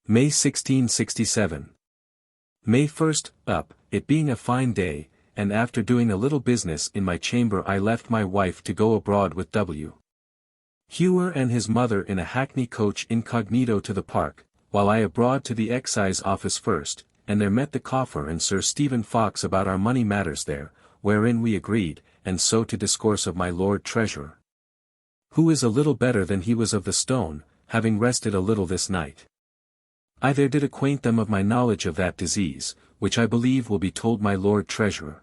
May 1667. May 1st, up, it being a fine day, and after doing a little business in my chamber I left my wife to go abroad with W. Hewer and his mother in a hackney coach incognito to the park, while I abroad to the excise office first, and there met the coffer and Sir Stephen Fox about our money matters there, wherein we agreed, and so to discourse of my Lord Treasurer, who is a little better than he was of the stone, having rested a little this night. I there did acquaint them of my knowledge of that disease, which I believe will be told my Lord Treasurer.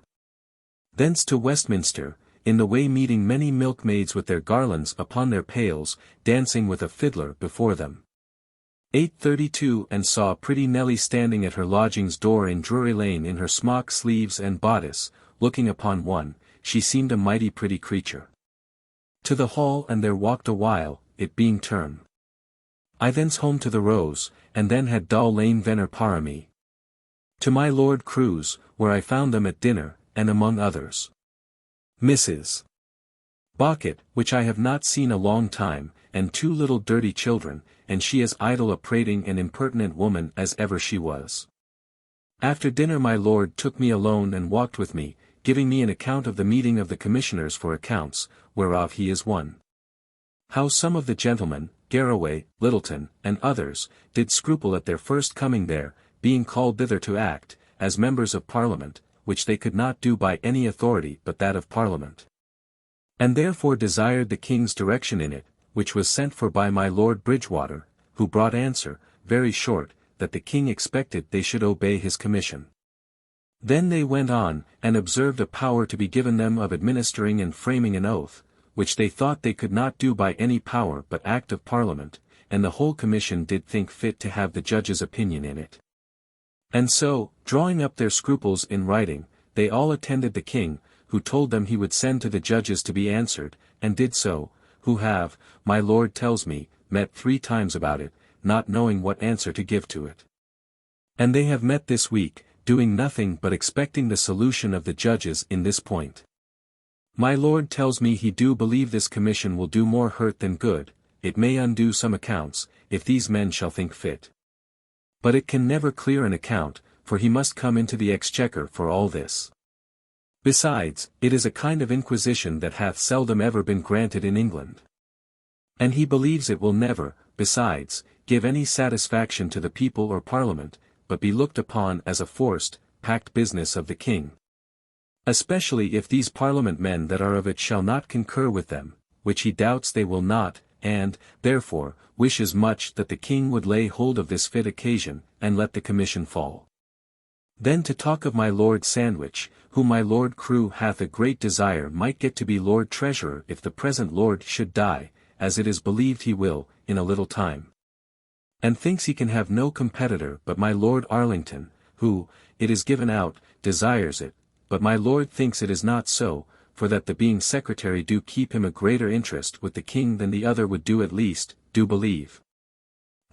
Thence to Westminster, in the way meeting many milkmaids with their garlands upon their pails, dancing with a fiddler before them. 8:32 and saw pretty Nelly standing at her lodgings door in Drury Lane in her smock sleeves and bodice, looking upon one, she seemed a mighty pretty creature. To the hall and there walked a while, it being term. I thence home to the Rose, and then had Doll Lane Venner para me. To my Lord Crewe's, where I found them at dinner, and among others, Mrs. Bocket, which I have not seen a long time, and two little dirty children, and she as idle a prating and impertinent woman as ever she was. After dinner my lord took me alone and walked with me, giving me an account of the meeting of the commissioners for accounts, whereof he is one. How some of the gentlemen, Garraway, Littleton, and others, did scruple at their first coming there, being called thither to act, as members of Parliament, which they could not do by any authority but that of Parliament. And therefore desired the King's direction in it, which was sent for by my Lord Bridgewater, who brought answer, very short, that the King expected they should obey his commission. Then they went on, and observed a power to be given them of administering and framing an oath, which they thought they could not do by any power but act of Parliament, and the whole commission did think fit to have the judge's opinion in it. And so, drawing up their scruples in writing, they all attended the King, who told them he would send to the judges to be answered, and did so, who have, my lord tells me, met 3 times about it, not knowing what answer to give to it. And they have met this week, doing nothing but expecting the solution of the judges in this point. My lord tells me he do believe this commission will do more hurt than good, it may undo some accounts, if these men shall think fit. But it can never clear an account, for he must come into the exchequer for all this. Besides, it is a kind of inquisition that hath seldom ever been granted in England. And he believes it will never, besides, give any satisfaction to the people or Parliament, but be looked upon as a forced, packed business of the King. Especially if these Parliament men that are of it shall not concur with them, which he doubts they will not, and, therefore, wishes much that the King would lay hold of this fit occasion, and let the commission fall. Then to talk of my Lord Sandwich, whom my Lord Crewe hath a great desire might get to be Lord Treasurer if the present Lord should die, as it is believed he will, in a little time. And thinks he can have no competitor but my Lord Arlington, who, it is given out, desires it, but my Lord thinks it is not so, for that the being secretary do keep him a greater interest with the King than the other would do at least, do believe.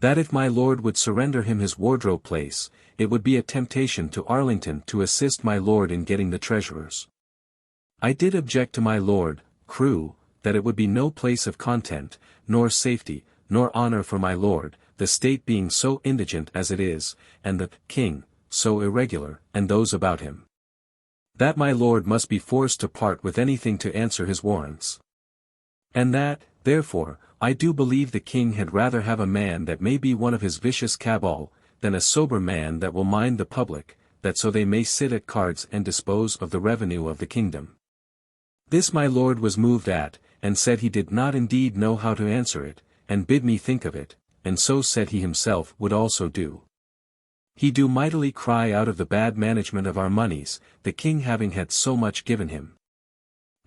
That if my Lord would surrender him his wardrobe place, it would be a temptation to Arlington to assist my Lord in getting the treasurers. I did object to my Lord, Crewe, that it would be no place of content, nor safety, nor honor for my Lord, the state being so indigent as it is, and the King, so irregular, and those about him. That my Lord must be forced to part with anything to answer his warrants. And that, therefore, I do believe the King had rather have a man that may be one of his vicious cabal, than a sober man that will mind the public, that so they may sit at cards and dispose of the revenue of the kingdom. This my Lord was moved at, and said he did not indeed know how to answer it, and bid me think of it, and so said he himself would also do. He do mightily cry out of the bad management of our moneys, the King having had so much given him.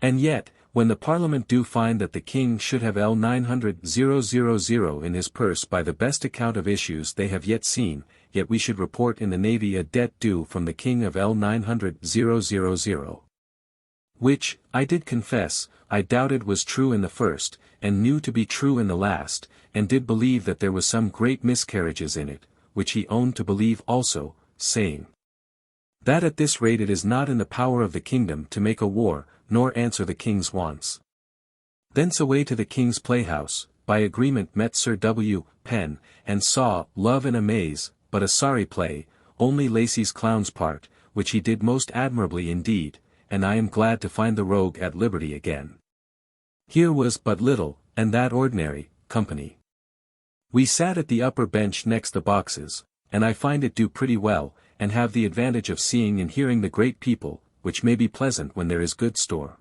And yet, when the Parliament do find that the King should have L 900,000 in his purse by the best account of issues they have yet seen, yet we should report in the Navy a debt due from the King of L 900,000. Which, I did confess, I doubted was true in the first, and knew to be true in the last, and did believe that there was some great miscarriages in it, which he owned to believe also, saying, that at this rate it is not in the power of the kingdom to make a war, nor answer the King's wants. Thence away to the King's Playhouse, by agreement met Sir W. Penn, and saw Love in a Maze, but a sorry play, only Lacey's clown's part, which he did most admirably indeed, and I am glad to find the rogue at liberty again. Here was but little, and that ordinary, company. We sat at the upper bench next the boxes, and I find it do pretty well, and have the advantage of seeing and hearing the great people, which may be pleasant when there is good store.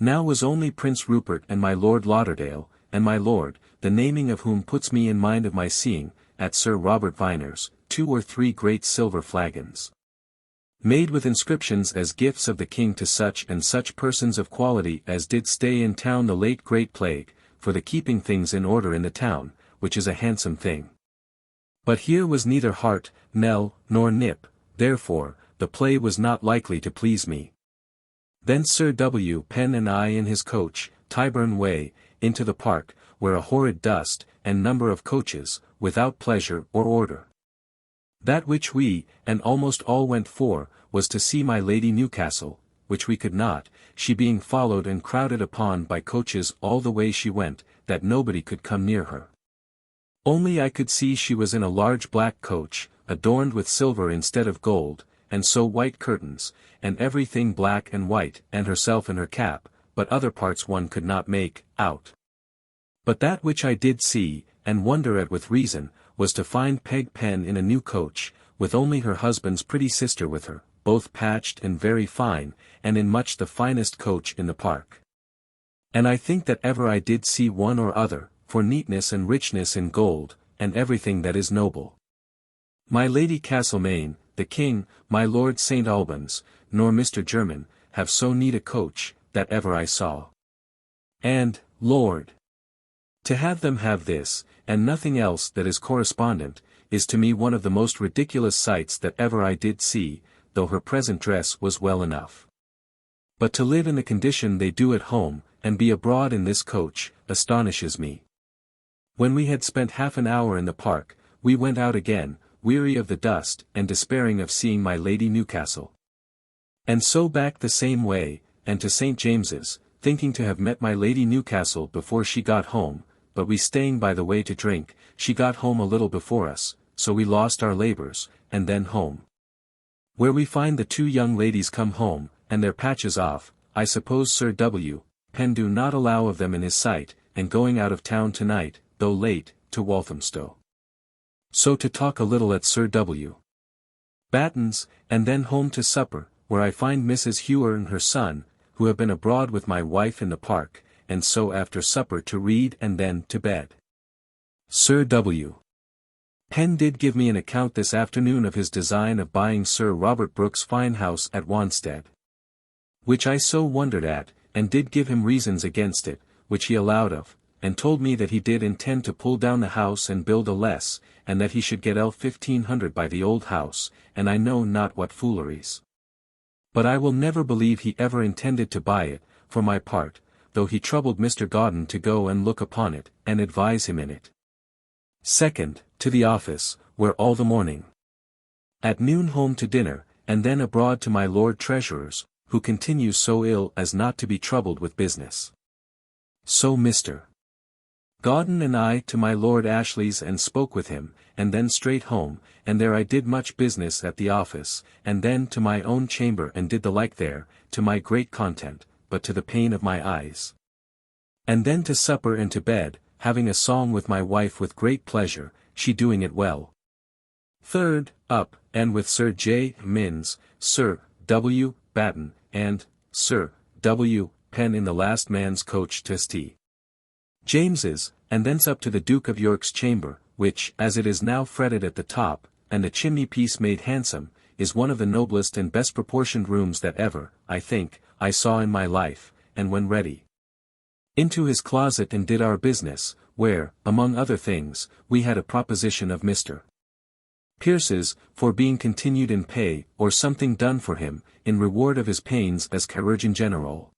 Now was only Prince Rupert and my Lord Lauderdale, and my lord, the naming of whom puts me in mind of my seeing, at Sir Robert Viner's, 2 or 3 great silver flagons, made with inscriptions as gifts of the king to such and such persons of quality as did stay in town the late great plague, for the keeping things in order in the town, which is a handsome thing. But here was neither Hart, Nell, nor Nip, therefore, the play was not likely to please me. Then Sir W. Penn and I in his coach, Tyburn way, into the park, where a horrid dust, and number of coaches, without pleasure or order. That which we, and almost all went for, was to see my Lady Newcastle, which we could not, she being followed and crowded upon by coaches all the way she went, that nobody could come near her. Only I could see she was in a large black coach, adorned with silver instead of gold, and so white curtains, and everything black and white, and herself in her cap, but other parts one could not make out. But that which I did see, and wonder at with reason, was to find Peg Penn in a new coach, with only her husband's pretty sister with her, both patched and very fine, and in much the finest coach in the park. And I think that ever I did see one or other, for neatness and richness in gold, and everything that is noble. My Lady Castlemaine, the King, my Lord St. Albans, nor Mr. German, have so neat a coach, that ever I saw. And, Lord! To have them have this, and nothing else that is correspondent, is to me one of the most ridiculous sights that ever I did see, though her present dress was well enough. But to live in the condition they do at home, and be abroad in this coach, astonishes me. When we had spent half an hour in the park, we went out again, weary of the dust, and despairing of seeing my Lady Newcastle. And so back the same way, and to St. James's, thinking to have met my Lady Newcastle before she got home, but we staying by the way to drink, she got home a little before us, so we lost our labours, and then home. Where we find the 2 young ladies come home, and their patches off, I suppose Sir W. Penn do not allow of them in his sight, and going out of town tonight, though late, to Walthamstow. So to talk a little at Sir W. Batten's, and then home to supper, where I find Mrs. Hewer and her son, who have been abroad with my wife in the park, and so after supper to read and then to bed. Sir W. Penn did give me an account this afternoon of his design of buying Sir Robert Brooke's fine house at Wanstead, which I so wondered at, and did give him reasons against it, which he allowed of, and told me that he did intend to pull down the house and build a less, and that he should get L1500 by the old house, and I know not what fooleries. But I will never believe he ever intended to buy it, for my part, though he troubled Mr. Gauden to go and look upon it, and advise him in it. Second, to the office, where all the morning. At noon home to dinner, and then abroad to my Lord Treasurer's, who continues so ill as not to be troubled with business. So Mr. Gauden and I to my Lord Ashley's and spoke with him, and then straight home, and there I did much business at the office, and then to my own chamber and did the like there, to my great content, but to the pain of my eyes. And then to supper and to bed, having a song with my wife with great pleasure, she doing it well. Third, up, and with Sir J. Minns, Sir W. Batten, and Sir W. Penn in the last man's coach to St. James's, and thence up to the Duke of York's chamber, which, as it is now fretted at the top, and the chimney-piece made handsome, is one of the noblest and best proportioned rooms that ever, I think, I saw in my life, and when ready. Into his closet and did our business, where, among other things, we had a proposition of Mr. Pierce's, for being continued in pay, or something done for him, in reward of his pains as chirurgeon general.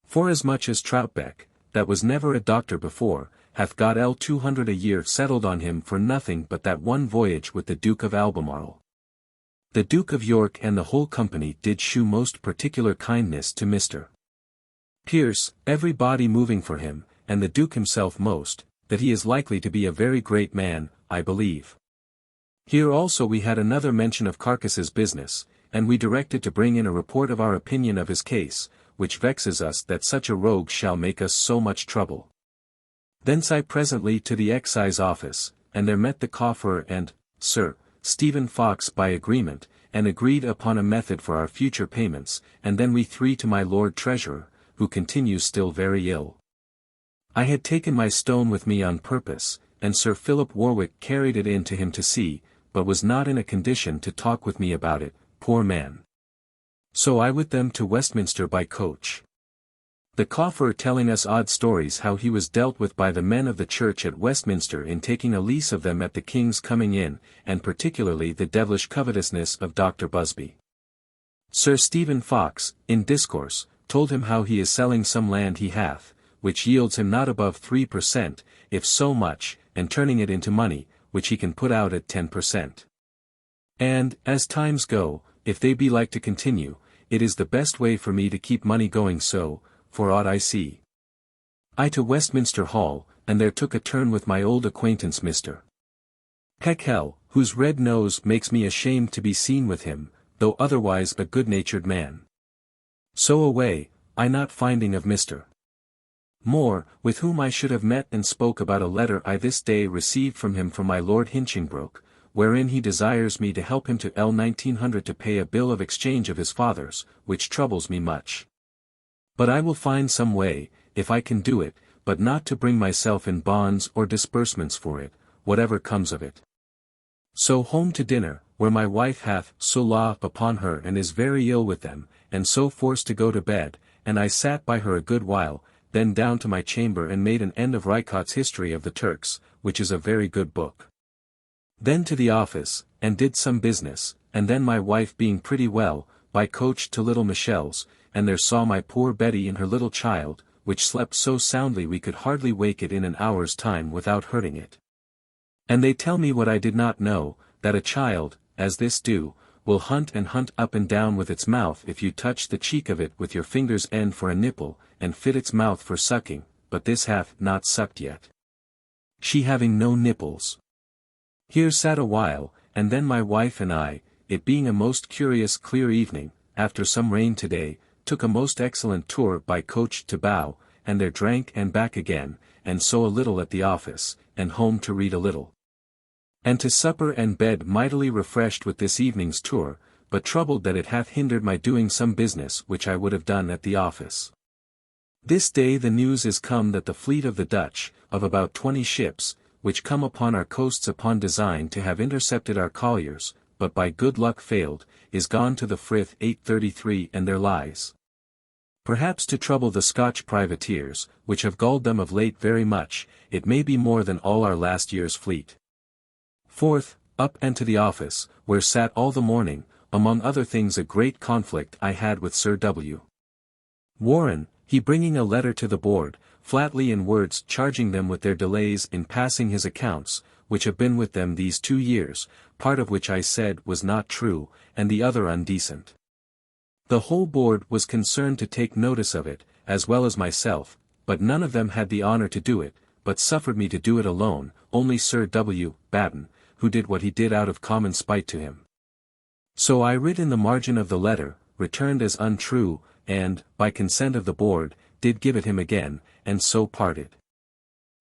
Forasmuch as Troutbeck, that was never a doctor before, hath got L200 a year settled on him for nothing but that one voyage with the Duke of Albemarle. The Duke of York and the whole company did shew most particular kindness to Mr. Pierce, every body moving for him, and the Duke himself most, that he is likely to be a very great man, I believe. Here also we had another mention of Carcass's business, and we directed to bring in a report of our opinion of his case, which vexes us that such a rogue shall make us so much trouble. Thence I presently to the excise office, and there met the cofferer and, Sir Stephen Fox by agreement, and agreed upon a method for our future payments, and then we three to my Lord Treasurer, who continues still very ill. I had taken my stone with me on purpose, and Sir Philip Warwick carried it in to him to see, but was not in a condition to talk with me about it, poor man. So I with them to Westminster by coach. The cofferer telling us odd stories how he was dealt with by the men of the church at Westminster in taking a lease of them at the king's coming in, and particularly the devilish covetousness of Dr. Busby. Sir Stephen Fox, in discourse, told him how he is selling some land he hath, which yields him not above 3%, if so much, and turning it into money, which he can put out at 10%. And, as times go, if they be like to continue, it is the best way for me to keep money going so, for aught I see. I to Westminster Hall, and there took a turn with my old acquaintance Mr. Peckhell, whose red nose makes me ashamed to be seen with him, though otherwise a good-natured man. So away, I not finding of Mr. Moore, with whom I should have met and spoke about a letter I this day received from him from my Lord Hinchingbroke, wherein he desires me to help him to L1900 to pay a bill of exchange of his father's, which troubles me much. But I will find some way, if I can do it, but not to bring myself in bonds or disbursements for it, whatever comes of it. So home to dinner, where my wife hath so law upon her and is very ill with them, and so forced to go to bed, and I sat by her a good while, then down to my chamber and made an end of Rycott's History of the Turks, which is a very good book. Then to the office, and did some business, and then my wife being pretty well, by coach to Little Michelle's, and there saw my poor Betty and her little child, which slept so soundly we could hardly wake it in an hour's time without hurting it. And they tell me what I did not know, that a child, as this do, will hunt and hunt up and down with its mouth if you touch the cheek of it with your finger's end for a nipple, and fit its mouth for sucking, but this hath not sucked yet. She having no nipples. Here sat a while, and then my wife and I, it being a most curious clear evening, after some rain today, took a most excellent tour by coach to Bow, and there drank and back again, and so a little at the office, and home to read a little. And to supper and bed mightily refreshed with this evening's tour, but troubled that it hath hindered my doing some business which I would have done at the office. This day the news is come that the fleet of the Dutch, of about 20 ships, which come upon our coasts upon design to have intercepted our colliers, but by good luck failed, is gone to the Frith 833 and there lies. Perhaps to trouble the Scotch privateers, which have galled them of late very much, it may be more than all our last year's fleet. Fourth, up and to the office, where sat all the morning, among other things a great conflict I had with Sir W. Warren, he bringing a letter to the board, flatly in words charging them with their delays in passing his accounts, which have been with them these 2 years, part of which I said was not true, and the other undecent. The whole board was concerned to take notice of it, as well as myself, but none of them had the honor to do it, but suffered me to do it alone, only Sir W. Batten, who did what he did out of common spite to him. So I writ in the margin of the letter, returned as untrue, and, by consent of the board, did give it him again, and so parted.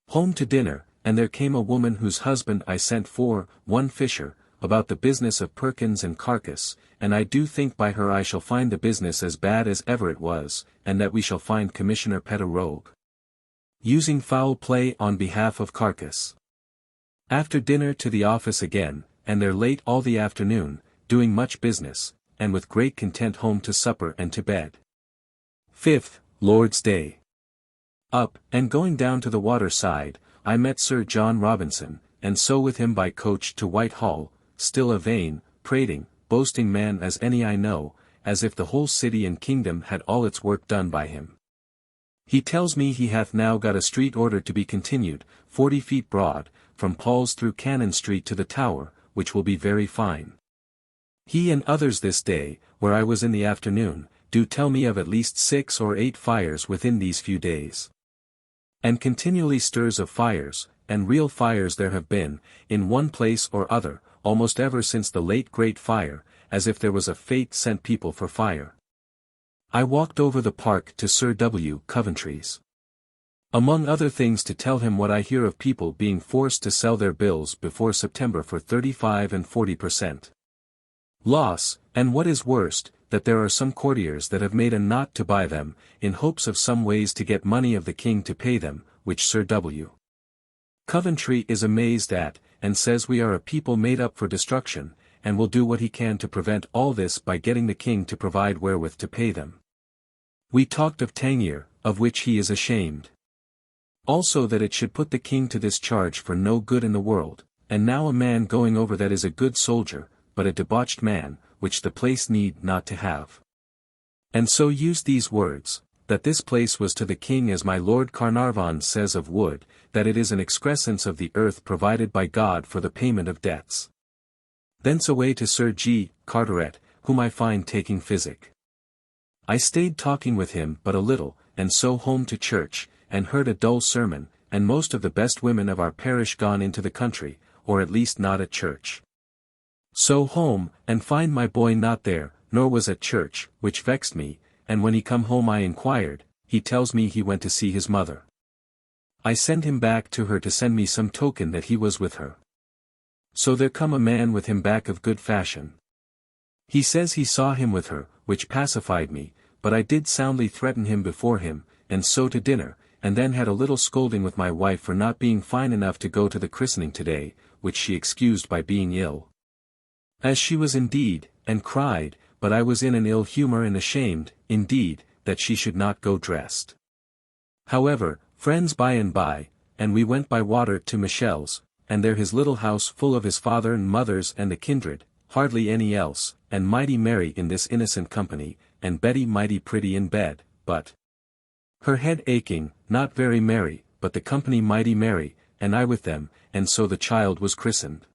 Home to dinner, and there came a woman whose husband I sent for, one Fisher, about the business of Perkins and Carcass, and I do think by her I shall find the business as bad as ever it was, and that we shall find Commissioner Pett a rogue, using foul play on behalf of Carcass. After dinner to the office again, and there late all the afternoon, doing much business, and with great content home to supper and to bed. Fifth, Lord's Day. Up, and going down to the water side, I met Sir John Robinson, and so with him by coach to Whitehall, still a vain, prating, boasting man as any I know, as if the whole city and kingdom had all its work done by him. He tells me he hath now got a street ordered to be continued, 40 feet broad, from Paul's through Cannon Street to the Tower, which will be very fine. He and others this day, where I was in the afternoon, do tell me of at least 6 or 8 fires within these few days. And continually stirs of fires, and real fires there have been, in one place or other, almost ever since the late great fire, as if there was a fate sent people for fire. I walked over the park to Sir W. Coventry's. Among other things to tell him what I hear of people being forced to sell their bills before September for 35 and 40% loss, and what is worst, that there are some courtiers that have made a knot to buy them, in hopes of some ways to get money of the king to pay them, which Sir W. Coventry is amazed at, and says we are a people made up for destruction, and will do what he can to prevent all this by getting the king to provide wherewith to pay them. We talked of Tangier, of which he is ashamed. Also that it should put the king to this charge for no good in the world, and now a man going over that is a good soldier, but a debauched man, which the place need not to have. And so used these words, that this place was to the king as my Lord Carnarvon says of wood, that it is an excrescence of the earth provided by God for the payment of debts. Thence away to Sir G. Carteret, whom I find taking physic. I stayed talking with him but a little, and so home to church, and heard a dull sermon, and most of the best women of our parish gone into the country, or at least not at church. So home, and find my boy not there, nor was at church, which vexed me, and when he come home I inquired, he tells me he went to see his mother. I send him back to her to send me some token that he was with her. So there come a man with him back of good fashion. He says he saw him with her, which pacified me, but I did soundly threaten him before him, and so to dinner, and then had a little scolding with my wife for not being fine enough to go to the christening today, which she excused by being ill. As she was indeed, and cried, but I was in an ill humor and ashamed, indeed, that she should not go dressed. However, friends by and by, and we went by water to Michel's, and there his little house full of his father and mother's and the kindred, hardly any else, and mighty merry in this innocent company, and Betty mighty pretty in bed, but her head aching, not very merry, but the company mighty merry, and I with them, and so the child was christened.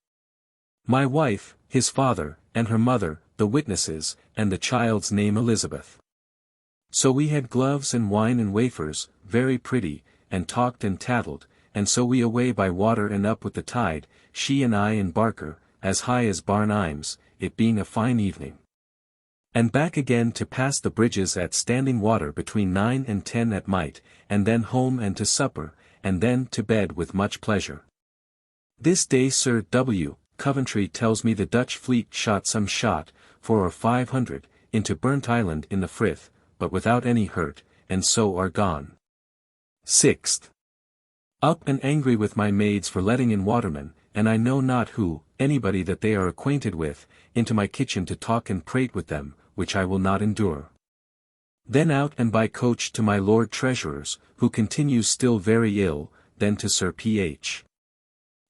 My wife, his father, and her mother, the witnesses, and the child's name Elizabeth. So we had gloves and wine and wafers, very pretty, and talked and tattled, and so we away by water and up with the tide, she and I and Barker, as high as Barn Imes, it being a fine evening. And back again to pass the bridges at standing water between 9 and 10 at night, and then home and to supper, and then to bed with much pleasure. This day Sir W. Coventry tells me the Dutch fleet shot some shot, 400 or 500, into Burnt Island in the Frith, but without any hurt, and so are gone. 6th. Up and angry with my maids for letting in watermen, and I know not who, anybody that they are acquainted with, into my kitchen to talk and prate with them, which I will not endure. Then out and by coach to my Lord Treasurer's, who continues still very ill, then to Sir P.H.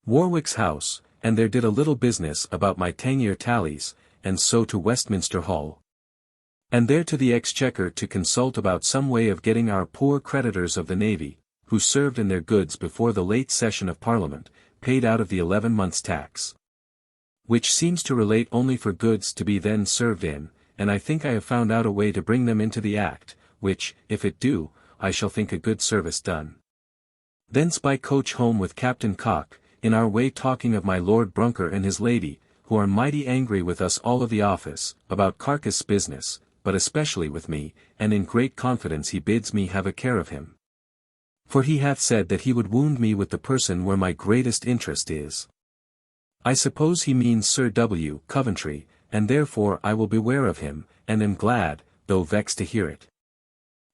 Warwick's house, and there did a little business about my Tangier tallies, and so to Westminster Hall. And there to the Exchequer to consult about some way of getting our poor creditors of the Navy, who served in their goods before the late session of Parliament, paid out of the 11 months' tax. Which seems to relate only for goods to be then served in, and I think I have found out a way to bring them into the Act, which, if it do, I shall think a good service done. Thence by coach home with Captain Cock, in our way talking of my Lord Brunker and his lady, who are mighty angry with us all of the office, about carcass business, but especially with me, and in great confidence he bids me have a care of him. For he hath said that he would wound me with the person where my greatest interest is. I suppose he means Sir W. Coventry, and therefore I will beware of him, and am glad, though vexed to hear it.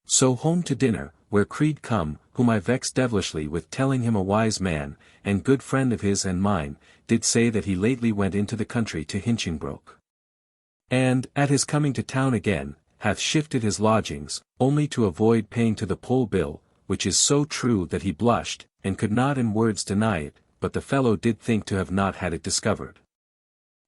So home to dinner, where Creed come, whom I vexed devilishly with telling him a wise man, and good friend of his and mine, did say that he lately went into the country to Hinchingbroke. And, at his coming to town again, hath shifted his lodgings, only to avoid paying to the poll bill, which is so true that he blushed, and could not in words deny it, but the fellow did think to have not had it discovered.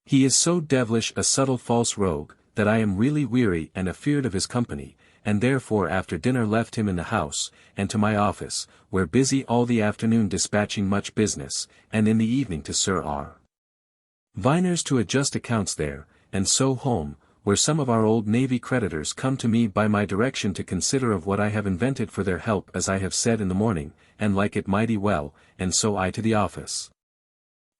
He is so devilish a subtle false rogue, that I am really weary and afeard of his company, and therefore after dinner left him in the house, and to my office, where busy all the afternoon dispatching much business, and in the evening to Sir R. Viner's to adjust accounts there, and so home, where some of our old Navy creditors come to me by my direction to consider of what I have invented for their help as I have said in the morning, and like it mighty well, and so I to the office.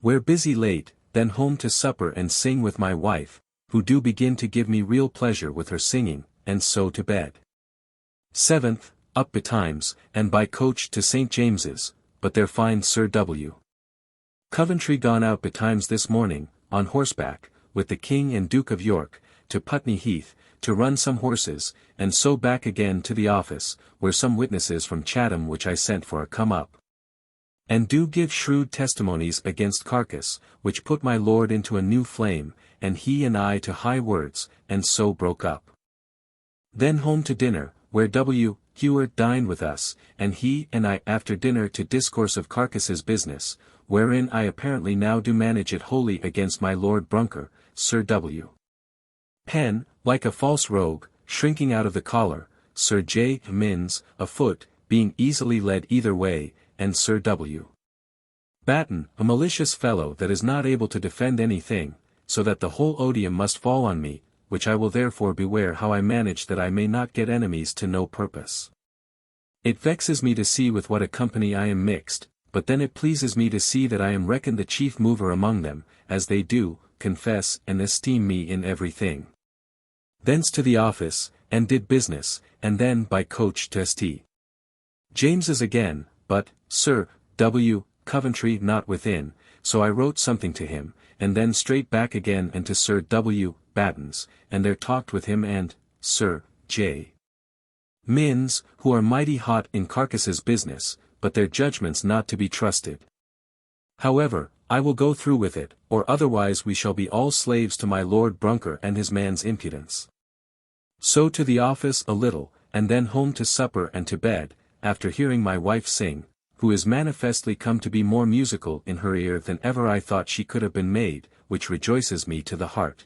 Where busy late, then home to supper and sing with my wife, who do begin to give me real pleasure with her singing, and so to bed. 7th, up betimes, and by coach to St. James's, but there find Sir W. Coventry gone out betimes this morning, on horseback, with the King and Duke of York, to Putney Heath, to run some horses, and so back again to the office, where some witnesses from Chatham which I sent for are come up. And do give shrewd testimonies against Carcass, which put my lord into a new flame, and he and I to high words, and so broke up. Then home to dinner, where W. Heward dined with us, and he and I after dinner to discourse of Carcass's business, wherein I apparently now do manage it wholly against my Lord Brunker, Sir W. Penn, like a false rogue, shrinking out of the collar, Sir J. Minns, afoot, being easily led either way, and Sir W. Batten, a malicious fellow that is not able to defend anything, so that the whole odium must fall on me, which I will therefore beware how I manage that I may not get enemies to no purpose. It vexes me to see with what a company I am mixed, but then it pleases me to see that I am reckoned the chief mover among them, as they do, confess and esteem me in everything. Thence to the office, and did business, and then by coach to St. James's again, but, Sir W. Coventry not within, so I wrote something to him, and then straight back again and to Sir W. Batten's, and there talked with him and, Sir J. Minns, who are mighty hot in Carcass's business, but their judgments not to be trusted. However, I will go through with it, or otherwise we shall be all slaves to my Lord Brunker and his man's impudence. So to the office a little, and then home to supper and to bed, after hearing my wife sing, who is manifestly come to be more musical in her ear than ever I thought she could have been made, which rejoices me to the heart.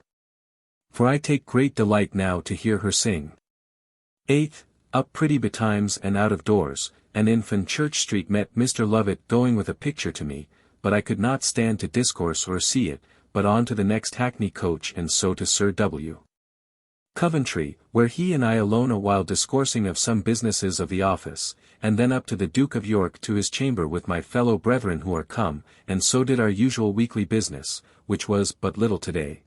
For I take great delight now to hear her sing. 8th, up pretty betimes and out of doors, and in Fenchurch Street met Mr. Lovett going with a picture to me, but I could not stand to discourse or see it, but on to the next hackney coach and so to Sir W. Coventry, where he and I alone a while discoursing of some businesses of the office, and then up to the Duke of York to his chamber with my fellow brethren who are come, and so did our usual weekly business, which was but little today.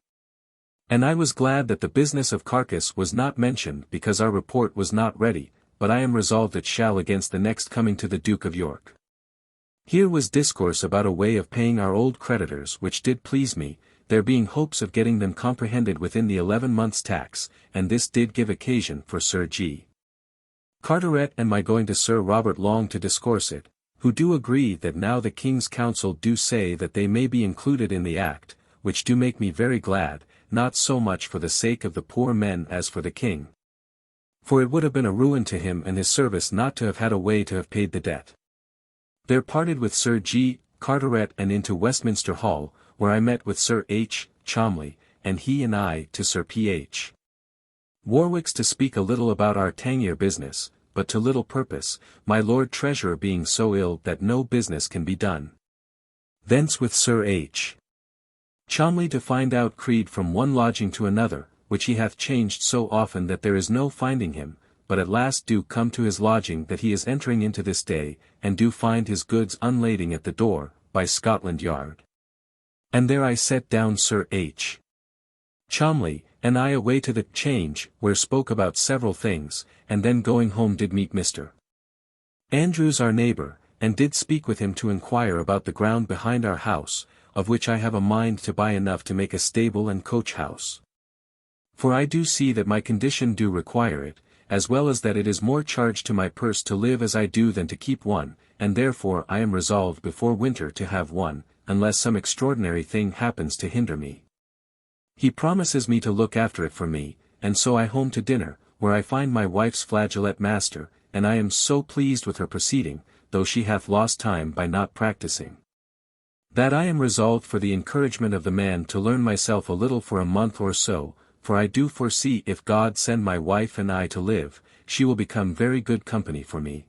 And I was glad that the business of Carcass was not mentioned because our report was not ready, but I am resolved it shall against the next coming to the Duke of York. Here was discourse about a way of paying our old creditors which did please me, there being hopes of getting them comprehended within the 11 months' tax, and this did give occasion for Sir G. Carteret and my going to Sir Robert Long to discourse it, who do agree that now the King's Council do say that they may be included in the Act, which do make me very glad, not so much for the sake of the poor men as for the King. For it would have been a ruin to him and his service not to have had a way to have paid the debt. There parted with Sir G. Carteret and into Westminster Hall, where I met with Sir H. Cholmondeley, and he and I to Sir P.H. Warwick's to speak a little about our Tangier business, but to little purpose, my Lord Treasurer being so ill that no business can be done. Thence with Sir H. Cholmondeley to find out Creed from one lodging to another, which he hath changed so often that there is no finding him, but at last do come to his lodging that he is entering into this day, and do find his goods unlading at the door, by Scotland Yard. And there I set down Sir H. Cholmondeley, and I away to the Change, where spoke about several things, and then going home did meet Mr. Andrews our neighbour, and did speak with him to inquire about the ground behind our house, of which I have a mind to buy enough to make a stable and coach house. For I do see that my condition do require it, as well as that it is more charge to my purse to live as I do than to keep one, and therefore I am resolved before winter to have one, unless some extraordinary thing happens to hinder me. He promises me to look after it for me, and so I home to dinner, where I find my wife's flageolet master, and I am so pleased with her proceeding, though she hath lost time by not practicing, that I am resolved for the encouragement of the man to learn myself a little for a month or so, for I do foresee if God send my wife and I to live, she will become very good company for me.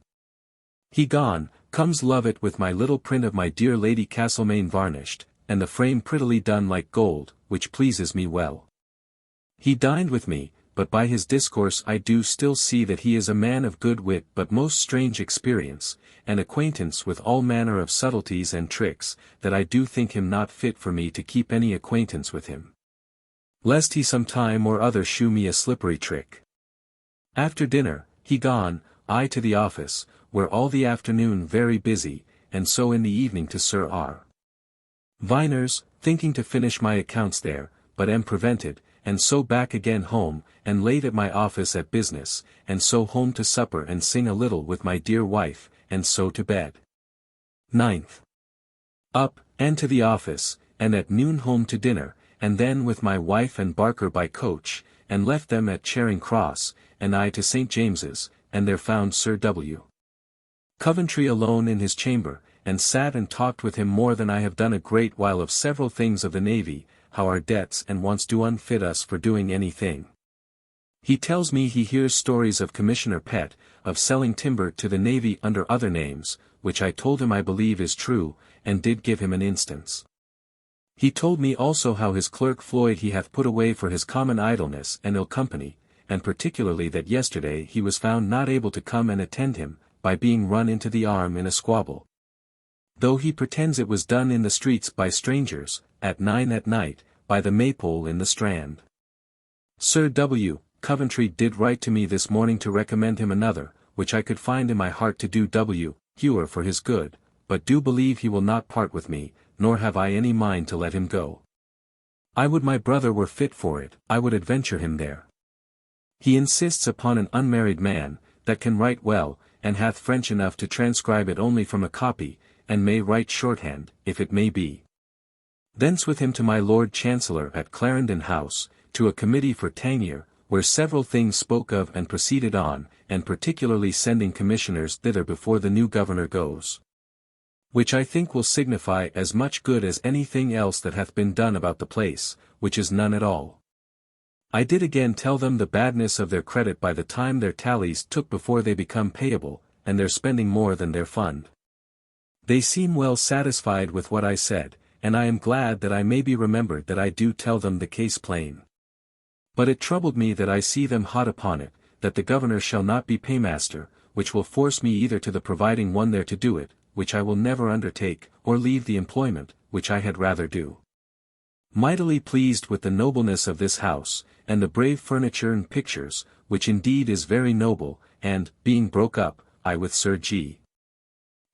He gone, comes Lovett with my little print of my dear Lady Castlemaine varnished, and the frame prettily done like gold, which pleases me well. He dined with me, but by his discourse I do still see that he is a man of good wit but most strange experience, and acquaintance with all manner of subtleties and tricks, that I do think him not fit for me to keep any acquaintance with him. Lest he some time or other shew me a slippery trick. After dinner, he gone, I to the office, where all the afternoon very busy, and so in the evening to Sir R. Viner's, thinking to finish my accounts there, but am prevented, and so back again home, and late at my office at business, and so home to supper and sing a little with my dear wife, and so to bed. 9th. Up, and to the office, and at noon home to dinner, and then with my wife and Barker by coach, and left them at Charing Cross, and I to St. James's, and there found Sir W. Coventry alone in his chamber, and sat and talked with him more than I have done a great while of several things of the navy, how our debts and wants do unfit us for doing any thing. He tells me he hears stories of Commissioner Pett, of selling timber to the navy under other names, which I told him I believe is true, and did give him an instance. He told me also how his clerk Floyd he hath put away for his common idleness and ill company, and particularly that yesterday he was found not able to come and attend him, by being run into the arm in a squabble. Though he pretends it was done in the streets by strangers, at 9 at night, by the Maypole in the Strand. Sir W. Coventry did write to me this morning to recommend him another, which I could find in my heart to do W. Hewer for his good, but do believe he will not part with me, nor have I any mind to let him go. I would my brother were fit for it, I would adventure him there. He insists upon an unmarried man, that can write well, and hath French enough to transcribe it only from a copy, and may write shorthand, if it may be. Thence with him to my Lord Chancellor at Clarendon House, to a committee for Tangier, where several things spoke of and proceeded on, and particularly sending commissioners thither before the new governor goes. Which I think will signify as much good as anything else that hath been done about the place, which is none at all. I did again tell them the badness of their credit by the time their tallies took before they become payable, and their spending more than their fund. They seem well satisfied with what I said, and I am glad that I may be remembered that I do tell them the case plain. But it troubled me that I see them hot upon it, that the governor shall not be paymaster, which will force me either to the providing one there to do it, which I will never undertake, or leave the employment, which I had rather do. Mightily pleased with the nobleness of this house, and the brave furniture and pictures, which indeed is very noble, and, being broke up, I with Sir G.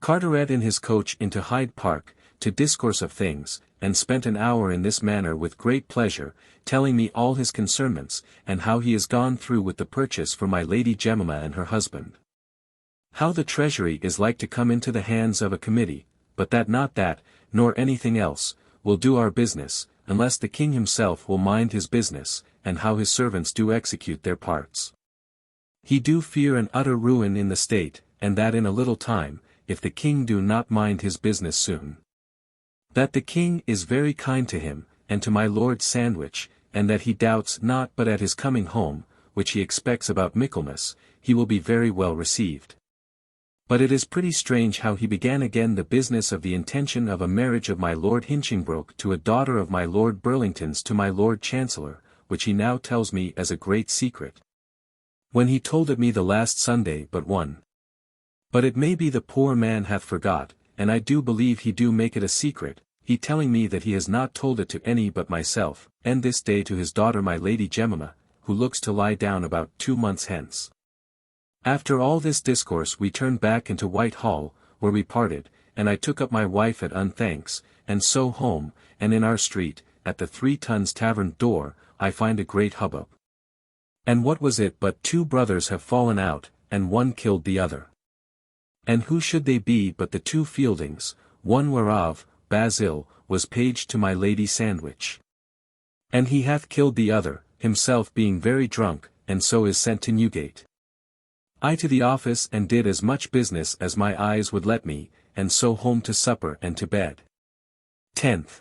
Carteret in his coach into Hyde Park, to discourse of things, and spent an hour in this manner with great pleasure, telling me all his concernments, and how he is gone through with the purchase for my Lady Jemima and her husband. How the treasury is like to come into the hands of a committee, but that not that, nor anything else, will do our business, unless the king himself will mind his business, and how his servants do execute their parts. He do fear an utter ruin in the state, and that in a little time, if the king do not mind his business soon. That the king is very kind to him, and to my Lord Sandwich, and that he doubts not but at his coming home, which he expects about Michaelmas, he will be very well received. But it is pretty strange how he began again the business of the intention of a marriage of my Lord Hinchingbroke to a daughter of my Lord Burlington's to my Lord Chancellor, which he now tells me as a great secret. When he told it me the last Sunday but one. But it may be the poor man hath forgot, and I do believe he do make it a secret, he telling me that he has not told it to any but myself, and this day to his daughter my Lady Jemima, who looks to lie down about 2 months hence. After all this discourse we turned back into Whitehall, where we parted, and I took up my wife at unthanks, and so home, and in our street, at the 3 Tons Tavern door, I find a great hubbub. And what was it but 2 brothers have fallen out, and one killed the other. And who should they be but the 2 Fieldings, one whereof, Basil, was page to my Lady Sandwich. And he hath killed the other, himself being very drunk, and so is sent to Newgate. I to the office and did as much business as my eyes would let me, and so home to supper and to bed. 10th.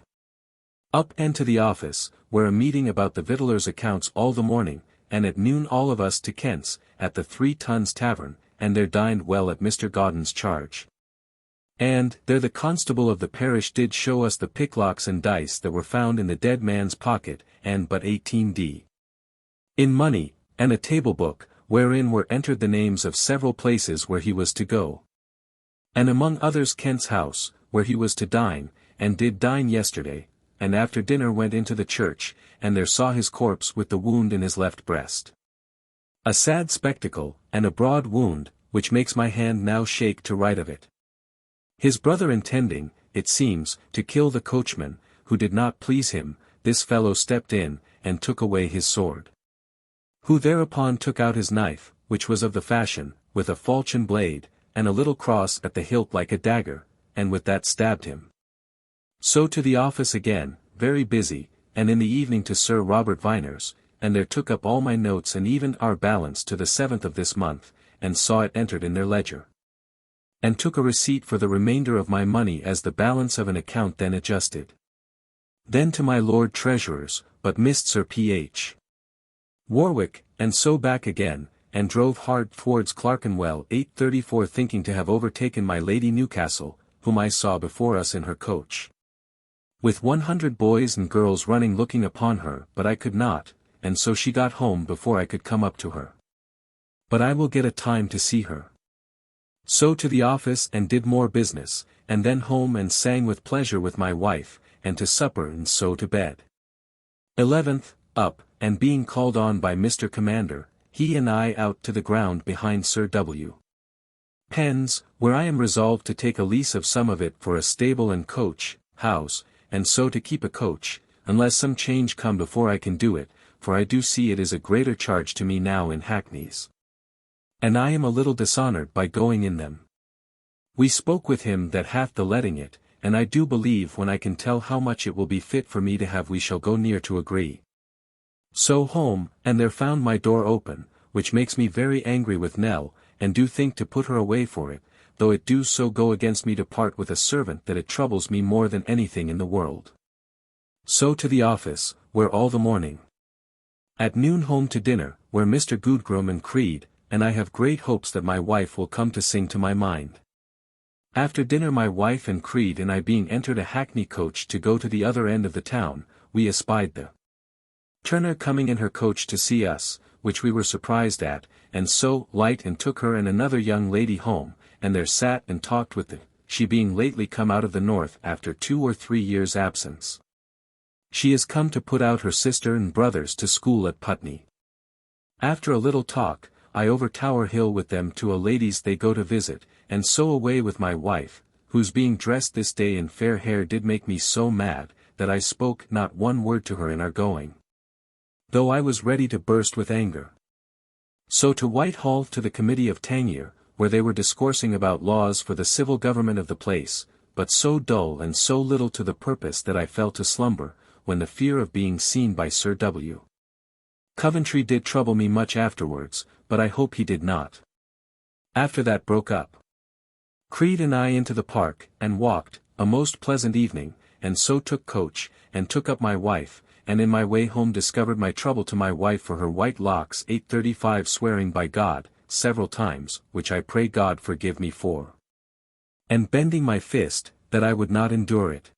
Up and to the office, where a meeting about the victuallers' accounts all the morning, and at noon all of us to Kent's, at the 3 Tons Tavern, and there dined well at Mr. Gauden's charge. And there the constable of the parish did show us the picklocks and dice that were found in the dead man's pocket, and but 18d. In money, and a table book, wherein were entered the names of several places where he was to go. And among others Kent's house, where he was to dine, and did dine yesterday, and after dinner went into the church, and there saw his corpse with the wound in his left breast. A sad spectacle, and a broad wound, which makes my hand now shake to write of it. His brother intending, it seems, to kill the coachman, who did not please him, this fellow stepped in, and took away his sword. Who thereupon took out his knife, which was of the fashion, with a falchion blade, and a little cross at the hilt like a dagger, and with that stabbed him. So to the office again, very busy, and in the evening to Sir Robert Viner's, and there took up all my notes and even our balance to the 7th of this month, and saw it entered in their ledger. And took a receipt for the remainder of my money as the balance of an account then adjusted. Then to my Lord Treasurer's, but missed Sir P.H. Warwick, and so back again, and drove hard towards Clerkenwell 8:34 thinking to have overtaken my Lady Newcastle, whom I saw before us in her coach, with 100 boys and girls running looking upon her, but I could not, and so she got home before I could come up to her. But I will get a time to see her. So to the office and did more business, and then home and sang with pleasure with my wife, and to supper and so to bed. 11th, up, and being called on by Mr. Commander, he and I out to the ground behind Sir W. Penn's, where I am resolved to take a lease of some of it for a stable and coach, house, and so to keep a coach, unless some change come before I can do it, for I do see it is a greater charge to me now in hackneys. And I am a little dishonored by going in them. We spoke with him that hath the letting it, and I do believe when I can tell how much it will be fit for me to have we shall go near to agree. So home, and there found my door open, which makes me very angry with Nell, and do think to put her away for it, though it do so go against me to part with a servant that it troubles me more than anything in the world. So to the office, where all the morning. At noon home to dinner, where Mr. Goodgram and Creed, and I have great hopes that my wife will come to sing to my mind. After dinner my wife and Creed and I being entered a hackney coach to go to the other end of the town, we espied the Turner coming in her coach to see us, which we were surprised at, and so light and took her and another young lady home, and there sat and talked with them, she being lately come out of the north after 2 or 3 years' absence. She is come to put out her sister and brothers to school at Putney. After a little talk, I over Tower Hill with them to a lady's they go to visit, and so away with my wife, whose being dressed this day in fair hair did make me so mad, that I spoke not one word to her in our going, though I was ready to burst with anger. So to Whitehall to the Committee of Tangier, where they were discoursing about laws for the civil government of the place, but so dull and so little to the purpose that I fell to slumber, when the fear of being seen by Sir W. Coventry did trouble me much afterwards, but I hope he did not. After that broke up. Creed and I into the park, and walked, a most pleasant evening, and so took coach, and took up my wife, and in my way home discovered my trouble to my wife for her white locks 8:35 swearing by God, several times, which I pray God forgive me for. And bending my fist, that I would not endure it.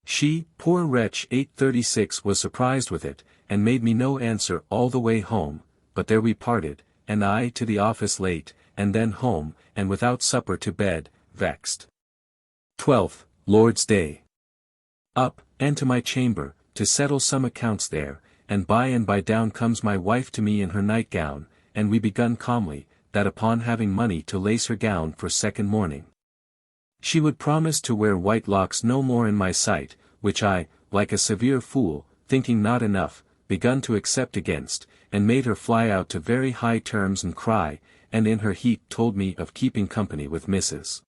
She, poor wretch 8:36 was surprised with it, and made me no answer all the way home, but there we parted, and I to the office late, and then home, and without supper to bed, vexed. 12th, Lord's Day. Up, and to my chamber, to settle some accounts there, and by down comes my wife to me in her nightgown, and we begun calmly, that upon having money to lace her gown for second morning, she would promise to wear white locks no more in my sight, which I, like a severe fool, thinking not enough, begun to accept against, and made her fly out to very high terms and cry, and in her heat told me of keeping company with Mrs.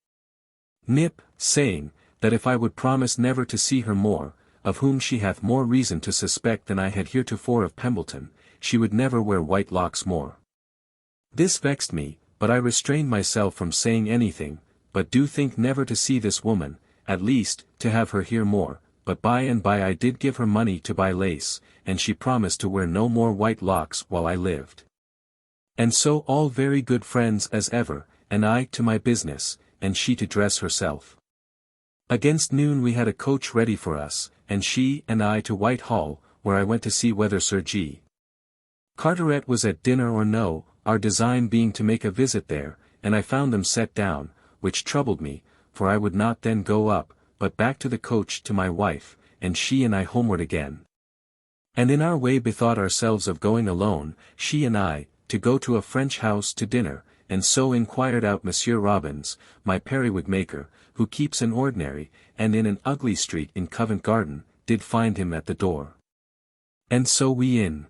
Nip, saying, that if I would promise never to see her more, of whom she hath more reason to suspect than I had heretofore of Pembleton, she would never wear white locks more. This vexed me, but I restrained myself from saying anything, but do think never to see this woman, at least, to have her here more, but by and by I did give her money to buy lace, and she promised to wear no more white locks while I lived. And so all very good friends as ever, and I to my business, and she to dress herself. Against noon we had a coach ready for us, and she and I to Whitehall, where I went to see whether Sir G. Carteret was at dinner or no, our design being to make a visit there, and I found them set down, which troubled me, for I would not then go up, but back to the coach to my wife, and she and I homeward again. And in our way bethought ourselves of going alone, she and I, to go to a French house to dinner, and so inquired out Monsieur Robbins, my periwig maker, who keeps an ordinary, and in an ugly street in Covent Garden, did find him at the door. And so we in.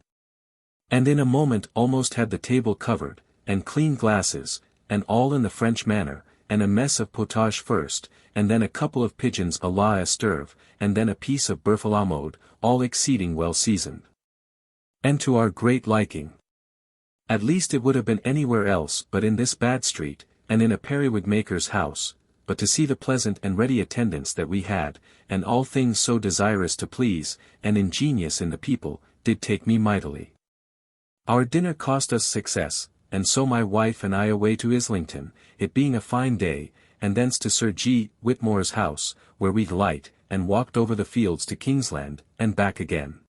And in a moment almost had the table covered, and clean glasses, and all in the French manner, and a mess of potage first, and then a couple of pigeons à la Estève, and then a piece of bœuf à la mode, all exceeding well seasoned. And to our great liking. At least it would have been anywhere else but in this bad street, and in a periwig maker's house, but to see the pleasant and ready attendance that we had, and all things so desirous to please, and ingenious in the people, did take me mightily. Our dinner cost us success, and so my wife and I away to Islington, it being a fine day, and thence to Sir G. Whitmore's house, where we light, and walked over the fields to Kingsland, and back again.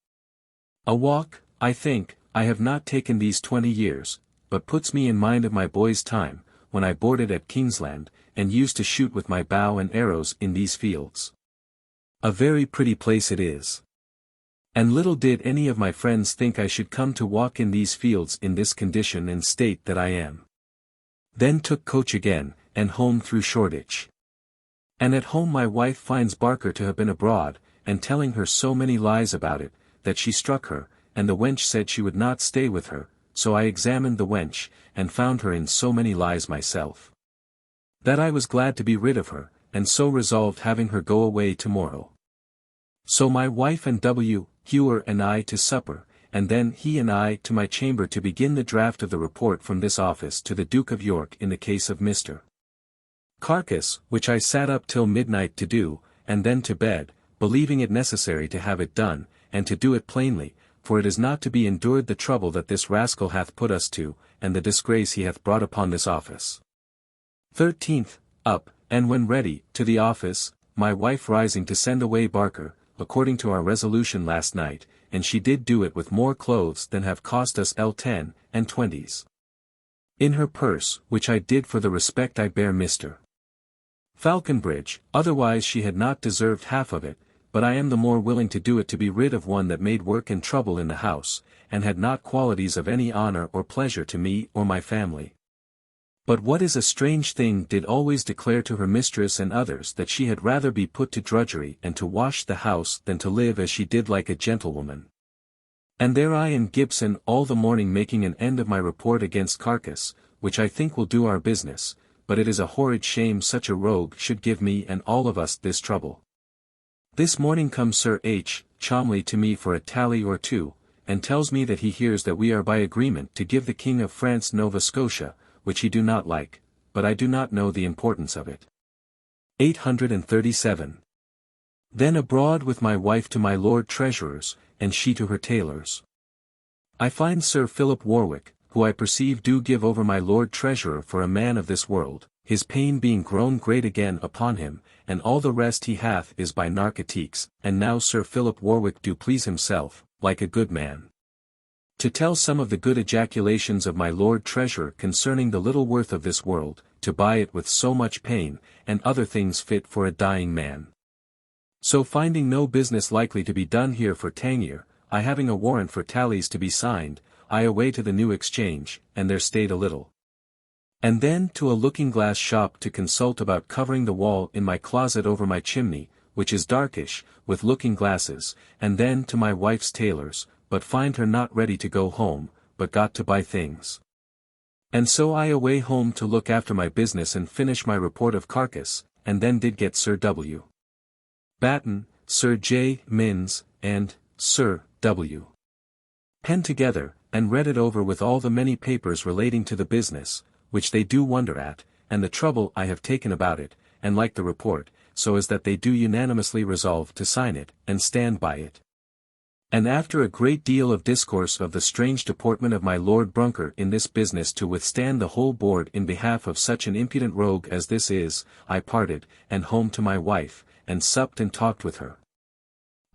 A walk, I think, I have not taken these 20 years, but puts me in mind of my boy's time, when I boarded at Kingsland, and used to shoot with my bow and arrows in these fields. A very pretty place it is. And little did any of my friends think I should come to walk in these fields in this condition and state that I am. Then took coach again, and home through Shoreditch. And at home my wife finds Barker to have been abroad, and telling her so many lies about it, that she struck her, and the wench said she would not stay with her, so I examined the wench, and found her in so many lies myself, that I was glad to be rid of her, and so resolved having her go away tomorrow. So my wife and W. Hewer and I to supper, and then he and I to my chamber to begin the draft of the report from this office to the Duke of York in the case of Mr. Carcass, which I sat up till midnight to do, and then to bed, believing it necessary to have it done, and to do it plainly, for it is not to be endured the trouble that this rascal hath put us to, and the disgrace he hath brought upon this office. 13th, up, and when ready, to the office, my wife rising to send away Barker, according to our resolution last night, and she did do it with more clothes than have cost us L10 and 20s. In her purse, which I did for the respect I bear Mr. Falconbridge, otherwise she had not deserved half of it, but I am the more willing to do it to be rid of one that made work and trouble in the house, and had not qualities of any honor or pleasure to me or my family. But what is a strange thing did always declare to her mistress and others that she had rather be put to drudgery and to wash the house than to live as she did like a gentlewoman. And there I and Gibson all the morning making an end of my report against Carcass, which I think will do our business, but it is a horrid shame such a rogue should give me and all of us this trouble. This morning comes Sir H. Cholmondeley to me for a tally or two, and tells me that he hears that we are by agreement to give the King of France Nova Scotia, which he do not like, but I do not know the importance of it. 837. Then abroad with my wife to my Lord Treasurer's, and she to her tailor's. I find Sir Philip Warwick, who I perceive do give over my Lord Treasurer for a man of this world, his pain being grown great again upon him, and all the rest he hath is by narcotiques, and now Sir Philip Warwick do please himself, like a good man, to tell some of the good ejaculations of my Lord Treasurer concerning the little worth of this world, to buy it with so much pain, and other things fit for a dying man. So finding no business likely to be done here for Tangier, I having a warrant for tallies to be signed, I away to the New Exchange, and there stayed a little. And then to a looking-glass shop to consult about covering the wall in my closet over my chimney, which is darkish, with looking-glasses, and then to my wife's tailor's, but find her not ready to go home, but got to buy things. And so I away home to look after my business and finish my report of Carcass, and then did get Sir W. Batten, Sir J. Minns, and Sir W. Penn together, and read it over with all the many papers relating to the business, which they do wonder at, and the trouble I have taken about it, and like the report, so as that they do unanimously resolve to sign it, and stand by it. And after a great deal of discourse of the strange deportment of my Lord Brunker in this business to withstand the whole board in behalf of such an impudent rogue as this is, I parted, and home to my wife, and supped and talked with her.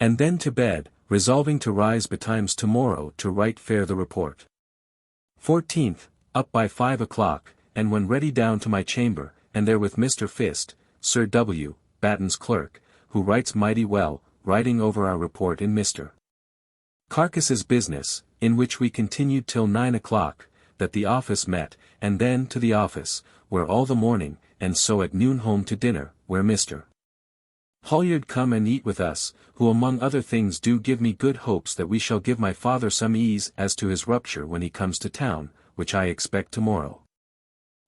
And then to bed, resolving to rise betimes tomorrow to write fair the report. 14th, up by 5 o'clock, and when ready down to my chamber, and there with Mr. Fist, Sir W. Batten's clerk, who writes mighty well, writing over our report in Mr. Carcass's business, in which we continued till 9 o'clock, that the office met, and then to the office, where all the morning, and so at noon home to dinner, where Mr. Holliard come and eat with us, who among other things do give me good hopes that we shall give my father some ease as to his rupture when he comes to town, which I expect tomorrow.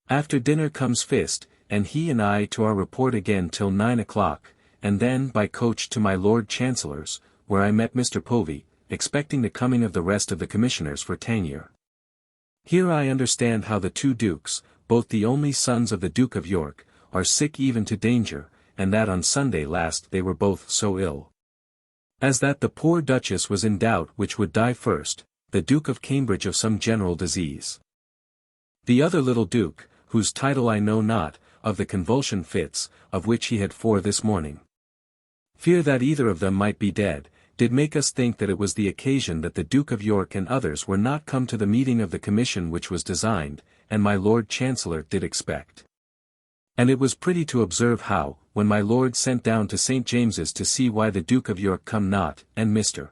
After dinner comes Fist, and he and I to our report again till 9 o'clock, and then by coach to my Lord Chancellor's, where I met Mr. Povey, expecting the coming of the rest of the commissioners for Tangier. Here I understand how the two dukes, both the only sons of the Duke of York, are sick even to danger, and that on Sunday last they were both so ill, as that the poor Duchess was in doubt which would die first, the Duke of Cambridge of some general disease. The other little Duke, whose title I know not, of the convulsion fits, of which he had 4 this morning. Fear that either of them might be dead, did make us think that it was the occasion that the Duke of York and others were not come to the meeting of the commission which was designed, and my Lord Chancellor did expect. And it was pretty to observe how, when my Lord sent down to St. James's to see why the Duke of York come not, and Mr.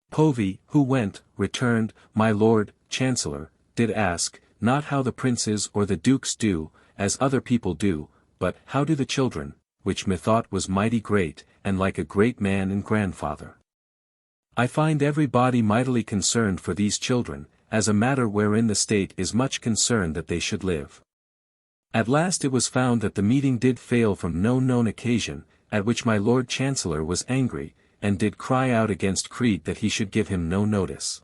Povey, who went, returned, my Lord Chancellor, did ask, not how the princes or the dukes do, as other people do, but how do the children, which methought was mighty great, and like a great man and grandfather. I find every body mightily concerned for these children, as a matter wherein the state is much concerned that they should live. At last it was found that the meeting did fail from no known occasion, at which my Lord Chancellor was angry, and did cry out against Creed that he should give him no notice.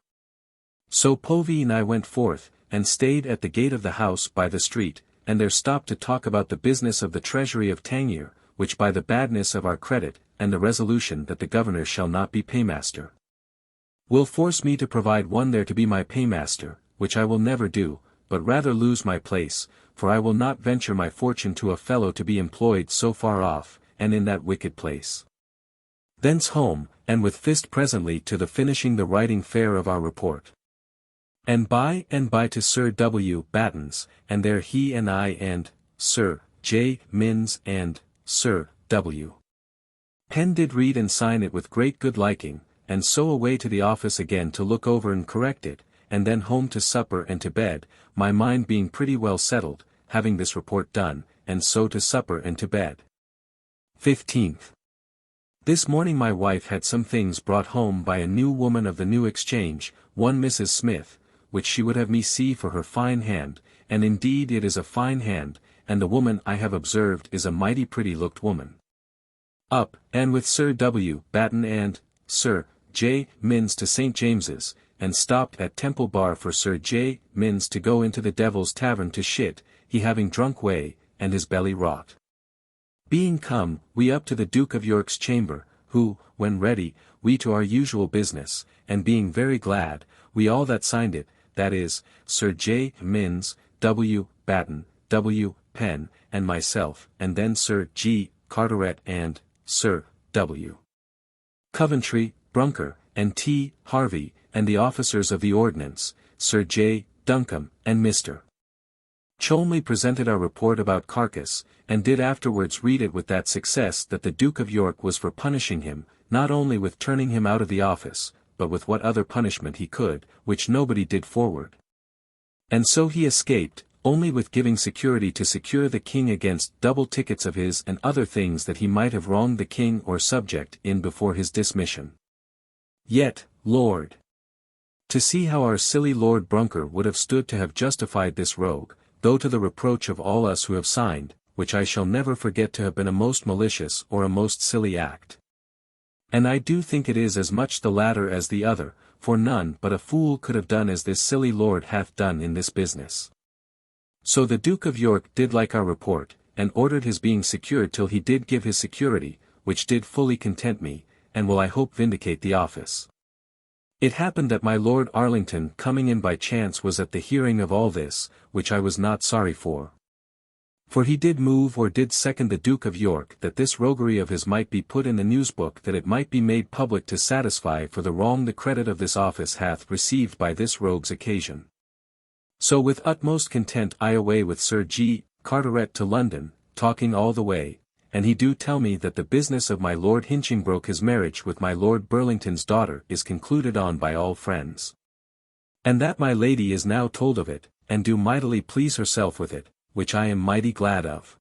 So Povey and I went forth, and stayed at the gate of the house by the street, and there stopped to talk about the business of the treasury of Tangier, which by the badness of our credit, and the resolution that the governor shall not be paymaster, will force me to provide one there to be my paymaster, which I will never do, but rather lose my place, for I will not venture my fortune to a fellow to be employed so far off, and in that wicked place. Thence home, and with Fist presently to the finishing the writing fair of our report. And by to Sir W. Batten's, and there he and I and Sir J. Minns and Sir W. Penn did read and sign it with great good liking, and so away to the office again to look over and correct it, and then home to supper and to bed, my mind being pretty well settled, having this report done, and so to supper and to bed. 15th. This morning my wife had some things brought home by a new woman of the New Exchange, one Mrs. Smith, which she would have me see for her fine hand, and indeed it is a fine hand, and the woman I have observed is a mighty pretty looked woman. Up, and with Sir W. Batten and Sir J. Minns to St. James's, and stopped at Temple Bar for Sir J. Minns to go into the Devil's Tavern to shit, he having drunk whey, and his belly rot. Being come, we up to the Duke of York's chamber, who, when ready, we to our usual business, and being very glad, we all that signed it, that is, Sir J. Minns, W. Batten, W. Penn, and myself, and then Sir G. Carteret and Sir W. Coventry, Brunker, and T. Harvey, and the officers of the ordnance, Sir J. Duncombe, and Mr. Cholmondeley presented our report about Carcass, and did afterwards read it with that success that the Duke of York was for punishing him, not only with turning him out of the office, but with what other punishment he could, which nobody did forward. And so he escaped, only with giving security to secure the king against double tickets of his and other things that he might have wronged the king or subject in before his dismission. Yet, Lord, to see how our silly Lord Brunker would have stood to have justified this rogue, though to the reproach of all us who have signed, which I shall never forget to have been a most malicious or a most silly act. And I do think it is as much the latter as the other, for none but a fool could have done as this silly lord hath done in this business. So the Duke of York did like our report, and ordered his being secured till he did give his security, which did fully content me, and will I hope vindicate the office. It happened that my Lord Arlington coming in by chance was at the hearing of all this, which I was not sorry for. For he did move or did second the Duke of York that this roguery of his might be put in the newsbook, that it might be made public to satisfy for the wrong the credit of this office hath received by this rogue's occasion. So with utmost content I away with Sir G. Carteret to London, talking all the way, and he do tell me that the business of my Lord Hinchingbroke his marriage with my Lord Burlington's daughter is concluded on by all friends. And that my lady is now told of it, and do mightily please herself with it, which I am mighty glad of.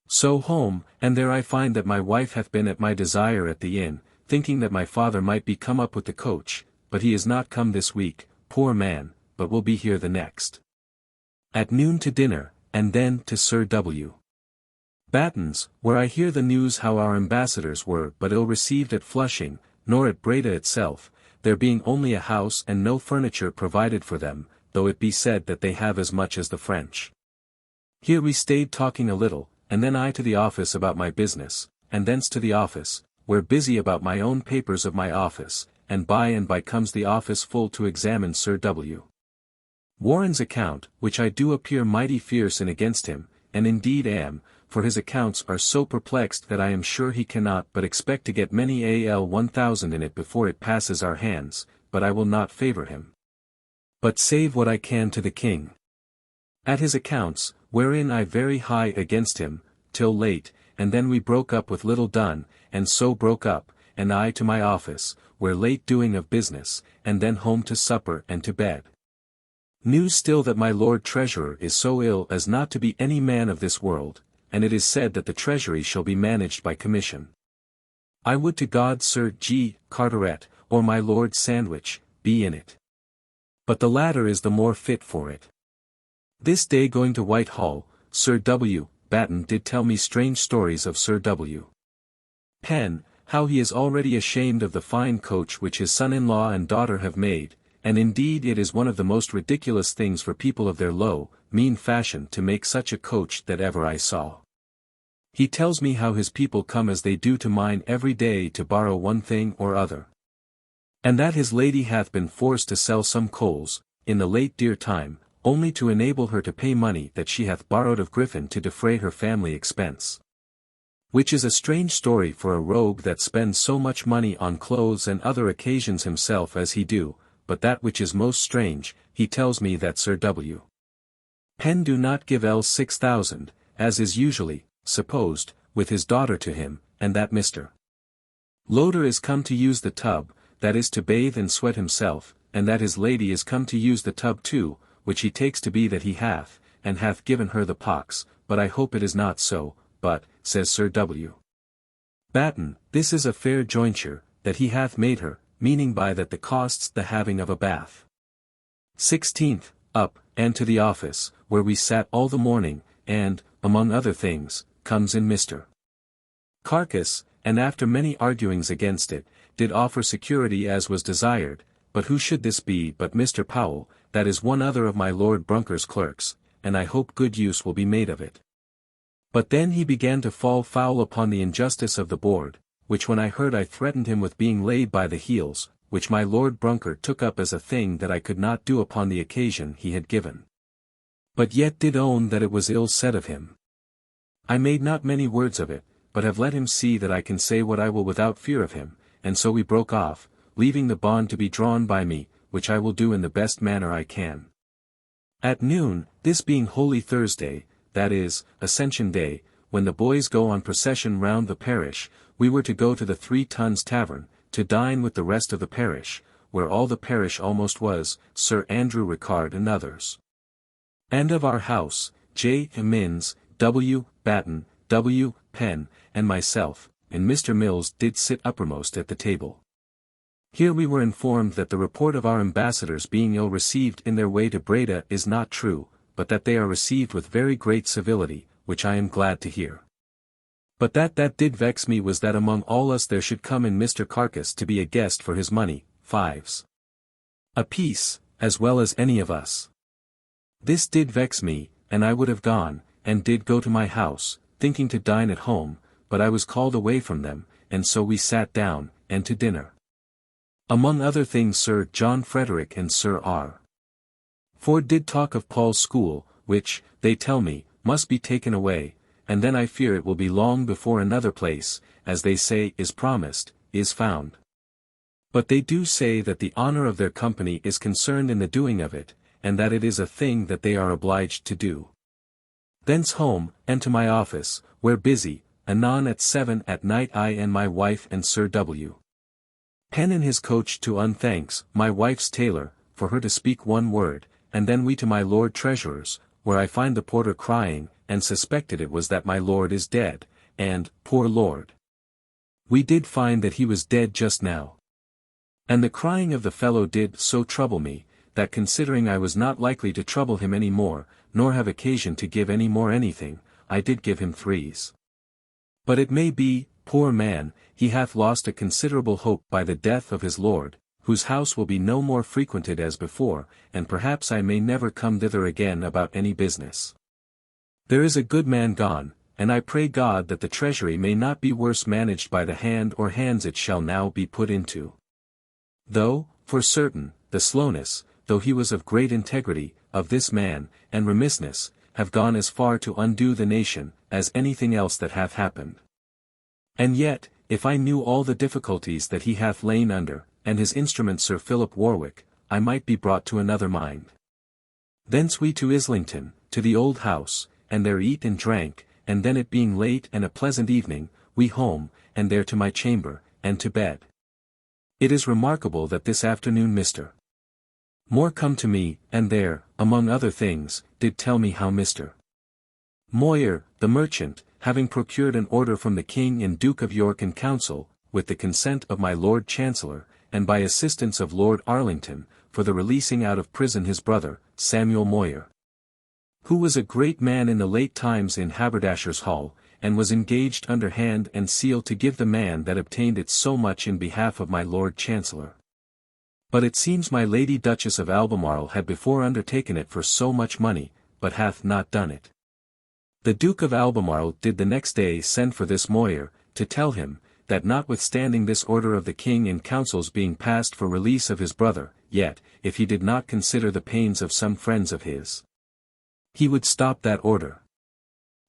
So home, and there I find that my wife hath been at my desire at the inn, thinking that my father might be come up with the coach, but he is not come this week, poor man, but will be here the next. At noon to dinner, and then to Sir W. Batten's, where I hear the news how our ambassadors were but ill received at Flushing, nor at Breda itself, there being only a house and no furniture provided for them, though it be said that they have as much as the French. Here we stayed talking a little, and then I to the office about my business, and thence to the office, where busy about my own papers of my office, and by comes the office full to examine Sir W. Warren's account, which I do appear mighty fierce in against him, and indeed am, for his accounts are so perplexed that I am sure he cannot but expect to get many al 1000 in it before it passes our hands, but I will not favour him, but save what I can to the king. At his accounts, wherein I very high against him, till late, and then we broke up with little done, and so broke up, and I to my office, where late doing of business, and then home to supper and to bed. News still that my Lord Treasurer is so ill as not to be any man of this world, and it is said that the Treasury shall be managed by commission. I would to God Sir G. Carteret, or my Lord Sandwich, be in it. But the latter is the more fit for it. This day going to Whitehall, Sir W. Batten did tell me strange stories of Sir W. Penn, how he is already ashamed of the fine coach which his son-in-law and daughter have made, and indeed it is one of the most ridiculous things for people of their low, mean fashion to make such a coach that ever I saw. He tells me how his people come as they do to mine every day to borrow one thing or other. And that his lady hath been forced to sell some coals, in the late dear time, only to enable her to pay money that she hath borrowed of Griffin to defray her family expense. Which is a strange story for a rogue that spends so much money on clothes and other occasions himself as he do, but that which is most strange, he tells me that Sir W. Penn do not give L 6000, as is usually supposed, with his daughter to him, and that Mr. Loder is come to use the tub, that is to bathe and sweat himself, and that his lady is come to use the tub too, which he takes to be that he hath, and hath given her the pox, but I hope it is not so, but, says Sir W. Batten, this is a fair jointure, that he hath made her, meaning by that the costs the having of a bath. 16th, up, and to the office, where we sat all the morning, and, among other things, comes in Mr. Carcass, and after many arguings against it, did offer security as was desired, but who should this be but Mr. Powell, that is one other of my Lord Brunker's clerks, and I hope good use will be made of it. But then he began to fall foul upon the injustice of the board, which when I heard I threatened him with being laid by the heels, which my Lord Brunker took up as a thing that I could not do upon the occasion he had given. But yet did own that it was ill said of him. I made not many words of it, but have let him see that I can say what I will without fear of him, and so we broke off, leaving the bond to be drawn by me, which I will do in the best manner I can. At noon, this being Holy Thursday, that is, Ascension Day, when the boys go on procession round the parish, we were to go to the 3 Tons Tavern, to dine with the rest of the parish, where all the parish almost was, Sir Andrew Ricard and others. And of our house, J. Minns, W. Batten, W. Penn, and myself, and Mr. Mills did sit uppermost at the table. Here we were informed that the report of our ambassadors being ill received in their way to Breda is not true, but that they are received with very great civility, which I am glad to hear. But that did vex me was that among all us there should come in Mr. Carcass to be a guest for his money, 5s apiece, as well as any of us. This did vex me, and I would have gone, and did go to my house, thinking to dine at home, but I was called away from them, and so we sat down, and to dinner. Among other things Sir John Frederick and Sir R. Ford did talk of Paul's school, which, they tell me, must be taken away, and then I fear it will be long before another place, as they say is promised, is found. But they do say that the honour of their company is concerned in the doing of it, and that it is a thing that they are obliged to do. Thence home, and to my office, where busy, anon at 7 at night I and my wife and Sir W. Pen in his coach to unthanks, my wife's tailor, for her to speak one word, and then we to my Lord Treasurer's, where I find the porter crying, and suspected it was that my lord is dead, and, poor lord. We did find that he was dead just now. And the crying of the fellow did so trouble me, that considering I was not likely to trouble him any more, nor have occasion to give any more anything, I did give him threes. But it may be, poor man, he hath lost a considerable hope by the death of his lord, whose house will be no more frequented as before, and perhaps I may never come thither again about any business. There is a good man gone, and I pray God that the treasury may not be worse managed by the hand or hands it shall now be put into. Though, for certain, the slowness, though he was of great integrity, of this man, and remissness, have gone as far to undo the nation, as anything else that hath happened. And yet, if I knew all the difficulties that he hath lain under, and his instrument Sir Philip Warwick, I might be brought to another mind. Thence we to Islington, to the old house, and there eat and drank, and then it being late and a pleasant evening, we home, and there to my chamber, and to bed. It is remarkable that this afternoon Mr. Moore come to me, and there, among other things, did tell me how Mr. Moyer, the merchant, having procured an order from the King and Duke of York in council, with the consent of my Lord Chancellor, and by assistance of Lord Arlington, for the releasing out of prison his brother, Samuel Moyer, who was a great man in the late times in Haberdashers' Hall, and was engaged under hand and seal to give the man that obtained it so much in behalf of my Lord Chancellor. But it seems my Lady Duchess of Albemarle had before undertaken it for so much money, but hath not done it. The Duke of Albemarle did the next day send for this Moyer, to tell him, that notwithstanding this order of the King and councils being passed for release of his brother, yet, if he did not consider the pains of some friends of his, he would stop that order.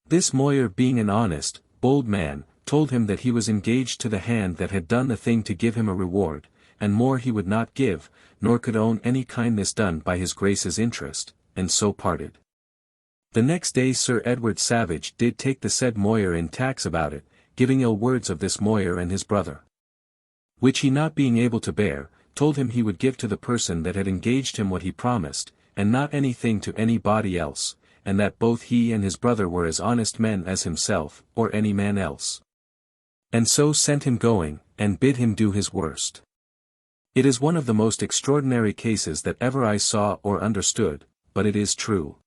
This Moyer being an honest, bold man, told him that he was engaged to the hand that had done the thing to give him a reward, and more he would not give, nor could own any kindness done by his Grace's interest, and so parted. The next day Sir Edward Savage did take the said Moyer in tax about it, giving ill words of this Moyer and his brother, which he not being able to bear, told him he would give to the person that had engaged him what he promised, and not anything to any body else, and that both he and his brother were as honest men as himself, or any man else. And so sent him going, and bid him do his worst. It is one of the most extraordinary cases that ever I saw or understood, but it is true.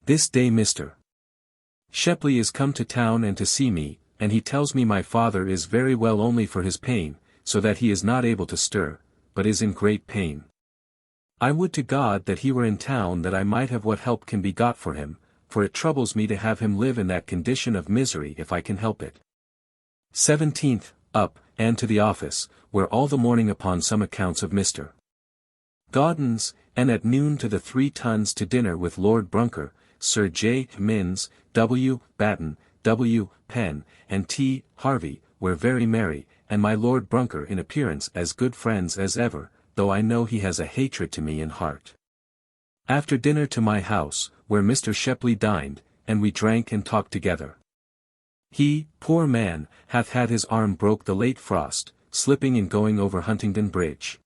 This day Mr. Shepley is come to town and to see me, and he tells me my father is very well only for his pain, so that he is not able to stir, but is in great pain. I would to God that he were in town that I might have what help can be got for him, for it troubles me to have him live in that condition of misery if I can help it. 17th, up, and to the office, where all the morning upon some accounts of Mr. Gaudens, and at noon to the 3 Tons to dinner with Lord Brunker, Sir J. Minns, W. Batten, W. Penn, and T. Harvey, were very merry, and my Lord Brunker in appearance as good friends as ever, though I know he has a hatred to me in heart. After dinner to my house, where Mr. Shepley dined, and we drank and talked together. He, poor man, hath had his arm broke the late frost, slipping in going over Huntingdon Bridge.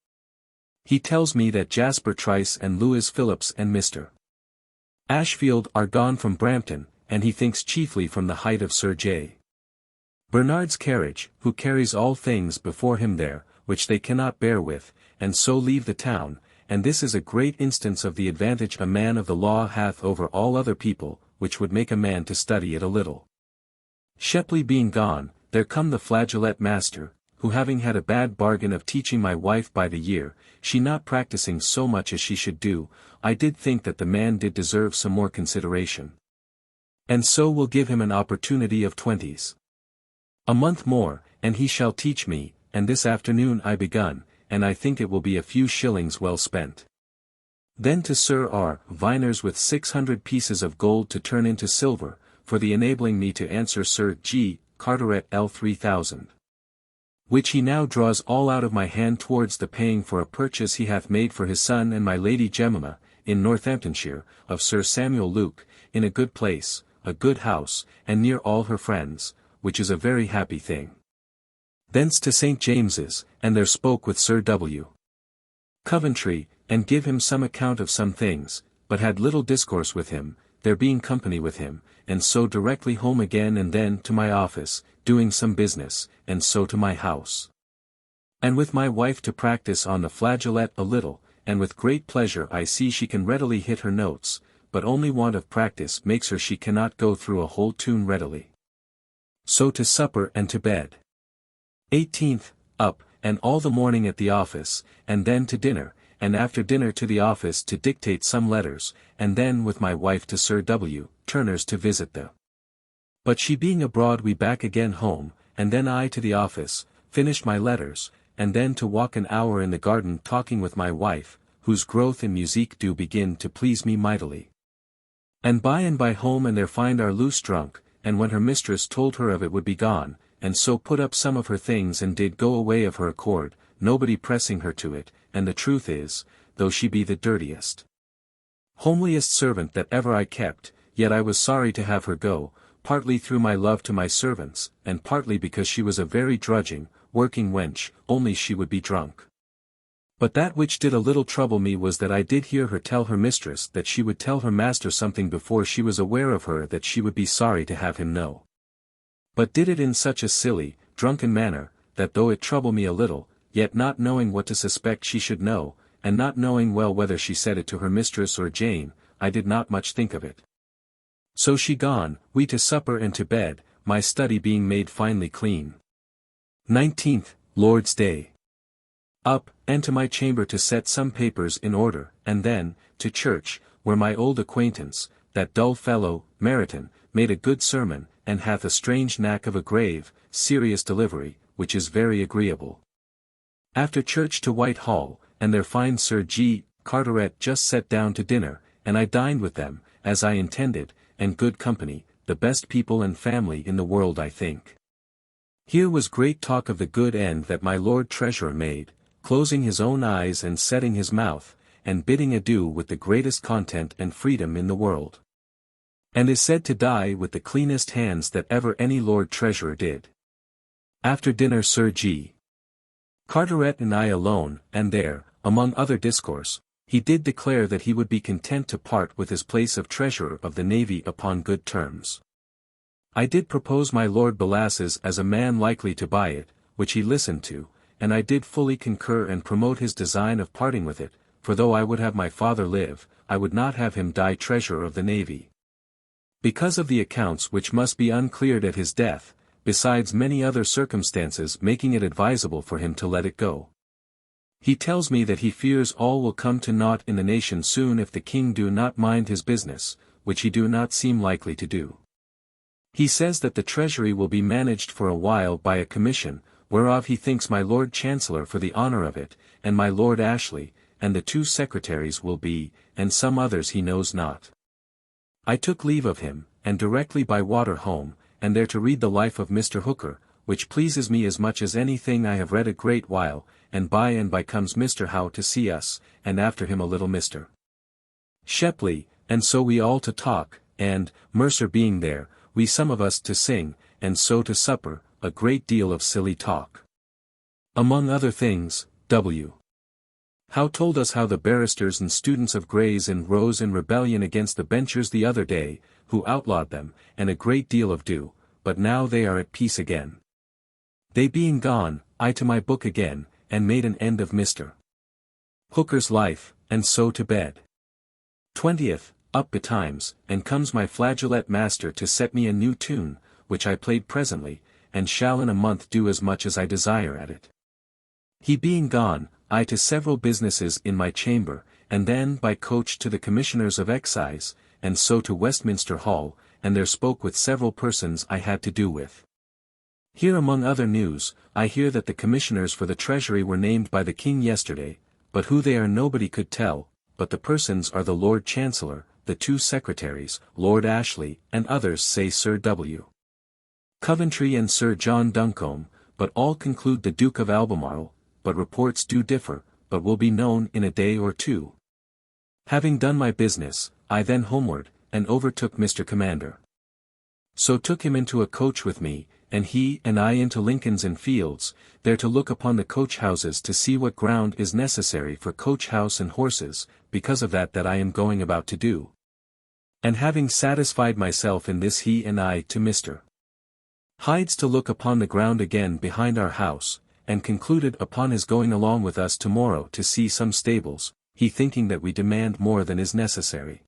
He tells me that Jasper Trice and Lewis Phillips and Mr. Ashfield are gone from Brampton, and he thinks chiefly from the height of Sir J. Bernard's carriage, who carries all things before him there, which they cannot bear with, and so leave the town, and this is a great instance of the advantage a man of the law hath over all other people, which would make a man to study it a little. Shepley being gone, there come the flageolet master, who having had a bad bargain of teaching my wife by the year, she not practising so much as she should do, I did think that the man did deserve some more consideration. And so will give him an opportunity of 20s. A month more, and he shall teach me, and this afternoon I begun, and I think it will be a few shillings well spent. Then to Sir R. Viners with 600 pieces of gold to turn into silver, for the enabling me to answer Sir G. Carteret L. 3000. Which he now draws all out of my hand towards the paying for a purchase he hath made for his son and my Lady Jemima, in Northamptonshire, of Sir Samuel Luke, in a good place, a good house, and near all her friends, which is a very happy thing. Thence to St. James's, and there spoke with Sir W. Coventry, and give him some account of some things, but had little discourse with him, there being company with him, and so directly home again and then to my office, doing some business, and so to my house. And with my wife to practice on the flageolet a little, and with great pleasure I see she can readily hit her notes, but only want of practice makes her she cannot go through a whole tune readily. So to supper and to bed. 18th, up, and all the morning at the office, and then to dinner, and after dinner to the office to dictate some letters, and then with my wife to Sir W. Turner's to visit the. But she being abroad we back again home, and then I to the office, finish my letters, and then to walk an hour in the garden talking with my wife, whose growth in musique do begin to please me mightily. And by home and there find our Luce drunk, and when her mistress told her of it would be gone, and so put up some of her things and did go away of her accord, nobody pressing her to it, and the truth is, though she be the dirtiest, homeliest servant that ever I kept, yet I was sorry to have her go, partly through my love to my servants, and partly because she was a very drudging, working wench, only she would be drunk. But that which did a little trouble me was that I did hear her tell her mistress that she would tell her master something before she was aware of her that she would be sorry to have him know. But did it in such a silly, drunken manner, that though it trouble me a little, yet not knowing what to suspect she should know, and not knowing well whether she said it to her mistress or Jane, I did not much think of it. So she gone, we to supper and to bed, my study being made finely clean. 19th, Lord's Day. Up, and to my chamber to set some papers in order, and then, to church, where my old acquaintance, that dull fellow, Meryton, made a good sermon, and hath a strange knack of a grave, serious delivery, which is very agreeable. After church to Whitehall, and there find Sir G. Carteret just set down to dinner, and I dined with them, as I intended, and good company, the best people and family in the world I think. Here was great talk of the good end that my Lord Treasurer made, closing his own eyes and setting his mouth, and bidding adieu with the greatest content and freedom in the world. And is said to die with the cleanest hands that ever any Lord Treasurer did. After dinner Sir G. Carteret and I alone, and there, among other discourse, he did declare that he would be content to part with his place of Treasurer of the Navy upon good terms. I did propose my Lord Bellasis as a man likely to buy it, which he listened to, and I did fully concur and promote his design of parting with it, for though I would have my father live, I would not have him die Treasurer of the Navy. Because of the accounts which must be uncleared at his death, besides many other circumstances making it advisable for him to let it go. He tells me that he fears all will come to naught in the nation soon if the king do not mind his business, which he do not seem likely to do. He says that the treasury will be managed for a while by a commission, whereof he thinks my Lord Chancellor for the honour of it, and my Lord Ashley, and the 2 secretaries will be, and some others he knows not. I took leave of him, and directly by water home, and there to read the life of Mr. Hooker, which pleases me as much as anything I have read a great while, and by comes Mr. Howe to see us, and after him a little Mr. Shepley, and so we all to talk, and, Mercer being there, we some of us to sing, and so to supper, a great deal of silly talk. Among other things, W. Howe told us how the barristers and students of Gray's Inn rose in rebellion against the benchers the other day, who outlawed them, and a great deal of do, but now they are at peace again. They being gone, I to my book again, and made an end of Mr. Hooker's life, and so to bed. 20th, up betimes, and comes my flageolet master to set me a new tune, which I played presently, and shall in a month do as much as I desire at it. He being gone, I to several businesses in my chamber, and then by coach to the Commissioners of Excise, and so to Westminster Hall, and there spoke with several persons I had to do with. Here among other news, I hear that the Commissioners for the Treasury were named by the King yesterday, but who they are nobody could tell, but the persons are the Lord Chancellor, the 2 secretaries, Lord Ashley, and others say Sir W. Coventry and Sir John Duncombe, but all conclude the Duke of Albemarle, but reports do differ, but will be known in a day or 2. Having done my business, I then homeward, and overtook Mr. Commander. So took him into a coach with me, and he and I into Lincoln's Inn Fields, there to look upon the coach houses to see what ground is necessary for coach house and horses, because of that I am going about to do. And having satisfied myself in this he and I to Mr. Hyde's to look upon the ground again behind our house, and concluded upon his going along with us tomorrow to see some stables, he thinking that we demand more than is necessary.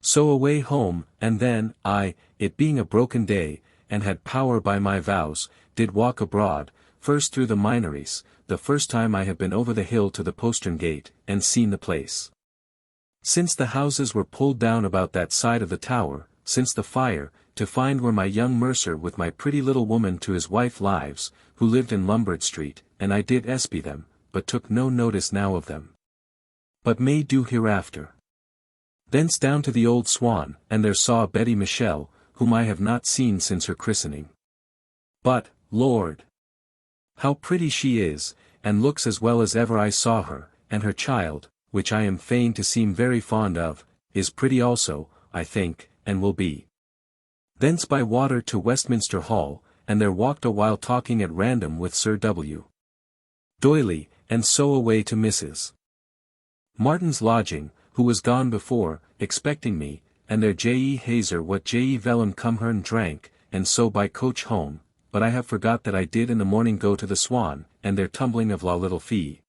So away home, and then, I, it being a broken day, and had power by my vows, did walk abroad, first through the Minories, the first time I have been over the hill to the postern gate, and seen the place. Since the houses were pulled down about that side of the tower, since the fire, to find where my young mercer with my pretty little woman to his wife lives, who lived in Lombard Street, and I did espy them, but took no notice now of them. But may do hereafter. Thence down to the Old Swan, and there saw Betty Michel, whom I have not seen since her christening. But, Lord! How pretty she is, and looks as well as ever I saw her, and her child, which I am fain to seem very fond of, is pretty also, I think, and will be. Thence by water to Westminster Hall, and there walked a while talking at random with Sir W. Doyley, and so away to Mrs. Martin's lodging, who was gone before, expecting me, and there J.E. Hazer what J.E. Vellum come her and drank, and so by coach home, but I have forgot that I did in the morning go to the Swan, and there tumbling of la little fee.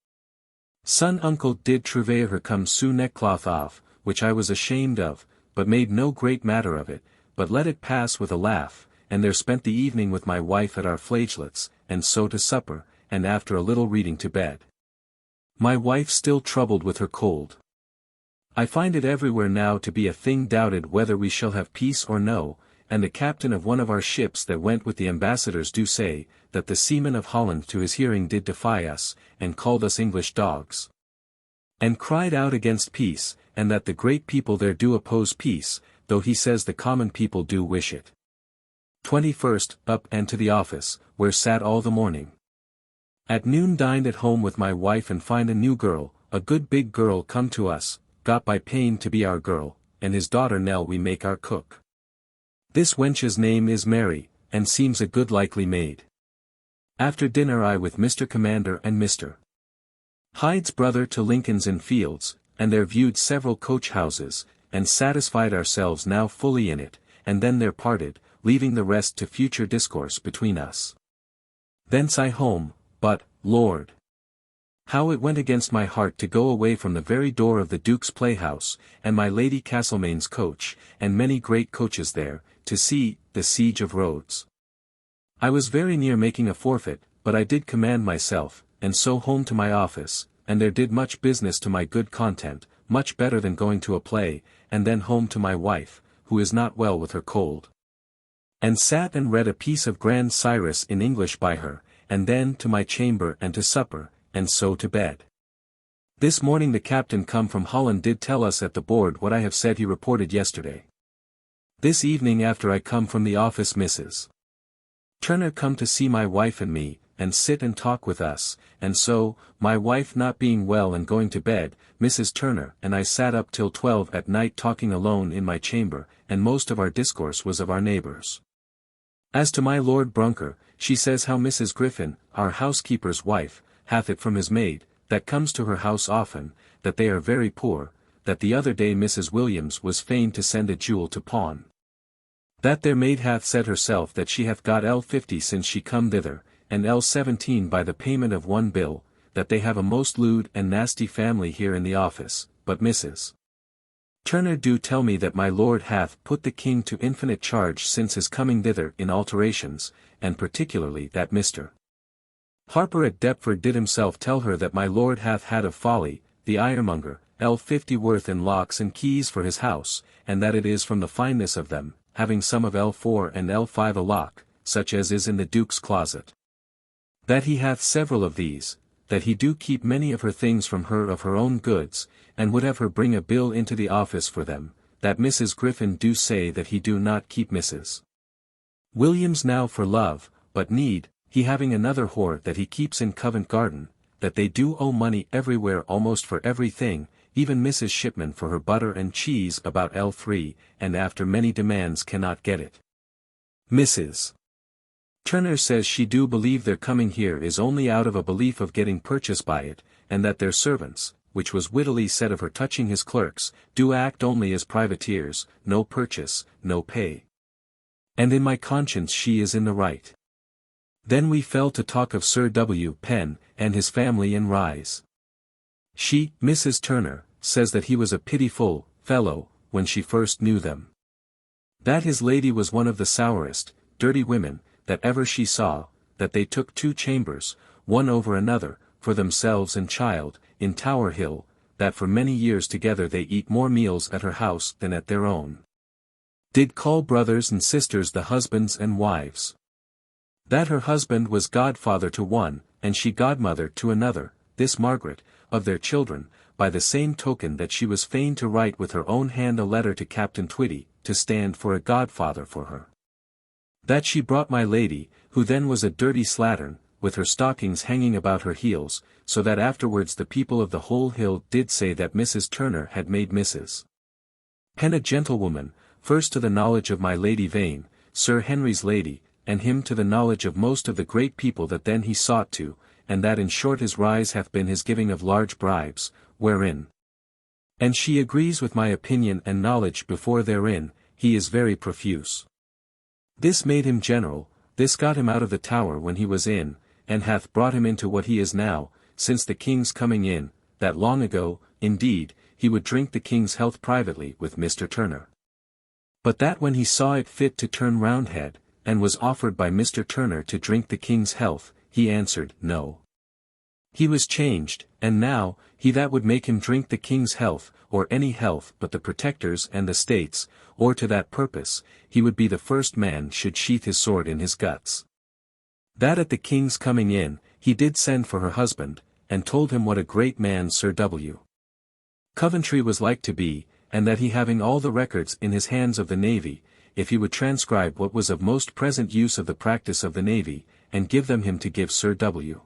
Son uncle did travail her come sous neckcloth off, which I was ashamed of, but made no great matter of it, but let it pass with a laugh, and there spent the evening with my wife at our flagelets, and so to supper, and after a little reading to bed. My wife still troubled with her cold. I find it everywhere now to be a thing doubted whether we shall have peace or no, and the captain of one of our ships that went with the ambassadors do say, that the seamen of Holland to his hearing did defy us, and called us English dogs. And cried out against peace, and that the great people there do oppose peace, though he says the common people do wish it. 21st, up and to the office, where sat all the morning. At noon dined at home with my wife and find a new girl, a good big girl come to us, got by Payne to be our girl, and his daughter Nell we make our cook. This wench's name is Mary, and seems a good likely maid. After dinner I with Mr. Commander and Mr. Hyde's brother to Lincoln's Inn Fields, and there viewed several coach houses, and satisfied ourselves now fully in it, and then there parted, leaving the rest to future discourse between us. Thence I home, but, Lord! How it went against my heart to go away from the very door of the Duke's Playhouse, and my Lady Castlemaine's coach, and many great coaches there, to see the Siege of Rhodes. I was very near making a forfeit, but I did command myself, and so home to my office, and there did much business to my good content, much better than going to a play, and then home to my wife, who is not well with her cold. And sat and read a piece of Grand Cyrus in English by her, and then to my chamber and to supper, and so to bed. This morning the captain come from Holland did tell us at the board what I have said he reported yesterday. This evening after I come from the office Mrs. Turner come to see my wife and me, and sit and talk with us, and so, my wife not being well and going to bed, Mrs. Turner and I sat up till 12 at night talking alone in my chamber, and most of our discourse was of our neighbours. As to my Lord Brunker, she says how Mrs. Griffin, our housekeeper's wife, hath it from his maid, that comes to her house often, that they are very poor, that the other day Mrs. Williams was fain to send a jewel to pawn. That their maid hath said herself that she hath got L50 since she come thither, and L17 by the payment of one bill, that they have a most lewd and nasty family here in the office, but Mrs. Turner do tell me that my lord hath put the king to infinite charge since his coming thither in alterations, and particularly that Mr. Harper at Deptford did himself tell her that my lord hath had of Folly, the ironmonger, L50 worth in locks and keys for his house, and that it is from the fineness of them, having some of L4 and L5 a lock, such as is in the Duke's closet. That he hath several of these, that he do keep many of her things from her of her own goods, and would have her bring a bill into the office for them, that Mrs. Griffin do say that he do not keep Mrs. Williams now for love, but need, he having another whore that he keeps in Covent Garden, that they do owe money everywhere almost for everything, even Mrs. Shipman for her butter and cheese about L3, and after many demands cannot get it. Mrs. Turner says she do believe their coming here is only out of a belief of getting purchased by it, and that their servants, which was wittily said of her touching his clerks, do act only as privateers, no purchase, no pay. And in my conscience she is in the right. Then we fell to talk of Sir W. Penn, and his family and rise. She, Mrs. Turner, says that he was a pitiful fellow, when she first knew them. That his lady was one of the sourest, dirty women, that ever she saw, that they took 2 chambers, one over another, for themselves and child, in Tower Hill, that for many years together they eat more meals at her house than at their own. Did call brothers and sisters the husbands and wives. That her husband was godfather to one, and she godmother to another, this Margaret, of their children, by the same token that she was fain to write with her own hand a letter to Captain Twitty, to stand for a godfather for her. That she brought my lady, who then was a dirty slattern, with her stockings hanging about her heels, so that afterwards the people of the whole hill did say that Mrs. Turner had made Mrs. Penn a gentlewoman, first to the knowledge of my Lady Vane, Sir Henry's lady, and him to the knowledge of most of the great people that then he sought to, and that in short his rise hath been his giving of large bribes, wherein. And she agrees with my opinion and knowledge before therein, he is very profuse. This made him general, this got him out of the Tower when he was in, and hath brought him into what he is now, since the king's coming in, that long ago, indeed, he would drink the king's health privately with Mr. Turner. But that when he saw it fit to turn Roundhead, and was offered by Mr. Turner to drink the king's health, he answered, no. He was changed, and now, he that would make him drink the king's health, or any health but the Protector's and the State's, or to that purpose, he would be the first man should sheath his sword in his guts. That at the king's coming in, he did send for her husband, and told him what a great man Sir W. Coventry was like to be, and that he having all the records in his hands of the navy, if he would transcribe what was of most present use of the practice of the navy, and give them him to give Sir W.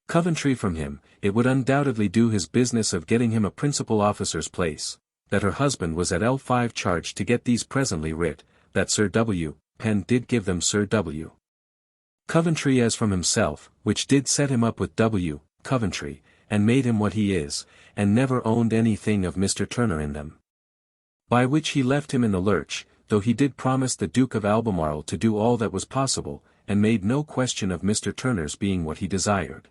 Coventry from him, it would undoubtedly do his business of getting him a principal officer's place, that her husband was at L5 charged to get these presently writ, that Sir W. Penn did give them Sir W. Coventry as from himself, which did set him up with W. Coventry, and made him what he is, and never owned anything of Mr. Turner in them. By which he left him in the lurch, though he did promise the Duke of Albemarle to do all that was possible, and made no question of Mr. Turner's being what he desired.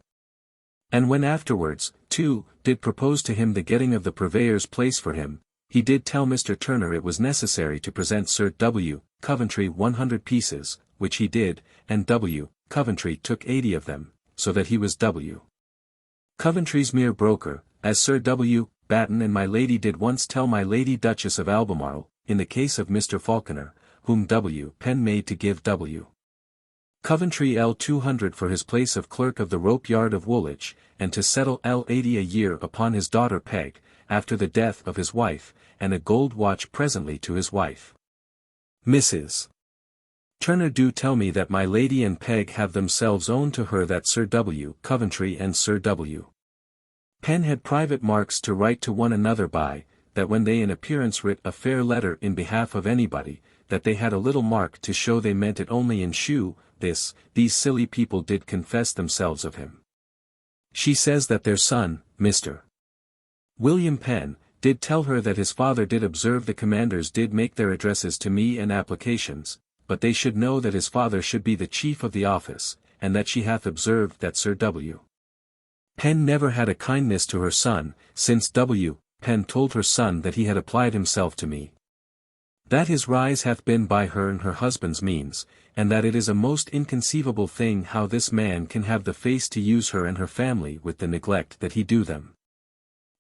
And when afterwards, too, did propose to him the getting of the purveyor's place for him, he did tell Mr. Turner it was necessary to present Sir W. Coventry 100 pieces, which he did, and W. Coventry took 80 of them, so that he was W. Coventry's mere broker, as Sir W. Batten and my lady did once tell my Lady Duchess of Albemarle, in the case of Mr. Falconer, whom W. Penn made to give W. Coventry L200 for his place of clerk of the rope yard of Woolwich, and to settle L80 a year upon his daughter Peg, after the death of his wife, and a gold watch presently to his wife. Mrs. Turner do tell me that my lady and Peg have themselves owned to her that Sir W. Coventry and Sir W. Penn had private marks to write to one another by, that when they in appearance writ a fair letter in behalf of anybody, that they had a little mark to show they meant it only in shew, these silly people did confess themselves of him. She says that their son, Mr. William Penn, did tell her that his father did observe the commanders did make their addresses to me and applications, but they should know that his father should be the chief of the office, and that she hath observed that Sir W. Penn never had a kindness to her son, since W. Penn told her son that he had applied himself to me. That his rise hath been by her and her husband's means, and that it is a most inconceivable thing how this man can have the face to use her and her family with the neglect that he do them.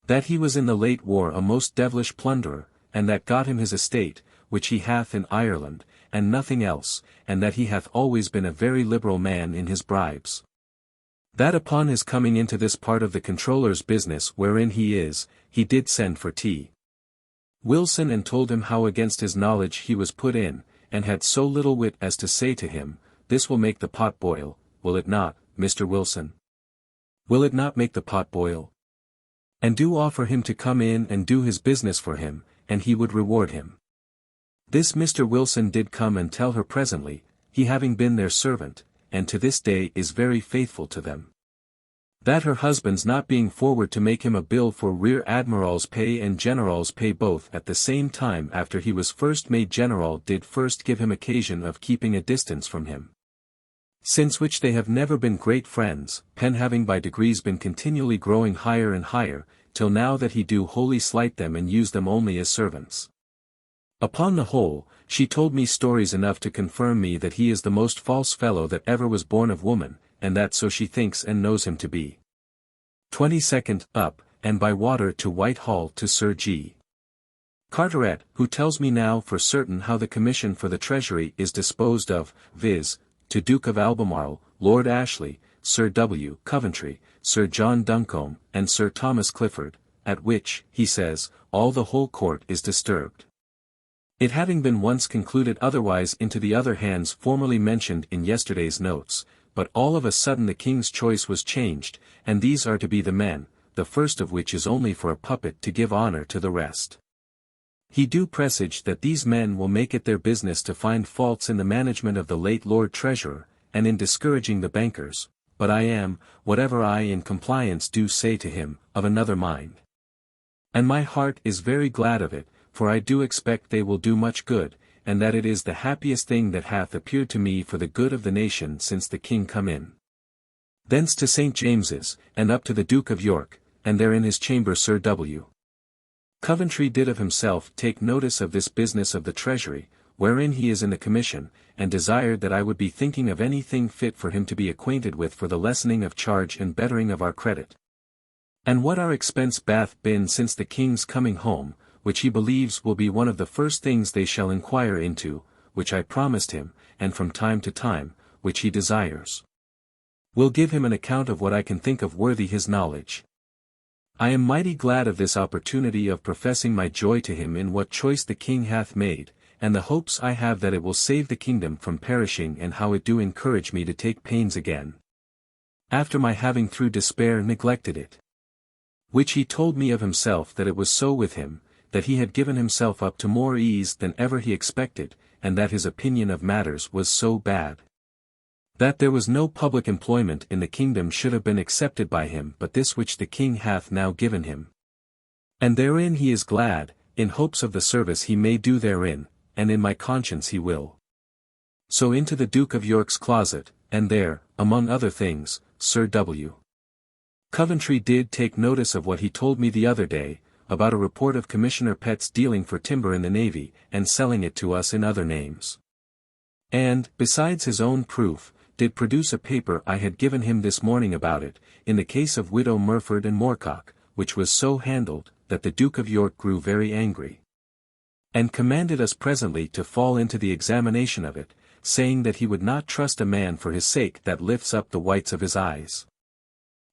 That he was in the late war a most devilish plunderer, and that got him his estate, which he hath in Ireland, and nothing else, and that he hath always been a very liberal man in his bribes. That upon his coming into this part of the controller's business wherein he is, he did send for T. Wilson and told him how against his knowledge he was put in, and had so little wit as to say to him, "This will make the pot boil, will it not, Mr. Wilson?" Will it not make the pot boil? And do offer him to come in and do his business for him, and he would reward him. This Mr. Wilson did come and tell her presently, he having been their servant, and to this day is very faithful to them. That her husband's not being forward to make him a bill for rear admiral's pay and general's pay both at the same time after he was first made general did first give him occasion of keeping a distance from him. Since which they have never been great friends, Pen having by degrees been continually growing higher and higher, till now that he do wholly slight them and use them only as servants. Upon the whole, she told me stories enough to confirm me that he is the most false fellow that ever was born of woman, and that so she thinks and knows him to be. 22nd, up, and by water to Whitehall to Sir G. Carteret, who tells me now for certain how the commission for the Treasury is disposed of, viz., to Duke of Albemarle, Lord Ashley, Sir W. Coventry, Sir John Duncombe, and Sir Thomas Clifford, at which, he says, all the whole court is disturbed. It having been once concluded otherwise into the other hands formerly mentioned in yesterday's notes, but all of a sudden the king's choice was changed, and these are to be the men, the first of which is only for a puppet to give honor to the rest. He do presage that these men will make it their business to find faults in the management of the late Lord Treasurer, and in discouraging the bankers, but I am, whatever I in compliance do say to him, of another mind. And my heart is very glad of it, for I do expect they will do much good, and that it is the happiest thing that hath appeared to me for the good of the nation since the king come in. Thence to St. James's, and up to the Duke of York, and there in his chamber Sir W. Coventry did of himself take notice of this business of the Treasury, wherein he is in the commission, and desired that I would be thinking of anything fit for him to be acquainted with for the lessening of charge and bettering of our credit. And what our expense bath been since the king's coming home, which he believes will be one of the first things they shall inquire into, which I promised him, and from time to time, which he desires. Will give him an account of what I can think of worthy his knowledge. I am mighty glad of this opportunity of professing my joy to him in what choice the king hath made, and the hopes I have that it will save the kingdom from perishing and how it do encourage me to take pains again. After my having through despair neglected it. Which he told me of himself that it was so with him, that he had given himself up to more ease than ever he expected, and that his opinion of matters was so bad, that there was no public employment in the kingdom should have been accepted by him but this which the king hath now given him. And therein he is glad, in hopes of the service he may do therein, and in my conscience he will. So into the Duke of York's closet, and there, among other things, Sir W. Coventry did take notice of what he told me the other day, about a report of Commissioner Pett's dealing for timber in the Navy, and selling it to us in other names. And, besides his own proof, did produce a paper I had given him this morning about it, in the case of Widow Murford and Moorcock, which was so handled, that the Duke of York grew very angry. And commanded us presently to fall into the examination of it, saying that he would not trust a man for his sake that lifts up the whites of his eyes.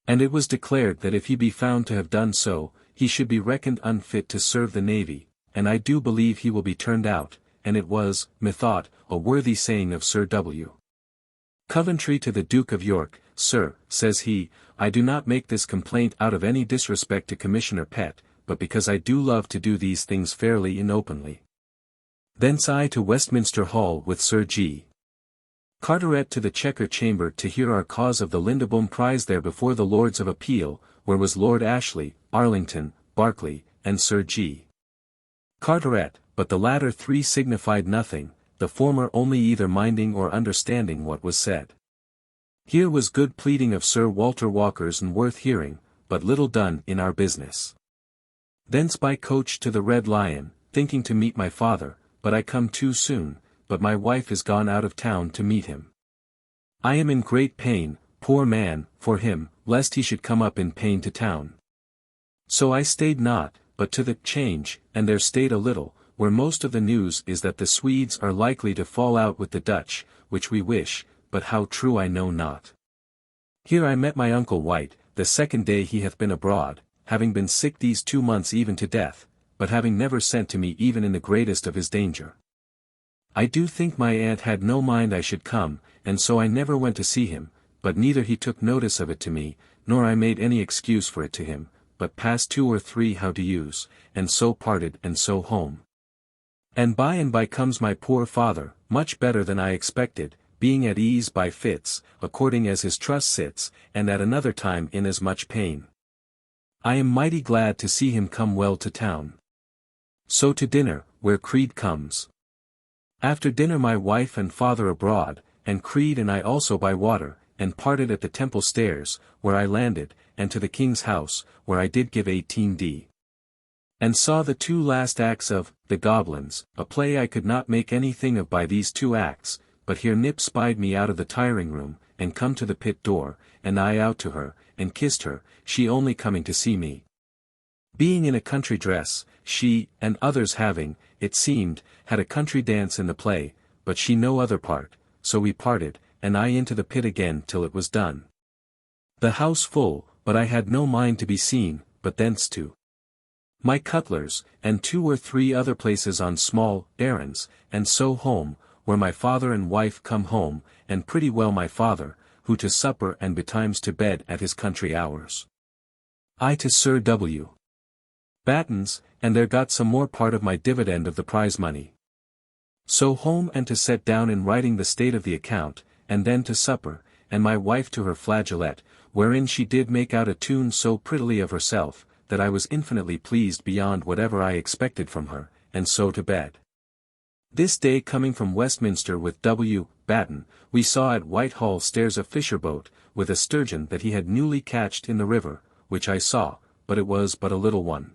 And it was declared that if he be found to have done so, he should be reckoned unfit to serve the navy, and I do believe he will be turned out, and it was, methought, a worthy saying of Sir W. Coventry to the Duke of York, Sir, says he, I do not make this complaint out of any disrespect to Commissioner Pett, but because I do love to do these things fairly and openly. Thence I to Westminster Hall with Sir G. Carteret to the Chequer Chamber to hear our cause of the Lindeboom prize there before the Lords of Appeal, where was Lord Ashley, Arlington, Berkeley, and Sir G. Carteret, but the latter three signified nothing, the former only either minding or understanding what was said. Here was good pleading of Sir Walter Walker's and worth hearing, but little done in our business. Thence by coach to the Red Lion, thinking to meet my father, but I come too soon, but my wife is gone out of town to meet him. I am in great pain, poor man, for him, lest he should come up in pain to town. So I stayed not, but to the Change, and there stayed a little, where most of the news is that the Swedes are likely to fall out with the Dutch, which we wish, but how true I know not. Here I met my uncle White, the second day he hath been abroad, having been sick these 2 months even to death, but having never sent to me even in the greatest of his danger. I do think my aunt had no mind I should come, and so I never went to see him, but neither he took notice of it to me, nor I made any excuse for it to him, but passed 2 or 3 how to use, and so parted and so home. And by comes my poor father, much better than I expected, being at ease by fits, according as his trust sits, and at another time in as much pain. I am mighty glad to see him come well to town. So to dinner, where Creed comes. After dinner my wife and father abroad, and Creed and I also by water, and parted at the temple stairs, where I landed, and to the king's house, where I did give 18d. And saw the 2 last acts of The Goblins, a play I could not make anything of by these 2 acts, but here Nip spied me out of the tiring room, and come to the pit door, and I out to her, and kissed her, she only coming to see me. Being in a country dress, she, and others having, it seemed, had a country dance in the play, but she no other part, so we parted, and I into the pit again till it was done. The house full, but I had no mind to be seen, but thence to my cutler's, and 2 or 3 other places on small errands, and so home, where my father and wife come home, and pretty well my father, who to supper and betimes to bed at his country hours. I to Sir W. Batten's, and there got some more part of my dividend of the prize money. So home and to set down in writing the state of the account, and then to supper, and my wife to her flageolet, wherein she did make out a tune so prettily of herself, that I was infinitely pleased beyond whatever I expected from her, and so to bed. This day coming from Westminster with W. Batten, we saw at Whitehall stairs a fisher boat, with a sturgeon that he had newly catched in the river, which I saw, but it was but a little one.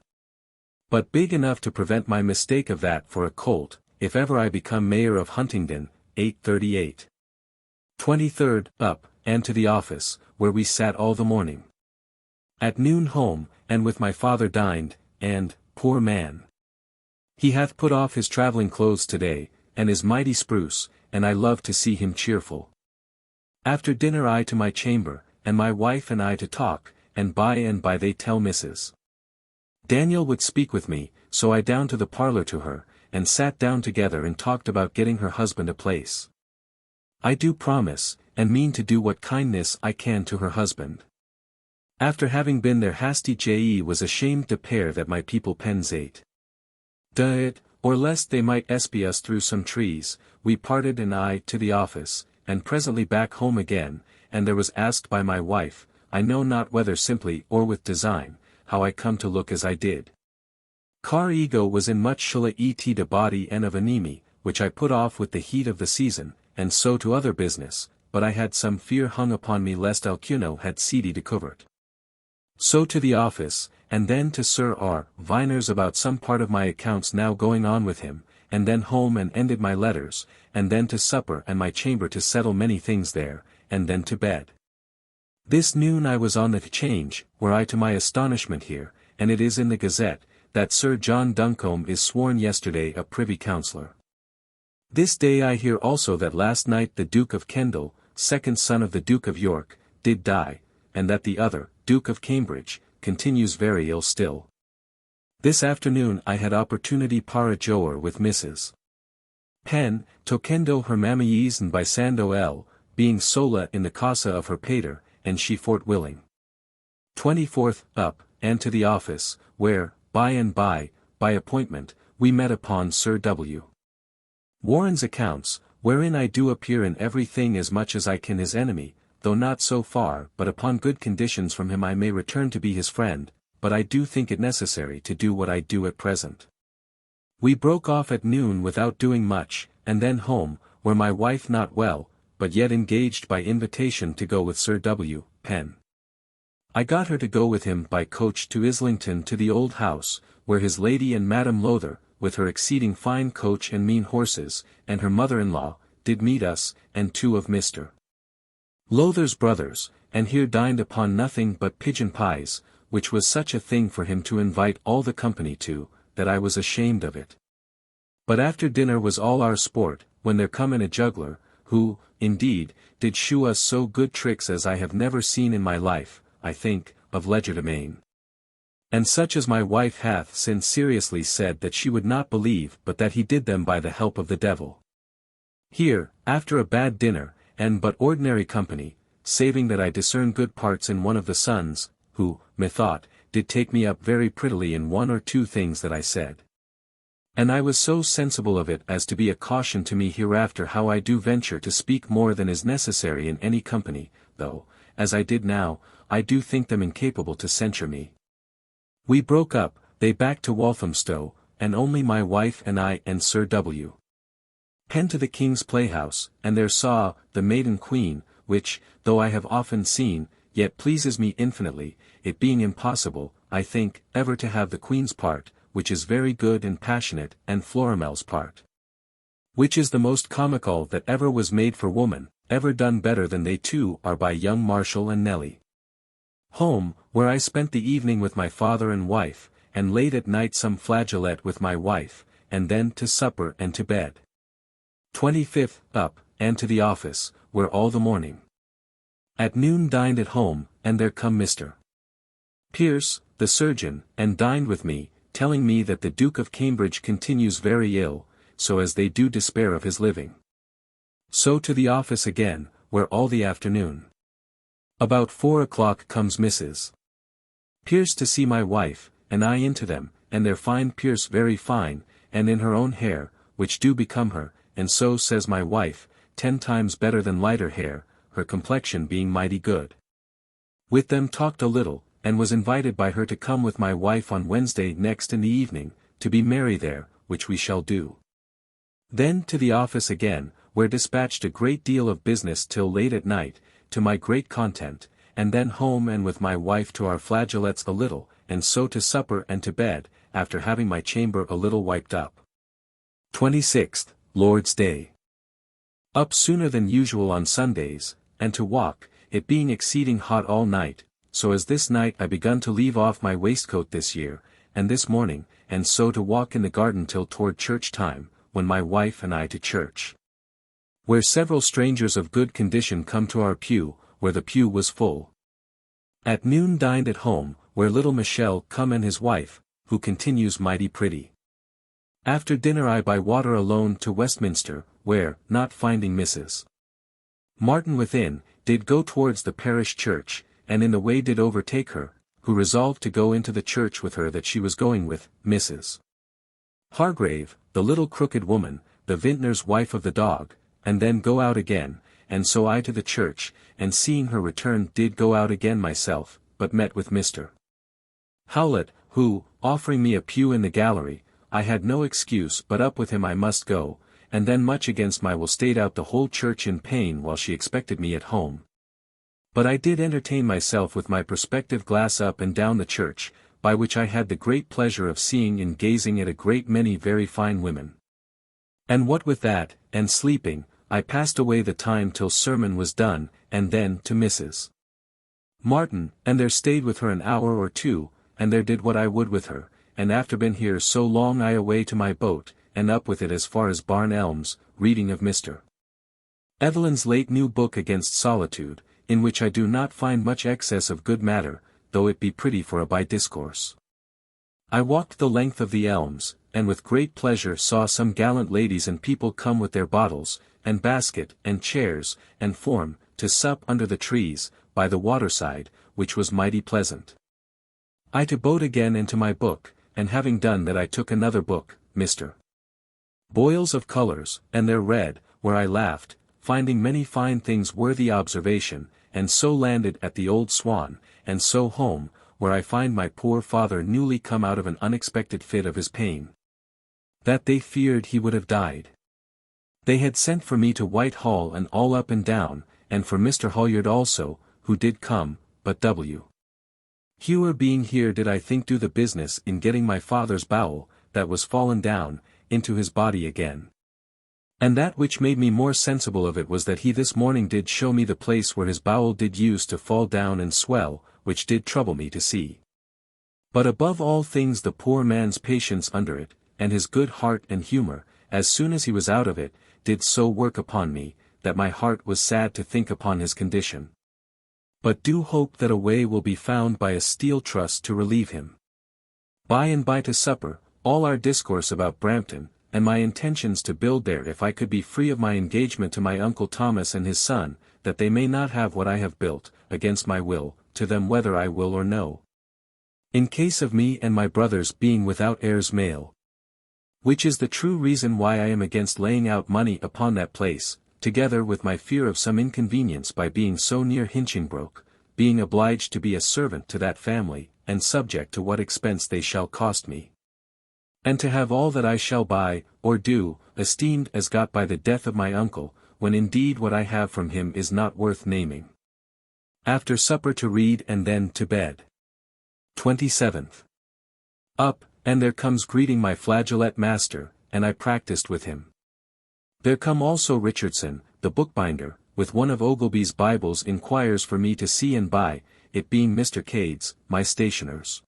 But big enough to prevent my mistake of that for a colt, if ever I become mayor of Huntingdon, 838. 23rd, up, and to the office, where we sat all the morning. At noon home, and with my father dined, and, poor man, he hath put off his travelling clothes today, and is mighty spruce, and I love to see him cheerful. After dinner I to my chamber, and my wife and I to talk, and by they tell Mrs. Daniel would speak with me, so I down to the parlour to her, and sat down together and talked about getting her husband a place. I do promise, and mean to do what kindness I can to her husband. After having been there hasty je was ashamed to pair that my people pens 8. It, or lest they might espy us through some trees, we parted and I to the office, and presently back home again, and there was asked by my wife, I know not whether simply or with design, how I come to look as I did. Car ego was in much shula et de body and of anemi, which I put off with the heat of the season, and so to other business, but I had some fear hung upon me lest Alcuno had seedy de covert. So to the office, and then to Sir R. Viner's about some part of my accounts now going on with him, and then home and ended my letters, and then to supper and my chamber to settle many things there, and then to bed. This noon I was on the Change, where I to my astonishment hear, and it is in the Gazette, that Sir John Duncombe is sworn yesterday a Privy Councillor. This day I hear also that last night the Duke of Kendal, second son of the Duke of York, did die, and that the other, Duke of Cambridge, continues very ill still. This afternoon I had opportunity para joer with Mrs. Penn, tocendo her mamies and bisando el, being sola in the casa of her pater, and she fort willing. 24th, up, and to the office, where, by appointment, we met upon Sir W. Warren's accounts, wherein I do appear in every thing as much as I can his enemy, though not so far but upon good conditions from him I may return to be his friend, but I do think it necessary to do what I do at present. We broke off at noon without doing much, and then home, where my wife not well, but yet engaged by invitation to go with Sir W. Penn. I got her to go with him by coach to Islington to the old house, where his lady and Madam Lowther, with her exceeding fine coach and mean horses, and her mother-in-law, did meet us, and 2 of Mr. Lowther's brothers, and here dined upon nothing but pigeon pies, which was such a thing for him to invite all the company to, that I was ashamed of it. But after dinner was all our sport, when there come in a juggler, who, indeed, did shew us so good tricks as I have never seen in my life, I think, of legerdemain. And such as my wife hath since seriously said that she would not believe but that he did them by the help of the devil. Here, after a bad dinner, and but ordinary company, saving that I discern good parts in one of the sons, who, methought, did take me up very prettily in one or two things that I said. And I was so sensible of it as to be a caution to me hereafter how I do venture to speak more than is necessary in any company, though, as I did now, I do think them incapable to censure me. We broke up, they back to Walthamstow, and only my wife and I and Sir W. Pen to the King's Playhouse, and there saw the Maiden Queen, which, though I have often seen, yet pleases me infinitely, it being impossible, I think, ever to have the Queen's part, which is very good and passionate, and Florimell's part, which is the most comical that ever was made for woman, ever done better than they two are by young Marshall and Nelly. Home, where I spent the evening with my father and wife, and late at night some flageolet with my wife, and then to supper and to bed. 25th, up, and to the office, where all the morning. At noon dined at home, and there come Mr. Pierce, the surgeon, and dined with me, telling me that the Duke of Cambridge continues very ill, so as they do despair of his living. So to the office again, where all the afternoon. About 4 o'clock comes Mrs. Pierce to see my wife, and I into them, and there find Pierce very fine, and in her own hair, which do become her, and so says my wife, 10 times better than lighter hair, her complexion being mighty good. With them talked a little, and was invited by her to come with my wife on Wednesday next in the evening, to be merry there, which we shall do. Then to the office again, where dispatched a great deal of business till late at night, to my great content, and then home and with my wife to our flageolets a little, and so to supper and to bed, after having my chamber a little wiped up. 26th, Lord's Day. Up sooner than usual on Sundays, and to walk, it being exceeding hot all night, so as this night I begun to leave off my waistcoat this year, and this morning, and so to walk in the garden till toward church time, when my wife and I to church. Where several strangers of good condition come to our pew, where the pew was full. At noon dined at home, where little Michel come and his wife, who continues mighty pretty. After dinner I by water alone to Westminster, where, not finding Mrs. Martin within, did go towards the parish church, and in the way did overtake her, who resolved to go into the church with her that she was going with, Mrs. Hargrave, the little crooked woman, the vintner's wife of the dog, and then go out again, and so I to the church, and seeing her return did go out again myself, but met with Mr. Howlett, who, offering me a pew in the gallery, I had no excuse but up with him I must go, and then much against my will stayed out the whole church in pain while she expected me at home. But I did entertain myself with my perspective glass up and down the church, by which I had the great pleasure of seeing and gazing at a great many very fine women. And what with that, and sleeping, I passed away the time till sermon was done, and then to Mrs. Martin, and there stayed with her an hour or two, and there did what I would with her, and after been here so long I away to my boat, and up with it as far as Barn Elms, reading of Mr. Evelyn's late new book against solitude, in which I do not find much excess of good matter, though it be pretty for a by discourse. I walked the length of the elms, and with great pleasure saw some gallant ladies and people come with their bottles, and basket, and chairs, and form, to sup under the trees, by the waterside, which was mighty pleasant. I to boat again and to my book, and having done that I took another book, Mr. Boyle's of Colours, and there read, where I laughed, finding many fine things worthy observation, and so landed at the Old Swan, and so home, where I find my poor father newly come out of an unexpected fit of his pain, that they feared he would have died. They had sent for me to Whitehall and all up and down, and for Mr. Hollyard also, who did come, but W. Hewer being here did I think do the business in getting my father's bowel, that was fallen down, into his body again. And that which made me more sensible of it was that he this morning did show me the place where his bowel did use to fall down and swell, which did trouble me to see. But above all things the poor man's patience under it, and his good heart and humour, as soon as he was out of it, did so work upon me, that my heart was sad to think upon his condition. But do hope that a way will be found by a steel trust to relieve him. By and by to supper, all our discourse about Brampton, and my intentions to build there if I could be free of my engagement to my Uncle Thomas and his son, that they may not have what I have built, against my will, to them whether I will or no. In case of me and my brothers being without heirs male. Which is the true reason why I am against laying out money upon that place, together with my fear of some inconvenience by being so near Hinchingbroke, being obliged to be a servant to that family, and subject to what expense they shall cost me. And to have all that I shall buy, or do, esteemed as got by the death of my uncle, when indeed what I have from him is not worth naming. After supper to read and then to bed. 27th. Up, and there comes greeting my flageolet master, and I practised with him. There come also Richardson, the bookbinder, with one of Ogilby's Bibles inquires for me to see and buy, it being Mr. Cade's, my stationer's.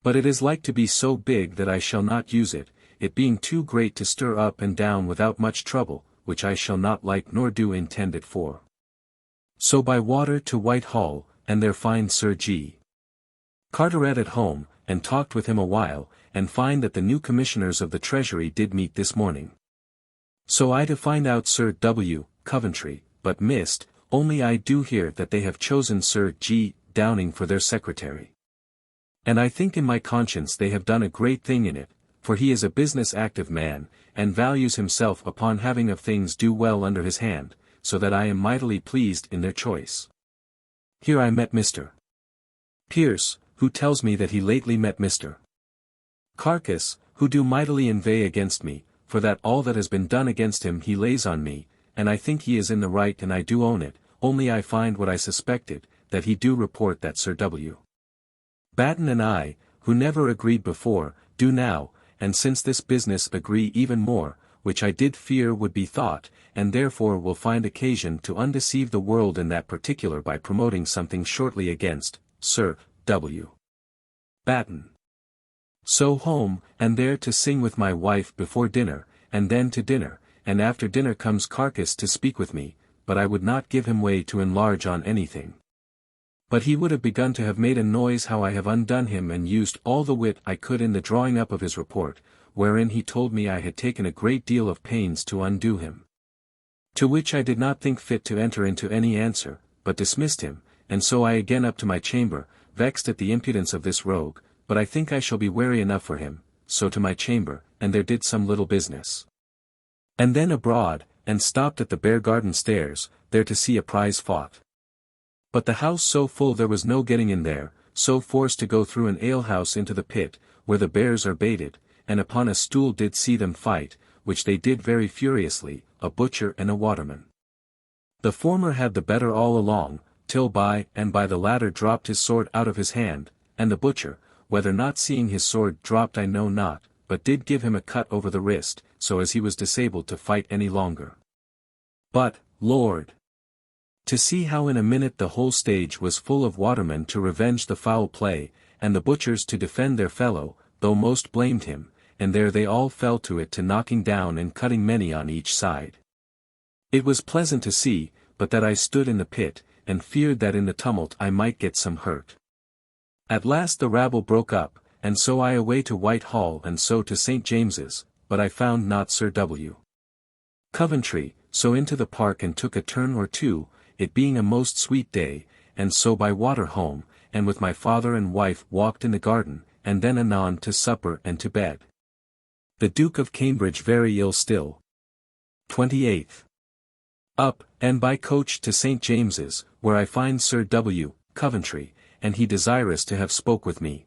But it is like to be so big that I shall not use it, it being too great to stir up and down without much trouble, which I shall not like nor do intend it for. So by water to Whitehall, and there find Sir G. Carteret at home, and talked with him a while, and find that the new commissioners of the Treasury did meet this morning. So I to find out Sir W. Coventry, but missed, only I do hear that they have chosen Sir G. Downing for their secretary. And I think in my conscience they have done a great thing in it, for he is a business active man, and values himself upon having of things do well under his hand, so that I am mightily pleased in their choice. Here I met Mr. Pierce, who tells me that he lately met Mr. Carcass, who do mightily inveigh against me, for that all that has been done against him he lays on me, and I think he is in the right and I do own it, only I find what I suspected, that he do report that Sir W. Batten and I, who never agreed before, do now, and since this business agree even more, which I did fear would be thought, and therefore will find occasion to undeceive the world in that particular by promoting something shortly against Sir W. Batten. So home, and there to sing with my wife before dinner, and then to dinner, and after dinner comes Carcass to speak with me, but I would not give him way to enlarge on anything. But he would have begun to have made a noise how I have undone him and used all the wit I could in the drawing up of his report, wherein he told me I had taken a great deal of pains to undo him. To which I did not think fit to enter into any answer, but dismissed him, and so I again up to my chamber, vexed at the impudence of this rogue, but I think I shall be wary enough for him, so to my chamber, and there did some little business. And then abroad, and stopped at the Bear Garden stairs, there to see a prize fought. But the house so full there was no getting in there, so forced to go through an alehouse into the pit, where the bears are baited, and upon a stool did see them fight, which they did very furiously, a butcher and a waterman. The former had the better all along, till by and by the latter dropped his sword out of his hand, and the butcher, whether not seeing his sword dropped I know not, but did give him a cut over the wrist, so as he was disabled to fight any longer. But, Lord! To see how in a minute the whole stage was full of watermen to revenge the foul play, and the butchers to defend their fellow, though most blamed him, and there they all fell to it to knocking down and cutting many on each side. It was pleasant to see, but that I stood in the pit, and feared that in the tumult I might get some hurt. At last the rabble broke up, and so I away to Whitehall and so to St. James's, but I found not Sir W. Coventry, so into the park and took a turn or two, it being a most sweet day, and so by water home, and with my father and wife walked in the garden, and then anon to supper and to bed. The Duke of Cambridge very ill still. 28th. Up, and by coach to St. James's, where I find Sir W. Coventry, and he desirous to have spoke with me.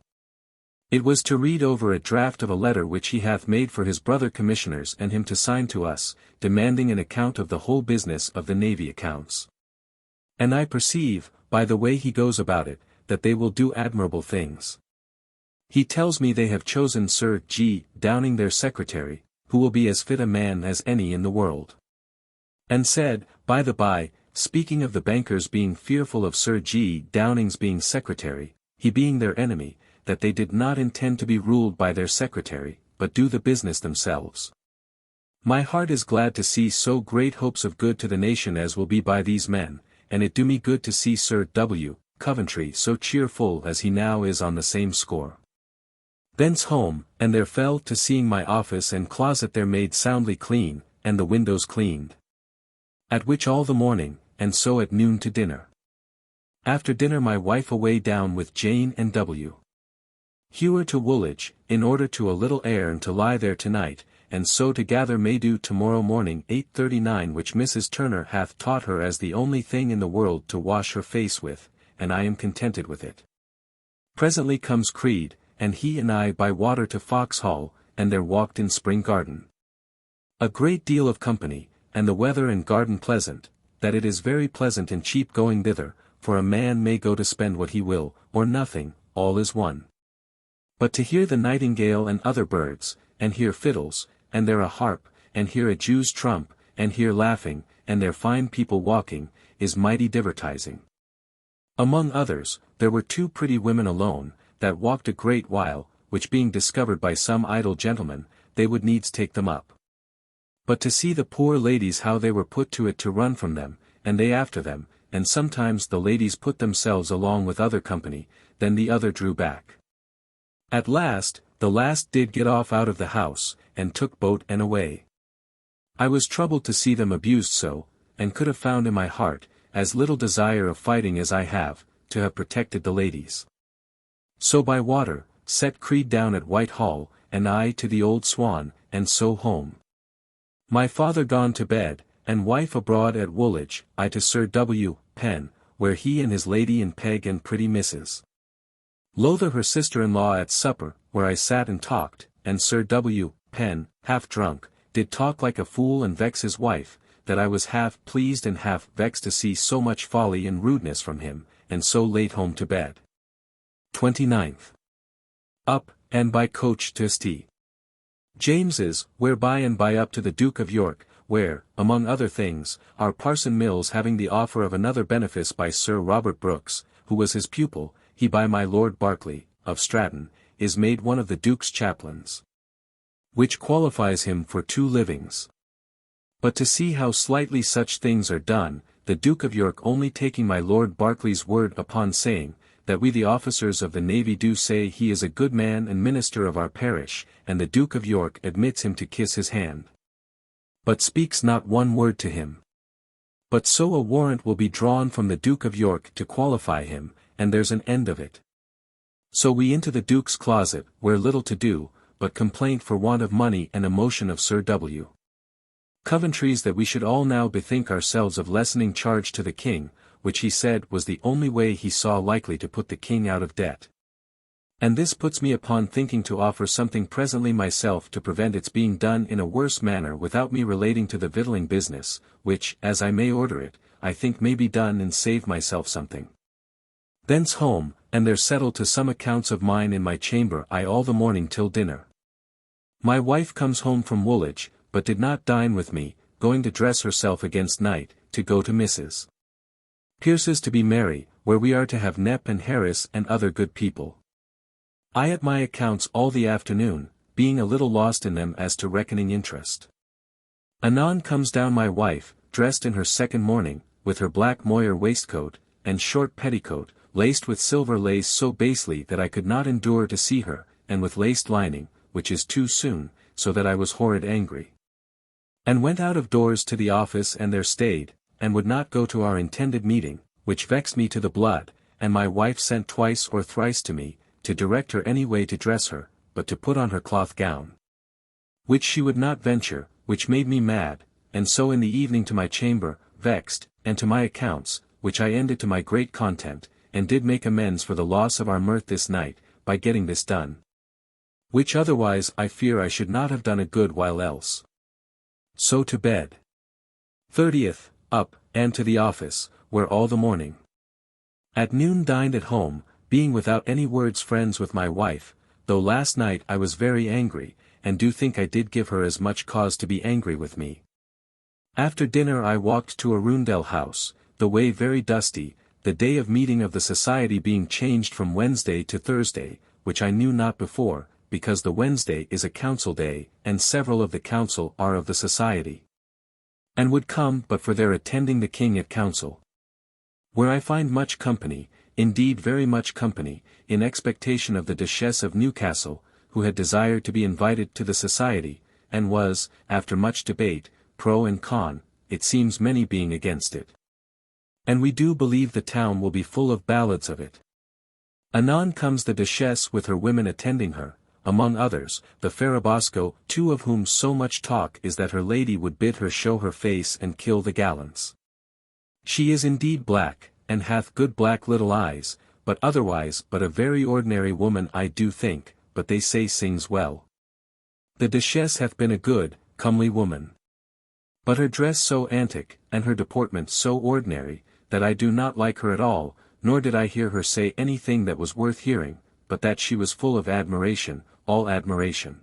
It was to read over a draft of a letter which he hath made for his brother commissioners and him to sign to us, demanding an account of the whole business of the navy accounts. And I perceive, by the way he goes about it, that they will do admirable things. He tells me they have chosen Sir G. Downing their secretary, who will be as fit a man as any in the world. And said, by the by, speaking of the bankers being fearful of Sir G. Downing's being secretary, he being their enemy, that they did not intend to be ruled by their secretary, but do the business themselves. My heart is glad to see so great hopes of good to the nation as will be by these men, and it do me good to see Sir W. Coventry so cheerful as he now is on the same score. Thence home, and there fell to seeing my office and closet there made soundly clean, and the windows cleaned. At which all the morning, and so at noon to dinner. After dinner my wife away down with Jane and W. Hewer to Woolwich, in order to a little air and to lie there tonight, and so to gather maydew tomorrow morning 8:39, which Mrs. Turner hath taught her as the only thing in the world to wash her face with, and I am contented with it. Presently comes Creed, and he and I by water to Foxhall, and there walked in Spring Garden. A great deal of company, and the weather and garden pleasant, that it is very pleasant and cheap going thither, for a man may go to spend what he will, or nothing, all is one. But to hear the nightingale and other birds, and hear fiddles, and there a harp, and hear a Jew's trump, and hear laughing, and there fine people walking, is mighty divertising. Among others, there were 2 pretty women alone, that walked a great while, which being discovered by some idle gentlemen, they would needs take them up. But to see the poor ladies how they were put to it to run from them, and they after them, and sometimes the ladies put themselves along with other company, then the other drew back. At last, the last did get off out of the house, and took boat and away. I was troubled to see them abused so, and could have found in my heart, as little desire of fighting as I have, to have protected the ladies. So by water, set Creed down at Whitehall, and I to the Old Swan, and so home. My father gone to bed, and wife abroad at Woolwich, I to Sir W. Penn, where he and his lady and Peg and pretty Mrs. Lowther her sister-in-law at supper, where I sat and talked, and Sir W. Penn, half drunk, did talk like a fool and vex his wife, that I was half pleased and half vexed to see so much folly and rudeness from him, and so late home to bed. 29th. Up, and by coach to St. James's, where by and by up to the Duke of York, where, among other things, our Parson Mills having the offer of another benefice by Sir Robert Brooks, who was his pupil, he by my Lord Berkeley, of Stratton, is made one of the Duke's chaplains, which qualifies him for 2 livings. But to see how slightly such things are done, the Duke of York only taking my Lord Berkeley's word upon saying, that we the officers of the navy do say he is a good man and minister of our parish, and the Duke of York admits him to kiss his hand, but speaks not one word to him. But so a warrant will be drawn from the Duke of York to qualify him, and there's an end of it. So we into the Duke's closet, where little to do, but complaint for want of money and a motion of Sir W. Coventry's that we should all now bethink ourselves of lessening charge to the king, which he said was the only way he saw likely to put the king out of debt. And this puts me upon thinking to offer something presently myself to prevent its being done in a worse manner without me relating to the victualling business, which, as I may order it, I think may be done and save myself something. Thence home, and there settled to some accounts of mine in my chamber I all the morning till dinner. My wife comes home from Woolwich, but did not dine with me, going to dress herself against night, to go to Mrs. Pierce's to be merry, where we are to have Knepp and Harris and other good people. I at my accounts all the afternoon, being a little lost in them as to reckoning interest. Anon comes down my wife, dressed in her second mourning, with her black moire waistcoat, and short petticoat, laced with silver lace so basely that I could not endure to see her, and with laced lining, which is too soon, so that I was horrid angry. And went out of doors to the office and there stayed, and would not go to our intended meeting, which vexed me to the blood, and my wife sent twice or thrice to me, to direct her any way to dress her, but to put on her cloth gown, which she would not venture, which made me mad, and so in the evening to my chamber, vexed, and to my accounts, which I ended to my great content, and did make amends for the loss of our mirth this night, by getting this done, which otherwise I fear I should not have done a good while else. So to bed. 30th, up, and to the office, where all the morning. At noon dined at home, being without any words friends with my wife, though last night I was very angry, and do think I did give her as much cause to be angry with me. After dinner I walked to Arundel House, the way very dusty, the day of meeting of the society being changed from Wednesday to Thursday, which I knew not before, because the Wednesday is a council day, and several of the council are of the society, and would come but for their attending the king at council. Where I find much company, indeed very much company, in expectation of the Duchess of Newcastle, who had desired to be invited to the society, and was, after much debate, pro and con, it seems many being against it. And we do believe the town will be full of ballads of it. Anon comes the Duchess with her women attending her, among others, the Farabosco, two of whom so much talk is that her lady would bid her show her face and kill the gallants. She is indeed black, and hath good black little eyes, but otherwise but a very ordinary woman I do think, but they say sings well. The Duchess hath been a good, comely woman. But her dress so antic, and her deportment so ordinary, that I do not like her at all, nor did I hear her say anything that was worth hearing, but that she was full of admiration, all admiration.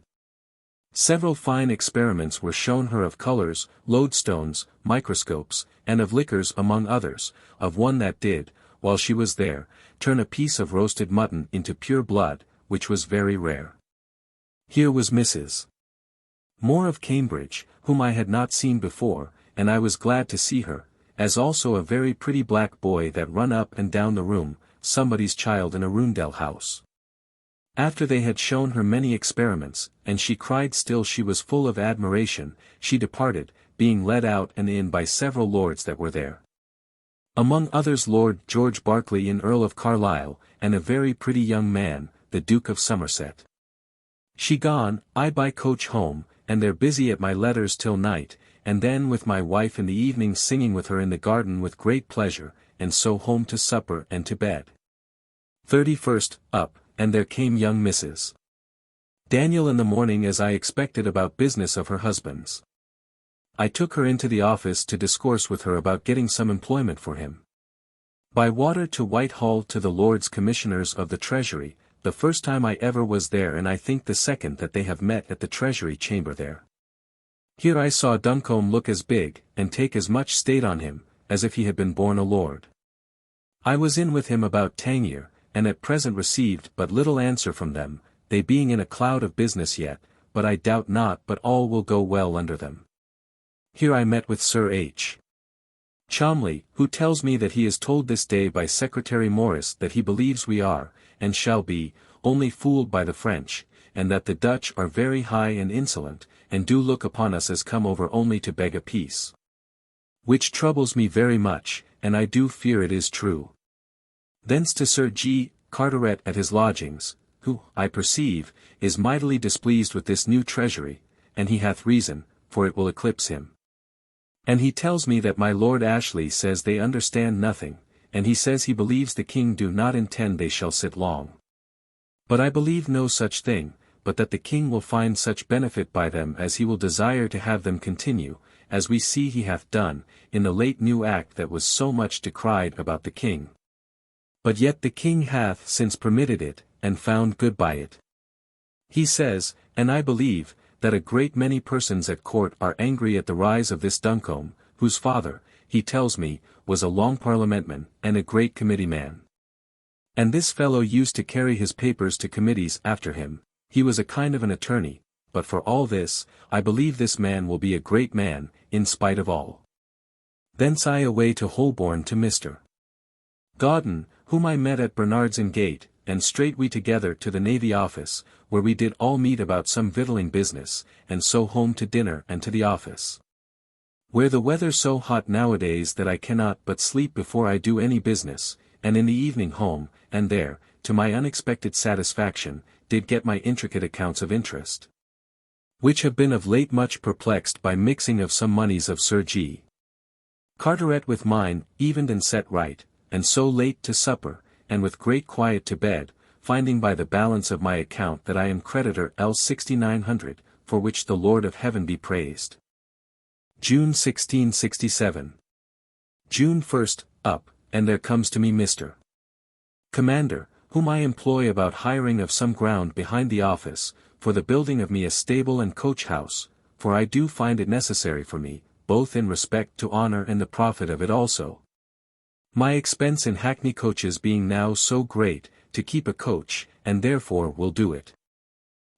Several fine experiments were shown her of colours, lodestones, microscopes, and of liquors among others, of one that did, while she was there, turn a piece of roasted mutton into pure blood, which was very rare. Here was Mrs. Moore of Cambridge, whom I had not seen before, and I was glad to see her, as also a very pretty black boy that run up and down the room, somebody's child in a roundel house. After they had shown her many experiments, and she cried still she was full of admiration, she departed, being led out and in by several lords that were there. Among others Lord George Berkeley and Earl of Carlisle, and a very pretty young man, the Duke of Somerset. She gone, I by coach home, and they're busy at my letters till night, and then with my wife in the evening singing with her in the garden with great pleasure, and so home to supper and to bed. 31st, up, and there came young Mrs. Daniel in the morning as I expected about business of her husband's. I took her into the office to discourse with her about getting some employment for him. By water to Whitehall to the Lords Commissioners of the Treasury, the first time I ever was there and I think the second that they have met at the Treasury Chamber there. Here I saw Duncombe look as big, and take as much state on him, as if he had been born a lord. I was in with him about 10 year, and at present received but little answer from them, they being in a cloud of business yet, but I doubt not but all will go well under them. Here I met with Sir H. Cholmondeley, who tells me that he is told this day by Secretary Morris that he believes we are, and shall be, only fooled by the French, and that the Dutch are very high and insolent, and do look upon us as come over only to beg a peace. Which troubles me very much, and I do fear it is true. Thence to Sir G. Carteret at his lodgings, who, I perceive, is mightily displeased with this new treasury, and he hath reason, for it will eclipse him. And he tells me that my Lord Ashley says they understand nothing, and he says he believes the king do not intend they shall sit long. But I believe no such thing, but that the king will find such benefit by them as he will desire to have them continue, as we see he hath done, in the late new act that was so much decried about the king. But yet the king hath since permitted it, and found good by it. He says, and I believe, that a great many persons at court are angry at the rise of this Duncombe, whose father, he tells me, was a long parliamentman, and a great committee man. And this fellow used to carry his papers to committees after him, he was a kind of an attorney, but for all this, I believe this man will be a great man, in spite of all. Thence I away to Holborn to Mr. Gauden, whom I met at Bernard's Gate, and straight we together to the Navy Office, where we did all meet about some victualling business, and so home to dinner and to the office. Where the weather so hot nowadays that I cannot but sleep before I do any business, and in the evening home, and there, to my unexpected satisfaction, did get my intricate accounts of interest, which have been of late much perplexed by mixing of some moneys of Sir G. Carteret with mine, evened and set right, and so late to supper, and with great quiet to bed, finding by the balance of my account that I am creditor L 6900, for which the Lord of Heaven be praised. June 1667. June 1st, up, and there comes to me Mr. Commander, whom I employ about hiring of some ground behind the office, for the building of me a stable and coach house, for I do find it necessary for me, both in respect to honor and the profit of it also. My expense in hackney coaches being now so great, to keep a coach, and therefore will do it.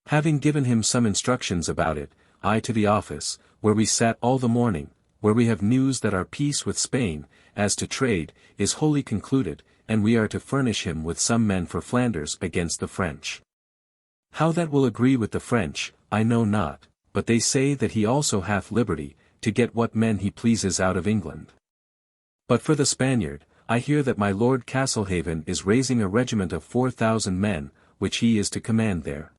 Having given him some instructions about it, I to the office, where we sat all the morning, where we have news that our peace with Spain, as to trade, is wholly concluded, and we are to furnish him with some men for Flanders against the French. How that will agree with the French, I know not, but they say that he also hath liberty, to get what men he pleases out of England. But for the Spaniard, I hear that my Lord Castlehaven is raising a regiment of 4,000 men, which he is to command there.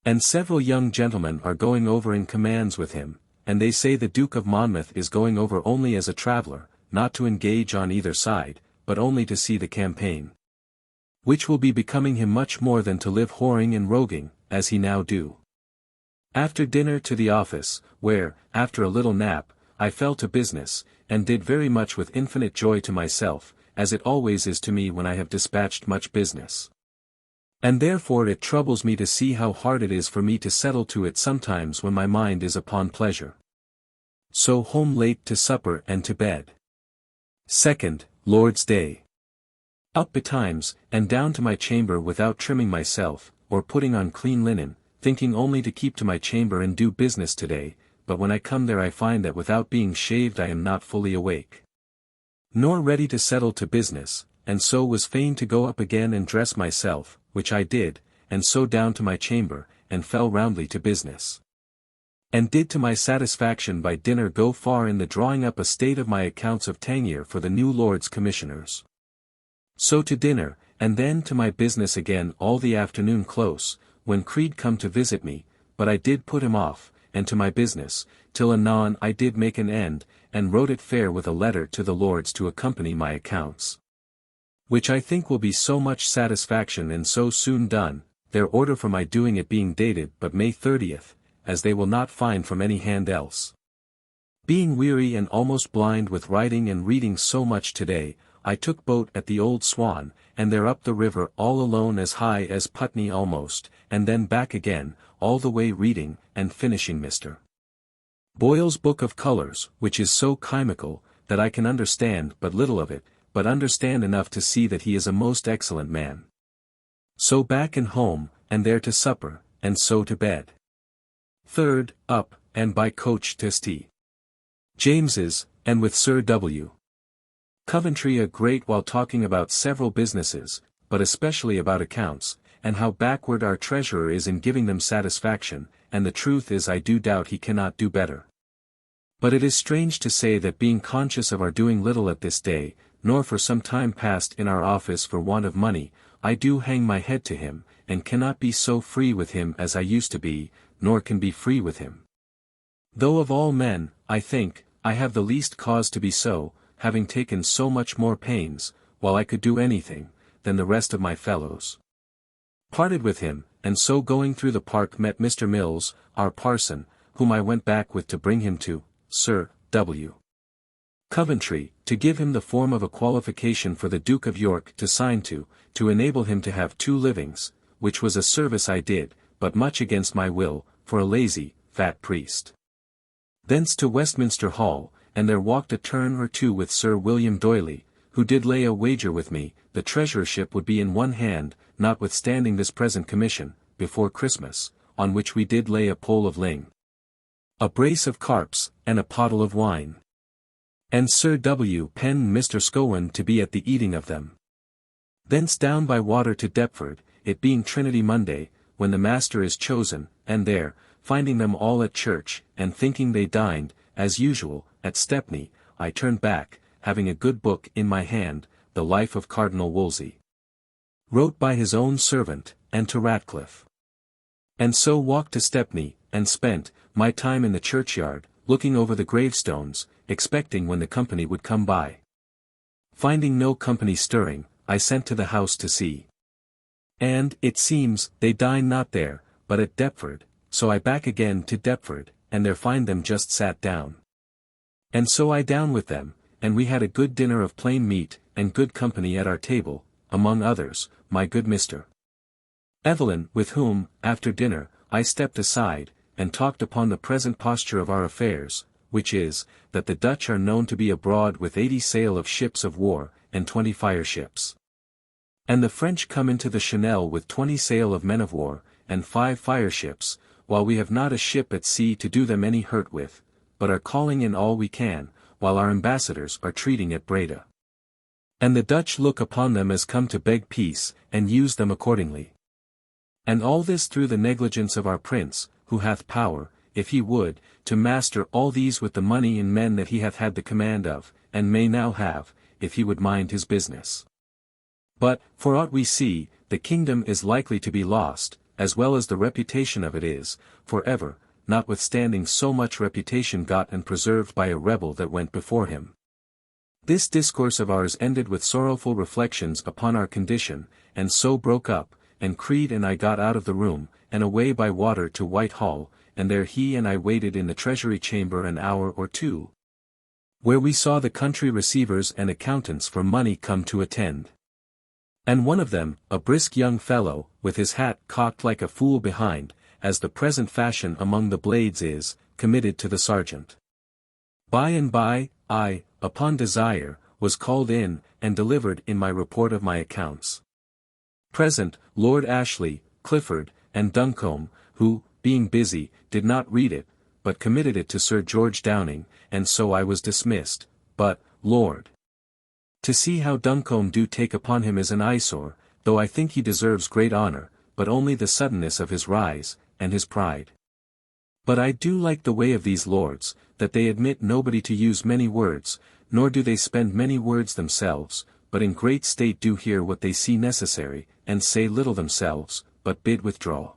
And several young gentlemen are going over in commands with him, and they say the Duke of Monmouth is going over only as a traveller, not to engage on either side, but only to see the campaign. Which will be becoming him much more than to live whoring and roguing, as he now do. After dinner to the office, where, after a little nap, I fell to business, and did very much with infinite joy to myself, as it always is to me when I have dispatched much business. And therefore it troubles me to see how hard it is for me to settle to it sometimes when my mind is upon pleasure. So home late to supper and to bed. 2nd, Lord's Day. Up betimes, and down to my chamber without trimming myself, or putting on clean linen, thinking only to keep to my chamber and do business today, but when I come there I find that without being shaved I am not fully awake, nor ready to settle to business, and so was fain to go up again and dress myself, which I did, and so down to my chamber, and fell roundly to business. And did to my satisfaction by dinner go far in the drawing up a state of my accounts of tenure for the new Lords Commissioners. So to dinner, and then to my business again all the afternoon close, when Creed come to visit me, but I did put him off, and to my business, till anon I did make an end, and wrote it fair with a letter to the Lords to accompany my accounts. Which I think will be so much satisfaction and so soon done, their order for my doing it being dated but May 30th, as they will not find from any hand else. Being weary and almost blind with writing and reading so much today, I took boat at the Old Swan, and there up the river all alone as high as Putney almost, and then back again, all the way reading, and finishing Mr. Boyle's Book of Colours, which is so chimical, that I can understand but little of it, but understand enough to see that he is a most excellent man. So back and home, and there to supper, and so to bed. 3rd, up, and by coach to St. James's, and with Sir W. Coventry a great while talking about several businesses, but especially about accounts, and how backward our treasurer is in giving them satisfaction, and the truth is I do doubt he cannot do better. But it is strange to say that being conscious of our doing little at this day, nor for some time past in our office for want of money, I do hang my head to him, and cannot be so free with him as I used to be, nor can be free with him. Though of all men, I think, I have the least cause to be so, having taken so much more pains, while I could do anything, than the rest of my fellows. Parted with him, and so going through the park met Mr. Mills, our parson, whom I went back with to bring him to Sir W. Coventry, to give him the form of a qualification for the Duke of York to sign to enable him to have 2 livings, which was a service I did, but much against my will, for a lazy, fat priest. Thence to Westminster Hall, and there walked a turn or two with Sir William Doyley, who did lay a wager with me, the treasurership would be in one hand, notwithstanding this present commission, before Christmas, on which we did lay a pole of ling, a brace of carps, and a pottle of wine. And Sir W. penned Mr. Scowen to be at the eating of them. Thence down by water to Deptford, it being Trinity Monday, when the master is chosen, and there, finding them all at church, and thinking they dined, as usual, at Stepney, I turned back, having a good book in my hand, the Life of Cardinal Wolsey, wrote by his own servant, and to Ratcliffe. And so walked to Stepney, and spent my time in the churchyard, looking over the gravestones, expecting when the company would come by. Finding no company stirring, I sent to the house to see. And, it seems, they dine not there, but at Deptford, so I back again to Deptford, and there find them just sat down. And so I down with them, and we had a good dinner of plain meat, and good company at our table, among others, my good Mr. Evelyn, with whom, after dinner, I stepped aside, and talked upon the present posture of our affairs, which is, that the Dutch are known to be abroad with 80 sail of ships of war, and 20 fireships. And the French come into the Chanel with 20 sail of men of war, and 5 fireships, while we have not a ship at sea to do them any hurt with, but are calling in all we can, while our ambassadors are treating at Breda. And the Dutch look upon them as come to beg peace, and use them accordingly. And all this through the negligence of our prince, who hath power, if he would, to master all these with the money and men that he hath had the command of, and may now have, if he would mind his business. But, for aught we see, the kingdom is likely to be lost, as well as the reputation of it is, for ever, notwithstanding so much reputation got and preserved by a rebel that went before him. This discourse of ours ended with sorrowful reflections upon our condition, and so broke up, and Creed and I got out of the room, and away by water to Whitehall, and there he and I waited in the Treasury Chamber an hour or two, where we saw the country receivers and accountants for money come to attend. And one of them, a brisk young fellow, with his hat cocked like a fool behind, as the present fashion among the blades is, committed to the sergeant. By and by, I, upon desire, was called in, and delivered in my report of my accounts. Present, Lord Ashley, Clifford, and Duncombe, who, being busy, did not read it, but committed it to Sir George Downing, and so I was dismissed, but, Lord, to see how Duncombe do take upon him is an eyesore, though I think he deserves great honour, but only the suddenness of his rise, and his pride. But I do like the way of these lords, that they admit nobody to use many words, nor do they spend many words themselves, but in great state do hear what they see necessary, and say little themselves, but bid withdraw.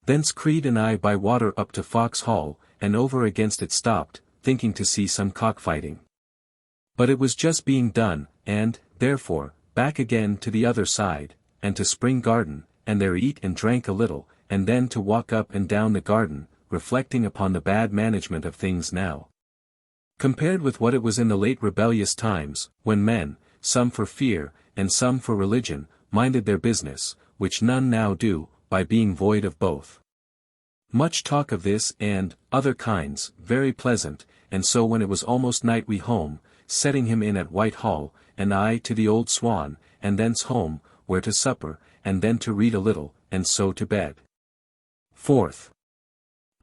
Thence Creed and I by water up to Foxhall, and over against it stopped, thinking to see some cockfighting. But it was just being done, and, therefore, back again to the other side, and to Spring Garden, and there eat and drank a little, and then to walk up and down the garden, reflecting upon the bad management of things now, compared with what it was in the late rebellious times, when men, some for fear, and some for religion, minded their business, which none now do, by being void of both. Much talk of this and other kinds, very pleasant, and so when it was almost night we home, setting him in at Whitehall, and I to the Old Swan, and thence home, where to supper, and then to read a little, and so to bed. 4th.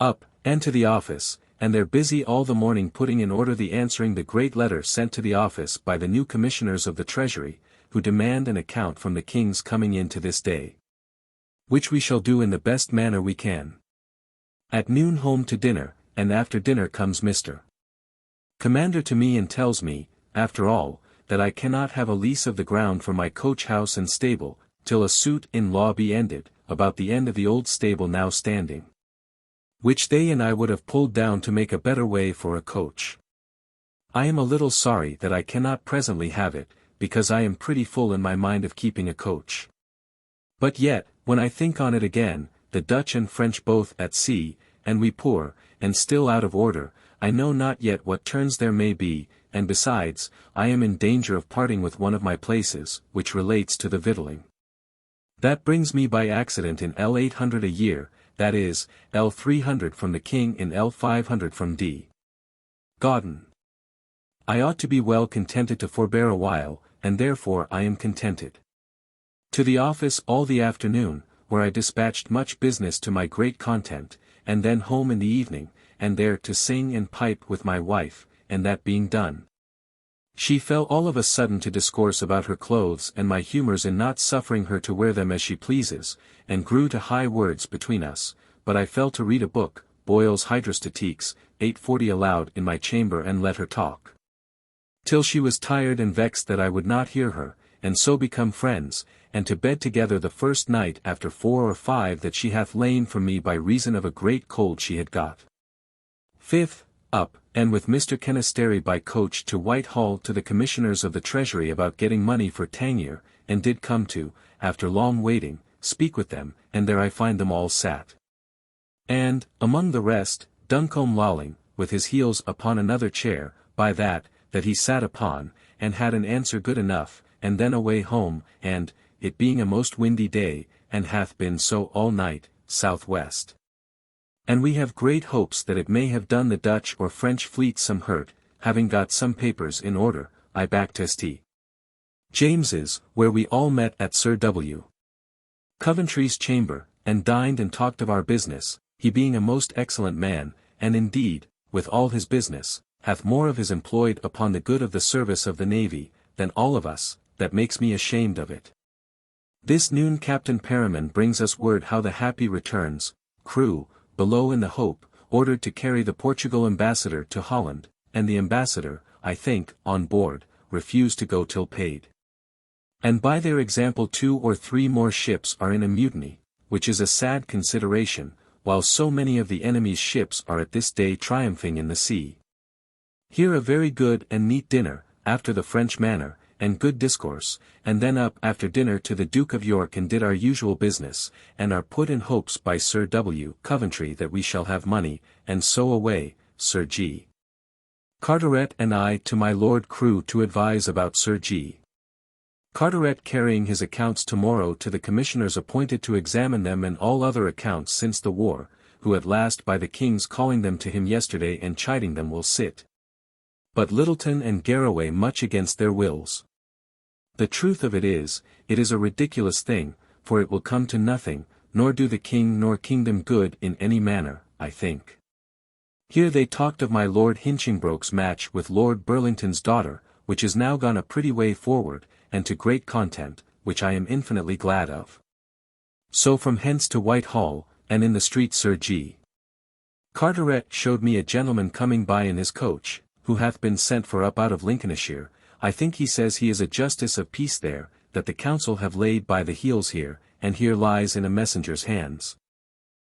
Up, and to the office, and there busy all the morning putting in order the answering the great letter sent to the office by the new commissioners of the Treasury, who demand an account from the King's coming in to this day, which we shall do in the best manner we can. At noon home to dinner, and after dinner comes Mr. Commander to me and tells me, after all, that I cannot have a lease of the ground for my coach house and stable, till a suit in law be ended, about the end of the old stable now standing, which they and I would have pulled down to make a better way for a coach. I am a little sorry that I cannot presently have it, because I am pretty full in my mind of keeping a coach. But yet, when I think on it again, the Dutch and French both at sea, and we poor, and still out of order, I know not yet what turns there may be, and besides, I am in danger of parting with one of my places, which relates to the victualling. That brings me by accident in L800 a year, that is, L300 from the King in L500 from D. Gauden. I ought to be well contented to forbear a while, and therefore I am contented. To the office all the afternoon, where I dispatched much business to my great content, and then home in the evening, and there to sing and pipe with my wife, and that being done, she fell all of a sudden to discourse about her clothes and my humours in not suffering her to wear them as she pleases, and grew to high words between us, but I fell to read a book, Boyle's Hydrostatiques, 840 aloud in my chamber and let her talk, till she was tired and vexed that I would not hear her, and so become friends, and to bed together the first night after 4 or 5 that she hath lain from me by reason of a great cold she had got. 5th. Up, and with Mr. Kenesteri by coach to Whitehall to the Commissioners of the Treasury about getting money for Tangier, and did come to, after long waiting, speak with them, and there I find them all sat. And, among the rest, Duncombe lolling, with his heels upon another chair, by that he sat upon, and had an answer good enough, and then away home, and, it being a most windy day, and hath been so all night, southwest. And we have great hopes that it may have done the Dutch or French fleet some hurt, having got some papers in order, I back to St. James's, where we all met at Sir W. Coventry's chamber, and dined and talked of our business, he being a most excellent man, and indeed, with all his business, hath more of his employed upon the good of the service of the navy, than all of us, that makes me ashamed of it. This noon Captain Perriman brings us word how the Happy returns, crew, below in the Hope, ordered to carry the Portugal ambassador to Holland, and the ambassador, I think, on board, refuse to go till paid. And by their example 2 or 3 more ships are in a mutiny, which is a sad consideration, while so many of the enemy's ships are at this day triumphing in the sea. Here a very good and neat dinner, after the French manner, and good discourse, and then up after dinner to the Duke of York and did our usual business, and are put in hopes by Sir W. Coventry that we shall have money, and so away, Sir G. Carteret and I to my Lord Crewe to advise about Sir G. Carteret carrying his accounts tomorrow to the commissioners appointed to examine them and all other accounts since the war, who at last by the King's calling them to him yesterday and chiding them will sit. But Littleton and Garraway much against their wills. The truth of it is a ridiculous thing, for it will come to nothing, nor do the King nor kingdom good in any manner, I think. Here they talked of my Lord Hinchingbroke's match with Lord Burlington's daughter, which is now gone a pretty way forward, and to great content, which I am infinitely glad of. So from hence to Whitehall, and in the street Sir G. Carteret showed me a gentleman coming by in his coach, who hath been sent for up out of Lincolnshire. I think he says he is a justice of peace there, that the council have laid by the heels here, and here lies in a messenger's hands.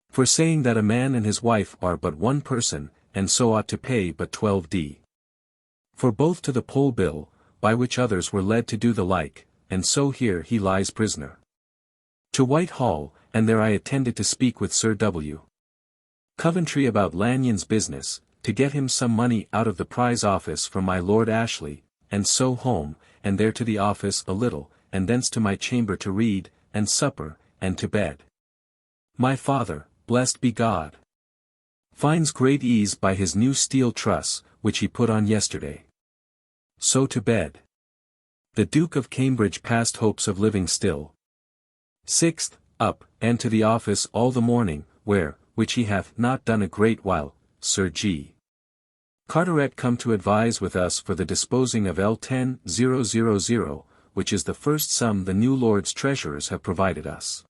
For saying that a man and his wife are but one person, and so ought to pay but 12d. For both to the poll bill, by which others were led to do the like, and so here he lies prisoner. To Whitehall, and there I attended to speak with Sir W. Coventry about Lanyon's business, to get him some money out of the prize office from my Lord Ashley, and so home, and there to the office a little, and thence to my chamber to read, and supper, and to bed. My father, blessed be God, finds great ease by his new steel truss, which he put on yesterday. So to bed. The Duke of Cambridge past hopes of living still. 6th, up, and to the office all the morning, where, which he hath not done a great while, Sir G. Carteret come to advise with us for the disposing of L10,000, which is the first sum the new Lords Treasurers have provided us.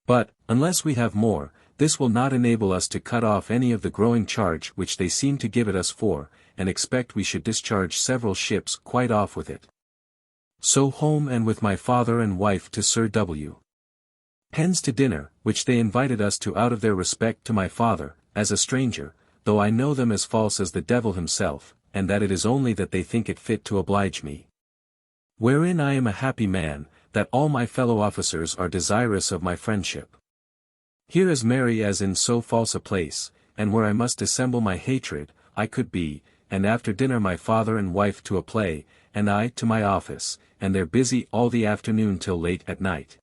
But, unless we have more, this will not enable us to cut off any of the growing charge which they seem to give it us for, and expect we should discharge several ships quite off with it. So home and with my father and wife to Sir W. Penn's to dinner, which they invited us to out of their respect to my father, as a stranger, though I know them as false as the devil himself, and that it is only that they think it fit to oblige me. Wherein I am a happy man, that all my fellow officers are desirous of my friendship. Here as merry as in so false a place, and where I must dissemble my hatred, I could be, and after dinner my father and wife to a play, and I to my office, and they're busy all the afternoon till late at night.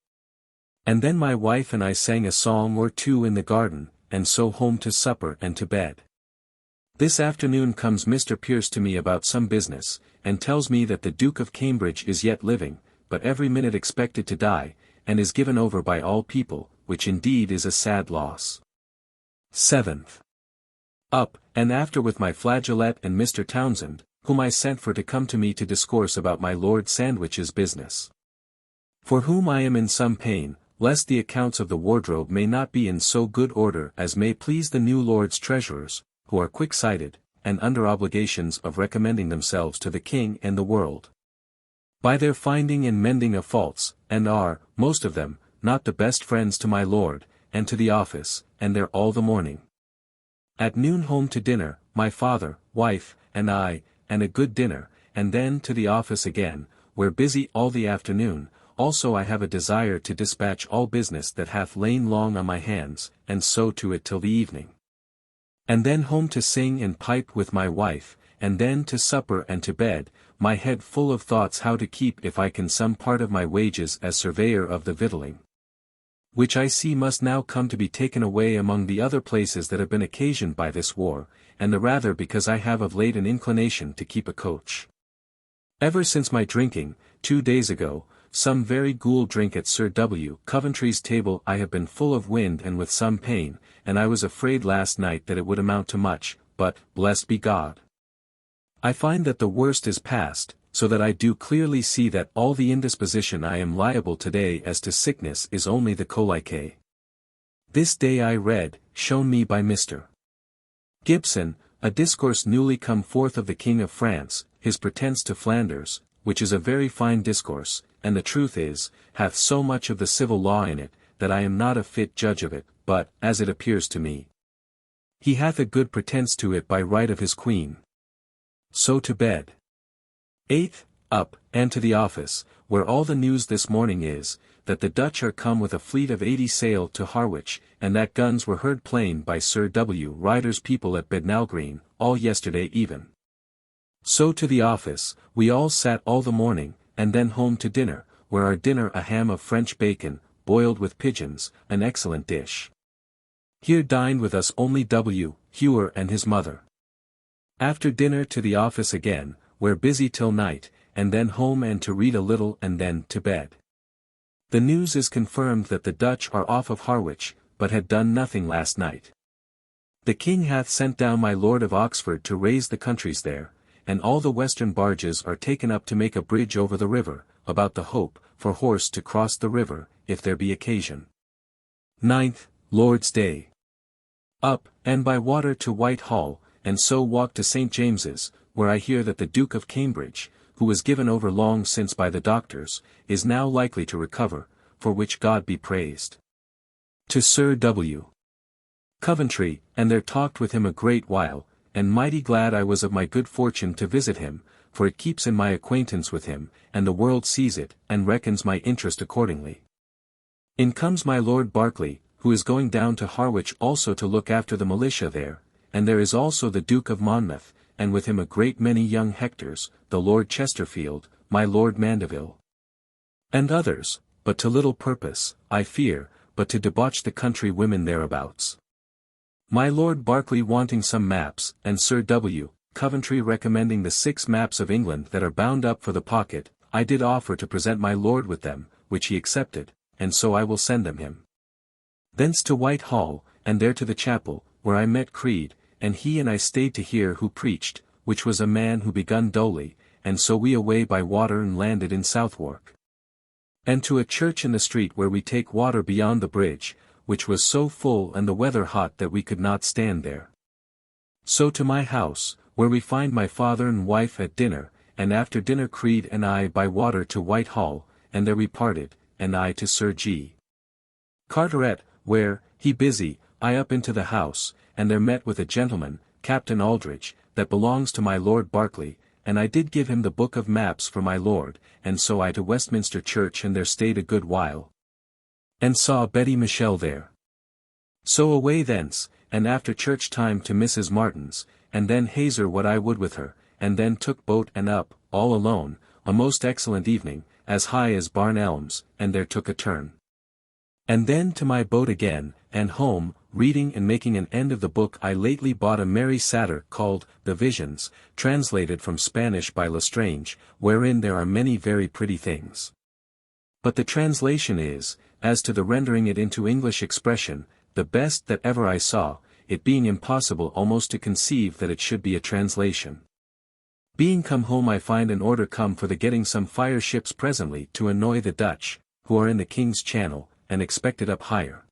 And then my wife and I sang a song or two in the garden, and so home to supper and to bed. This afternoon comes Mr. Pierce to me about some business, and tells me that the Duke of Cambridge is yet living, but every minute expected to die, and is given over by all people, which indeed is a sad loss. 7th. Up, and after with my flageolet and Mr. Townsend, whom I sent for to come to me to discourse about my Lord Sandwich's business. For whom I am in some pain, lest the accounts of the wardrobe may not be in so good order as may please the new Lords Treasurers, who are quick-sighted, and under obligations of recommending themselves to the King and the world. By their finding and mending of faults, and are, most of them, not the best friends to my Lord, and to the office, and there all the morning. At noon home to dinner, my father, wife, and I, and a good dinner, and then to the office again, where busy all the afternoon. Also I have a desire to dispatch all business that hath lain long on my hands, and so to it till the evening. And then home to sing and pipe with my wife, and then to supper and to bed, my head full of thoughts how to keep if I can some part of my wages as surveyor of the victualling, which I see must now come to be taken away among the other places that have been occasioned by this war, and the rather because I have of late an inclination to keep a coach. Ever since my drinking, 2 days ago, some very ghoul drink at Sir W. Coventry's table I have been full of wind and with some pain, and I was afraid last night that it would amount to much, but, blessed be God, I find that the worst is past, so that I do clearly see that all the indisposition I am liable today as to sickness is only the colicae. This day I read, shown me by Mr. Gibson, A discourse newly come forth of the King of France, his pretence to Flanders, which is a very fine discourse, and the truth is, hath so much of the civil law in it, that I am not a fit judge of it, but, as it appears to me, he hath a good pretence to it by right of his queen. So to bed. 8th, up, and to the office, where all the news this morning is, that the Dutch are come with a fleet of 80 sail to Harwich, and that guns were heard playing by Sir W. Ryder's people at Bednall Green, all yesterday even. So to the office, we all sat all the morning, and then home to dinner, where our dinner a ham of French bacon, boiled with pigeons, an excellent dish. Here dined with us only W. Hewer and his mother. After dinner to the office again, where busy till night, and then home and to read a little and then to bed. The news is confirmed that the Dutch are off of Harwich, but had done nothing last night. The king hath sent down my Lord of Oxford to raise the countries there, and all the western barges are taken up to make a bridge over the river, about the Hope, for horse to cross the river, if there be occasion. 9th, Lord's Day. Up, and by water to Whitehall, and so walked to St. James's, where I hear that the Duke of Cambridge, who was given over long since by the doctors, is now likely to recover, for which God be praised. To Sir W. Coventry, and there talked with him a great while, and mighty glad I was of my good fortune to visit him, for it keeps in my acquaintance with him, and the world sees it, and reckons my interest accordingly. In comes my Lord Berkeley, who is going down to Harwich also to look after the militia there, and there is also the Duke of Monmouth, and with him a great many young Hectors, the Lord Chesterfield, my Lord Mandeville, and others, but to little purpose, I fear, but to debauch the country women thereabouts. My Lord Berkeley wanting some maps, and Sir W. Coventry recommending the 6 maps of England that are bound up for the pocket, I did offer to present my Lord with them, which he accepted, and so I will send them him. Thence to Whitehall, and there to the chapel, where I met Creed, and he and I stayed to hear who preached, which was a man who begun dully, and so we away by water and landed in Southwark. And to a church in the street where we take water beyond the bridge, which was so full and the weather hot that we could not stand there. So to my house, where we find my father and wife at dinner, and after dinner Creed and I by water to Whitehall, and there we parted, and I to Sir G. Carteret, where, he busy, I up into the house, and there met with a gentleman, Captain Aldridge, that belongs to my Lord Berkeley, and I did give him the book of maps for my lord, and so I to Westminster Church and there stayed a good while, and saw Betty Michelle there. So away thence, and after church time to Mrs. Martin's, and then Hazer what I would with her, and then took boat and up, all alone, a most excellent evening, as high as Barn Elms, and there took a turn. And then to my boat again, and home, reading and making an end of the book I lately bought a merry satyr called, The Visions, translated from Spanish by Lestrange, wherein there are many very pretty things. But the translation is, as to the rendering it into English expression, the best that ever I saw, it being impossible almost to conceive that it should be a translation. Being come home I find an order come for the getting some fire ships presently to annoy the Dutch, who are in the King's Channel, and expected up higher.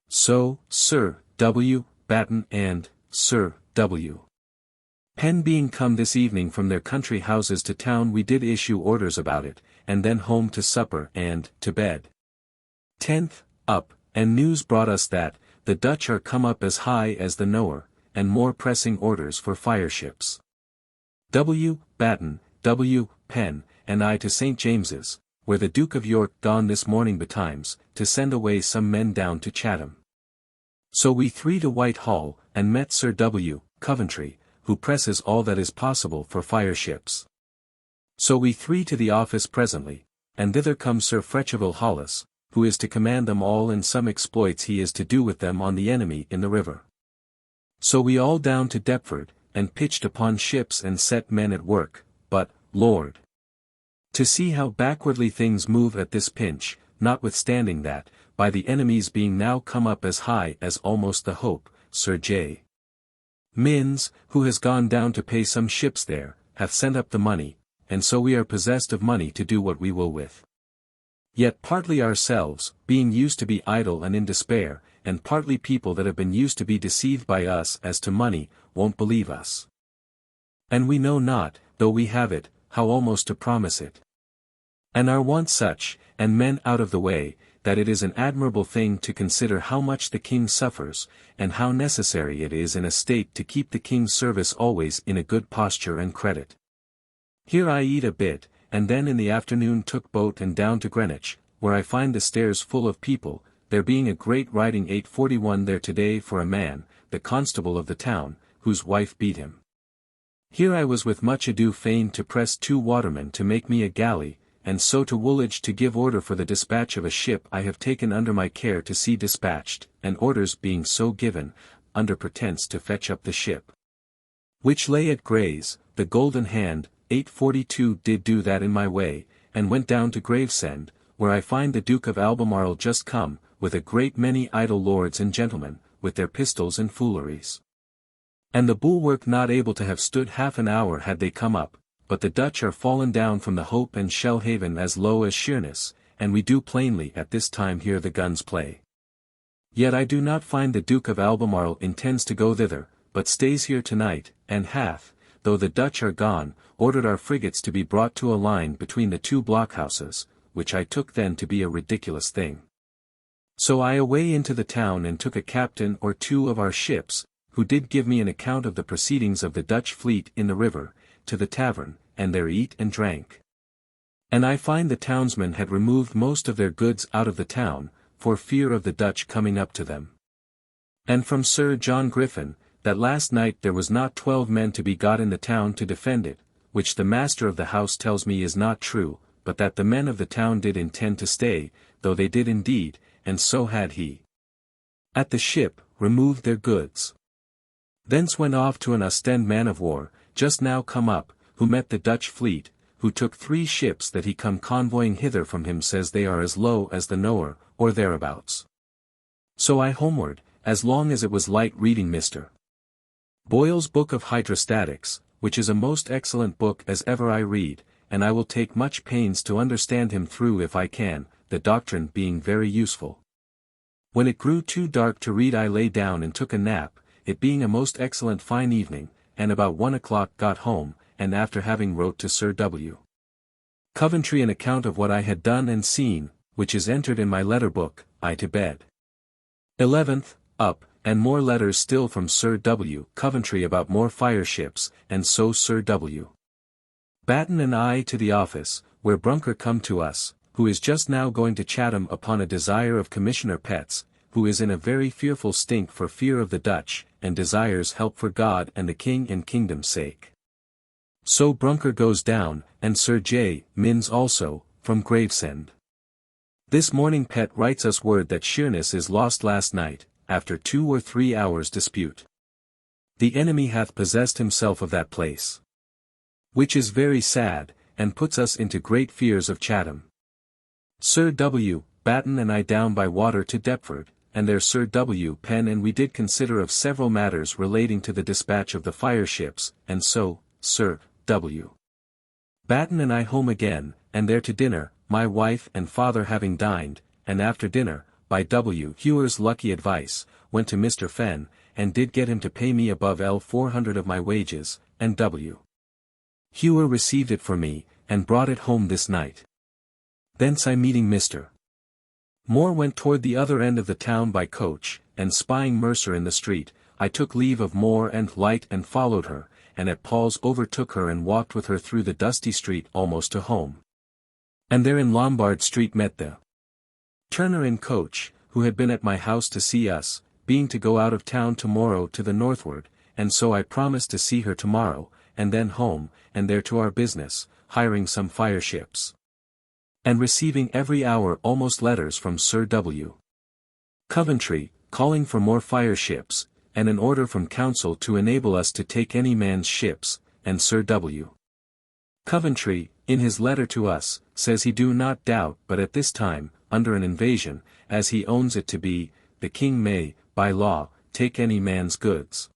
So, Sir W. Batten and Sir W. Penn being come this evening from their country houses to town we did issue orders about it, and then home to supper and to bed. 10th, up, and news brought us that, the Dutch are come up as high as the Nore, and more pressing orders for fire ships. W. Batten, W. Penn, and I to St. James's, where the Duke of York gone this morning betimes, to send away some men down to Chatham. So we 3 to Whitehall, and met Sir W. Coventry, who presses all that is possible for fire ships. So we 3 to the office presently, and thither comes Sir Fretcheville Hollis, who is to command them all and some exploits he is to do with them on the enemy in the river. So we all down to Deptford, and pitched upon ships and set men at work, but, Lord! To see how backwardly things move at this pinch, notwithstanding that, by the enemies being now come up as high as almost the Hope, Sir J. Minns, who has gone down to pay some ships there, hath sent up the money, and so we are possessed of money to do what we will with. Yet partly ourselves, being used to be idle and in despair, and partly people that have been used to be deceived by us as to money, won't believe us. And we know not, though we have it, how almost to promise it. And are once such, and men out of the way, that it is an admirable thing to consider how much the king suffers, and how necessary it is in a state to keep the king's service always in a good posture and credit. Here I eat a bit, and then in the afternoon took boat and down to Greenwich, where I find the stairs full of people, there being a great riding 841 there today for a man, the constable of the town, whose wife beat him. Here I was with much ado fain to press 2 watermen to make me a galley, and so to Woolwich to give order for the dispatch of a ship I have taken under my care to see dispatched, and orders being so given, under pretence to fetch up the ship, which lay at Gray's, the Golden Hand, 842 did do that in my way, and went down to Gravesend, where I find the Duke of Albemarle just come, with a great many idle lords and gentlemen, with their pistols and fooleries. And the bulwark not able to have stood half an hour had they come up, but the Dutch are fallen down from the Hope and Shellhaven as low as Sheerness, and we do plainly at this time hear the guns play. Yet I do not find the Duke of Albemarle intends to go thither, but stays here tonight, and hath, though the Dutch are gone, ordered our frigates to be brought to a line between the 2 blockhouses, which I took then to be a ridiculous thing. So I away into the town and took a captain or 2 of our ships, who did give me an account of the proceedings of the Dutch fleet in the river, to the tavern, and there eat and drank. And I find the townsmen had removed most of their goods out of the town, for fear of the Dutch coming up to them. And from Sir John Griffin, that last night there was not 12 men to be got in the town to defend it, which the master of the house tells me is not true, but that the men of the town did intend to stay, though they did indeed, and so had he. At the ship, removed their goods. Thence went off to an Ostend man of war, just now come up, who met the Dutch fleet, who took 3 ships that he come convoying hither from him says they are as low as the Nore, or thereabouts. So I homeward, as long as it was light reading Mr. Boyle's Book of Hydrostatics, which is a most excellent book as ever I read, and I will take much pains to understand him through if I can, the doctrine being very useful. When it grew too dark to read I lay down and took a nap, it being a most excellent fine evening, and about 1 o'clock got home, and after having wrote to Sir W. Coventry an account of what I had done and seen, which is entered in my letter book, I to bed. 11th, up, and more letters still from Sir W. Coventry about more fireships, and so Sir W. Batten and I to the office, where Brunker come to us, who is just now going to Chatham upon a desire of Commissioner Petts, who is in a very fearful stink for fear of the Dutch, and desires help for God and the King and Kingdom's sake. So Brunker goes down, and Sir J. Minns also, from Gravesend. This morning Pett writes us word that Sheerness is lost last night, after 2 or 3 hours dispute. The enemy hath possessed himself of that place, which is very sad, and puts us into great fears of Chatham. Sir W. Batten and I down by water to Deptford, and there Sir W. Penn and we did consider of several matters relating to the dispatch of the fireships, and so, Sir W. Batten and I home again, and there to dinner, my wife and father having dined, and after dinner, by W. Hewer's lucky advice, went to Mr. Fenn, and did get him to pay me above L400 of my wages, and W. Hewer received it for me, and brought it home this night. Thence I meeting Mr. Moore went toward the other end of the town by coach, and spying Mercer in the street, I took leave of Moore and Light and followed her, and at Paul's overtook her and walked with her through the dusty street almost to home. And there in Lombard Street met the Turner in coach, who had been at my house to see us, being to go out of town tomorrow to the northward, and so I promised to see her tomorrow, and then home, and there to our business, hiring some fireships, and receiving every hour almost letters from Sir W. Coventry, calling for more fireships, and an order from council to enable us to take any man's ships, and Sir W. Coventry, in his letter to us, says he do not doubt but at this time, under an invasion, as he owns it to be, the king may, by law, take any man's goods.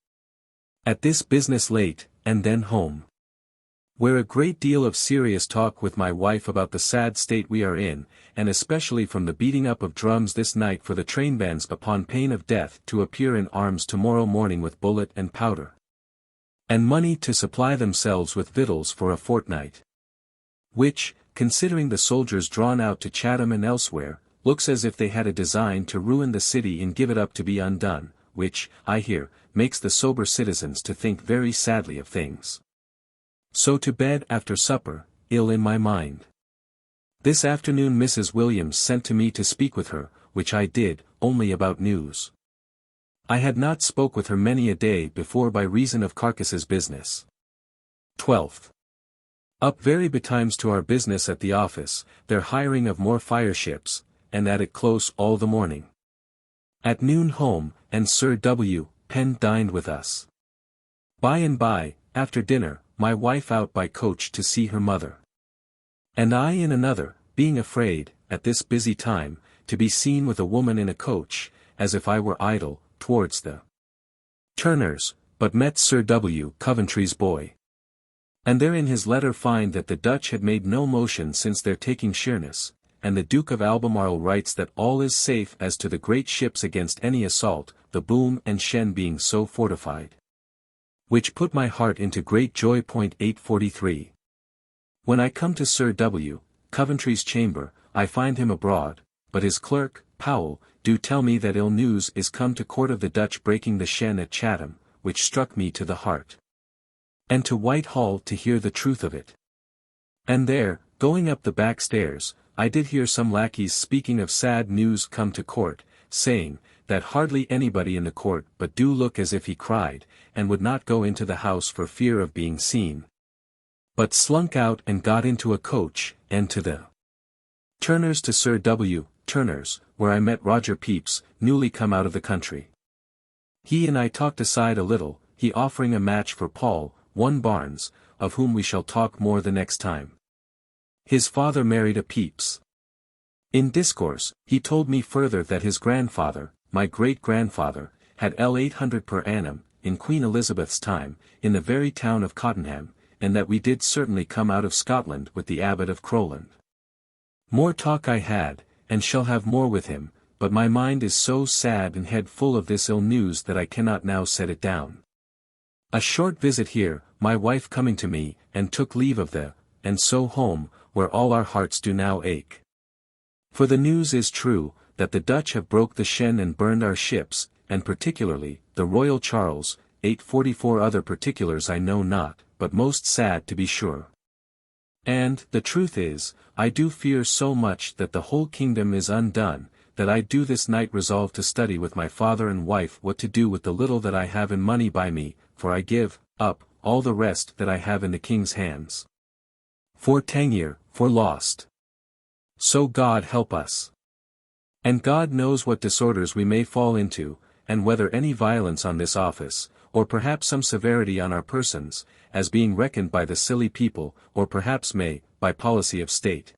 At this business late, and then home. where a great deal of serious talk with my wife about the sad state we are in, and especially from the beating up of drums this night for the trainbands upon pain of death to appear in arms tomorrow morning with bullet and powder, and money to supply themselves with victuals for a fortnight. Which, considering the soldiers drawn out to Chatham and elsewhere, looks as if they had a design to ruin the city and give it up to be undone, which, I hear, makes the sober citizens to think very sadly of things. So to bed after supper, ill in my mind. This afternoon Mrs. Williams sent to me to speak with her, which I did, only about news. I had not spoke with her many a day before by reason of Carcass's business. 12th. Up very betimes to our business at the office, their hiring of more fire ships, and at it close all the morning. At noon home, and Sir W. Penn dined with us. By and by, after dinner, my wife out by coach to see her mother. And I in another, being afraid, at this busy time, to be seen with a woman in a coach, as if I were idle, towards the Turners, but met Sir W. Coventry's boy. And there in his letter find that the Dutch had made no motion since their taking Sheerness, and the Duke of Albemarle writes that all is safe as to the great ships against any assault, the Boom and Shen being so fortified. Which put my heart into great joy. 843. When I come to Sir W. Coventry's chamber, I find him abroad, but his clerk, Powell, do tell me that ill news is come to court of the Dutch breaking the Shen at Chatham, which struck me to the heart. And to Whitehall to hear the truth of it. And there, going up the back stairs, I did hear some lackeys speaking of sad news come to court, saying, that hardly anybody in the court but do look as if he cried, and would not go into the house for fear of being seen, but slunk out and got into a coach, and to the Turners to Sir W. Turner's, where I met Roger Pepys, newly come out of the country. He and I talked aside a little, he offering a match for Paul, one Barnes, of whom we shall talk more the next time. His father married a Pepys. In discourse, he told me further that his grandfather, my great-grandfather, had L800 per annum, in Queen Elizabeth's time, in the very town of Cottenham, and that we did certainly come out of Scotland with the Abbot of Crowland. More talk I had, and shall have more with him, but my mind is so sad and head full of this ill news that I cannot now set it down. A short visit here, my wife coming to me, and took leave of the, and so home, where all our hearts do now ache. For the news is true, that the Dutch have broke the Shen and burned our ships, and particularly, the Royal Charles, 844 other particulars I know not, but most sad to be sure. And, the truth is, I do fear so much that the whole kingdom is undone, that I do this night resolve to study with my father and wife what to do with the little that I have in money by me, for I give up all the rest that I have in the king's hands. For Tangier, for lost. So God help us. And God knows what disorders we may fall into, and whether any violence on this office, or perhaps some severity on our persons, as being reckoned by the silly people, or perhaps may, by policy of state,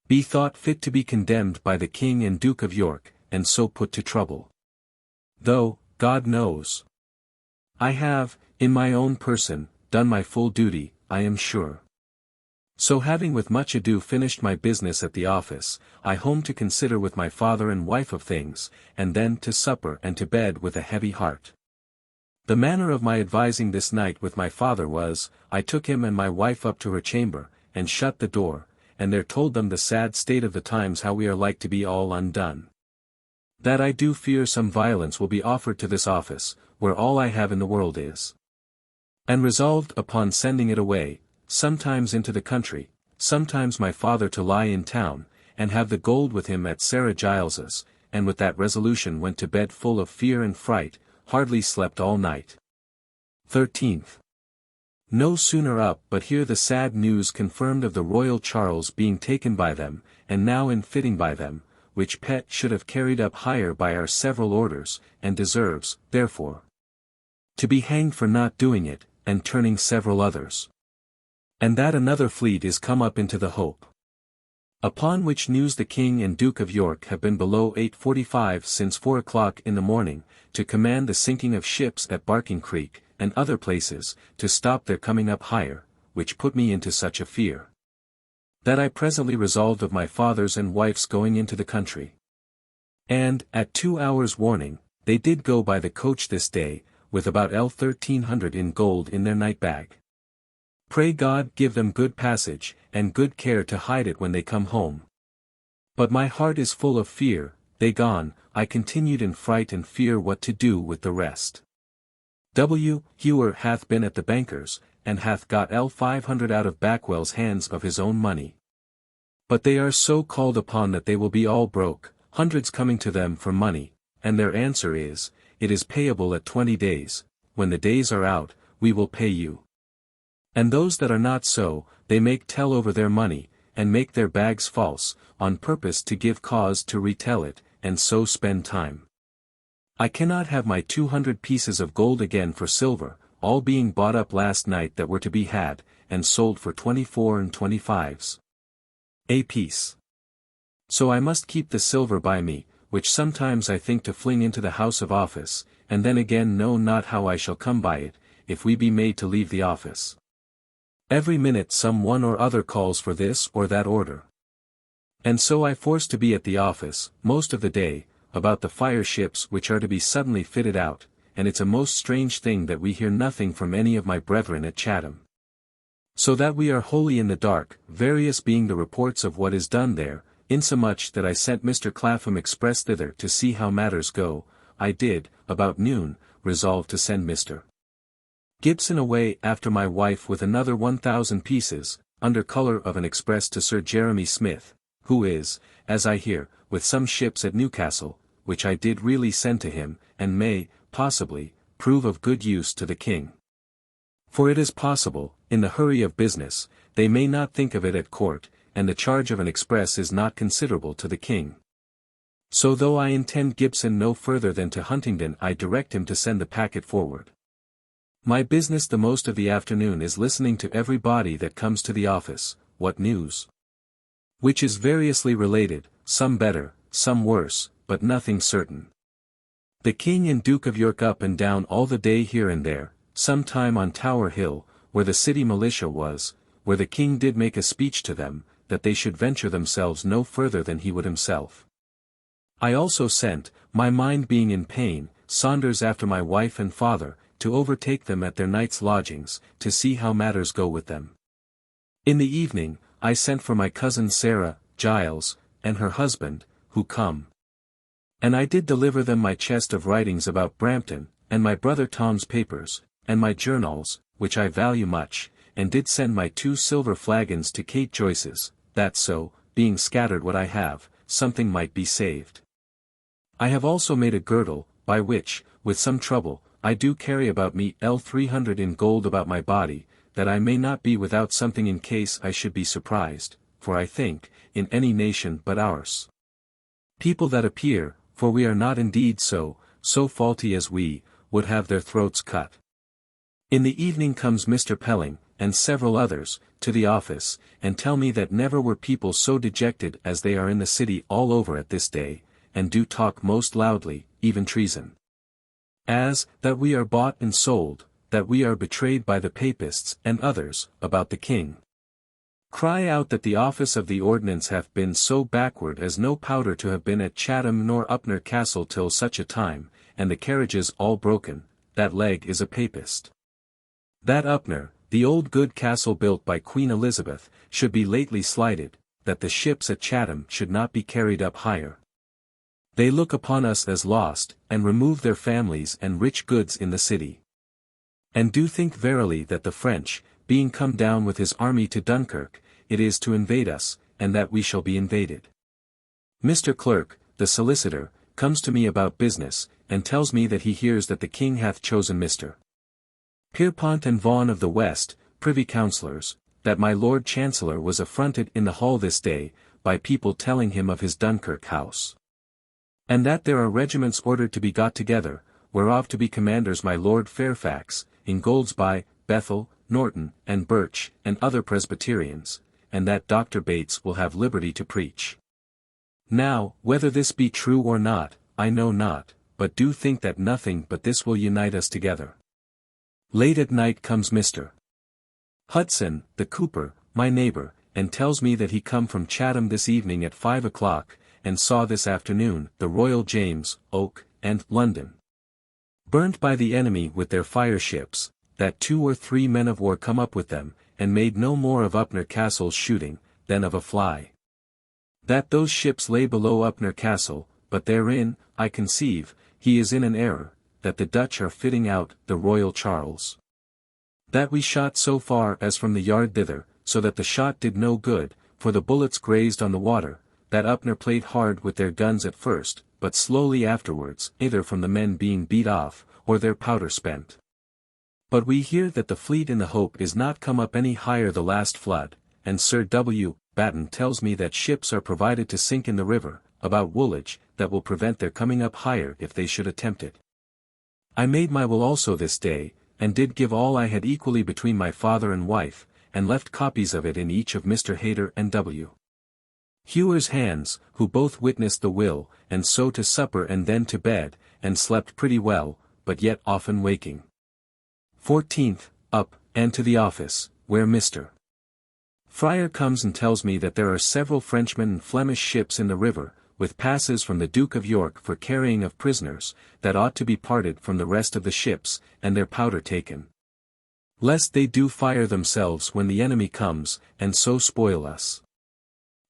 be thought fit to be condemned by the King and Duke of York, and so put to trouble. Though, God knows, I have, in my own person, done my full duty, I am sure. So having with much ado finished my business at the office, I home to consider with my father and wife of things, and then to supper and to bed with a heavy heart. The manner of my advising this night with my father was, I took him and my wife up to her chamber, and shut the door, and there told them the sad state of the times, how we are like to be all undone. That I do fear some violence will be offered to this office, where all I have in the world is. And resolved upon sending it away, sometimes into the country, sometimes my father to lie in town, and have the gold with him at Sarah Giles's, and with that resolution went to bed full of fear and fright, hardly slept all night. 13th. No sooner up but hear the sad news confirmed of the Royal Charles being taken by them, and now in fitting by them, which Pett should have carried up higher by our several orders, and deserves, therefore, to be hanged for not doing it, and turning several others. And that another fleet is come up into the Hope. Upon which news the King and Duke of York have been below 8:45 since 4 o'clock in the morning, to command the sinking of ships at Barking Creek, and other places, to stop their coming up higher, which put me into such a fear, that I presently resolved of my father's and wife's going into the country. And, at 2 hours' warning, they did go by the coach this day, with about 1300 in gold in their night bag. Pray God give them good passage, and good care to hide it when they come home. But my heart is full of fear. They gone, I continued in fright and fear what to do with the rest. Hewer hath been at the banker's, and hath got 500 out of Backwell's hands of his own money. But they are so called upon that they will be all broke, hundreds coming to them for money, and their answer is, it is payable at 20 days, when the days are out, we will pay you. And those that are not so, they make tell over their money, and make their bags false, on purpose to give cause to retell it, and so spend time. I cannot have my 200 pieces of gold again for silver, all being bought up last night that were to be had, and sold for 24 and 25s a piece. So I must keep the silver by me, which sometimes I think to fling into the house of office, and then again know not how I shall come by it, if we be made to leave the office. Every minute some one or other calls for this or that order. And so I forced to be at the office, most of the day, about the fire ships which are to be suddenly fitted out, and it's a most strange thing that we hear nothing from any of my brethren at Chatham. So that we are wholly in the dark, various being the reports of what is done there, insomuch that I sent Mr. Clapham express thither to see how matters go. I did, about noon, resolve to send Mr. Gibson away after my wife with another 1,000 pieces, under colour of an express to Sir Jeremy Smith, who is, as I hear, with some ships at Newcastle, which I did really send to him, and may, possibly, prove of good use to the king. For it is possible, in the hurry of business, they may not think of it at court, and the charge of an express is not considerable to the king. So though I intend Gibson no further than to Huntingdon, I direct him to send the packet forward. My business the most of the afternoon is listening to every body that comes to the office, what news? Which is variously related, some better, some worse, but nothing certain. The King and Duke of York up and down all the day here and there, some time on Tower Hill, where the city militia was, where the King did make a speech to them, that they should venture themselves no further than he would himself. I also sent, my mind being in pain, Saunders after my wife and father, to overtake them at their night's lodgings, to see how matters go with them. In the evening, I sent for my cousin Sarah, Giles, and her husband, who come. And I did deliver them my chest of writings about Brampton, and my brother Tom's papers, and my journals, which I value much, and did send my 2 silver flagons to Kate Joyce's, that so, being scattered what I have, something might be saved. I have also made a girdle, by which, with some trouble, I do carry about me 300 in gold about my body, that I may not be without something in case I should be surprised, for I think, in any nation but ours, people that appear, for we are not indeed so faulty as we, would have their throats cut. In the evening comes Mr. Pelling, and several others, to the office, and tell me that never were people so dejected as they are in the city all over at this day, and do talk most loudly, even treason. As, that we are bought and sold, that we are betrayed by the Papists and others, about the king. Cry out that the office of the ordnance hath been so backward as no powder to have been at Chatham nor Upnor Castle till such a time, and the carriages all broken, that leg is a Papist. That Upnor, the old good castle built by Queen Elizabeth, should be lately slighted, that the ships at Chatham should not be carried up higher. They look upon us as lost, and remove their families and rich goods in the city. And do think verily that the French, being come down with his army to Dunkirk, it is to invade us, and that we shall be invaded. Mr. Clerk, the solicitor, comes to me about business, and tells me that he hears that the king hath chosen Mr. Pierpont and Vaughan of the West, privy councillors, that my Lord Chancellor was affronted in the hall this day, by people telling him of his Dunkirk house. And that there are regiments ordered to be got together, whereof to be commanders my Lord Fairfax, Ingoldsby, Bethel, Norton, and Birch, and other Presbyterians, and that Dr. Bates will have liberty to preach. Now, whether this be true or not, I know not, but do think that nothing but this will unite us together. Late at night comes Mr. Hudson, the cooper, my neighbor, and tells me that he come from Chatham this evening at 5 o'clock, and saw this afternoon the Royal James, Oak, and London burnt by the enemy with their fire ships, that 2 or 3 men of war come up with them, and made no more of Upnor Castle's shooting, than of a fly. That those ships lay below Upnor Castle, but therein, I conceive, he is in an error, that the Dutch are fitting out the Royal Charles. That we shot so far as from the yard thither, so that the shot did no good, for the bullets grazed on the water, that Upnor played hard with their guns at first, but slowly afterwards, either from the men being beat off, or their powder spent. But we hear that the fleet in the Hope is not come up any higher the last flood, and Sir W. Batten tells me that ships are provided to sink in the river, about Woolwich, that will prevent their coming up higher if they should attempt it. I made my will also this day, and did give all I had equally between my father and wife, and left copies of it in each of Mr. Hayter and W. Hewer's hands, who both witnessed the will, and so to supper and then to bed, and slept pretty well, but yet often waking. 14th, up, and to the office, where Mr. Fryer comes and tells me that there are several Frenchmen and Flemish ships in the river, with passes from the Duke of York for carrying of prisoners, that ought to be parted from the rest of the ships, and their powder taken, lest they do fire themselves when the enemy comes, and so spoil us.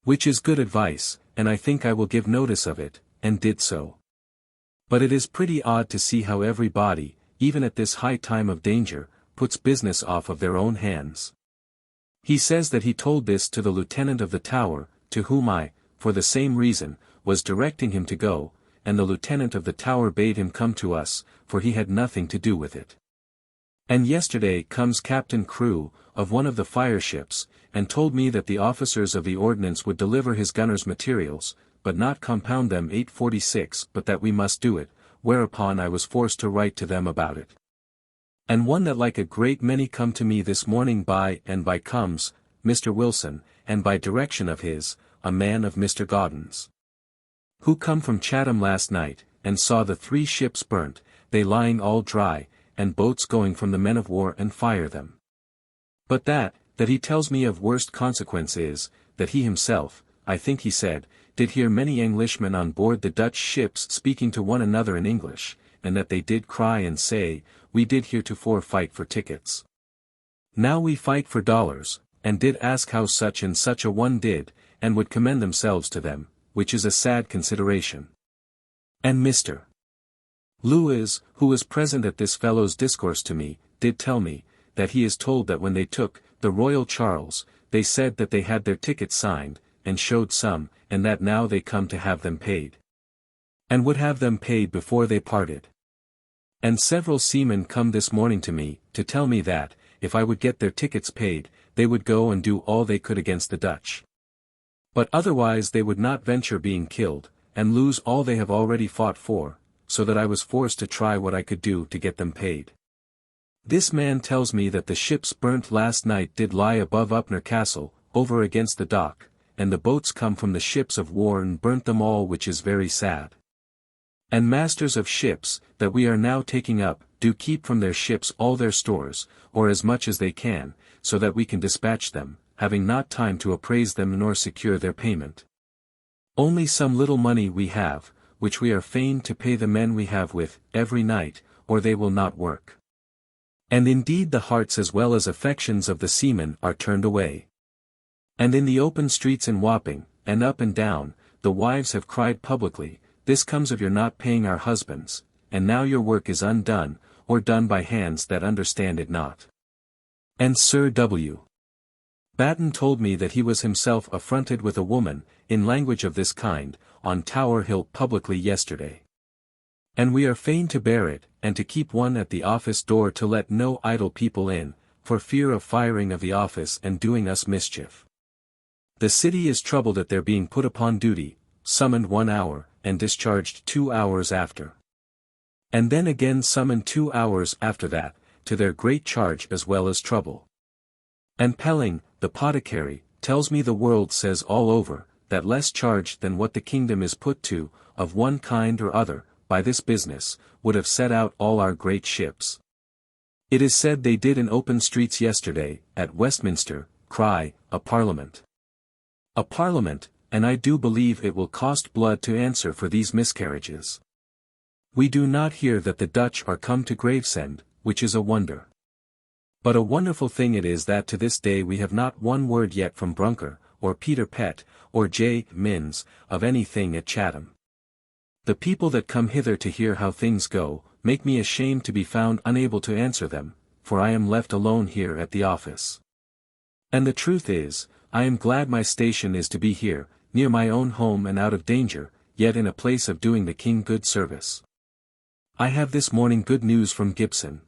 Which is good advice, and I think I will give notice of it, and did so. But it is pretty odd to see how everybody, even at this high time of danger, puts business off of their own hands. He says that he told this to the lieutenant of the Tower, to whom I, for the same reason, was directing him to go, and the lieutenant of the Tower bade him come to us, for he had nothing to do with it. And yesterday comes Captain Crew, of one of the fire ships, and told me that the officers of the ordnance would deliver his gunners materials, but not compound them 846, but that we must do it, whereupon I was forced to write to them about it. And one that like a great many come to me this morning by and by comes, Mr. Wilson, and by direction of his, a man of Mr. Gaudens, who come from Chatham last night, and saw the 3 ships burnt, they lying all dry, and boats going from the men of war and fire them. But that he tells me of worst consequence is, that he himself, I think he said, did hear many Englishmen on board the Dutch ships speaking to one another in English, and that they did cry and say, we did heretofore fight for tickets. Now we fight for dollars, and did ask how such and such a one did, and would commend themselves to them, which is a sad consideration. And Mr. Lewis, who was present at this fellow's discourse to me, did tell me, that he is told that when they took the Royal Charles, they said that they had their tickets signed, and showed some, and that now they come to have them paid. And would have them paid before they parted. And several seamen come this morning to me, to tell me that, if I would get their tickets paid, they would go and do all they could against the Dutch. But otherwise they would not venture being killed, and lose all they have already fought for, so that I was forced to try what I could do to get them paid. This man tells me that the ships burnt last night did lie above Upnor Castle, over against the dock, and the boats come from the ships of war and burnt them all, which is very sad. And masters of ships, that we are now taking up, do keep from their ships all their stores, or as much as they can, so that we can dispatch them, having not time to appraise them nor secure their payment. Only some little money we have, which we are fain to pay the men we have with, every night, or they will not work. And indeed the hearts as well as affections of the seamen are turned away. And in the open streets in Wapping, and up and down, the wives have cried publicly, this comes of your not paying our husbands, and now your work is undone, or done by hands that understand it not. And Sir W. Batten told me that he was himself affronted with a woman, in language of this kind, on Tower Hill publicly yesterday. And we are fain to bear it, and to keep one at the office door to let no idle people in, for fear of firing of the office and doing us mischief. The city is troubled at their being put upon duty, summoned 1 hour, and discharged 2 hours after. And then again summoned 2 hours after that, to their great charge as well as trouble. And Pelling, the apothecary, tells me the world says all over, that less charge than what the kingdom is put to, of one kind or other, by this business, would have set out all our great ships. It is said they did in open streets yesterday, at Westminster, cry, a Parliament. A Parliament, and I do believe it will cost blood to answer for these miscarriages. We do not hear that the Dutch are come to Gravesend, which is a wonder. But a wonderful thing it is that to this day we have not one word yet from Brunker, or Peter Pett, or J. Minns, of anything at Chatham. The people that come hither to hear how things go, make me ashamed to be found unable to answer them, for I am left alone here at the office. And the truth is, I am glad my station is to be here, near my own home and out of danger, yet in a place of doing the King good service. I have this morning good news from Gibson.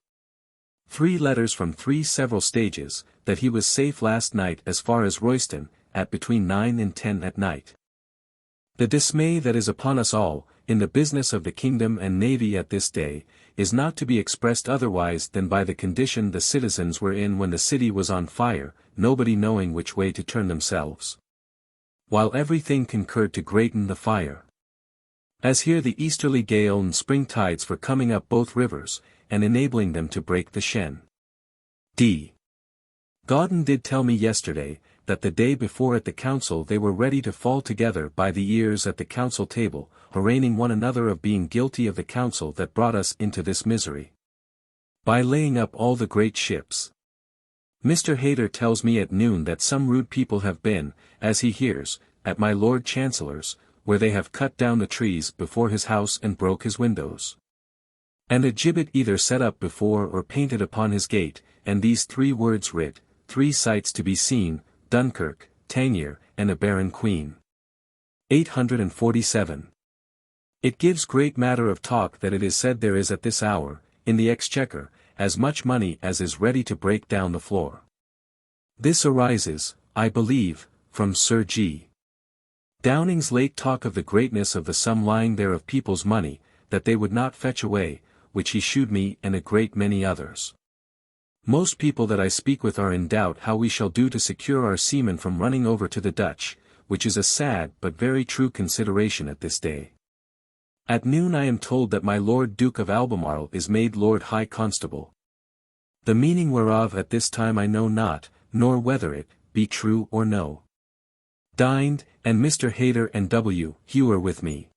3 letters from 3 several stages, that he was safe last night as far as Royston, at between 9 and 10 at night. The dismay that is upon us all, in the business of the kingdom and navy at this day, is not to be expressed otherwise than by the condition the citizens were in when the city was on fire, nobody knowing which way to turn themselves. While everything concurred to greaten the fire. As here the easterly gale and spring tides for coming up both rivers, and enabling them to break the Shen. D. Gauden did tell me yesterday, that the day before at the council they were ready to fall together by the ears at the council table, arraigning one another of being guilty of the council that brought us into this misery. By laying up all the great ships. Mr. Hayter tells me at noon that some rude people have been, as he hears, at my Lord Chancellor's, where they have cut down the trees before his house and broke his windows. And a gibbet either set up before or painted upon his gate, and these 3 words writ, 3 sights to be seen, Dunkirk, Tangier, and a barren queen. 847. It gives great matter of talk that it is said there is at this hour, in the Exchequer, as much money as is ready to break down the floor. This arises, I believe, from Sir G. Downing's late talk of the greatness of the sum lying there of people's money, that they would not fetch away, which he shewed me and a great many others. Most people that I speak with are in doubt how we shall do to secure our seamen from running over to the Dutch, which is a sad but very true consideration at this day. At noon I am told that my Lord Duke of Albemarle is made Lord High Constable. The meaning whereof at this time I know not, nor whether it be true or no. Dined, and Mr. Hayter and W. Hewer with me.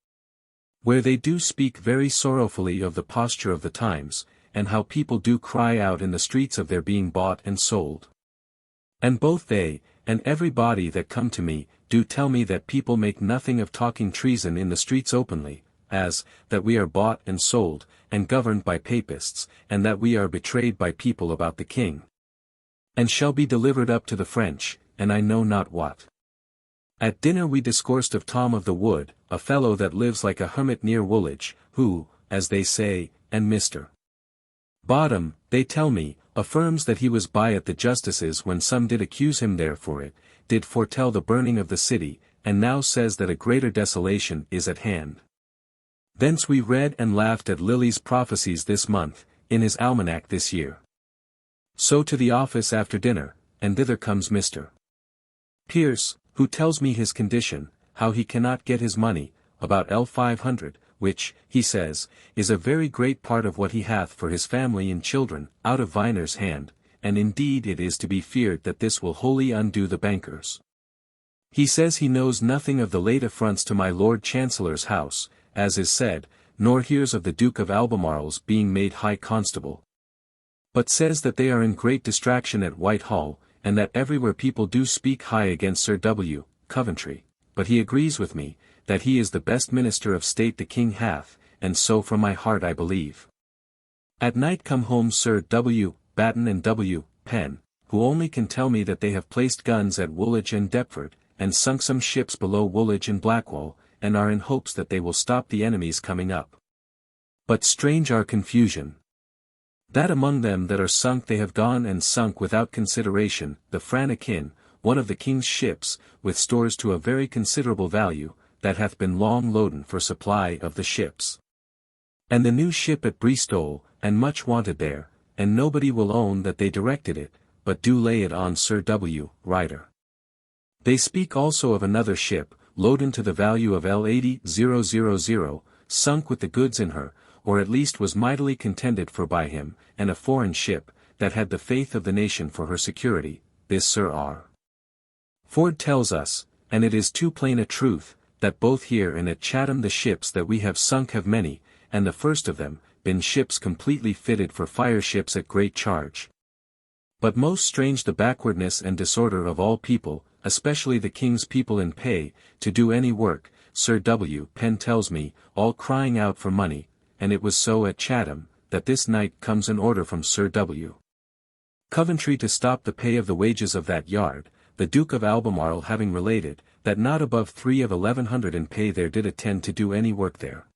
Where they do speak very sorrowfully of the posture of the times, and how people do cry out in the streets of their being bought and sold. And both they, and every body that come to me, do tell me that people make nothing of talking treason in the streets openly, as, that we are bought and sold, and governed by papists, and that we are betrayed by people about the king. And shall be delivered up to the French, and I know not what. At dinner we discoursed of Tom of the Wood, a fellow that lives like a hermit near Woolwich, who, as they say, and Mr. Bottom, they tell me, affirms that he was by at the justice's when some did accuse him there for it, did foretell the burning of the city, and now says that a greater desolation is at hand. Thence we read and laughed at Lilly's prophecies this month, in his almanac this year. So to the office after dinner, and thither comes Mr. Pierce, who tells me his condition, how he cannot get his money, about L500, which, he says, is a very great part of what he hath for his family and children, out of Viner's hand, and indeed it is to be feared that this will wholly undo the bankers. He says he knows nothing of the late affronts to my Lord Chancellor's house, as is said, nor hears of the Duke of Albemarle's being made High Constable. But says that they are in great distraction at Whitehall, and that everywhere people do speak high against Sir W. Coventry, but he agrees with me, that he is the best minister of state the king hath, and so from my heart I believe. At night come home Sir W. Batten and W. Penn, who only can tell me that they have placed guns at Woolwich and Deptford, and sunk some ships below Woolwich and Blackwall, and are in hopes that they will stop the enemies coming up. But strange our confusion. That among them that are sunk they have gone and sunk without consideration, the Franakin, one of the king's ships, with stores to a very considerable value, that hath been long loaden for supply of the ships. And the new ship at Bristol, and much wanted there, and nobody will own that they directed it, but do lay it on Sir W. Ryder. They speak also of another ship, loaden to the value of L80,000, sunk with the goods in her, or at least was mightily contended for by him, and a foreign ship, that had the faith of the nation for her security, this Sir R. Ford tells us, and it is too plain a truth, that both here and at Chatham the ships that we have sunk have many, and the first of them, been ships completely fitted for fire ships at great charge. But most strange the backwardness and disorder of all people, especially the king's people in pay, to do any work, Sir W. Penn tells me, all crying out for money, and it was so at Chatham, that this night comes an order from Sir W. Coventry to stop the pay of the wages of that yard, the Duke of Albemarle having related, that not above 3 of 1100 in pay there did attend to do any work there.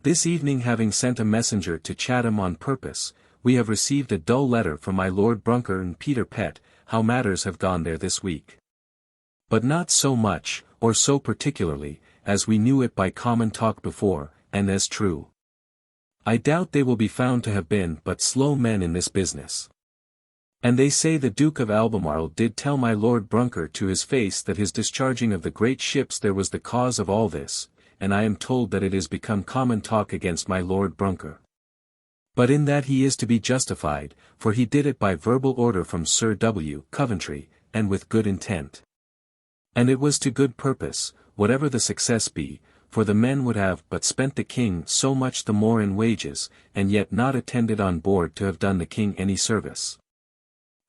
This evening having sent a messenger to Chatham on purpose, we have received a dull letter from my Lord Brunker and Peter Pett, how matters have gone there this week. But not so much, or so particularly, as we knew it by common talk before, and as true. I doubt they will be found to have been but slow men in this business. And they say the Duke of Albemarle did tell my Lord Brunker to his face that his discharging of the great ships there was the cause of all this, and I am told that it is become common talk against my Lord Brunker. But in that he is to be justified, for he did it by verbal order from Sir W. Coventry, and with good intent. And it was to good purpose, whatever the success be, for the men would have but spent the king so much the more in wages, and yet not attended on board to have done the king any service.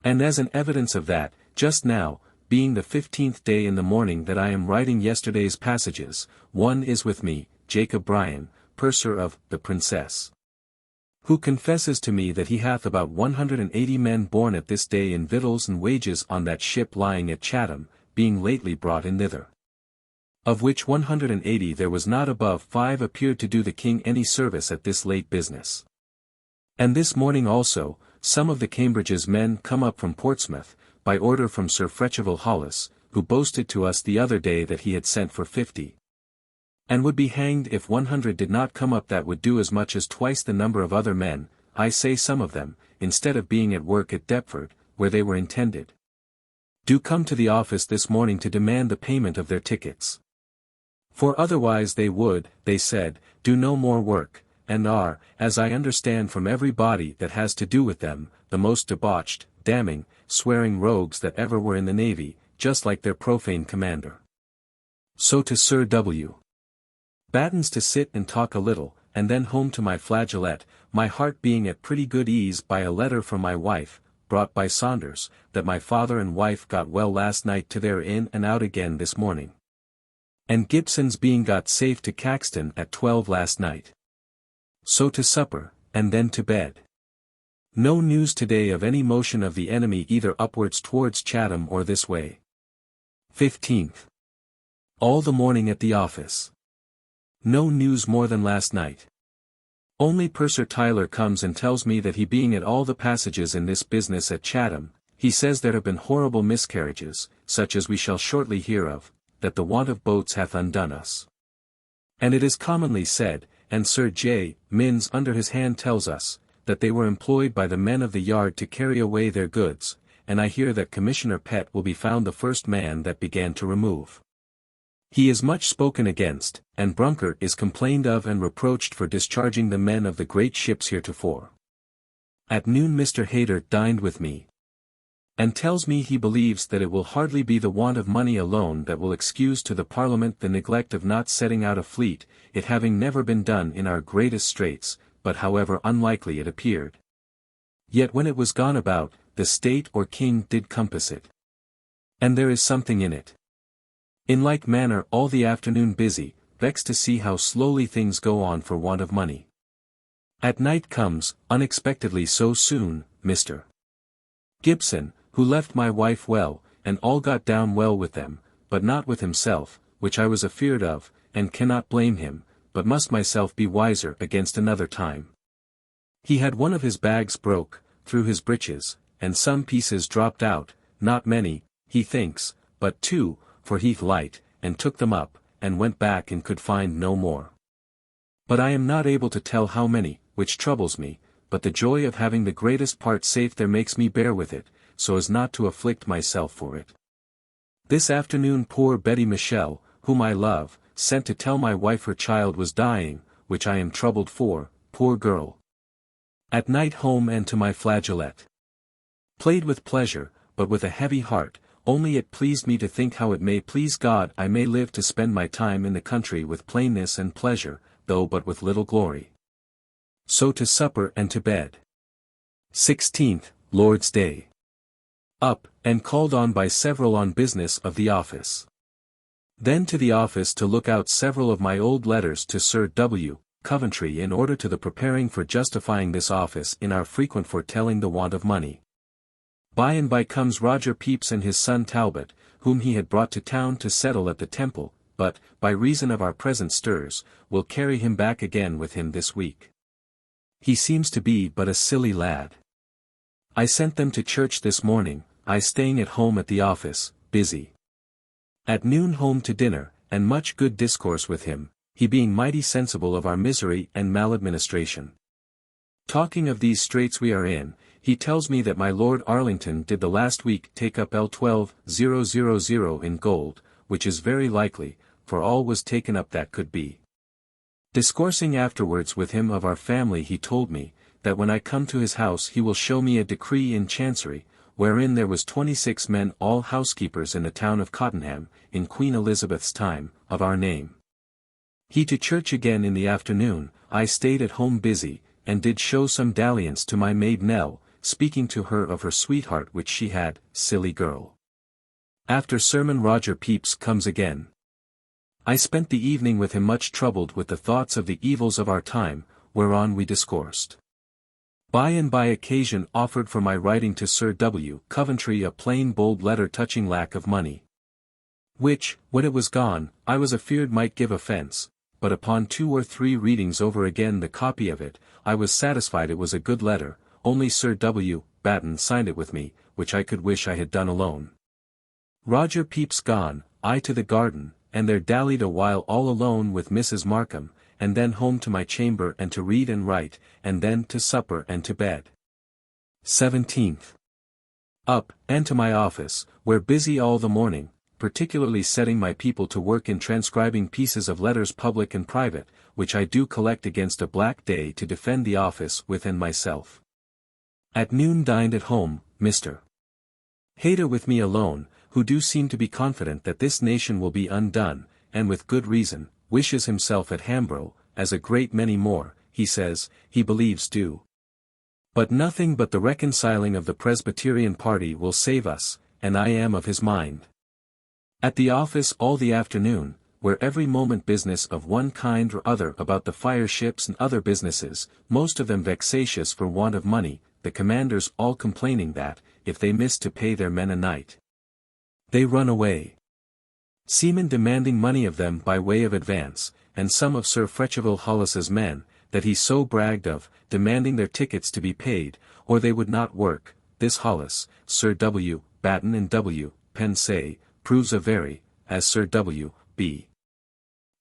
And as an evidence of that, just now, being the 15th day in the morning that I am writing yesterday's passages, one is with me, Jacob Bryan, purser of the Princess, who confesses to me that he hath about 180 men born at this day in victuals and wages on that ship lying at Chatham, being lately brought in thither. Of which 180 there was not above 5 appeared to do the king any service at this late business. And this morning also, some of the Cambridge's men come up from Portsmouth, by order from Sir Fretcheville Hollis, who boasted to us the other day that he had sent for 50. And would be hanged if 100 did not come up that would do as much as twice the number of other men, I say some of them, instead of being at work at Deptford, where they were intended, do come to the office this morning to demand the payment of their tickets. For otherwise they would, they said, do no more work, and are, as I understand from every body that has to do with them, the most debauched, damning, swearing rogues that ever were in the navy, just like their profane commander. So to Sir W. Batten's to sit and talk a little, and then home to my flageolet, my heart being at pretty good ease by a letter from my wife, brought by Saunders, that my father and wife got well last night to their in and out again this morning. And Gibson's being got safe to Caxton at 12 last night. So to supper, and then to bed. No news today of any motion of the enemy either upwards towards Chatham or this way. 15th. All the morning at the office. No news more than last night. Only Purser Tyler comes and tells me that he being at all the passages in this business at Chatham, he says there have been horrible miscarriages, such as we shall shortly hear of, that the want of boats hath undone us. And it is commonly said, and Sir J. Minns under his hand tells us, that they were employed by the men of the yard to carry away their goods, and I hear that Commissioner Pett will be found the first man that began to remove. He is much spoken against, and Brunker is complained of and reproached for discharging the men of the great ships heretofore. At noon Mr. Hayter dined with me, and tells me he believes that it will hardly be the want of money alone that will excuse to the Parliament the neglect of not setting out a fleet, it having never been done in our greatest straits, but however unlikely it appeared. Yet when it was gone about, the state or king did compass it. And there is something in it. In like manner all the afternoon busy, vexed to see how slowly things go on for want of money. At night comes, unexpectedly so soon, Mr. Gibson, who left my wife well, and all got down well with them, but not with himself, which I was afeard of, and cannot blame him, but must myself be wiser against another time. He had one of his bags broke, through his breeches, and some pieces dropped out, not many, he thinks, but 2, for Heath light, and took them up, and went back and could find no more. But I am not able to tell how many, which troubles me, but the joy of having the greatest part safe there makes me bear with it, so as not to afflict myself for it. This afternoon poor Betty Michel, whom I love, sent to tell my wife her child was dying, which I am troubled for, poor girl. At night home and to my flageolet. Played with pleasure, but with a heavy heart, only it pleased me to think how it may please God I may live to spend my time in the country with plainness and pleasure, though but with little glory. So to supper and to bed. 16th, Lord's Day. Up, and called on by several on business of the office. Then to the office to look out several of my old letters to Sir W. Coventry in order to the preparing for justifying this office in our frequent foretelling the want of money. By and by comes Roger Pepys and his son Talbot, whom he had brought to town to settle at the Temple, but, by reason of our present stirs, will carry him back again with him this week. He seems to be but a silly lad. I sent them to church this morning, I staying at home at the office, busy. At noon home to dinner, and much good discourse with him, he being mighty sensible of our misery and maladministration. Talking of these straits we are in, he tells me that my Lord Arlington did the last week take up L12,000 in gold, which is very likely, for all was taken up that could be. Discoursing afterwards with him of our family he told me, that when I come to his house he will show me a decree in Chancery, wherein there was 26 men all housekeepers in the town of Cottenham, in Queen Elizabeth's time, of our name. He to church again in the afternoon, I stayed at home busy, and did show some dalliance to my maid Nell, speaking to her of her sweetheart which she had, silly girl. After sermon Roger Pepys comes again. I spent the evening with him much troubled with the thoughts of the evils of our time, whereon we discoursed. By and by occasion offered for my writing to Sir W. Coventry a plain bold letter touching lack of money. Which, when it was gone, I was afeard might give offence, but upon 2 or 3 readings over again the copy of it, I was satisfied it was a good letter, only Sir W. Batten signed it with me, which I could wish I had done alone. Roger Pepys gone, I to the garden, and there dallied a while all alone with Mrs. Markham, and then home to my chamber and to read and write, and then to supper and to bed. 17th. Up, and to my office, where busy all the morning, particularly setting my people to work in transcribing pieces of letters public and private, which I do collect against a black day to defend the office with and myself. At noon dined at home, Mr. Hayter with me alone, who do seem to be confident that this nation will be undone, and with good reason, wishes himself at Hambro, as a great many more, he says, he believes do. But nothing but the reconciling of the Presbyterian party will save us, and I am of his mind. At the office all the afternoon, where every moment business of one kind or other about the fire ships and other businesses, most of them vexatious for want of money, the commanders all complaining that, if they miss to pay their men a night, they run away. Seamen demanding money of them by way of advance, and some of Sir Fretcheville Hollis's men, that he so bragged of, demanding their tickets to be paid, or they would not work. This Hollis, Sir W. Batten and W. Penn say, proves a very, as Sir W. B.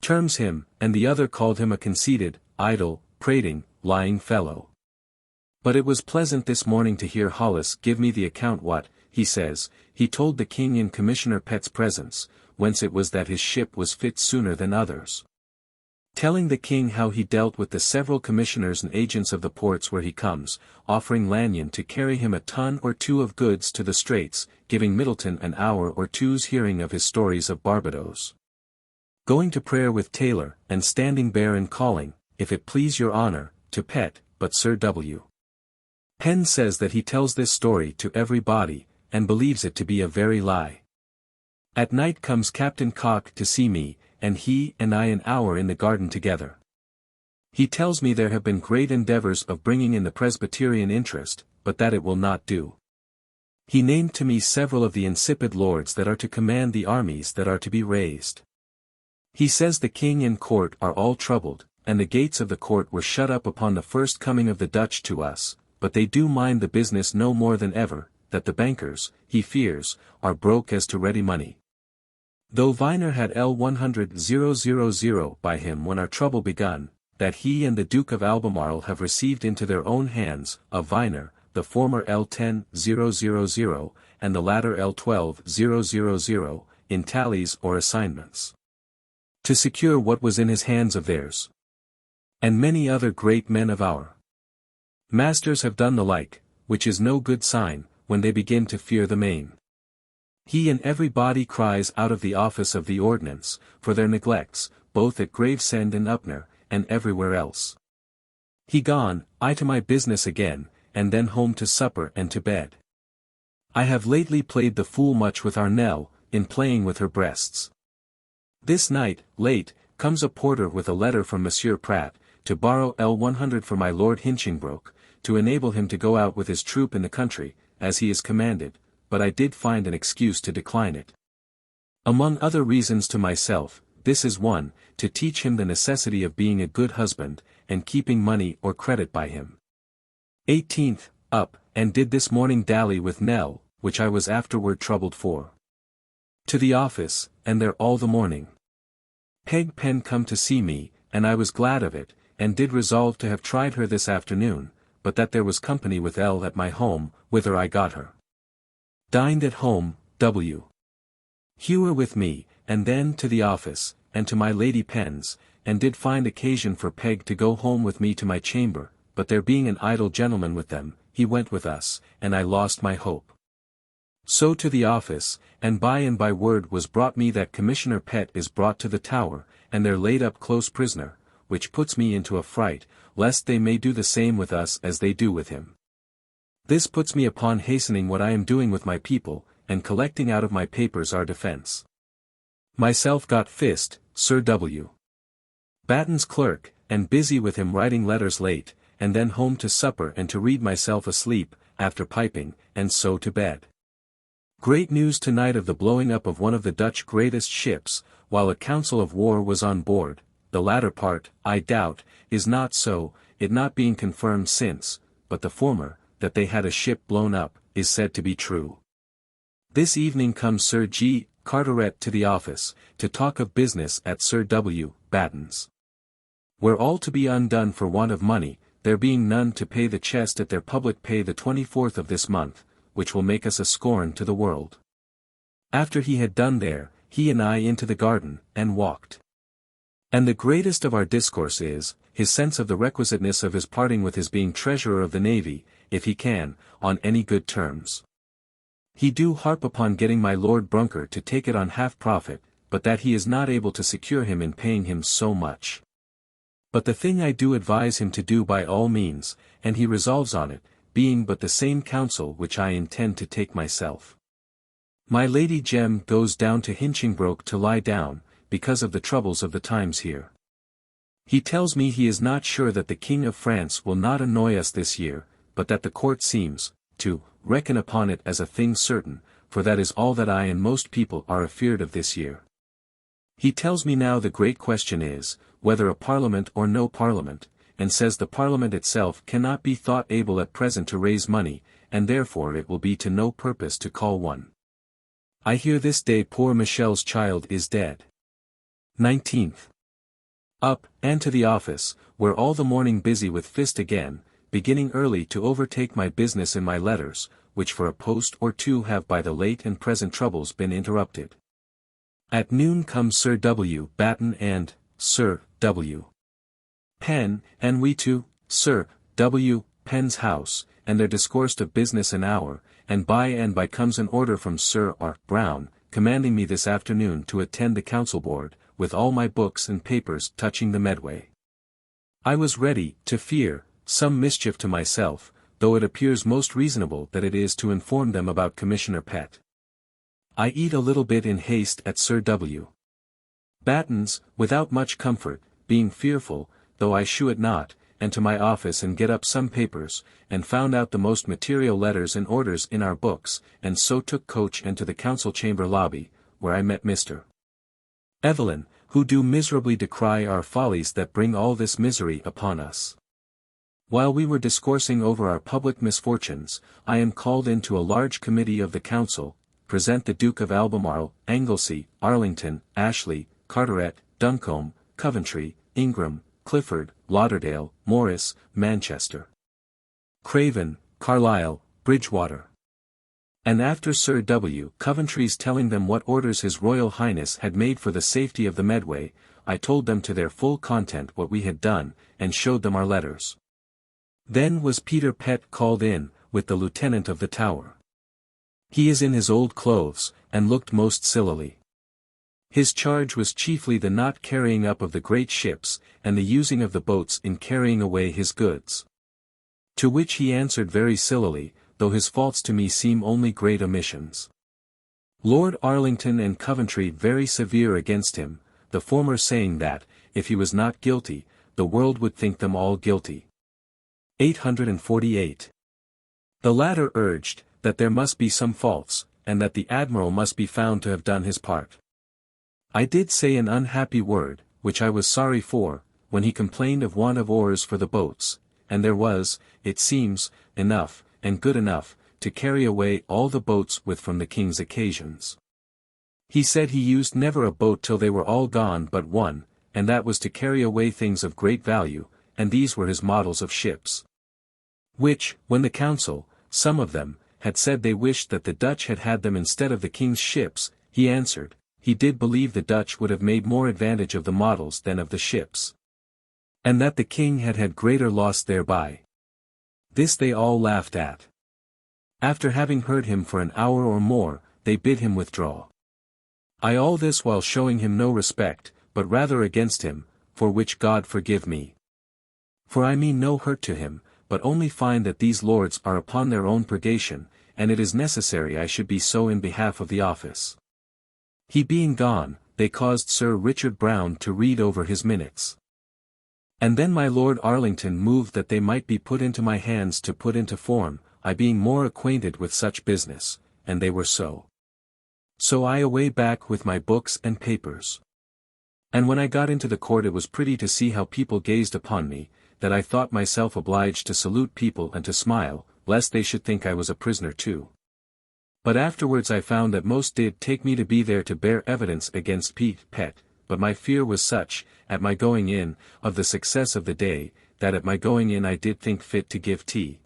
terms him, and the other called him a conceited, idle, prating, lying fellow. But it was pleasant this morning to hear Hollis give me the account what, he says, he told the King in Commissioner Pett's presence, whence it was that his ship was fit sooner than others. Telling the King how he dealt with the several commissioners and agents of the ports where he comes, offering Lanyon to carry him a ton or 2 of goods to the Straits, giving Middleton an hour or 2's hearing of his stories of Barbados. Going to prayer with Taylor, and standing bare and calling, if it please your honour, to Pett, but Sir W. Penn says that he tells this story to everybody, and believes it to be a very lie. At night comes Captain Cock to see me, and he and I an hour in the garden together. He tells me there have been great endeavours of bringing in the Presbyterian interest, but that it will not do. He named to me several of the insipid lords that are to command the armies that are to be raised. He says the King and Court are all troubled, and the gates of the Court were shut up upon the first coming of the Dutch to us, but they do mind the business no more than ever, that the bankers, he fears, are broke as to ready money. Though Viner had L100,000 by him when our trouble begun, that he and the Duke of Albemarle have received into their own hands, of Viner, the former L10,000, and the latter L12,000, in tallies or assignments, to secure what was in his hands of theirs. And many other great men of our masters have done the like, which is no good sign, when they begin to fear the main. He and every body cries out of the office of the ordnance, for their neglects, both at Gravesend and Upnor, and everywhere else. He gone, I to my business again, and then home to supper and to bed. I have lately played the fool much with our Nell, in playing with her breasts. This night, late, comes a porter with a letter from Monsieur Pratt, to borrow L100 for my Lord Hinchingbroke, to enable him to go out with his troop in the country, as he is commanded, but I did find an excuse to decline it. Among other reasons to myself, this is one, to teach him the necessity of being a good husband, and keeping money or credit by him. 18th, up, and did this morning dally with Nell, which I was afterward troubled for. To the office, and there all the morning. Peg Pen come to see me, and I was glad of it, and did resolve to have tried her this afternoon, but that there was company with L at my home, whither I got her. Dined at home, W. Hewer with me, and then to the office, and to my Lady Pen's, and did find occasion for Peg to go home with me to my chamber, but there being an idle gentleman with them, he went with us, and I lost my hope. So to the office, and by word was brought me that Commissioner Pett is brought to the Tower, and there laid up close prisoner, which puts me into a fright, lest they may do the same with us as they do with him. This puts me upon hastening what I am doing with my people, and collecting out of my papers our defence. Myself got Fist, Sir W. Batten's clerk, and busy with him writing letters late, and then home to supper and to read myself asleep, after piping, and so to bed. Great news tonight of the blowing up of one of the Dutch greatest ships, while a council of war was on board. The latter part, I doubt, is not so, it not being confirmed since, but the former, that they had a ship blown up, is said to be true. This evening comes Sir G. Carteret to the office, to talk of business at Sir W. Batten's. We're all to be undone for want of money, there being none to pay the chest at their public pay the 24th of this month, which will make us a scorn to the world. After he had done there, he and I into the garden, and walked. And the greatest of our discourse is, his sense of the requisiteness of his parting with his being Treasurer of the Navy, if he can, on any good terms. He do harp upon getting my Lord Brunker to take it on half profit, but that he is not able to secure him in paying him so much. But the thing I do advise him to do by all means, and he resolves on it, being but the same counsel which I intend to take myself. My Lady Jem goes down to Hinchingbroke to lie down, because of the troubles of the times here. He tells me he is not sure that the King of France will not annoy us this year, but that the court seems, to, reckon upon it as a thing certain, for that is all that I and most people are afeard of this year. He tells me now the great question is, whether a parliament or no parliament, and says the parliament itself cannot be thought able at present to raise money, and therefore it will be to no purpose to call one. I hear this day poor Michel's child is dead. 19th. Up, and to the office, where all the morning busy with Fist again, beginning early to overtake my business in my letters, which for a post or two have by the late and present troubles been interrupted. At noon comes Sir W. Batten and Sir W. Pen, and we to Sir W. Pen's house, and there discoursed of business an hour, and by comes an order from Sir R. Brown, commanding me this afternoon to attend the council board, with all my books and papers touching the Medway. I was ready, to fear, some mischief to myself, though it appears most reasonable that it is to inform them about Commissioner Pett. I eat a little bit in haste at Sir W. Batten's, without much comfort, being fearful, though I shew it not, and to my office and get up some papers, and found out the most material letters and orders in our books, and so took coach and to the council chamber lobby, where I met Mr. Evelyn, who do miserably decry our follies that bring all this misery upon us. While we were discoursing over our public misfortunes, I am called into a large committee of the council, present the Duke of Albemarle, Anglesey, Arlington, Ashley, Carteret, Duncombe, Coventry, Ingram, Clifford, Lauderdale, Morris, Manchester, Craven, Carlisle, Bridgewater. And after Sir W. Coventry's telling them what orders His Royal Highness had made for the safety of the Medway, I told them to their full content what we had done, and showed them our letters. Then was Peter Pett called in, with the Lieutenant of the Tower. He is in his old clothes, and looked most sillily. His charge was chiefly the not carrying up of the great ships, and the using of the boats in carrying away his goods. To which he answered very sillily, though his faults to me seem only great omissions. Lord Arlington and Coventry very severe against him, the former saying that, if he was not guilty, the world would think them all guilty. 848. The latter urged, that there must be some faults, and that the Admiral must be found to have done his part. I did say an unhappy word, which I was sorry for, when he complained of want of oars for the boats, and there was, it seems, enough, and good enough, to carry away all the boats with from the King's occasions. He said he used never a boat till they were all gone but one, and that was to carry away things of great value, and these were his models of ships. Which, when the council, some of them, had said they wished that the Dutch had had them instead of the King's ships, he answered, he did believe the Dutch would have made more advantage of the models than of the ships. And that the King had had greater loss thereby. This they all laughed at. After having heard him for an hour or more, they bid him withdraw. I all this while showing him no respect, but rather against him, for which God forgive me. For I mean no hurt to him, but only find that these lords are upon their own purgation, and it is necessary I should be so in behalf of the office. He being gone, they caused Sir Richard Browne to read over his minutes. And then my Lord Arlington moved that they might be put into my hands to put into form, I being more acquainted with such business, and they were so. So I away back with my books and papers. And when I got into the court it was pretty to see how people gazed upon me, that I thought myself obliged to salute people and to smile, lest they should think I was a prisoner too. But afterwards I found that most did take me to be there to bear evidence against Pett, but my fear was such, at my going in, of the success of the day, that at my going in I did think fit to give T.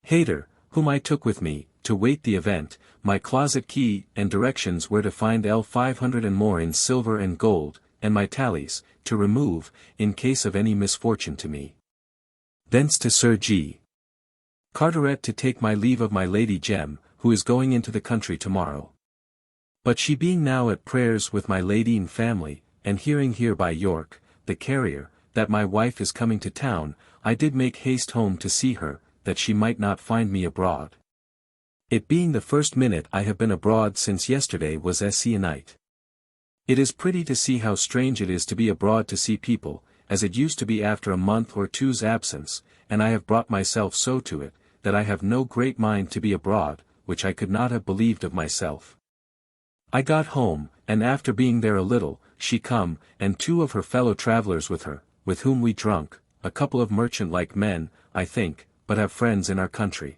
Hayter, whom I took with me, to wait the event, my closet key and directions where to find L500 and more in silver and gold, and my tallies, to remove, in case of any misfortune to me. Thence to Sir G. Carteret to take my leave of my Lady Jem, who is going into the country tomorrow. But she being now at prayers with my lady and family, and hearing here by York, the carrier, that my wife is coming to town, I did make haste home to see her, that she might not find me abroad. It being the first minute I have been abroad since yesterday was a night. It is pretty to see how strange it is to be abroad to see people, as it used to be after a month or two's absence, and I have brought myself so to it, that I have no great mind to be abroad, which I could not have believed of myself. I got home, and after being there a little, she come, and two of her fellow travellers with her, with whom we drunk, a couple of merchant-like men, I think, but have friends in our country.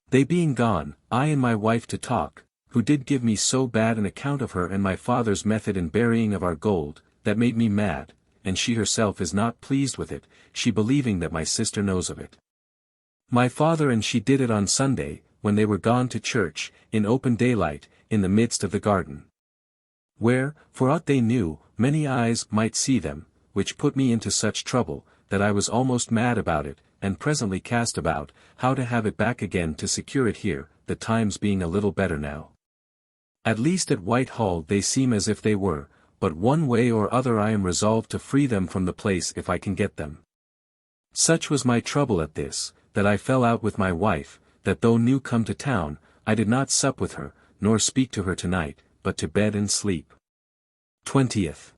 They being gone, I and my wife to talk, who did give me so bad an account of her and my father's method in burying of our gold, that made me mad, and she herself is not pleased with it, she believing that my sister knows of it. My father and she did it on Sunday, when they were gone to church, in open daylight, in the midst of the garden. Where, for aught they knew, many eyes might see them, which put me into such trouble, that I was almost mad about it, and presently cast about, how to have it back again to secure it here, the times being a little better now. At least at Whitehall they seem as if they were, but one way or other I am resolved to free them from the place if I can get them. Such was my trouble at this, that I fell out with my wife, that though new come to town, I did not sup with her, nor speak to her tonight, but to bed and sleep. 20th.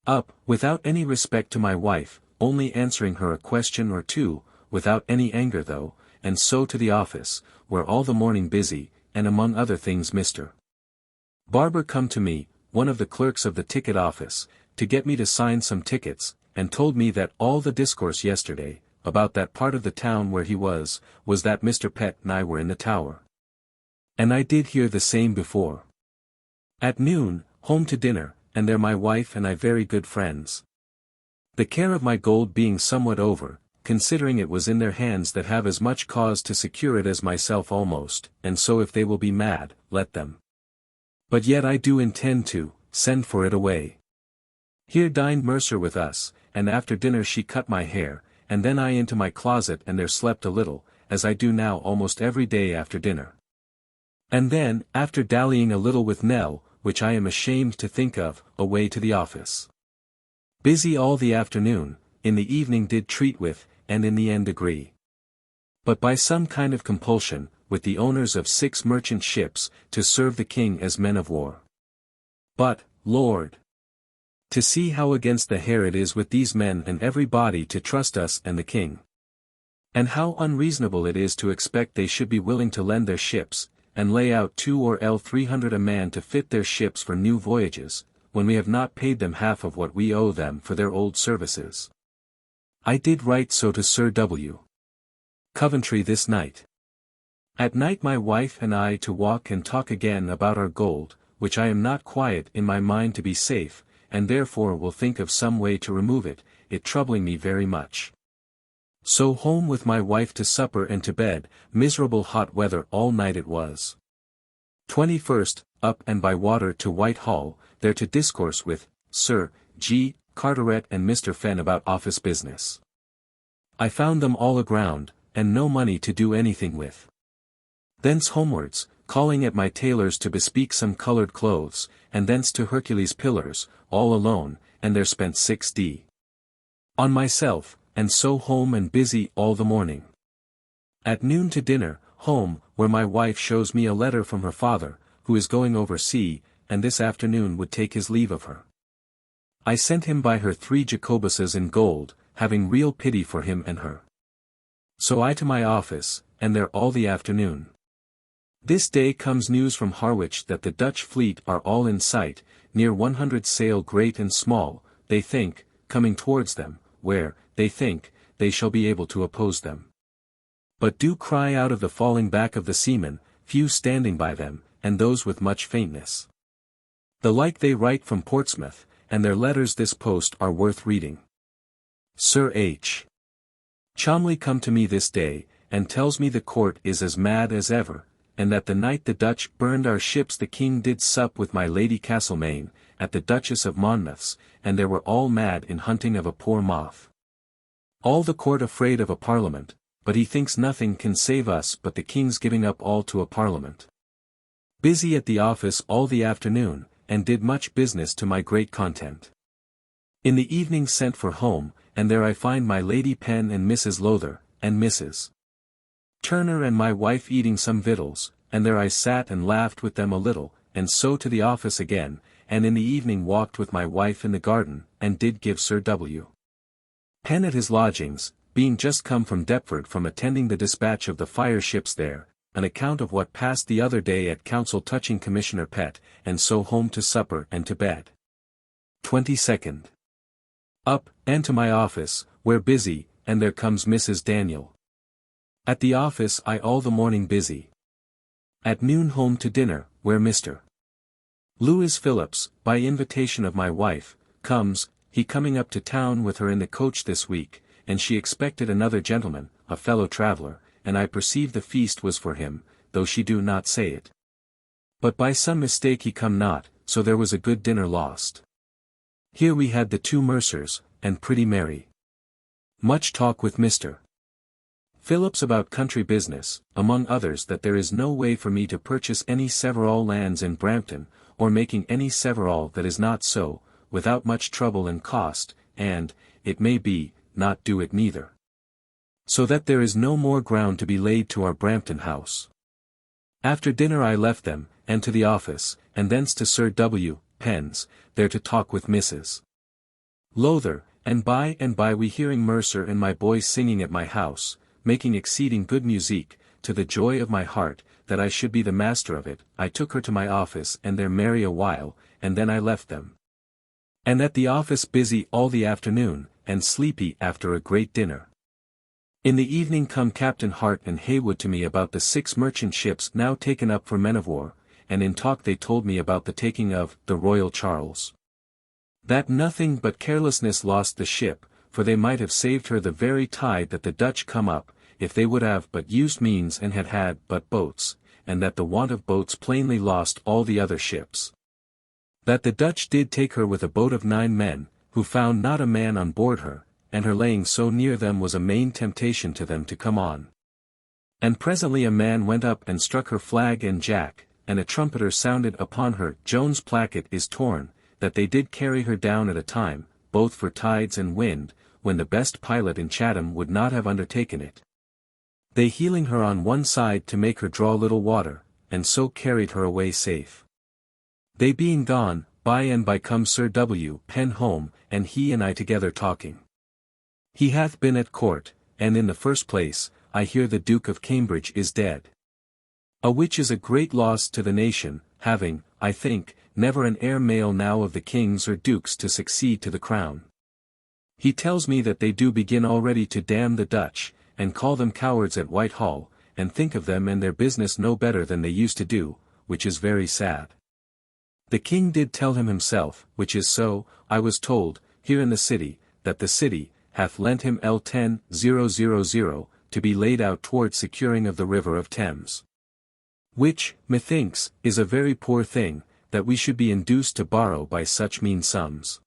Up, without any respect to my wife, only answering her a question or two, without any anger though, and so to the office, where all the morning busy, and among other things Mr. Barber come to me, one of the clerks of the ticket office, to get me to sign some tickets, and told me that all the discourse yesterday, about that part of the town where he was that Mr. Pett and I were in the Tower. And I did hear the same before. At noon, home to dinner, and there my wife and I very good friends. The care of my gold being somewhat over, considering it was in their hands that have as much cause to secure it as myself almost, and so if they will be mad, let them. But yet I do intend to send for it away. Here dined Mercer with us, and after dinner she cut my hair, and then I into my closet and there slept a little, as I do now almost every day after dinner. And then, after dallying a little with Nell, which I am ashamed to think of, away to the office. Busy all the afternoon, in the evening did treat with, and in the end agree. But by some kind of compulsion, with the owners of 6 merchant ships, to serve the king as men of war. But, Lord! To see how against the hair it is with these men and every body to trust us and the king. And how unreasonable it is to expect they should be willing to lend their ships, and lay out 2 or 300 a man to fit their ships for new voyages, when we have not paid them half of what we owe them for their old services. I did write so to Sir W. Coventry this night. At night my wife and I to walk and talk again about our gold, which I am not quiet in my mind to be safe, and therefore will think of some way to remove it, it troubling me very much. So home with my wife to supper and to bed, miserable hot weather all night it was. 21st, up and by water to Whitehall, there to discourse with Sir G. Carteret and Mr. Fenn about office business. I found them all aground, and no money to do anything with. Thence homewards, calling at my tailor's to bespeak some coloured clothes, and thence to Hercules Pillars, all alone, and there spent 6d. on myself, and so home and busy all the morning. At noon to dinner, home, where my wife shows me a letter from her father, who is going over sea, and this afternoon would take his leave of her. I sent him by her 3 Jacobuses in gold, having real pity for him and her. So I to my office, and there all the afternoon. This day comes news from Harwich that the Dutch fleet are all in sight, near 100 sail great and small, they think, coming towards them, where, they think, they shall be able to oppose them. But do cry out of the falling back of the seamen, few standing by them, and those with much faintness. The like they write from Portsmouth, and their letters this post are worth reading. Sir H. Cholmondeley come to me this day, and tells me the court is as mad as ever, and that the night the Dutch burned our ships the king did sup with my Lady Castlemaine, at the Duchess of Monmouth's, and they were all mad in hunting of a poor moth. All the court afraid of a parliament, but he thinks nothing can save us but the king's giving up all to a parliament. Busy at the office all the afternoon, and did much business to my great content. In the evening sent for home, and there I find my Lady Penn and Mrs. Lowther, and Mrs. Turner and my wife eating some victuals, and there I sat and laughed with them a little, and so to the office again, and in the evening walked with my wife in the garden, and did give Sir W. Penn at his lodgings, being just come from Deptford from attending the dispatch of the fire ships there, an account of what passed the other day at council touching Commissioner Pett, and so home to supper and to bed. 22nd. Up, and to my office, where busy, and there comes Mrs. Daniel. At the office I all the morning busy. At noon home to dinner, where Mr. Louis Phillips, by invitation of my wife, comes, he coming up to town with her in the coach this week, and she expected another gentleman, a fellow traveller, and I perceive the feast was for him, though she do not say it. But by some mistake he come not, so there was a good dinner lost. Here we had the 2 mercers, and pretty merry. Much talk with Mr. Phillips about country business, among others that there is no way for me to purchase any several lands in Brampton, or making any several that is not so, without much trouble and cost, and, it may be, not do it neither. So that there is no more ground to be laid to our Brampton house. After dinner I left them, and to the office, and thence to Sir W. Penn's, there to talk with Mrs. Lowther, and by we hearing Mercer and my boys singing at my house, making exceeding good musique, to the joy of my heart, that I should be the master of it, I took her to my office and there merry a while, and then I left them. And at the office busy all the afternoon, and sleepy after a great dinner. In the evening come Captain Hart and Haywood to me about the 6 merchant ships now taken up for men of war, and in talk they told me about the taking of the Royal Charles. That nothing but carelessness lost the ship, for they might have saved her the very tide that the Dutch come up, if they would have but used means and had had but boats, and that the want of boats plainly lost all the other ships. That the Dutch did take her with a boat of 9 men, who found not a man on board her, and her laying so near them was a main temptation to them to come on. And presently a man went up and struck her flag and jack, and a trumpeter sounded upon her. Jones' placket is torn, that they did carry her down at a time, both for tides and wind, when the best pilot in Chatham would not have undertaken it. They heeling her on one side to make her draw little water, and so carried her away safe. They being gone, by and by comes Sir W. Penn home, and he and I together talking. He hath been at court, and in the first place, I hear the Duke of Cambridge is dead. A which is a great loss to the nation, having, I think, never an heir male now of the kings or dukes to succeed to the crown. He tells me that they do begin already to damn the Dutch, and call them cowards at Whitehall, and think of them and their business no better than they used to do, which is very sad. The king did tell him himself, which is so, I was told, here in the city, that the city hath lent him L10,000, to be laid out towards securing of the river of Thames. Which, methinks, is a very poor thing, that we should be induced to borrow by such mean sums.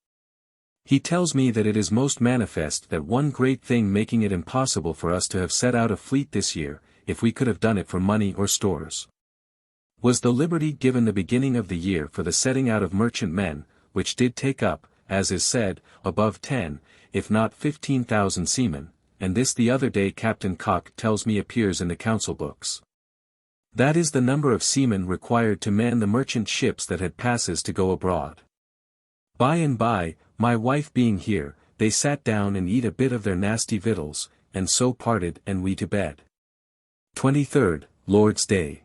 He tells me that it is most manifest that one great thing making it impossible for us to have set out a fleet this year, if we could have done it for money or stores, was the liberty given the beginning of the year for the setting out of merchantmen, which did take up, as is said, above 10, if not 15,000 seamen, and this the other day Captain Cock tells me appears in the council books. That is the number of seamen required to man the merchant ships that had passes to go abroad. By and by, my wife being here, they sat down and eat a bit of their nasty victuals, and so parted and we to bed. 23rd, Lord's Day.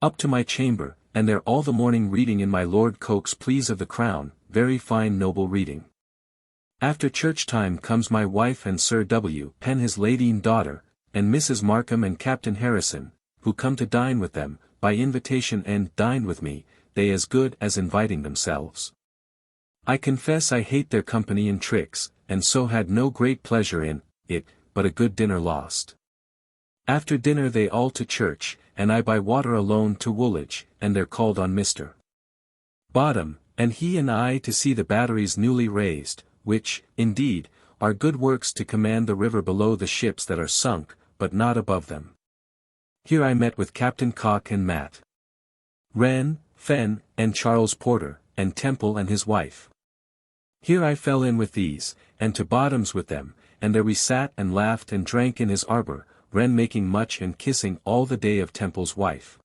Up to my chamber, and there all the morning reading in my Lord Coke's Pleas of the Crown, very fine noble reading. After church time comes my wife and Sir W. Penn his ladine daughter, and Mrs. Markham and Captain Harrison, who come to dine with them, by invitation and dined with me, they as good as inviting themselves. I confess I hate their company and tricks, and so had no great pleasure in it, but a good dinner lost. After dinner they all to church, and I by water alone to Woolwich, and there called on Mr. Bottom, and he and I to see the batteries newly raised, which, indeed, are good works to command the river below the ships that are sunk, but not above them. Here I met with Captain Cock and Matt Wren, Fenn, and Charles Porter, and Temple and his wife. Here I fell in with these, and to Bottoms with them, and there we sat and laughed and drank in his arbour, Wren making much and kissing all the day of Temple's wife.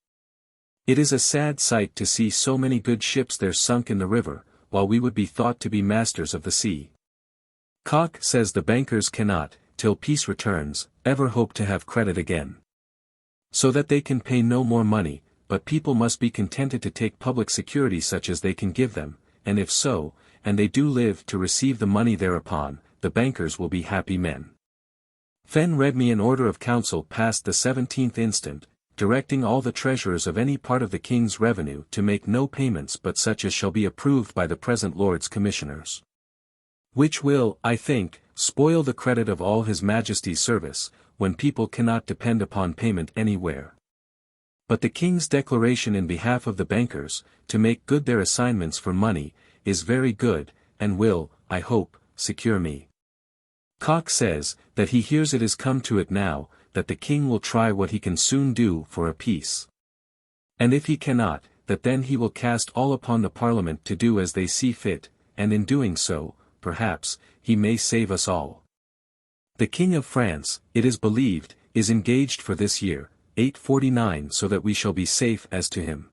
It is a sad sight to see so many good ships there sunk in the river, while we would be thought to be masters of the sea. Cock says the bankers cannot, till peace returns, ever hope to have credit again. So that they can pay no more money, but people must be contented to take public security such as they can give them, and if so, and they do live to receive the money thereupon, the bankers will be happy men. Fenn read me an order of council passed the 17th instant, directing all the treasurers of any part of the king's revenue to make no payments but such as shall be approved by the present Lords Commissioners. Which will, I think, spoil the credit of all his Majesty's service, when people cannot depend upon payment anywhere. But the king's declaration in behalf of the bankers, to make good their assignments for money, is very good, and will, I hope, secure me. Cock says, that he hears it is come to it now, that the king will try what he can soon do for a peace. And if he cannot, that then he will cast all upon the Parliament to do as they see fit, and in doing so, perhaps, he may save us all. The King of France, it is believed, is engaged for this year, 849, so that we shall be safe as to him.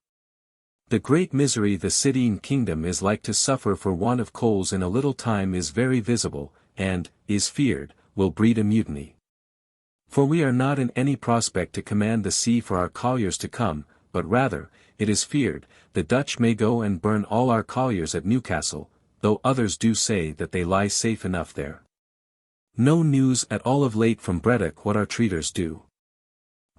The great misery the Scythian kingdom is like to suffer for want of coals in a little time is very visible, and, is feared, will breed a mutiny. For we are not in any prospect to command the sea for our colliers to come, but rather, it is feared, the Dutch may go and burn all our colliers at Newcastle, though others do say that they lie safe enough there. No news at all of late from Breddock what our treaters do.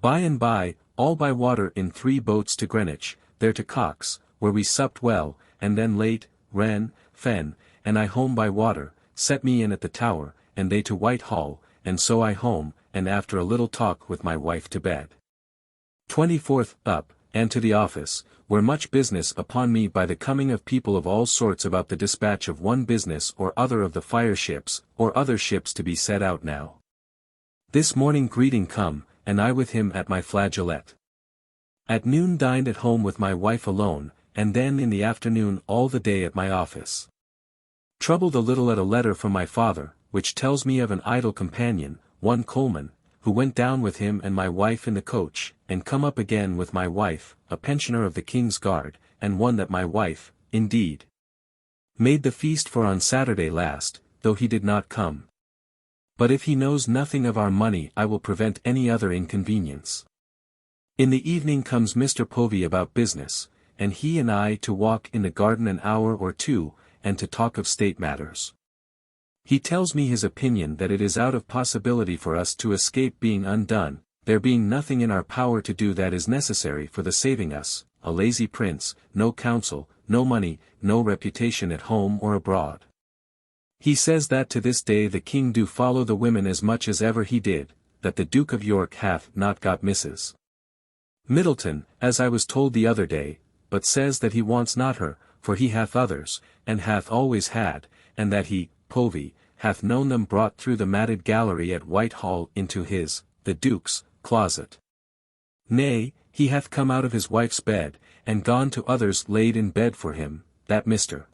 By and by, all by water in 3 boats to Greenwich, there to Cox, where we supped well, and then late, Wren, Fenn, and I home by water, set me in at the Tower, and they to Whitehall, and so I home, and after a little talk with my wife to bed. 24th, up, and to the office, where much business upon me by the coming of people of all sorts about the dispatch of one business or other of the fire ships, or other ships to be set out now. This morning greeting come, and I with him at my flageolet. At noon dined at home with my wife alone, and then in the afternoon all the day at my office. Troubled a little at a letter from my father, which tells me of an idle companion, one Coleman, who went down with him and my wife in the coach, and come up again with my wife, a pensioner of the King's Guard, and one that my wife, indeed, made the feast for on Saturday last, though he did not come. But if he knows nothing of our money I will prevent any other inconvenience. In the evening comes Mr. Povey about business, and he and I to walk in the garden an hour or two, and to talk of state matters. He tells me his opinion that it is out of possibility for us to escape being undone, there being nothing in our power to do that is necessary for the saving us, a lazy prince, no counsel, no money, no reputation at home or abroad. He says that to this day the king do follow the women as much as ever he did, that the Duke of York hath not got Mrs. Middleton, as I was told the other day, but says that he wants not her, for he hath others, and hath always had, and that he, Povey, hath known them brought through the matted gallery at Whitehall into his, the Duke's, closet. Nay, he hath come out of his wife's bed, and gone to others laid in bed for him, that Mr.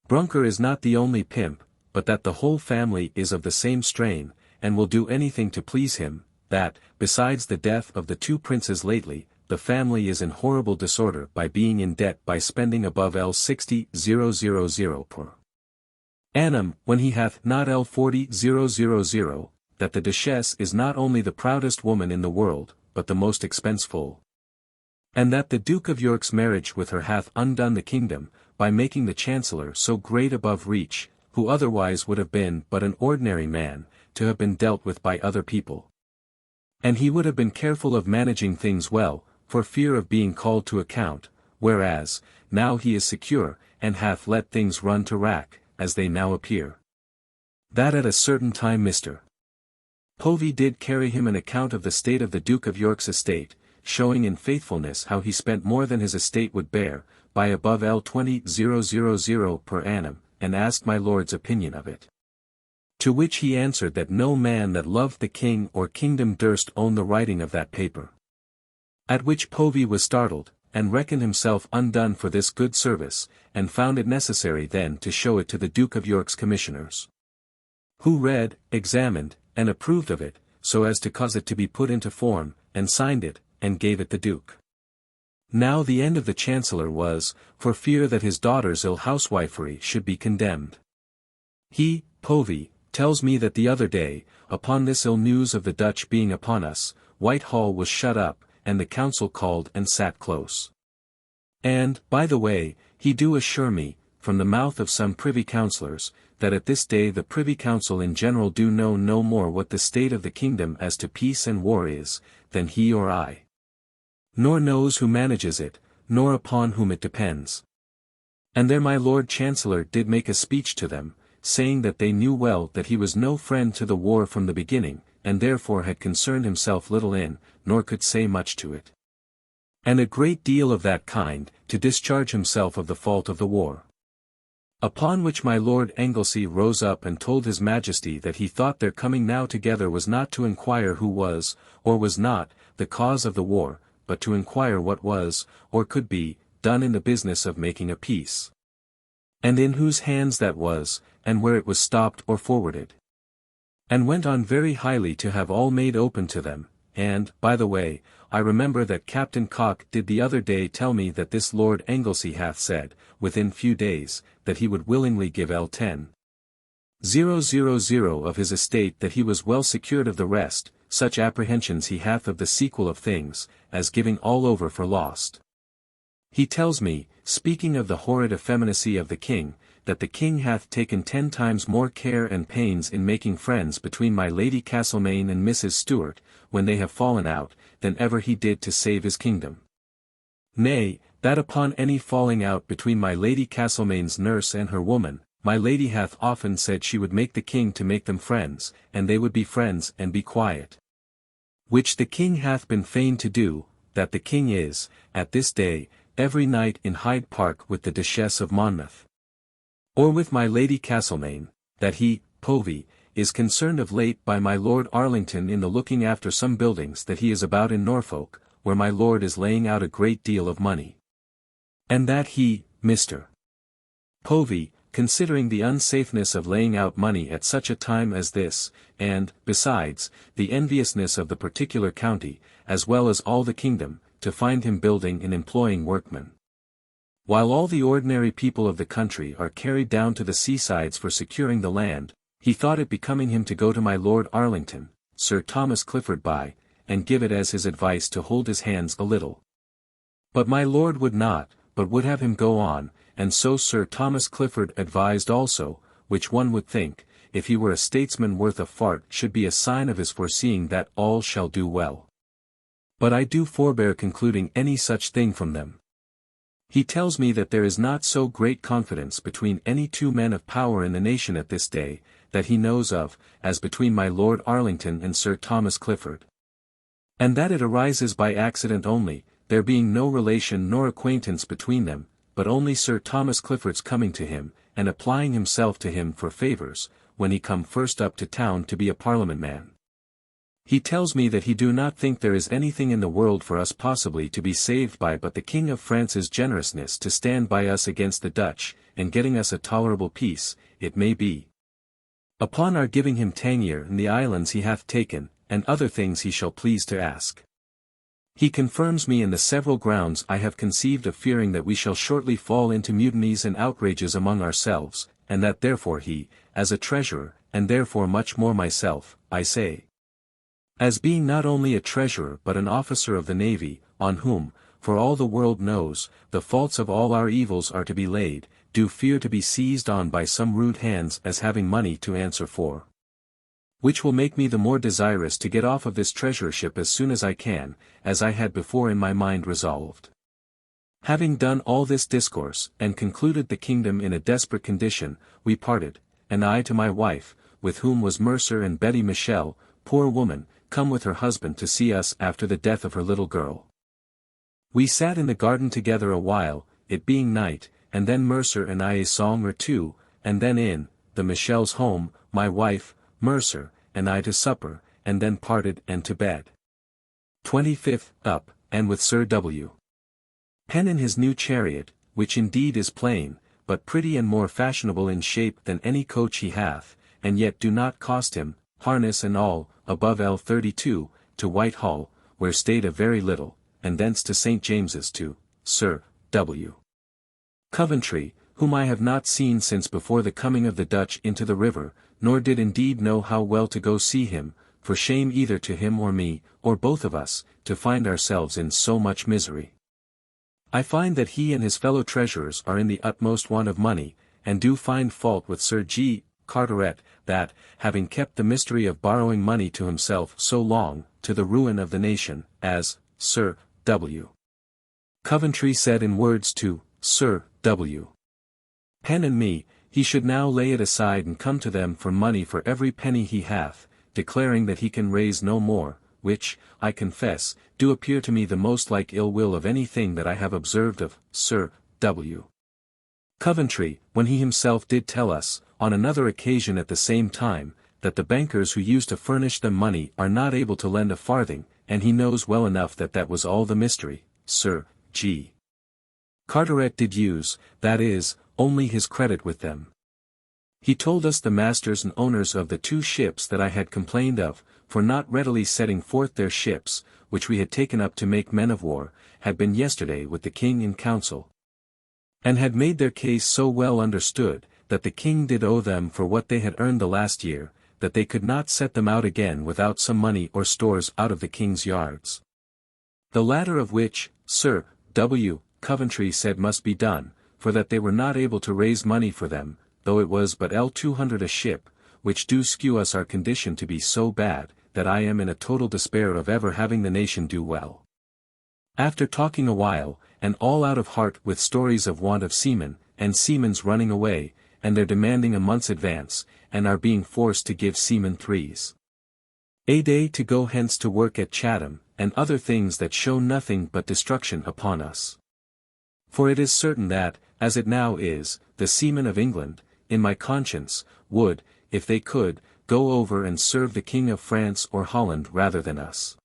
Brunker is not the only pimp, but that the whole family is of the same strain, and will do anything to please him, that, besides the death of the two princes lately, the family is in horrible disorder by being in debt by spending above L60,000 per annum, when he hath not L40,000, that the Duchess is not only the proudest woman in the world, but the most expenseful. And that the Duke of York's marriage with her hath undone the kingdom, by making the Chancellor so great above reach, who otherwise would have been but an ordinary man, to have been dealt with by other people. And he would have been careful of managing things well, for fear of being called to account, whereas, now he is secure, and hath let things run to rack, as they now appear. That at a certain time Mr. Povey did carry him an account of the state of the Duke of York's estate, showing in faithfulness how he spent more than his estate would bear, by above L20,000 per annum, and asked my lord's opinion of it. To which he answered that no man that loved the king or kingdom durst own the writing of that paper. At which Povey was startled, and reckoned himself undone for this good service, and found it necessary then to show it to the Duke of York's commissioners, who read, examined, and approved of it, so as to cause it to be put into form, and signed it, and gave it the Duke. Now the end of the Chancellor was, for fear that his daughter's ill housewifery should be condemned. He, Povey, tells me that the other day, upon this ill news of the Dutch being upon us, Whitehall was shut up, and the council called and sat close. And, by the way, he do assure me, from the mouth of some privy councillors, that at this day the privy council in general do know no more what the state of the kingdom as to peace and war is, than he or I. Nor knows who manages it, nor upon whom it depends. And there my Lord Chancellor did make a speech to them, saying that they knew well that he was no friend to the war from the beginning, and therefore had concerned himself little in, nor could say much to it. And a great deal of that kind, to discharge himself of the fault of the war. Upon which my Lord Anglesey rose up and told his Majesty that he thought their coming now together was not to inquire who was, or was not, the cause of the war, but to inquire what was, or could be, done in the business of making a peace. And in whose hands that was, and where it was stopped or forwarded. And went on very highly to have all made open to them, and, by the way, I remember that Captain Cock did the other day tell me that this Lord Anglesey hath said, within few days, that he would willingly give L10,000 of his estate, that he was well secured of the rest, such apprehensions he hath of the sequel of things, as giving all over for lost. He tells me, speaking of the horrid effeminacy of the king, that the king hath taken 10 times more care and pains in making friends between my Lady Castlemaine and Mrs. Stuart, when they have fallen out, than ever he did to save his kingdom. Nay, that upon any falling out between my Lady Castlemaine's nurse and her woman, my lady hath often said she would make the king to make them friends, and they would be friends and be quiet. Which the king hath been fain to do, that the king is, at this day, every night in Hyde Park with the Duchess of Monmouth. Or with my Lady Castlemaine, that he, Povey, is concerned of late by my Lord Arlington in the looking after some buildings that he is about in Norfolk, where my Lord is laying out a great deal of money. And that he, Mr. Povey, considering the unsafeness of laying out money at such a time as this, and, besides, the enviousness of the particular county, as well as all the kingdom, to find him building and employing workmen. While all the ordinary people of the country are carried down to the seasides for securing the land, he thought it becoming him to go to my Lord Arlington, Sir Thomas Clifford by, and give it as his advice to hold his hands a little. But my Lord would not, but would have him go on, and so Sir Thomas Clifford advised also, which one would think, if he were a statesman worth a fart, should be a sign of his foreseeing that all shall do well. But I do forbear concluding any such thing from them. He tells me that there is not so great confidence between any two men of power in the nation at this day, that he knows of, as between my Lord Arlington and Sir Thomas Clifford. And that it arises by accident only, there being no relation nor acquaintance between them, but only Sir Thomas Clifford's coming to him, and applying himself to him for favours, when he come first up to town to be a Parliament man. He tells me that he do not think there is anything in the world for us possibly to be saved by but the King of France's generousness to stand by us against the Dutch, and getting us a tolerable peace, it may be. Upon our giving him Tangier and the islands he hath taken, and other things he shall please to ask. He confirms me in the several grounds I have conceived of fearing that we shall shortly fall into mutinies and outrages among ourselves, and that therefore he, as a treasurer, and therefore much more myself, I say, as being not only a treasurer but an officer of the navy, on whom, for all the world knows, the faults of all our evils are to be laid, do fear to be seized on by some rude hands as having money to answer for. Which will make me the more desirous to get off of this treasurership as soon as I can, as I had before in my mind resolved. Having done all this discourse, and concluded the kingdom in a desperate condition, we parted, and I to my wife, with whom was Mercer and Betty Michel, poor woman, come with her husband to see us after the death of her little girl. We sat in the garden together a while, it being night, and then Mercer and I a song or two, and then in, the Michel's home, my wife, Mercer, and I to supper, and then parted and to bed. 25th, up, and with Sir W. Penn in his new chariot, which indeed is plain, but pretty and more fashionable in shape than any coach he hath, and yet do not cost him, harness and all, above L32, to Whitehall, where stayed a very little, and thence to St. James's to Sir W. Coventry, whom I have not seen since before the coming of the Dutch into the river, nor did indeed know how well to go see him, for shame either to him or me, or both of us, to find ourselves in so much misery. I find that he and his fellow treasurers are in the utmost want of money, and do find fault with Sir G. Carteret, that, having kept the mystery of borrowing money to himself so long, to the ruin of the nation, as Sir W. Coventry said in words to Sir W. Penn and me, he should now lay it aside and come to them for money for every penny he hath, declaring that he can raise no more, which, I confess, do appear to me the most like ill will of any thing that I have observed of Sir W. Coventry, when he himself did tell us, on another occasion at the same time, that the bankers who used to furnish them money are not able to lend a farthing, and he knows well enough that that was all the mystery. Sir G. Carteret did use, that is, only his credit with them. He told us the masters and owners of the two ships that I had complained of, for not readily setting forth their ships, which we had taken up to make men of war, had been yesterday with the king in council, and had made their case so well understood, that the king did owe them for what they had earned the last year, that they could not set them out again without some money or stores out of the king's yards. The latter of which, Sir W. Coventry said must be done, for that they were not able to raise money for them, though it was but L200 a ship, which do skew us our condition to be so bad, that I am in a total despair of ever having the nation do well. After talking a while, and all out of heart with stories of want of seamen, and seamen's running away, and their demanding a month's advance, and our being forced to give seamen 3s a day to go hence to work at Chatham, and other things that show nothing but destruction upon us. For it is certain that, as it now is, the seamen of England, in my conscience, would, if they could, go over and serve the King of France or Holland rather than us.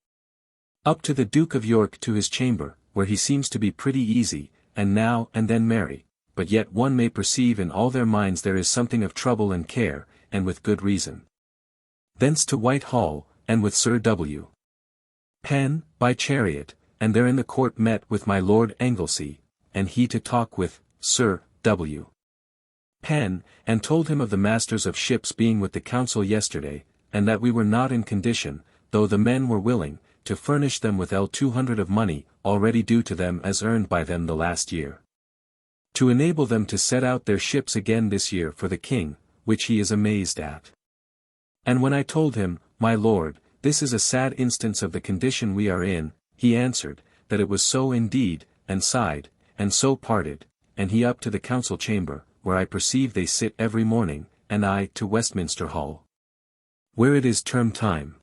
Up to the Duke of York to his chamber, where he seems to be pretty easy, and now and then merry, but yet one may perceive in all their minds there is something of trouble and care, and with good reason. Thence to Whitehall, and with Sir W. Penn, by chariot, and there in the court met with my Lord Anglesey, and he to talk with Sir W. Penn, and told him of the masters of ships being with the council yesterday, and that we were not in condition, though the men were willing, to furnish them with L200 of money, already due to them as earned by them the last year, to enable them to set out their ships again this year for the king, which he is amazed at. And when I told him, my lord, this is a sad instance of the condition we are in, he answered, that it was so indeed, and sighed, and so parted, and he up to the council chamber, where I perceive they sit every morning, and I to Westminster Hall, where it is term time.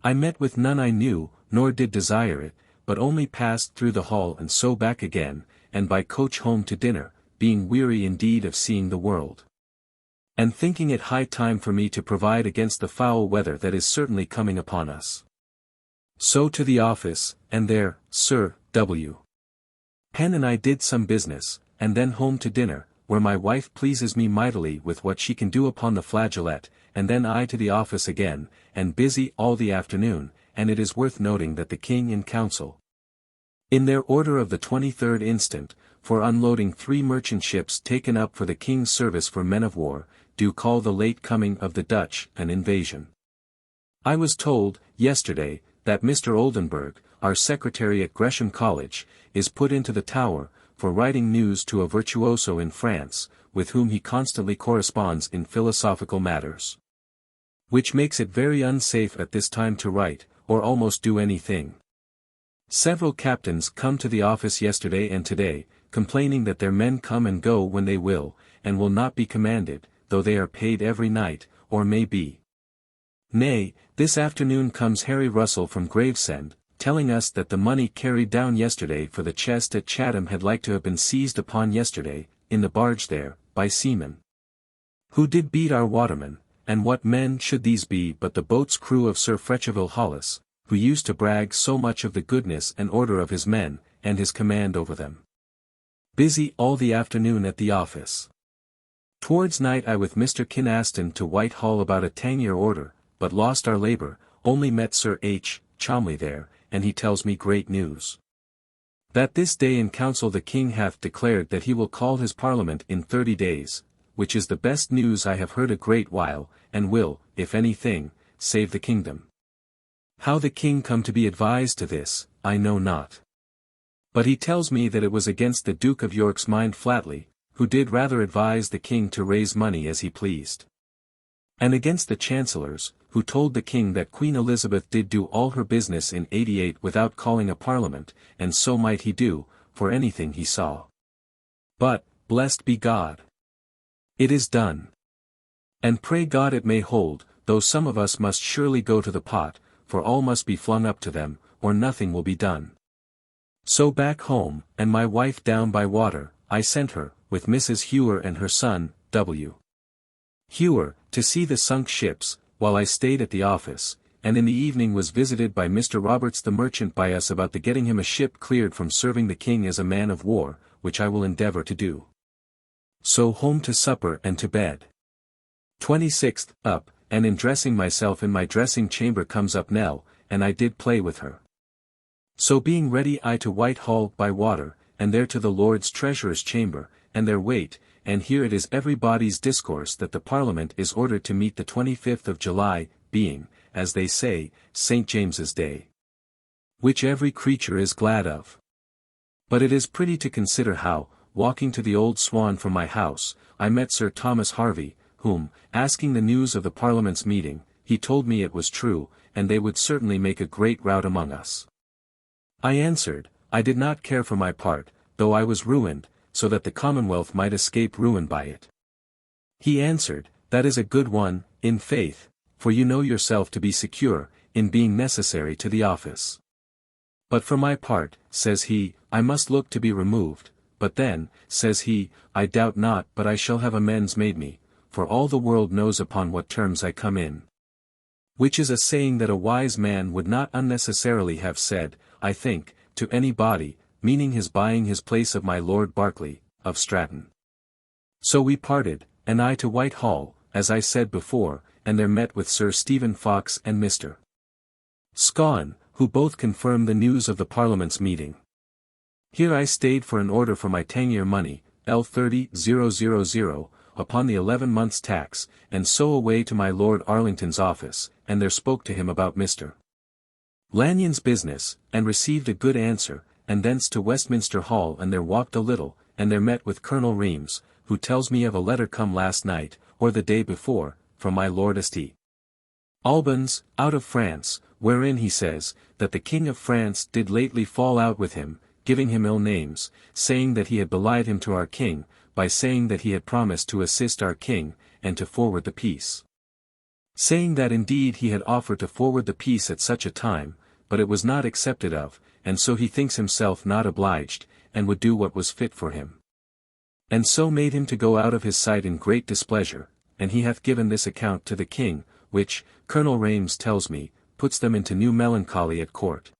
I met with none I knew, nor did desire it, but only passed through the hall and so back again, and by coach home to dinner, being weary indeed of seeing the world, and thinking it high time for me to provide against the foul weather that is certainly coming upon us. So to the office, and there, Sir W. Penn and I did some business, and then home to dinner, where my wife pleases me mightily with what she can do upon the flageolet, and then I to the office again, and busy all the afternoon, and it is worth noting that the King in Council, in their order of the 23rd instant, for unloading 3 merchant ships taken up for the King's service for men of war, do call the late coming of the Dutch an invasion. I was told, yesterday, that Mr. Oldenburg, our secretary at Gresham College, is put into the Tower, for writing news to a virtuoso in France, with whom he constantly corresponds in philosophical matters, which makes it very unsafe at this time to write, or almost do anything. Several captains come to the office yesterday and today, complaining that their men come and go when they will, and will not be commanded, though they are paid every night, or may be. Nay, this afternoon comes Harry Russell from Gravesend, telling us that the money carried down yesterday for the chest at Chatham had like to have been seized upon yesterday, in the barge there, by seamen, who did beat our watermen, and what men should these be but the boat's crew of Sir Fretcheville Hollis, who used to brag so much of the goodness and order of his men, and his command over them. Busy all the afternoon at the office. Towards night I with Mr. Kynaston to Whitehall about a Tangier order, but lost our labour, only met Sir H. Cholmondeley there, and he tells me great news. That this day in council the King hath declared that he will call his Parliament in 30 days, which is the best news I have heard a great while, and will, if anything, save the kingdom. How the King come to be advised to this, I know not. But he tells me that it was against the Duke of York's mind flatly, who did rather advise the King to raise money as he pleased, and against the Chancellors, who told the King that Queen Elizabeth did do all her business in 88 without calling a Parliament, and so might he do, for anything he saw. But, blessed be God, it is done. And pray God it may hold, though some of us must surely go to the pot, for all must be flung up to them, or nothing will be done. So back home, and my wife down by water, I sent her, with Mrs. Hewer and her son, W. Hewer, to see the sunk ships, while I stayed at the office, and in the evening was visited by Mr. Roberts the merchant by us about the getting him a ship cleared from serving the King as a man of war, which I will endeavour to do. So home to supper and to bed. 26th, up, and in dressing myself in my dressing chamber comes up Nell, and I did play with her. So being ready I to Whitehall by water, and there to the Lords Treasurer's chamber, and there wait, and here it is everybody's discourse that the Parliament is ordered to meet the 25th of July, being, as they say, St. James's Day, which every creature is glad of. But it is pretty to consider how, walking to the Old Swan from my house, I met Sir Thomas Harvey, whom, asking the news of the Parliament's meeting, he told me it was true, and they would certainly make a great rout among us. I answered, I did not care for my part, though I was ruined, so that the Commonwealth might escape ruin by it. He answered, that is a good one, in faith, for you know yourself to be secure, in being necessary to the office. But for my part, says he, I must look to be removed, but then, says he, I doubt not but I shall have amends made me, for all the world knows upon what terms I come in. Which is a saying that a wise man would not unnecessarily have said, I think, to any body, meaning his buying his place of my Lord Berkeley, of Stratton. So we parted, and I to Whitehall, as I said before, and there met with Sir Stephen Fox and Mr. Scawen, who both confirmed the news of the Parliament's meeting. Here I stayed for an order for my tangier money, L30,000, upon the 11 months' tax, and so away to my Lord Arlington's office, and there spoke to him about Mr. Lanyon's business, and received a good answer, and thence to Westminster Hall and there walked a little, and there met with Colonel Reams, who tells me of a letter come last night, or the day before, from my Lord St. Albans, out of France, wherein he says, that the King of France did lately fall out with him, giving him ill names, saying that he had belied him to our King, by saying that he had promised to assist our King, and to forward the peace. Saying that indeed he had offered to forward the peace at such a time, but it was not accepted of, and so he thinks himself not obliged, and would do what was fit for him. And so made him to go out of his sight in great displeasure, and he hath given this account to the King, which, Colonel Reams tells me, puts them into new melancholy at court.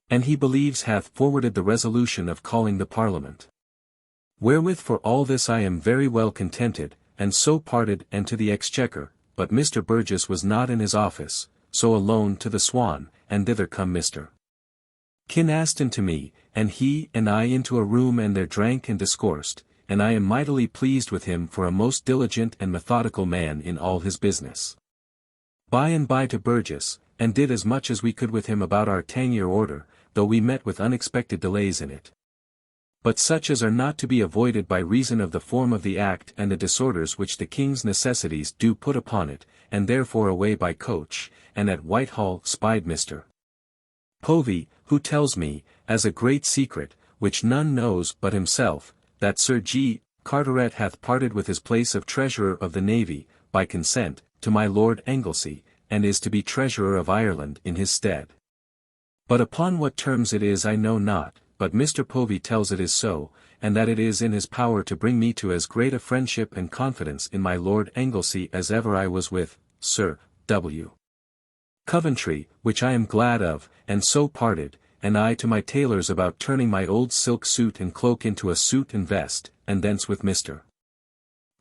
And he believes hath forwarded the resolution of calling the Parliament. Wherewith for all this I am very well contented, and so parted and to the Exchequer, but Mr. Burgess was not in his office, so alone to the Swan, and thither come Mr. Kynaston to me, and he and I into a room and there drank and discoursed, and I am mightily pleased with him for a most diligent and methodical man in all his business. By and by to Burgess, and did as much as we could with him about our tangier order, though we met with unexpected delays in it. But such as are not to be avoided by reason of the form of the act and the disorders which the King's necessities do put upon it, and therefore away by coach, and at Whitehall spied Mr. Povey, who tells me, as a great secret, which none knows but himself, that Sir G. Carteret hath parted with his place of Treasurer of the Navy, by consent, to my Lord Anglesey, and is to be Treasurer of Ireland in his stead. But upon what terms it is I know not, but Mr. Povey tells it is so, and that it is in his power to bring me to as great a friendship and confidence in my Lord Anglesey as ever I was with Sir W. Coventry, which I am glad of, and so parted, and I to my tailor's about turning my old silk suit and cloak into a suit and vest, and thence with Mr.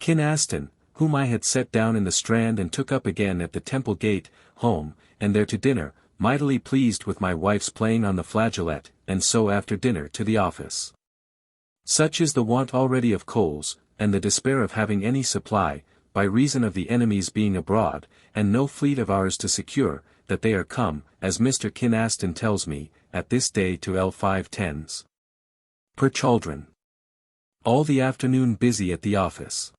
Kynaston, whom I had set down in the Strand and took up again at the Temple Gate, home, and there to dinner, mightily pleased with my wife's playing on the flageolet, and so after dinner to the office. Such is the want already of coals, and the despair of having any supply, by reason of the enemies being abroad, and no fleet of ours to secure, that they are come, as Mr. Kynaston tells me, at this day to L510s. Per chaldron. All the afternoon busy at the office.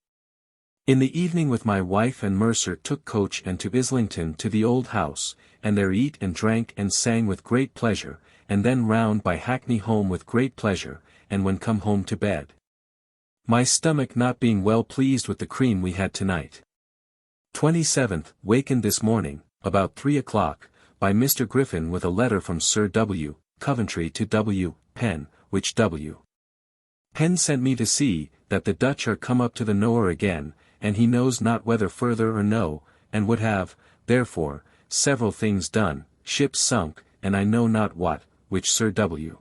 In the evening with my wife and Mercer took coach and to Islington to the old house, and there eat and drank and sang with great pleasure, and then round by Hackney home with great pleasure, and when come home to bed. My stomach not being well pleased with the cream we had tonight. 27th, wakened this morning, about 3 o'clock, by Mr. Griffin with a letter from Sir W. Coventry to W. Penn, which W. Penn sent me to see, that the Dutch are come up to the Nore again, and he knows not whether further or no, and would have, therefore, several things done, ships sunk, and I know not what, which Sir W.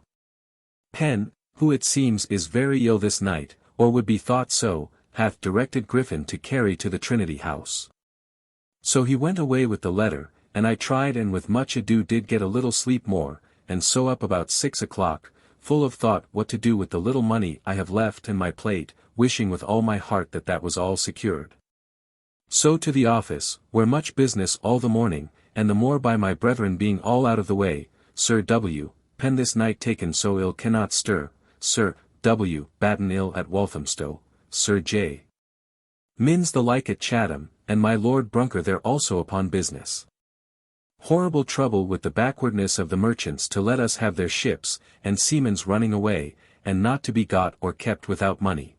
Penn, who it seems is very ill this night, or would be thought so, hath directed Griffin to carry to the Trinity House. So he went away with the letter, and I tried and with much ado did get a little sleep more, and so up about 6 o'clock, full of thought what to do with the little money I have left and my plate, wishing with all my heart that that was all secured. So to the office, where much business all the morning, and the more by my brethren being all out of the way, Sir W. Penn this night taken so ill cannot stir, Sir W. Batten ill at Walthamstow, Sir J. Minns the like at Chatham, and my Lord Brunker there also upon business. Horrible trouble with the backwardness of the merchants to let us have their ships, and seamen's running away, and not to be got or kept without money.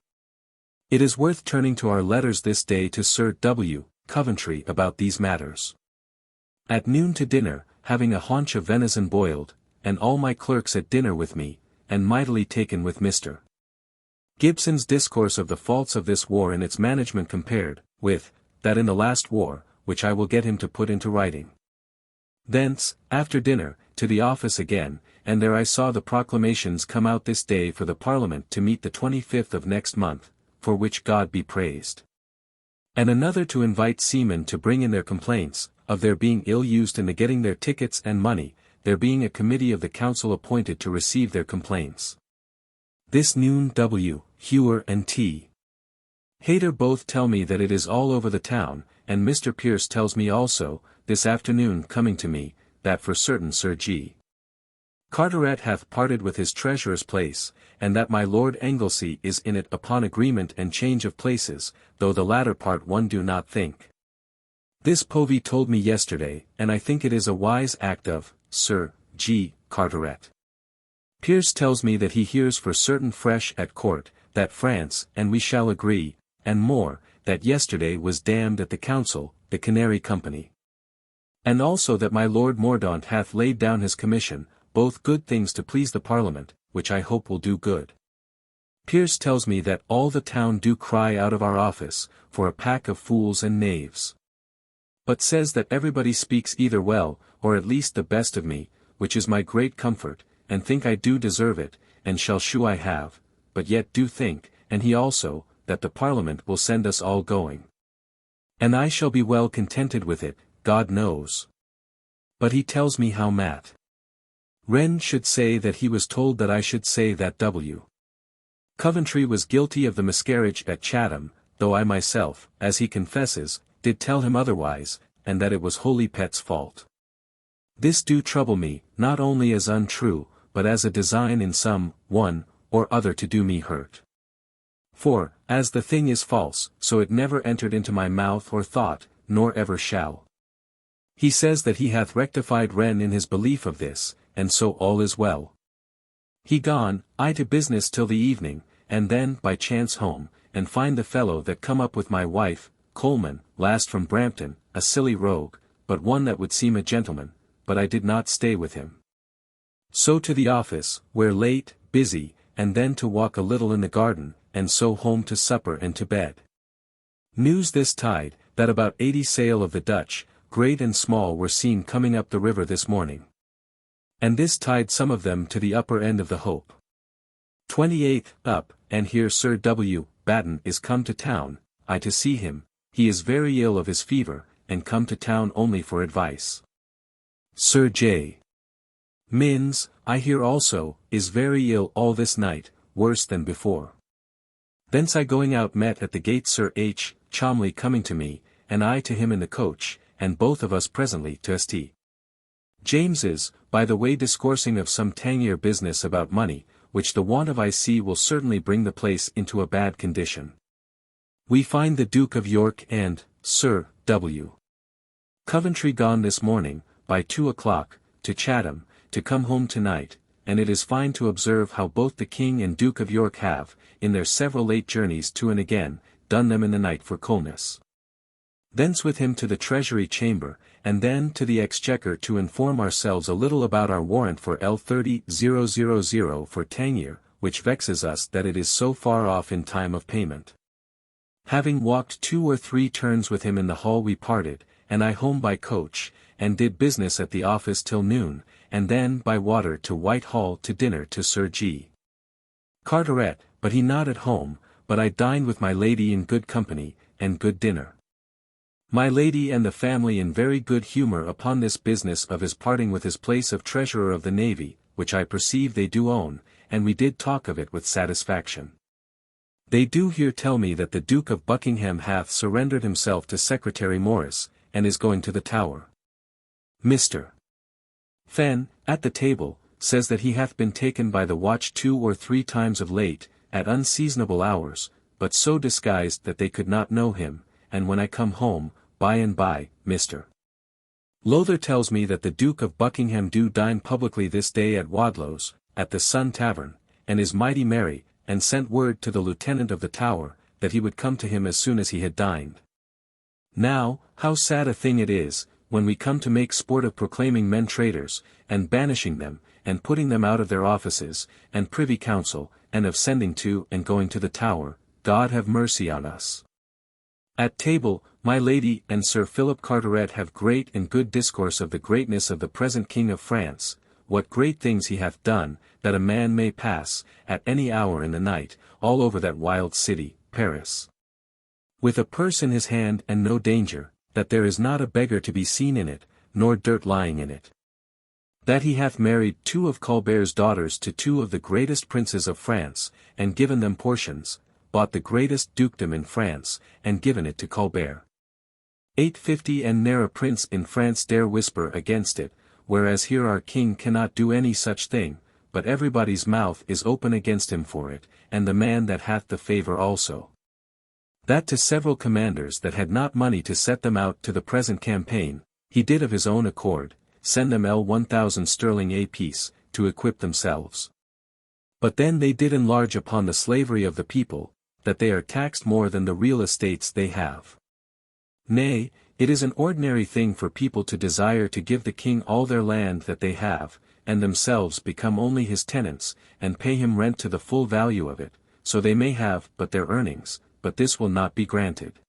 It is worth turning to our letters this day to Sir W. Coventry about these matters. At noon to dinner, having a haunch of venison boiled, and all my clerks at dinner with me, and mightily taken with Mr. Gibson's discourse of the faults of this war and its management compared, with, that in the last war, which I will get him to put into writing. Thence, after dinner, to the office again, and there I saw the proclamations come out this day for the Parliament to meet the 25th of next month, for which God be praised. And another to invite seamen to bring in their complaints, of their being ill-used in the getting their tickets and money, there being a committee of the council appointed to receive their complaints. This noon W. Hewer and T. Hayter both tell me that it is all over the town, and Mr. Pierce tells me also, this afternoon coming to me, that for certain Sir G. Carteret hath parted with his treasurer's place, and that my Lord Anglesey is in it upon agreement and change of places, though the latter part one do not think. This Povey told me yesterday, and I think it is a wise act of Sir G. Carteret. Pierce tells me that he hears for certain fresh at court, that France, and we shall agree, and more, that yesterday was damned at the council, the Canary Company. And also that my Lord Mordaunt hath laid down his commission, both good things to please the Parliament, which I hope will do good. Pierce tells me that all the town do cry out of our office, for a pack of fools and knaves. But says that everybody speaks either well, or at least the best of me, which is my great comfort, and think I do deserve it, and shall shew I have, but yet do think, and he also, that the Parliament will send us all going. And I shall be well contented with it, God knows. But he tells me how Matt Wren should say that he was told that I should say that W. Coventry was guilty of the miscarriage at Chatham, though I myself, as he confesses, did tell him otherwise, and that it was Holy Pet's fault. This do trouble me, not only as untrue, but as a design in some, one, or other to do me hurt. For, as the thing is false, so it never entered into my mouth or thought, nor ever shall. He says that he hath rectified Wren in his belief of this, and so all is well. He gone, I to business till the evening, and then by chance home, and find the fellow that come up with my wife, Coleman, last from Brampton, a silly rogue, but one that would seem a gentleman, but I did not stay with him. So to the office, where late, busy, and then to walk a little in the garden, and so home to supper and to bed. News this tide, that about 80 sail of the Dutch, great and small were seen coming up the river this morning. And this tied some of them to the upper end of the Hope. 28th, up, and here Sir W. Batten is come to town, I to see him, he is very ill of his fever, and come to town only for advice. Sir J. Minns, I hear also, is very ill all this night, worse than before. Thence I going out met at the gate Sir H. Cholmley coming to me, and I to him in the coach, and both of us presently to St. James's, by the way discoursing of some tangier business about money, which the want of I see will certainly bring the place into a bad condition. We find the Duke of York and Sir W. Coventry gone this morning, by 2 o'clock, to Chatham, to come home tonight, and it is fine to observe how both the King and Duke of York have, in their several late journeys to and again, done them in the night for coolness. Thence with him to the Treasury Chamber, and then to the Exchequer to inform ourselves a little about our warrant for L30,000 for Tangier, which vexes us that it is so far off in time of payment. Having walked 2 or 3 turns with him in the hall we parted, and I home by coach, and did business at the office till noon, and then by water to Whitehall to dinner to Sir G. Carteret, but he not at home, but I dined with my lady in good company, and good dinner. My lady and the family in very good humour upon this business of his parting with his place of Treasurer of the Navy, which I perceive they do own, and we did talk of it with satisfaction. They do here tell me that the Duke of Buckingham hath surrendered himself to Secretary Morris, and is going to the Tower. Mr. Fenn, at the table, says that he hath been taken by the watch 2 or 3 times of late, at unseasonable hours, but so disguised that they could not know him, and when I come home, by and by, Mr. Lowther tells me that the Duke of Buckingham do dine publicly this day at Wadlow's, at the Sun Tavern, and is mighty merry, and sent word to the Lieutenant of the Tower, that he would come to him as soon as he had dined. Now, how sad a thing it is, when we come to make sport of proclaiming men traitors, and banishing them, and putting them out of their offices, and privy council, and of sending to and going to the Tower, God have mercy on us. At table, my lady and Sir Philip Carteret have great and good discourse of the greatness of the present King of France, what great things he hath done, that a man may pass, at any hour in the night, all over that wild city, Paris, with a purse in his hand and no danger, that there is not a beggar to be seen in it, nor dirt lying in it. That he hath married 2 of Colbert's daughters to 2 of the greatest princes of France, and given them portions, bought the greatest dukedom in France, and given it to Colbert. 850 and ne'er a prince in France dare whisper against it, whereas here our king cannot do any such thing, but everybody's mouth is open against him for it, and the man that hath the favour also. That to several commanders that had not money to set them out to the present campaign, he did of his own accord, send them 1,000 sterling a piece, to equip themselves. But then they did enlarge upon the slavery of the people, that they are taxed more than the real estates they have. Nay, it is an ordinary thing for people to desire to give the king all their land that they have, and themselves become only his tenants, and pay him rent to the full value of it, so they may have but their earnings, but this will not be granted.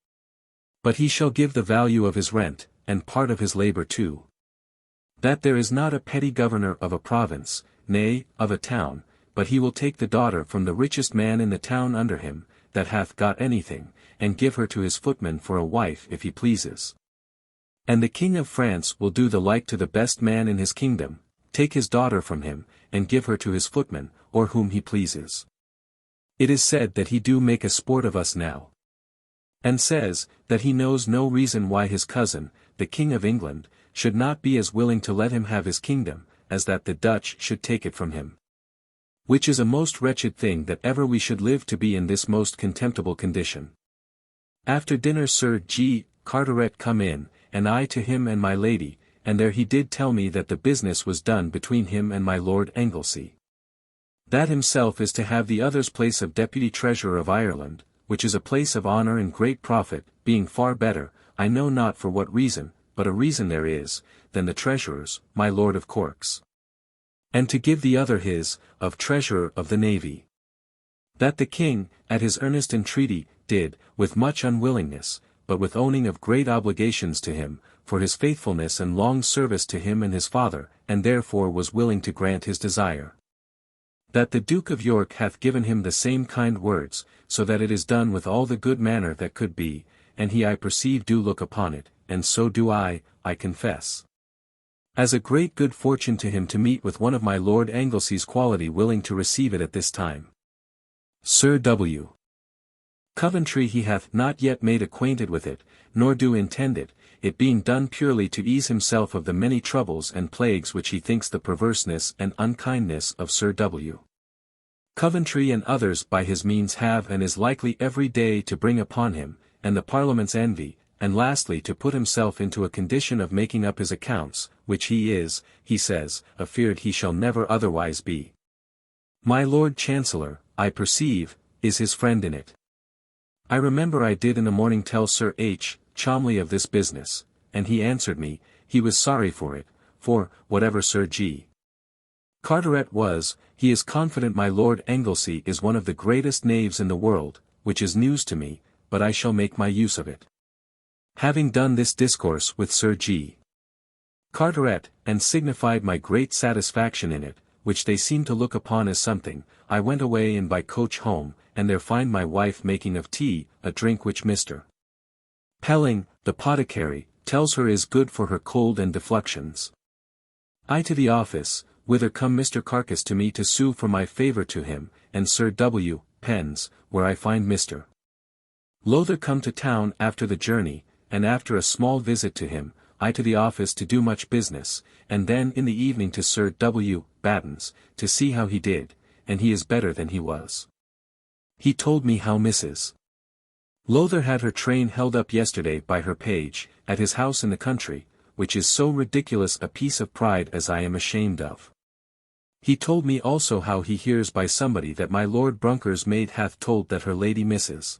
But he shall give the value of his rent, and part of his labor too. That there is not a petty governor of a province, nay, of a town, but he will take the daughter from the richest man in the town under him, that hath got anything, and give her to his footman for a wife if he pleases. And the king of France will do the like to the best man in his kingdom, take his daughter from him, and give her to his footman, or whom he pleases. It is said that he do make a sport of us now. And says, that he knows no reason why his cousin, the King of England, should not be as willing to let him have his kingdom, as that the Dutch should take it from him. Which is a most wretched thing that ever we should live to be in this most contemptible condition. After dinner Sir G. Carteret come in, and I to him and my lady, and there he did tell me that the business was done between him and my Lord Anglesey. That himself is to have the other's place of Deputy Treasurer of Ireland, which is a place of honour and great profit, being far better, I know not for what reason, but a reason there is, than the Treasurer's, my Lord of Cork's. And to give the other his, of Treasurer of the Navy. That the King, at his earnest entreaty, did, with much unwillingness, but with owning of great obligations to him, for his faithfulness and long service to him and his father, and therefore was willing to grant his desire. That the Duke of York hath given him the same kind words, so that it is done with all the good manner that could be, and he I perceive do look upon it, and so do I confess. As a great good fortune to him to meet with one of my Lord Anglesey's quality willing to receive it at this time. Sir W. Coventry he hath not yet made acquainted with it, nor do intend it, it being done purely to ease himself of the many troubles and plagues which he thinks the perverseness and unkindness of Sir W. Coventry and others by his means have and is likely every day to bring upon him, and the Parliament's envy, and lastly to put himself into a condition of making up his accounts, which he is, he says, afeard he shall never otherwise be. My Lord Chancellor, I perceive, is his friend in it. I remember I did in the morning tell Sir H. Cholmondeley of this business, and he answered me, he was sorry for it, for, whatever Sir G. Carteret was, he is confident my Lord Anglesey is one of the greatest knaves in the world, which is news to me, but I shall make my use of it. Having done this discourse with Sir G. Carteret, and signified my great satisfaction in it, which they seem to look upon as something, I went away and by coach home, and there find my wife making of tea, a drink which Mr. Pelling, the apothecary, tells her is good for her cold and defluxions. I to the office, whither come Mr. Carcass to me to sue for my favour to him, and Sir W. Penn's, where I find Mr. Lowther come to town after the journey, and after a small visit to him, I to the office to do much business, and then in the evening to Sir W. Batten's, to see how he did, and he is better than he was. He told me how Mrs. Lowther had her train held up yesterday by her page, at his house in the country, which is so ridiculous a piece of pride as I am ashamed of. He told me also how he hears by somebody that my Lord Brunker's maid hath told that her lady Mrs.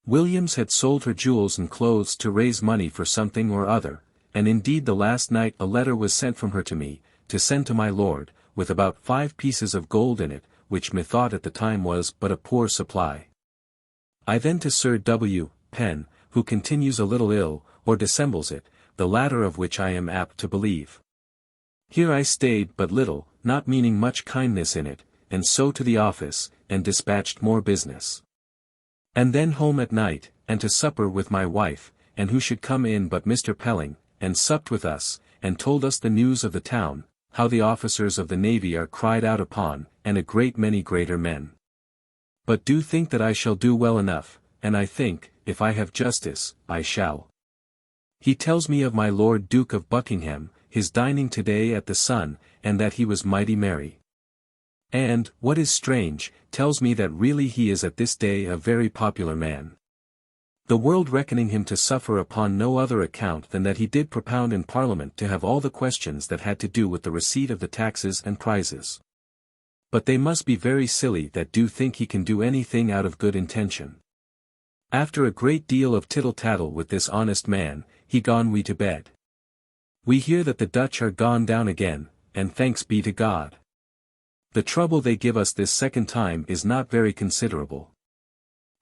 Williams had sold her jewels and clothes to raise money for something or other, and indeed the last night a letter was sent from her to me, to send to my lord, with about 5 pieces of gold in it, which methought at the time was but a poor supply. I then to Sir W. Penn, who continues a little ill, or dissembles it, the latter of which I am apt to believe. Here I stayed but little, not meaning much kindness in it, and so to the office, and dispatched more business. And then home at night, and to supper with my wife, and who should come in but Mr. Pelling, and supped with us, and told us the news of the town, how the officers of the navy are cried out upon, and a great many greater men. But do think that I shall do well enough, and I think, if I have justice, I shall. He tells me of my Lord Duke of Buckingham, his dining today at the Sun, and that he was mighty merry. And, what is strange, tells me that really he is at this day a very popular man. The world reckoning him to suffer upon no other account than that he did propound in Parliament to have all the questions that had to do with the receipt of the taxes and prizes. But they must be very silly that do think he can do anything out of good intention. After a great deal of tittle-tattle with this honest man, he gone we to bed. We hear that the Dutch are gone down again, and thanks be to God. The trouble they give us this second time is not very considerable.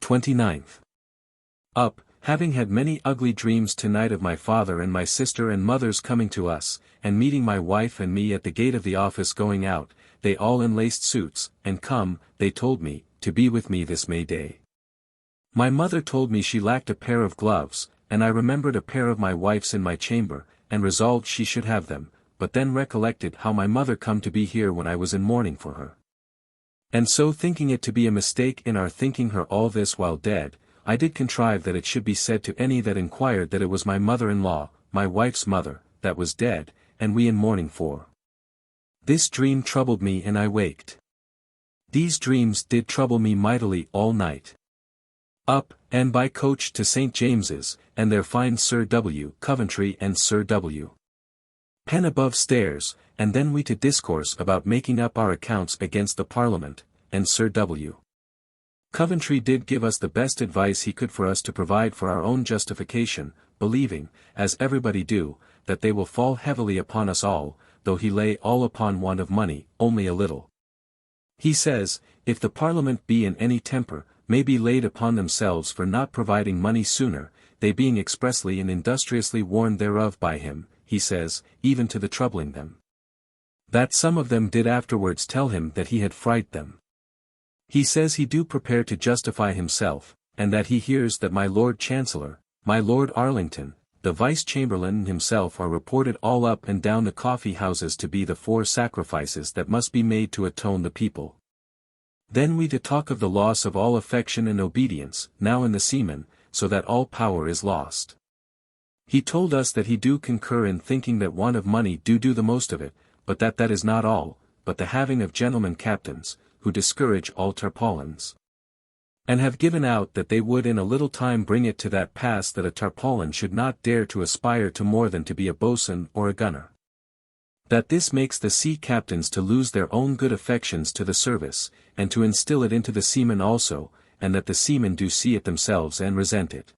29th. Up, having had many ugly dreams tonight of my father and my sister and mother's coming to us, and meeting my wife and me at the gate of the office going out, they all in laced suits, and come, they told me, to be with me this May day. My mother told me she lacked a pair of gloves, and I remembered a pair of my wife's in my chamber, and resolved she should have them, but then recollected how my mother come to be here when I was in mourning for her. And so thinking it to be a mistake in our thinking her all this while dead, I did contrive that it should be said to any that inquired that it was my mother-in-law, my wife's mother, that was dead, and we in mourning for. This dream troubled me and I waked. These dreams did trouble me mightily all night. Up, and by coach to St. James's, and there find Sir W. Coventry and Sir W. Penn above stairs, and then we to discourse about making up our accounts against the Parliament, and Sir W. Coventry did give us the best advice he could for us to provide for our own justification, believing, as everybody do, that they will fall heavily upon us all, though he lay all upon want of money, only a little. He says, if the Parliament be in any temper, may be laid upon themselves for not providing money sooner, they being expressly and industriously warned thereof by him, he says, even to the troubling them. That some of them did afterwards tell him that he had fright them. He says he do prepare to justify himself, and that he hears that my Lord Chancellor, my Lord Arlington, the Vice-Chamberlain and himself are reported all up and down the coffee-houses to be the 4 sacrifices that must be made to atone the people. Then we to talk of the loss of all affection and obedience, now in the seamen, so that all power is lost. He told us that he do concur in thinking that want of money do the most of it, but that is not all, but the having of gentlemen captains, who discourage all tarpaulins. And have given out that they would in a little time bring it to that pass that a tarpaulin should not dare to aspire to more than to be a boatswain or a gunner. That this makes the sea captains to lose their own good affections to the service, and to instill it into the seamen also, and that the seamen do see it themselves and resent it.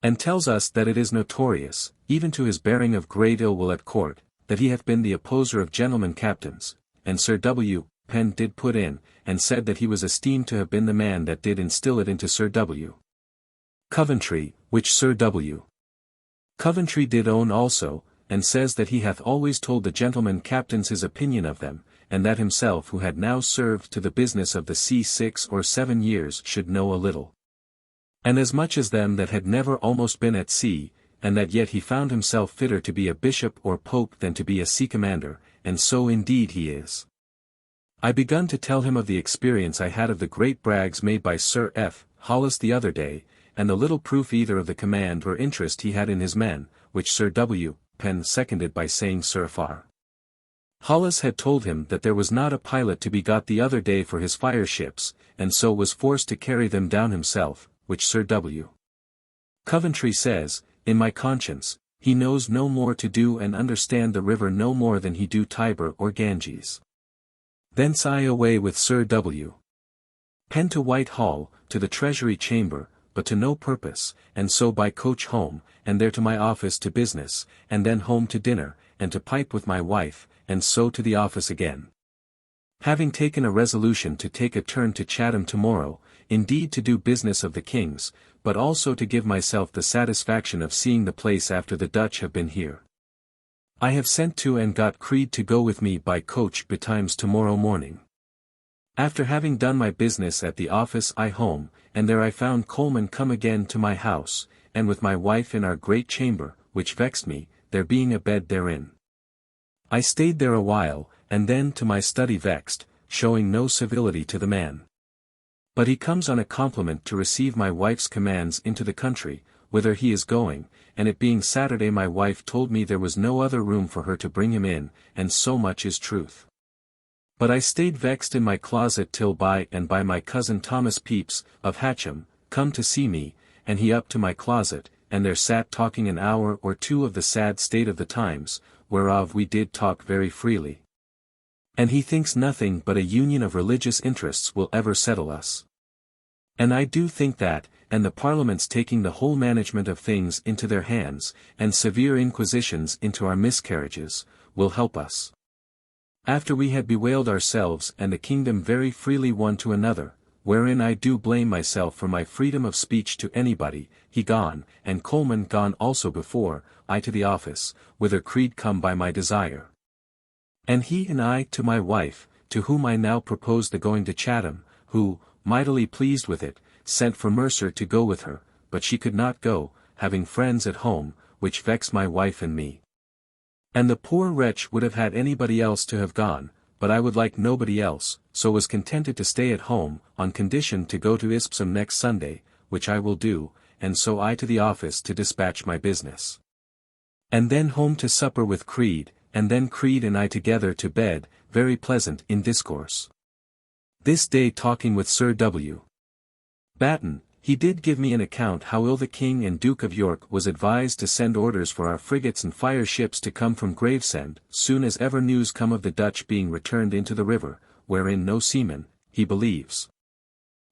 And tells us that it is notorious, even to his bearing of great ill will at court, that he hath been the opposer of gentlemen captains, and Sir W. Penn did put in, and said that he was esteemed to have been the man that did instill it into Sir W. Coventry, which Sir W. Coventry did own also, and says that he hath always told the gentlemen captains his opinion of them, and that himself who had now served to the business of the sea 6 or 7 years should know a little. And as much as them that had never almost been at sea, and that yet he found himself fitter to be a bishop or pope than to be a sea commander, and so indeed he is. I begun to tell him of the experience I had of the great brags made by Sir F. Hollis the other day, and the little proof either of the command or interest he had in his men, which Sir W. Penn seconded by saying Sir Fr. Hollis had told him that there was not a pilot to be got the other day for his fire ships, and so was forced to carry them down himself, which Sir W. Coventry says, in my conscience, he knows no more to do and understand the river no more than he do Tiber or Ganges. Thence I away with Sir W. Penn to Whitehall, to the Treasury Chamber, but to no purpose, and so by coach home, and there to my office to business, and then home to dinner, and to pipe with my wife, and so to the office again. Having taken a resolution to take a turn to Chatham tomorrow, indeed to do business of the king's, but also to give myself the satisfaction of seeing the place after the Dutch have been here. I have sent to and got Creed to go with me by coach betimes tomorrow morning. After having done my business at the office I home, and there I found Coleman come again to my house, and with my wife in our great chamber, which vexed me, there being a bed therein. I stayed there a while, and then to my study vexed, showing no civility to the man. But he comes on a compliment to receive my wife's commands into the country, whither he is going, and it being Saturday my wife told me there was no other room for her to bring him in, and so much is truth. But I stayed vexed in my closet till by and by my cousin Thomas Pepys, of Hatcham, come to see me, and he up to my closet, and there sat talking an hour or two of the sad state of the times, whereof we did talk very freely. And he thinks nothing but a union of religious interests will ever settle us. And I do think that, and the Parliament's taking the whole management of things into their hands, and severe inquisitions into our miscarriages, will help us. After we had bewailed ourselves and the kingdom very freely one to another, wherein I do blame myself for my freedom of speech to anybody, he gone, and Coleman gone also before, I to the office, whither Creed come by my desire. And he and I to my wife, to whom I now propose the going to Chatham, who, mightily pleased with it, sent for Mercer to go with her, but she could not go, having friends at home, which vex my wife and me. And the poor wretch would have had anybody else to have gone, but I would like nobody else, so was contented to stay at home, on condition to go to Ipswich next Sunday, which I will do, and so I to the office to dispatch my business. And then home to supper with Creed, and then Creed and I together to bed, very pleasant in discourse. This day talking with Sir W. Batten, he did give me an account how ill the King and Duke of York was advised to send orders for our frigates and fire ships to come from Gravesend, soon as ever news come of the Dutch being returned into the river, wherein no seaman, he believes,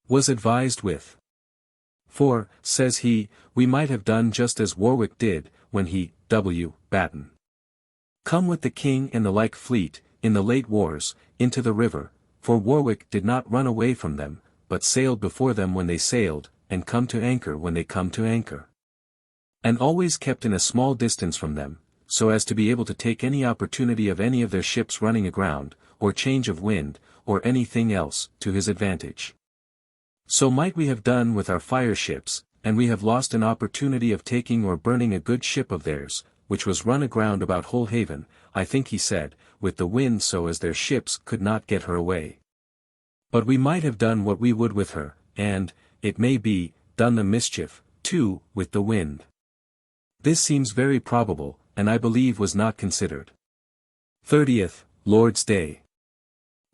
was advised with. For, says he, we might have done just as Warwick did, when he, W. Batten, come with the King and the like fleet, in the late wars, into the river, for Warwick did not run away from them, but sailed before them when they sailed, and come to anchor when they come to anchor. And always kept in a small distance from them, so as to be able to take any opportunity of any of their ships running aground, or change of wind, or anything else, to his advantage. So might we have done with our fire ships, and we have lost an opportunity of taking or burning a good ship of theirs, which was run aground about Holehaven, I think he said, with the wind so as their ships could not get her away. But we might have done what we would with her, and, it may be, done the mischief, too, with the wind. This seems very probable, and I believe was not considered. 30th, Lord's Day.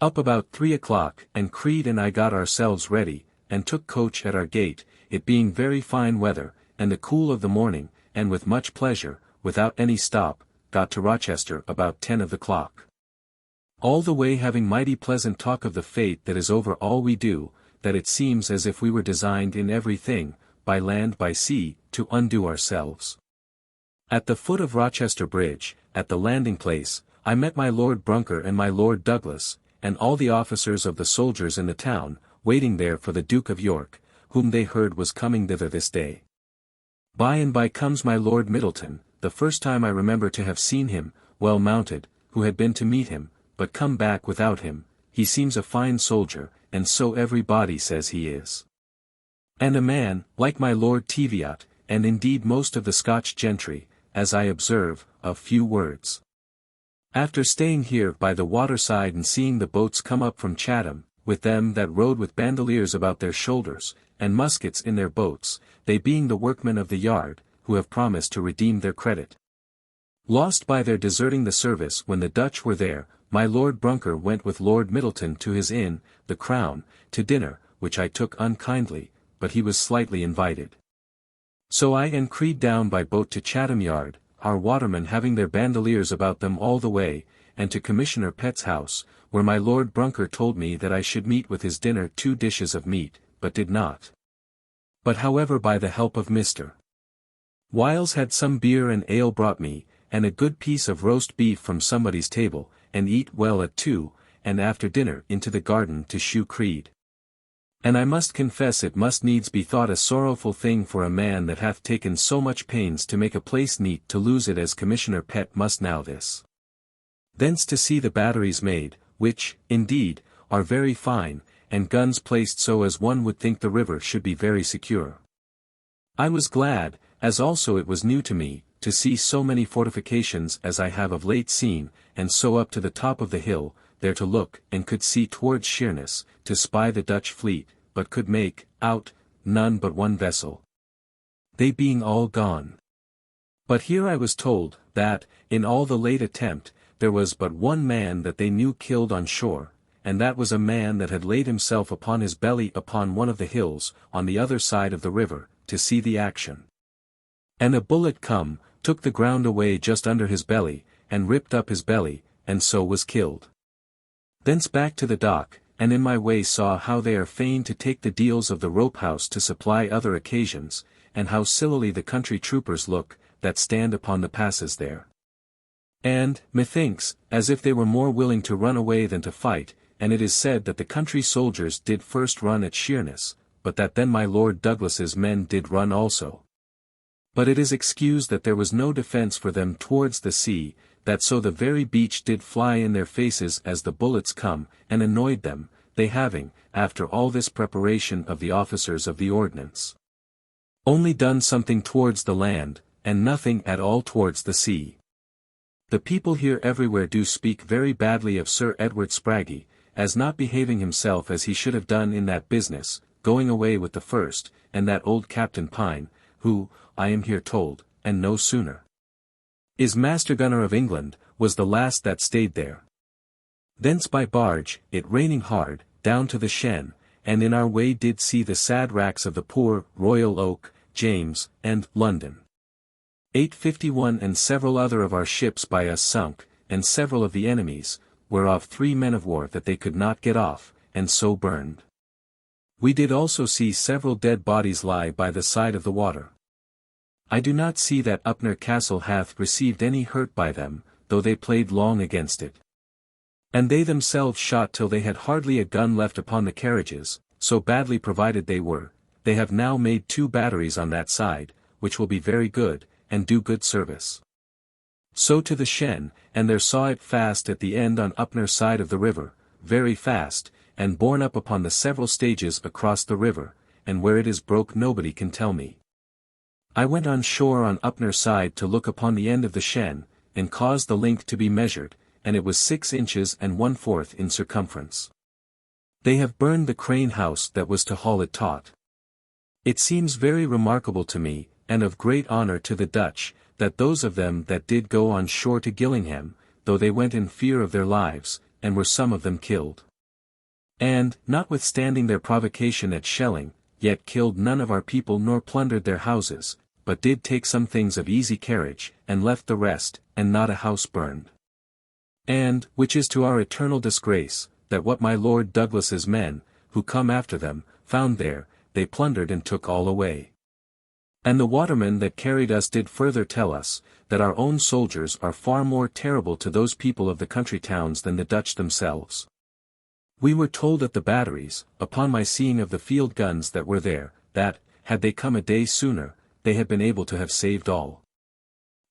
Up about 3 o'clock, and Creed and I got ourselves ready, and took coach at our gate, it being very fine weather, and the cool of the morning, and with much pleasure, without any stop, got to Rochester about 10 of the clock. All the way having mighty pleasant talk of the fate that is over all we do, that it seems as if we were designed in everything, by land by sea, to undo ourselves. At the foot of Rochester Bridge, at the landing place, I met my Lord Brunker and my Lord Douglas, and all the officers of the soldiers in the town, waiting there for the Duke of York, whom they heard was coming thither this day. By and by comes my Lord Middleton, the first time I remember to have seen him, well mounted, who had been to meet him, but come back without him. He seems a fine soldier, and so every body says he is. And a man, like my Lord Teviot, and indeed most of the Scotch gentry, as I observe, of few words. After staying here by the waterside and seeing the boats come up from Chatham, with them that rode with bandoliers about their shoulders, and muskets in their boats, they being the workmen of the yard, who have promised to redeem their credit, lost by their deserting the service when the Dutch were there, my Lord Brunker went with Lord Middleton to his inn, the Crown, to dinner, which I took unkindly, but he was slightly invited. So I and Creed down by boat to Chatham Yard, our watermen having their bandoliers about them all the way, and to Commissioner Pett's house, where my Lord Brunker told me that I should meet with his dinner 2 dishes of meat, but did not. But however by the help of Mr. Wiles had some beer and ale brought me, and a good piece of roast beef from somebody's table, and eat well at 2, and after dinner into the garden to shew Creed. And I must confess it must needs be thought a sorrowful thing for a man that hath taken so much pains to make a place neat to lose it as Commissioner Pett must now this. Thence to see the batteries made, which, indeed, are very fine, and guns placed so as one would think the river should be very secure. I was glad, as also it was new to me, to see so many fortifications as I have of late seen, and so up to the top of the hill, there to look, and could see towards Sheerness, to spy the Dutch fleet, but could make out none but one vessel, they being all gone. But here I was told, that, in all the late attempt, there was but one man that they knew killed on shore, and that was a man that had laid himself upon his belly upon one of the hills, on the other side of the river, to see the action. And a bullet come, took the ground away just under his belly, and ripped up his belly, and so was killed. Thence back to the dock, and in my way saw how they are fain to take the deals of the rope-house to supply other occasions, and how sillily the country troopers look, that stand upon the passes there. And, methinks, as if they were more willing to run away than to fight, and it is said that the country soldiers did first run at Sheerness, but that then my Lord Douglas's men did run also. But it is excused that there was no defence for them towards the sea, that so the very beach did fly in their faces as the bullets come, and annoyed them, they having, after all this preparation of the officers of the ordnance, only done something towards the land, and nothing at all towards the sea. The people here everywhere do speak very badly of Sir Edward Spragge, as not behaving himself as he should have done in that business, going away with the first, and that old Captain Pine, who, I am here told, and no sooner is Master Gunner of England, was the last that stayed there. Thence by barge, it raining hard, down to the Shen, and in our way did see the sad wracks of the poor, Royal Oak, James, and London 851 and several other of our ships by us sunk, and several of the enemies, whereof 3 men of war that they could not get off, and so burned. We did also see several dead bodies lie by the side of the water. I do not see that Upnor Castle hath received any hurt by them, though they played long against it. And they themselves shot till they had hardly a gun left upon the carriages, so badly provided they were. They have now made 2 batteries on that side, which will be very good, and do good service. So to the Shen, and there saw it fast at the end on Upnor side of the river, very fast, and borne up upon the several stages across the river, and where it is broke nobody can tell me. I went on shore on Upnor side to look upon the end of the Shen, and caused the length to be measured, and it was 6 inches and 1/4 in circumference. They have burned the crane house that was to haul it taut. It seems very remarkable to me, and of great honour to the Dutch, that those of them that did go on shore to Gillingham, though they went in fear of their lives, and were some of them killed. And, notwithstanding their provocation at shelling, yet killed none of our people nor plundered their houses, but did take some things of easy carriage, and left the rest, and not a house burned. And, which is to our eternal disgrace, that what my Lord Douglas's men, who come after them, found there, they plundered and took all away. And the watermen that carried us did further tell us, that our own soldiers are far more terrible to those people of the country towns than the Dutch themselves. We were told at the batteries, upon my seeing of the field guns that were there, that, had they come a day sooner, they had been able to have saved all.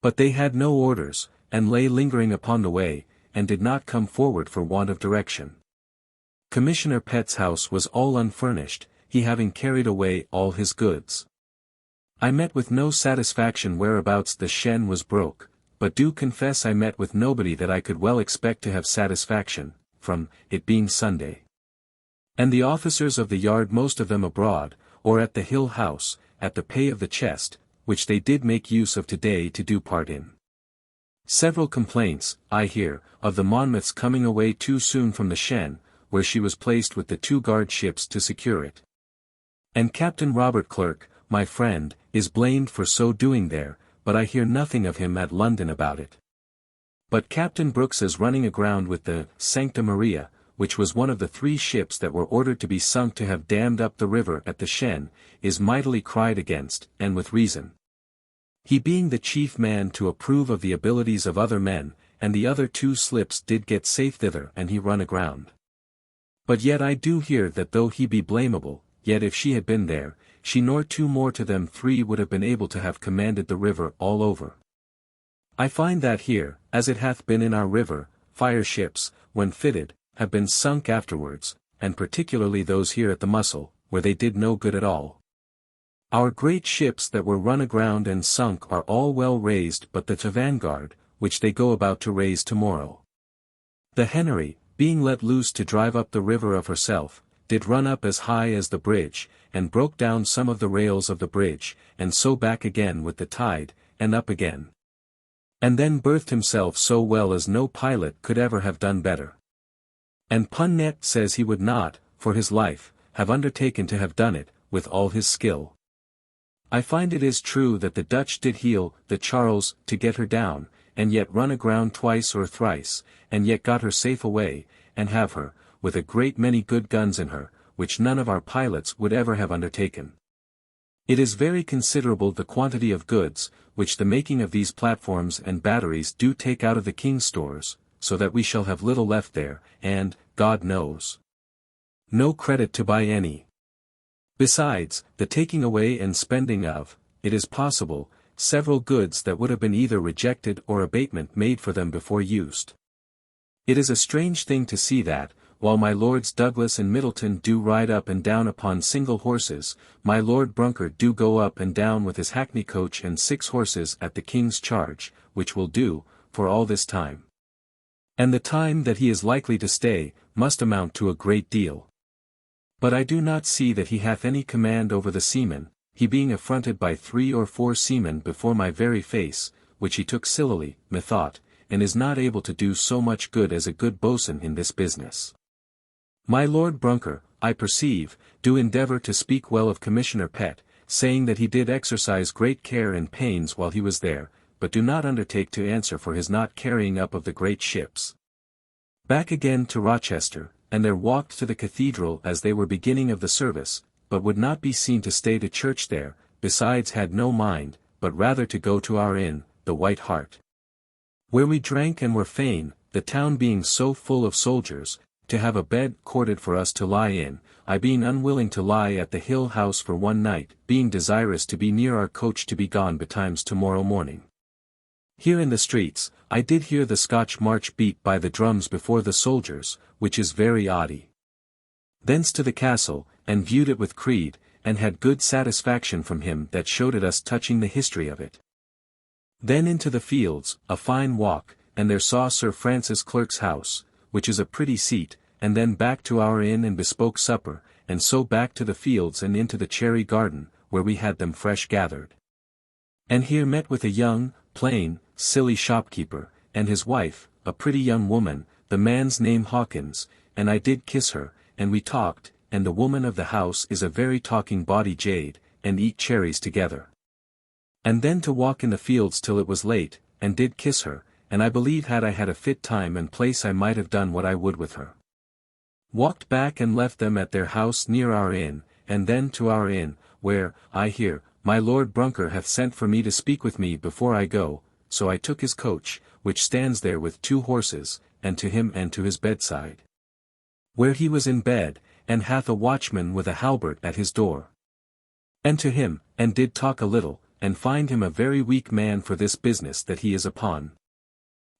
But they had no orders, and lay lingering upon the way, and did not come forward for want of direction. Commissioner Pett's house was all unfurnished, he having carried away all his goods. I met with no satisfaction whereabouts the Shen was broke, but do confess I met with nobody that I could well expect to have satisfaction, from it being Sunday. And the officers of the yard most of them abroad, or at the Hill House, at the pay of the chest, which they did make use of today to do part in. Several complaints, I hear, of the Monmouth's coming away too soon from the Shen, where she was placed with the 2 guard ships to secure it. And Captain Robert Clerk, my friend, is blamed for so doing there, but I hear nothing of him at London about it. But Captain Brooks is running aground with the Sancta Maria, which was one of the 3 ships that were ordered to be sunk to have dammed up the river at the Shen, is mightily cried against, and with reason. He being the chief man to approve of the abilities of other men, and the other 2 slips did get safe thither and he run aground. But yet I do hear that though he be blamable, yet if she had been there, she nor two more to them three would have been able to have commanded the river all over. I find that here, as it hath been in our river, fire ships, when fitted, have been sunk afterwards, and particularly those here at the Muscle, where they did no good at all. Our great ships that were run aground and sunk are all well raised but the Vanguard, which they go about to raise tomorrow. The Henry, being let loose to drive up the river of herself, did run up as high as the bridge, and broke down some of the rails of the bridge, and so back again with the tide, and up again. And then berthed himself so well as no pilot could ever have done better. And Punnet says he would not, for his life, have undertaken to have done it, with all his skill. I find it is true that the Dutch did heel the Charles to get her down, and yet run aground twice or thrice, and yet got her safe away, and have her, with a great many good guns in her, which none of our pilots would ever have undertaken. It is very considerable the quantity of goods, which the making of these platforms and batteries do take out of the king's stores, so that we shall have little left there, and, God knows, no credit to buy any. Besides, the taking away and spending of, it is possible, several goods that would have been either rejected or abatement made for them before used. It is a strange thing to see that, while my lords Douglas and Middleton do ride up and down upon single horses, my lord Brunker do go up and down with his hackney coach and 6 horses at the king's charge, which will do, for all this time. And the time that he is likely to stay, must amount to a great deal. But I do not see that he hath any command over the seamen, he being affronted by 3 or 4 seamen before my very face, which he took sillily, methought, and is not able to do so much good as a good boatswain in this business. My Lord Brunker, I perceive, do endeavour to speak well of Commissioner Pett, saying that he did exercise great care and pains while he was there, but do not undertake to answer for his not carrying up of the great ships. Back again to Rochester, and there walked to the cathedral as they were beginning of the service, but would not be seen to stay to church there, besides had no mind, but rather to go to our inn, the White Hart. Where we drank and were fain, the town being so full of soldiers, to have a bed corded for us to lie in, I being unwilling to lie at the Hill House for one night, being desirous to be near our coach to be gone betimes tomorrow morning. Here in the streets, I did hear the Scotch march beat by the drums before the soldiers, which is very oddie. Thence to the castle, and viewed it with Creed, and had good satisfaction from him that showed it us touching the history of it. Then into the fields, a fine walk, and there saw Sir Francis Clerk's house, which is a pretty seat, and then back to our inn and bespoke supper, and so back to the fields and into the cherry garden, where we had them fresh gathered. And here met with a young, plain, silly shopkeeper, and his wife, a pretty young woman, the man's name Hawkins, and I did kiss her, and we talked, and the woman of the house is a very talking body jade, and eat cherries together. And then to walk in the fields till it was late, and did kiss her, and I believe had I had a fit time and place I might have done what I would with her. Walked back and left them at their house near our inn, and then to our inn, where, I hear, my Lord Brunker hath sent for me to speak with me before I go, so I took his coach, which stands there with 2 horses, and to him and to his bedside. Where he was in bed, and hath a watchman with a halbert at his door. And to him, and did talk a little, and find him a very weak man for this business that he is upon.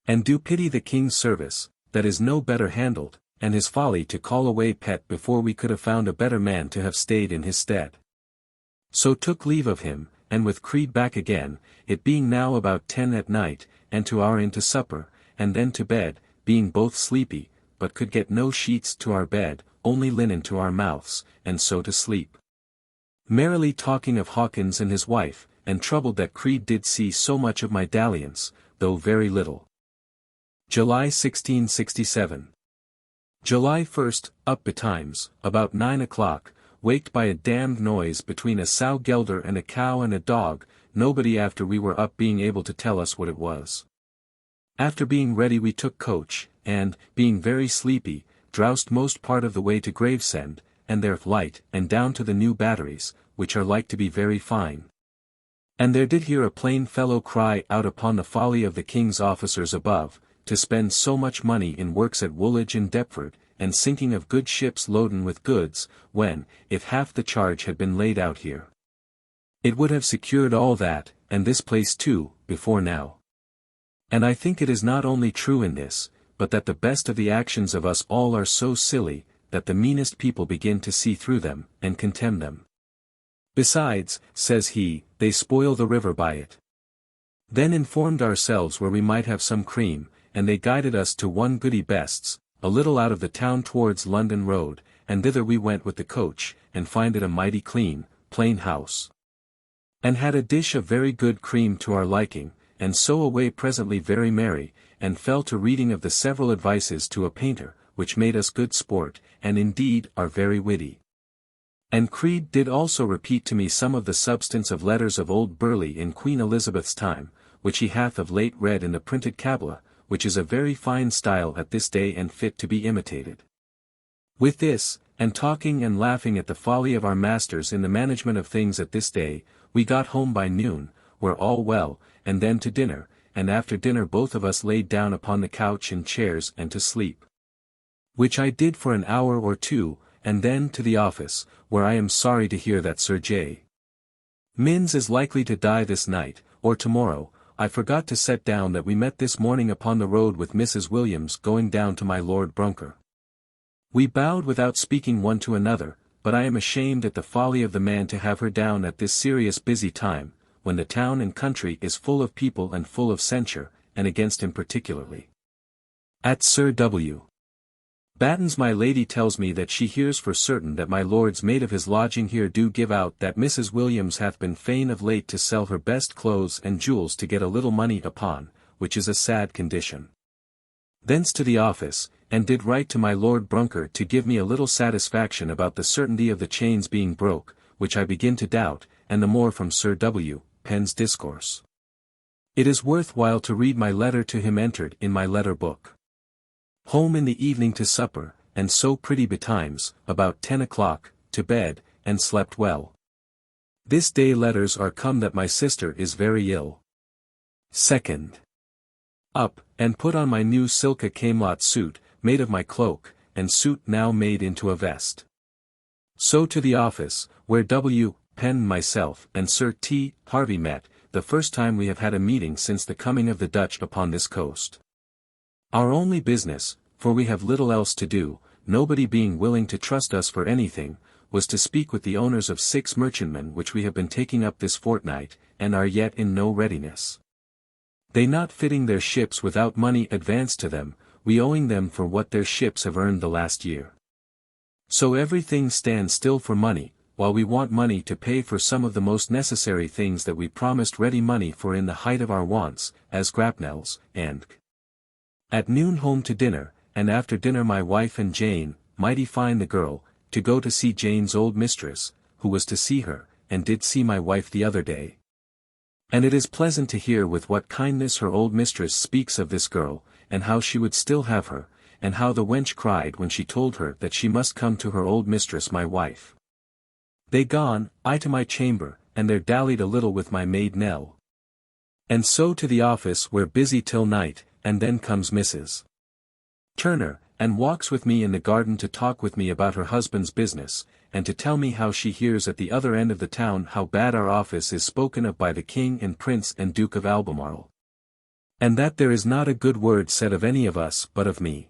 And do pity the king's service, that is no better handled, and his folly to call away Pett before we could have found a better man to have stayed in his stead. So took leave of him, and with Creed back again, it being now about 10 at night, and to our inn to supper, and then to bed, being both sleepy, but could get no sheets to our bed, only linen to our mouths, and so to sleep. Merrily talking of Hawkins and his wife, and troubled that Creed did see so much of my dalliance, though very little. July 1667. July 1st, up betimes, about 9 o'clock, waked by a damned noise between a sow gelder and a cow and a dog, nobody after we were up being able to tell us what it was. After being ready we took coach, and, being very sleepy, drowsed most part of the way to Gravesend, and there light, and down to the new batteries, which are like to be very fine. And there did hear a plain fellow cry out upon the folly of the king's officers above, to spend so much money in works at Woolwich and Deptford, and sinking of good ships loaden with goods, when, if half the charge had been laid out here, it would have secured all that, and this place too, before now. And I think it is not only true in this, but that the best of the actions of us all are so silly, that the meanest people begin to see through them, and contemn them. Besides, says he, they spoil the river by it. Then informed ourselves where we might have some cream, and they guided us to one Goody Best's, a little out of the town towards London Road, and thither we went with the coach, and find it a mighty clean, plain house. And had a dish of very good cream to our liking, and so away presently very merry, and fell to reading of the several advices to a painter, which made us good sport, and indeed are very witty. And Creed did also repeat to me some of the substance of letters of old Burleigh in Queen Elizabeth's time, which he hath of late read in the printed Cabala, which is a very fine style at this day and fit to be imitated. With this, and talking and laughing at the folly of our masters in the management of things at this day, we got home by noon, where all well, and then to dinner, and after dinner both of us laid down upon the couch and chairs and to sleep. Which I did for an hour or two, and then to the office, where I am sorry to hear that Sir J. Minns is likely to die this night, or tomorrow. I forgot to set down that we met this morning upon the road with Mrs. Williams going down to my Lord Brunker. We bowed without speaking one to another, but I am ashamed at the folly of the man to have her down at this serious busy time, when the town and country is full of people and full of censure, and against him particularly. At Sir W. Batten's my lady tells me that she hears for certain that my lord's maid of his lodging here do give out that Mrs. Williams hath been fain of late to sell her best clothes and jewels to get a little money upon, which is a sad condition. Thence to the office, and did write to my Lord Brunker to give me a little satisfaction about the certainty of the chains being broke, which I begin to doubt, and the more from Sir W. Penn's discourse. It is worth while to read my letter to him entered in my letter book. Home in the evening to supper, and so pretty betimes, about 10 o'clock, to bed, and slept well. This day letters are come that my sister is very ill. 2nd. Up, and put on my new silk camelot suit, made of my cloak, and suit now made into a vest. So to the office, where W. Penn myself and Sir T. Harvey met, the first time we have had a meeting since the coming of the Dutch upon this coast. Our only business, for we have little else to do, nobody being willing to trust us for anything, was to speak with the owners of 6 merchantmen which we have been taking up this fortnight, and are yet in no readiness. They not fitting their ships without money advanced to them, we owing them for what their ships have earned the last year. So everything stands still for money, while we want money to pay for some of the most necessary things that we promised ready money for in the height of our wants, as grapnels, and at noon home to dinner, and after dinner my wife and Jane, mighty fine the girl, to go to see Jane's old mistress, who was to see her, and did see my wife the other day. And it is pleasant to hear with what kindness her old mistress speaks of this girl, and how she would still have her, and how the wench cried when she told her that she must come to her old mistress my wife. They gone, I to my chamber, and there dallied a little with my maid Nell. And so to the office where busy till night, and then comes Mrs. Turner, and walks with me in the garden to talk with me about her husband's business, and to tell me how she hears at the other end of the town how bad our office is spoken of by the King and Prince and Duke of Albemarle. And that there is not a good word said of any of us but of me.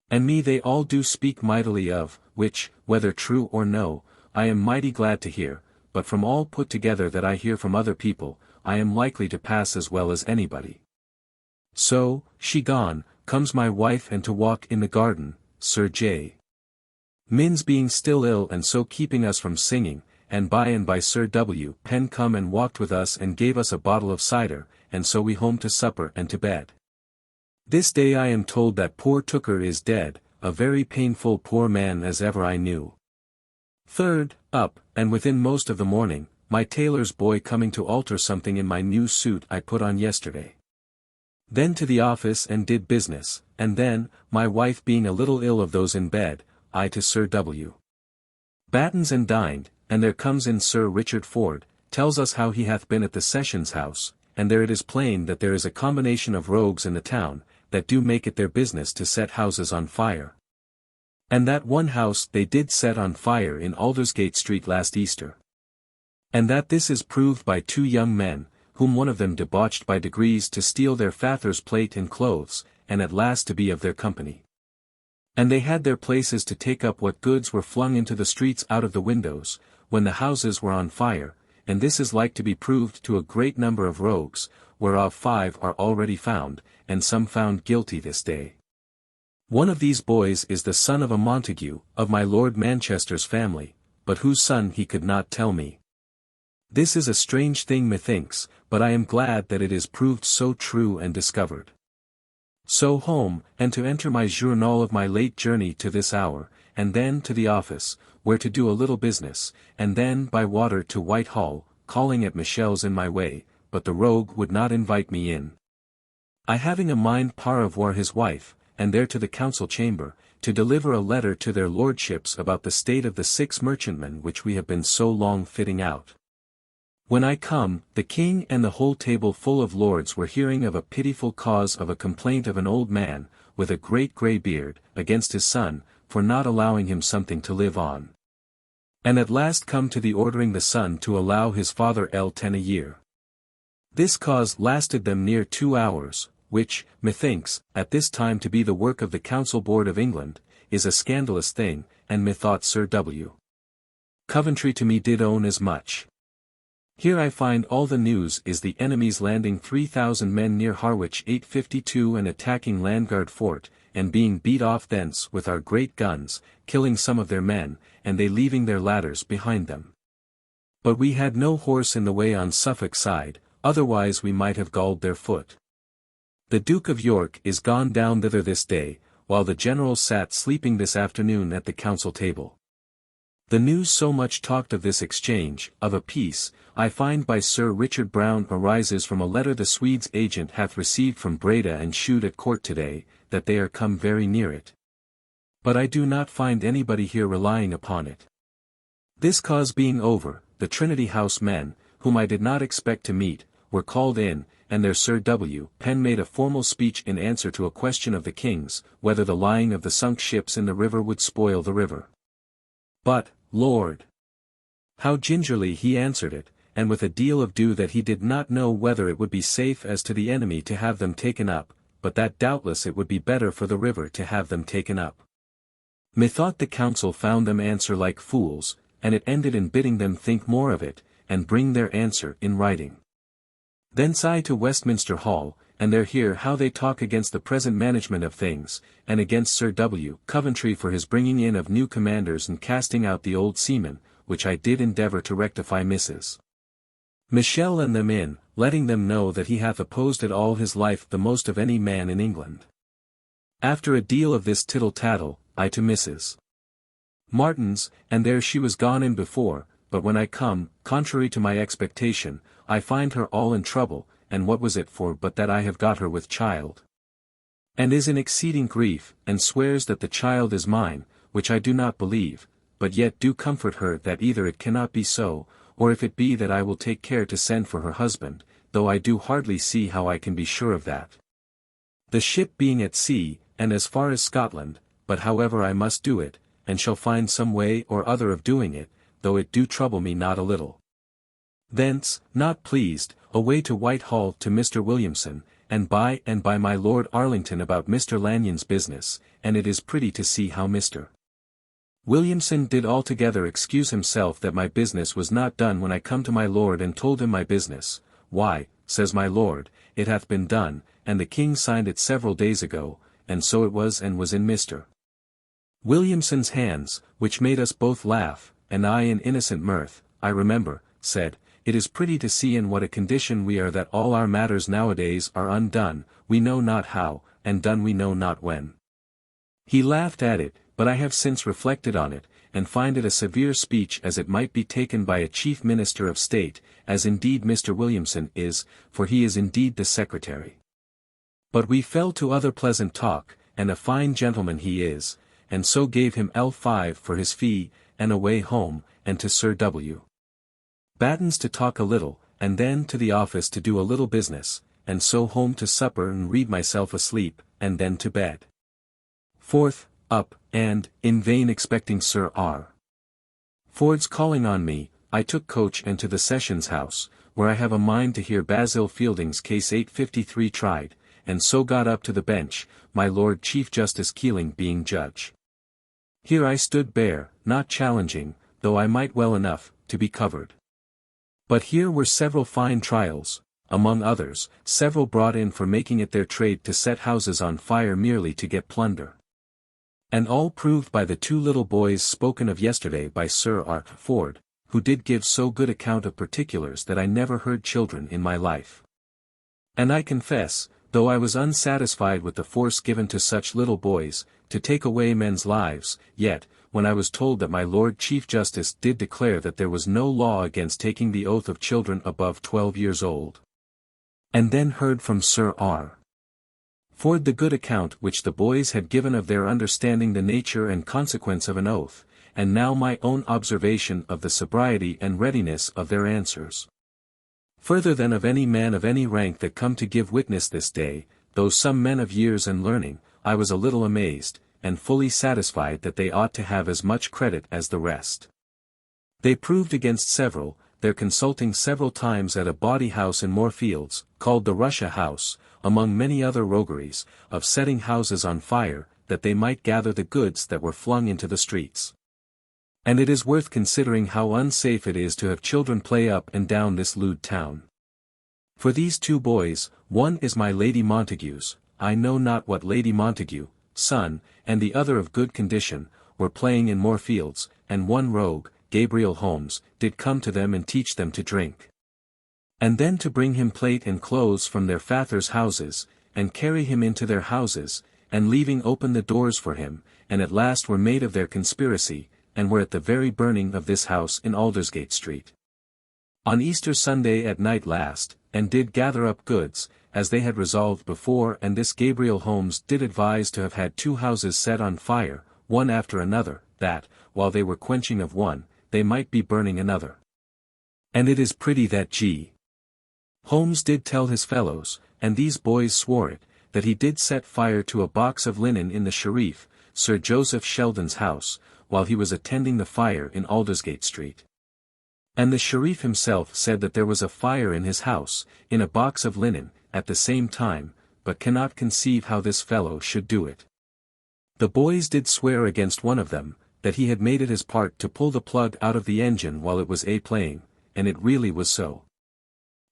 And me they all do speak mightily of, which, whether true or no, I am mighty glad to hear, but from all put together that I hear from other people, I am likely to pass as well as anybody. So, she gone, comes my wife and to walk in the garden, Sir J. Minns being still ill and so keeping us from singing, and by Sir W. Penn come and walked with us and gave us a bottle of cider, and so we home to supper and to bed. This day I am told that poor Tooker is dead, a very painful poor man as ever I knew. 3rd, up, and within most of the morning, my tailor's boy coming to alter something in my new suit I put on yesterday. Then to the office and did business, and then, my wife being a little ill of those in bed, I to Sir W. Batten's and dined, and there comes in Sir Richard Ford, tells us how he hath been at the Sessions House, and there it is plain that there is a combination of rogues in the town, that do make it their business to set houses on fire. And that one house they did set on fire in Aldersgate Street last Easter. And that this is proved by 2 young men, whom one of them debauched by degrees to steal their father's plate and clothes, and at last to be of their company. And they had their places to take up what goods were flung into the streets out of the windows, when the houses were on fire, and this is like to be proved to a great number of rogues, whereof 5 are already found, and some found guilty this day. One of these boys is the son of a Montague, of my Lord Manchester's family, but whose son he could not tell me. This is a strange thing methinks, but I am glad that it is proved so true and discovered. So home, and to enter my journal of my late journey to this hour, and then to the office, where to do a little business, and then by water to Whitehall, calling at Michel's in my way, but the rogue would not invite me in. I having a mind par avoir his wife, and there to the council chamber, to deliver a letter to their lordships about the state of the 6 merchantmen which we have been so long fitting out. When I come, the king and the whole table full of lords were hearing of a pitiful cause of a complaint of an old man, with a great grey beard, against his son, for not allowing him something to live on. And at last come to the ordering the son to allow his father 10 a year. This cause lasted them near 2 hours, which, methinks, at this time to be the work of the Council Board of England, is a scandalous thing, and methought Sir W. Coventry to me did own as much. Here I find all the news is the enemy's landing 3,000 men near Harwich 8:52 and attacking Landguard Fort, and being beat off thence with our great guns, killing some of their men, and they leaving their ladders behind them. But we had no horse in the way on Suffolk side, otherwise we might have galled their foot. The Duke of York is gone down thither this day, while the general sat sleeping this afternoon at the council table. The news so much talked of this exchange, of a peace, I find by Sir Richard Browne arises from a letter the Swedes' agent hath received from Breda and Shute at court today, that they are come very near it. But I do not find anybody here relying upon it. This cause being over, the Trinity House men, whom I did not expect to meet, were called in, and their Sir W. Penn made a formal speech in answer to a question of the king's, whether the lying of the sunk ships in the river would spoil the river. But, Lord! How gingerly he answered it, and with a deal of that he did not know whether it would be safe as to the enemy to have them taken up, but that doubtless it would be better for the river to have them taken up. Methought the council found them answer like fools, and it ended in bidding them think more of it, and bring their answer in writing. Thence I to Westminster Hall, and there hear how they talk against the present management of things, and against Sir W. Coventry for his bringing in of new commanders and casting out the old seamen, which I did endeavour to rectify Mrs. Michel and them in, letting them know that he hath opposed it all his life the most of any man in England. After a deal of this tittle-tattle, I to Mrs. Martin's, and there she was gone in before, but when I come, contrary to my expectation, I find her all in trouble, and what was it for but that I have got her with child? And is in exceeding grief, and swears that the child is mine, which I do not believe, but yet do comfort her that either it cannot be so, or if it be that I will take care to send for her husband, though I do hardly see how I can be sure of that. The ship being at sea, and as far as Scotland, but however I must do it, and shall find some way or other of doing it, though it do trouble me not a little. Thence, not pleased, away to Whitehall to Mr. Williamson, and by my Lord Arlington about Mr. Lanyon's business, and it is pretty to see how Mr. Williamson did altogether excuse himself that my business was not done when I come to my lord and told him my business. Why, says my lord, it hath been done, and the king signed it several days ago, and so it was and was in Mr. Williamson's hands, which made us both laugh, and I in innocent mirth, I remember, said, it is pretty to see in what a condition we are that all our matters nowadays are undone, we know not how, and done we know not when. He laughed at it, but I have since reflected on it, and find it a severe speech as it might be taken by a chief minister of state, as indeed Mr. Williamson is, for he is indeed the secretary. But we fell to other pleasant talk, and a fine gentleman he is, and so gave him L5 for his fee, and away home, and to Sir W. Batten's to talk a little, and then to the office to do a little business, and so home to supper and read myself asleep, and then to bed. 4th up, and, in vain expecting Sir R. Ford's calling on me, I took coach and to the Sessions House, where I have a mind to hear Basil Fielding's case 853 tried, and so got up to the bench, my Lord Chief Justice Keeling being judge. Here I stood bare, not challenging, though I might well enough, to be covered. But here were several fine trials, among others, several brought in for making it their trade to set houses on fire merely to get plunder. And all proved by the two little boys spoken of yesterday by Sir R. Ford, who did give so good account of particulars that I never heard children in my life. And I confess, though I was unsatisfied with the force given to such little boys, to take away men's lives, yet, when I was told that my Lord Chief Justice did declare that there was no law against taking the oath of children above 12 years old, and then heard from Sir R. Ford the good account which the boys had given of their understanding the nature and consequence of an oath, and now my own observation of the sobriety and readiness of their answers. Further than of any man of any rank that come to give witness this day, though some men of years and learning, I was a little amazed, and fully satisfied that they ought to have as much credit as the rest. They proved against several, their consulting several times at a bawdy house in Moorfields, called the Russia House, among many other rogueries, of setting houses on fire, that they might gather the goods that were flung into the streets. And it is worth considering how unsafe it is to have children play up and down this lewd town. For these two boys, one is my Lady Montague's, I know not what Lady Montague, son, and the other of good condition, were playing in Moorfields, and one rogue, Gabriel Holmes, did come to them and teach them to drink. And then to bring him plate and clothes from their fathers' houses, and carry him into their houses, and leaving open the doors for him, and at last were made of their conspiracy, and were at the very burning of this house in Aldersgate Street. On Easter Sunday at night last, and did gather up goods, as they had resolved before, and this Gabriel Holmes did advise to have had two houses set on fire, one after another, that, while they were quenching of one, they might be burning another. And it is pretty that G. Holmes did tell his fellows, and these boys swore it, that he did set fire to a box of linen in the Sheriff, Sir Joseph Sheldon's house, while he was attending the fire in Aldersgate Street. And the Sheriff himself said that there was a fire in his house, in a box of linen, at the same time, but cannot conceive how this fellow should do it. The boys did swear against one of them, that he had made it his part to pull the plug out of the engine while it was playing, and it really was so.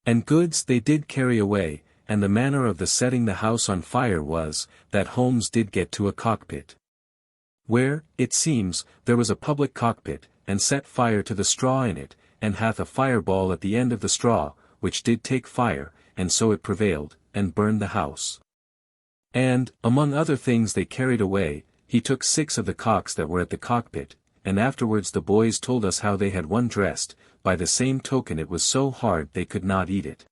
And goods they did carry away, and the manner of the setting the house on fire was, that Holmes did get to a cockpit, where, it seems, there was a public cockpit, and set fire to the straw in it, and hath a fireball at the end of the straw, which did take fire, and so it prevailed, and burned the house. And, among other things they carried away, he took 6 of the cocks that were at the cockpit, and afterwards the boys told us how they had one dressed, by the same token it was so hard they could not eat it.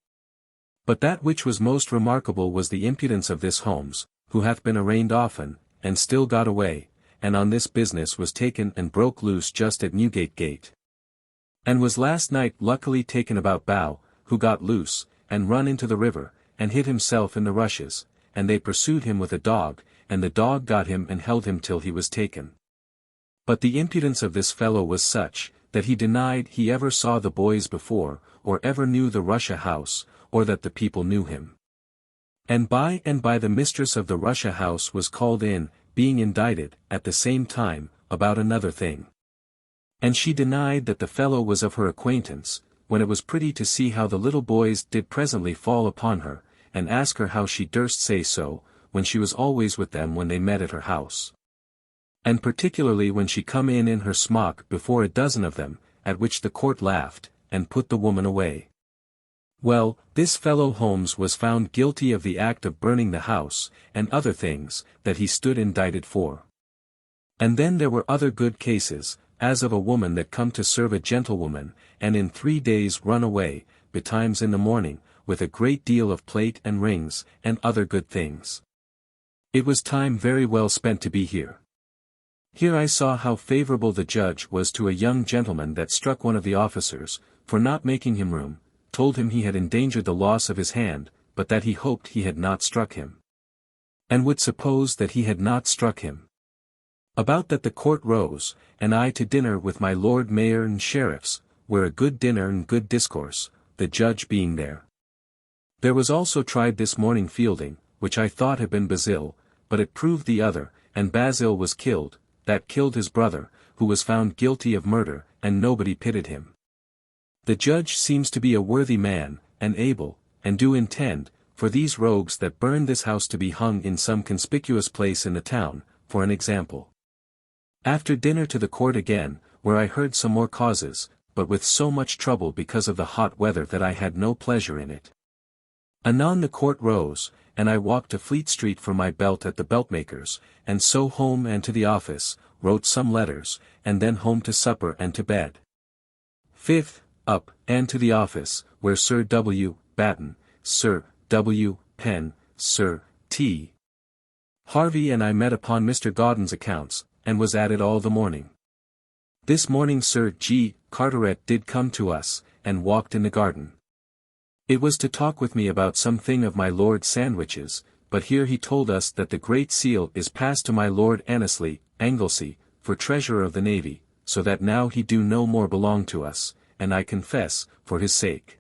But that which was most remarkable was the impudence of this Holmes, who hath been arraigned often, and still got away, and on this business was taken and broke loose just at Newgate Gate. And was last night luckily taken about Bow, who got loose, and run into the river, and hid himself in the rushes, and they pursued him with a dog, and the dog got him and held him till he was taken. But the impudence of this fellow was such, that he denied he ever saw the boys before, or ever knew the Russia House, or that the people knew him. And by the mistress of the Russia House was called in, being indicted, at the same time, about another thing. And she denied that the fellow was of her acquaintance, when it was pretty to see how the little boys did presently fall upon her, and ask her how she durst say so, when she was always with them when they met at her house. And particularly when she come in her smock before a dozen of them, at which the court laughed, and put the woman away. Well, this fellow Holmes was found guilty of the act of burning the house, and other things, that he stood indicted for. And then there were other good cases, as of a woman that come to serve a gentlewoman, and in 3 days run away, betimes in the morning, with a great deal of plate and rings, and other good things. It was time very well spent to be here. Here I saw how favorable the judge was to a young gentleman that struck one of the officers, for not making him room, told him he had endangered the loss of his hand, but that he hoped he had not struck him. And would suppose that he had not struck him. About that the court rose, and I to dinner with my lord mayor and sheriffs, where a good dinner and good discourse, the judge being there. There was also tried this morning Fielding, which I thought had been Basil, but it proved the other, and Basil was killed, that killed his brother, who was found guilty of murder, and nobody pitied him. The judge seems to be a worthy man, and able, and do intend, for these rogues that burn this house to be hung in some conspicuous place in the town, for an example. After dinner to the court again, where I heard some more causes, but with so much trouble because of the hot weather that I had no pleasure in it. Anon the court rose, and I walked to Fleet Street for my belt at the beltmaker's, and so home and to the office, wrote some letters, and then home to supper and to bed. 5th, up, and to the office, where Sir W. Batten, Sir W. Penn, Sir T. Harvey and I met upon Mr. Gawdon's accounts, and was at it all the morning. This morning Sir G. Carteret did come to us, and walked in the garden. It was to talk with me about something of my Lord's sandwiches, but here he told us that the Great Seal is passed to my Lord Annesley, Anglesey, for Treasurer of the Navy, so that now he do no more belong to us, and I confess, for his sake.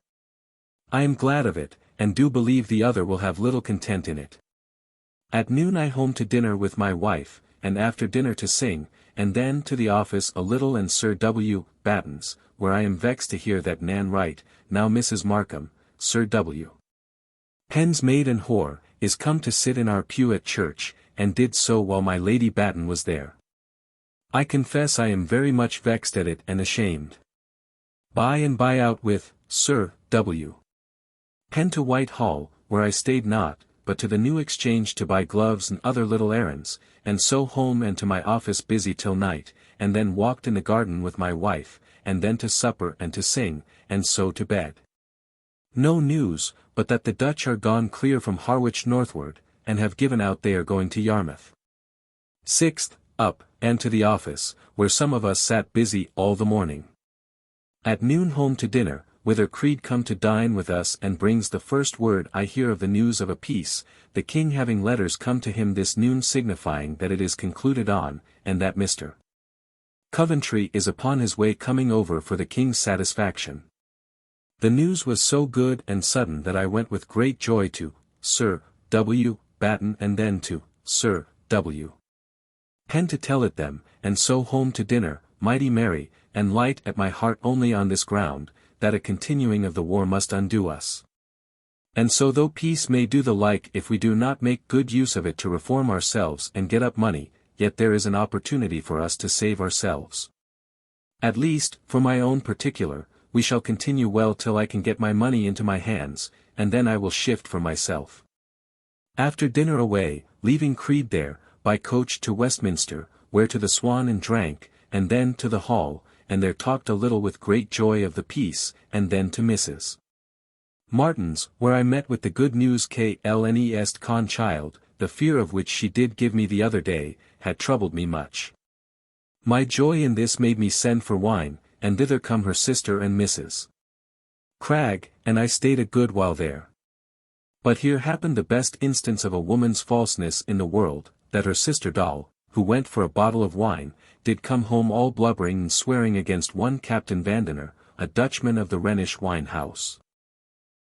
I am glad of it, and do believe the other will have little content in it. At noon I home to dinner with my wife, and after dinner to sing, and then to the office a little and Sir W. Batten's, where I am vexed to hear that Nan Wright, now Mrs. Markham, Sir W. Penn's maid and whore, is come to sit in our pew at church, and did so while my Lady Batten was there. I confess I am very much vexed at it and ashamed. By and by out with Sir W. Penn to Whitehall, where I stayed not, but to the New Exchange to buy gloves and other little errands, and so home and to my office busy till night, and then walked in the garden with my wife, and then to supper and to sing, and so to bed. No news, but that the Dutch are gone clear from Harwich northward, and have given out they are going to Yarmouth. 6th, up, and to the office, where some of us sat busy all the morning. At noon home to dinner, whither Creed come to dine with us and brings the first word I hear of the news of a peace, the king having letters come to him this noon signifying that it is concluded on, and that Mr. Coventry is upon his way coming over for the king's satisfaction. The news was so good and sudden that I went with great joy to Sir W. Batten and then to Sir W. Penn to tell it them, and so home to dinner, mighty merry, and light at my heart only on this ground, that a continuing of the war must undo us. And so though peace may do the like if we do not make good use of it to reform ourselves and get up money, yet there is an opportunity for us to save ourselves. At least, for my own particular, we shall continue well till I can get my money into my hands, and then I will shift for myself. After dinner away, leaving Creed there, by coach to Westminster, where to the Swan and drank, and then to the Hall, and there talked a little with great joy of the peace, and then to Mrs. Martin's, where I met with the good news Klnest con child, the fear of which she did give me the other day, had troubled me much. My joy in this made me send for wine, and thither come her sister and Mrs. Cragg, and I stayed a good while there. But here happened the best instance of a woman's falseness in the world, that her sister Doll, who went for a bottle of wine, did come home all blubbering and swearing against one Captain Vandener, a Dutchman of the Rhenish wine house.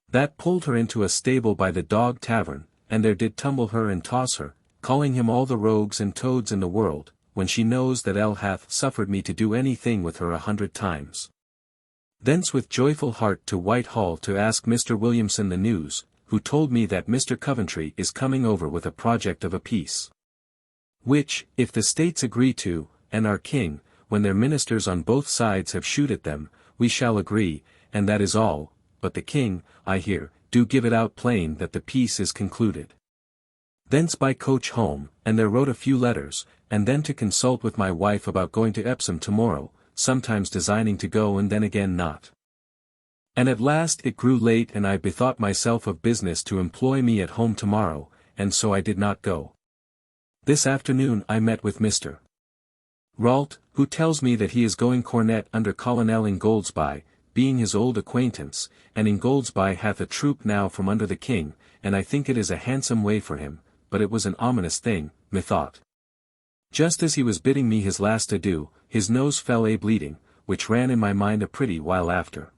That pulled her into a stable by the Dog Tavern, and there did tumble her and toss her, calling him all the rogues and toads in the world, when she knows that hath suffered me to do any thing with her 100 times. Thence with joyful heart to Whitehall to ask Mr. Williamson the news, who told me that Mr. Coventry is coming over with a project of a peace. Which, if the states agree to, and our king, when their ministers on both sides have shewed at them, we shall agree, and that is all, but the king, I hear, do give it out plain that the peace is concluded. Thence by coach home, and there wrote a few letters, and then to consult with my wife about going to Epsom tomorrow, sometimes designing to go and then again not. And at last it grew late and I bethought myself of business to employ me at home tomorrow, and so I did not go. This afternoon I met with Mr. Ralt, who tells me that he is going cornet under Colonel Ingoldsby, being his old acquaintance, and Ingoldsby hath a troop now from under the king, and I think it is a handsome way for him, but it was an ominous thing, methought. Just as he was bidding me his last adieu, his nose fell a-bleeding, which ran in my mind a pretty while after.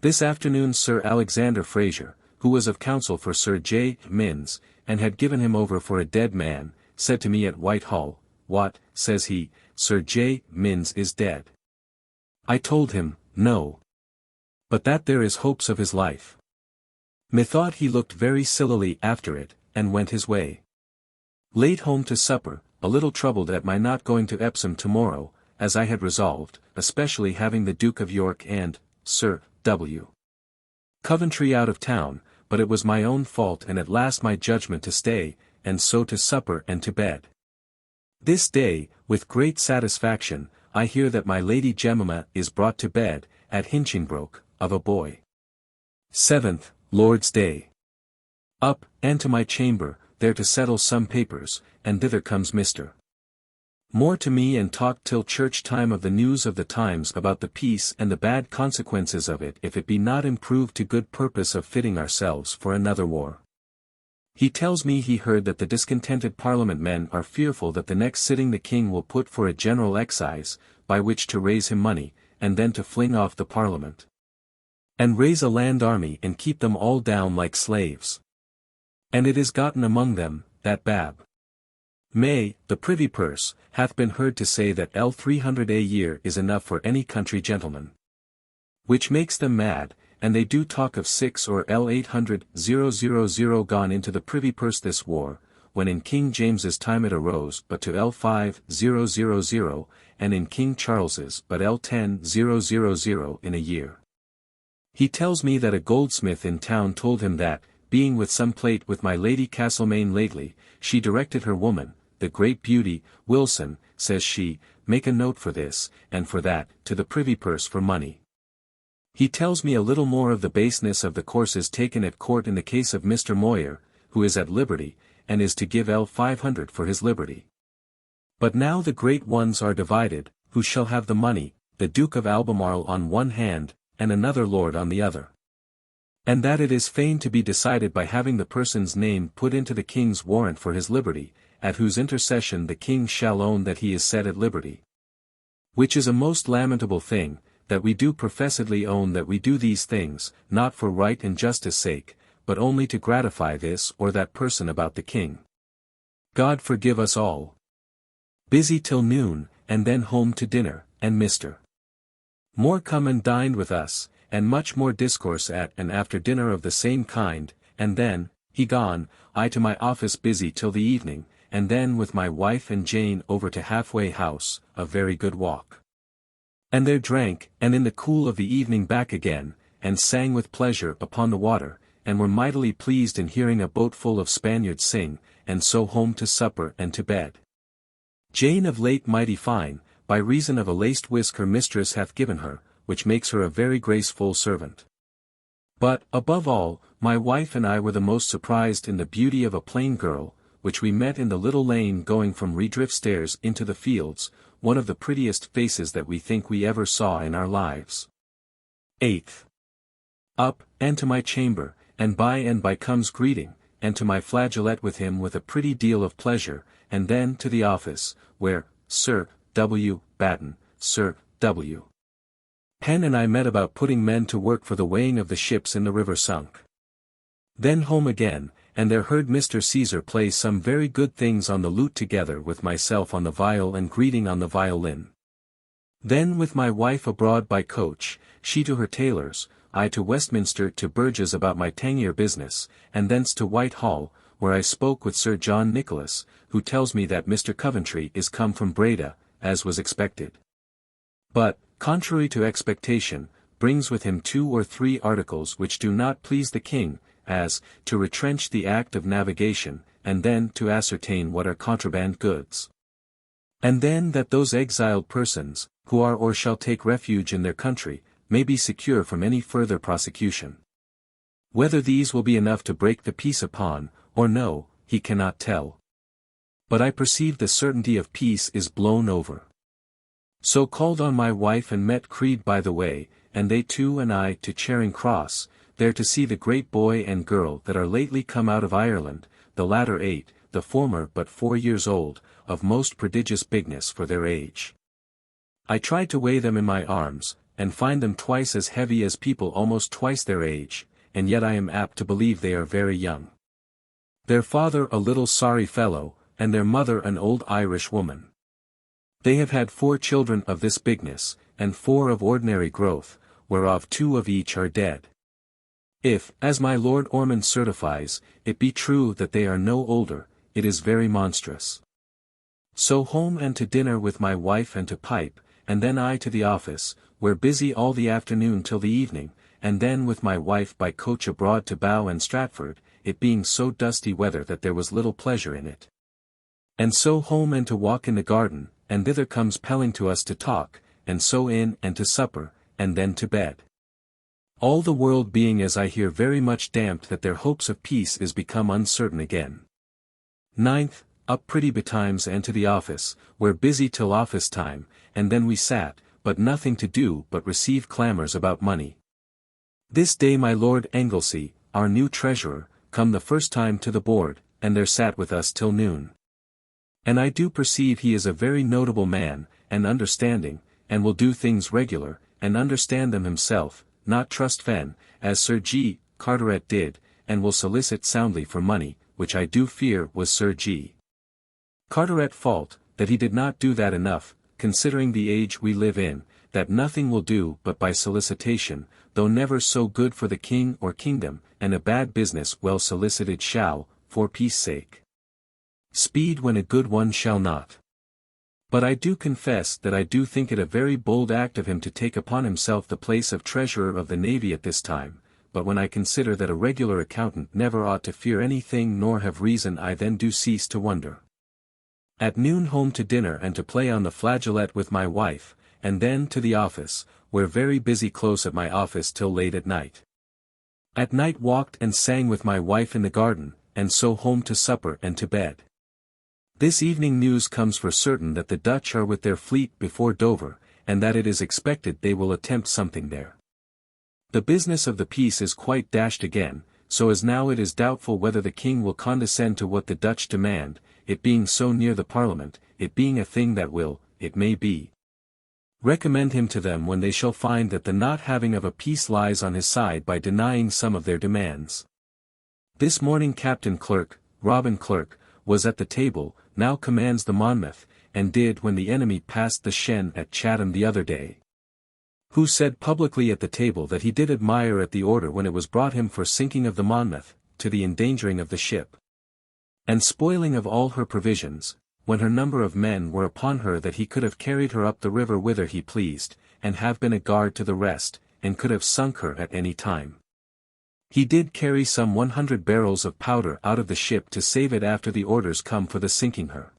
This afternoon Sir Alexander Fraser, who was of counsel for Sir J. Minns, and had given him over for a dead man, said to me at Whitehall, "What," says he, "Sir J. Minns is dead?" I told him, "No. But that there is hopes of his life." Methought he looked very sillily after it, and went his way. Late home to supper, a little troubled at my not going to Epsom tomorrow, as I had resolved, especially having the Duke of York and Sir W. Coventry out of town, but it was my own fault and at last my judgment to stay, and so to supper and to bed. This day, with great satisfaction, I hear that my Lady Jemima is brought to bed, at Hinchingbroke, of a boy. 7th, Lord's Day. Up, and to my chamber, there to settle some papers, and thither comes Mr. Moore to me and talked till church time of the news of the times about the peace and the bad consequences of it if it be not improved to good purpose of fitting ourselves for another war. He tells me he heard that the discontented Parliament men are fearful that the next sitting the King will put for a general excise, by which to raise him money, and then to fling off the Parliament. And raise a land army and keep them all down like slaves. And it is gotten among them, that Bab. May, the privy purse, hath been heard to say that L300 a year is enough for any country gentleman. Which makes them mad, and they do talk of 6 or L800,000 gone into the privy purse this war, when in King James's time it arose but to L5,000, and in King Charles's but L10,000 in a year. He tells me that a goldsmith in town told him that, being with some plate with my Lady Castlemaine lately, she directed her woman, the great beauty, Wilson, says she, make a note for this, and for that, to the privy purse for money. He tells me a little more of the baseness of the courses taken at court in the case of Mr. Moyer, who is at liberty, and is to give L500 for his liberty. But now the great ones are divided, who shall have the money, the Duke of Albemarle on one hand, and another lord on the other. And that it is fain to be decided by having the person's name put into the King's warrant for his liberty, at whose intercession the King shall own that he is set at liberty. Which is a most lamentable thing, that we do professedly own that we do these things, not for right and justice sake, but only to gratify this or that person about the King. God forgive us all. Busy till noon, and then home to dinner, and Mr. Moore come and dined with us, and much more discourse at and after dinner of the same kind, and then, he gone, I to my office busy till the evening, and then with my wife and Jane over to Halfway House, a very good walk. And there drank, and in the cool of the evening back again, and sang with pleasure upon the water, and were mightily pleased in hearing a boat full of Spaniards sing, and so home to supper and to bed. Jane of late mighty fine, by reason of a laced whisk her mistress hath given her, which makes her a very graceful servant. But, above all, my wife and I were the most surprised in the beauty of a plain girl, which we met in the little lane going from Redrift Stairs into the fields, one of the prettiest faces that we think we ever saw in our lives. 8th. Up, and to my chamber, and by comes greeting, and to my flageolet with him with a pretty deal of pleasure, and then to the office, where, Sir W. Batten, Sir W. Penn and I met about putting men to work for the weighing of the ships in the river sunk. Then home again, and there heard Mr. Caesar play some very good things on the lute together with myself on the viol and greeting on the violin. Then with my wife abroad by coach, she to her tailor's, I to Westminster to Burgess about my Tangier business, and thence to Whitehall, where I spoke with Sir John Nicholas, who tells me that Mr. Coventry is come from Breda, as was expected. But, contrary to expectation, brings with him 2 or 3 articles which do not please the King, as, to retrench the act of navigation, and then to ascertain what are contraband goods. And then that those exiled persons, who are or shall take refuge in their country, may be secure from any further prosecution. Whether these will be enough to break the peace upon, or no, he cannot tell. But I perceive the certainty of peace is blown over. So called on my wife and met Creed by the way, and they too and I to Charing Cross, there to see the great boy and girl that are lately come out of Ireland, the latter 8, the former but 4 years old, of most prodigious bigness for their age. I tried to weigh them in my arms, and find them twice as heavy as people almost twice their age, and yet I am apt to believe they are very young. Their father a little sorry fellow, and their mother an old Irish woman. They have had 4 children of this bigness, and 4 of ordinary growth, whereof 2 of each are dead. If, as my Lord Ormond certifies, it be true that they are no older, it is very monstrous. So home and to dinner with my wife and to pipe, and then I to the office, where busy all the afternoon till the evening, and then with my wife by coach abroad to Bow and Stratford, it being so dusty weather that there was little pleasure in it. And so home and to walk in the garden, and thither comes Pelling to us to talk, and so in and to supper, and then to bed. All the world being as I hear very much damped that their hopes of peace is become uncertain again. 9th, up pretty betimes and to the office, where busy till office time, and then we sat, but nothing to do but receive clamours about money. This day my Lord Anglesey, our new treasurer, come the first time to the board, and there sat with us till noon. And I do perceive he is a very notable man, and understanding, and will do things regular, and understand them himself, not trust fen, as Sir G. Carteret did, and will solicit soundly for money, which I do fear was Sir G. Carteret's fault, that he did not do that enough, considering the age we live in, that nothing will do but by solicitation, though never so good for the king or kingdom, and a bad business well solicited shall, for peace sake, speed when a good one shall not. But I do confess that I do think it a very bold act of him to take upon himself the place of Treasurer of the Navy at this time, but when I consider that a regular accountant never ought to fear anything nor have reason, I then do cease to wonder. At noon home to dinner and to play on the flageolet with my wife, and then to the office, where very busy close at my office till late at night. At night walked and sang with my wife in the garden, and so home to supper and to bed. This evening news comes for certain that the Dutch are with their fleet before Dover, and that it is expected they will attempt something there. The business of the peace is quite dashed again, so as now it is doubtful whether the king will condescend to what the Dutch demand, it being so near the Parliament, it being a thing that will, it may be, recommend him to them when they shall find that the not having of a peace lies on his side by denying some of their demands. This morning Captain Clerk, Robin Clerk, was at the table, now commands the Monmouth, and did when the enemy passed the Shen at Chatham the other day. Who said publicly at the table that he did admire at the order when it was brought him for sinking of the Monmouth, to the endangering of the ship, and spoiling of all her provisions, when her number of men were upon her that he could have carried her up the river whither he pleased, and have been a guard to the rest, and could have sunk her at any time. He did carry some 100 barrels of powder out of the ship to save it after the orders come for the sinking her.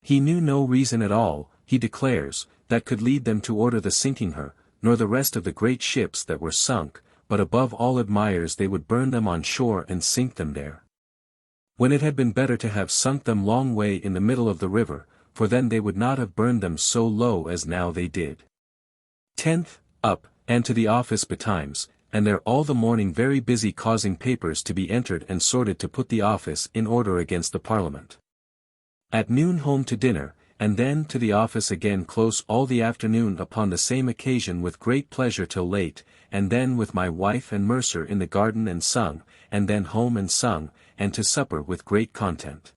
He knew no reason at all, he declares, that could lead them to order the sinking her, nor the rest of the great ships that were sunk, but above all admires they would burn them on shore and sink them there, when it had been better to have sunk them long way in the middle of the river, for then they would not have burned them so low as now they did. 10th, up, and to the office betimes, and there all the morning very busy causing papers to be entered and sorted to put the office in order against the Parliament. At noon home to dinner, and then to the office again close all the afternoon upon the same occasion with great pleasure till late, and then with my wife and Mercer in the garden and sung, and then home and sung, and to supper with great content.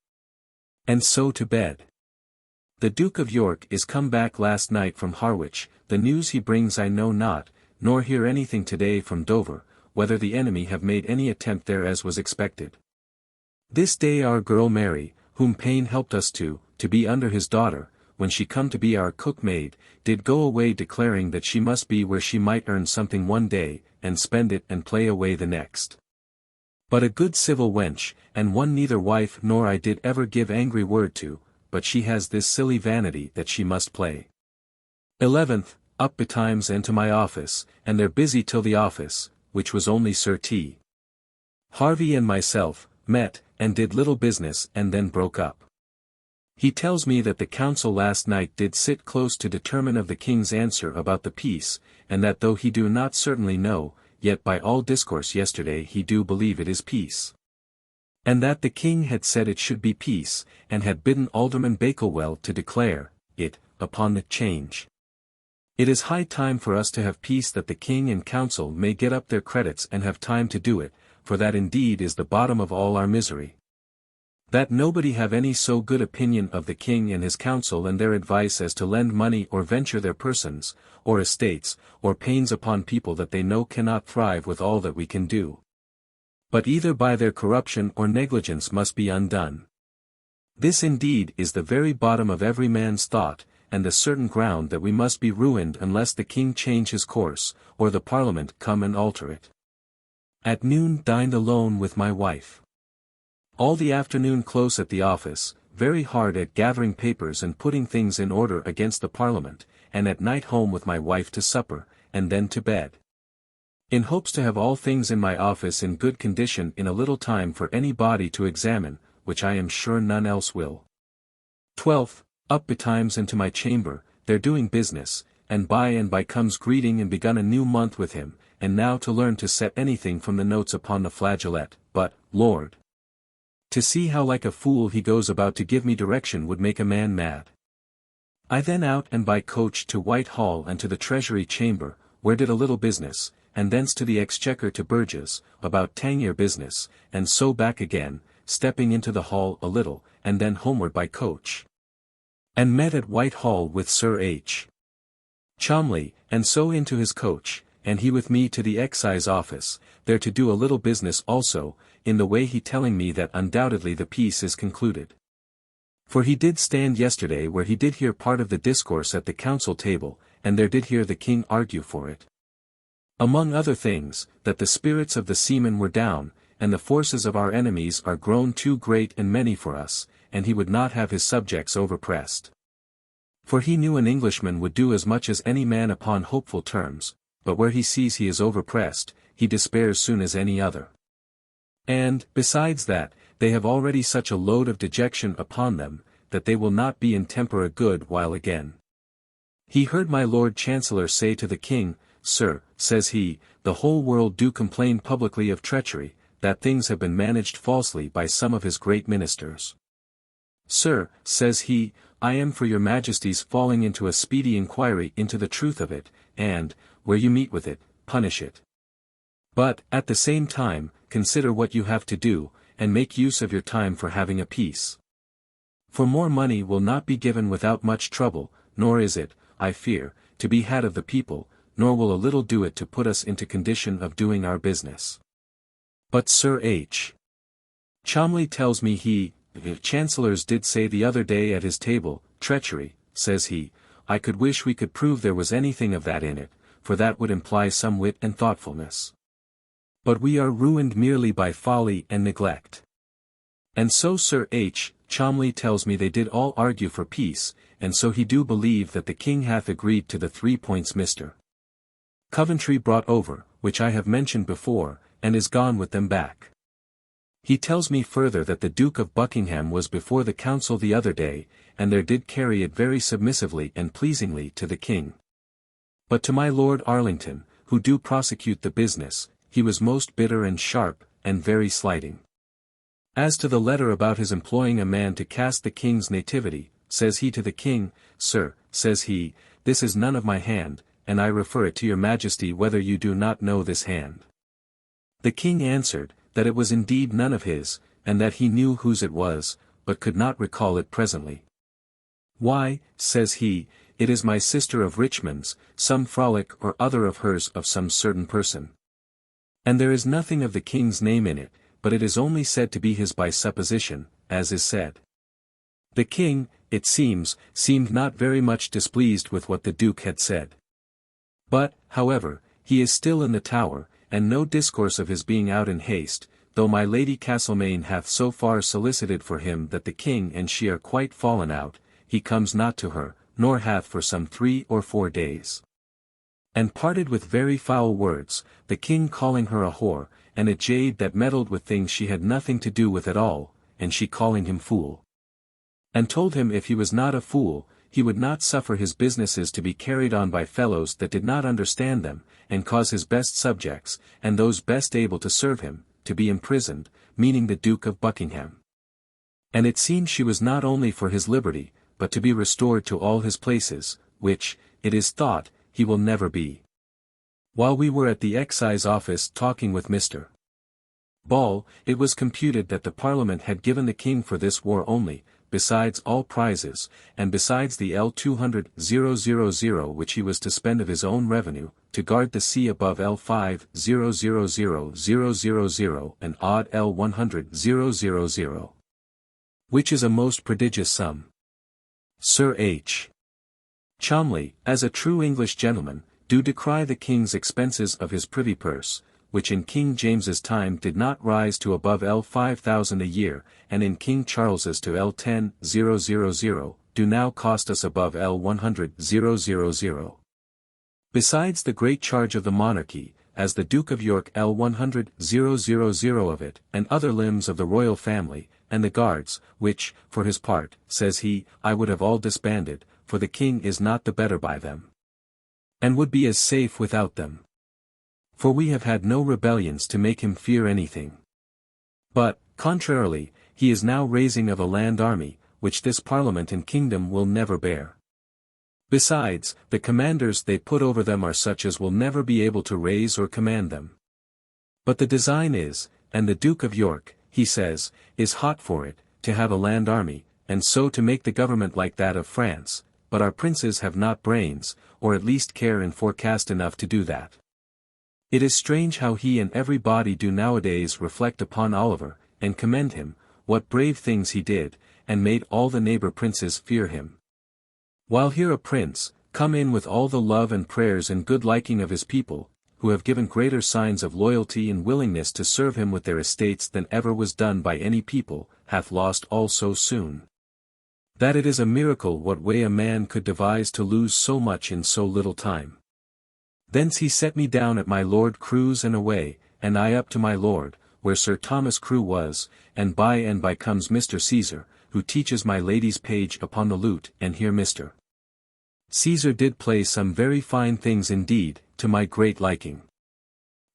And so to bed. The Duke of York is come back last night from Harwich, the news he brings I know not, nor hear anything today from Dover, whether the enemy have made any attempt there as was expected. This day our girl Mary, whom Payne helped us to be under his daughter, when she come to be our cook-maid, did go away declaring that she must be where she might earn something one day, and spend it and play away the next. But a good civil wench, and one neither wife nor I did ever give angry word to, but she has this silly vanity that she must play. 11th, up betimes and to my office, and there busy till the office, which was only Sir T. Harvey and myself, met, and did little business and then broke up. He tells me that the council last night did sit close to determine of the king's answer about the peace, and that though he do not certainly know, yet by all discourse yesterday he do believe it is peace. And that the king had said it should be peace, and had bidden Alderman Bakewell to declare it, upon the change. It is high time for us to have peace, that the king and council may get up their credits and have time to do it, for that indeed is the bottom of all our misery. That nobody have any so good opinion of the king and his council and their advice as to lend money or venture their persons, or estates, or pains upon people that they know cannot thrive with all that we can do. But either by their corruption or negligence must be undone. This indeed is the very bottom of every man's thought, and the certain ground that we must be ruined unless the king change his course, or the parliament come and alter it. At noon dined alone with my wife. All the afternoon close at the office, very hard at gathering papers and putting things in order against the parliament, and at night home with my wife to supper, and then to bed. In hopes to have all things in my office in good condition in a little time for any body to examine, which I am sure none else will. 12th, up betimes into my chamber, there doing business, and by comes greeting and begun a new month with him, and now to learn to set anything from the notes upon the flageolet, but, Lord! To see how like a fool he goes about to give me direction would make a man mad. I then out and by coach to Whitehall and to the Treasury Chamber, where did a little business, and thence to the Exchequer to Burgess, about Tangier business, and so back again, stepping into the hall a little, and then homeward by coach. And met at Whitehall with Sir H. Cholmondeley, and so into his coach, and he with me to the excise office, there to do a little business also, in the way he telling me that undoubtedly the peace is concluded. For he did stand yesterday where he did hear part of the discourse at the council table, and there did hear the king argue for it. Among other things, that the spirits of the seamen were down, and the forces of our enemies are grown too great and many for us, and he would not have his subjects overpressed. For he knew an Englishman would do as much as any man upon hopeful terms, but where he sees he is overpressed, he despairs soon as any other. And, besides that, they have already such a load of dejection upon them, that they will not be in temper a good while again. He heard my Lord Chancellor say to the king, Sir, says he, the whole world do complain publicly of treachery, that things have been managed falsely by some of his great ministers. Sir, says he, I am for your majesty's falling into a speedy inquiry into the truth of it, and, where you meet with it, punish it. But, at the same time, consider what you have to do, and make use of your time for having a peace. For more money will not be given without much trouble, nor is it, I fear, to be had of the people, nor will a little do it to put us into condition of doing our business. But Sir H. Cholmondeley tells me the chancellors did say the other day at his table, treachery, says he, I could wish we could prove there was anything of that in it, for that would imply some wit and thoughtfulness. But we are ruined merely by folly and neglect. And so Sir H. Cholmondeley tells me they did all argue for peace, and so he do believe that the king hath agreed to the 3 points Mr. Coventry brought over, which I have mentioned before, and is gone with them back. He tells me further that the Duke of Buckingham was before the council the other day, and there did carry it very submissively and pleasingly to the king. But to my Lord Arlington, who do prosecute the business, he was most bitter and sharp, and very slighting. As to the letter about his employing a man to cast the king's nativity, says he to the king, Sir, says he, this is none of my hand, and I refer it to your majesty whether you do not know this hand. The king answered, that it was indeed none of his, and that he knew whose it was, but could not recall it presently. Why, says he, it is my sister of Richmond's, some frolic or other of hers of some certain person. And there is nothing of the king's name in it, but it is only said to be his by supposition, as is said. The king, it seemed not very much displeased with what the duke had said. But, however, he is still in the Tower, and no discourse of his being out in haste, though my Lady Castlemaine hath so far solicited for him that the king and she are quite fallen out, he comes not to her, nor hath for some 3 or 4 days. And parted with very foul words, the king calling her a whore, and a jade that meddled with things she had nothing to do with at all, and she calling him fool. And told him if he was not a fool, he would not suffer his businesses to be carried on by fellows that did not understand them, and cause his best subjects, and those best able to serve him, to be imprisoned, meaning the Duke of Buckingham. And it seemed she was not only for his liberty, but to be restored to all his places, which, it is thought, he will never be. While we were at the excise office talking with Mr. Ball, it was computed that the Parliament had given the King for this war only, besides all prizes, and besides the L200,000 which he was to spend of his own revenue, to guard the sea above L5,000,000 and odd L100,000. Which is a most prodigious sum. Sir H. Cholmondeley, as a true English gentleman, do decry the King's expenses of his privy purse, which in King James's time did not rise to above L5,000 a year, and in King Charles's to L10,000, do now cost us above L100,000. Besides the great charge of the monarchy, as the Duke of York L100,000 of it, and other limbs of the royal family, and the guards, which, for his part, says he, I would have all disbanded, for the King is not the better by them, and would be as safe without them. For we have had no rebellions to make him fear anything. But, contrarily, he is now raising of a land army, which this Parliament and Kingdom will never bear. Besides, the commanders they put over them are such as will never be able to raise or command them. But the design is, and the Duke of York, he says, is hot for it, to have a land army, and so to make the government like that of France, but our princes have not brains, or at least care and forecast enough to do that. It is strange how he and every body do nowadays reflect upon Oliver, and commend him, what brave things he did, and made all the neighbor princes fear him. While here a prince, come in with all the love and prayers and good liking of his people, who have given greater signs of loyalty and willingness to serve him with their estates than ever was done by any people, hath lost all so soon. That it is a miracle what way a man could devise to lose so much in so little time. Thence he set me down at my Lord Crewe's and away, and I up to my lord, where Sir Thomas Crewe was, and by comes Mr. Caesar, who teaches my lady's page upon the lute, and here Mr. Caesar did play some very fine things indeed, to my great liking.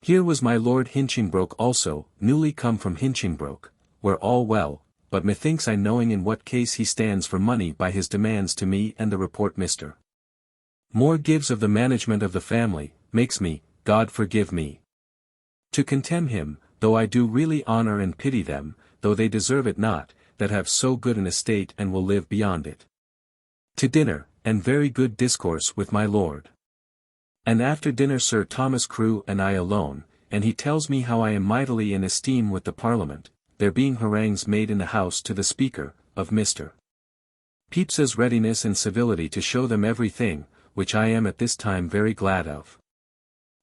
Here was my Lord Hinchingbroke also, newly come from Hinchingbroke, where all well, but methinks I knowing in what case he stands for money by his demands to me and the report Mr. Moore gives of the management of the family, makes me, God forgive me, to contemn him, though I do really honor and pity them, though they deserve it not, that have so good an estate and will live beyond it. To dinner, and very good discourse with my lord. And after dinner Sir Thomas Crewe and I alone, and he tells me how I am mightily in esteem with the Parliament, there being harangues made in the House to the Speaker, of Mr. Pepys's readiness and civility to show them everything, which I am at this time very glad of.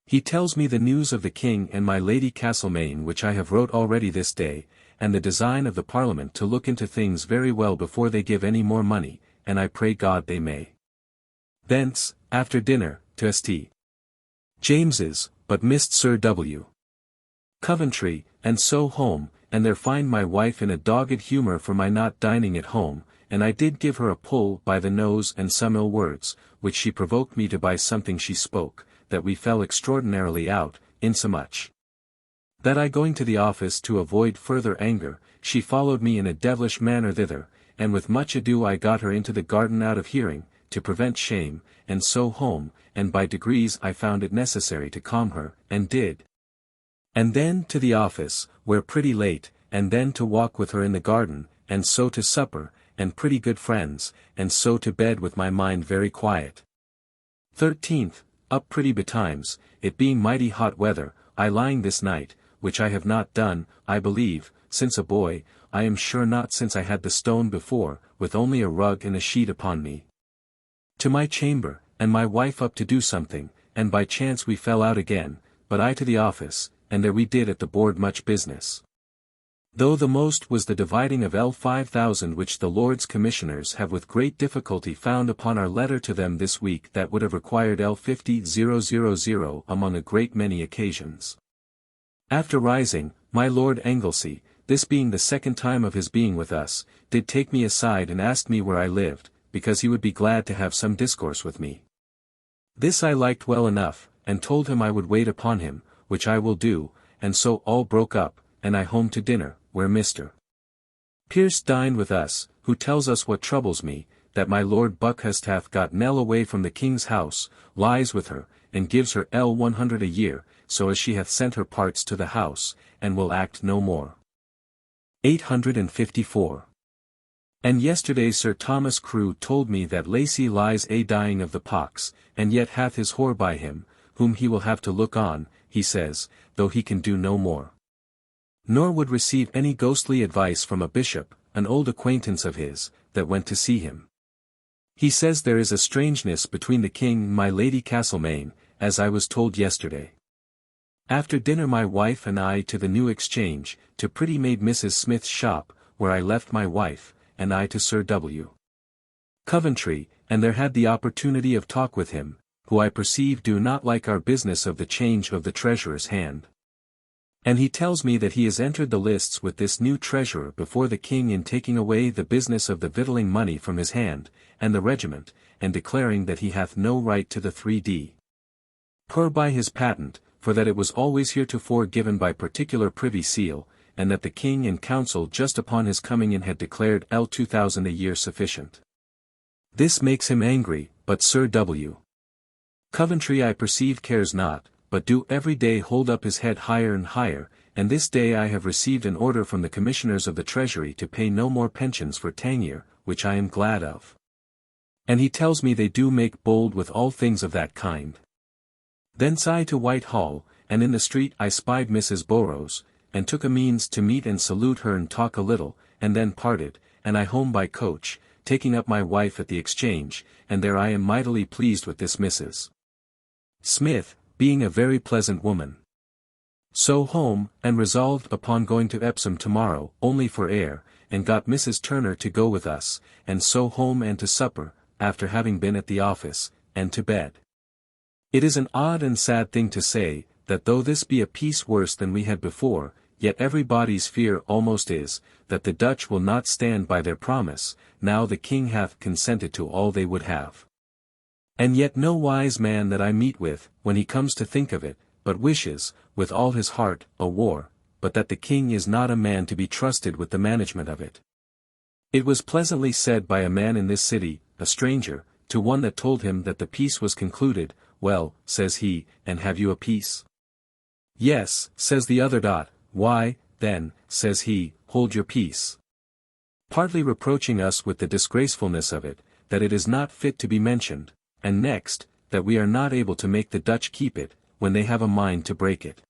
He tells me the news of the King and my Lady Castlemaine which I have wrote already this day, and the design of the Parliament to look into things very well before they give any more money, and I pray God they may. Thence, after dinner, to St. James's, but missed Sir W. Coventry, and so home, and there find my wife in a dogged humour for my not dining at home, and I did give her a pull by the nose and some ill words, which she provoked me to by something she spoke, that we fell extraordinarily out, insomuch that I going to the office to avoid further anger, she followed me in a devilish manner thither, and with much ado I got her into the garden out of hearing, to prevent shame, and so home, and by degrees I found it necessary to calm her, and did. And then to the office, where pretty late, and then to walk with her in the garden, and so to supper, and pretty good friends, and so to bed with my mind very quiet. 13th, up pretty betimes, it being mighty hot weather, I lying this night, which I have not done, I believe, since a boy, I am sure not since I had the stone before, with only a rug and a sheet upon me. To my chamber, and my wife up to do something, and by chance we fell out again, but I to the office, and there we did at the board much business. Though the most was the dividing of L5,000 which the Lords Commissioners have with great difficulty found upon our letter to them this week that would have required L50,000 among a great many occasions. After rising, my Lord Anglesey, this being the second time of his being with us, did take me aside and asked me where I lived, because he would be glad to have some discourse with me. This I liked well enough, and told him I would wait upon him, which I will do, and so all broke up, and I home to dinner, where Mr. Pierce dined with us, who tells us what troubles me, that my Lord Buckhurst hath got Nell away from the king's house, lies with her, and gives her L100 a year, so as she hath sent her parts to the house, and will act no more. 854. And yesterday Sir Thomas Crew told me that Lacy lies dying of the pox, and yet hath his whore by him, whom he will have to look on, he says, though he can do no more. Nor would receive any ghostly advice from a bishop, an old acquaintance of his, that went to see him. He says there is a strangeness between the king and my Lady Castlemaine, as I was told yesterday. After dinner my wife and I to the New Exchange, to pretty maid Mrs. Smith's shop, where I left my wife, and I to Sir W. Coventry, and there had the opportunity of talk with him, who I perceive do not like our business of the change of the treasurer's hand. And he tells me that he has entered the lists with this new treasurer before the king in taking away the business of the victualling money from his hand, and the regiment, and declaring that he hath no right to the 3d. per by his patent, for that it was always heretofore given by particular privy seal, and that the king and council just upon his coming in had declared L2000 a year sufficient. This makes him angry, but Sir W. Coventry I perceive cares not, but do every day hold up his head higher and higher, and this day I have received an order from the commissioners of the treasury to pay no more pensions for tenure, which I am glad of. And he tells me they do make bold with all things of that kind. Thence I to Whitehall, and in the street I spied Mrs. Burrows, and took a means to meet and salute her and talk a little, and then parted, and I home by coach, taking up my wife at the Exchange, and there I am mightily pleased with this Mrs. Smith, being a very pleasant woman. So home, and resolved upon going to Epsom tomorrow, only for air, and got Mrs. Turner to go with us, and so home and to supper, after having been at the office, and to bed. It is an odd and sad thing to say, that though this be a piece worse than we had before, yet everybody's fear almost is, that the Dutch will not stand by their promise, now the king hath consented to all they would have. And yet no wise man that I meet with, when he comes to think of it, but wishes, with all his heart, a war, but that the king is not a man to be trusted with the management of it. It was pleasantly said by a man in this city, a stranger, to one that told him that the peace was concluded. Well, says he, and have you a peace? Yes, says the other. Why, then, says he, hold your peace. Partly reproaching us with the disgracefulness of it, that it is not fit to be mentioned, and next, that we are not able to make the Dutch keep it, when they have a mind to break it.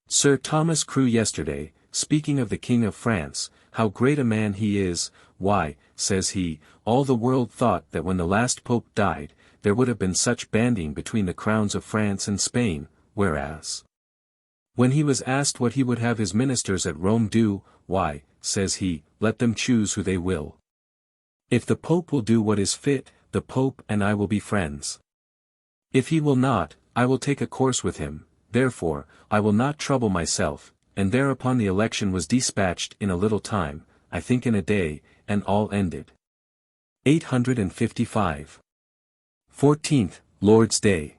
Sir Thomas Crew yesterday, speaking of the King of France, how great a man he is, why, says he, all the world thought that when the last Pope died, there would have been such banding between the crowns of France and Spain, whereas, when he was asked what he would have his ministers at Rome do, why, says he, let them choose who they will. If the Pope will do what is fit, the Pope and I will be friends. If he will not, I will take a course with him, therefore, I will not trouble myself, and thereupon the election was dispatched in a little time, I think in a day, and all ended. 855. 14th, Lord's Day.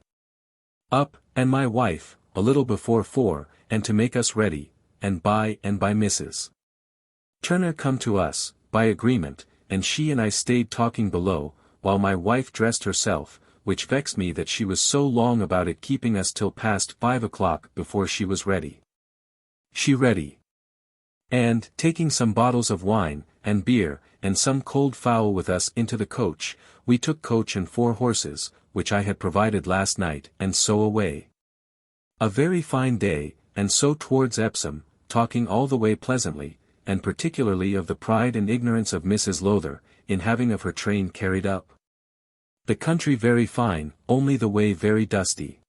Up, and my wife, a little before 4, and to make us ready, and by Mrs. Turner come to us, by agreement, and she and I stayed talking below, while my wife dressed herself, which vexed me that she was so long about it, keeping us till past 5 o'clock before she was ready. She ready. And, taking some bottles of wine, and beer, and some cold fowl with us into the coach, we took coach and 4 horses, which I had provided last night, and so away. A very fine day, and so towards Epsom, talking all the way pleasantly, and particularly of the pride and ignorance of Mrs. Lowther, in having of her train carried up. The country very fine, only the way very dusty.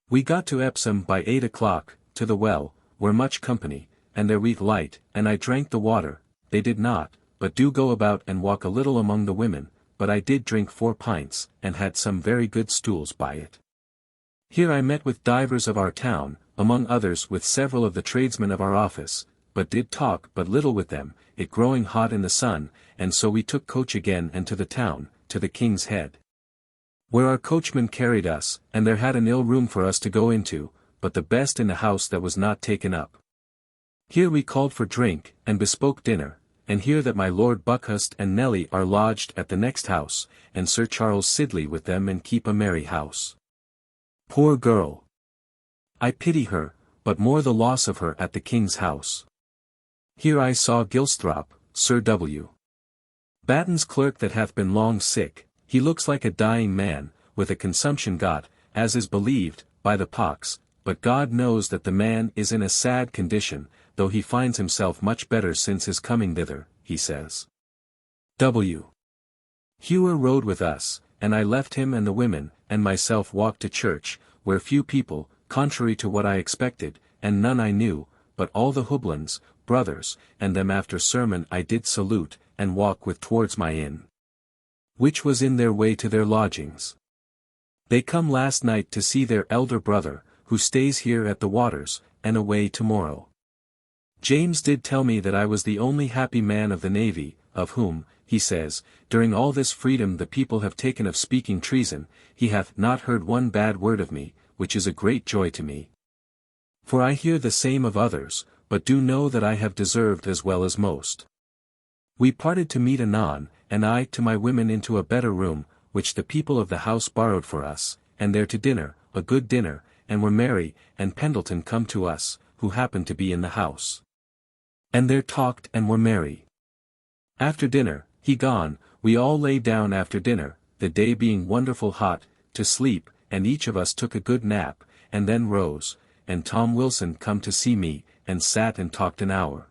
We got to Epsom by 8 o'clock, to the well, where much company, and their wheat light, and I drank the water. They did not, but do go about and walk a little among the women, but I did drink 4 pints, and had some very good stools by it. Here I met with divers of our town, among others with several of the tradesmen of our office, but did talk but little with them, it growing hot in the sun, and so we took coach again and to the town, to the King's Head, where our coachman carried us, and there had an ill room for us to go into, but the best in the house that was not taken up. Here we called for drink, and bespoke dinner, and hear that my Lord Buckhurst and Nelly are lodged at the next house, and Sir Charles Sidley with them and keep a merry house. Poor girl! I pity her, but more the loss of her at the king's house. Here I saw Gilstrop, Sir W. Batten's clerk that hath been long sick, he looks like a dying man, with a consumption got, as is believed, by the pox, but God knows that the man is in a sad condition, though he finds himself much better since his coming thither, he says. W. Hewer rode with us, and I left him and the women, and myself walked to church, where few people, contrary to what I expected, and none I knew, but all the Houblons, brothers, and them after sermon I did salute, and walk with towards my inn, which was in their way to their lodgings. They come last night to see their elder brother, who stays here at the waters, and away tomorrow. James did tell me that I was the only happy man of the navy, of whom, he says, during all this freedom the people have taken of speaking treason, he hath not heard one bad word of me, which is a great joy to me. For I hear the same of others, but do know that I have deserved as well as most. We parted to meet anon, and I to my women into a better room, which the people of the house borrowed for us, and there to dinner, a good dinner, and were merry, and Pendleton come to us, who happened to be in the house. And there talked and were merry. After dinner, he gone, we all lay down after dinner, the day being wonderful hot, to sleep, and each of us took a good nap, and then rose, and Tom Wilson come to see me, and sat and talked an hour.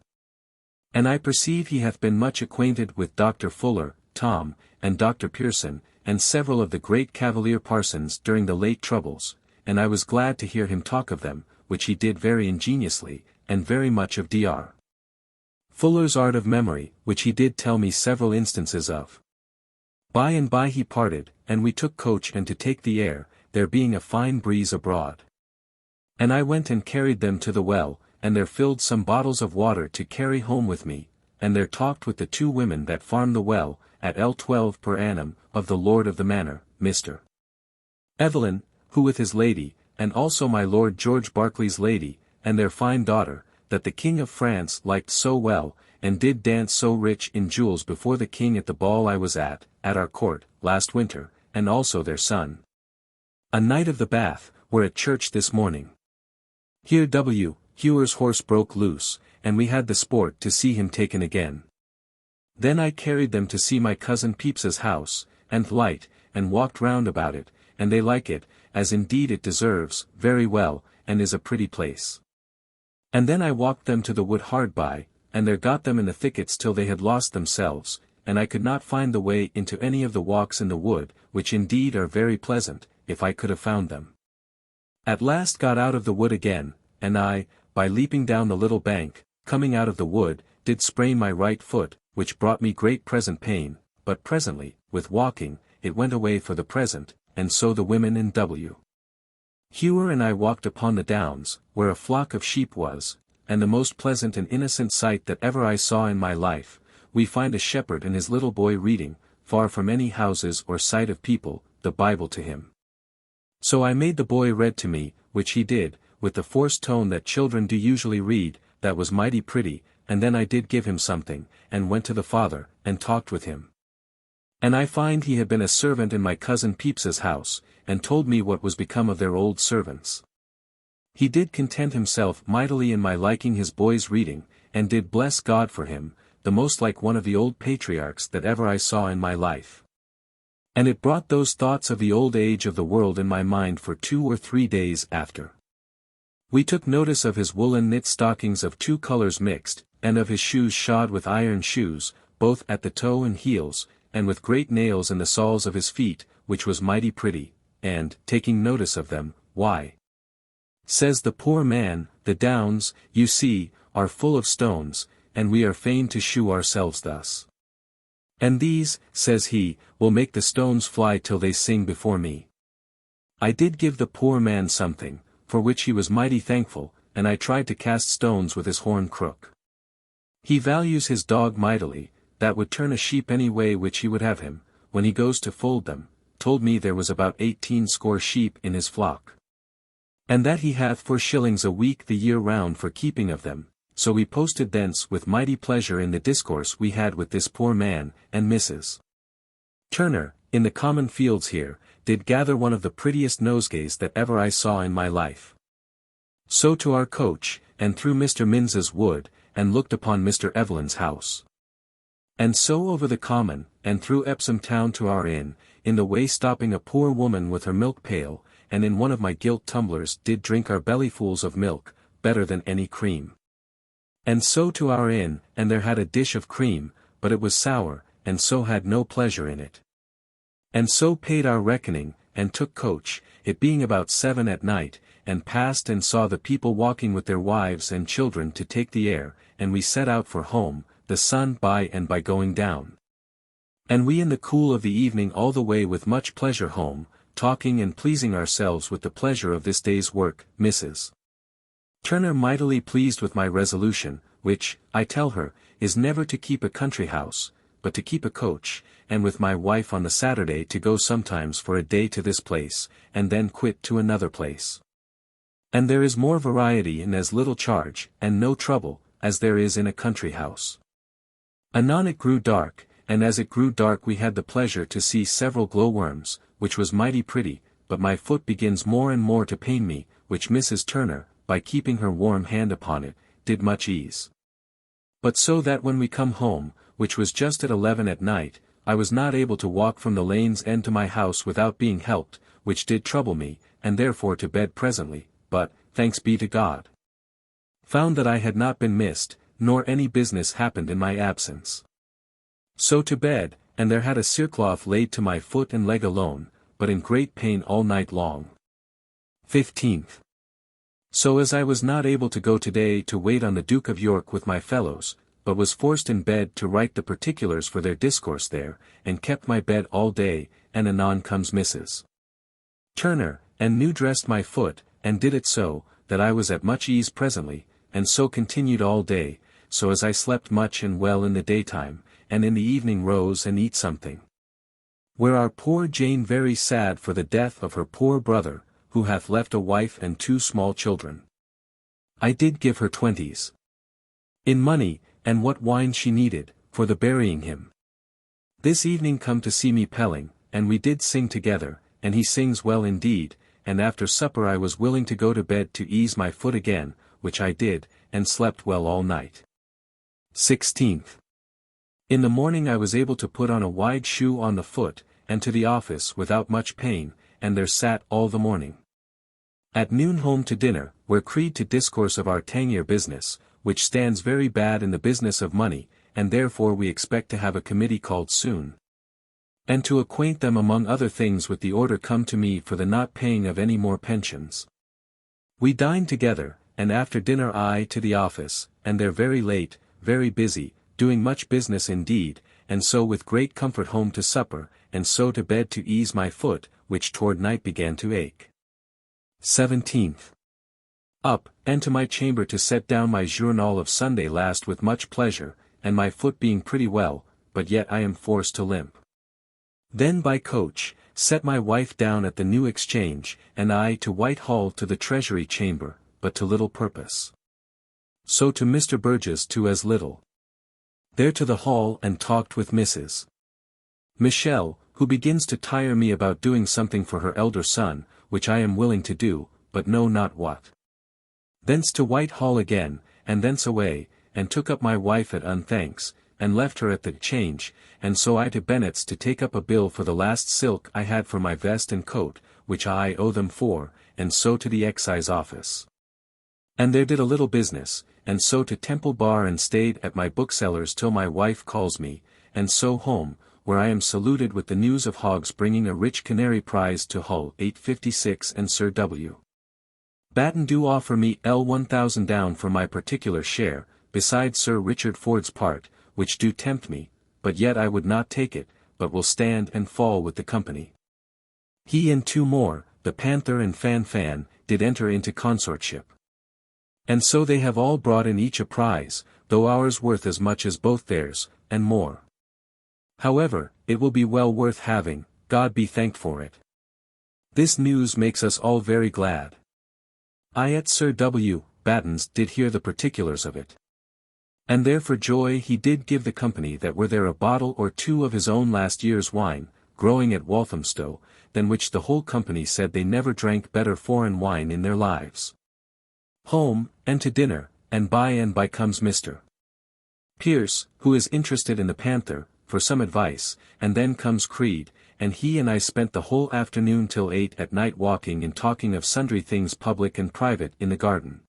And I perceive he hath been much acquainted with Dr. Fuller, Tom, and Dr. Pearson, and several of the great Cavalier parsons during the late troubles, and I was glad to hear him talk of them, which he did very ingeniously, and very much of Dr. Fuller's art of memory, which he did tell me several instances of. By and by he parted, and we took coach and to take the air, there being a fine breeze abroad. And I went and carried them to the well, and there filled some bottles of water to carry home with me, and there talked with the two women that farm the well, at L12 per annum, of the lord of the manor, Mr. Evelyn, who with his lady, and also my Lord George Berkeley's lady, and their fine daughter, that the King of France liked so well, and did dance so rich in jewels before the king at the ball I was at our court, last winter, and also their son. A knight of the Bath, were at church this morning. Here W. Hewer's horse broke loose, and we had the sport to see him taken again. Then I carried them to see my cousin Pepys's house, and light, and walked round about it, and they like it, as indeed it deserves, very well, and is a pretty place. And then I walked them to the wood hard by, and there got them in the thickets till they had lost themselves, and I could not find the way into any of the walks in the wood, which indeed are very pleasant, if I could have found them. At last got out of the wood again, and I, by leaping down the little bank, coming out of the wood, did sprain my right foot, which brought me great present pain, but presently, with walking, it went away for the present, and so the women and W. Hewer and I walked upon the downs, where a flock of sheep was, and the most pleasant and innocent sight that ever I saw in my life. We find a shepherd and his little boy reading, far from any houses or sight of people, the Bible to him. So I made the boy read to me, which he did, with the forced tone that children do usually read, that was mighty pretty, and then I did give him something, and went to the father, and talked with him. And I find he had been a servant in my cousin Pepys's house, and told me what was become of their old servants. He did content himself mightily in my liking his boy's reading, and did bless God for him, the most like one of the old patriarchs that ever I saw in my life. And it brought those thoughts of the old age of the world in my mind for 2 or 3 days after. We took notice of his woolen knit stockings of 2 colors mixed, and of his shoes shod with iron shoes, both at the toe and heels, and with great nails in the soles of his feet, which was mighty pretty, and, taking notice of them, why, says the poor man, the downs, you see, are full of stones, and we are fain to shew ourselves thus. And these, says he, will make the stones fly till they sing before me. I did give the poor man something, for which he was mighty thankful, and I tried to cast stones with his horn crook. He values his dog mightily, that would turn a sheep any way which he would have him, when he goes to fold them, told me there was about 18 score sheep in his flock. And that he hath 4 shillings a week the year round for keeping of them, So we posted thence with mighty pleasure in the discourse we had with this poor man, and Mrs. Turner, in the common fields here, did gather one of the prettiest nosegays that ever I saw in my life. So to our coach, and through Mr. Mins's wood, and looked upon Mr. Evelyn's house. And so over the common, and through Epsom town to our inn, in the way stopping a poor woman with her milk pail, and in one of my gilt tumblers did drink our bellyfuls of milk, better than any cream. And so to our inn, and there had a dish of cream, but it was sour, and so had no pleasure in it. And so paid our reckoning, and took coach, it being about 7 at night, and passed and saw the people walking with their wives and children to take the air, and we set out for home, the sun by and by going down. And we in the cool of the evening all the way with much pleasure home, talking and pleasing ourselves with the pleasure of this day's work, Mrs. Turner mightily pleased with my resolution, which, I tell her, is never to keep a country house, but to keep a coach, and with my wife on the Saturday to go sometimes for a day to this place, and then quit to another place. And there is more variety and as little charge, and no trouble, as there is in a country house. Anon it grew dark, and as it grew dark we had the pleasure to see several glowworms, which was mighty pretty, but my foot begins more and more to pain me, which Mrs. Turner, by keeping her warm hand upon it, did much ease. But so that when we come home, which was just at 11 at night, I was not able to walk from the lane's end to my house without being helped, which did trouble me, and therefore to bed presently, but, thanks be to God, found that I had not been missed, nor any business happened in my absence. So to bed, and there had a cerecloth laid to my foot and leg alone, but in great pain all night long. 15th. So as I was not able to go today to wait on the Duke of York with my fellows, but was forced in bed to write the particulars for their discourse there, and kept my bed all day, and anon comes Mrs. Turner, and new dressed my foot, and did it so, that I was at much ease presently, and so continued all day, so as I slept much and well in the daytime, and in the evening rose and eat something. Where our poor Jane very sad for the death of her poor brother, who hath left a wife and 2 small children. I did give her 20s. In money, and what wine she needed, for the burying him. This evening come to see me Pelling, and we did sing together, and he sings well indeed, and after supper I was willing to go to bed to ease my foot again, which I did, and slept well all night. 16th. In the morning I was able to put on a wide shoe on the foot, and to the office without much pain, and there sat all the morning. At noon home to dinner, where Creed to discourse of our Tangier business, which stands very bad in the business of money, and therefore we expect to have a committee called soon. And to acquaint them among other things with the order come to me for the not paying of any more pensions. We dined together, and after dinner I to the office, and there very late, very busy, doing much business indeed, and so with great comfort home to supper, and so to bed to ease my foot, which toward night began to ache. 17th. Up, and to my chamber to set down my journal of Sunday last with much pleasure, and my foot being pretty well, but yet I am forced to limp. Then by coach, set my wife down at the New Exchange, and I to Whitehall to the Treasury Chamber, but to little purpose. So to Mr. Burgess to as little. There to the hall and talked with Mrs. Michelle, who begins to tire me about doing something for her elder son, which I am willing to do, but know not what. Thence to Whitehall again, and thence away, and took up my wife at unthanks, and left her at the Change, and so I to Bennett's to take up a bill for the last silk I had for my vest and coat, which I owe them for, and so to the excise office. And there did a little business, and so to Temple Bar and stayed at my bookseller's till my wife calls me, and so home, where I am saluted with the news of Hoggs bringing a rich canary prize to Hull 856 and Sir W. Batten do offer me L1000 down for my particular share, besides Sir Richard Ford's part, which do tempt me, but yet I would not take it, but will stand and fall with the company. He and 2 more, the Panther and Fan, did enter into consortship. And so they have all brought in each a prize, though ours worth as much as both theirs, and more. However, it will be well worth having, God be thanked for it. This news makes us all very glad. I at Sir W. Batten's did hear the particulars of it. And there for joy he did give the company that were there a bottle or two of his own last year's wine, growing at Walthamstow, than which the whole company said they never drank better foreign wine in their lives. Home, and to dinner, and by comes Mr. Pierce, who is interested in the Panther, for some advice, and then comes Creed, and he and I spent the whole afternoon till 8 at night walking and talking of sundry things public and private in the garden.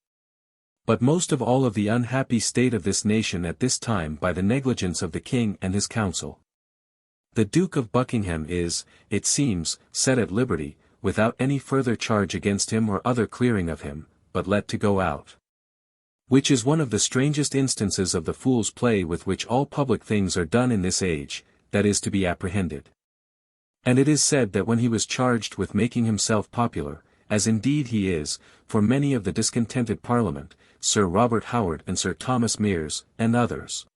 But most of all of the unhappy state of this nation at this time by the negligence of the King and his council. The Duke of Buckingham is, it seems, set at liberty, without any further charge against him or other clearing of him, but let to go out. Which is one of the strangest instances of the fool's play with which all public things are done in this age, that is to be apprehended. And it is said that when he was charged with making himself popular, as indeed he is, for many of the discontented Parliament, Sir Robert Howard and Sir Thomas Meres, and others,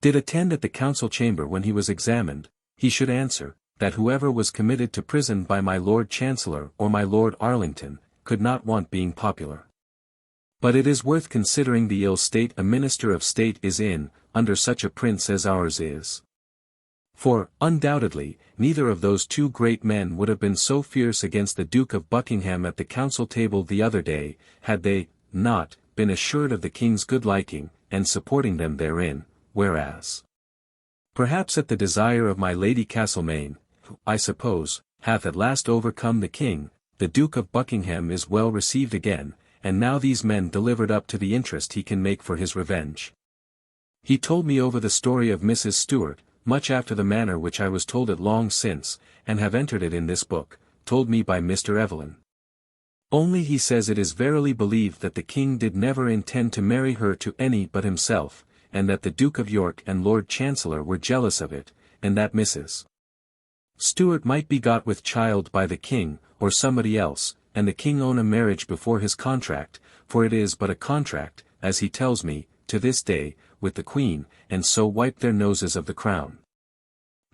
did attend at the council chamber when he was examined, he should answer, that whoever was committed to prison by my Lord Chancellor or my Lord Arlington, could not want being popular. But it is worth considering the ill state a minister of state is in, under such a prince as ours is. For, undoubtedly, neither of those two great men would have been so fierce against the Duke of Buckingham at the council table the other day, had they not been assured of the King's good liking, and supporting them therein, whereas, perhaps at the desire of my Lady Castlemaine, who, I suppose, hath at last overcome the King, the Duke of Buckingham is well received again, and now these men delivered up to the interest he can make for his revenge. He told me over the story of Mrs. Stuart, much after the manner which I was told it long since, and have entered it in this book, told me by Mr. Evelyn. Only he says it is verily believed that the King did never intend to marry her to any but himself, and that the Duke of York and Lord Chancellor were jealous of it, and that Mrs. Stuart might be got with child by the King, or somebody else, and the King own a marriage before his contract, for it is but a contract, as he tells me, to this day, with the Queen, and so wipe their noses of the crown.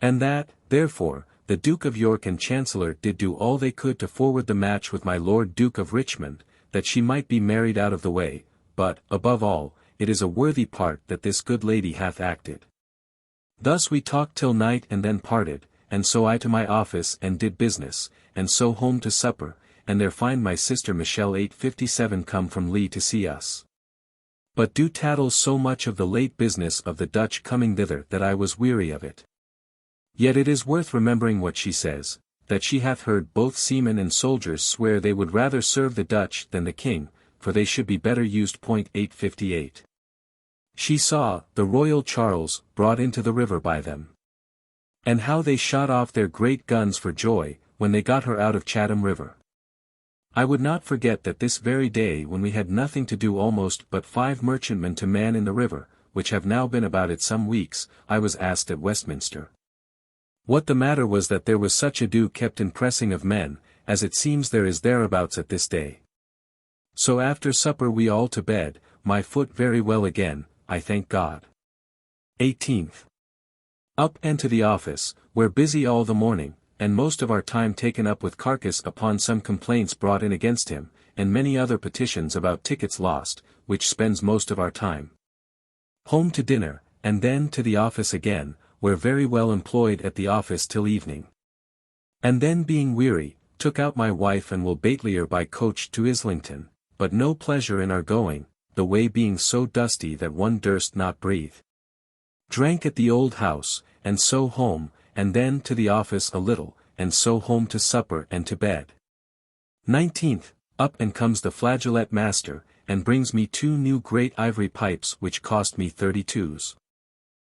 And that, therefore, the Duke of York and Chancellor did do all they could to forward the match with my Lord Duke of Richmond, that she might be married out of the way, but, above all, it is a worthy part that this good lady hath acted. Thus we talked till night and then parted, and so I to my office and did business, and so home to supper, and there find my sister Michelle 8:57 come from Lee to see us. But do tattle so much of the late business of the Dutch coming thither that I was weary of it. Yet it is worth remembering what she says, that she hath heard both seamen and soldiers swear they would rather serve the Dutch than the King, for they should be better used. 858. She saw the Royal Charles brought into the river by them, and how they shot off their great guns for joy, when they got her out of Chatham River. I would not forget that this very day when we had nothing to do almost but 5 merchantmen to man in the river, which have now been about it some weeks, I was asked at Westminster what the matter was that there was such ado kept in pressing of men, as it seems there is thereabouts at this day. So after supper we all to bed, my foot very well again, I thank God. 18th. Up and to the office, where busy all the morning, and most of our time taken up with Carcass upon some complaints brought in against him, and many other petitions about tickets lost, which spends most of our time. Home to dinner, and then to the office again, where very well employed at the office till evening. And then being weary, took out my wife and Will Batelier by coach to Islington, but no pleasure in our going, the way being so dusty that one durst not breathe. Drank at the old house, and so home, and then to the office a little, and so home to supper and to bed. 19th, up and comes the flageolet master, and brings me 2 new great ivory pipes which cost me 32s.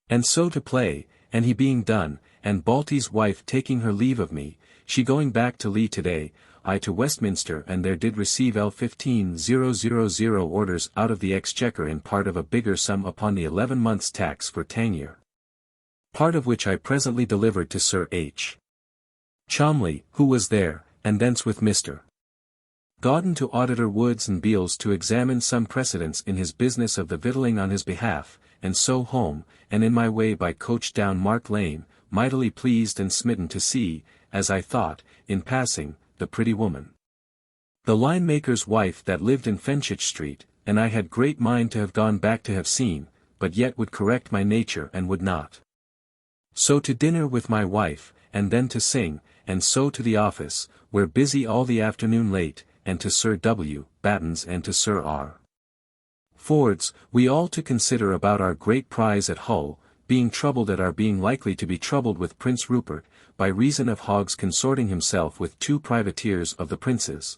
And so to play, and he being done, and Balty's wife taking her leave of me, she going back to Lee today, I to Westminster and there did receive L15,000 orders out of the Exchequer in part of a bigger sum upon the 11 months' tax for Tangier, part of which I presently delivered to Sir H. Cholmondeley, who was there, and thence with Mr. Gauden to Auditor Woods and Beales to examine some precedents in his business of the victualling on his behalf, and so home, and in my way by coach down Mark Lane, mightily pleased and smitten to see, as I thought, in passing, the pretty woman, the linemaker's wife that lived in Fenchurch Street, and I had great mind to have gone back to have seen, but yet would correct my nature and would not. So to dinner with my wife, and then to sing, and so to the office, where busy all the afternoon late, and to Sir W. Batten's and to Sir R. Ford's, we all to consider about our great prize at Hull, being troubled at our being likely to be troubled with Prince Rupert, by reason of Hogg's consorting himself with 2 privateers of the prince's.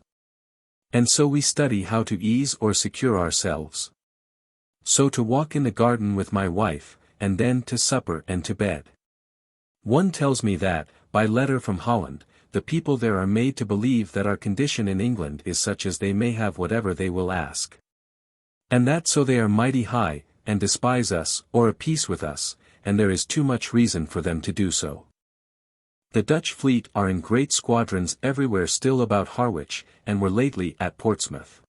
And so we study how to ease or secure ourselves. So to walk in the garden with my wife, and then to supper and to bed. One tells me that, by letter from Holland, the people there are made to believe that our condition in England is such as they may have whatever they will ask. And that so they are mighty high, and despise us, or of peace with us, and there is too much reason for them to do so. The Dutch fleet are in great squadrons everywhere still about Harwich, and were lately at Portsmouth.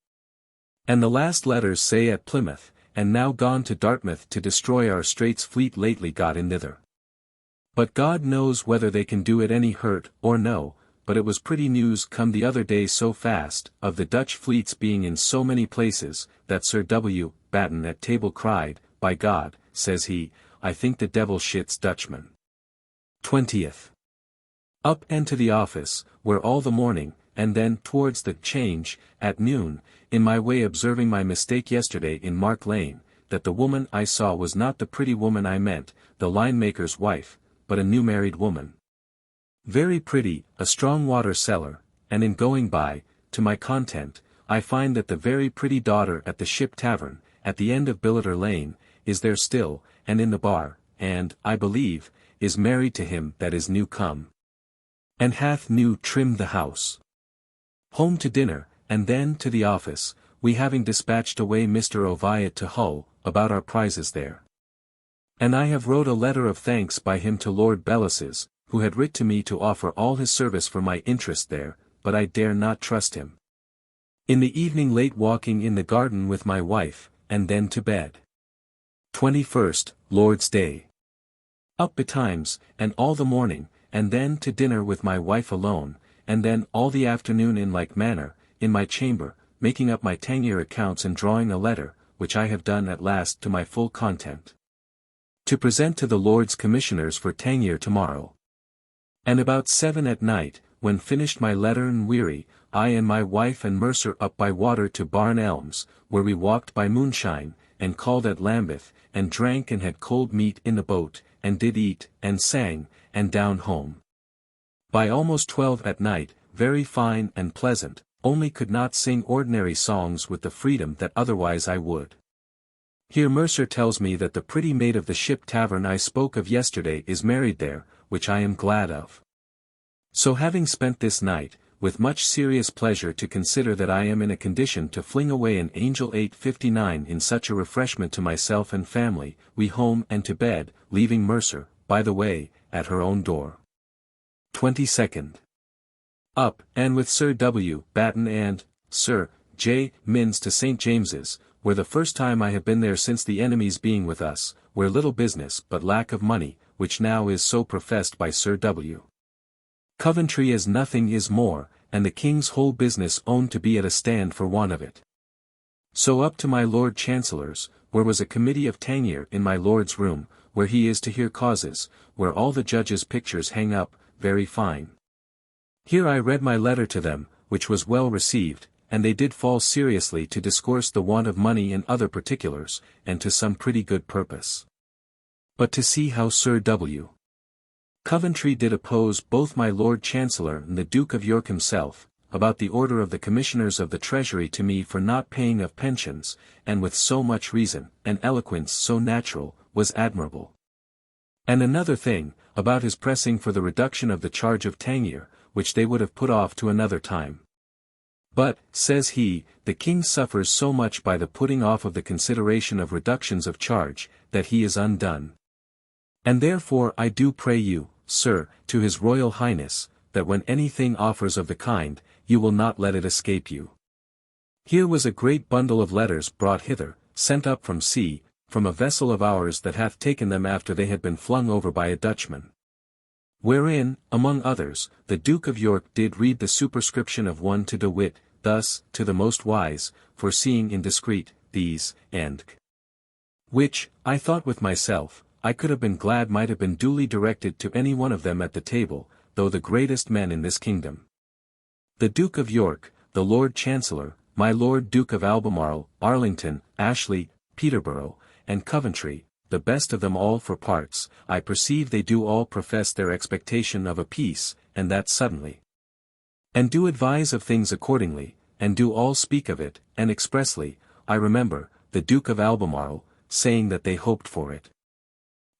And the last letters say at Plymouth, and now gone to Dartmouth to destroy our Straits fleet lately got in thither. But God knows whether they can do it any hurt or no, but it was pretty news come the other day so fast, of the Dutch fleets being in so many places, that Sir W. Batten at table cried, "By God," says he, "I think the devil shits Dutchmen." 20th. Up and to the office, where all the morning, and then towards the Change, at noon, in my way observing my mistake yesterday in Mark Lane, that the woman I saw was not the pretty woman I meant, the linemaker's wife, but a new married woman. Very pretty, a strong water seller, and in going by, to my content, I find that the very pretty daughter at the Ship Tavern, at the end of Billiter Lane, is there still, and in the bar, and, I believe, is married to him that is new come. And hath new trimmed the house. Home to dinner, and then to the office, we having dispatched away Mr. Oviatt to Hull, about our prizes there. And I have wrote a letter of thanks by him to Lord Bellas's, who had writ to me to offer all his service for my interest there, but I dare not trust him. In the evening late walking in the garden with my wife, and then to bed. 21st, Lord's Day. Up betimes, and all the morning, and then to dinner with my wife alone, and then all the afternoon in like manner, in my chamber, making up my Tangier accounts and drawing a letter, which I have done at last to my full content. To present to the Lords Commissioners for Tangier tomorrow. And about 7 at night, when finished my letter and weary, I and my wife and Mercer up by water to Barn Elms, where we walked by moonshine, and called at Lambeth, and drank and had cold meat in the boat, and did eat, and sang, and down home. By almost 12 at night, very fine and pleasant, only could not sing ordinary songs with the freedom that otherwise I would. Here Mercer tells me that the pretty maid of the Ship Tavern I spoke of yesterday is married there, which I am glad of. So having spent this night, with much serious pleasure to consider that I am in a condition to fling away an Angel 859 in such a refreshment to myself and family, we home and to bed, leaving Mercer, by the way, at her own door. 22nd. Up, and with Sir W. Batten and Sir J. Minns to St. James's, where the first time I have been there since the enemies being with us, where little business but lack of money, which now is so professed by Sir W. Coventry as nothing is more, and the King's whole business owned to be at a stand for want of it. So up to my Lord Chancellor's, where was a committee of Tangier in my Lord's room, where he is to hear causes, where all the judges' pictures hang up, very fine. Here I read my letter to them, which was well received, and they did fall seriously to discourse the want of money and other particulars, and to some pretty good purpose. But to see how Sir W. Coventry did oppose both my Lord Chancellor and the Duke of York himself, about the order of the Commissioners of the Treasury to me for not paying of pensions, and with so much reason, and eloquence so natural, was admirable. And another thing, about his pressing for the reduction of the charge of Tangier, which they would have put off to another time. But, says he, the King suffers so much by the putting off of the consideration of reductions of charge, that he is undone. And therefore I do pray you, sir, to his Royal Highness, that when anything offers of the kind, you will not let it escape you. Here was a great bundle of letters brought hither, sent up from sea, from a vessel of ours that hath taken them after they had been flung over by a Dutchman. Wherein, among others, the Duke of York did read the superscription of one to de wit, thus, to the most wise, foreseeing indiscreet, these, and Which, I thought with myself, I could have been glad might have been duly directed to any one of them at the table, though the greatest men in this kingdom. The Duke of York, the Lord Chancellor, my Lord Duke of Albemarle, Arlington, Ashley, Peterborough, and Coventry, the best of them all for parts, I perceive they do all profess their expectation of a peace, and that suddenly. And do advise of things accordingly, and do all speak of it, and expressly, I remember, the Duke of Albemarle, saying that they hoped for it.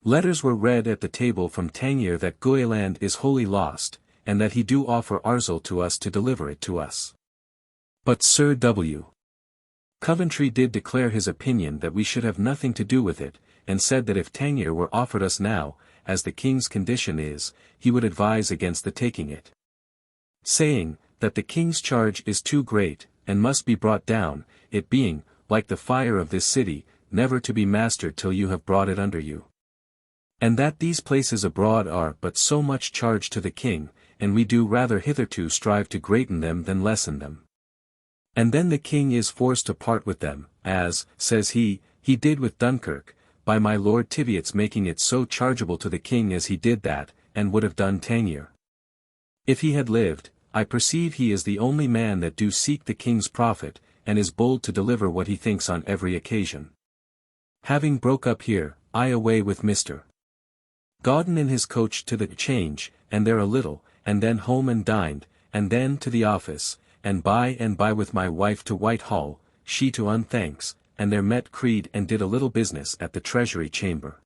Letters were read at the table from Tangier that Guealand is wholly lost, and that he do offer Arzil to us to deliver it to us. But Sir W. Coventry did declare his opinion that we should have nothing to do with it, and said that if Tangier were offered us now, as the king's condition is, he would advise against the taking it. Saying, that the king's charge is too great, and must be brought down, it being, like the fire of this city, never to be mastered till you have brought it under you. And that these places abroad are but so much charge to the king, and we do rather hitherto strive to greaten them than lessen them. And then the king is forced to part with them, as, says he did with Dunkirk, by my Lord Teviot's making it so chargeable to the king as he did that, and would have done Tangier. If he had lived, I perceive he is the only man that do seek the king's profit, and is bold to deliver what he thinks on every occasion. Having broke up here, I away with Mr. Gauden in his coach to the Change, and there a little, and then home and dined, and then to the office, and by with my wife to Whitehall, she to unthanks, and there met Creed and did a little business at the Treasury Chamber.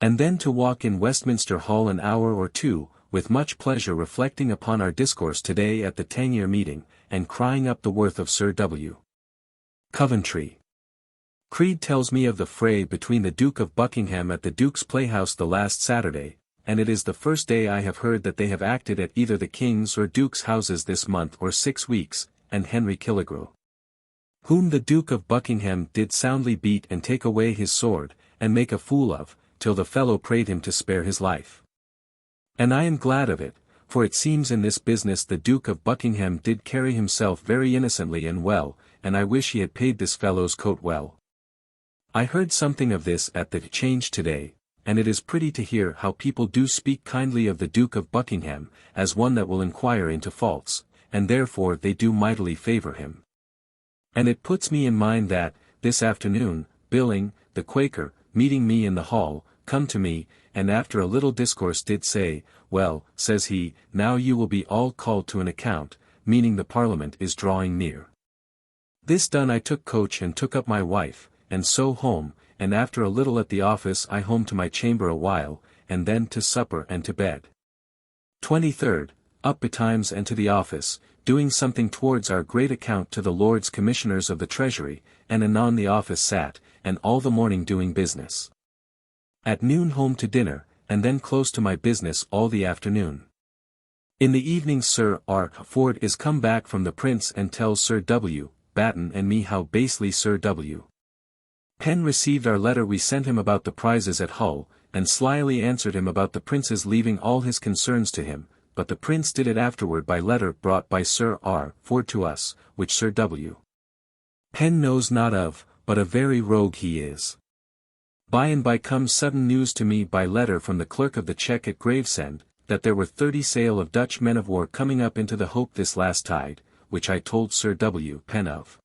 And then to walk in Westminster Hall an hour or two, with much pleasure reflecting upon our discourse today at the Tangier meeting, and crying up the worth of Sir W. Coventry. Creed tells me of the fray between the Duke of Buckingham at the Duke's Playhouse the last Saturday, and it is the first day I have heard that they have acted at either the King's or Duke's houses this month or 6 weeks, and Henry Killigrew, whom the Duke of Buckingham did soundly beat and take away his sword, and make a fool of, till the fellow prayed him to spare his life. And I am glad of it, for it seems in this business the Duke of Buckingham did carry himself very innocently and well, and I wish he had paid this fellow's coat well. I heard something of this at the Change today, and it is pretty to hear how people do speak kindly of the Duke of Buckingham, as one that will inquire into faults, and therefore they do mightily favour him. And it puts me in mind that, this afternoon, Billing, the Quaker, meeting me in the hall, come to me, and after a little discourse did say, well, says he, now you will be all called to an account, meaning the Parliament is drawing near. This done I took coach and took up my wife, and so home, and after a little at the office I home to my chamber a while, and then to supper and to bed. 23rd, up betimes and to the office, doing something towards our great account to the Lords Commissioners of the Treasury, and anon the office sat, and all the morning doing business. At noon home to dinner, and then close to my business all the afternoon. In the evening Sir R. Ford is come back from the Prince and tells Sir W. Batten and me how basely Sir W. Penn received our letter we sent him about the prizes at Hull, and slyly answered him about the Prince's leaving all his concerns to him, but the Prince did it afterward by letter brought by Sir R. Ford to us, which Sir W. Penn knows not of, but a very rogue he is. By and by comes sudden news to me by letter from the clerk of the check at Gravesend, that there were 30 sail of Dutch men of war coming up into the Hope this last tide, which I told Sir W. Penn of.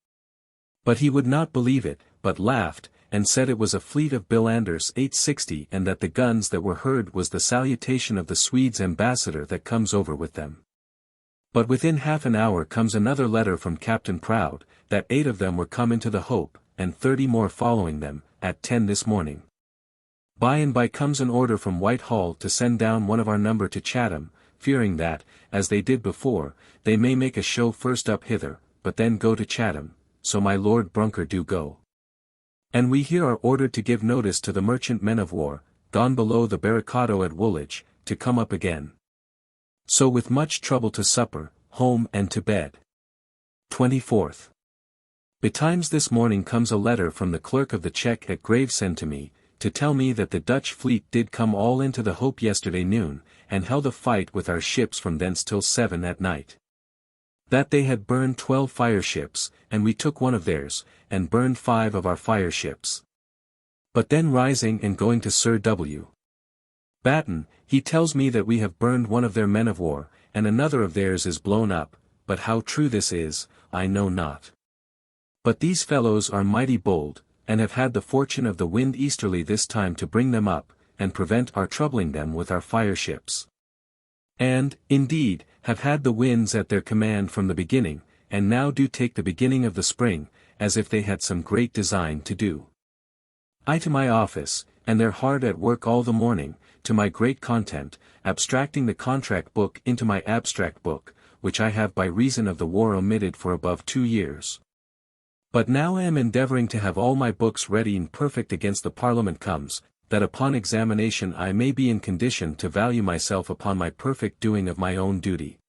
But he would not believe it, but laughed, and said it was a fleet of Bill Anders 860 and that the guns that were heard was the salutation of the Swedes' ambassador that comes over with them. But within half an hour comes another letter from Captain Proud, that 8 of them were come into the Hope, and 30 more following them, at 10 this morning. By and by comes an order from Whitehall to send down one of our number to Chatham, fearing that, as they did before, they may make a show first up hither, but then go to Chatham, so my Lord Brunker do go. And we here are ordered to give notice to the merchant men of war, gone below the barricado at Woolwich, to come up again. So with much trouble to supper, home and to bed. 24th. Betimes this morning comes a letter from the clerk of the check at Gravesend to me, to tell me that the Dutch fleet did come all into the Hope yesterday noon, and held a fight with our ships from thence till 7 at night. That they had burned 12 fire ships, and we took one of theirs, and burned 5 of our fire ships. But then rising and going to Sir W. Batten, he tells me that we have burned one of their men of war, and another of theirs is blown up, but how true this is, I know not. But these fellows are mighty bold, and have had the fortune of the wind easterly this time to bring them up, and prevent our troubling them with our fire ships. And, indeed, have had the winds at their command from the beginning, and now do take the beginning of the spring, as if they had some great design to do. I to my office, and they're hard at work all the morning, to my great content, abstracting the contract book into my abstract book, which I have by reason of the war omitted for above 2 years. But now I am endeavouring to have all my books ready and perfect against the Parliament comes, that upon examination I may be in condition to value myself upon my perfect doing of my own duty.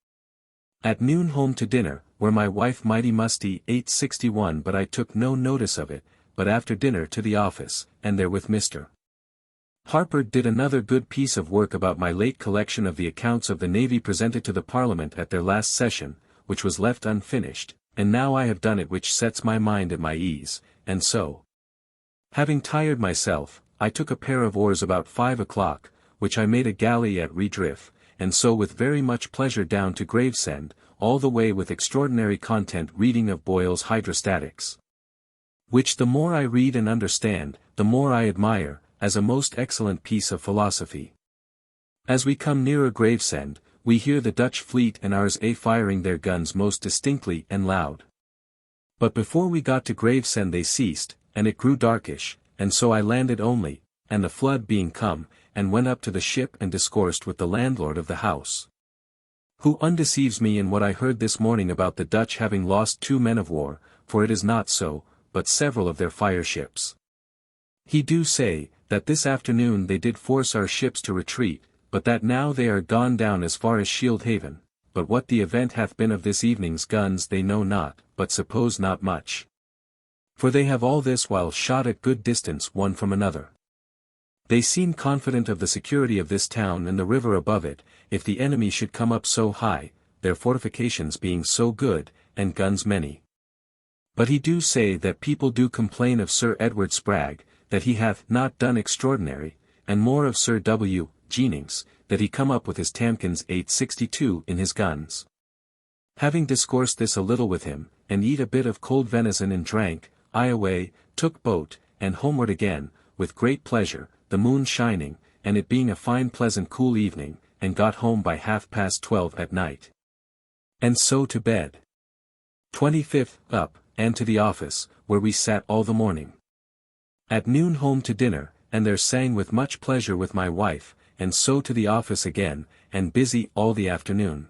At noon home to dinner, where my wife mighty musty 861 but I took no notice of it, but after dinner to the office, and there with Mr. Harper did another good piece of work about my late collection of the accounts of the Navy presented to the Parliament at their last session, which was left unfinished, and now I have done it, which sets my mind at my ease, and so, having tired myself, I took a pair of oars about 5 o'clock, which I made a galley at Redriff, and so with very much pleasure down to Gravesend, all the way with extraordinary content reading of Boyle's Hydrostatics, which the more I read and understand, the more I admire, as a most excellent piece of philosophy. As we come nearer Gravesend, we hear the Dutch fleet and ours firing their guns most distinctly and loud. But before we got to Gravesend they ceased, and it grew darkish, and so I landed only, and the flood being come, and went up to the ship and discoursed with the landlord of the house, who undeceives me in what I heard this morning about the Dutch having lost 2 men of war, for it is not so, but several of their fire ships. He do say, that this afternoon they did force our ships to retreat, but that now they are gone down as far as Shield Haven, but what the event hath been of this evening's guns they know not, but suppose not much. For they have all this while shot at good distance one from another. They seem confident of the security of this town and the river above it, if the enemy should come up so high, their fortifications being so good, and guns many. But he do say that people do complain of Sir Edward Spragg, that he hath not done extraordinary, and more of Sir W. Jennings, that he come up with his Tamkins 862 in his guns. Having discoursed this a little with him, and eat a bit of cold venison and drank, I away, took boat, and homeward again, with great pleasure, the moon shining, and it being a fine pleasant cool evening, and got home by 12:30 at night. And so to bed. 25th, up, and to the office, where we sat all the morning. At noon home to dinner, and there sang with much pleasure with my wife, and so to the office again, and busy all the afternoon.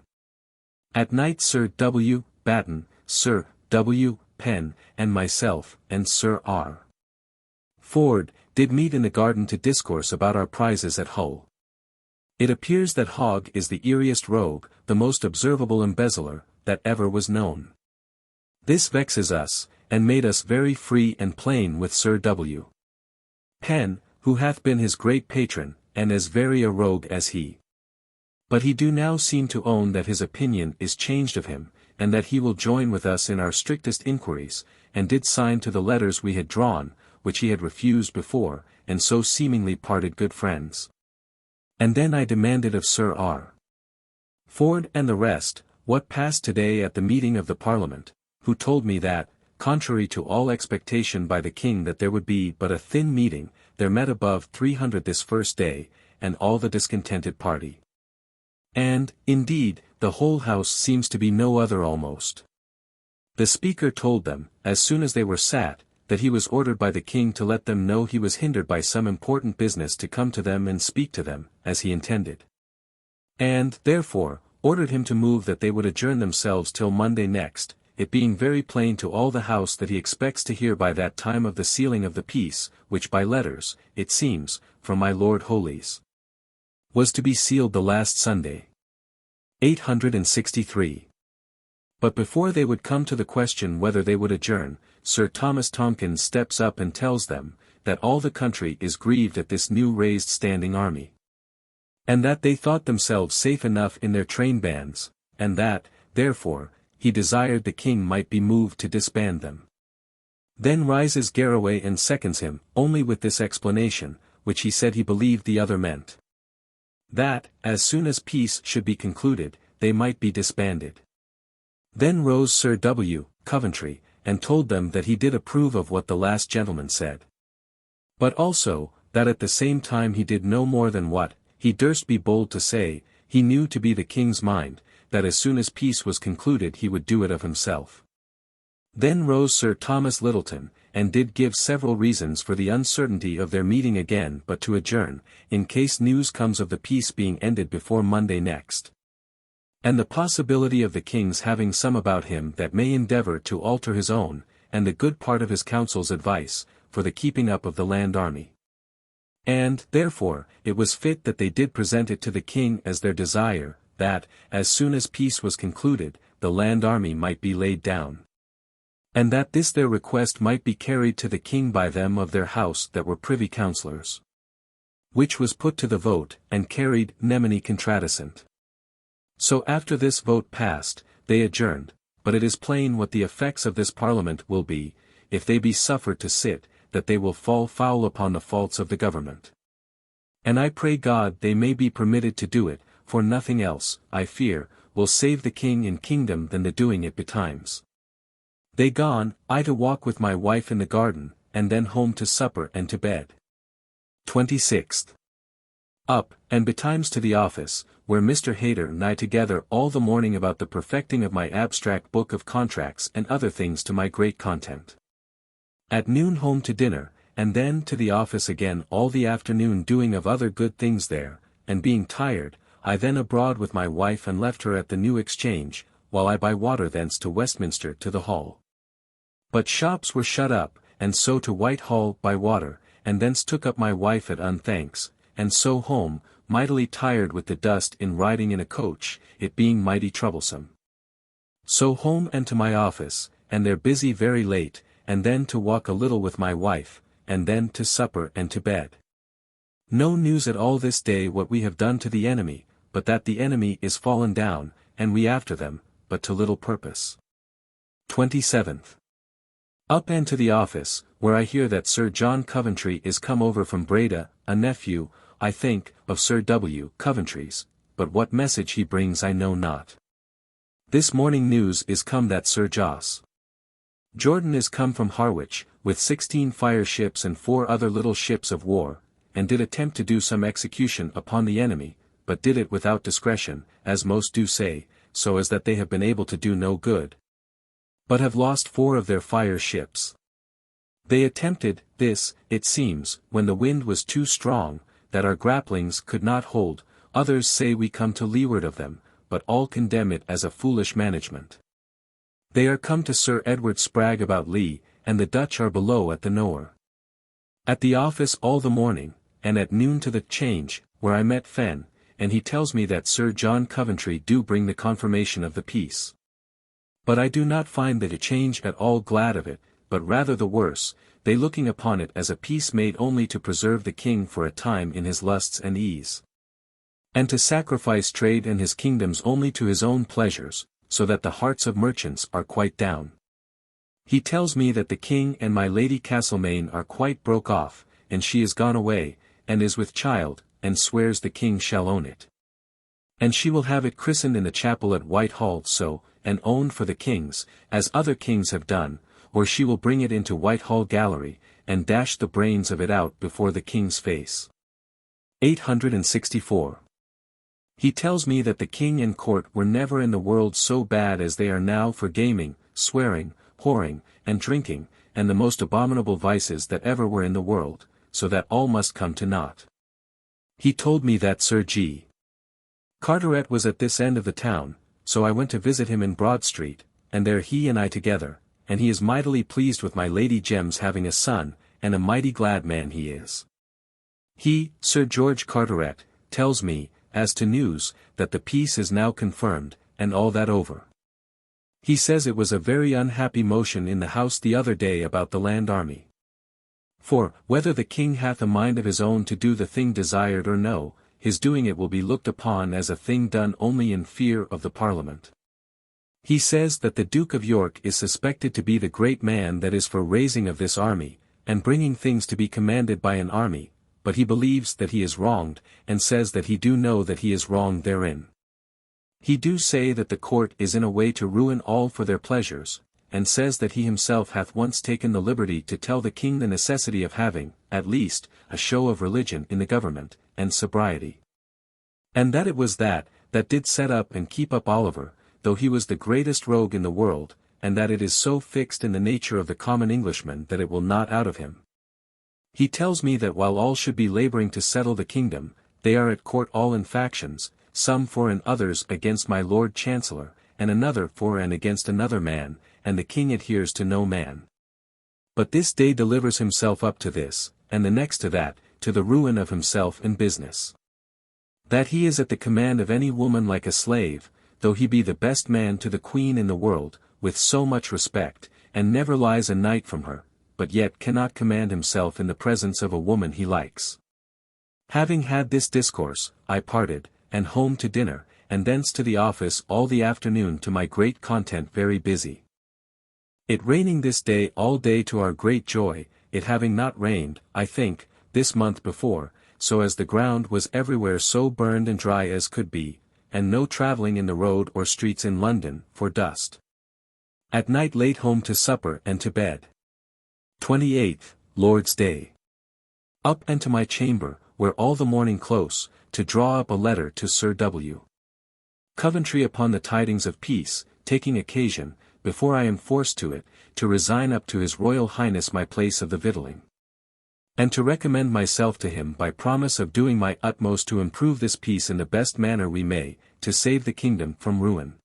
At night Sir W. Batten, Sir W. Penn, and myself, and Sir R. Ford, did meet in the garden to discourse about our prizes at Hull. It appears that Hogg is the eeriest rogue, the most observable embezzler, that ever was known. This vexes us, and made us very free and plain with Sir W. Penn, who hath been his great patron, and as very a rogue as he. But he do now seem to own that his opinion is changed of him, and that he will join with us in our strictest inquiries, and did sign to the letters we had drawn, which he had refused before, and so seemingly parted good friends. And then I demanded of Sir R. Ford and the rest, what passed today at the meeting of the Parliament, who told me that, contrary to all expectation by the King that there would be but a thin meeting, there met above 300 this first day, and all the discontented party. And, indeed, the whole house seems to be no other almost. The Speaker told them, as soon as they were sat, that he was ordered by the King to let them know he was hindered by some important business to come to them and speak to them, as he intended. And, therefore, ordered him to move that they would adjourn themselves till Monday next, it being very plain to all the House that he expects to hear by that time of the sealing of the peace, which by letters, it seems, from my Lord Holy's, was to be sealed the last Sunday. 863. But before they would come to the question whether they would adjourn, Sir Thomas Tomkins steps up and tells them, that all the country is grieved at this new raised standing army. And that they thought themselves safe enough in their train bands, and that, therefore, he desired the King might be moved to disband them. Then rises Garraway and seconds him, only with this explanation, which he said he believed the other meant. That, as soon as peace should be concluded, they might be disbanded. Then rose Sir W. Coventry, and told them that he did approve of what the last gentleman said. But also, that at the same time he did no more than what, he durst be bold to say, he knew to be the king's mind, that as soon as peace was concluded he would do it of himself. Then rose Sir Thomas Littleton, and did give several reasons for the uncertainty of their meeting again but to adjourn, in case news comes of the peace being ended before Monday next. And the possibility of the king's having some about him that may endeavour to alter his own, and the good part of his council's advice, for the keeping up of the land army. And, therefore, it was fit that they did present it to the king as their desire, that, as soon as peace was concluded, the land army might be laid down. And that this their request might be carried to the king by them of their house that were privy councillors. Which was put to the vote, and carried nemine contradicent. So after this vote passed, they adjourned, but it is plain what the effects of this parliament will be, if they be suffered to sit, that they will fall foul upon the faults of the government. And I pray God they may be permitted to do it, for nothing else, I fear, will save the king and kingdom than the doing it betimes. They gone, I to walk with my wife in the garden, and then home to supper and to bed. 26th. Up, and betimes to the office, where Mr. Hayter and I together all the morning about the perfecting of my abstract book of contracts and other things to my great content. At noon home to dinner, and then to the office again all the afternoon doing of other good things there, and being tired, I then abroad with my wife and left her at the New Exchange, while I by water thence to Westminster to the Hall. But shops were shut up, and so to Whitehall by water, and thence took up my wife at unthanks, and so home, mightily tired with the dust in riding in a coach, it being mighty troublesome. So home and to my office, and there busy very late, and then to walk a little with my wife, and then to supper and to bed. No news at all this day what we have done to the enemy, but that the enemy is fallen down, and we after them, but to little purpose. 27th. Up and to the office, where I hear that Sir John Coventry is come over from Breda, a nephew, I think, of Sir W. Coventry's, but what message he brings I know not. This morning news is come that Sir Jos. Jordan is come from Harwich, with 16 fire ships and 4 other little ships of war, and did attempt to do some execution upon the enemy, but did it without discretion, as most do say, so as that they have been able to do no good, but have lost 4 of their fire ships. They attempted this, it seems, when the wind was too strong, that our grapplings could not hold. Others say we come to leeward of them, but all condemn it as a foolish management. They are come to Sir Edward Spragg about Lee, and the Dutch are below at the Nore. At the office all the morning, and at noon to the Change, where I met Fenn, and he tells me that Sir John Coventry do bring the confirmation of the peace. But I do not find the Change at all glad of it, but rather the worse, they looking upon it as a peace made only to preserve the king for a time in his lusts and ease, and to sacrifice trade and his kingdoms only to his own pleasures, so that the hearts of merchants are quite down. He tells me that the king and my Lady Castlemaine are quite broke off, and she is gone away, and is with child, and swears the king shall own it. And she will have it christened in the chapel at Whitehall so, and owned for the kings, as other kings have done, or she will bring it into Whitehall Gallery, and dash the brains of it out before the king's face. 864. He tells me that the king and court were never in the world so bad as they are now for gaming, swearing, whoring, and drinking, and the most abominable vices that ever were in the world, so that all must come to naught. He told me that Sir G. Carteret was at this end of the town, so I went to visit him in Broad Street, and there he and I together, and he is mightily pleased with my Lady Jem's having a son, and a mighty glad man he is. He, Sir George Carteret, tells me, as to news, that the peace is now confirmed, and all that over. He says it was a very unhappy motion in the House the other day about the land army. For, whether the king hath a mind of his own to do the thing desired or no, his doing it will be looked upon as a thing done only in fear of the Parliament. He says that the Duke of York is suspected to be the great man that is for raising of this army, and bringing things to be commanded by an army, but he believes that he is wronged, and says that he do know that he is wronged therein. He do say that the court is in a way to ruin all for their pleasures, and says that he himself hath once taken the liberty to tell the king the necessity of having, at least, a show of religion in the government, and sobriety. And that it was that did set up and keep up Oliver, though he was the greatest rogue in the world, and that it is so fixed in the nature of the common Englishman that it will not out of him. He tells me that while all should be laboring to settle the kingdom, they are at court all in factions, some for and others against my Lord Chancellor, and another for and against another man, and the king adheres to no man. But this day delivers himself up to this, and the next to that, to the ruin of himself and business. That he is at the command of any woman like a slave, though he be the best man to the queen in the world, with so much respect, and never lies a night from her, but yet cannot command himself in the presence of a woman he likes. Having had this discourse, I parted, and home to dinner, and thence to the office all the afternoon to my great content very busy. It raining this day all day to our great joy, it having not rained, I think, this month before, so as the ground was everywhere so burned and dry as could be, and no travelling in the road or streets in London, for dust. At night late home to supper and to bed. 28th, Lord's Day. Up and to my chamber, where all the morning close, to draw up a letter to Sir W. Coventry upon the tidings of peace, taking occasion, before I am forced to it, to resign up to His Royal Highness my place of the victualling. And to recommend myself to him by promise of doing my utmost to improve this peace in the best manner we may, to save the kingdom from ruin.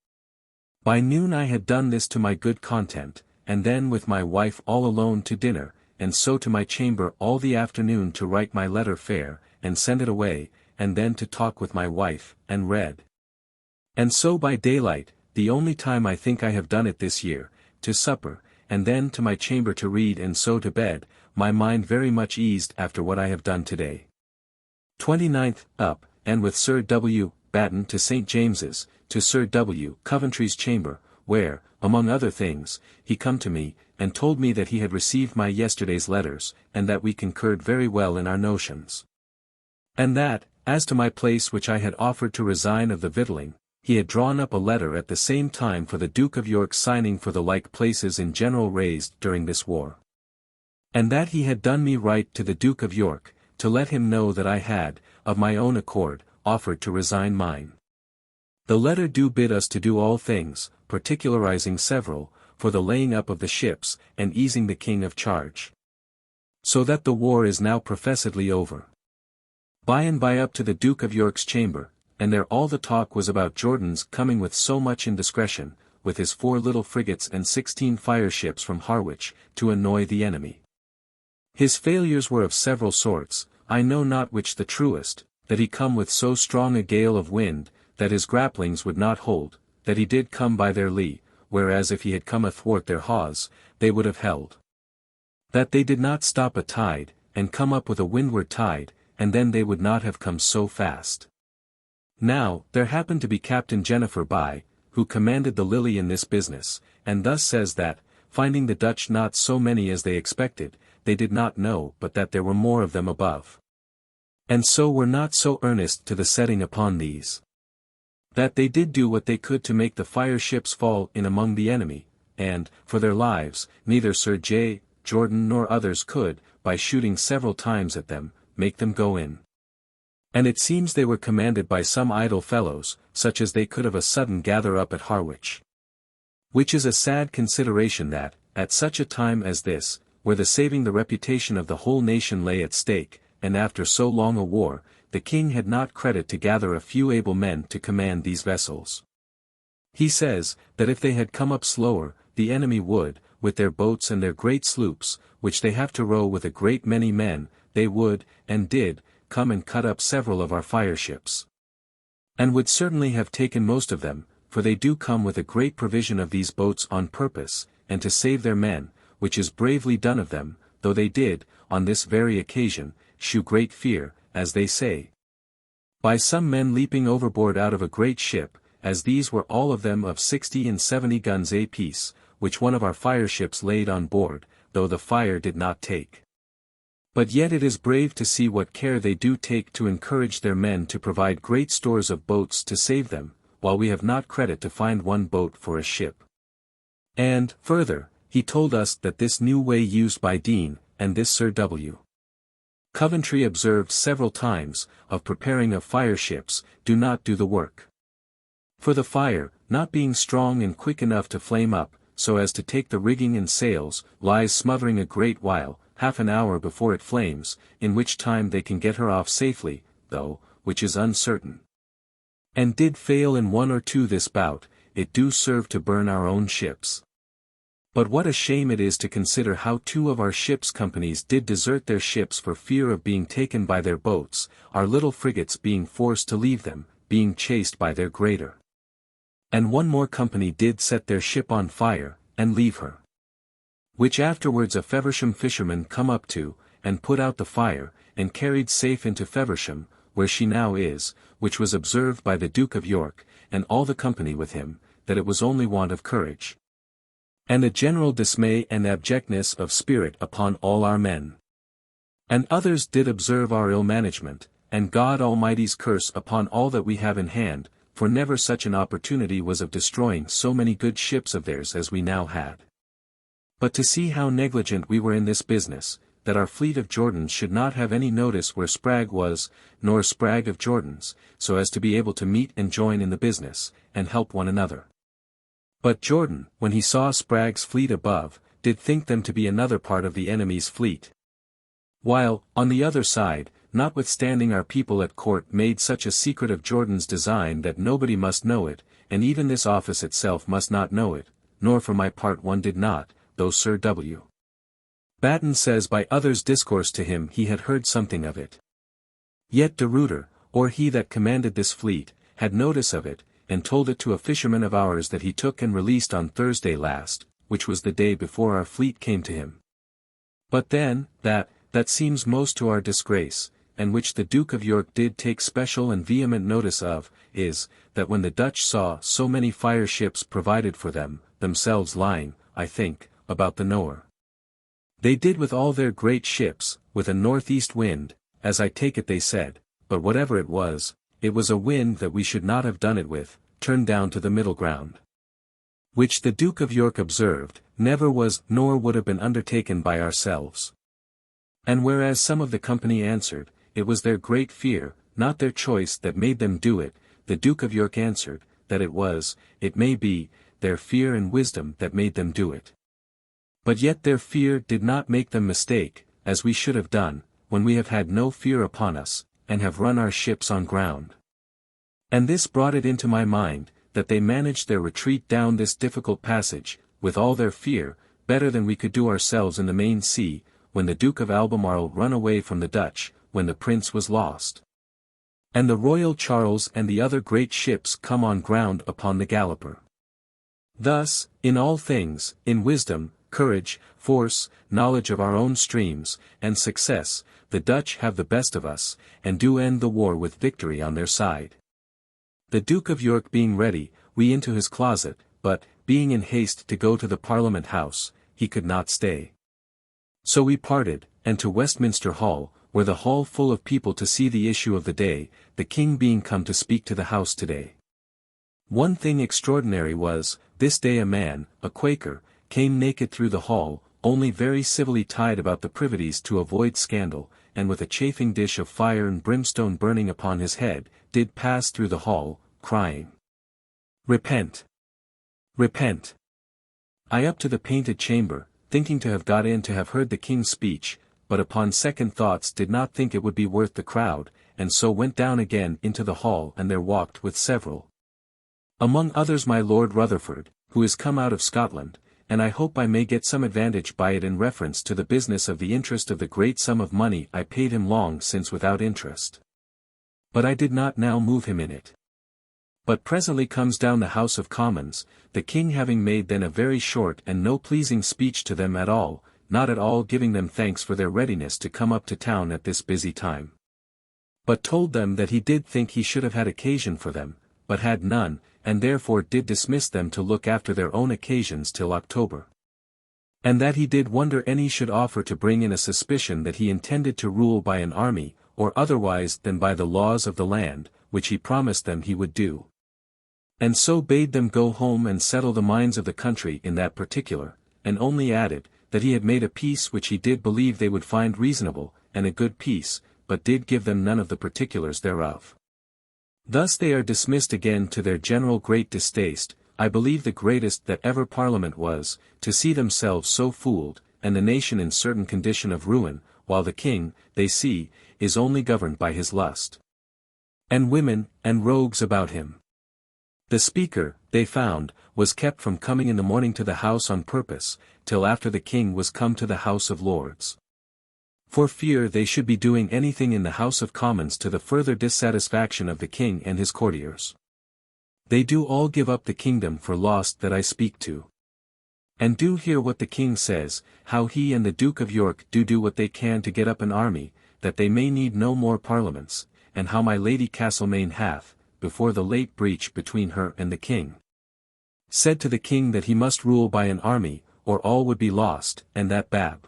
By noon I had done this to my good content, and then with my wife all alone to dinner, and so to my chamber all the afternoon to write my letter fair, and send it away, and then to talk with my wife, and read. And so by daylight, the only time I think I have done it this year, to supper, and then to my chamber to read and so to bed, my mind very much eased after what I have done today. 29th, up, and with Sir W. Batten to St. James's, to Sir W. Coventry's chamber, where, among other things, he come to me, and told me that he had received my yesterday's letters, and that we concurred very well in our notions. And that, as to my place which I had offered to resign of the victualling, he had drawn up a letter at the same time for the Duke of York signing for the like places in general raised during this war. And that he had done me write to the Duke of York, to let him know that I had, of my own accord, offered to resign mine. The letter do bid us to do all things, particularizing several, for the laying up of the ships, and easing the king of charge. So that the war is now professedly over. By and by up to the Duke of York's chamber, and there all the talk was about Jordan's coming with so much indiscretion, with his 4 little frigates and 16 fire ships from Harwich, to annoy the enemy. His failures were of several sorts, I know not which the truest, that he come with so strong a gale of wind, that his grapplings would not hold, that he did come by their lee, whereas if he had come athwart their hawse, they would have held. That they did not stop a tide, and come up with a windward tide, and then they would not have come so fast. Now, there happened to be Captain Jennifer by, who commanded the Lily in this business, and thus says that, finding the Dutch not so many as they expected, they did not know but that there were more of them above. And so were not so earnest to the setting upon these. That they did do what they could to make the fire ships fall in among the enemy, and, for their lives, neither Sir J. Jordan nor others could, by shooting several times at them, make them go in. And it seems they were commanded by some idle fellows, such as they could of a sudden gather up at Harwich. Which is a sad consideration that, at such a time as this, where the saving the reputation of the whole nation lay at stake, and after so long a war, the king had not credit to gather a few able men to command these vessels. He says, that if they had come up slower, the enemy would, with their boats and their great sloops, which they have to row with a great many men, they would, and did, come and cut up several of our fire ships. And would certainly have taken most of them, for they do come with a great provision of these boats on purpose, and to save their men, which is bravely done of them, though they did, on this very occasion, shew great fear, as they say, by some men leaping overboard out of a great ship, as these were all of them of 60 and 70 guns apiece, which one of our fireships laid on board, though the fire did not take. But yet it is brave to see what care they do take to encourage their men to provide great stores of boats to save them, while we have not credit to find one boat for a ship. And, further, he told us that this new way used by Dean, and this Sir W. Coventry observed several times, of preparing of fireships, do not do the work. For the fire, not being strong and quick enough to flame up, so as to take the rigging and sails, lies smothering a great while, half an hour before it flames, in which time they can get her off safely, though, which is uncertain. And did fail in one or two this bout, it do serve to burn our own ships. But what a shame it is to consider how 2 of our ships' companies did desert their ships for fear of being taken by their boats, our little frigates being forced to leave them, being chased by their greater. And 1 more company did set their ship on fire, and leave her. Which afterwards a Feversham fisherman come up to, and put out the fire, and carried safe into Feversham, where she now is, which was observed by the Duke of York, and all the company with him, that it was only want of courage, and a general dismay and abjectness of spirit upon all our men. And others did observe our ill management, and God Almighty's curse upon all that we have in hand, for never such an opportunity was of destroying so many good ships of theirs as we now had. But to see how negligent we were in this business, that our fleet of Jordans should not have any notice where Spragg was, nor Spragg of Jordans, so as to be able to meet and join in the business, and help one another. But Jordan, when he saw Spragg's fleet above, did think them to be another part of the enemy's fleet. While, on the other side, notwithstanding our people at court made such a secret of Jordan's design that nobody must know it, and even this office itself must not know it, nor for my part one did not, though Sir W. Batten says by others' discourse to him he had heard something of it. Yet De Ruyter, or he that commanded this fleet, had notice of it, and told it to a fisherman of ours that he took and released on Thursday last, which was the day before our fleet came to him. But then, that seems most to our disgrace, and which the Duke of York did take special and vehement notice of, is, that when the Dutch saw so many fire ships provided for them, themselves lying, I think, about the Nore, they did with all their great ships, with a northeast wind, as I take it they said, but whatever it was a wind that we should not have done it with, turned down to the middle ground. Which the Duke of York observed, never was nor would have been undertaken by ourselves. And whereas some of the company answered, it was their great fear, not their choice that made them do it, the Duke of York answered, that it was, it may be, their fear and wisdom that made them do it. But yet their fear did not make them mistake, as we should have done, when we have had no fear upon us, and have run our ships on ground. And this brought it into my mind, that they managed their retreat down this difficult passage, with all their fear, better than we could do ourselves in the main sea, when the Duke of Albemarle run away from the Dutch, when the Prince was lost. And the Royal Charles and the other great ships come on ground upon the Galloper. Thus, in all things, in wisdom, courage, force, knowledge of our own streams, and success, the Dutch have the best of us, and do end the war with victory on their side. The Duke of York being ready, we into his closet, but, being in haste to go to the Parliament House, he could not stay. So we parted, and to Westminster Hall, where the hall full of people to see the issue of the day, the King being come to speak to the House today. One thing extraordinary was, this day a man, a Quaker, came naked through the hall, only very civilly tied about the privities to avoid scandal, and with a chafing dish of fire and brimstone burning upon his head, did pass through the hall, crying, "Repent! Repent!" I up to the painted chamber, thinking to have got in to have heard the King's speech, but upon second thoughts did not think it would be worth the crowd, and so went down again into the hall and there walked with several. Among others my Lord Rutherford, who is come out of Scotland, and I hope I may get some advantage by it in reference to the business of the interest of the great sum of money I paid him long since without interest. But I did not now move him in it. But presently comes down the House of Commons, the King having made then a very short and no pleasing speech to them at all, not at all giving them thanks for their readiness to come up to town at this busy time. But told them that he did think he should have had occasion for them, but had none, and therefore did dismiss them to look after their own occasions till October. And that he did wonder any should offer to bring in a suspicion that he intended to rule by an army, or otherwise than by the laws of the land, which he promised them he would do. And so bade them go home and settle the minds of the country in that particular, and only added, that he had made a peace which he did believe they would find reasonable, and a good peace, but did give them none of the particulars thereof. Thus they are dismissed again to their general great distaste, I believe the greatest that ever Parliament was, to see themselves so fooled, and the nation in certain condition of ruin, while the king, they see, is only governed by his lust. And women, and rogues about him. The Speaker, they found, was kept from coming in the morning to the House on purpose, till after the king was come to the House of Lords. For fear they should be doing anything in the House of Commons to the further dissatisfaction of the king and his courtiers. They do all give up the kingdom for lost that I speak to. And do hear what the king says, how he and the Duke of York do what they can to get up an army, that they may need no more parliaments, and how my Lady Castlemaine hath, before the late breach between her and the king, said to the king that he must rule by an army, or all would be lost, and that Bab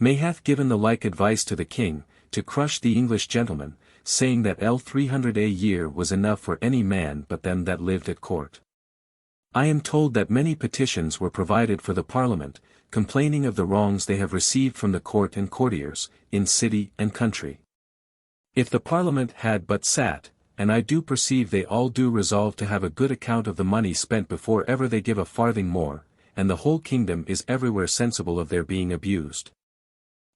May hath given the like advice to the king, to crush the English gentlemen, saying that 300 a year was enough for any man but them that lived at court. I am told that many petitions were provided for the Parliament, complaining of the wrongs they have received from the court and courtiers, in city and country. If the Parliament had but sat, and I do perceive they all do resolve to have a good account of the money spent before ever they give a farthing more, and the whole kingdom is everywhere sensible of their being abused.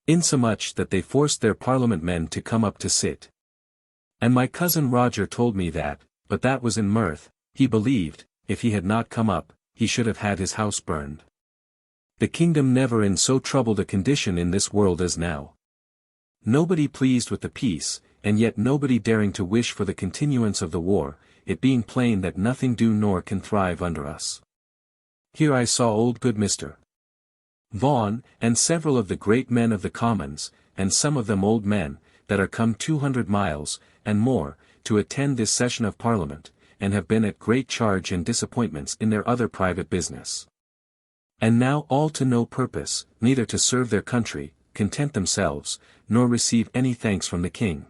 Insomuch that they forced their Parliament men to come up to sit. And my cousin Roger told me that, but that was in mirth, he believed, if he had not come up, he should have had his house burned. The kingdom never in so troubled a condition in this world as now. Nobody pleased with the peace, and yet nobody daring to wish for the continuance of the war, it being plain that nothing do nor can thrive under us. Here I saw old good Mr. Vaughan, and several of the great men of the Commons, and some of them old men, that are come 200 miles, and more, to attend this session of Parliament, and have been at great charge and disappointments in their other private business. And now all to no purpose, neither to serve their country, content themselves, nor receive any thanks from the king.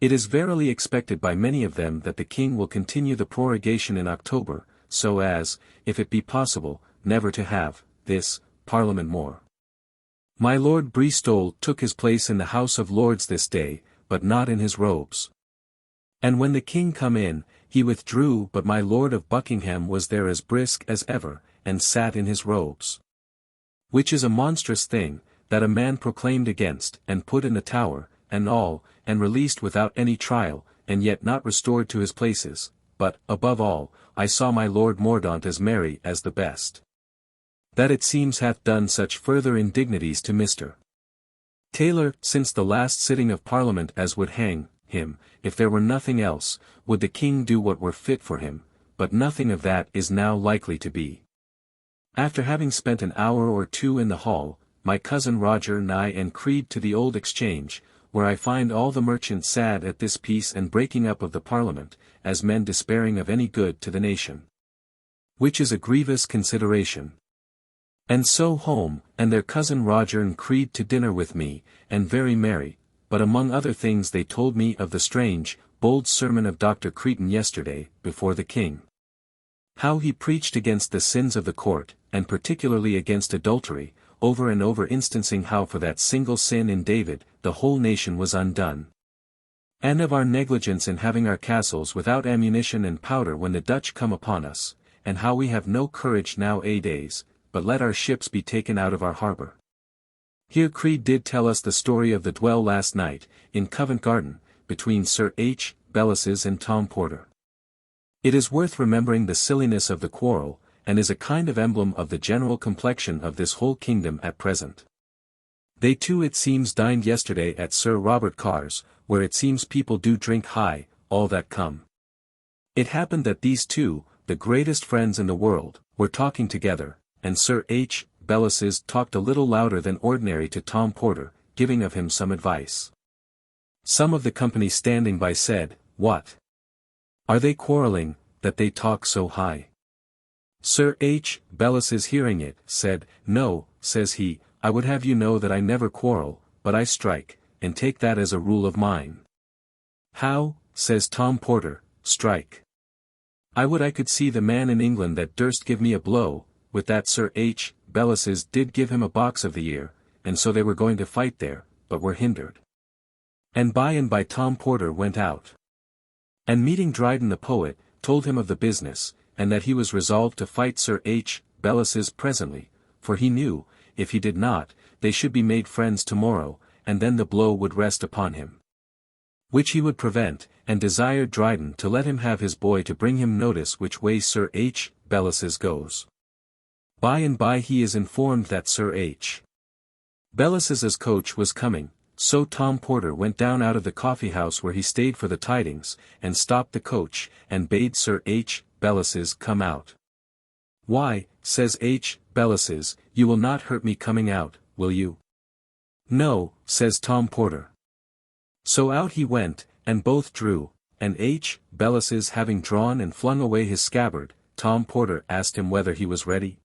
It is verily expected by many of them that the king will continue the prorogation in October, so as, if it be possible, never to have, this, Parliament more. My Lord Bristol took his place in the House of Lords this day, but not in his robes. And when the king come in, he withdrew, but my Lord of Buckingham was there as brisk as ever, and sat in his robes. Which is a monstrous thing, that a man proclaimed against, and put in the Tower, and all, and released without any trial, and yet not restored to his places, but, above all, I saw my Lord Mordaunt as merry as the best. That it seems hath done such further indignities to Mr. Taylor since the last sitting of Parliament as would hang him, if there were nothing else, would the king do what were fit for him, but nothing of that is now likely to be. After having spent an hour or two in the hall, my cousin Roger and I creed to the Old Exchange, where I find all the merchants sad at this peace and breaking up of the Parliament, as men despairing of any good to the nation. Which is a grievous consideration. And so home, and their cousin Roger creed to dinner with me, and very merry, but among other things they told me of the strange, bold sermon of Dr. Cretan yesterday, before the king. How he preached against the sins of the court, and particularly against adultery, over and over instancing how for that single sin in David, the whole nation was undone. And of our negligence in having our castles without ammunition and powder when the Dutch come upon us, and how we have no courage nowadays, but let our ships be taken out of our harbour. Here Creed did tell us the story of the duel last night, in Covent Garden, between Sir H. Bellises and Tom Porter. It is worth remembering the silliness of the quarrel, and is a kind of emblem of the general complexion of this whole kingdom at present. They too it seems dined yesterday at Sir Robert Carr's, where it seems people do drink high, all that come. It happened that these two, the greatest friends in the world, were talking together, and Sir H. Bellises talked a little louder than ordinary to Tom Porter, giving of him some advice. Some of the company standing by said, "What? Are they quarrelling, that they talk so high. Sir H. Bellis's hearing it, said, No, says he, I would have you know that I never quarrel, but I strike, and take that as a rule of mine. How, says Tom Porter, strike? I would I could see the man in England that durst give me a blow. With that Sir H. Bellis's did give him a box of the ear, and so they were going to fight there, but were hindered. And by Tom Porter went out. And meeting Dryden the poet, told him of the business, and that he was resolved to fight Sir H. Bellis's presently, for he knew, if he did not, they should be made friends tomorrow, and then the blow would rest upon him. Which he would prevent, and desired Dryden to let him have his boy to bring him notice which way Sir H. Bellis's goes. By and by he is informed that Sir H. Bellis's coach was coming, so Tom Porter went down out of the coffee-house where he stayed for the tidings, and stopped the coach, and bade Sir H. Bellis's come out. Why, says H. Bellis's, you will not hurt me coming out, will you? No, says Tom Porter. So out he went, and both drew, and H. Bellis's having drawn and flung away his scabbard, Tom Porter asked him whether he was ready.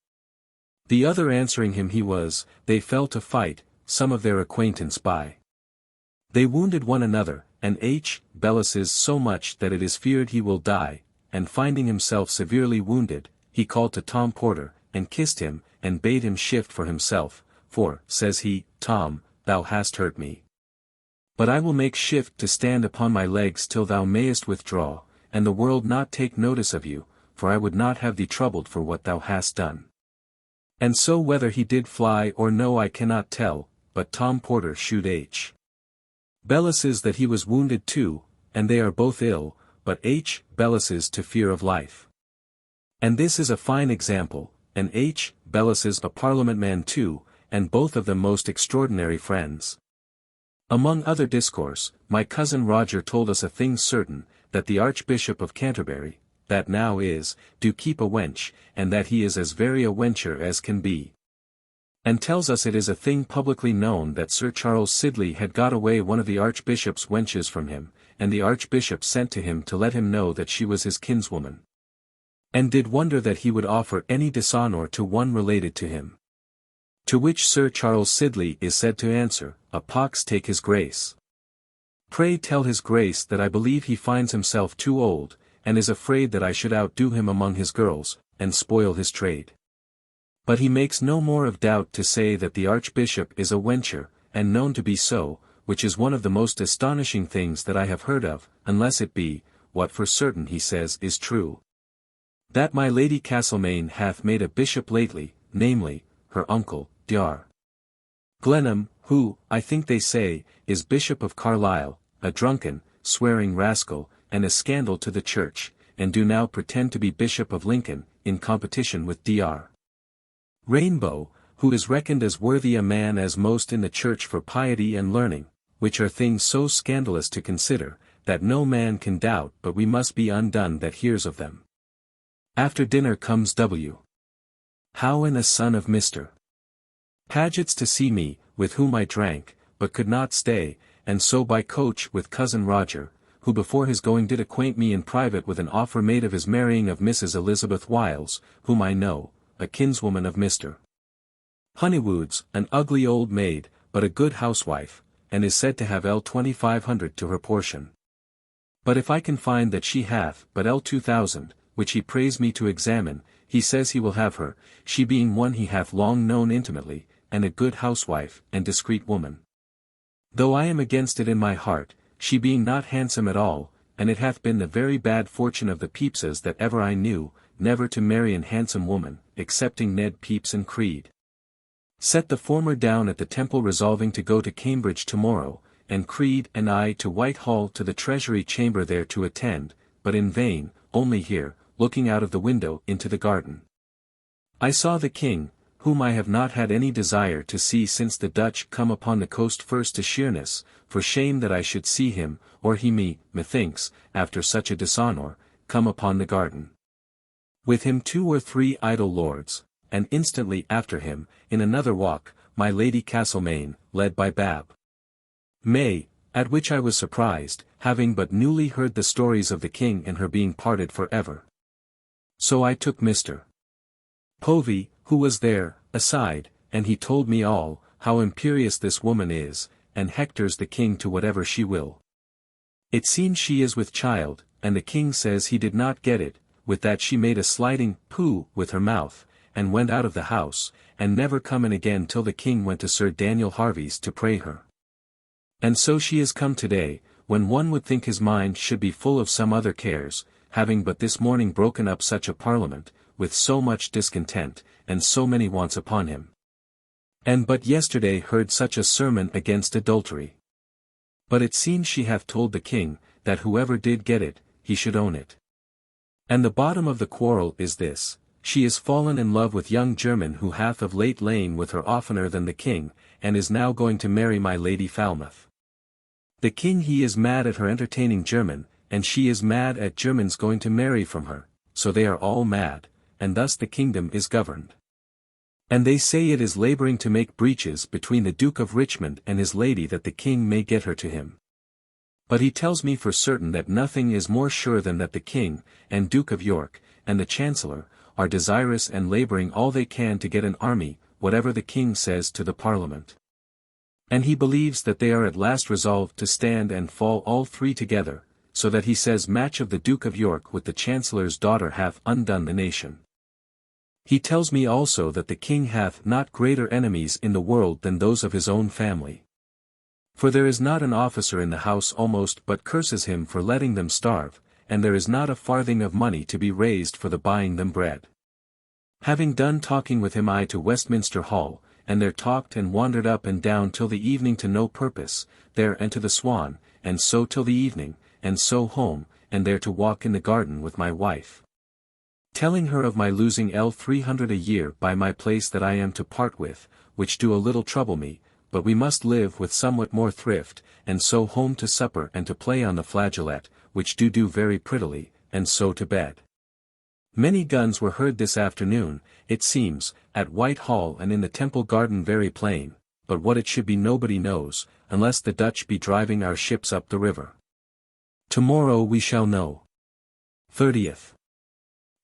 The other answering him he was, they fell to fight, some of their acquaintance by. They wounded one another, and H. Bellis's so much that it is feared he will die, and finding himself severely wounded, he called to Tom Porter, and kissed him, and bade him shift for himself, for, says he, Tom, thou hast hurt me. But I will make shift to stand upon my legs till thou mayest withdraw, and the world not take notice of you, for I would not have thee troubled for what thou hast done. And so whether he did fly or no I cannot tell, but Tom Porter shewed H. Bellis's that he was wounded too, and they are both ill, but H. Bellis's to fear of life. And this is a fine example, and H. Bellis's a Parliament man too, and both of them most extraordinary friends. Among other discourse, my cousin Roger told us a thing certain, that the Archbishop of Canterbury, that now is, do keep a wench, and that he is as very a wencher as can be. And tells us it is a thing publicly known that Sir Charles Sidley had got away one of the Archbishop's wenches from him, and the Archbishop sent to him to let him know that she was his kinswoman. And did wonder that he would offer any dishonour to one related to him. To which Sir Charles Sidley is said to answer, a pox take his grace. Pray tell his grace that I believe he finds himself too old, and is afraid that I should outdo him among his girls, and spoil his trade. But he makes no more of doubt to say that the Archbishop is a wencher, and known to be so, which is one of the most astonishing things that I have heard of, unless it be, what for certain he says is true. That my Lady Castlemaine hath made a bishop lately, namely, her uncle, Dr. Glenham, who, I think they say, is Bishop of Carlisle, a drunken, swearing rascal, and a scandal to the church, and do now pretend to be Bishop of Lincoln, in competition with Dr. Rainbow, who is reckoned as worthy a man as most in the church for piety and learning, which are things so scandalous to consider, that no man can doubt but we must be undone that hears of them. After dinner comes W. Howe and a son of Mr. Paget's to see me, with whom I drank, but could not stay, and so by coach with cousin Roger, who before his going did acquaint me in private with an offer made of his marrying of Mrs. Elizabeth Wiles, whom I know, a kinswoman of Mr. Honeywood's, an ugly old maid, but a good housewife, and is said to have L2500 to her portion. But if I can find that she hath but L2000, which he prays me to examine, he says he will have her, she being one he hath long known intimately, and a good housewife and discreet woman. Though I am against it in my heart, she being not handsome at all, and it hath been the very bad fortune of the Pepeses that ever I knew, never to marry an handsome woman, excepting Ned Pepys and Creed. Set the former down at the Temple resolving to go to Cambridge tomorrow, and Creed and I to Whitehall to the Treasury Chamber there to attend, but in vain, only here, looking out of the window into the garden. I saw the King, whom I have not had any desire to see since the Dutch come upon the coast first to Sheerness, for shame that I should see him, or he me, methinks, after such a dishonour, come upon the garden. With him 2 or 3 idle lords, and instantly after him, in another walk, my Lady Castlemaine, led by Bab. May, at which I was surprised, having but newly heard the stories of the King and her being parted for ever. So I took Mr. Povey, who was there, aside, and he told me all, how imperious this woman is, and hectors the king to whatever she will. It seems she is with child, and the king says he did not get it. With that she made a sliding pooh with her mouth, and went out of the house, and never come in again till the king went to Sir Daniel Harvey's to pray her. And so she is come today, when one would think his mind should be full of some other cares, having but this morning broken up such a parliament, with so much discontent, and so many wants upon him. And but yesterday heard such a sermon against adultery. But it seems she hath told the king, that whoever did get it, he should own it. And the bottom of the quarrel is this: she is fallen in love with young German who hath of late lain with her oftener than the king, and is now going to marry my Lady Falmouth. The king he is mad at her entertaining German, and she is mad at German's going to marry from her, so they are all mad, and thus the kingdom is governed. And they say it is labouring to make breaches between the Duke of Richmond and his lady that the king may get her to him. But he tells me for certain that nothing is more sure than that the king, and Duke of York, and the Chancellor, are desirous and labouring all they can to get an army, whatever the king says to the Parliament. And he believes that they are at last resolved to stand and fall all three together, so that he says match of the Duke of York with the Chancellor's daughter hath undone the nation. He tells me also that the king hath not greater enemies in the world than those of his own family. For there is not an officer in the house almost but curses him for letting them starve, and there is not a farthing of money to be raised for the buying them bread. Having done talking with him I to Westminster Hall, and there talked and wandered up and down till the evening to no purpose, there and to the Swan, and so till the evening, and so home, and there to walk in the garden with my wife. Telling her of my losing L300 a year by my place that I am to part with, which do a little trouble me, but we must live with somewhat more thrift, and so home to supper and to play on the flageolet, which do very prettily, and so to bed. Many guns were heard this afternoon, it seems, at Whitehall and in the Temple Garden very plain, but what it should be nobody knows, unless the Dutch be driving our ships up the river. Tomorrow we shall know. 30th.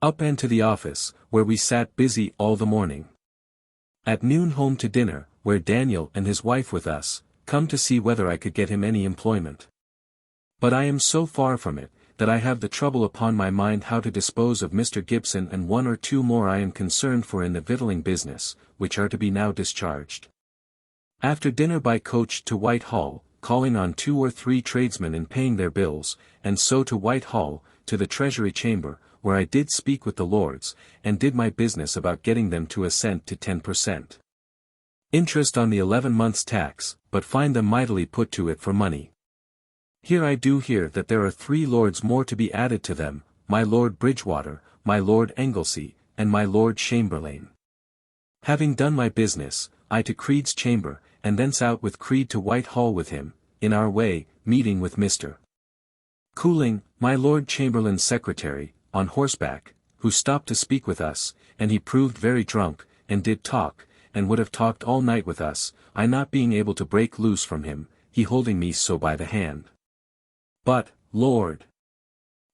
Up and to the office, where we sat busy all the morning. At noon home to dinner, where Daniel and his wife with us, come to see whether I could get him any employment. But I am so far from it, that I have the trouble upon my mind how to dispose of Mr. Gibson and one or two more I am concerned for in the victualling business, which are to be now discharged. After dinner by coach to Whitehall, calling on 2 or 3 tradesmen and paying their bills, and so to Whitehall, to the Treasury Chamber, where I did speak with the Lords, and did my business about getting them to assent to 10% interest on the 11 months' tax, but find them mightily put to it for money. Here I do hear that there are 3 lords more to be added to them, my Lord Bridgewater, my Lord Anglesey, and my Lord Chamberlain. Having done my business, I to Creed's chamber, and thence out with Creed to Whitehall with him, in our way, meeting with Mr. Cooling, my Lord Chamberlain's secretary, on horseback, who stopped to speak with us, and he proved very drunk, and did talk, and would have talked all night with us, I not being able to break loose from him, he holding me so by the hand. But, Lord!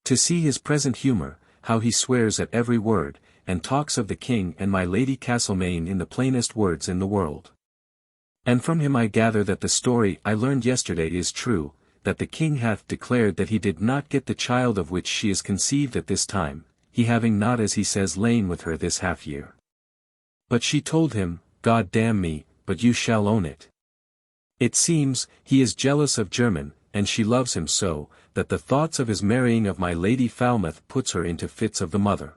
To see his present humour, how he swears at every word, and talks of the king and my Lady Castlemaine in the plainest words in the world. And from him I gather that the story I learned yesterday is true, that the king hath declared that he did not get the child of which she is conceived at this time, he having not as he says lain with her this half year. But she told him, God damn me, but you shall own it. It seems, he is jealous of German, and she loves him so, that the thoughts of his marrying of my Lady Falmouth puts her into fits of the mother.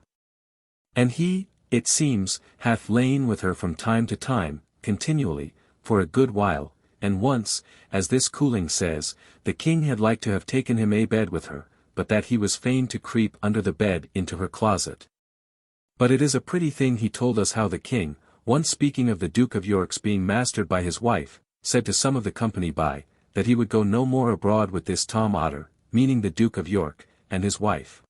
And he, it seems, hath lain with her from time to time, continually, for a good while, and once, as this Cooling says, the king had like to have taken him a bed with her, but that he was fain to creep under the bed into her closet. But it is a pretty thing he told us how the king, once speaking of the Duke of York's being mastered by his wife, said to some of the company by, that he would go no more abroad with this Tom Otter, meaning the Duke of York, and his wife.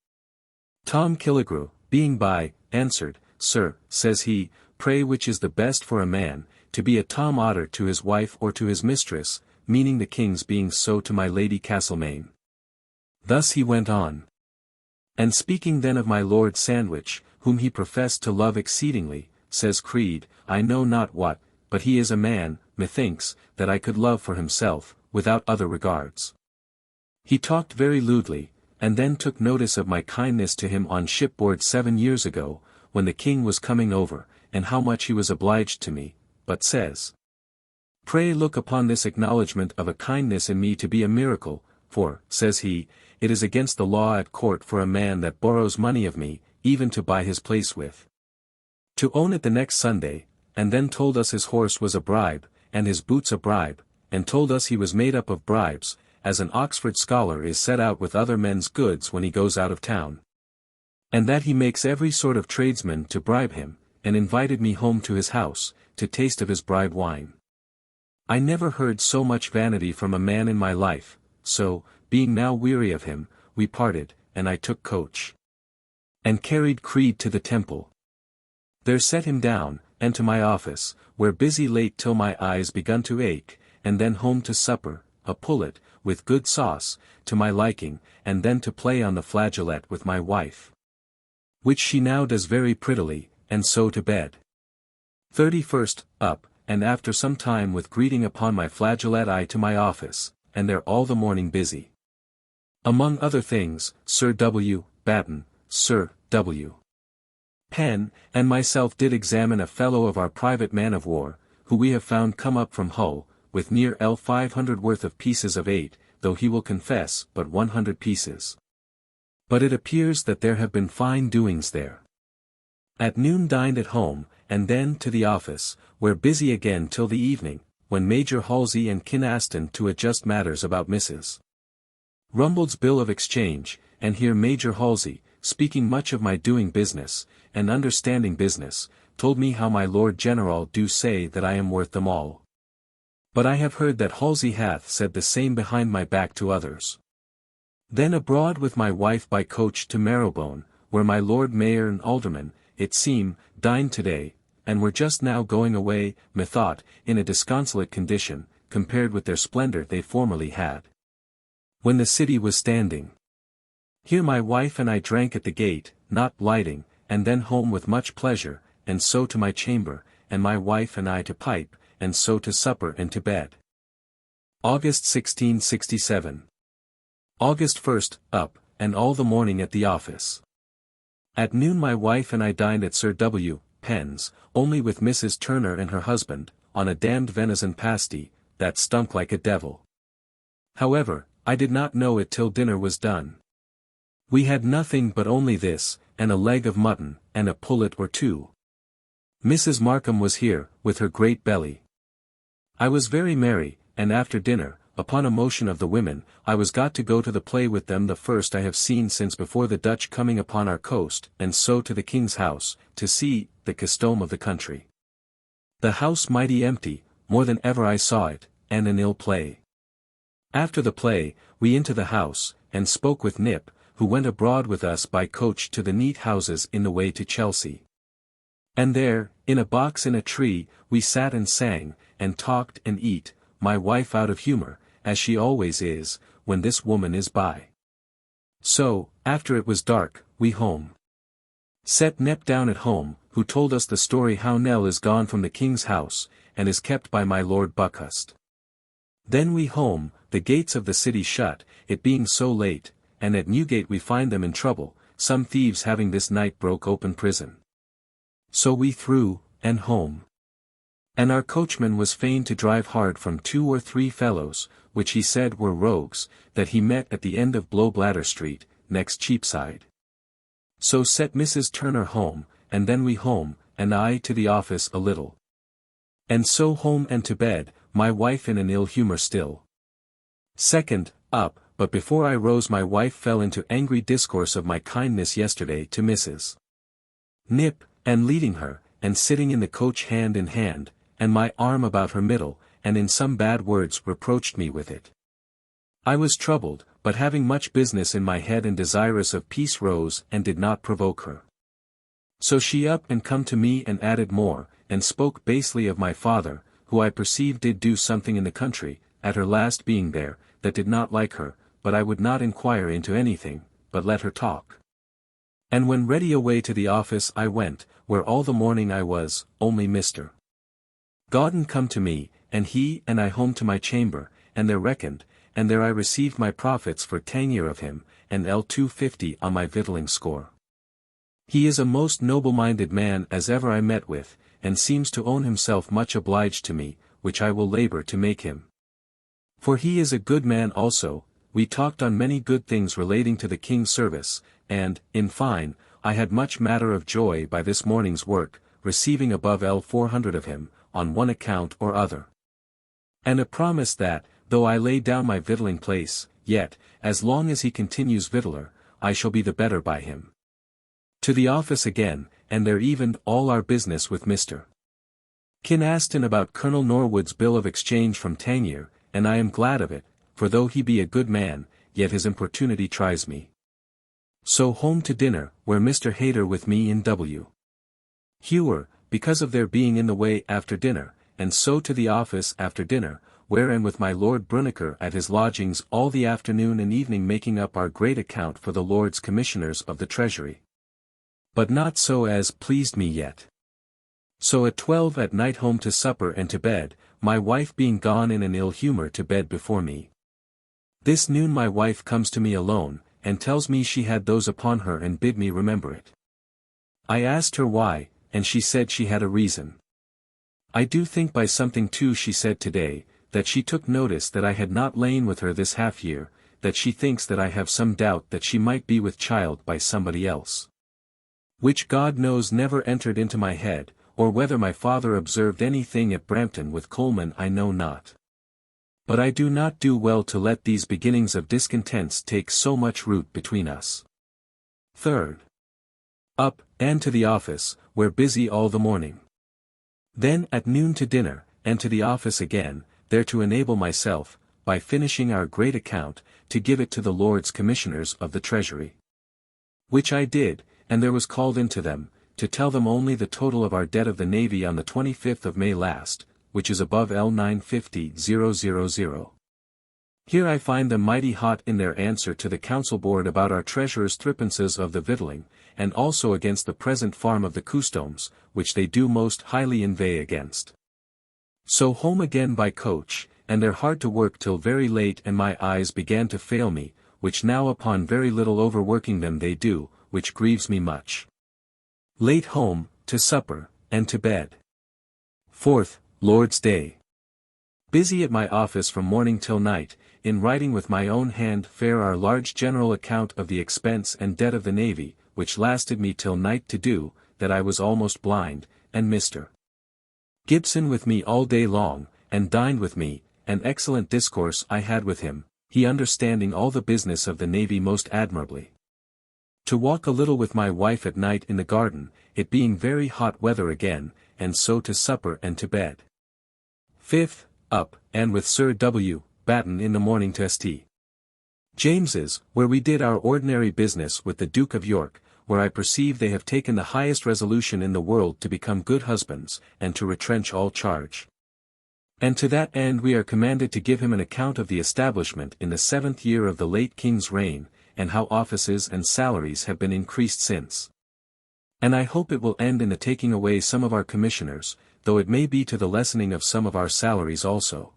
Tom Killigrew, being by, answered, Sir, says he, pray which is the best for a man, to be a Tom Otter to his wife or to his mistress, meaning the king's being so to my Lady Castlemaine. Thus he went on. And speaking then of my Lord Sandwich, whom he professed to love exceedingly, says Creed, I know not what, but he is a man, methinks, that I could love for himself, without other regards. He talked very lewdly, and then took notice of my kindness to him on shipboard 7 years ago, when the king was coming over, and how much he was obliged to me, but says, Pray look upon this acknowledgment of a kindness in me to be a miracle, for, says he, it is against the law at court for a man that borrows money of me, even to buy his place with. To own it the next Sunday, and then told us his horse was a bribe, and his boots a bribe, and told us he was made up of bribes, as an Oxford scholar is set out with other men's goods when he goes out of town. And that he makes every sort of tradesman to bribe him, and invited me home to his house, to taste of his bribe wine. I never heard so much vanity from a man in my life, so, being now weary of him, we parted, and I took coach. And carried Creed to the Temple. There set him down, and to my office, where busy late till my eyes begun to ache, and then home to supper, a pullet, with good sauce, to my liking, and then to play on the flageolet with my wife. Which she now does very prettily, and so to bed. 31st, up, and after some time with greeting upon my flageolet I to my office, and there all the morning busy. Among other things, Sir W. Batten, Sir W. Penn, and myself did examine a fellow of our private man of war, who we have found come up from Hull, with near L500 worth of pieces of 8, though he will confess but 100 pieces. But it appears that there have been fine doings there. At noon dined at home, and then to the office, where busy again till the evening, when Major Halsey and Kynaston to adjust matters about Mrs. Rumble's bill of exchange, and here Major Halsey, speaking much of my doing business, and understanding business, told me how my Lord General do say that I am worth them all. But I have heard that Halsey hath said the same behind my back to others. Then abroad with my wife by coach to Marrowbone, where my Lord Mayor and Alderman, it seem, dined today, and were just now going away, methought, in a disconsolate condition, compared with their splendor they formerly had. When the city was standing. Here my wife and I drank at the gate, not lighting, and then home with much pleasure, and so to my chamber, and my wife and I to pipe, and so to supper and to bed. August 1667. August 1st, up, and all the morning at the office. At noon my wife and I dined at Sir W. Penn's, only with Mrs. Turner and her husband, on a damned venison pasty, that stunk like a devil. However, I did not know it till dinner was done. We had nothing but only this, and a leg of mutton, and a pullet or two. Mrs. Markham was here, with her great belly. I was very merry, and after dinner, upon a motion of the women, I was got to go to the play with them, the first I have seen since before the Dutch coming upon our coast, and so to the King's house, to see the custom of the country. The house mighty empty, more than ever I saw it, and an ill play. After the play, we into the house, and spoke with Nip, who went abroad with us by coach to the neat houses in the way to Chelsea. And there, in a box in a tree, we sat and sang, and talked and eat, my wife out of humour, as she always is, when this woman is by. So, after it was dark, we home. Set Nep down at home, who told us the story how Nell is gone from the King's house, and is kept by my Lord Buckhurst. Then we home, the gates of the city shut, it being so late, and at Newgate we find them in trouble, some thieves having this night broke open prison. So we through, and home. And our coachman was fain to drive hard from 2 or 3 fellows, which he said were rogues, that he met at the end of Blowbladder Street, next Cheapside. So set Mrs. Turner home, and then we home, and I to the office a little. And so home and to bed, my wife in an ill humour still. 2nd, up, but before I rose my wife fell into angry discourse of my kindness yesterday to Mrs. Nip, and leading her, and sitting in the coach hand in hand, and my arm about her middle, and in some bad words reproached me with it. I was troubled, but having much business in my head and desirous of peace rose and did not provoke her. So she up and come to me and added more, and spoke basely of my father, who I perceived did do something in the country, at her last being there, that did not like her, but I would not inquire into anything, but let her talk. And when ready away to the office I went, where all the morning I was, only Mr. Gauden come to me, and he and I home to my chamber, and there reckoned, and there I received my profits for 10 year of him, and L250 on my victualling score. He is a most noble-minded man as ever I met with, and seems to own himself much obliged to me, which I will labor to make him. For he is a good man also. We talked on many good things relating to the king's service, and, in fine, I had much matter of joy by this morning's work, receiving above L400 of him, on one account or other. And a promise that, though I lay down my victualling place, yet, as long as he continues victualler, I shall be the better by him. To the office again, and there evened all our business with Mr. Kinaston about Colonel Norwood's bill of exchange from Tangier, and I am glad of it, for though he be a good man, yet his importunity tries me. So home to dinner, where Mr. Hayter with me in W. Hewer, because of their being in the way after dinner, and so to the office after dinner, wherein with my Lord Bruniker at his lodgings all the afternoon and evening making up our great account for the Lords Commissioners of the Treasury. But not so as pleased me yet. So at 12 at night home to supper and to bed, my wife being gone in an ill humor to bed before me. This noon my wife comes to me alone, and tells me she had those upon her and bid me remember it. I asked her why, and she said she had a reason. I do think by something too she said today, that she took notice that I had not lain with her this half year, that she thinks that I have some doubt that she might be with child by somebody else. Which God knows never entered into my head, or whether my father observed anything at Brampton with Coleman I know not. But I do not do well to let these beginnings of discontents take so much root between us. 3rd. Up, and to the office, where busy all the morning. Then at noon to dinner, and to the office again, there to enable myself, by finishing our great account, to give it to the Lords Commissioners of the Treasury. Which I did, and there was called in to them, to tell them only the total of our debt of the Navy on the 25th of May last, which is above L950,000. Here I find them mighty hot in their answer to the Council Board about our Treasurer's threepences of the victualling, and also against the present farm of the Customes, which they do most highly inveigh against. So home again by coach, and they're hard to work till very late and my eyes began to fail me, which now upon very little overworking them they do, which grieves me much. Late home, to supper, and to bed. 4th, Lord's Day. Busy at my office from morning till night, in writing with my own hand fair our large general account of the expense and debt of the Navy, which lasted me till night to do, that I was almost blind, and Mr. Gibson with me all day long, and dined with me, an excellent discourse I had with him, he understanding all the business of the Navy most admirably. To walk a little with my wife at night in the garden, it being very hot weather again, and so to supper and to bed. 5th, up, and with Sir W. Batten in the morning to St. James's, where we did our ordinary business with the Duke of York, where I perceive they have taken the highest resolution in the world to become good husbands, and to retrench all charge. And to that end we are commanded to give him an account of the establishment in the 7th year of the late King's reign, and how offices and salaries have been increased since. And I hope it will end in the taking away some of our commissioners, though it may be to the lessening of some of our salaries also.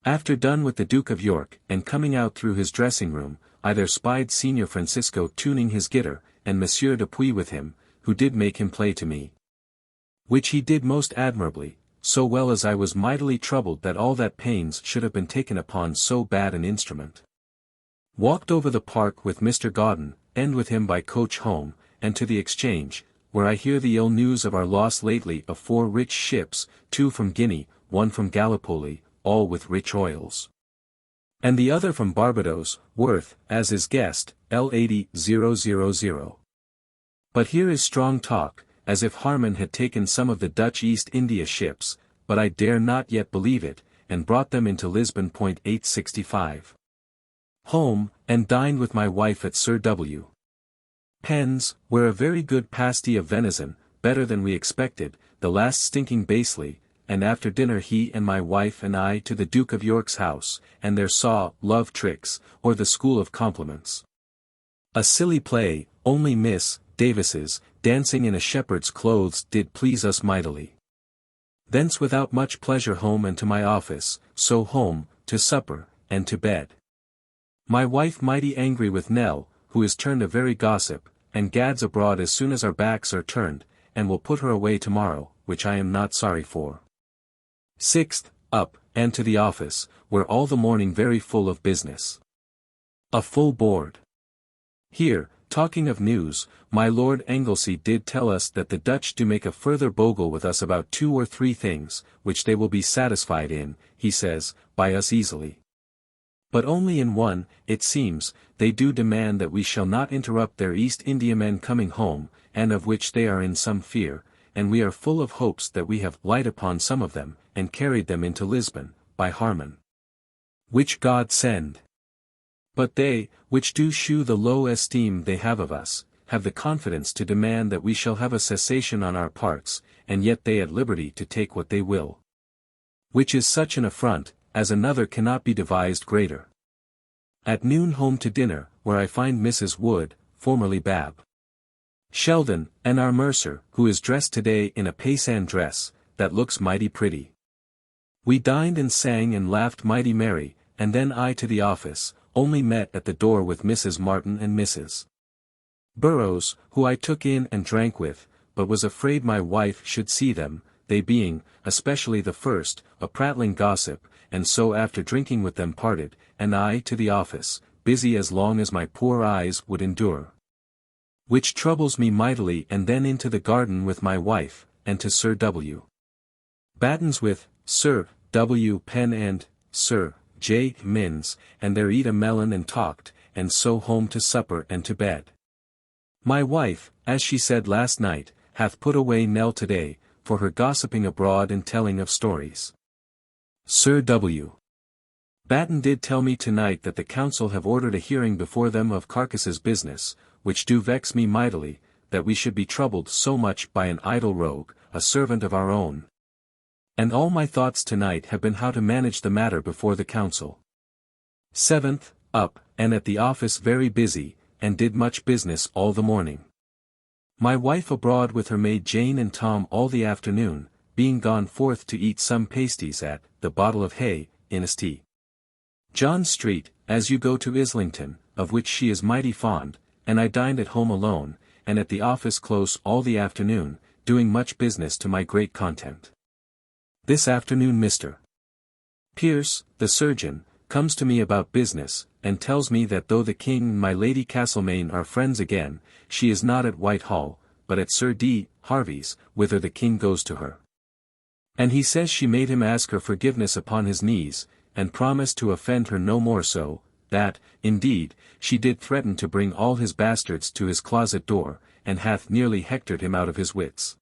After done with the Duke of York, and coming out through his dressing-room, I there spied Signor Francisco tuning his guitar, and Monsieur Dupuy with him, who did make him play to me. Which he did most admirably, so well as I was mightily troubled that all that pains should have been taken upon so bad an instrument. Walked over the park with Mr. Gauden, and with him by coach home, and to the Exchange, where I hear the ill news of our loss lately of 4 rich ships, 2 from Guinea, 1 from Gallipoli, all with rich oils. And the other from Barbados, worth, as is guessed, L80,000. But here is strong talk, as if Harman had taken some of the Dutch East India ships, but I dare not yet believe it, and brought them into Lisbon. 865. Home, and dined with my wife at Sir W. Penn's, where a very good pasty of venison, better than we expected, the last stinking basely, and after dinner he and my wife and I to the Duke of York's house, and there saw Love Tricks, or the School of Compliments. A silly play, only Miss Davis's, dancing in a shepherd's clothes did please us mightily. Thence without much pleasure home and to my office, so home, to supper, and to bed. My wife mighty angry with Nell, who is turned a very gossip, and gads abroad as soon as our backs are turned, and will put her away tomorrow, which I am not sorry for. 6th, up, and to the office, where all the morning very full of business. A full board. Here, talking of news, my Lord Anglesey did tell us that the Dutch do make a further bogle with us about 2 or 3 things, which they will be satisfied in, he says, by us easily. But only in one, it seems, they do demand that we shall not interrupt their East Indiamen coming home, and of which they are in some fear, and we are full of hopes that we have light upon some of them, and carried them into Lisbon, by Harman. Which God send. But they, which do shew the low esteem they have of us, have the confidence to demand that we shall have a cessation on our parts, and yet they at liberty to take what they will. Which is such an affront, as another cannot be devised greater. At noon home to dinner, where I find Mrs. Wood, formerly Bab. Sheldon, and our mercer, who is dressed today in a paysan dress, that looks mighty pretty. We dined and sang and laughed mighty merry, and then I to the office, only met at the door with Mrs. Martin and Mrs. Burrows, who I took in and drank with, but was afraid my wife should see them, they being, especially the first, a prattling gossip, and so after drinking with them parted, and I to the office, busy as long as my poor eyes would endure. Which troubles me mightily, and then into the garden with my wife, and to Sir W. Battens with Sir W. Penn and Sir J. Minns, and there eat a melon and talked, and so home to supper and to bed. My wife, as she said last night, hath put away Nell today, for her gossiping abroad and telling of stories. Sir W. Batten did tell me tonight that the council have ordered a hearing before them of Carcass's business, which do vex me mightily, that we should be troubled so much by an idle rogue, a servant of our own. And all my thoughts tonight have been how to manage the matter before the council. 7th, up, and at the office very busy, and did much business all the morning. My wife abroad with her maid Jane and Tom all the afternoon, being gone forth to eat some pasties at the Bottle of Hay, in St. John Street, as you go to Islington, of which she is mighty fond, and I dined at home alone, and at the office close all the afternoon, doing much business to my great content. This afternoon Mr. Pierce, the surgeon, comes to me about business, and tells me that though the King and my Lady Castlemaine are friends again, she is not at Whitehall, but at Sir D. Harvey's, whither the King goes to her. And he says she made him ask her forgiveness upon his knees, and promised to offend her no more, so that, indeed, she did threaten to bring all his bastards to his closet door, and hath nearly hectored him out of his wits.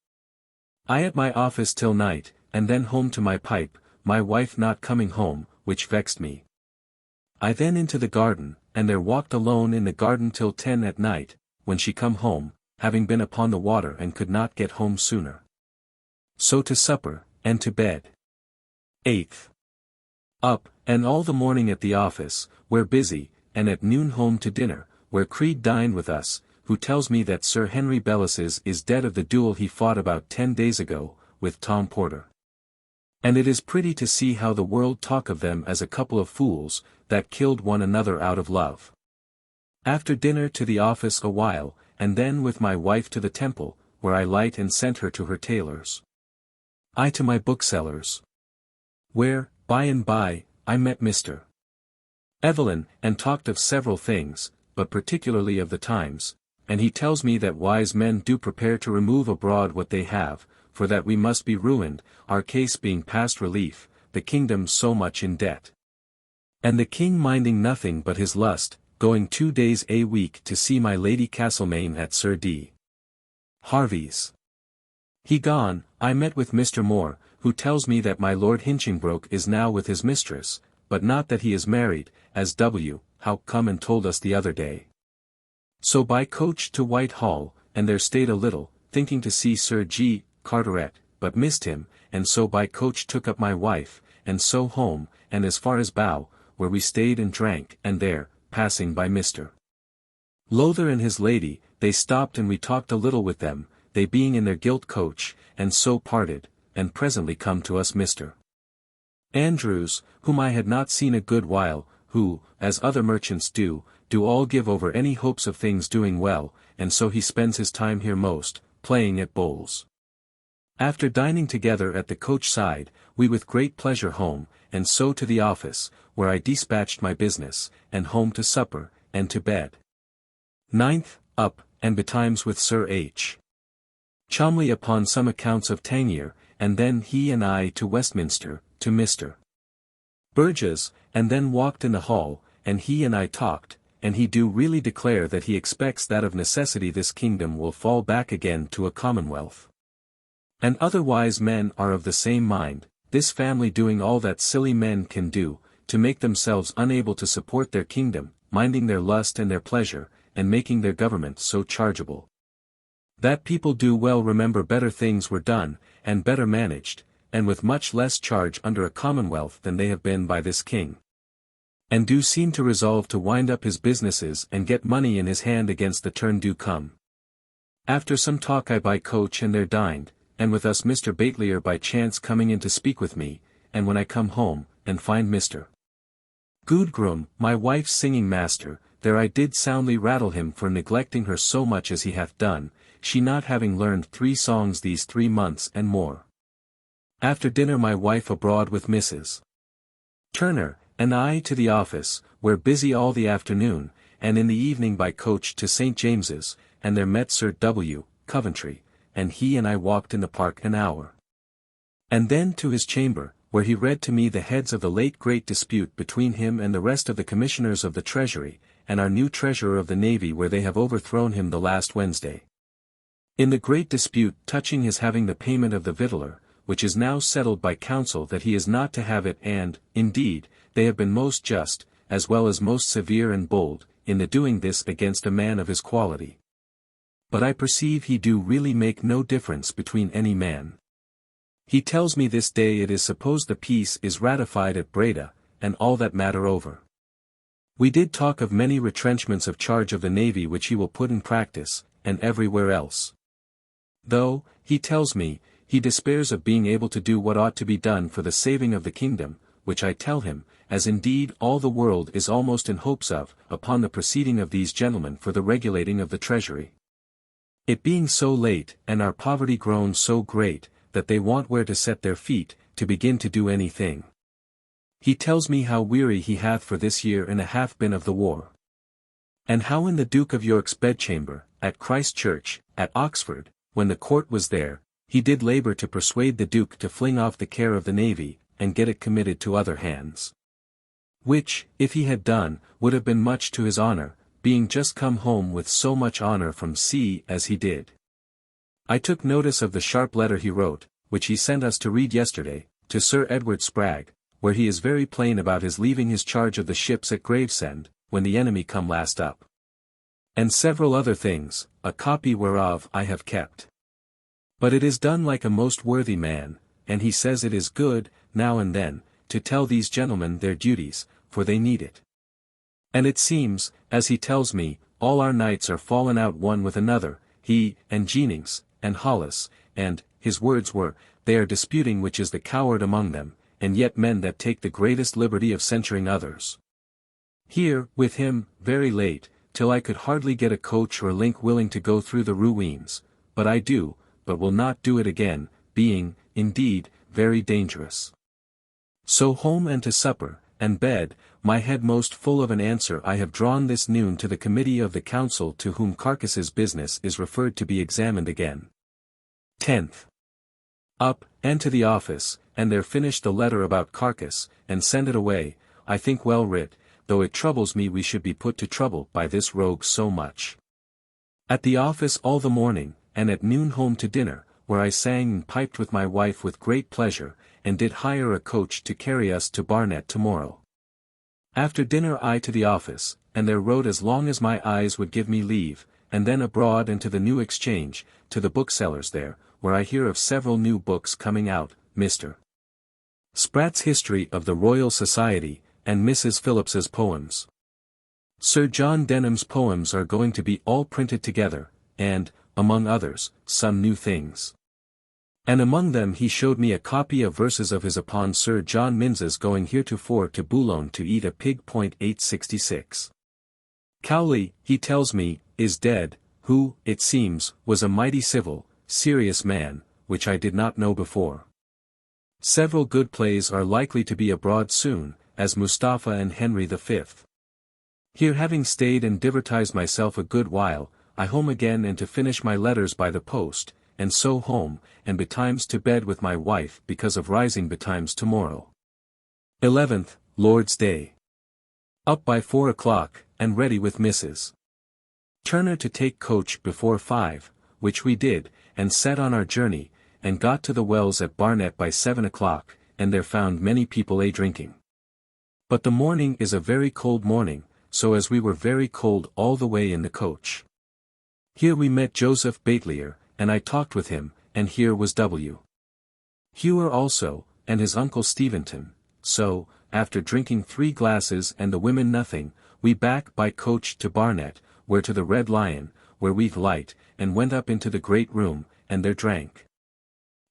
I at my office till night, and then home to my pipe, my wife not coming home, which vexed me. I then into the garden, and there walked alone in the garden till 10 at night, when she come home, having been upon the water and could not get home sooner. So to supper, and to bed. 8th. Up, and all the morning at the office, where busy, and at noon home to dinner, where Creed dined with us, who tells me that Sir Henry Bellis's is dead of the duel he fought about 10 days ago, with Tom Porter. And it is pretty to see how the world talk of them as a couple of fools, that killed one another out of love. After dinner to the office a while, and then with my wife to the Temple, where I light and sent her to her tailor's. I to my bookseller's. Where, by and by, I met Mr. Evelyn, and talked of several things, but particularly of the times, and he tells me that wise men do prepare to remove abroad what they have, for that we must be ruined, our case being past relief, the kingdom so much in debt. And the king minding nothing but his lust, going 2 days a week to see my Lady Castlemaine at Sir D. Harvey's. He gone, I met with Mr. Moore, who tells me that my Lord Hinchingbroke is now with his mistress, but not that he is married, as W. How come and told us the other day. So by coach to Whitehall, and there stayed a little, thinking to see Sir G. Carteret, but missed him, and so by coach took up my wife, and so home, and as far as Bow, where we stayed and drank, and there, passing by Mr. Lowther and his lady, they stopped and we talked a little with them, they being in their gilt coach, and so parted, and presently come to us Mr. Andrews, whom I had not seen a good while, who, as other merchants do all give over any hopes of things doing well, and so he spends his time here most, playing at bowls. After dining together at the coach side, we with great pleasure home, and so to the office, where I despatched my business, and home to supper, and to bed. 9th, up, and betimes with Sir H. Cholmondeley upon some accounts of Tangier, and then he and I to Westminster, to Mr. Burge's, and then walked in the hall, and he and I talked, and he do really declare that he expects that of necessity this kingdom will fall back again to a commonwealth. And other wise men are of the same mind, this family doing all that silly men can do, to make themselves unable to support their kingdom, minding their lust and their pleasure, and making their government so chargeable. That people do well remember better things were done, and better managed, and with much less charge under a commonwealth than they have been by this king. And do seem to resolve to wind up his businesses and get money in his hand against the turn do come. After some talk I by coach and there dined, and with us Mr. Batelier by chance coming in to speak with me, and when I come home, and find Mr. Gudgrum, my wife's singing master, there I did soundly rattle him for neglecting her so much as he hath done, she not having learned 3 songs these 3 months and more. After dinner my wife abroad with Mrs. Turner, and I to the office, where busy all the afternoon, and in the evening by coach to St. James's, and there met Sir W. Coventry, and he and I walked in the park an hour. And then to his chamber, where he read to me the heads of the late great dispute between him and the rest of the commissioners of the Treasury, and our new Treasurer of the Navy where they have overthrown him the last Wednesday. In the great dispute touching his having the payment of the victualler, which is now settled by council that he is not to have it and, indeed, they have been most just, as well as most severe and bold, in the doing this against a man of his quality. But I perceive he do really make no difference between any man. He tells me this day it is supposed the peace is ratified at Breda, and all that matter over. We did talk of many retrenchments of charge of the navy which he will put in practice, and everywhere else. Though, he tells me, he despairs of being able to do what ought to be done for the saving of the kingdom, which I tell him, as indeed all the world is almost in hopes of, upon the proceeding of these gentlemen for the regulating of the treasury. It being so late, and our poverty grown so great, that they want where to set their feet, to begin to do anything. He tells me how weary he hath for this year and a half been of the war. And how in the Duke of York's bedchamber, at Christ Church, at Oxford, when the court was there, he did labour to persuade the Duke to fling off the care of the navy, and get it committed to other hands. Which, if he had done, would have been much to his honour, being just come home with so much honour from sea as he did. I took notice of the sharp letter he wrote, which he sent us to read yesterday, to Sir Edward Spragg, where he is very plain about his leaving his charge of the ships at Gravesend, when the enemy come last up. And several other things, a copy whereof I have kept. But it is done like a most worthy man, and he says it is good, now and then, to tell these gentlemen their duties, for they need it. And it seems, as he tells me, all our knights are fallen out one with another, he, and Jennings, and Hollis, and, his words were, they are disputing which is the coward among them, and yet men that take the greatest liberty of censuring others. Here, with him, very late, till I could hardly get a coach or link willing to go through the ruines, but I do, but will not do it again, being, indeed, very dangerous. So home and to supper, and bed, my head most full of an answer I have drawn this noon to the committee of the council to whom Carcass's business is referred to be examined again. 10th. Up, and to the office, and there finished the letter about Carcass, and send it away, I think well writ, though it troubles me we should be put to trouble by this rogue so much. At the office all the morning, and at noon home to dinner, where I sang and piped with my wife with great pleasure, and did hire a coach to carry us to Barnet tomorrow. After dinner I to the office, and there rode as long as my eyes would give me leave, and then abroad and to the New Exchange, to the booksellers there, where I hear of several new books coming out, Mr. Spratt's History of the Royal Society, and Mrs. Phillips's Poems. Sir John Denham's poems are going to be all printed together, and, among others, some new things. And among them he showed me a copy of verses of his upon Sir John Minnes's going heretofore to Boulogne to eat a pig. 866. Cowley, he tells me, is dead, who, it seems, was a mighty civil, serious man, which I did not know before. Several good plays are likely to be abroad soon, as Mustapha and Henry V. Here having stayed and divertised myself a good while, I home again and to finish my letters by the post, and so home, and betimes to bed with my wife because of rising betimes tomorrow. 11th, Lord's Day. Up by 4 o'clock, and ready with Mrs. Turner to take coach before 5, which we did, and set on our journey, and got to the Wells at Barnet by 7 o'clock, and there found many people a-drinking. But the morning is a very cold morning, so as we were very cold all the way in the coach. Here we met Joseph Batelier, and I talked with him, and here was W. Hewer also, and his uncle Steventon, so, after drinking 3 glasses and the women nothing, we back by coach to Barnet, where to the Red Lion, where we light, and went up into the great room, and there drank.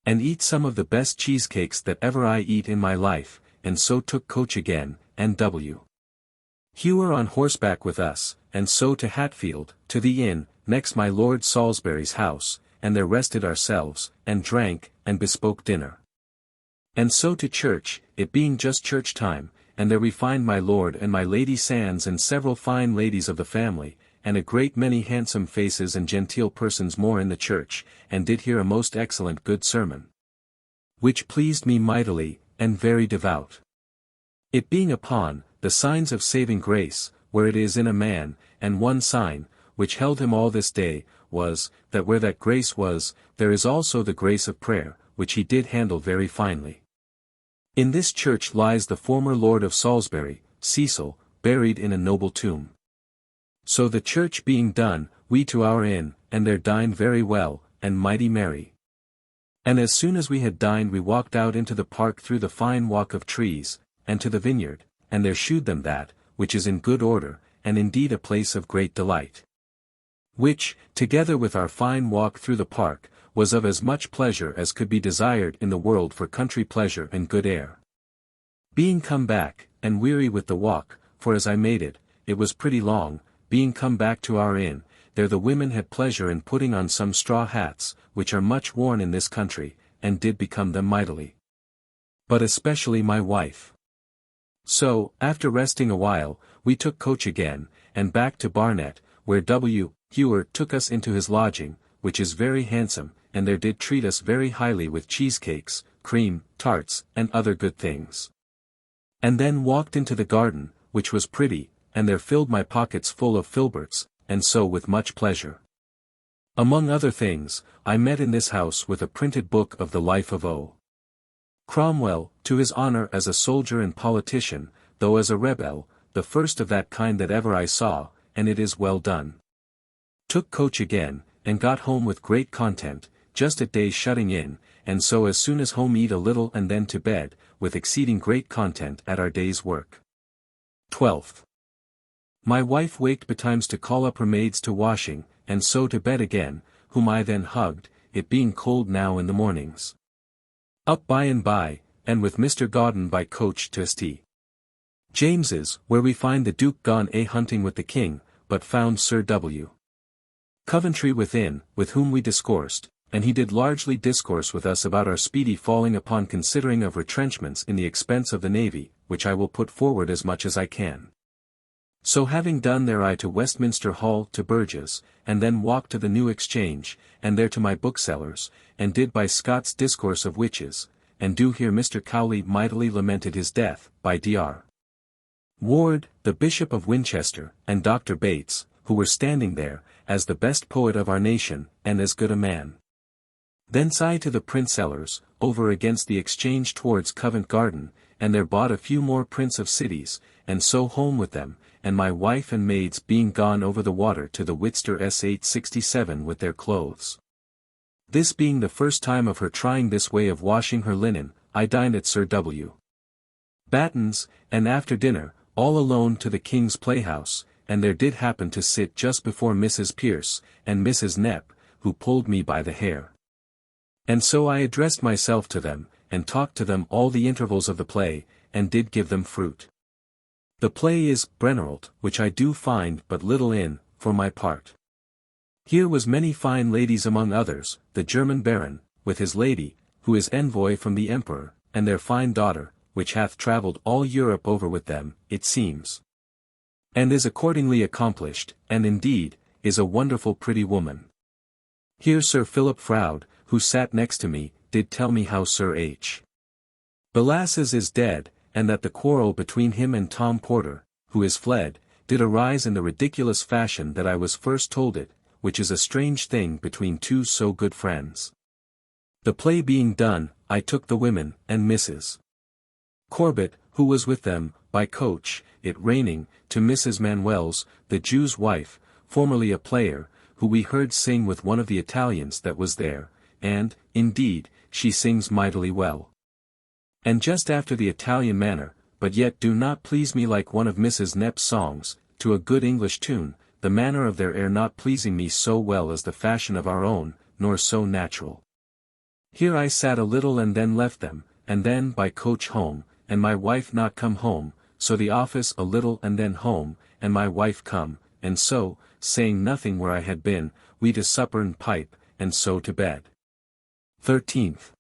And eat some of the best cheesecakes that ever I eat in my life, and so took coach again, and W. Hewer on horseback with us, and so to Hatfield, to the inn, next my Lord Salisbury's house, and there rested ourselves, and drank, and bespoke dinner. And so to church, it being just church time, and there we find my Lord and my Lady Sands and several fine ladies of the family, and a great many handsome faces and genteel persons more in the church, and did hear a most excellent good sermon, which pleased me mightily, and very devout. It being upon the signs of saving grace, where it is in a man, and one sign, which held him all this day, was, that where that grace was, there is also the grace of prayer, which he did handle very finely. In this church lies the former Lord of Salisbury, Cecil, buried in a noble tomb. So the church being done, we to our inn, and there dined very well, and mighty merry. And as soon as we had dined we walked out into the park through the fine walk of trees, and to the vineyard, and there shewed them that, which is in good order, and indeed a place of great delight. Which, together with our fine walk through the park, was of as much pleasure as could be desired in the world for country pleasure and good air. Being come back, and weary with the walk, for as I made it, it was pretty long, being come back to our inn, there the women had pleasure in putting on some straw hats, which are much worn in this country, and did become them mightily. But especially my wife. So, after resting a while, we took coach again, and back to Barnet, where W. Hewer took us into his lodging, which is very handsome, and there did treat us very highly with cheesecakes, cream, tarts, and other good things. And then walked into the garden, which was pretty, and there filled my pockets full of filberts, and so with much pleasure. Among other things, I met in this house with a printed book of the life of O. Cromwell, to his honour as a soldier and politician, though as a rebel, the first of that kind that ever I saw, and it is well done. Took coach again, and got home with great content, just at day shutting in, and so as soon as home eat a little and then to bed, with exceeding great content at our day's work. 12th. My wife waked betimes to call up her maids to washing, and so to bed again, whom I then hugged, it being cold now in the mornings. Up by and by, and with Mr. Gauden by coach to St. James's, where we find the Duke gone a-hunting with the King, but found Sir W. Coventry within, with whom we discoursed, and he did largely discourse with us about our speedy falling upon considering of retrenchments in the expense of the navy, which I will put forward as much as I can. So having done there I to Westminster Hall to Burgess, and then walked to the New Exchange, and there to my bookseller's, and did by Scott's Discourse of Witches, and do hear Mr. Cowley mightily lamented his death, by Dr. Ward, the Bishop of Winchester, and Dr. Bates, who were standing there, as the best poet of our nation, and as good a man. Thence I to the Printsellers, over against the Exchange towards Covent Garden, and there bought a few more prints of cities, and so home with them, and my wife and maids being gone over the water to the Whitster S867 with their clothes. This being the first time of her trying this way of washing her linen, I dined at Sir W. Batten's, and after dinner, all alone to the King's Playhouse, and there did happen to sit just before Mrs. Pierce, and Mrs. Knepp, who pulled me by the hair. And so I addressed myself to them, and talked to them all the intervals of the play, and did give them fruit. The play is Brenneralt, which I do find but little in, for my part. Here was many fine ladies among others, the German Baron, with his lady, who is envoy from the Emperor, and their fine daughter, which hath travelled all Europe over with them, it seems. And is accordingly accomplished, and indeed, is a wonderful pretty woman. Here Sir Philip Froude, who sat next to me, did tell me how Sir H. Belasses is dead, and that the quarrel between him and Tom Porter, who is fled, did arise in the ridiculous fashion that I was first told it, which is a strange thing between two so good friends. The play being done, I took the women, and Mrs. Corbett, who was with them, by coach, it raining, to Mrs. Manuel's, the Jew's wife, formerly a player, who we heard sing with one of the Italians that was there, and, indeed, she sings mightily well. And just after the Italian manner, but yet do not please me like one of Mrs. Knepp's songs, to a good English tune, the manner of their air not pleasing me so well as the fashion of our own, nor so natural. Here I sat a little and then left them, and then by coach home, and my wife not come home, so the office a little and then home, and my wife come, and so, saying nothing where I had been, we to supper and pipe, and so to bed. 13th.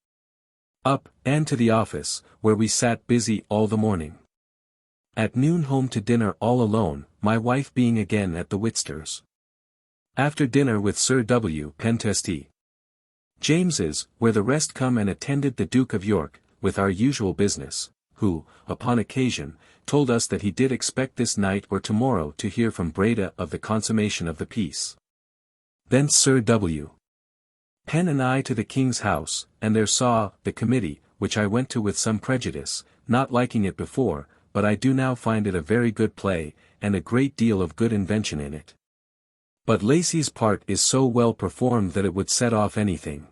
Up, and to the office, where we sat busy all the morning. At noon home to dinner all alone, my wife being again at the Whitsters. After dinner with Sir W. Pentesty James's, where the rest come and attended the Duke of York, with our usual business, who, upon occasion, told us that he did expect this night or tomorrow to hear from Breda of the consummation of the peace. Thence Sir W. Penn and I to the King's house, and there saw the committee, which I went to with some prejudice, not liking it before, but I do now find it a very good play, and a great deal of good invention in it. But Lacey's part is so well performed that it would set off anything.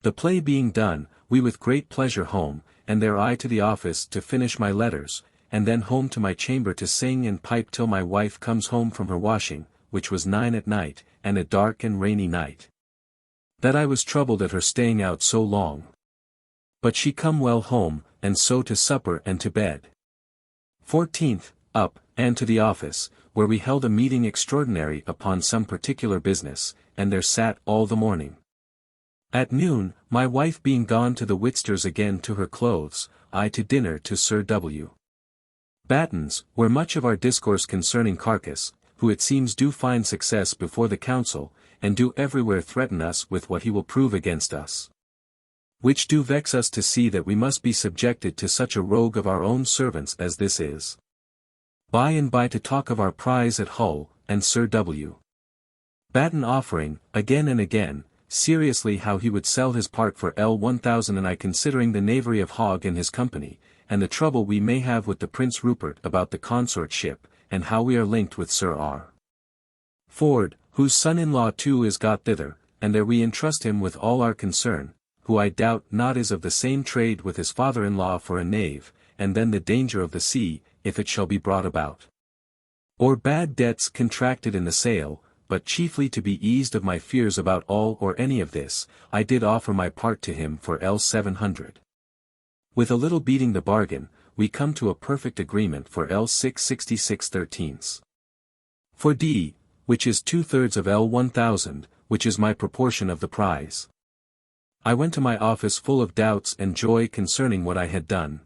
The play being done, we with great pleasure home, and there I to the office to finish my letters, and then home to my chamber to sing and pipe till my wife comes home from her washing, which was 9 at night, and a dark and rainy night. That I was troubled at her staying out so long. But she come well home, and so to supper and to bed. 14th, up, and to the office, where we held a meeting extraordinary upon some particular business, and there sat all the morning. At noon, my wife being gone to the Whitsters again to her clothes, I to dinner to Sir W. Batten's, where much of our discourse concerning Carcass, who it seems do find success before the council, and do everywhere threaten us with what he will prove against us. Which do vex us to see that we must be subjected to such a rogue of our own servants as this is. By and by to talk of our prize at Hull, and Sir W. Batten offering, again and again, seriously how he would sell his part for L1000, and I considering the knavery of Hogg and his company, and the trouble we may have with the Prince Rupert about the consort ship, and how we are linked with Sir R. Ford, whose son-in-law too is got thither, and there we entrust him with all our concern, who I doubt not is of the same trade with his father-in-law for a knave, and then the danger of the sea, if it shall be brought about. Or bad debts contracted in the sale, but chiefly to be eased of my fears about all or any of this, I did offer my part to him for L700. With a little beating the bargain, we come to a perfect agreement for L666/13. For D, which is 2/3 of L1000, which is my proportion of the prize. I went to my office full of doubts and joy concerning what I had done.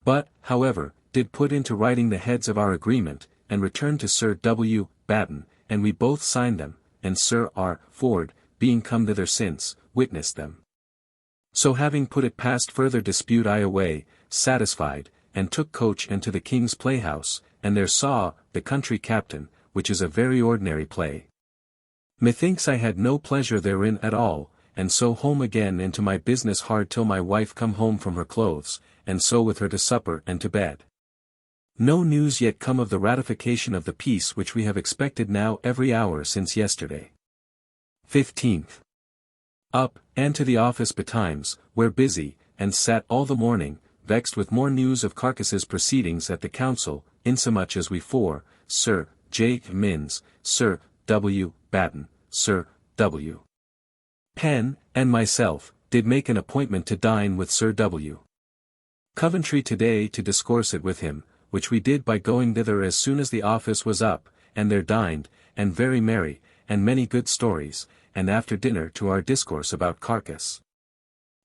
But, however, did put into writing the heads of our agreement, and returned to Sir W. Batten, and we both signed them, and Sir R. Ford, being come thither since, witnessed them. So having put it past further dispute I away, satisfied, and took coach and to the King's Playhouse, and there saw, the Country Captain, which is a very ordinary play. Methinks I had no pleasure therein at all, and so home again into my business hard till my wife come home from her clothes, and so with her to supper and to bed. No news yet come of the ratification of the peace which we have expected now every hour since yesterday. 15th. Up, and to the office betimes, where busy, and sat all the morning, vexed with more news of Carcass's proceedings at the council, insomuch as we four, Sir J. Minns, Sir W. Batten, Sir W. Penn, and myself, did make an appointment to dine with Sir W. Coventry today to discourse it with him, which we did by going thither as soon as the office was up, and there dined, and very merry, and many good stories, and after dinner to our discourse about Carcass.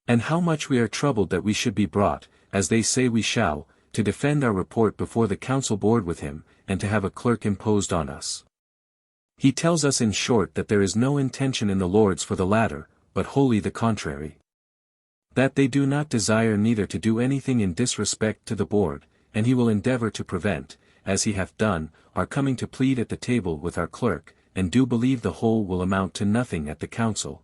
And how much we are troubled that we should be brought, as they say we shall, to defend our report before the council board with him, and to have a clerk imposed on us. He tells us in short that there is no intention in the Lords for the latter, but wholly the contrary. That they do not desire neither to do anything in disrespect to the board, and he will endeavour to prevent, as he hath done, our coming to plead at the table with our clerk, and do believe the whole will amount to nothing at the council.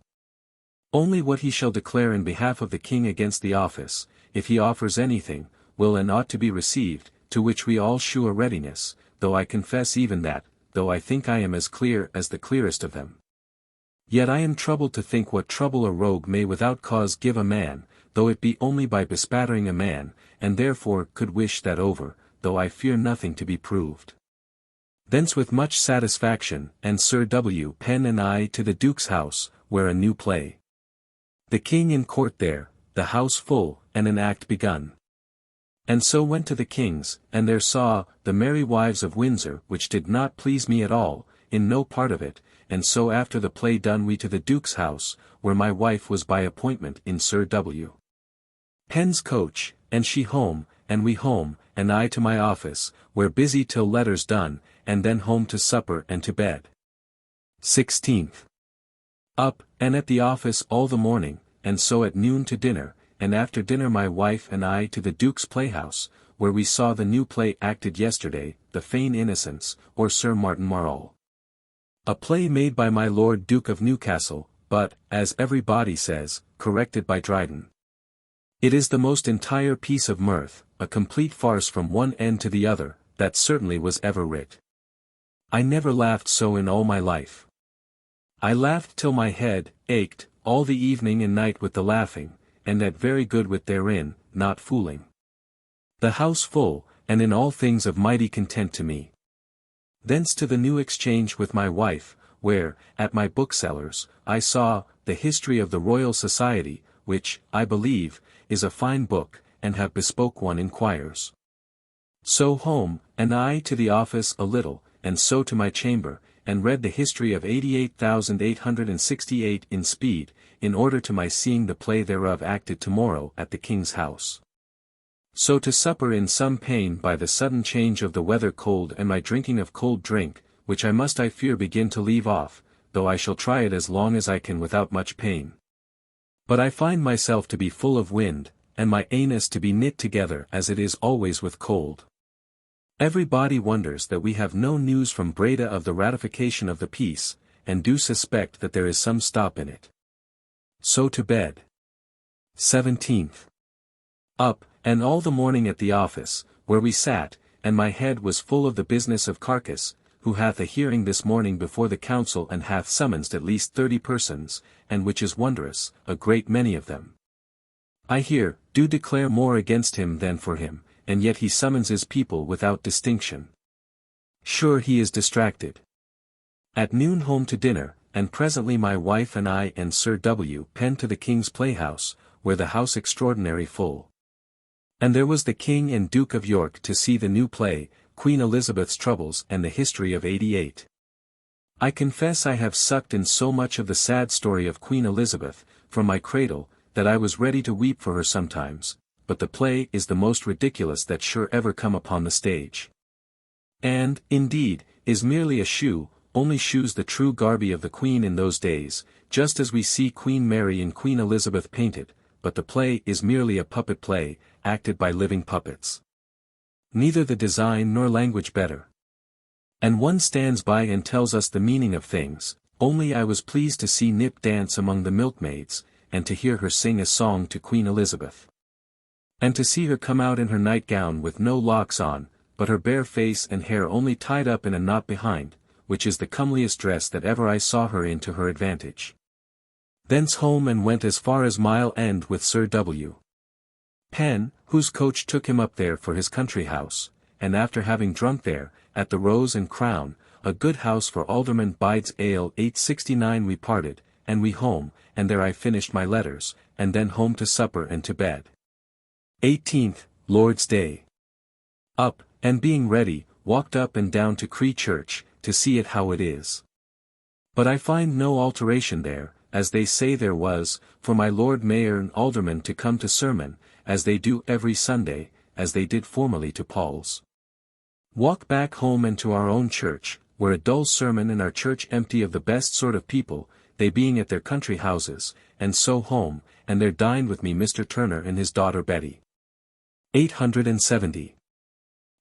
Only what he shall declare in behalf of the king against the office, if he offers anything, will and ought to be received, to which we all shew a readiness, though I confess even that, though I think I am as clear as the clearest of them. Yet I am troubled to think what trouble a rogue may without cause give a man, though it be only by bespattering a man, and therefore could wish that over, though I fear nothing to be proved. Thence with much satisfaction, and Sir W. Penn and I to the Duke's house, where a new play. The king in court there, the house full, and an act begun. And so went to the king's, and there saw, the Merry Wives of Windsor, which did not please me at all, in no part of it, and so after the play done we to the Duke's house, where my wife was by appointment in Sir W. Penn's coach, and she home, and we home, and I to my office, where busy till letters done, and then home to supper and to bed. 16th. Up, and at the office all the morning, and so at noon to dinner, and after dinner my wife and I to the Duke's Playhouse, where we saw the new play acted yesterday, The Feigned Innocence, or Sir Martin Marall. A play made by my Lord Duke of Newcastle, but, as every body says, corrected by Dryden. It is the most entire piece of mirth, a complete farce from one end to the other, that certainly was ever writ. I never laughed so in all my life. I laughed till my head ached, all the evening and night with the laughing, and that very good wit therein, not fooling. The house full, and in all things of mighty content to me. Thence to the New Exchange with my wife, where, at my bookseller's, I saw, The History of the Royal Society, which, I believe, is a fine book, and have bespoke one in quires. So home, and I to the office a little, and so to my chamber, and read the history of 88,868 in speed, in order to my seeing the play thereof acted tomorrow at the king's house. So to supper in some pain by the sudden change of the weather cold and my drinking of cold drink, which I must I fear begin to leave off, though I shall try it as long as I can without much pain. But I find myself to be full of wind, and my anus to be knit together as it is always with cold. Everybody wonders that we have no news from Breda of the ratification of the peace, and do suspect that there is some stop in it. So to bed. 17th. Up, and all the morning at the office, where we sat, and my head was full of the business of Carcass, who hath a hearing this morning before the council and hath summoned at least 30 persons, and which is wondrous, a great many of them. I hear, do declare more against him than for him, and yet he summons his people without distinction. Sure he is distracted. At noon home to dinner, and presently my wife and I and Sir W. Penn to the King's Playhouse, where the house extraordinary full. And there was the King and Duke of York to see the new play, Queen Elizabeth's Troubles and the History of 88. I confess I have sucked in so much of the sad story of Queen Elizabeth, from my cradle, that I was ready to weep for her sometimes, but the play is the most ridiculous that sure ever come upon the stage. And, indeed, is merely a shoe, only shews the true garby of the Queen in those days, just as we see Queen Mary and Queen Elizabeth painted, but the play is merely a puppet play, acted by living puppets. Neither the design nor language better. And one stands by and tells us the meaning of things, only I was pleased to see Nip dance among the milkmaids, and to hear her sing a song to Queen Elizabeth. And to see her come out in her nightgown with no locks on, but her bare face and hair only tied up in a knot behind, which is the comeliest dress that ever I saw her in to her advantage. Thence home and went as far as Mile End with Sir W. Penn, whose coach took him up there for his country house, and after having drunk there, at the Rose and Crown, a good house for Alderman bides ale 869 we parted, and we home, and there I finished my letters, and then home to supper and to bed. 18th, Lord's Day. Up, and being ready, walked up and down to Cree Church, to see it how it is. But I find no alteration there, as they say there was, for my Lord Mayor and Aldermen to come to sermon, as they do every Sunday, as they did formerly to Paul's. Walk back home and to our own church, where a dull sermon and our church empty of the best sort of people, they being at their country houses, and so home, and there dined with me Mr. Turner and his daughter Betty. 870.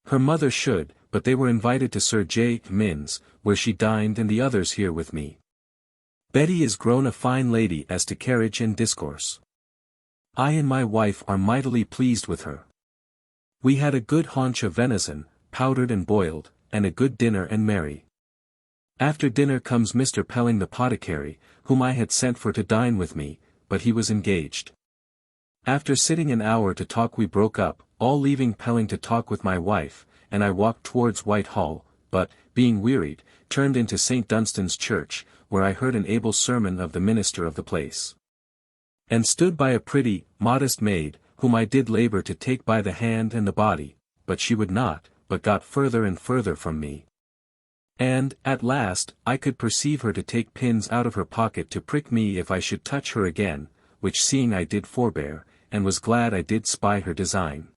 Her mother should, but they were invited to Sir J. Minns, where she dined and the others here with me. Betty is grown a fine lady as to carriage and discourse. I and my wife are mightily pleased with her. We had a good haunch of venison, powdered and boiled, and a good dinner and merry. After dinner comes Mr. Pelling the Potticary, whom I had sent for to dine with me, but he was engaged. After sitting an hour to talk we broke up, all leaving Pelling to talk with my wife, and I walked towards Whitehall, but, being wearied, turned into St. Dunstan's Church, where I heard an able sermon of the minister of the place. And stood by a pretty, modest maid, whom I did labour to take by the hand and the body, but she would not, but got further and further from me. And, at last, I could perceive her to take pins out of her pocket to prick me if I should touch her again, which seeing I did forbear, and was glad I did spy her design.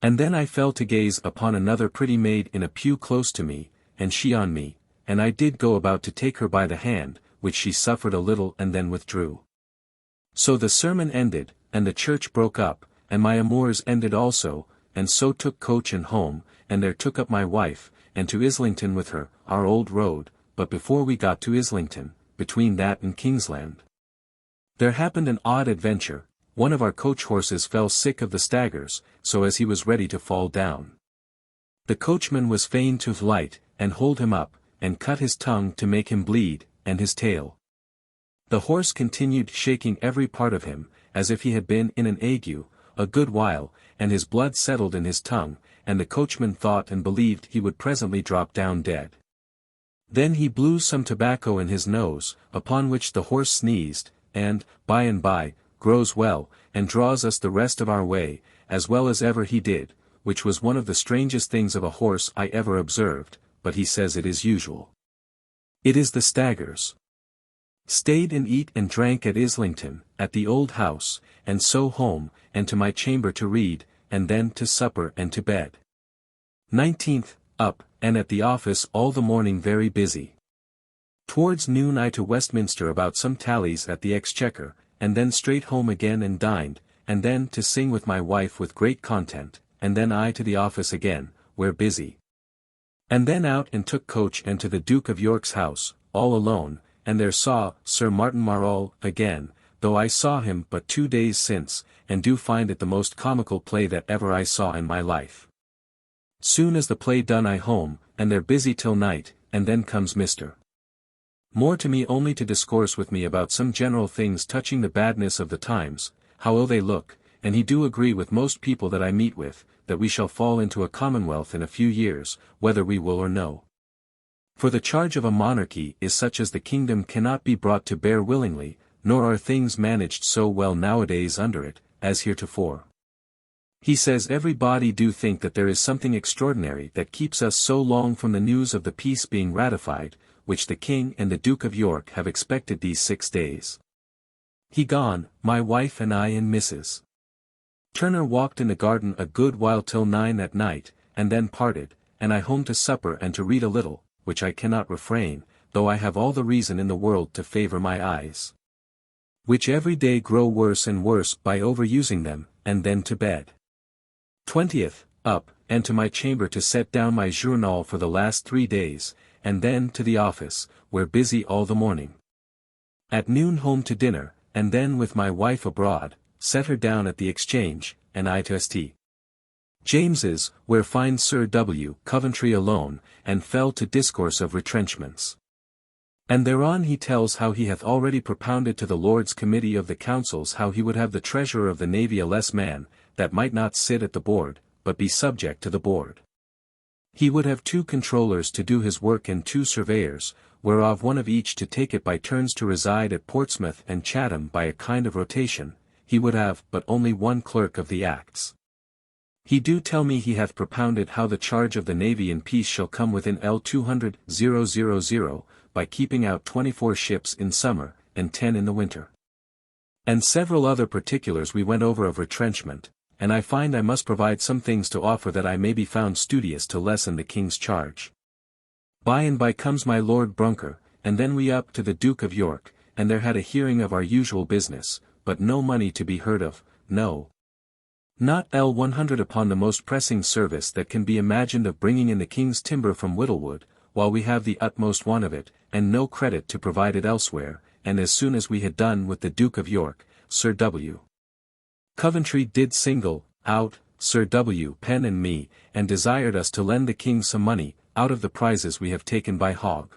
And then I fell to gaze upon another pretty maid in a pew close to me, and she on me, and I did go about to take her by the hand, which she suffered a little and then withdrew. So the sermon ended, and the church broke up, and my amours ended also, and so took coach and home, and there took up my wife, and to Islington with her, our old road, but before we got to Islington, between that and Kingsland, there happened an odd adventure. One of our coach horses fell sick of the staggers, so as he was ready to fall down. The coachman was fain to light, and hold him up, and cut his tongue to make him bleed, and his tail. The horse continued shaking every part of him, as if he had been in an ague, a good while, and his blood settled in his tongue, and the coachman thought and believed he would presently drop down dead. Then he blew some tobacco in his nose, upon which the horse sneezed, and, by and by, grows well, and draws us the rest of our way, as well as ever he did, which was one of the strangest things of a horse I ever observed, but he says it is usual. It is the staggers. Stayed and eat and drank at Islington, at the old house, and so home, and to my chamber to read, and then to supper and to bed. 19th, up, and at the office all the morning very busy. Towards noon I to Westminster about some tallies at the Exchequer, and then straight home again and dined, and then to sing with my wife with great content, and then I to the office again, where busy. And then out and took coach and to the Duke of York's house, all alone, and there saw Sir Martin Marall again, though I saw him but 2 days since, and do find it the most comical play that ever I saw in my life. Soon as the play done I home, and there busy till night, and then comes Mr. More to me only to discourse with me about some general things touching the badness of the times, how ill they look, and he do agree with most people that I meet with, that we shall fall into a commonwealth in a few years, whether we will or no. For the charge of a monarchy is such as the kingdom cannot be brought to bear willingly, nor are things managed so well nowadays under it, as heretofore. He says every body do think that there is something extraordinary that keeps us so long from the news of the peace being ratified, which the King and the Duke of York have expected these 6 days. He gone, my wife and I and Mrs. Turner walked in the garden a good while till 9 at night, and then parted, and I home to supper and to read a little, which I cannot refrain, though I have all the reason in the world to favour my eyes, which every day grow worse and worse by overusing them, and then to bed. 20th, up, and to my chamber to set down my journal for the last 3 days, and then to the office, where busy all the morning. At noon home to dinner, and then with my wife abroad, set her down at the Exchange, and I to St. James's, where find Sir W. Coventry alone, and fell to discourse of retrenchments. And thereon he tells how he hath already propounded to the Lords Committee of the Councils how he would have the Treasurer of the Navy a less man, that might not sit at the board, but be subject to the board. He would have 2 controllers to do his work and 2 surveyors, whereof one of each to take it by turns to reside at Portsmouth and Chatham by a kind of rotation. He would have but only 1 clerk of the acts. He do tell me he hath propounded how the charge of the navy in peace shall come within L 200,000, by keeping out 24 ships in summer, and 10 in the winter. And several other particulars we went over of retrenchment, and I find I must provide some things to offer that I may be found studious to lessen the king's charge. By and by comes my Lord Brunker, and then we up to the Duke of York, and there had a hearing of our usual business, but no money to be heard of, no. Not L 100 upon the most pressing service that can be imagined of bringing in the king's timber from Whittlewood, while we have the utmost want of it, and no credit to provide it elsewhere, and as soon as we had done with the Duke of York, Sir W. Coventry did single out Sir W. Penn and me, and desired us to lend the king some money, out of the prizes we have taken by hog.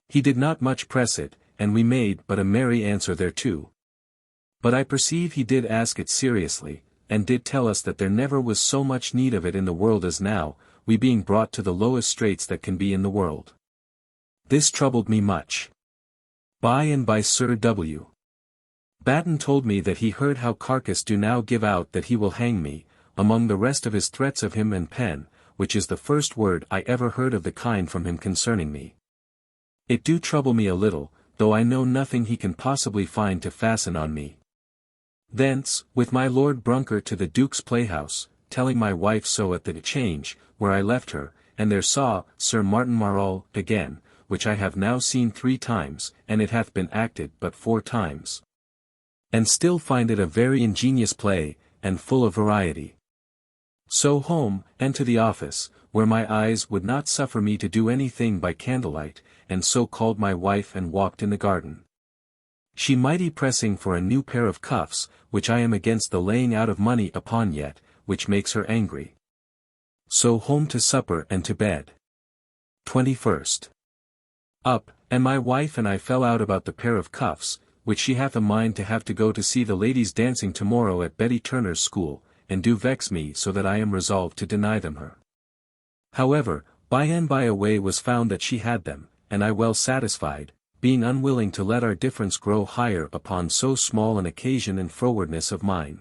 He did not much press it, and we made but a merry answer thereto. But I perceive he did ask it seriously, and did tell us that there never was so much need of it in the world as now, we being brought to the lowest straits that can be in the world. This troubled me much. By and by Sir W. Batten told me that he heard how Carcass do now give out that he will hang me, among the rest of his threats of him and Penn, which is the first word I ever heard of the kind from him concerning me. It do trouble me a little, though I know nothing he can possibly find to fasten on me. Thence, with my Lord Brunker to the Duke's playhouse, telling my wife so at the Change, where I left her, and there saw Sir Martin Marall again, which I have now seen 3 times, and it hath been acted but 4 times. And still find it a very ingenious play, and full of variety. So home, and to the office, where my eyes would not suffer me to do anything by candlelight, and so called my wife and walked in the garden. She mighty pressing for a new pair of cuffs, which I am against the laying out of money upon yet, which makes her angry. So home to supper and to bed. 21st. Up, and my wife and I fell out about the pair of cuffs, which she hath a mind to have to go to see the ladies dancing tomorrow at Betty Turner's school, and do vex me so that I am resolved to deny them her. However, by and by a way was found that she had them, and I well satisfied, being unwilling to let our difference grow higher upon so small an occasion and frowardness of mine.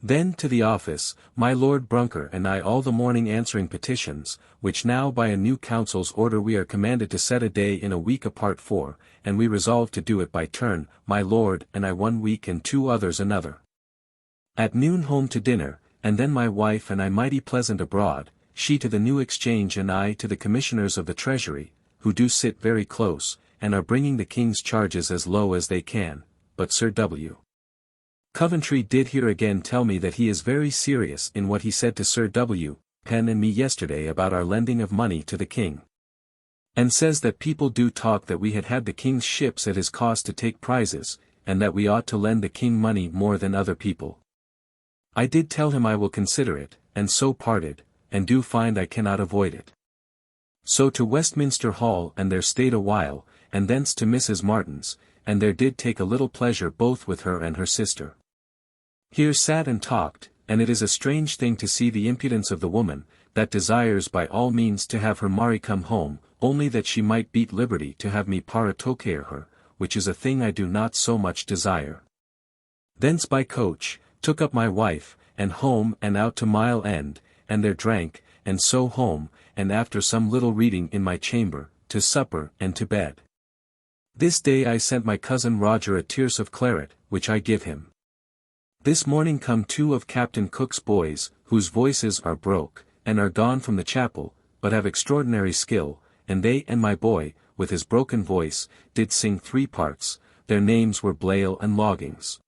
Then to the office, my Lord Brunker and I all the morning answering petitions, which now by a new council's order we are commanded to set a day in a week apart for, and we resolved to do it by turn, my Lord and I 1 week and 2 others another. At noon home to dinner, and then my wife and I mighty pleasant abroad, she to the New Exchange and I to the Commissioners of the Treasury, who do sit very close, and are bringing the king's charges as low as they can, but Sir W. Coventry did here again tell me that he is very serious in what he said to Sir W. Penn and me yesterday about our lending of money to the king. And says that people do talk that we had the king's ships at his cost to take prizes, and that we ought to lend the king money more than other people. I did tell him I will consider it, and so parted, and do find I cannot avoid it. So to Westminster Hall and there stayed a while, and thence to Mrs. Martin's, and there did take a little pleasure both with her and her sister. Here sat and talked, and it is a strange thing to see the impudence of the woman, that desires by all means to have her Mary come home, only that she might beat liberty to have me paratoker her, which is a thing I do not so much desire. Thence by coach, took up my wife, and home and out to Mile End, and there drank, and so home, and after some little reading in my chamber, to supper and to bed. This day I sent my cousin Roger a tierce of claret, which I give him. This morning come 2 of Captain Cook's boys, whose voices are broke, and are gone from the chapel, but have extraordinary skill, and they and my boy, with his broken voice, did sing 3 parts, their names were Blail and Loggings.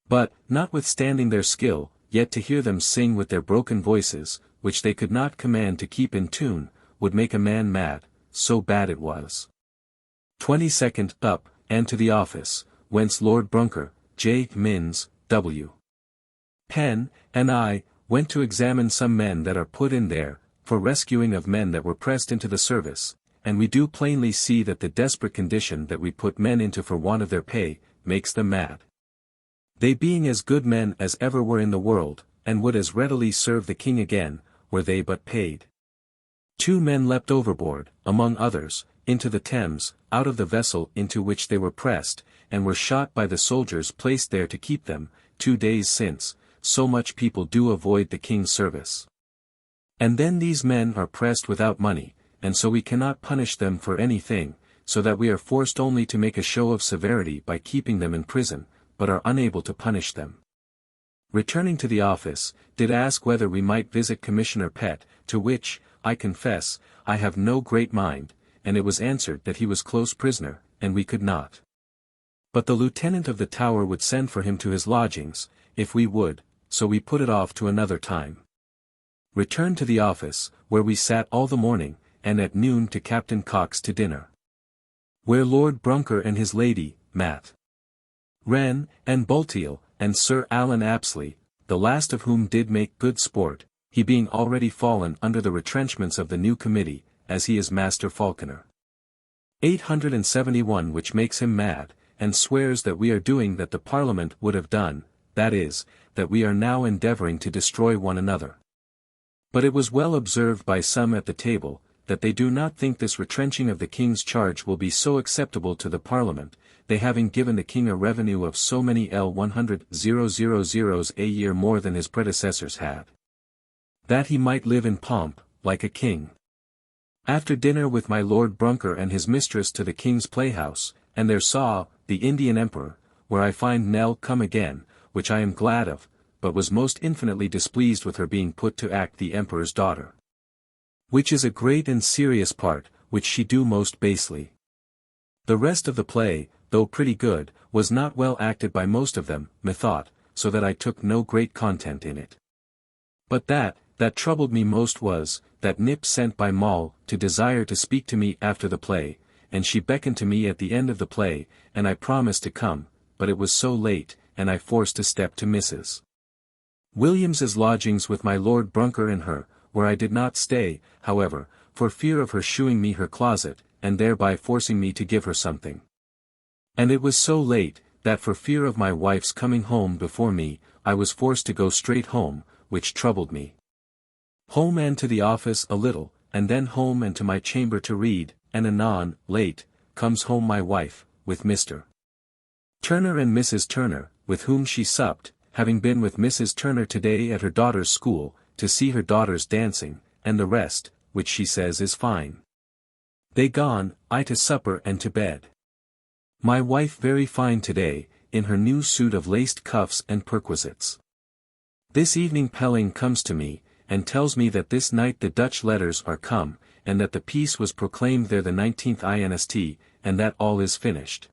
But, notwithstanding their skill, yet to hear them sing with their broken voices, which they could not command to keep in tune, would make a man mad, so bad it was. 22nd up, and to the office, whence Lord Brunker, J. Minns, W. Penn, and I, went to examine some men that are put in there, for rescuing of men that were pressed into the service, and we do plainly see that the desperate condition that we put men into for want of their pay, makes them mad. They being as good men as ever were in the world, and would as readily serve the king again, were they but paid. 2 men leapt overboard, among others, into the Thames, out of the vessel into which they were pressed, and were shot by the soldiers placed there to keep them, 2 days since, so much people do avoid the king's service. And then these men are pressed without money, and so we cannot punish them for anything, so that we are forced only to make a show of severity by keeping them in prison, but are unable to punish them. Returning to the office, did ask whether we might visit Commissioner Pett, to which, I confess, I have no great mind, and it was answered that he was close prisoner, and we could not. But the lieutenant of the Tower would send for him to his lodgings, if we would, so we put it off to another time. Returned to the office, where we sat all the morning, and at noon to Captain Cox to dinner. Where Lord Brunker and his lady, Matt Wren, and Bulteel, and Sir Alan Apsley, the last of whom did make good sport, he being already fallen under the retrenchments of the new committee, as he is Master Falconer. 871 which makes him mad, and swears that we are doing that the Parliament would have done, that is, that we are now endeavouring to destroy one another. But it was well observed by some at the table, that they do not think this retrenching of the King's charge will be so acceptable to the Parliament, they having given the King a revenue of so many L100,000 a year more than his predecessors had. That he might live in pomp, like a king. After dinner with my Lord Brunker and his mistress to the King's Playhouse, and there saw, the Indian Emperor, where I find Nell come again, which I am glad of, but was most infinitely displeased with her being put to act the Emperor's daughter. Which is a great and serious part, which she do most basely. The rest of the play, though pretty good, was not well acted by most of them, methought, so that I took no great content in it. But that troubled me most was, that Nip sent by Moll, to desire to speak to me after the play, and she beckoned to me at the end of the play, and I promised to come, but it was so late, and I forced to step to Mrs. Williams's lodgings with my Lord Brunker and her, where I did not stay, however, for fear of her shewing me her closet, and thereby forcing me to give her something. And it was so late, that for fear of my wife's coming home before me, I was forced to go straight home, which troubled me. Home and to the office a little, and then home and to my chamber to read, and anon, late, comes home my wife, with Mr. Turner and Mrs. Turner, with whom she supped, having been with Mrs. Turner today at her daughter's school, to see her daughters dancing, and the rest, which she says is fine. They gone, I to supper and to bed. My wife very fine today, in her new suit of laced cuffs and perquisites. This evening Pelling comes to me, and tells me that this night the Dutch letters are come, and that the peace was proclaimed there the 19th inst, and that all is finished.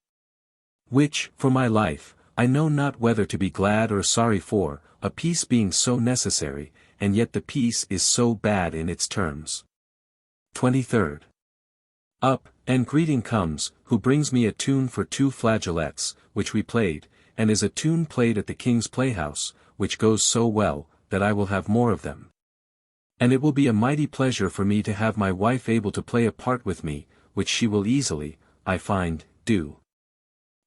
Which, for my life, I know not whether to be glad or sorry for, a peace being so necessary, and yet the peace is so bad in its terms. 23rd. Up, and greeting comes, who brings me a tune for 2 flageolets, which we played, and is a tune played at the King's Playhouse, which goes so well, that I will have more of them. And it will be a mighty pleasure for me to have my wife able to play a part with me, which she will easily, I find, do.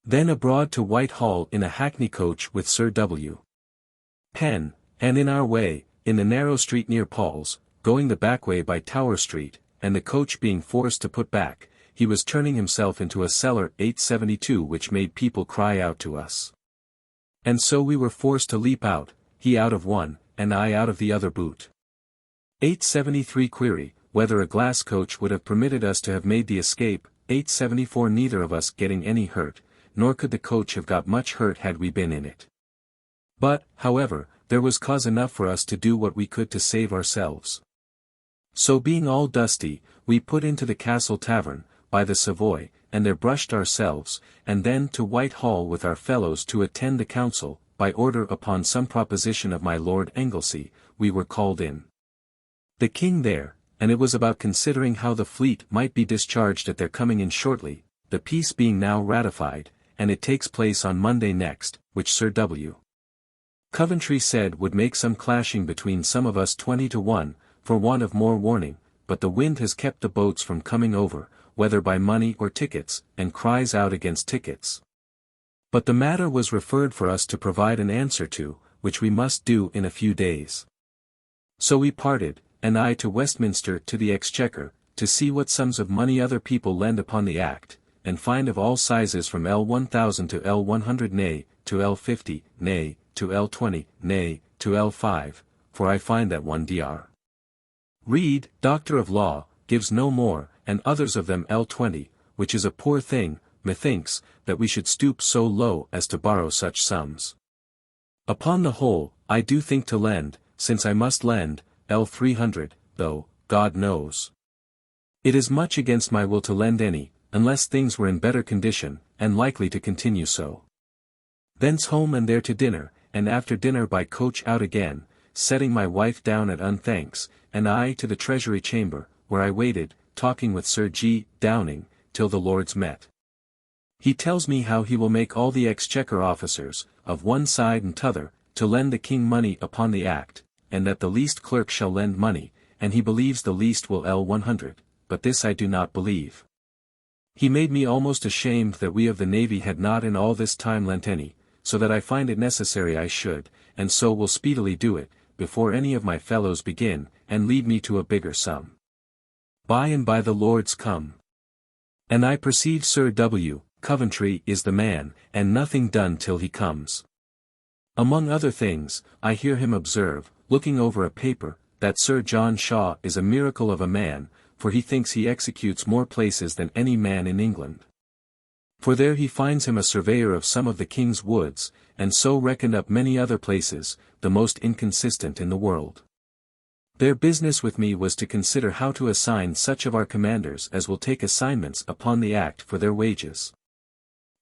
Then abroad to Whitehall in a hackney coach with Sir W. Penn, and in our way, in the narrow street near Paul's, going the back way by Tower Street, and the coach being forced to put back, he was turning himself into a cellar 872 which made people cry out to us. And so we were forced to leap out, he out of one, and I out of the other boot. 873 query, whether a glass coach would have permitted us to have made the escape, 874 neither of us getting any hurt, nor could the coach have got much hurt had we been in it. But, however, there was cause enough for us to do what we could to save ourselves. So being all dusty, we put into the Castle Tavern, by the Savoy, and there brushed ourselves, and then to Whitehall with our fellows to attend the council, by order upon some proposition of my Lord Anglesey, we were called in. The King there, and it was about considering how the fleet might be discharged at their coming in shortly, the peace being now ratified, and it takes place on Monday next, which Sir W. Coventry said would make some clashing between some of us 20 to 1, for want of more warning, but the wind has kept the boats from coming over, whether by money or tickets, and cries out against tickets. But the matter was referred for us to provide an answer to, which we must do in a few days. So we parted, and I to Westminster to the Exchequer, to see what sums of money other people lend upon the Act, and find of all sizes from L1000 to L100 nay, to L50, nay, to L20, nay, to L5, for I find that one Dr. Reed, Doctor of Law, gives no more, and others of them L20, which is a poor thing, methinks, that we should stoop so low as to borrow such sums. Upon the whole, I do think to lend, since I must lend, L300, though, God knows, it is much against my will to lend any, unless things were in better condition, and likely to continue so. Thence home and there to dinner, and after dinner by coach out again, setting my wife down at unthanks, and I to the Treasury Chamber, where I waited, talking with Sir G. Downing, till the Lords met. He tells me how he will make all the Exchequer officers, of one side and t'other, to lend the King money upon the Act, and that the least clerk shall lend money, and he believes the least will L100, but this I do not believe. He made me almost ashamed that we of the Navy had not in all this time lent any, so that I find it necessary I should, and so will speedily do it, before any of my fellows begin, and lead me to a bigger sum. By and by the Lords come. And I perceive Sir W. Coventry is the man, and nothing done till he comes. Among other things, I hear him observe, looking over a paper, that Sir John Shaw is a miracle of a man, for he thinks he executes more places than any man in England. For there he finds him a surveyor of some of the King's woods, and so reckoned up many other places, the most inconsistent in the world. Their business with me was to consider how to assign such of our commanders as will take assignments upon the Act for their wages.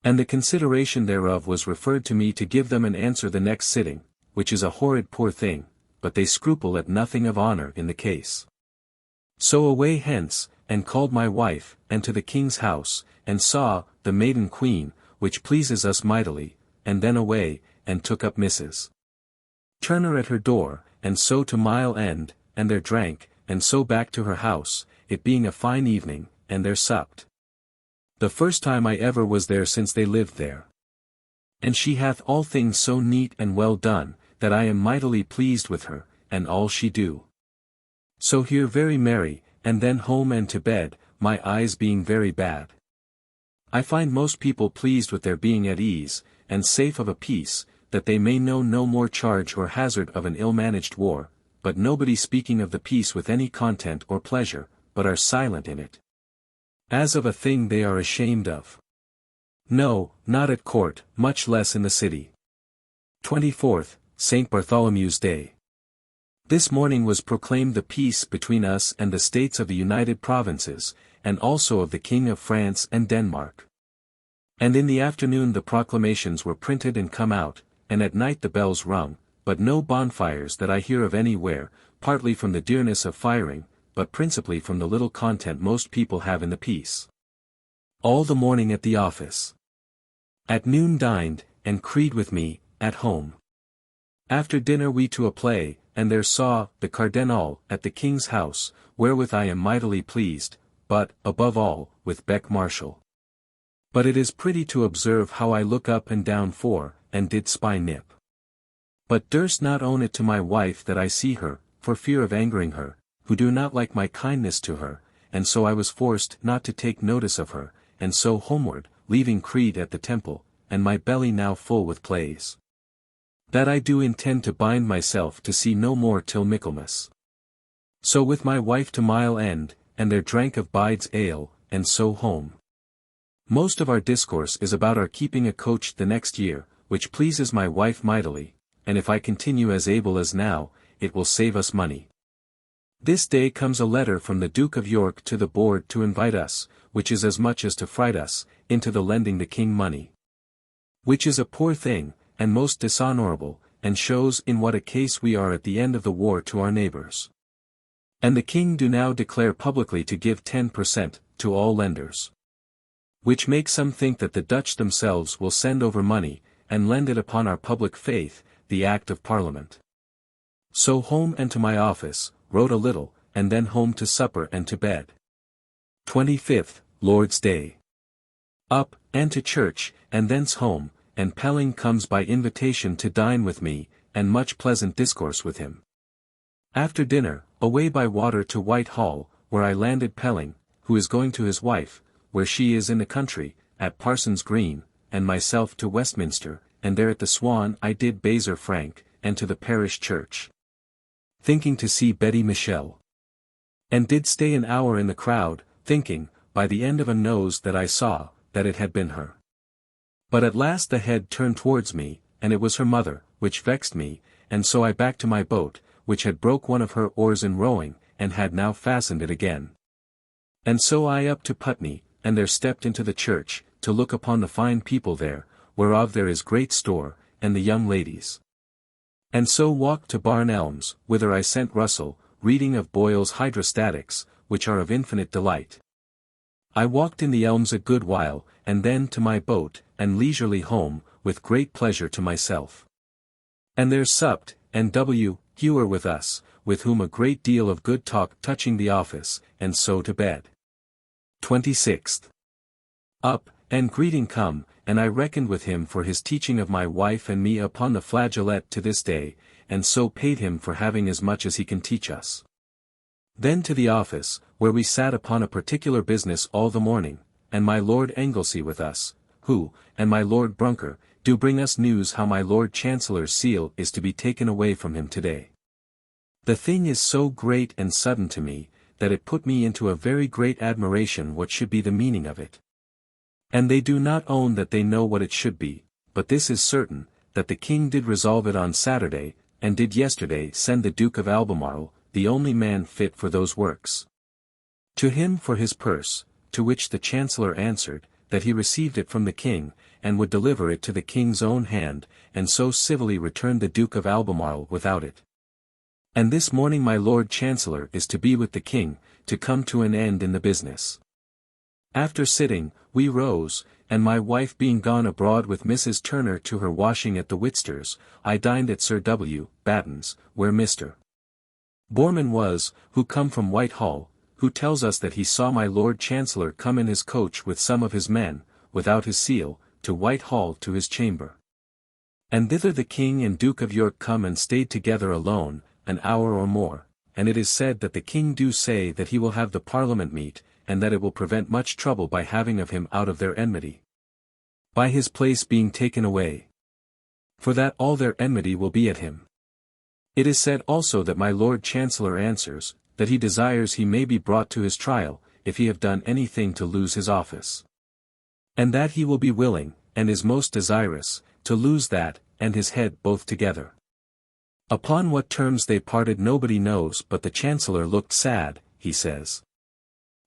And the consideration thereof was referred to me to give them an answer the next sitting, which is a horrid poor thing, but they scruple at nothing of honor in the case. So away hence, and called my wife, and to the King's house, and saw the Maiden Queen, which pleases us mightily, and then away, and took up Mrs. Turner at her door, and so to Mile End, and there drank, and so back to her house, it being a fine evening, and there supped. The first time I ever was there since they lived there. And she hath all things so neat and well done, that I am mightily pleased with her, and all she do. So here very merry, and then home and to bed, my eyes being very bad. I find most people pleased with their being at ease, and safe of a peace, that they may know no more charge or hazard of an ill-managed war, but nobody speaking of the peace with any content or pleasure, but are silent in it, as of a thing they are ashamed of. No, not at court, much less in the city. 24th, St. Bartholomew's Day. This morning was proclaimed the peace between us and the states of the United Provinces, and also of the King of France and Denmark. And in the afternoon the proclamations were printed and come out, and at night the bells rung, but no bonfires that I hear of anywhere, partly from the dearness of firing, but principally from the little content most people have in the peace. All the morning at the office. At noon dined, and creed with me, at home. After dinner we to a play, and there saw the Cardinal at the King's house, wherewith I am mightily pleased, but, above all, with Beck Marshall. But it is pretty to observe how I look up and down for, and did spy Nip. But durst not own it to my wife that I see her, for fear of angering her, who do not like my kindness to her, and so I was forced not to take notice of her, and so homeward, leaving Creed at the Temple, and my belly now full with plays. That I do intend to bind myself to see no more till Michaelmas. So with my wife to Mile End, and there drank of Bide's ale, and so home. Most of our discourse is about our keeping a coach the next year, which pleases my wife mightily, and if I continue as able as now, it will save us money. This day comes a letter from the Duke of York to the board to invite us, which is as much as to fright us, into the lending the King money. Which is a poor thing, and most dishonorable, and shows in what a case we are at the end of the war to our neighbors. And the King do now declare publicly to give 10% to all lenders. Which makes some think that the Dutch themselves will send over money, and lend it upon our public faith, the Act of Parliament. So home and to my office, wrote a little, and then home to supper and to bed. 25th, Lord's Day. Up, and to church, and thence home, and Pelling comes by invitation to dine with me, and much pleasant discourse with him. After dinner, away by water to Whitehall, where I landed Pelling, who is going to his wife, where she is in the country, at Parson's Green, and myself to Westminster, and there at the Swan I did Baser Frank, and to the parish church, thinking to see Betty Michel. And did stay an hour in the crowd, thinking, by the end of a nose that I saw, that it had been her. But at last the head turned towards me, and it was her mother, which vexed me, and so I back to my boat, which had broke one of her oars in rowing, and had now fastened it again. And so I up to Putney, and there stepped into the church, to look upon the fine people there, whereof there is great store, and the young ladies. And so walked to Barn Elms, whither I sent Russell, reading of Boyle's Hydrostatics, which are of infinite delight. I walked in the elms a good while, and then to my boat, and leisurely home, with great pleasure to myself. And there supped, and W. Hewer with us, with whom a great deal of good talk touching the office, and so to bed. 26th. Up, and greeting come, and I reckoned with him for his teaching of my wife and me upon the flageolet to this day, and so paid him for having as much as he can teach us. Then to the office, where we sat upon a particular business all the morning, and my Lord Anglesey with us, who, and my Lord Brunker, do bring us news how my Lord Chancellor's seal is to be taken away from him today. The thing is so great and sudden to me, that it put me into a very great admiration what should be the meaning of it. And they do not own that they know what it should be, but this is certain, that the king did resolve it on Saturday, and did yesterday send the Duke of Albemarle, the only man fit for those works, to him for his purse, to which the Chancellor answered, that he received it from the king, and would deliver it to the king's own hand, and so civilly returned the Duke of Albemarle without it. And this morning my Lord Chancellor is to be with the king, to come to an end in the business. After sitting, we rose, and my wife being gone abroad with Mrs. Turner to her washing at the Whitsters, I dined at Sir W. Batten's, where Mr. Borman was, who come from Whitehall, who tells us that he saw my Lord Chancellor come in his coach with some of his men, without his seal, to Whitehall to his chamber. And thither the King and Duke of York come and stayed together alone, an hour or more, and it is said that the King do say that he will have the Parliament meet, and that it will prevent much trouble by having of him out of their enmity, by his place being taken away, for that all their enmity will be at him. It is said also that my Lord Chancellor answers, that he desires he may be brought to his trial, if he have done anything to lose his office. And that he will be willing, and is most desirous, to lose that, and his head both together. Upon what terms they parted nobody knows, but the Chancellor looked sad, he says.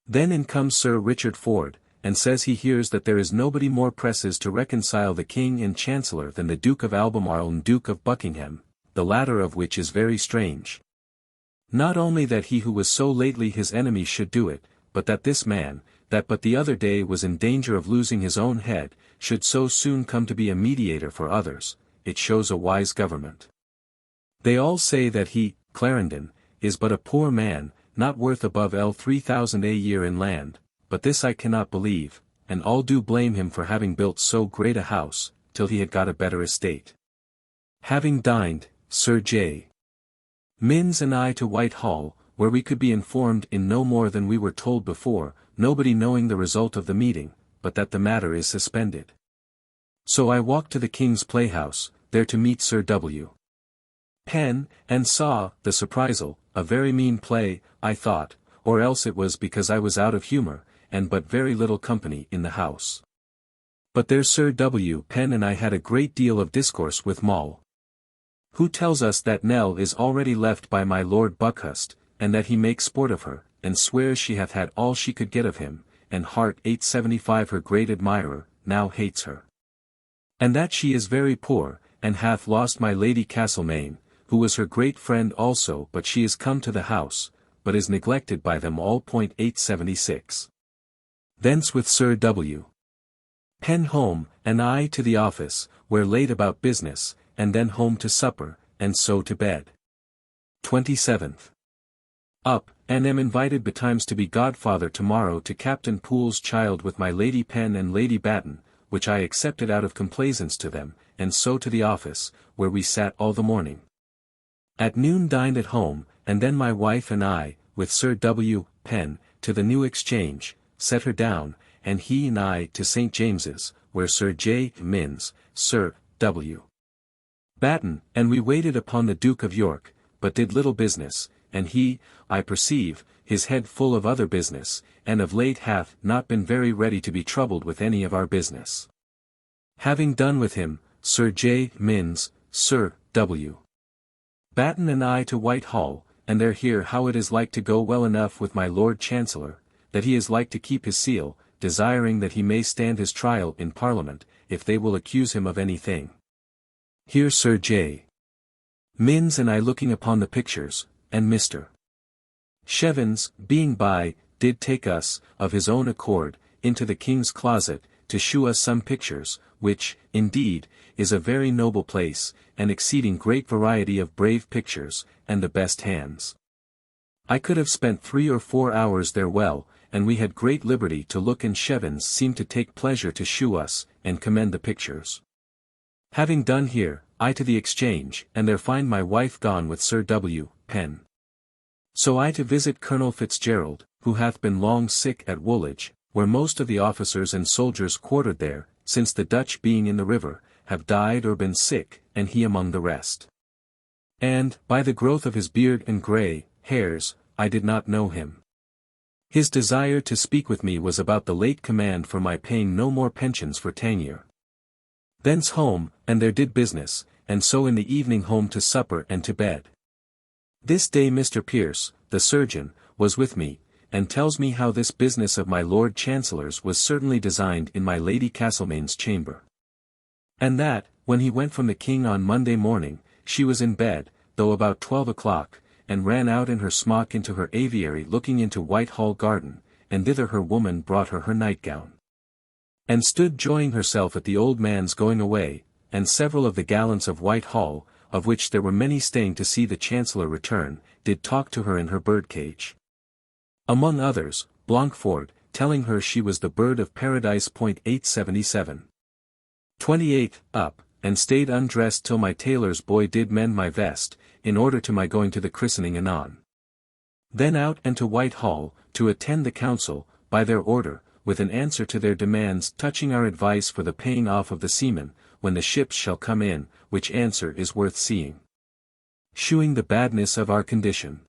Then in comes Sir Richard Ford, and says he hears that there is nobody more presses to reconcile the King and Chancellor than the Duke of Albemarle and Duke of Buckingham, the latter of which is very strange. Not only that he who was so lately his enemy should do it, but that this man, that but the other day was in danger of losing his own head, should so soon come to be a mediator for others, it shows a wise government. They all say that he, Clarendon, is but a poor man, not worth above £3,000 a year in land, but this I cannot believe, and all do blame him for having built so great a house, till he had got a better estate. Having dined, Sir J. Minns and I to Whitehall, where we could be informed in no more than we were told before, nobody knowing the result of the meeting, but that the matter is suspended. So I walked to the King's Playhouse, there to meet Sir W. Penn, and saw The Surprisal, a very mean play, I thought, or else it was because I was out of humour, and but very little company in the house. But there Sir W. Penn and I had a great deal of discourse with Moll, who tells us that Nell is already left by my Lord Buckhurst, and that he makes sport of her, and swears she hath had all she could get of him, and Hart 875 her great admirer, now hates her. And that she is very poor, and hath lost my Lady Castlemaine, who was her great friend also, but she is come to the house, but is neglected by them all. 876. Thence with Sir W. Penn home, and I to the office, where late about business, and then home to supper, and so to bed. 27th. Up, and am invited betimes to be godfather tomorrow to Captain Poole's child with my Lady Penn and Lady Batten, which I accepted out of complaisance to them, and so to the office, where we sat all the morning. At noon dined at home, and then my wife and I, with Sir W. Penn, to the New Exchange, set her down, and he and I to St. James's, where Sir J. Minns, Sir W. Batten, and we waited upon the Duke of York, but did little business, and he, I perceive, his head full of other business, and of late hath not been very ready to be troubled with any of our business. Having done with him, Sir J. Minns, Sir W. Batten and I to Whitehall, and there hear how it is like to go well enough with my Lord Chancellor, that he is like to keep his seal, desiring that he may stand his trial in Parliament, if they will accuse him of anything. Here Sir J. Minns and I looking upon the pictures, and Mr. Chevens, being by, did take us, of his own accord, into the king's closet, to shew us some pictures, which, indeed, is a very noble place, and exceeding great variety of brave pictures, and the best hands. I could have spent 3 or 4 hours there well, and we had great liberty to look, and Chevens seemed to take pleasure to shew us, and commend the pictures. Having done here, I to the Exchange, and there find my wife gone with Sir W. Penn. So I to visit Colonel Fitzgerald, who hath been long sick at Woolwich, where most of the officers and soldiers quartered there, since the Dutch being in the river, have died or been sick, and he among the rest. And, by the growth of his beard and grey hairs, I did not know him. His desire to speak with me was about the late command for my paying no more pensions for tenure. Thence home, and there did business, and so in the evening home to supper and to bed. This day Mr. Pierce, the surgeon, was with me, and tells me how this business of my Lord Chancellor's was certainly designed in my Lady Castlemaine's chamber. And that, when he went from the king on Monday morning, she was in bed, though about 12 o'clock, and ran out in her smock into her aviary looking into Whitehall garden, and thither her woman brought her nightgown. And stood joying herself at the old man's going away, and several of the gallants of Whitehall, of which there were many staying to see the Chancellor return, did talk to her in her birdcage. Among others, Blancford, telling her she was the bird of paradise. 877. 28. Up, and stayed undressed till my tailor's boy did mend my vest, in order to my going to the christening anon. Then out and to Whitehall, to attend the council, by their order, with an answer to their demands touching our advice for the paying off of the seamen, when the ships shall come in, which answer is worth seeing. Shewing the badness of our condition.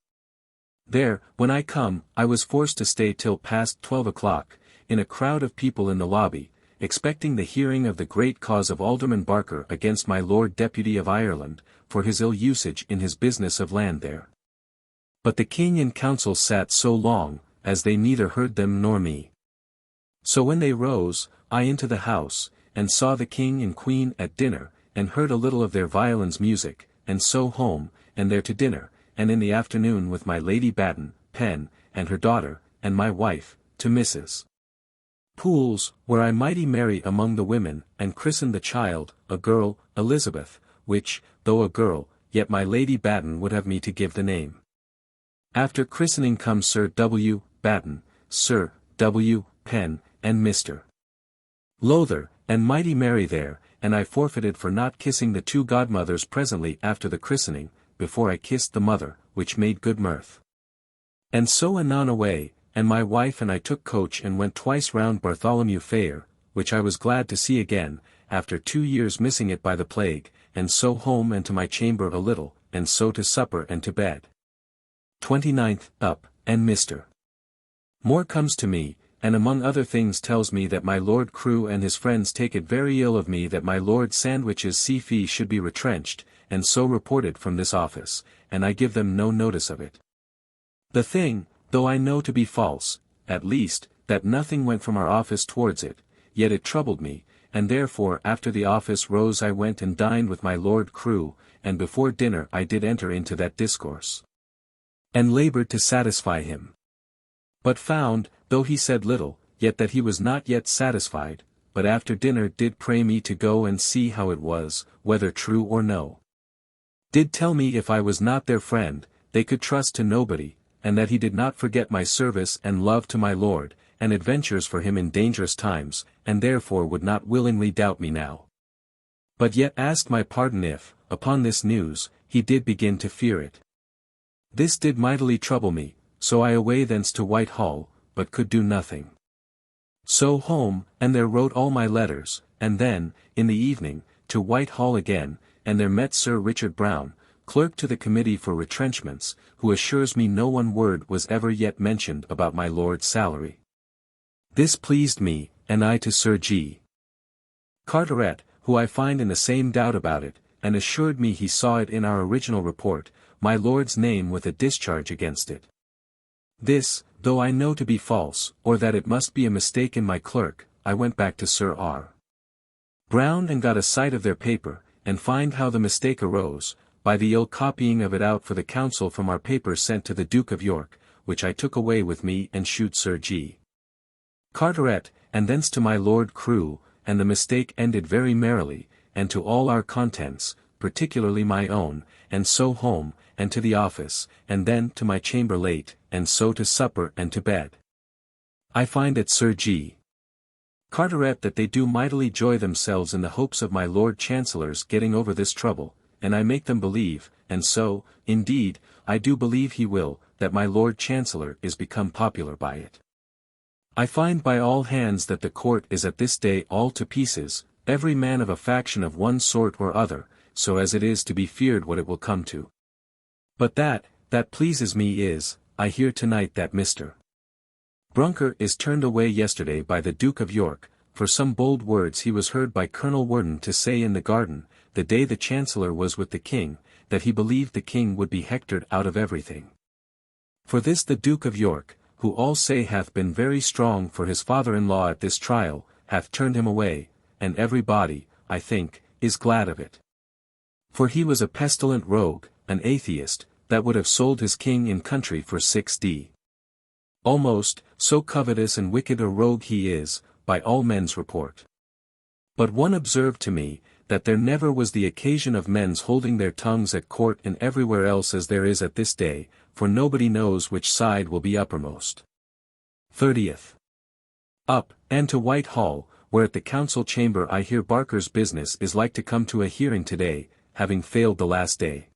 There, when I come, I was forced to stay till past 12 o'clock, in a crowd of people in the lobby, expecting the hearing of the great cause of Alderman Barker against my Lord Deputy of Ireland, for his ill usage in his business of land there. But the king and council sat so long, as they neither heard them nor me. So when they rose, I into the house, and saw the king and queen at dinner, and heard a little of their violins' music, and so home, and there to dinner, and in the afternoon with my Lady Batten, Penn, and her daughter, and my wife, to Mrs. Poole's, where I mighty merry among the women, and christened the child, a girl, Elizabeth, which, though a girl, yet my Lady Batten would have me to give the name. After christening comes Sir W. Batten, Sir W. Penn, and Mr. Lowther, and mighty merry there, and I forfeited for not kissing the 2 godmothers presently after the christening, before I kissed the mother, which made good mirth. And so anon away, and my wife and I took coach and went twice round Bartholomew Fair, which I was glad to see again, after 2 years missing it by the plague, and so home and to my chamber a little, and so to supper and to bed. 29th. Up, and Mr. Moore comes to me, and among other things tells me that my Lord Crewe and his friends take it very ill of me that my Lord Sandwich's sea fee should be retrenched, and so reported from this office, and I give them no notice of it. The thing, though I know to be false, at least, that nothing went from our office towards it, yet it troubled me, and therefore after the office rose I went and dined with my Lord Crewe, and before dinner I did enter into that discourse, and laboured to satisfy him. But found, though he said little, yet that he was not yet satisfied, but after dinner did pray me to go and see how it was, whether true or no. Did tell me if I was not their friend, they could trust to nobody, and that he did not forget my service and love to my lord, and adventures for him in dangerous times, and therefore would not willingly doubt me now. But yet asked my pardon if, upon this news, he did begin to fear it. This did mightily trouble me, so I away thence to Whitehall, but could do nothing. So home, and there wrote all my letters, and then, in the evening, to Whitehall again, and there met Sir Richard Brown, clerk to the Committee for Retrenchments, who assures me no one word was ever yet mentioned about my lord's salary. This pleased me, and I to Sir G. Carteret, who I find in the same doubt about it, and assured me he saw it in our original report, my lord's name with a discharge against it. This, though I know to be false, or that it must be a mistake in my clerk, I went back to Sir R. Brown and got a sight of their paper, and find how the mistake arose, by the ill copying of it out for the counsel from our paper sent to the Duke of York, which I took away with me and shewed Sir G. Carteret, and thence to my Lord Crewe, and the mistake ended very merrily, and to all our contents, particularly my own, and so home, and to the office, and then to my chamber late, and so to supper and to bed. I find at Sir G. Carteret that they do mightily joy themselves in the hopes of my Lord Chancellor's getting over this trouble, and I make them believe, and so, indeed, I do believe he will, that my Lord Chancellor is become popular by it. I find by all hands that the court is at this day all to pieces, every man of a faction of one sort or other, so as it is to be feared what it will come to. But that pleases me is, I hear tonight that Mr. Brunker is turned away yesterday by the Duke of York, for some bold words he was heard by Colonel Worden to say in the garden, the day the Chancellor was with the King, that he believed the King would be hectored out of everything. For this the Duke of York, who all say hath been very strong for his father-in-law at this trial, hath turned him away, and every body, I think, is glad of it. For he was a pestilent rogue, an atheist, that would have sold his king in country for 6d. Almost, so covetous and wicked a rogue he is, by all men's report. But one observed to me, that there never was the occasion of men's holding their tongues at court and everywhere else as there is at this day, for nobody knows which side will be uppermost. 30th. Up, and to Whitehall, where at the council chamber I hear Barker's business is like to come to a hearing today, having failed the last day.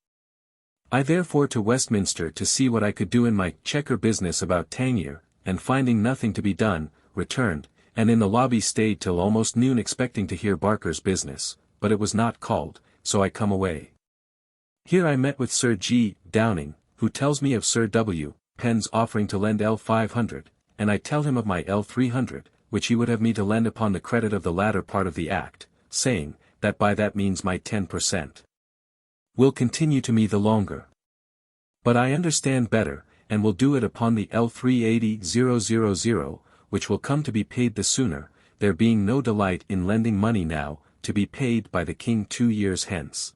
I therefore to Westminster to see what I could do in my checker business about Tangier, and finding nothing to be done, returned, and in the lobby stayed till almost noon expecting to hear Barker's business, but it was not called, so I come away. Here I met with Sir G. Downing, who tells me of Sir W. Penn's offering to lend L500, and I tell him of my L300, which he would have me to lend upon the credit of the latter part of the act, saying, that by that means my 10% will continue to me the longer. But I understand better, and will do it upon the L380,000, which will come to be paid the sooner, there being no delight in lending money now, to be paid by the King 2 years hence.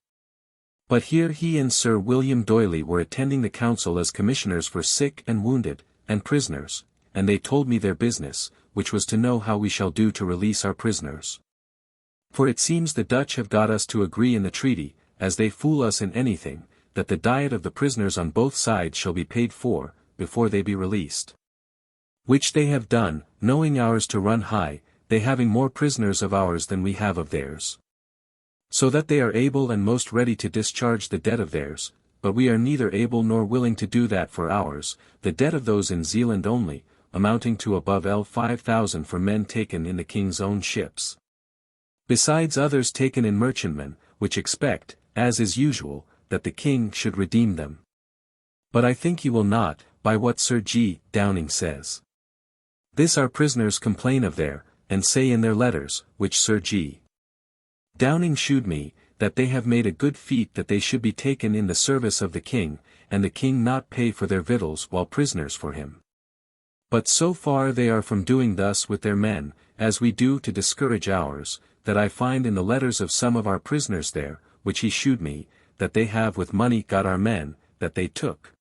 But here he and Sir William Doyley were attending the council as commissioners for sick and wounded, and prisoners, and they told me their business, which was to know how we shall do to release our prisoners. For it seems the Dutch have got us to agree in the treaty, as they fool us in anything, that the diet of the prisoners on both sides shall be paid for, before they be released. Which they have done, knowing ours to run high, they having more prisoners of ours than we have of theirs. So that they are able and most ready to discharge the debt of theirs, but we are neither able nor willing to do that for ours, the debt of those in Zealand only, amounting to above L5,000 for men taken in the King's own ships. Besides others taken in merchantmen, which expect, as is usual, that the King should redeem them. But I think he will not, by what Sir G. Downing says. This our prisoners complain of there, and say in their letters, which Sir G. Downing shewed me, that they have made a good feat that they should be taken in the service of the King, and the King not pay for their victuals while prisoners for him. But so far they are from doing thus with their men, as we do to discourage ours, that I find in the letters of some of our prisoners there, which he shewed me, that they have with money got our men, that they took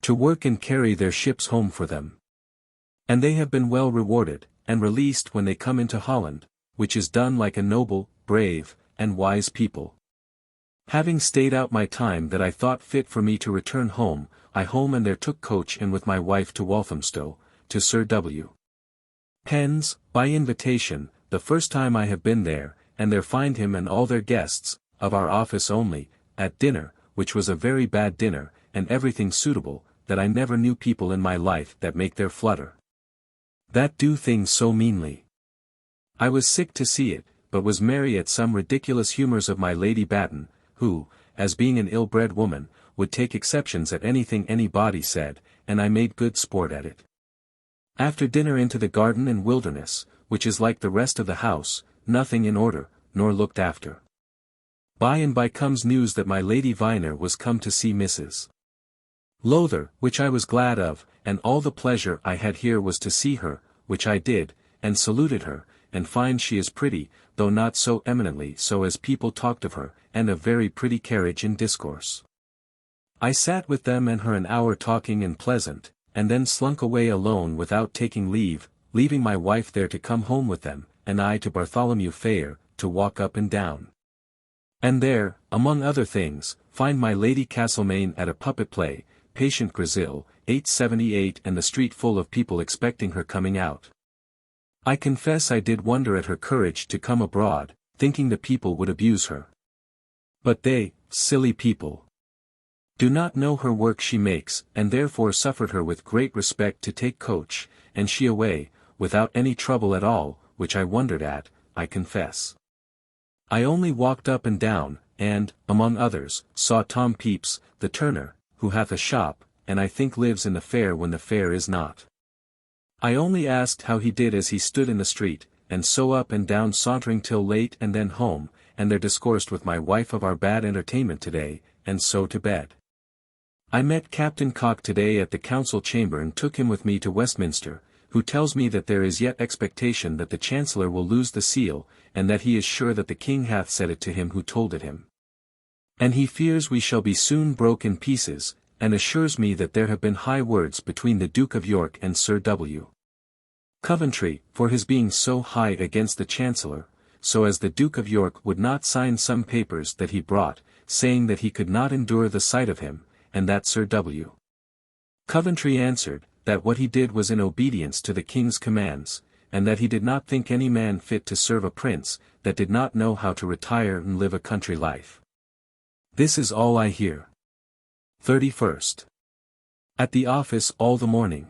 to work and carry their ships home for them. And they have been well rewarded, and released when they come into Holland, which is done like a noble, brave, and wise people. Having stayed out my time that I thought fit for me to return home, I home and there took coach and with my wife to Walthamstow, to Sir W. Penn's, by invitation, the first time I have been there, and there find him and all their guests, of our office only, at dinner, which was a very bad dinner, and everything suitable, that I never knew people in my life that make their flutter. That do things so meanly. I was sick to see it, but was merry at some ridiculous humours of my Lady Batten, who, as being an ill-bred woman, would take exceptions at anything anybody said, and I made good sport at it. After dinner into the garden and wilderness, which is like the rest of the house, nothing in order, nor looked after. By and by comes news that my Lady Viner was come to see Mrs. Lowther, which I was glad of, and all the pleasure I had here was to see her, which I did, and saluted her, and find she is pretty, though not so eminently so as people talked of her, and of very pretty carriage and discourse. I sat with them and her an hour talking and pleasant, and then slunk away alone without taking leave, leaving my wife there to come home with them, and I to Bartholomew Fair, to walk up and down. And there, among other things, find my Lady Castlemaine at a puppet play, Patient Grazil, 878, and the street full of people expecting her coming out. I confess I did wonder at her courage to come abroad, thinking the people would abuse her. But they, silly people, do not know her work she makes, and therefore suffered her with great respect to take coach, and she away, without any trouble at all, which I wondered at, I confess. I only walked up and down, and, among others, saw Tom Pepys, the turner, who hath a shop, and I think lives in the fair when the fair is not. I only asked how he did as he stood in the street, and so up and down sauntering till late and then home, and there discoursed with my wife of our bad entertainment today, and so to bed. I met Captain Cock today at the council chamber and took him with me to Westminster, who tells me that there is yet expectation that the Chancellor will lose the seal, and that he is sure that the King hath said it to him who told it him. And he fears we shall be soon broke in pieces, and assures me that there have been high words between the Duke of York and Sir W. Coventry, for his being so high against the Chancellor, so as the Duke of York would not sign some papers that he brought, saying that he could not endure the sight of him, and that Sir W. Coventry answered, that what he did was in obedience to the King's commands, and that he did not think any man fit to serve a prince, that did not know how to retire and live a country life. This is all I hear. 31st. At the office all the morning.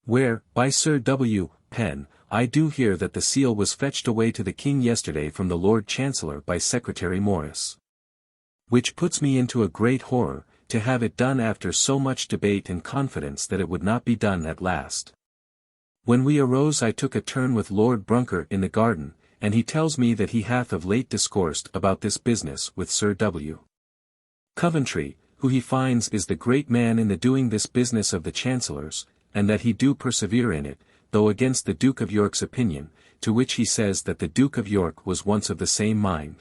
Where, by Sir W. Pen, I do hear that the seal was fetched away to the King yesterday from the Lord Chancellor by Secretary Morris. Which puts me into a great horror, to have it done after so much debate and confidence that it would not be done at last. When we arose I took a turn with Lord Brunker in the garden, and he tells me that he hath of late discoursed about this business with Sir W. Coventry, who he finds is the great man in the doing this business of the Chancellor's, and that he do persevere in it, though against the Duke of York's opinion, to which he says that the Duke of York was once of the same mind.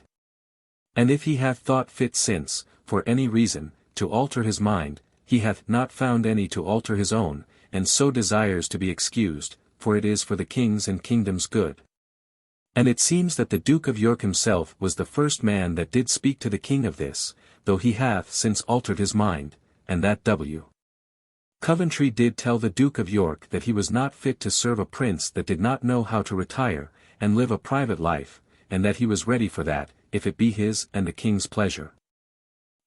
And if he hath thought fit since, for any reason, to alter his mind, he hath not found any to alter his own, and so desires to be excused, for it is for the King's and Kingdom's good. And it seems that the Duke of York himself was the first man that did speak to the King of this, though he hath since altered his mind, and that W. Coventry did tell the Duke of York that he was not fit to serve a prince that did not know how to retire, and live a private life, and that he was ready for that, if it be his and the King's pleasure.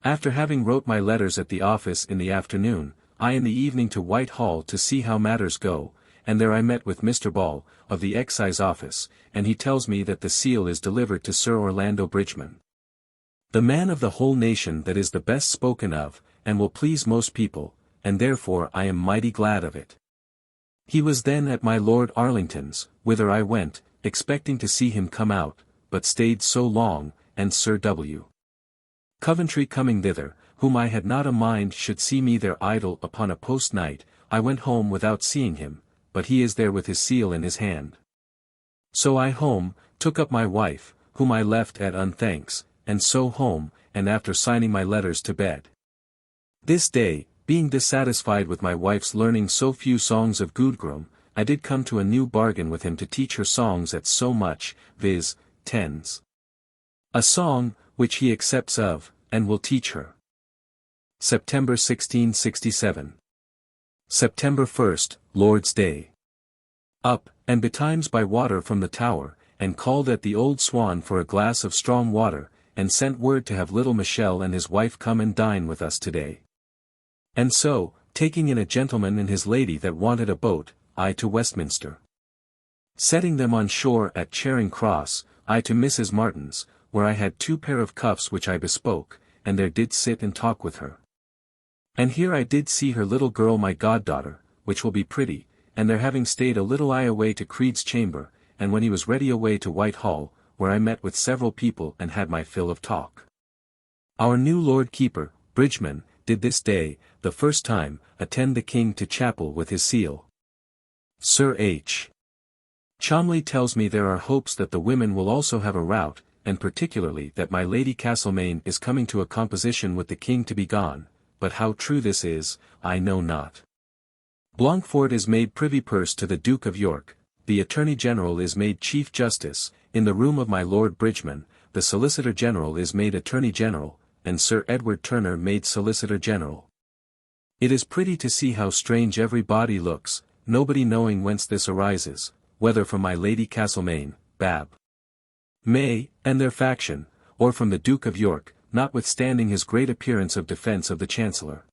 After having wrote my letters at the office in the afternoon, I in the evening to Whitehall to see how matters go, and there I met with Mr. Ball, of the Excise Office, and he tells me that the seal is delivered to Sir Orlando Bridgeman, the man of the whole nation that is the best spoken of, and will please most people, and therefore I am mighty glad of it. He was then at my Lord Arlington's, whither I went, expecting to see him come out, but stayed so long, and Sir W. Coventry coming thither, whom I had not a mind should see me there idle upon a post night, I went home without seeing him, but he is there with his seal in his hand. So I home, took up my wife, whom I left at unthanks, and so home, and after signing my letters to bed. This day, being dissatisfied with my wife's learning so few songs of Gudgrum, I did come to a new bargain with him to teach her songs at so much, viz., 10s. A song, which he accepts of, and will teach her. September 1667. September 1st, Lord's Day. Up, and betimes by water from the Tower, and called at the Old Swan for a glass of strong water, and sent word to have little Michel and his wife come and dine with us today. And so, taking in a gentleman and his lady that wanted a boat, I to Westminster. Setting them on shore at Charing Cross, I to Mrs. Martin's, where I had 2 pair of cuffs which I bespoke, and there did sit and talk with her. And here I did see her little girl my goddaughter, which will be pretty, and there having stayed a little I away to Creed's chamber, and when he was ready away to Whitehall, where I met with several people and had my fill of talk. Our new Lord Keeper, Bridgeman, did this day, the first time, attend the King to chapel with his seal. Sir H. Cholmondeley tells me there are hopes that the women will also have a rout, and particularly that my Lady Castlemaine is coming to a composition with the King to be gone, but how true this is, I know not. Blanquefort is made Privy Purse to the Duke of York, the Attorney General is made Chief Justice, in the room of my Lord Bridgeman, the Solicitor General is made Attorney General, and Sir Edward Turner made Solicitor General. It is pretty to see how strange every body looks, nobody knowing whence this arises, whether from my Lady Castlemaine, Bab. May, and their faction, or from the Duke of York, notwithstanding his great appearance of defence of the Chancellor.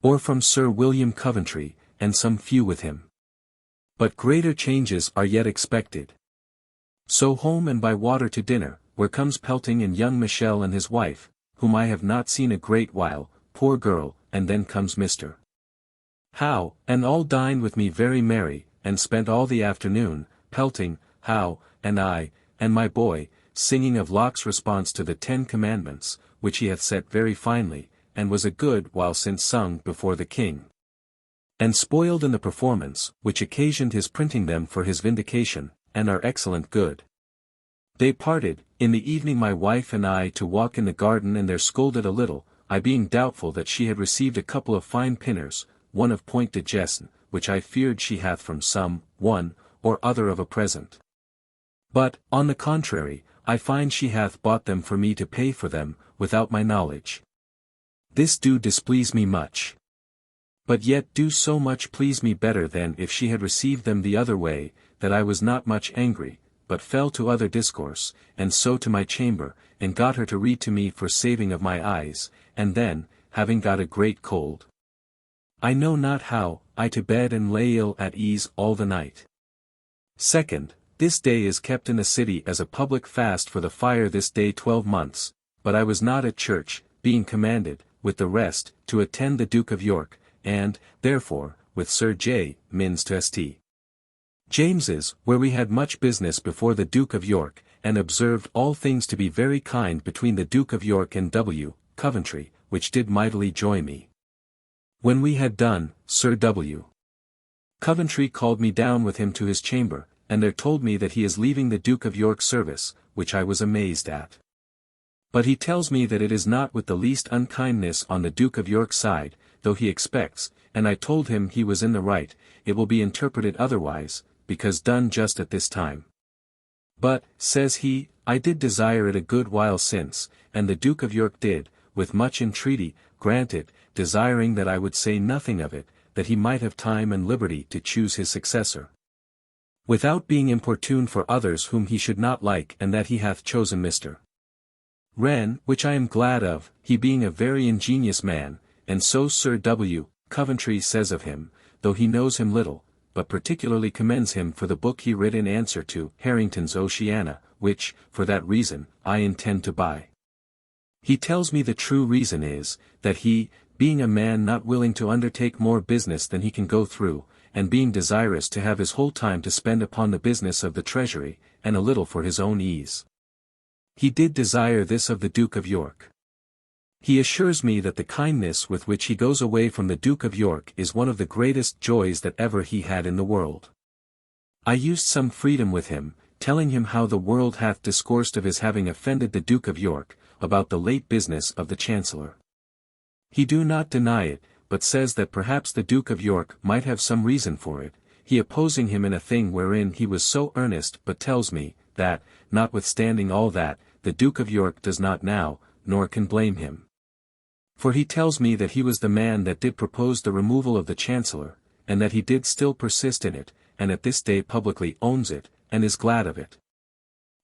Or from Sir William Coventry, and some few with him. But greater changes are yet expected. So home and by water to dinner, where comes Pelting and young Michel and his wife, whom I have not seen a great while, poor girl, and then comes Mr. Howe, and all dined with me very merry, and spent all the afternoon, Pelting, Howe, and I, and my boy, singing of Locke's response to the 10 Commandments, which he hath set very finely, and was a good while since sung before the King. And spoiled in the performance, which occasioned his printing them for his vindication, and are excellent good. They parted, in the evening my wife and I to walk in the garden and there scolded a little, I being doubtful that she had received a couple of fine pinners, one of Point de Jesson, which I feared she hath from some, one, or other of a present. But, on the contrary, I find she hath bought them for me to pay for them, without my knowledge. This do displease me much. But yet do so much please me better than if she had received them the other way, that I was not much angry, but fell to other discourse, and so to my chamber, and got her to read to me for saving of my eyes, and then, having got a great cold, I know not how, I to bed and lay ill at ease all the night. Second, this day is kept in the city as a public fast for the fire this day 12 months, but I was not at church, being commanded, with the rest, to attend the Duke of York, and, therefore, with Sir J. Minns to St. James's, where we had much business before the Duke of York, and observed all things to be very kind between the Duke of York and W. Coventry, which did mightily joy me. When we had done, Sir W. Coventry called me down with him to his chamber, and there told me that he is leaving the Duke of York's service, which I was amazed at. But he tells me that it is not with the least unkindness on the Duke of York's side, though he expects, and I told him he was in the right, it will be interpreted otherwise, because done just at this time. But, says he, I did desire it a good while since, and the Duke of York did, with much entreaty, grant it, desiring that I would say nothing of it, that he might have time and liberty to choose his successor, without being importuned for others whom he should not like, and that he hath chosen Mr. Wren, which I am glad of, he being a very ingenious man, and so Sir W. Coventry says of him, though he knows him little, but particularly commends him for the book he writ in answer to Harrington's Oceana, which, for that reason, I intend to buy. He tells me the true reason is, that he, being a man not willing to undertake more business than he can go through, and being desirous to have his whole time to spend upon the business of the Treasury, and a little for his own ease, he did desire this of the Duke of York. He assures me that the kindness with which he goes away from the Duke of York is one of the greatest joys that ever he had in the world. I used some freedom with him, telling him how the world hath discoursed of his having offended the Duke of York, about the late business of the Chancellor. He do not deny it, but says that perhaps the Duke of York might have some reason for it, he opposing him in a thing wherein he was so earnest, but tells me, that, notwithstanding all that, the Duke of York does not now, nor can blame him. For he tells me that he was the man that did propose the removal of the Chancellor, and that he did still persist in it, and at this day publicly owns it, and is glad of it.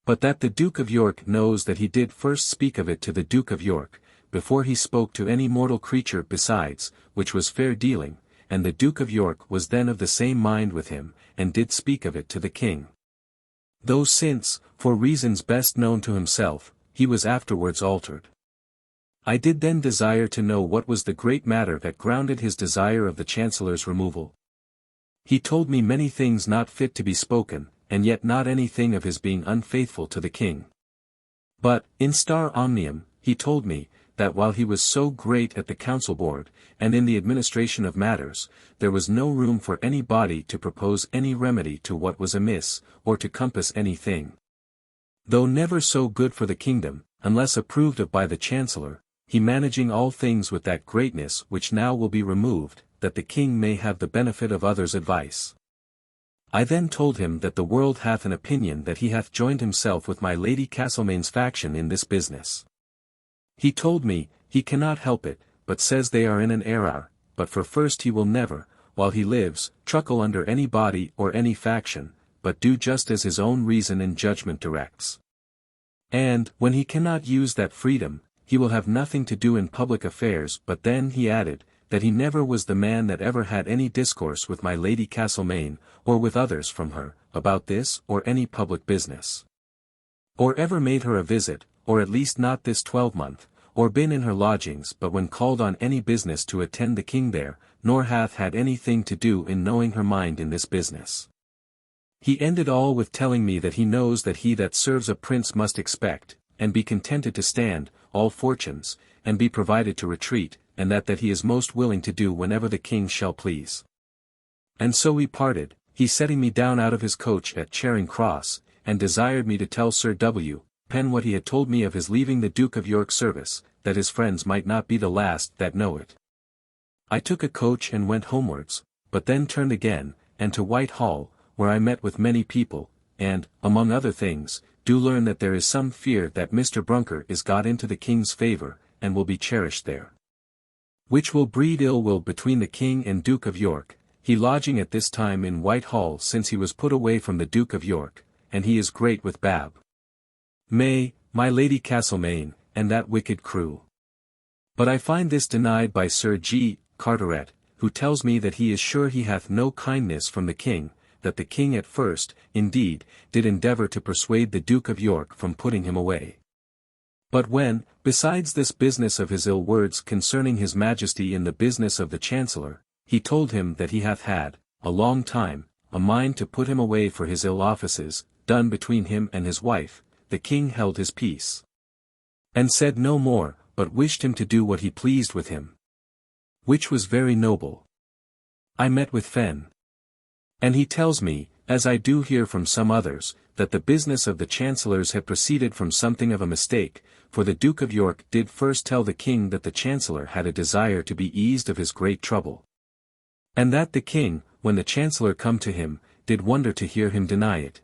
But that the Duke of York knows that he did first speak of it to the Duke of York, before he spoke to any mortal creature besides, which was fair dealing, and the Duke of York was then of the same mind with him, and did speak of it to the king. Though since, for reasons best known to himself, he was afterwards altered. I did then desire to know what was the great matter that grounded his desire of the Chancellor's removal. He told me many things not fit to be spoken, and yet not anything of his being unfaithful to the king. But, in star omnium, he told me, that while he was so great at the council board, and in the administration of matters, there was no room for any body to propose any remedy to what was amiss, or to compass any thing. Though never so good for the kingdom, unless approved of by the Chancellor, he managing all things with that greatness which now will be removed, that the king may have the benefit of others' advice. I then told him that the world hath an opinion that he hath joined himself with my Lady Castlemaine's faction in this business. He told me, he cannot help it, but says they are in an error, but for first he will never, while he lives, truckle under any body or any faction, but do just as his own reason and judgment directs. And, when he cannot use that freedom, he will have nothing to do in public affairs. But then he added, that he never was the man that ever had any discourse with my Lady Castlemaine, or with others from her, about this or any public business. Or ever made her a visit, or at least not this 12-month, or been in her lodgings but when called on any business to attend the king there, nor hath had anything to do in knowing her mind in this business. He ended all with telling me that he knows that he that serves a prince must expect, and be contented to stand, all fortunes, and be provided to retreat, and that he is most willing to do whenever the king shall please. And so we parted, he setting me down out of his coach at Charing Cross, and desired me to tell Sir W. Penn what he had told me of his leaving the Duke of York's service, that his friends might not be the last that know it. I took a coach and went homewards, but then turned again, and to Whitehall, where I met with many people, and, among other things, do learn that there is some fear that Mr. Brunker is got into the king's favour, and will be cherished there. Which will breed ill will between the king and Duke of York, he lodging at this time in Whitehall since he was put away from the Duke of York, and he is great with Bab. May, my Lady Castlemaine, and that wicked crew. But I find this denied by Sir G. Carteret, who tells me that he is sure he hath no kindness from the king, that the king at first, indeed, did endeavour to persuade the Duke of York from putting him away. But when, besides this business of his ill words concerning his majesty in the business of the Chancellor, he told him that he hath had, a long time, a mind to put him away for his ill offices, done between him and his wife, the king held his peace. And said no more, but wished him to do what he pleased with him. Which was very noble. I met with Fenn. And he tells me, as I do hear from some others, that the business of the Chancellors had proceeded from something of a mistake, for the Duke of York did first tell the king that the Chancellor had a desire to be eased of his great trouble. And that the king, when the Chancellor come to him, did wonder to hear him deny it.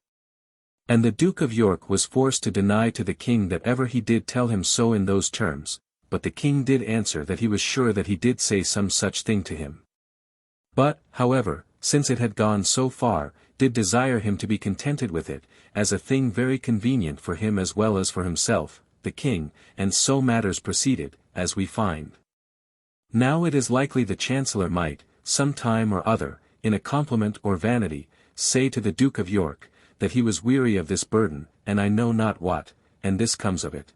And the Duke of York was forced to deny to the king that ever he did tell him so in those terms, but the king did answer that he was sure that he did say some such thing to him. But, however, since it had gone so far, did desire him to be contented with it, as a thing very convenient for him as well as for himself, the king, and so matters proceeded, as we find. Now it is likely the Chancellor might, some time or other, in a compliment or vanity, say to the Duke of York, that he was weary of this burden, and I know not what, and this comes of it.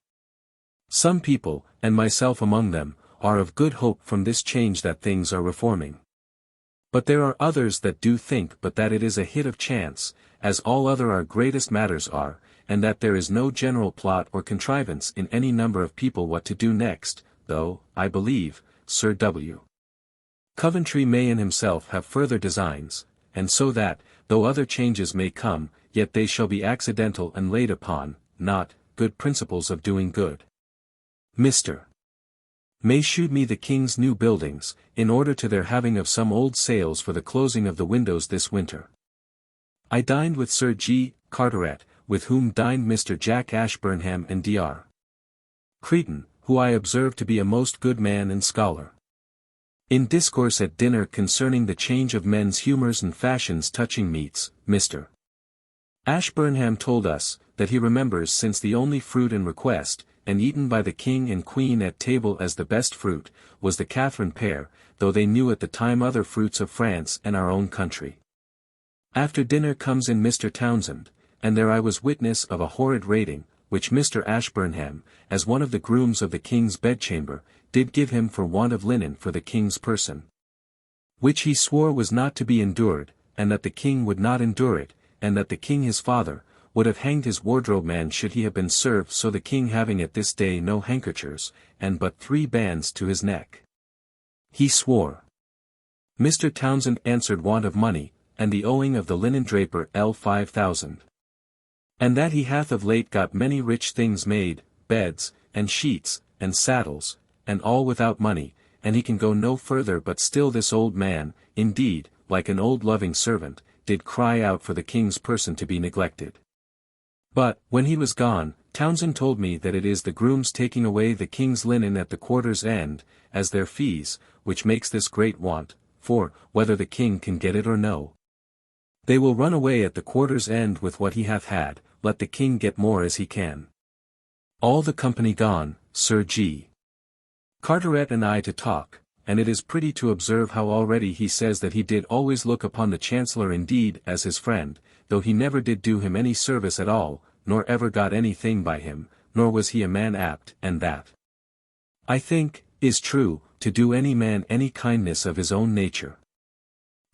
Some people, and myself among them, are of good hope from this change that things are reforming. But there are others that do think but that it is a hit of chance, as all other our greatest matters are, and that there is no general plot or contrivance in any number of people what to do next, though, I believe, Sir W. Coventry may in himself have further designs, and so that, though other changes may come, yet they shall be accidental and laid upon, not, good principles of doing good. Mr. May shewed me the king's new buildings, in order to their having of some old sails for the closing of the windows this winter. I dined with Sir G. Carteret, with whom dined Mr. Jack Ashburnham and Dr. Cretan, who I observed to be a most good man and scholar. In discourse at dinner concerning the change of men's humours and fashions touching meats, Mr. Ashburnham told us, that he remembers since the only fruit and request, and eaten by the king and queen at table as the best fruit, was the Catherine pear, though they knew at the time other fruits of France and our own country. After dinner comes in Mr. Townsend, and there I was witness of a horrid rating, which Mr. Ashburnham, as one of the grooms of the king's bedchamber, did give him for want of linen for the king's person. Which he swore was not to be endured, and that the king would not endure it, and that the king his father, would have hanged his wardrobe man should he have been served, so the king having at this day no handkerchers, and but 3 bands to his neck. He swore. Mr. Townsend answered want of money, and the owing of the linen draper 5,000. And that he hath of late got many rich things made, beds, and sheets, and saddles, and all without money, and he can go no further, but still this old man, indeed, like an old loving servant, did cry out for the king's person to be neglected. But, when he was gone, Townsend told me that it is the grooms taking away the king's linen at the quarter's end, as their fees, which makes this great want, for, whether the king can get it or no, they will run away at the quarter's end with what he hath had, let the king get more as he can. All the company gone, Sir G. Carteret and I to talk, and it is pretty to observe how already he says that he did always look upon the Chancellor indeed as his friend, though he never did do him any service at all, nor ever got anything by him, nor was he a man apt, and that, I think, is true, to do any man any kindness of his own nature.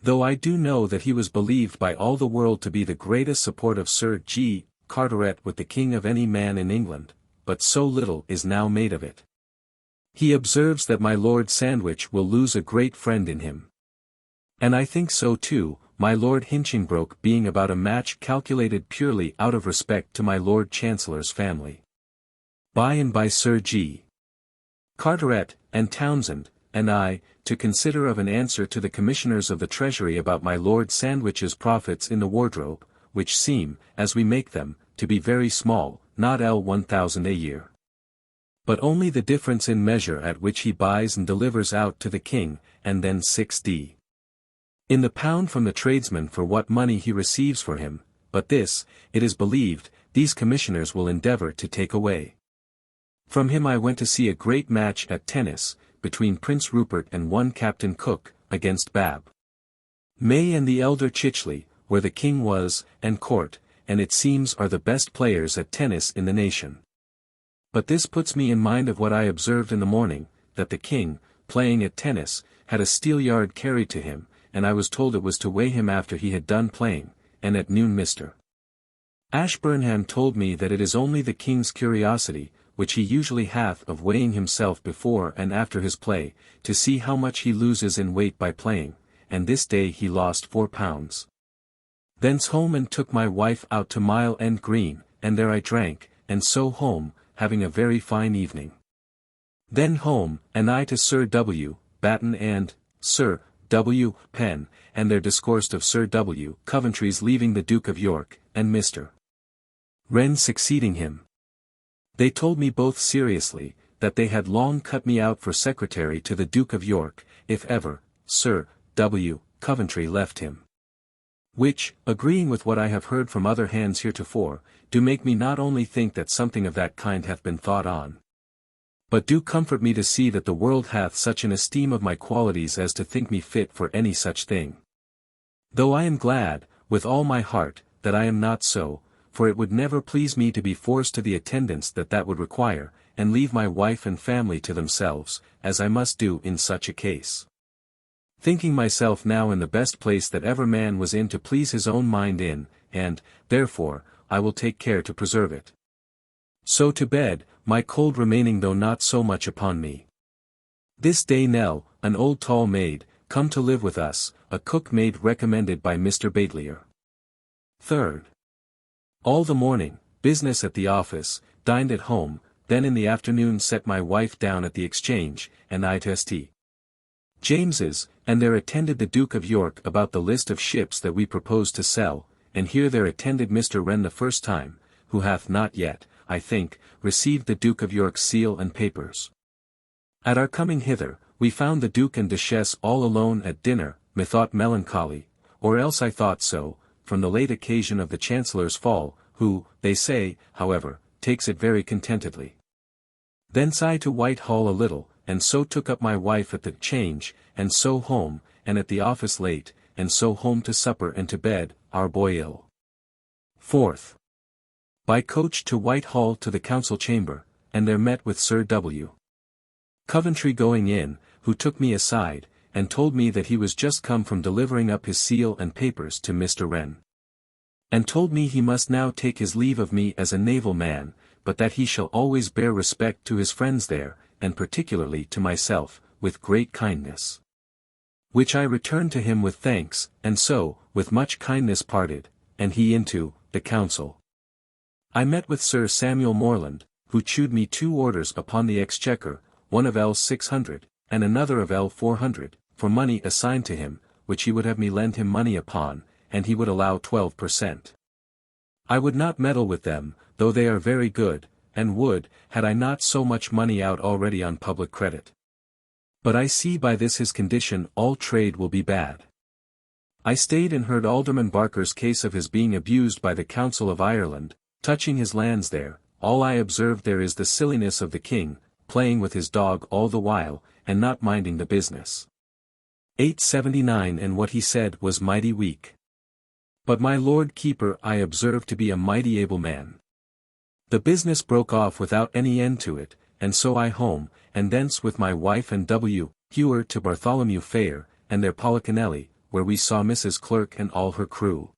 Though I do know that he was believed by all the world to be the greatest support of Sir G. Carteret with the king of any man in England, but so little is now made of it. He observes that my Lord Sandwich will lose a great friend in him. And I think so too, my Lord Hinchingbroke being about a match calculated purely out of respect to my Lord Chancellor's family. By and by Sir G. Carteret, and Townsend, and I, to consider of an answer to the Commissioners of the Treasury about my Lord Sandwich's profits in the wardrobe, which seem, as we make them, to be very small, not 1,000 a year. But only the difference in measure at which he buys and delivers out to the king, and then 6d. in the pound from the tradesman for what money he receives for him, but this, it is believed, these commissioners will endeavour to take away. From him I went to see a great match at tennis, between Prince Rupert and one Captain Cook, against Bab. May and the elder Chichley, where the king was, and court, and it seems are the best players at tennis in the nation. But this puts me in mind of what I observed in the morning, that the king, playing at tennis, had a steelyard carried to him, and I was told it was to weigh him after he had done playing, and at noon Mr. Ashburnham told me that it is only the king's curiosity, which he usually hath of weighing himself before and after his play, to see how much he loses in weight by playing, and this day he lost 4 pounds. Thence home and took my wife out to Mile End Green, and there I drank, and so home, having a very fine evening. Then home, and I to Sir W. Batten and Sir W. Penn, and there discoursed of Sir W. Coventry's leaving the Duke of York, and Mr. Wren succeeding him. They told me both seriously, that they had long cut me out for secretary to the Duke of York, if ever, Sir W. Coventry left him. Which, agreeing with what I have heard from other hands heretofore, do make me not only think that something of that kind hath been thought on, but do comfort me to see that the world hath such an esteem of my qualities as to think me fit for any such thing. Though I am glad, with all my heart, that I am not so, for it would never please me to be forced to the attendance that would require, and leave my wife and family to themselves, as I must do in such a case. Thinking myself now in the best place that ever man was in to please his own mind in, and, therefore, I will take care to preserve it. So to bed, my cold remaining though not so much upon me. This day Nell, an old tall maid, come to live with us, a cook maid recommended by Mr. Baitlier. 3rd. All the morning, business at the office, dined at home, then in the afternoon set my wife down at the Exchange, and I to St. James's, and there attended the Duke of York about the list of ships that we proposed to sell, and here there attended Mr. Wren the first time, who hath not yet, I think, received the Duke of York's seal and papers. At our coming hither, we found the Duke and Duchess all alone at dinner, methought melancholy, or else I thought so, from the late occasion of the Chancellor's fall, who, they say, however, takes it very contentedly. Thence I to Whitehall a little, and so took up my wife at the Change, and so home, and at the office late, and so home to supper and to bed, our boy ill. 4th. By coach to Whitehall to the Council Chamber, and there met with Sir W. Coventry going in, who took me aside, and told me that he was just come from delivering up his seal and papers to Mr. Wren. And told me he must now take his leave of me as a naval man, but that he shall always bear respect to his friends there, and particularly to myself, with great kindness. Which I returned to him with thanks, and so, with much kindness parted, and he into the Council. I met with Sir Samuel Morland, who chewed me 2 orders upon the Exchequer, one of L 600, and another of L 400, for money assigned to him, which he would have me lend him money upon, and he would allow 12%. I would not meddle with them, though they are very good, and would, had I not so much money out already on public credit. But I see by this his condition all trade will be bad. I stayed and heard Alderman Barker's case of his being abused by the Council of Ireland, touching his lands there. All I observed there is the silliness of the king, playing with his dog all the while, and not minding the business. 879 And what he said was mighty weak. But my Lord Keeper I observed to be a mighty able man. The business broke off without any end to it, and so I home, and thence with my wife and W. Hewer to Bartholomew Fair, and there Policanelli, where we saw Mrs. Clerk and all her crew.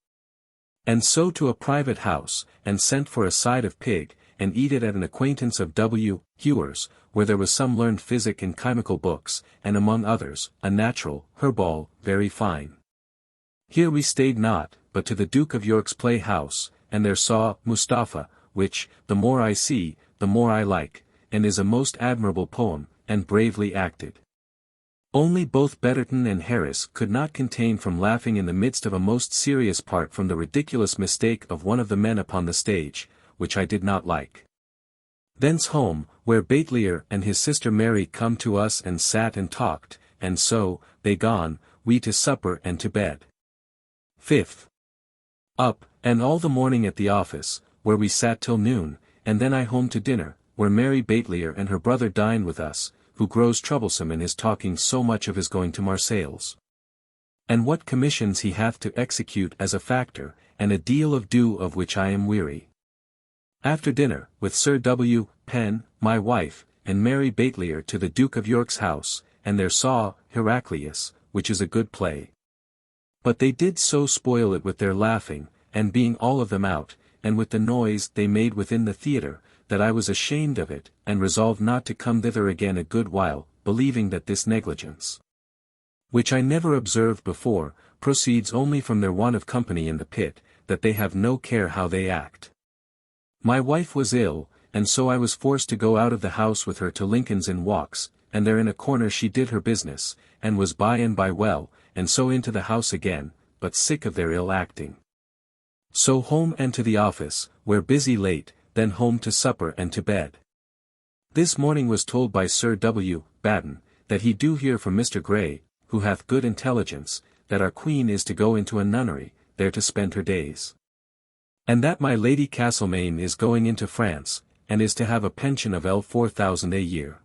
And so to a private house, and sent for a side of pig, and eat it at an acquaintance of W. Hewer's, where there was some learned physic and chymical books, and among others, a natural, herbal, very fine. Here we stayed not, but to the Duke of York's play house, and there saw Mustapha, which, the more I see, the more I like, and is a most admirable poem, and bravely acted. Only both Betterton and Harris could not contain from laughing in the midst of a most serious part from the ridiculous mistake of one of the men upon the stage, which I did not like. Thence home, where Batelier and his sister Mary come to us and sat and talked, and so, they gone, we to supper and to bed. 5th. Up, and all the morning at the office, where we sat till noon, and then I home to dinner, where Mary Batelier and her brother dined with us, who grows troublesome in his talking so much of his going to Marseilles. And what commissions he hath to execute as a factor, and a deal of do of which I am weary. After dinner, with Sir W. Penn, my wife, and Mary Batelier to the Duke of York's house, and there saw Heraclius, which is a good play. But they did so spoil it with their laughing, and being all of them out, and with the noise they made within the theatre, that I was ashamed of it, and resolved not to come thither again a good while, believing that this negligence, which I never observed before, proceeds only from their want of company in the pit, that they have no care how they act. My wife was ill, and so I was forced to go out of the house with her to Lincoln's Inn Walks, and there in a corner she did her business, and was by and by well, and so into the house again, but sick of their ill acting. So home and to the office, where busy late, then home to supper and to bed. This morning was told by Sir W. Batten, that he do hear from Mr. Gray, who hath good intelligence, that our Queen is to go into a nunnery, there to spend her days. And that my Lady Castlemaine is going into France, and is to have a pension of L 4,000 a year.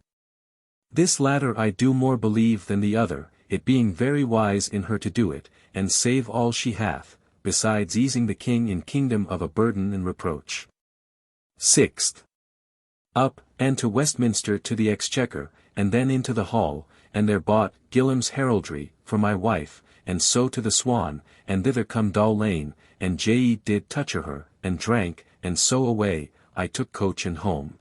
This latter I do more believe than the other, it being very wise in her to do it, and save all she hath, besides easing the king in kingdom of a burden and reproach. 6th. Up, and to Westminster to the Exchequer, and then into the hall, and there bought Gilham's Heraldry, for my wife, and so to the Swan, and thither come Doll Lane, and J.E. did toucher her, and drank, and so away, I took coach and home.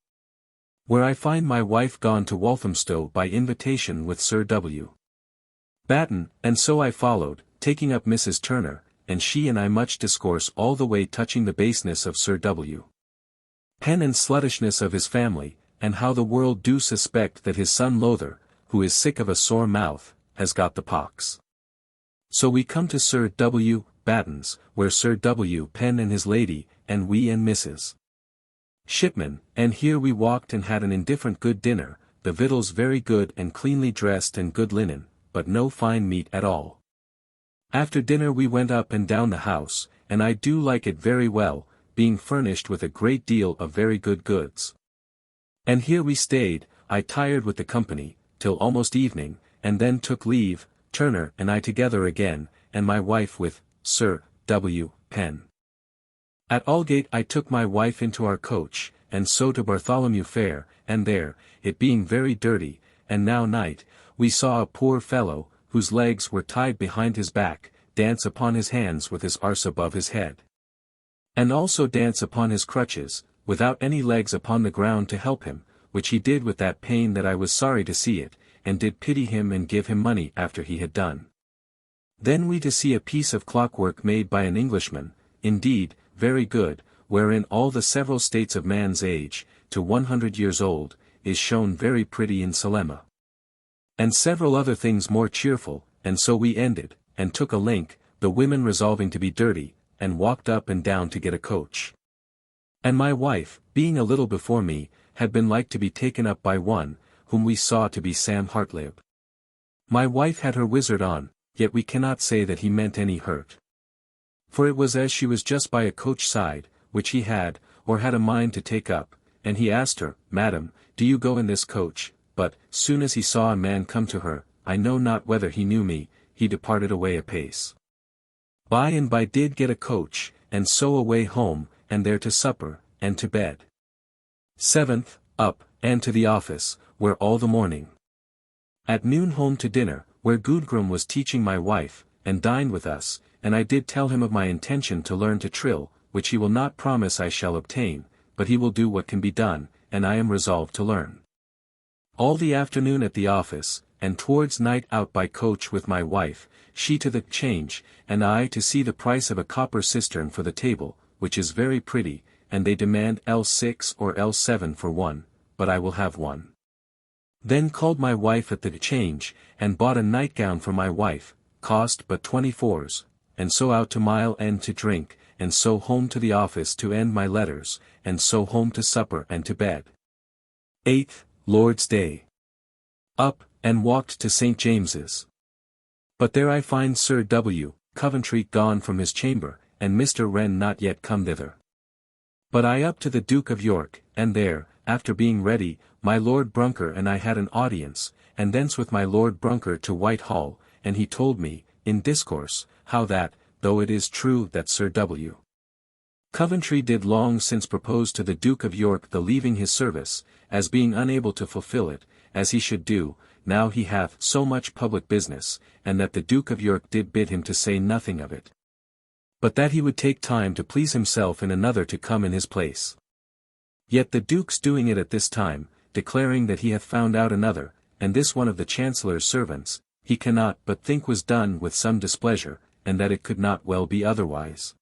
Where I find my wife gone to Walthamstow by invitation with Sir W. Batten, and so I followed, taking up Mrs. Turner, and she and I much discourse all the way touching the baseness of Sir W. Penn and sluttishness of his family, and how the world do suspect that his son Lother, who is sick of a sore mouth, has got the pox. So we come to Sir W. Batten's, where Sir W. Penn and his lady, and we and Mrs. Shipman, and here we walked and had an indifferent good dinner, the victuals very good and cleanly dressed and good linen, but no fine meat at all. After dinner we went up and down the house, and I do like it very well, being furnished with a great deal of very good goods. And here we stayed, I tired with the company, till almost evening, and then took leave, Turner and I together again, and my wife with Sir W. Penn. At Aldgate I took my wife into our coach, and so to Bartholomew Fair, and there, it being very dirty, and now night, we saw a poor fellow, whose legs were tied behind his back, dance upon his hands with his arse above his head. And also dance upon his crutches, without any legs upon the ground to help him, which he did with that pain that I was sorry to see it, and did pity him and give him money after he had done. Then we to see a piece of clockwork made by an Englishman, indeed, very good, wherein all the several states of man's age, to 100 years old, is shown very pretty in Selema. And several other things more cheerful, and so we ended, and took a link, the women resolving to be dirty, and walked up and down to get a coach. And my wife, being a little before me, had been like to be taken up by one, whom we saw to be Sam Hartlib. My wife had her wizard on, yet we cannot say that he meant any hurt. For it was as she was just by a coach side, which he had, or had a mind to take up, and he asked her, Madam, do you go in this coach? But, soon as he saw a man come to her, I know not whether he knew me, he departed away apace. By and by did get a coach, and so away home, and there to supper, and to bed. 7th, up, and to the office, where all the morning. At noon home to dinner, where Gudgrim was teaching my wife, and dined with us, and I did tell him of my intention to learn to trill, which he will not promise I shall obtain, but he will do what can be done, and I am resolved to learn. All the afternoon at the office, and towards night out by coach with my wife, she to the change, and I to see the price of a copper cistern for the table, which is very pretty, and they demand L6 or L7 for one, but I will have one. Then called my wife at the change, and bought a nightgown for my wife, cost but 24s, and so out to Mile End to drink, and so home to the office to end my letters, and so home to supper and to bed. 8th, Lord's Day. Up, and walked to St. James's. But there I find Sir W. Coventry gone from his chamber, and Mr. Wren not yet come thither. But I up to the Duke of York, and there, after being ready, my Lord Brunker and I had an audience, and thence with my Lord Brunker to Whitehall, and he told me, in discourse, how that, though it is true that Sir W. Coventry did long since propose to the Duke of York the leaving his service, as being unable to fulfill it, as he should do, now he hath so much public business, and that the Duke of York did bid him to say nothing of it. But that he would take time to please himself in another to come in his place. Yet the Duke's doing it at this time, declaring that he hath found out another, and this one of the Chancellor's servants, he cannot but think was done with some displeasure, and that it could not well be otherwise.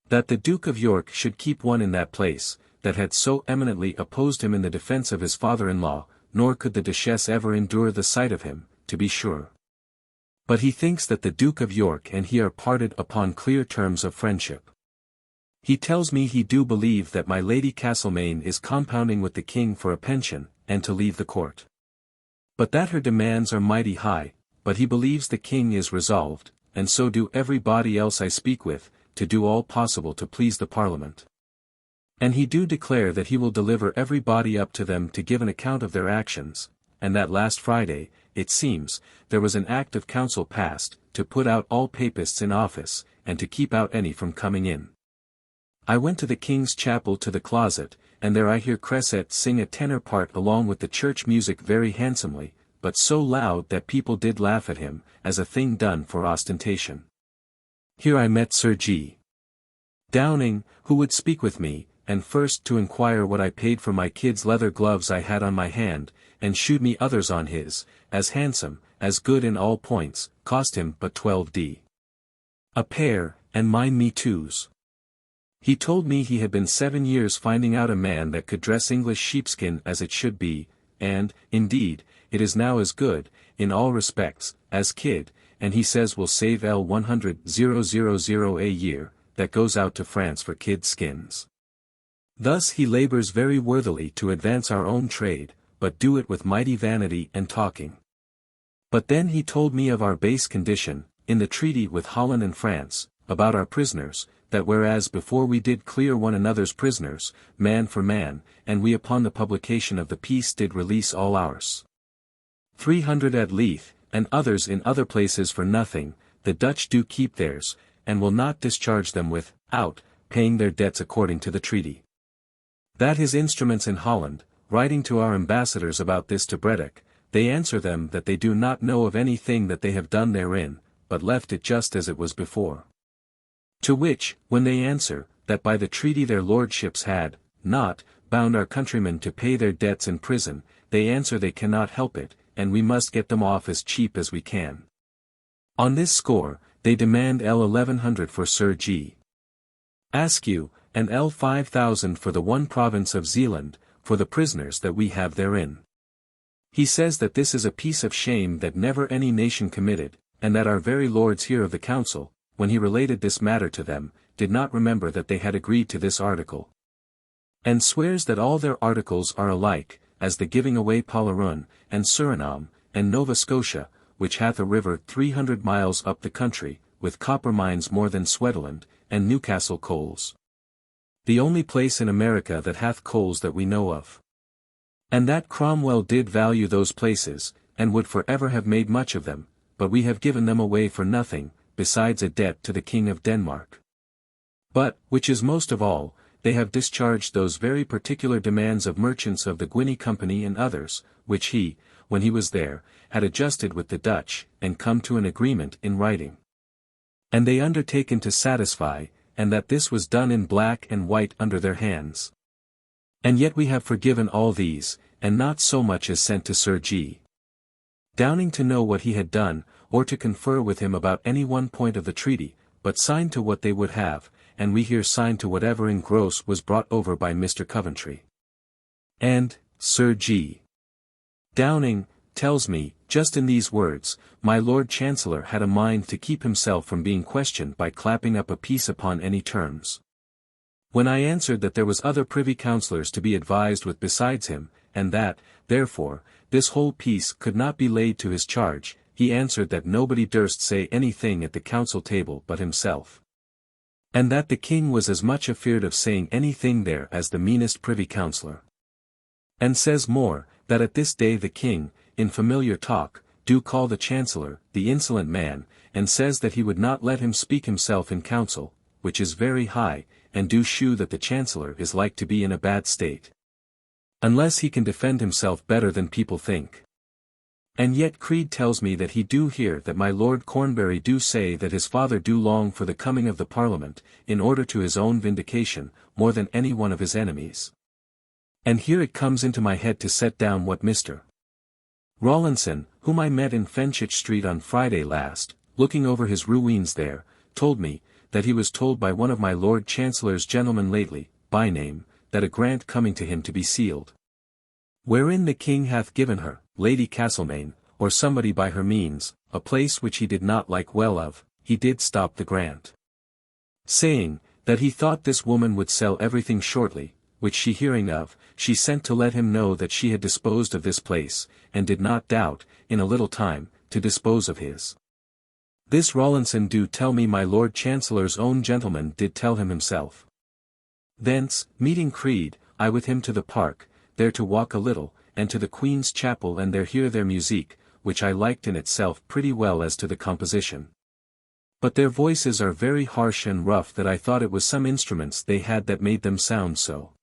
That the Duke of York should keep one in that place, that had so eminently opposed him in the defence of his father-in-law, nor could the Duchess ever endure the sight of him, to be sure. But he thinks that the Duke of York and he are parted upon clear terms of friendship. He tells me he do believe that my Lady Castlemaine is compounding with the King for a pension, and to leave the court. But that her demands are mighty high, but he believes the King is resolved, and so do everybody else I speak with, to do all possible to please the Parliament. And he do declare that he will deliver everybody up to them to give an account of their actions, and that last Friday, it seems, there was an Act of Council passed, to put out all Papists in office, and to keep out any from coming in. I went to the King's Chapel to the closet, and there I hear Cresset sing a tenor part along with the church music very handsomely, but so loud that people did laugh at him, as a thing done for ostentation. Here I met Sir G. Downing, who would speak with me, and first to inquire what I paid for my kid's leather gloves I had on my hand, and shewed me others on his, as handsome, as good in all points, cost him but 12d. a pair, and mine me 2s. He told me he had been 7 years finding out a man that could dress English sheepskin as it should be, and, indeed, it is now as good, in all respects, as kid, and he says will save L100,000 a year, that goes out to France for kid skins. Thus he labors very worthily to advance our own trade, but do it with mighty vanity and talking. But then he told me of our base condition, in the treaty with Holland and France, about our prisoners, that whereas before we did clear one another's prisoners, man for man, and we upon the publication of the peace did release all ours 300 at Leith, and others in other places for nothing, the Dutch do keep theirs, and will not discharge them without paying their debts according to the treaty. That his instruments in Holland, writing to our ambassadors about this to Bredok, they answer them that they do not know of any thing that they have done therein, but left it just as it was before. To which, when they answer, that by the treaty their lordships had, not, bound our countrymen to pay their debts in prison, they answer they cannot help it, and we must get them off as cheap as we can. On this score, they demand L 1100 for Sir G. Askew, and L 5000 for the one province of Zealand, for the prisoners that we have therein. He says that this is a piece of shame that never any nation committed, and that our very lords here of the council, when he related this matter to them, did not remember that they had agreed to this article. And swears that all their articles are alike, as the giving away Polerun, and Suriname, and Nova Scotia, which hath a river 300 miles up the country, with copper mines more than Swedeland, and Newcastle coals. The only place in America that hath coals that we know of. And that Cromwell did value those places, and would forever have made much of them, but we have given them away for nothing, besides a debt to the King of Denmark. But, which is most of all, they have discharged those very particular demands of merchants of the Guinea Company and others, which he, when he was there, had adjusted with the Dutch, and come to an agreement in writing. And they undertaken to satisfy, and that this was done in black and white under their hands. And yet we have forgiven all these, and not so much as sent to Sir G. Downing to know what he had done, or to confer with him about any one point of the treaty, but signed to what they would have, and we here signed to whatever in gross was brought over by Mr. Coventry. And, Sir G. Downing, tells me, just in these words, my Lord Chancellor had a mind to keep himself from being questioned by clapping up a peace upon any terms. When I answered that there was other privy councillors to be advised with besides him, and that, therefore, this whole peace could not be laid to his charge, he answered that nobody durst say anything at the council table but himself. And that the king was as much afeard of saying anything there as the meanest privy councillor. And says more, that at this day the king, in familiar talk, do call the chancellor, the insolent man, and says that he would not let him speak himself in council, which is very high, and do shew that the chancellor is like to be in a bad state. Unless he can defend himself better than people think. And yet Creed tells me that he do hear that my Lord Cornbury do say that his father do long for the coming of the Parliament, in order to his own vindication, more than any one of his enemies. And here it comes into my head to set down what Mr. Rawlinson, whom I met in Fenchurch Street on Friday last, looking over his ruines there, told me, that he was told by one of my Lord Chancellor's gentlemen lately, by name, that a grant coming to him to be sealed, wherein the king hath given her, Lady Castlemaine, or somebody by her means, a place which he did not like well of, he did stop the grant. Saying, that he thought this woman would sell everything shortly, which she hearing of, she sent to let him know that she had disposed of this place, and did not doubt, in a little time, to dispose of his. This Rawlinson do tell me my Lord Chancellor's own gentleman did tell him himself. Thence, meeting Creed, I with him to the park, there to walk a little, and to the Queen's Chapel and there hear their musique, which I liked in itself pretty well as to the composition. But their voices are very harsh and rough that I thought it was some instruments they had that made them sound so.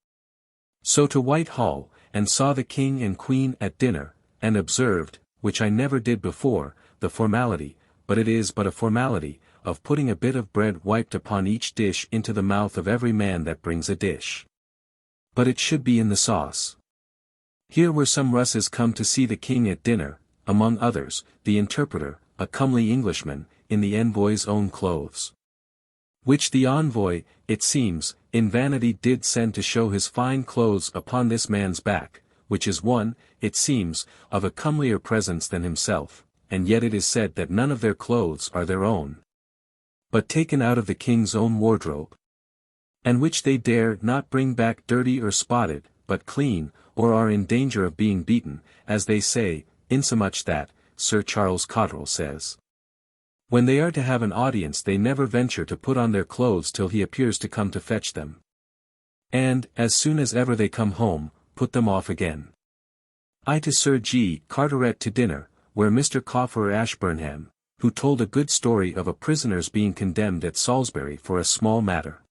So to Whitehall, and saw the King and Queen at dinner, and observed, which I never did before, the formality, but it is but a formality, of putting a bit of bread wiped upon each dish into the mouth of every man that brings a dish. But it should be in the sauce. Here were some Russes come to see the king at dinner, among others, the interpreter, a comely Englishman, in the envoy's own clothes. Which the envoy, it seems, in vanity did send to show his fine clothes upon this man's back, which is one, it seems, of a comelier presence than himself, and yet it is said that none of their clothes are their own, but taken out of the king's own wardrobe, and which they dare not bring back dirty or spotted, but clean, or are in danger of being beaten, as they say, insomuch that, Sir Charles Cotterell says, When they are to have an audience they never venture to put on their clothes till he appears to come to fetch them. And, as soon as ever they come home, put them off again. I to Sir G. Carteret to dinner, where Mr. Coffer Ashburnham, who told a good story of a prisoner's being condemned at Salisbury for a small matter.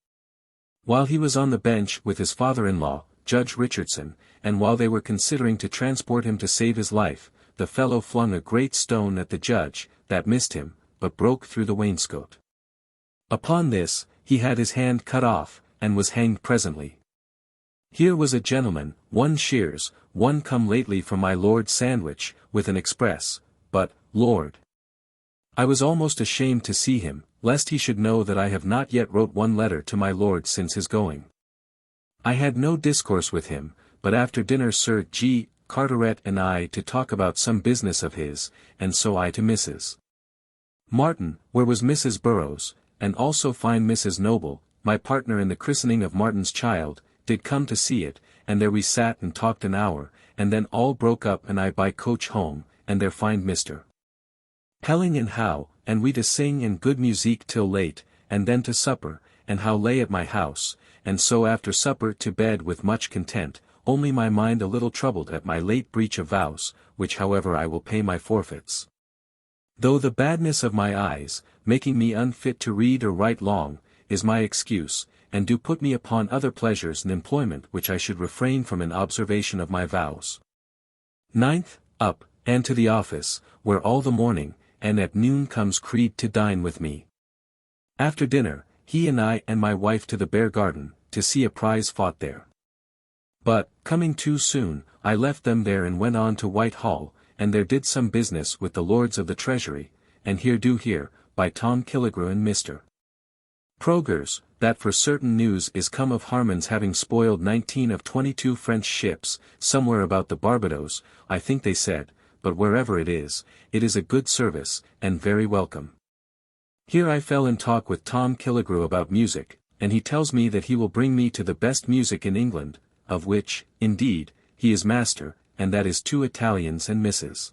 While he was on the bench with his father-in-law, Judge Richardson, and while they were considering to transport him to save his life, the fellow flung a great stone at the judge, that missed him, but broke through the wainscot. Upon this, he had his hand cut off, and was hanged presently. Here was a gentleman, one Shears, one come lately from my Lord Sandwich, with an express, but, Lord, I was almost ashamed to see him, lest he should know that I have not yet wrote one letter to my Lord since his going. I had no discourse with him, but after dinner Sir G. Carteret and I to talk about some business of his, and so I to Mrs. Martin, where was Mrs. Burrows, and also fine Mrs. Noble, my partner in the christening of Martin's child, did come to see it, and there we sat and talked an hour, and then all broke up and I by coach home, and there find Mr. Helling and Howe, and we to sing and good musique till late, and then to supper, and Howe lay at my house, and so after supper to bed with much content, only my mind a little troubled at my late breach of vows, which however I will pay my forfeits. Though the badness of my eyes, making me unfit to read or write long, is my excuse, and do put me upon other pleasures and employment which I should refrain from in observation of my vows. 9th, up, and to the office, where all the morning, and at noon comes Creed to dine with me. After dinner, he and I and my wife to the Bear Garden, to see a prize fought there. But, coming too soon, I left them there and went on to Whitehall, and there did some business with the Lords of the Treasury, and here do hear, by Tom Killigrew and Mr. Progers, that for certain news is come of Harmon's having spoiled 19 of 22 French ships, somewhere about the Barbadoes, I think they said, but wherever it is a good service, and very welcome. Here I fell in talk with Tom Killigrew about music, and he tells me that he will bring me to the best music in England, of which, indeed, he is master, and that is 2 Italians and Mrs.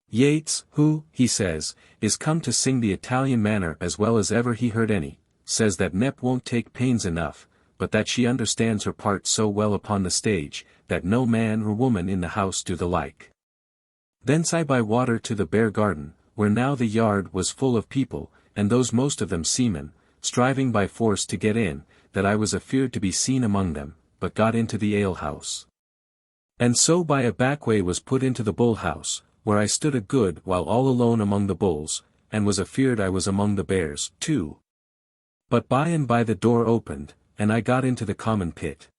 Yates, who, he says, is come to sing the Italian manner as well as ever he heard any, says that Nep won't take pains enough, but that she understands her part so well upon the stage, that no man or woman in the house do the like. Thence I by water to the Bear Garden, where now the yard was full of people, and those most of them seamen, striving by force to get in, that I was afeard to be seen among them, but got into the ale-house. And so by a back way was put into the bull-house, where I stood a good while all alone among the bulls, and was afeard I was among the bears, too. But by and by the door opened, and I got into the common pit.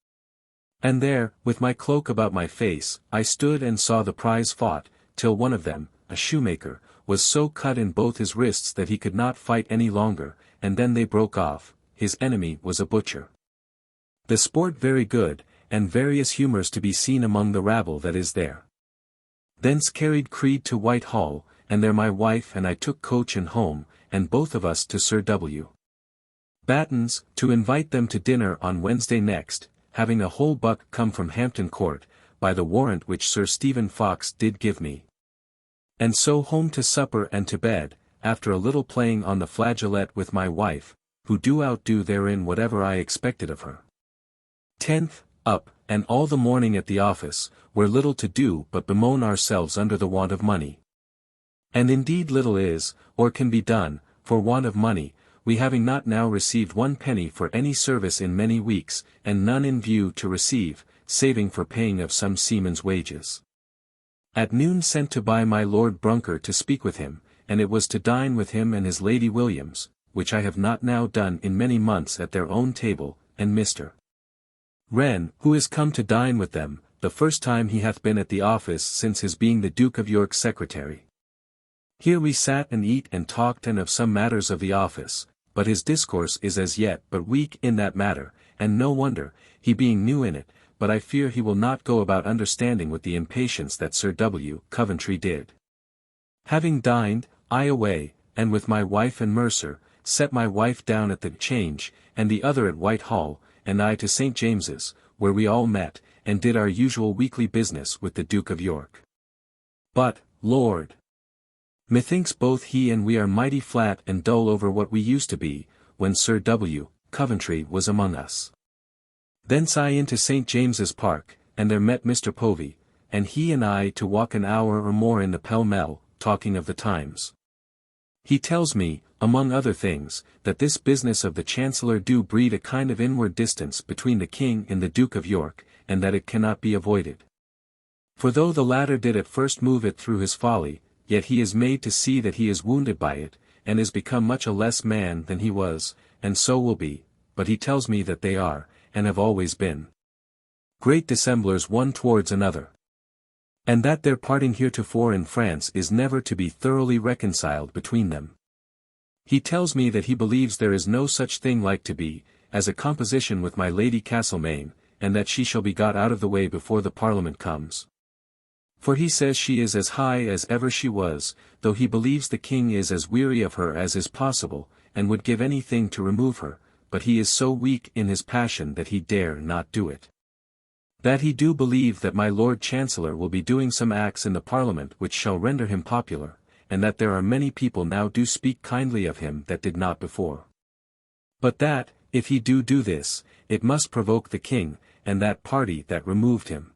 And there, with my cloak about my face, I stood and saw the prize fought, till one of them, a shoemaker, was so cut in both his wrists that he could not fight any longer, and then they broke off. His enemy was a butcher. The sport very good, and various humours to be seen among the rabble that is there. Thence carried Creed to Whitehall, and there my wife and I took coach and home, and both of us to Sir W. Batten's, to invite them to dinner on Wednesday next, having a whole buck come from Hampton Court, by the warrant which Sir Stephen Fox did give me. And so home to supper and to bed, after a little playing on the flageolet with my wife, who do outdo therein whatever I expected of her. 10th, up, and all the morning at the office, where little to do but bemoan ourselves under the want of money. And indeed little is, or can be done, for want of money, we having not now received 1 penny for any service in many weeks, and none in view to receive, saving for paying of some seaman's wages. At noon sent to buy my Lord Brunker to speak with him, and it was to dine with him and his Lady Williams, which I have not now done in many months at their own table, and Mr. Wren, who is come to dine with them, the first time he hath been at the office since his being the Duke of York's secretary. Here we sat and eat and talked and of some matters of the office, but his discourse is as yet but weak in that matter, and no wonder, he being new in it, but I fear he will not go about understanding with the impatience that Sir W. Coventry did. Having dined, I away, and with my wife and Mercer, set my wife down at the Change, and the other at Whitehall, and I to St. James's, where we all met, and did our usual weekly business with the Duke of York. But, Lord! Methinks both he and we are mighty flat and dull over what we used to be, when Sir W. Coventry was among us. Thence I into St. James's Park, and there met Mr. Povey, and he and I to walk an hour or more in the Pall Mall, talking of the times. He tells me, among other things, that this business of the Chancellor do breed a kind of inward distance between the King and the Duke of York, and that it cannot be avoided. For though the latter did at first move it through his folly, yet he is made to see that he is wounded by it, and is become much a less man than he was, and so will be, but he tells me that they are, and have always been, great dissemblers one towards another. And that their parting heretofore in France is never to be thoroughly reconciled between them. He tells me that he believes there is no such thing like to be, as a composition with my Lady Castlemaine, and that she shall be got out of the way before the Parliament comes. For he says she is as high as ever she was, though he believes the King is as weary of her as is possible, and would give anything to remove her, but he is so weak in his passion that he dare not do it. That he do believe that my Lord Chancellor will be doing some acts in the Parliament which shall render him popular, and that there are many people now do speak kindly of him that did not before. But that, if he do this, it must provoke the King, and that party that removed him.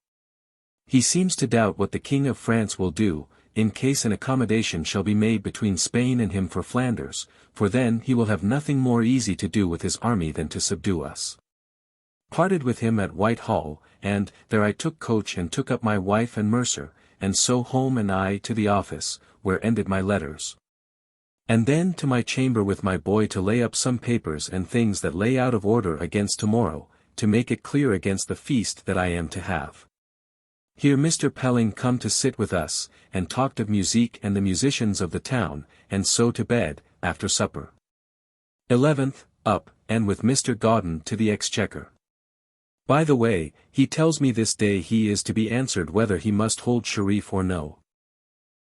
He seems to doubt what the King of France will do, in case an accommodation shall be made between Spain and him for Flanders, for then he will have nothing more easy to do with his army than to subdue us. Parted with him at Whitehall, and there I took coach and took up my wife and Mercer, and so home and I to the office, where ended my letters. And then to my chamber with my boy to lay up some papers and things that lay out of order against tomorrow, to make it clear against the feast that I am to have. Here Mr. Pelling come to sit with us, and talked of musique and the musicians of the town, and so to bed, after supper. 11th, up, and with Mr. Gauden to the Exchequer. By the way, he tells me this day he is to be answered whether he must hold Sharif or no.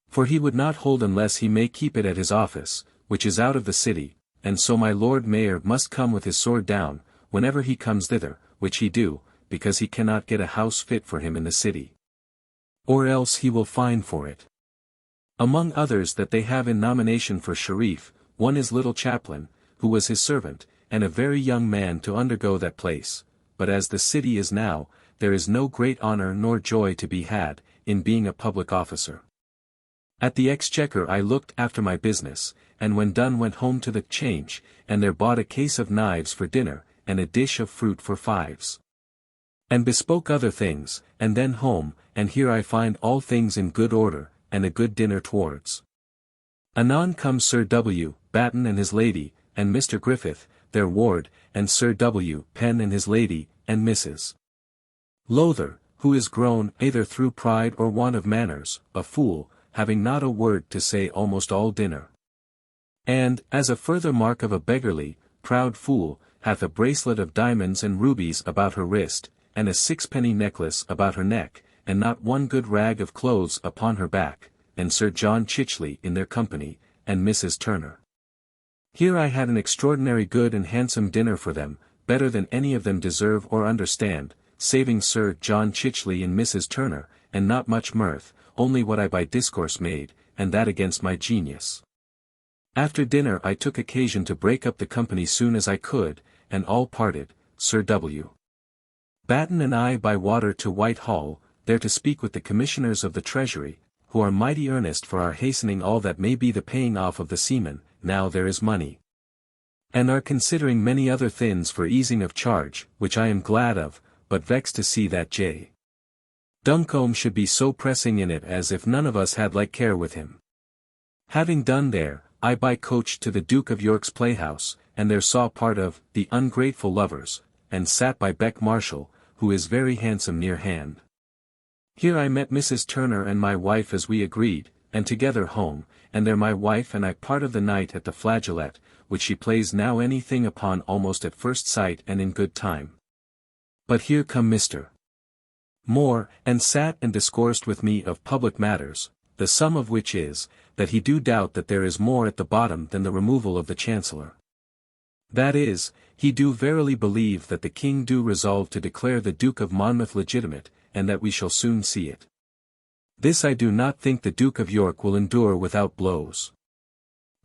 For he would not hold unless he may keep it at his office, which is out of the city, and so my Lord Mayor must come with his sword down, whenever he comes thither, which he do, because he cannot get a house fit for him in the city. Or else he will fine for it. Among others that they have in nomination for Sharif, one is little Chaplain, who was his servant, and a very young man to undergo that place, but as the city is now, there is no great honour nor joy to be had, in being a public officer. At the Exchequer I looked after my business, and when done went home to the Change, and there bought a case of knives for dinner, and a dish of fruit for fives. And bespoke other things, and then home, and here I find all things in good order, and a good dinner towards. Anon comes Sir W. Batten and his lady, and Mr. Griffith, their ward, and Sir W. Penn and his lady, and Mrs. Lowther, who is grown, either through pride or want of manners, a fool, having not a word to say almost all dinner. And, as a further mark of a beggarly, proud fool, hath a bracelet of diamonds and rubies about her wrist, and a sixpenny necklace about her neck, and not one good rag of clothes upon her back, and Sir John Chichley in their company, and Mrs. Turner. Here I had an extraordinary good and handsome dinner for them, better than any of them deserve or understand, saving Sir John Chichley and Mrs. Turner, and not much mirth, only what I by discourse made, and that against my genius. After dinner I took occasion to break up the company soon as I could, and all parted, Sir W. Batten and I by water to Whitehall, there to speak with the Commissioners of the Treasury, who are mighty earnest for our hastening all that may be the paying off of the seamen, now there is money. And are considering many other things for easing of charge, which I am glad of, but vexed to see that J. Duncombe should be so pressing in it as if none of us had like care with him. Having done there, I by coach to the Duke of York's playhouse, and there saw part of The Ungrateful Lovers, and sat by Beck Marshall, who is very handsome near hand. Here I met Mrs. Turner and my wife as we agreed, and together home, and there my wife and I part of the night at the flageolet, which she plays now anything upon almost at first sight and in good time. But here come Mr. Moore, and sat and discoursed with me of public matters, the sum of which is, that he do doubt that there is more at the bottom than the removal of the Chancellor. That is, he do verily believe that the King do resolve to declare the Duke of Monmouth legitimate, and that we shall soon see it. This I do not think the Duke of York will endure without blows.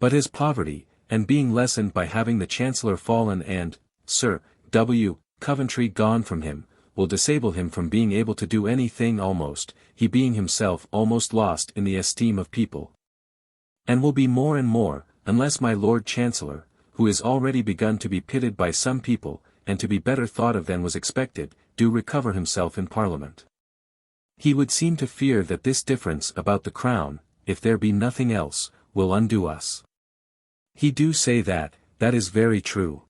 But his poverty, and being lessened by having the Chancellor fallen and, Sir W. Coventry gone from him, will disable him from being able to do anything almost, he being himself almost lost in the esteem of people. And will be more and more, unless my Lord Chancellor, who is already begun to be pitied by some people, and to be better thought of than was expected, do recover himself in Parliament. He would seem to fear that this difference about the crown, if there be nothing else, will undo us. He do say that is very true.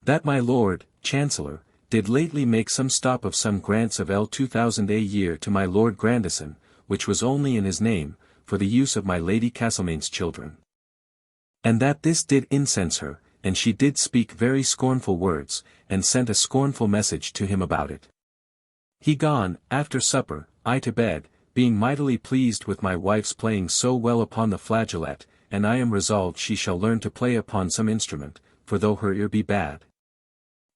That my Lord Chancellor did lately make some stop of some grants of L2000 a year to my Lord Grandison, which was only in his name, for the use of my Lady Castlemaine's children. And that this did incense her, and she did speak very scornful words, and sent a scornful message to him about it. He gone, after supper, I to bed, being mightily pleased with my wife's playing so well upon the flageolet, and I am resolved she shall learn to play upon some instrument, for though her ear be bad,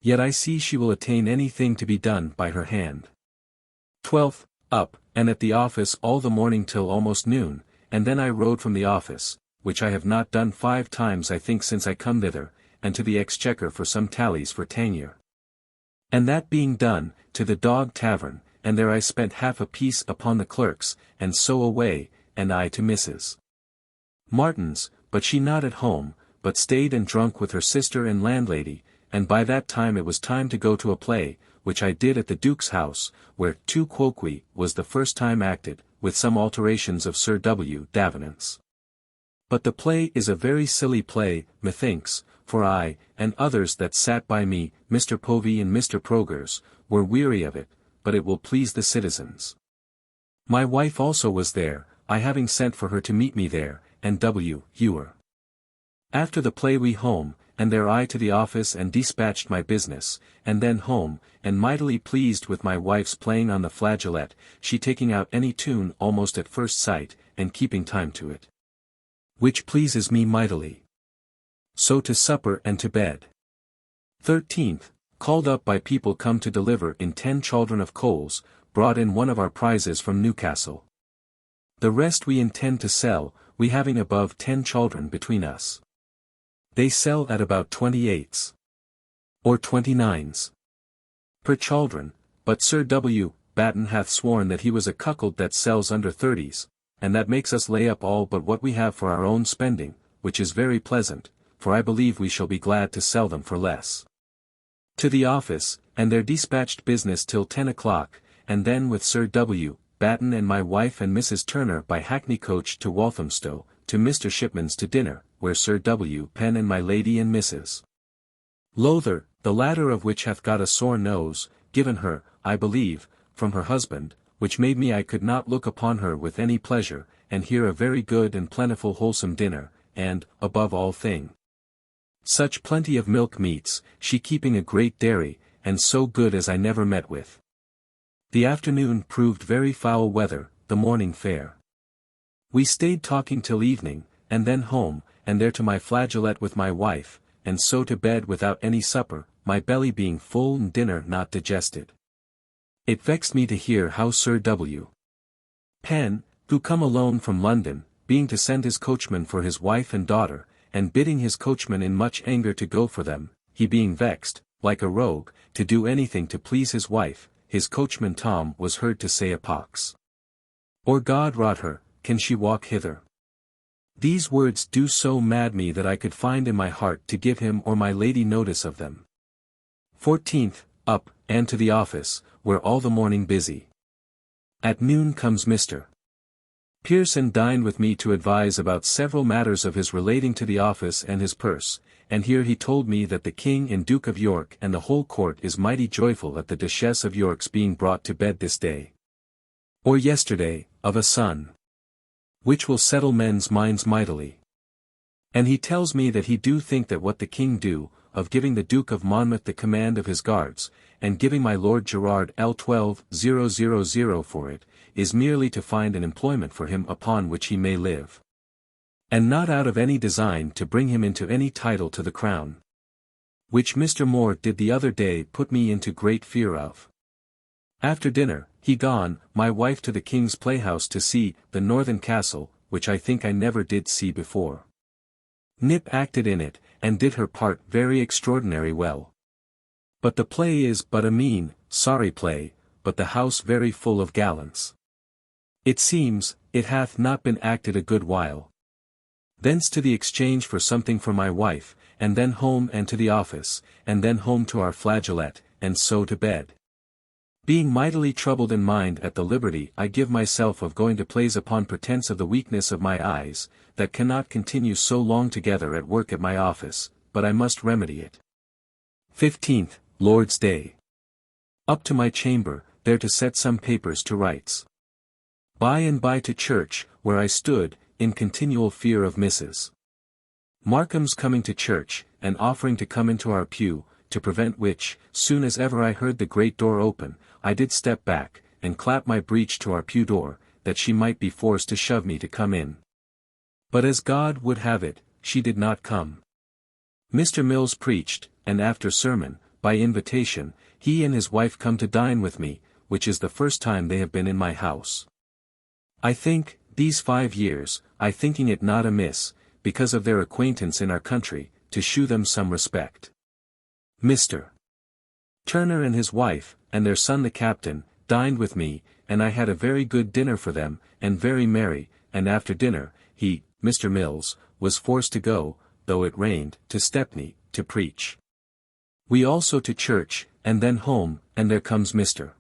yet I see she will attain anything to be done by her hand. 12th, up, and at the office all the morning till almost noon, and then I rode from the office, which I have not done 5 times I think since I come thither, and to the Exchequer for some tallies for Tangier. And that being done, to the Dog Tavern, and there I spent half a piece upon the clerks, and so away, and I to Mrs. Martin's, but she not at home, but stayed and drunk with her sister and landlady, and by that time it was time to go to a play, which I did at the Duke's house, where Tu Quoque was the first time acted, with some alterations of Sir W. Davenant's. But the play is a very silly play, methinks, for I, and others that sat by me, Mr. Povey and Mr. Progers, were weary of it, but it will please the citizens. My wife also was there, I having sent for her to meet me there, and W. Ewer. After the play we home, and there I to the office and dispatched my business, and then home, and mightily pleased with my wife's playing on the flageolet, she taking out any tune almost at first sight, and keeping time to it. Which pleases me mightily. So to supper and to bed. 13th, called up by people come to deliver in 10 chaldron of coals, brought in one of our prizes from Newcastle. The rest we intend to sell, we having above 10 chaldron between us. They sell at about 28s. Or 29s. Per chaldron, but Sir W. Batten hath sworn that he was a cuckold that sells under 30s, and that makes us lay up all but what we have for our own spending, which is very pleasant, for I believe we shall be glad to sell them for less. To the office, and there dispatched business till 10 o'clock, and then with Sir W. Batten and my wife and Mrs. Turner by hackney coach to Walthamstow, to Mr. Shipman's to dinner, where Sir W. Penn and my lady and Mrs. Lowther, the latter of which hath got a sore nose, given her, I believe, from her husband, which made me I could not look upon her with any pleasure, and hear a very good and plentiful wholesome dinner, and, above all thing, such plenty of milk meats, she keeping a great dairy, and so good as I never met with. The afternoon proved very foul weather, the morning fair. We stayed talking till evening, and then home, and there to my flageolet with my wife, and so to bed without any supper, my belly being full and dinner not digested. It vexed me to hear how Sir W. Penn, who come alone from London, being to send his coachman for his wife and daughter, and bidding his coachman in much anger to go for them, he being vexed, like a rogue, to do anything to please his wife, his coachman Tom was heard to say a pox. Or God rot her, can she walk hither? These words do so mad me that I could find in my heart to give him or my lady notice of them. 14th, up, and to the office, where all the morning busy. At noon comes Mr. Pearson dined with me to advise about several matters of his relating to the office and his purse, and here he told me that the King and Duke of York and the whole court is mighty joyful at the Duchess of York's being brought to bed this day, or yesterday, of a son, which will settle men's minds mightily. And he tells me that he do think that what the King do, of giving the Duke of Monmouth the command of his guards, and giving my Lord Gerard L12,000 for it, is merely to find an employment for him upon which he may live, and not out of any design to bring him into any title to the crown. Which Mr. Moore did the other day put me into great fear of. After dinner, he gone, my wife to the king's playhouse to see the northern castle, which I think I never did see before. Nip acted in it, and did her part very extraordinary well. But the play is but a mean, sorry play, but the house very full of gallants. It seems, it hath not been acted a good while. Thence to the exchange for something for my wife, and then home and to the office, and then home to our flageolet, and so to bed. Being mightily troubled in mind at the liberty I give myself of going to plays upon pretence of the weakness of my eyes, that cannot continue so long together at work at my office, but I must remedy it. 15th, Lord's Day. Up to my chamber, there to set some papers to rights. By and by to church, where I stood, in continual fear of Mrs. Markham's coming to church, and offering to come into our pew, to prevent which, soon as ever I heard the great door open, I did step back, and clap my breech to our pew door, that she might be forced to shove me to come in. But as God would have it, she did not come. Mr. Mills preached, and after sermon, by invitation, he and his wife come to dine with me, which is the first time they have been in my house. I think, these 5 years, I thinking it not amiss, because of their acquaintance in our country, to shew them some respect. Mr. Turner and his wife, and their son the captain, dined with me, and I had a very good dinner for them, and very merry, and after dinner, he, Mr. Mills, was forced to go, though it rained, to Stepney, to preach. We also to church, and then home, and there comes Mr.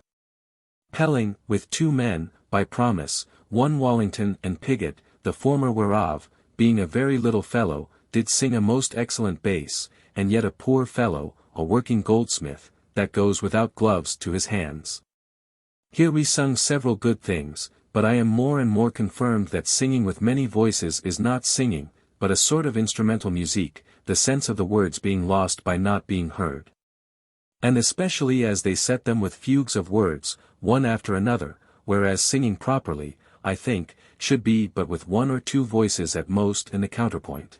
Pelling, with 2 men, by promise, one Wallington and Piggott, the former whereof, being a very little fellow, did sing a most excellent bass, and yet a poor fellow, a working goldsmith, that goes without gloves to his hands. Here we sung several good things, but I am more and more confirmed that singing with many voices is not singing, but a sort of instrumental music, the sense of the words being lost by not being heard. And especially as they set them with fugues of words, one after another, whereas singing properly, I think, should be but with 1 or 2 voices at most in the counterpoint.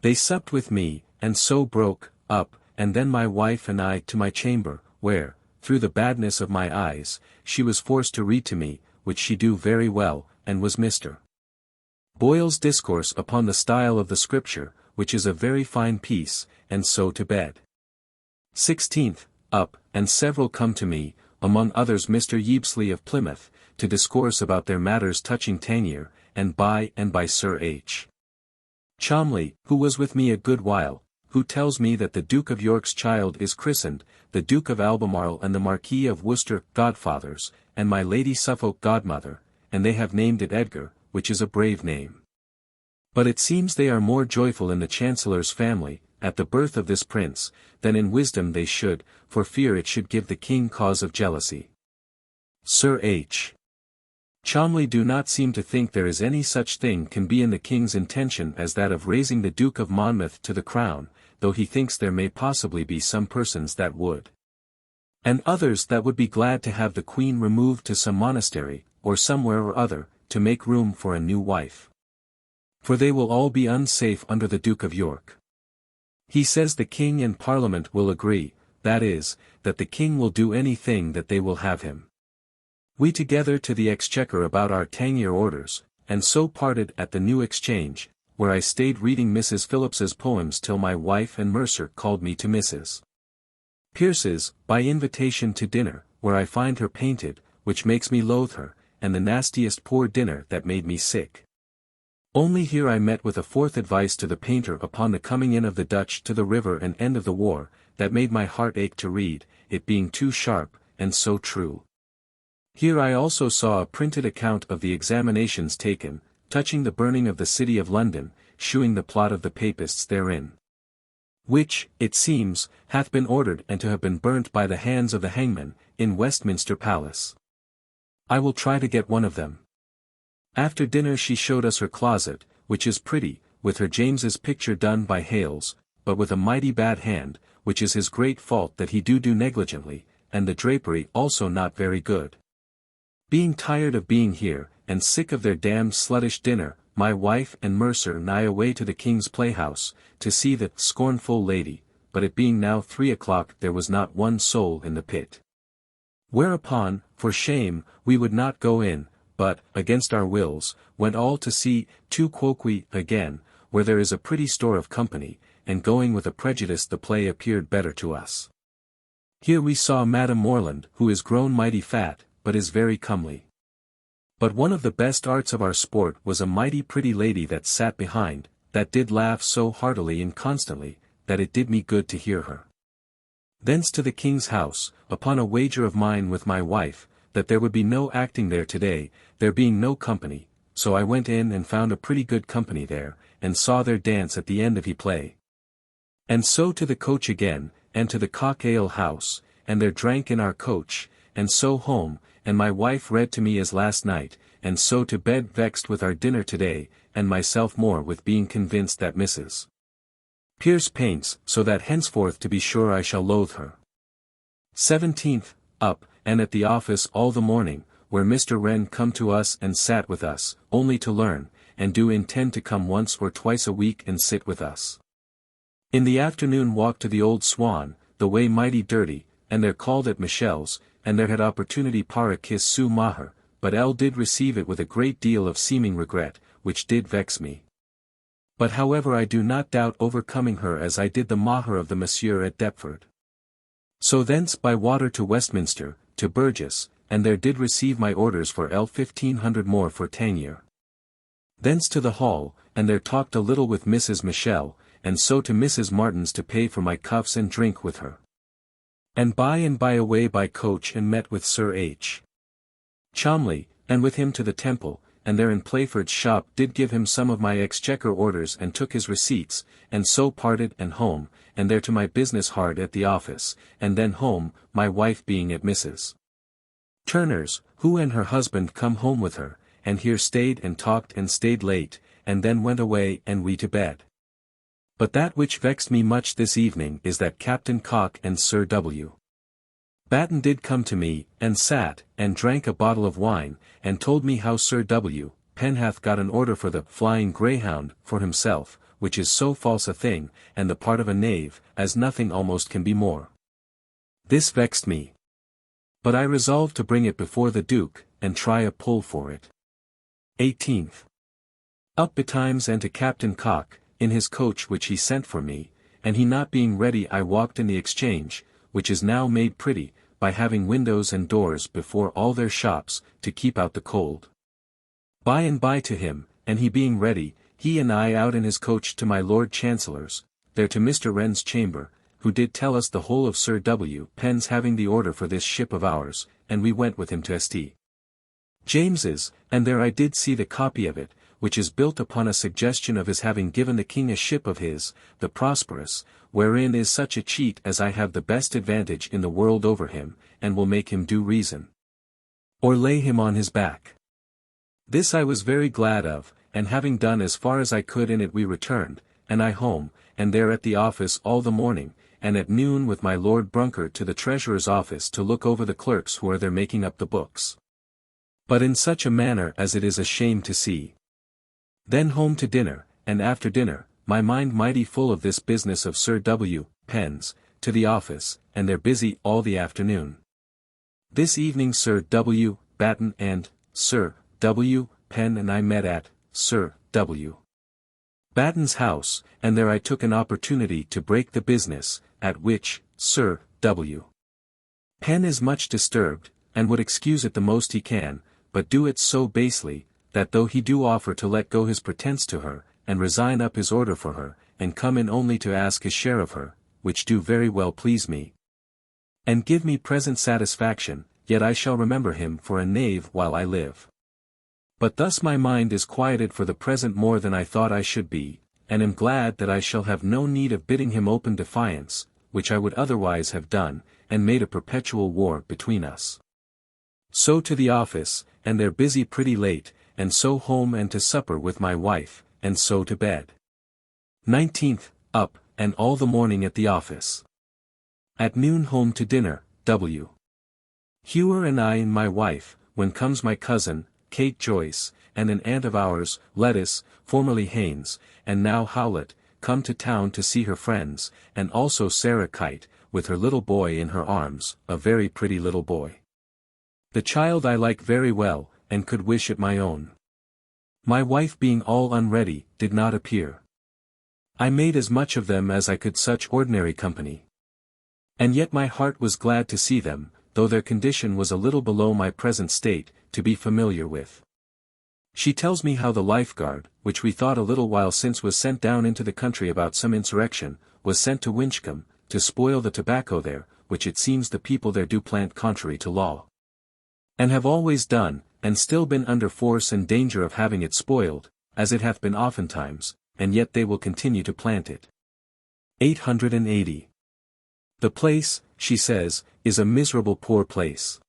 They supped with me, and so broke up, and then my wife and I to my chamber, where, through the badness of my eyes, she was forced to read to me, which she do very well, and was Mr. Boyle's discourse upon the style of the Scripture, which is a very fine piece, and so to bed. 16th, up, and several come to me, among others Mr. Yeapsley of Plymouth, to discourse about their matters touching Tangier, and by Sir H. Cholmley, who was with me a good while, who tells me that the Duke of York's child is christened, the Duke of Albemarle and the Marquis of Worcester godfathers, and my Lady Suffolk godmother, and they have named it Edgar, which is a brave name. But it seems they are more joyful in the Chancellor's family, at the birth of this prince, than in wisdom they should, for fear it should give the king cause of jealousy. Sir H. Cholmley do not seem to think there is any such thing can be in the king's intention as that of raising the Duke of Monmouth to the crown, though he thinks there may possibly be some persons that would. And others that would be glad to have the queen removed to some monastery, or somewhere or other, to make room for a new wife. For they will all be unsafe under the Duke of York. He says the king and parliament will agree, that is, that the king will do any thing that they will have him. We together to the Exchequer about our Tangier orders, and so parted at the New Exchange, where I stayed reading Mrs. Phillips's poems till my wife and Mercer called me to Mrs. Pierce's, by invitation to dinner, where I find her painted, which makes me loathe her, and the nastiest poor dinner that made me sick. Only here I met with a 4th advice to the painter upon the coming in of the Dutch to the river and end of the war, that made my heart ache to read, it being too sharp, and so true. Here I also saw a printed account of the examinations taken, touching the burning of the city of London, shewing the plot of the Papists therein. Which, it seems, hath been ordered and to have been burnt by the hands of the hangman, in Westminster Palace. I will try to get one of them. After dinner she showed us her closet, which is pretty, with her James's picture done by Hales, but with a mighty bad hand, which is his great fault that he do negligently, and the drapery also not very good. Being tired of being here, and sick of their damned sluttish dinner, my wife and Mercer nigh away to the King's Playhouse, to see the scornful lady, but it being now 3 o'clock there was not one soul in the pit. Whereupon, for shame, we would not go in, but, against our wills, went all to see Tu Quoque again, where there is a pretty store of company, and going with a prejudice the play appeared better to us. Here we saw Madame Morland, who is grown mighty fat, but is very comely. But one of the best arts of our sport was a mighty pretty lady that sat behind, that did laugh so heartily and constantly, that it did me good to hear her. Thence to the king's house, upon a wager of mine with my wife, that there would be no acting there today, there being no company, so I went in and found a pretty good company there, and saw their dance at the end of he play. And so to the coach again, and to the Cock Ale House, and there drank in our coach, and so home, and my wife read to me as last night, and so to bed vexed with our dinner today, and myself more with being convinced that Mrs. Pierce paints, so that henceforth to be sure I shall loathe her. 17th, up, and at the office all the morning, where Mr. Wren come to us and sat with us, only to learn, and do intend to come once or twice a week and sit with us. In the afternoon walked to the Old Swan, the way mighty dirty, and there called at Michel's, and there had opportunity para kiss Sue Maher, but L did receive it with a great deal of seeming regret, which did vex me. But however I do not doubt overcoming her as I did the Maher of the Monsieur at Deptford. So thence by water to Westminster, to Burgess, and there did receive my orders for L 1500 more for Tangier. Thence to the Hall, and there talked a little with Mrs. Michel, and so to Mrs. Martin's to pay for my cuffs and drink with her. And by away by coach and met with Sir H. Cholmley, and with him to the Temple, and there in Playford's shop did give him some of my exchequer orders and took his receipts, and so parted and home, and there to my business hard at the office, and then home, my wife being at Mrs. Turner's, who and her husband come home with her, and here stayed and talked and stayed late, and then went away and we to bed. But that which vexed me much this evening is that Captain Cock and Sir W. Batten did come to me, and sat, and drank a bottle of wine, and told me how Sir W. Penn hath got an order for the Flying Greyhound for himself, which is so false a thing, and the part of a knave, as nothing almost can be more. This vexed me. But I resolved to bring it before the Duke, and try a pull for it. 18th. Up betimes and to Captain Cock, in his coach which he sent for me, and he not being ready I walked in the Exchange, which is now made pretty, by having windows and doors before all their shops, to keep out the cold. By and by to him, and he being ready, he and I out in his coach to my Lord Chancellor's, there to Mr. Wren's chamber, who did tell us the whole of Sir W. Penn's having the order for this ship of ours, and we went with him to St. James's, and there I did see the copy of it, which is built upon a suggestion of his having given the king a ship of his, the Prosperous, wherein is such a cheat as I have the best advantage in the world over him, and will make him do reason. Or lay him on his back. This I was very glad of, and having done as far as I could in it we returned, and I home, and there at the office all the morning, and at noon with my Lord Brunkard to the Treasurer's office to look over the clerks who are there making up the books. But in such a manner as it is a shame to see. Then home to dinner, and after dinner, my mind mighty full of this business of Sir W. Penn's, to the office, and they're busy all the afternoon. This evening Sir W. Batten and Sir W. Penn and I met at Sir W. Batten's house, and there I took an opportunity to break the business, at which Sir W. Penn is much disturbed, and would excuse it the most he can, but do it so basely, that though he do offer to let go his pretence to her, and resign up his order for her, and come in only to ask his share of her, which do very well please me, and give me present satisfaction, yet I shall remember him for a knave while I live. But thus my mind is quieted for the present more than I thought I should be, and am glad that I shall have no need of bidding him open defiance, which I would otherwise have done, and made a perpetual war between us. So to the office, and there busy pretty late, and so home and to supper with my wife, and so to bed. 19th, up, and all the morning at the office. At noon home to dinner, W. Hewer and I and my wife, when comes my cousin, Kate Joyce, and an aunt of ours, Lettice, formerly Haynes, and now Howlett, come to town to see her friends, and also Sarah Kite, with her little boy in her arms, a very pretty little boy. The child I like very well, and could wish it my own. My wife being all unready, did not appear. I made as much of them as I could such ordinary company. And yet my heart was glad to see them, though their condition was a little below my present state, to be familiar with. She tells me how the lifeguard, which we thought a little while since was sent down into the country about some insurrection, was sent to Winchcombe, to spoil the tobacco there, which it seems the people there do plant contrary to law. And have always done, and still been under force and danger of having it spoiled, as it hath been oftentimes, and yet they will continue to plant it. 880. The place, she says, is a miserable poor place.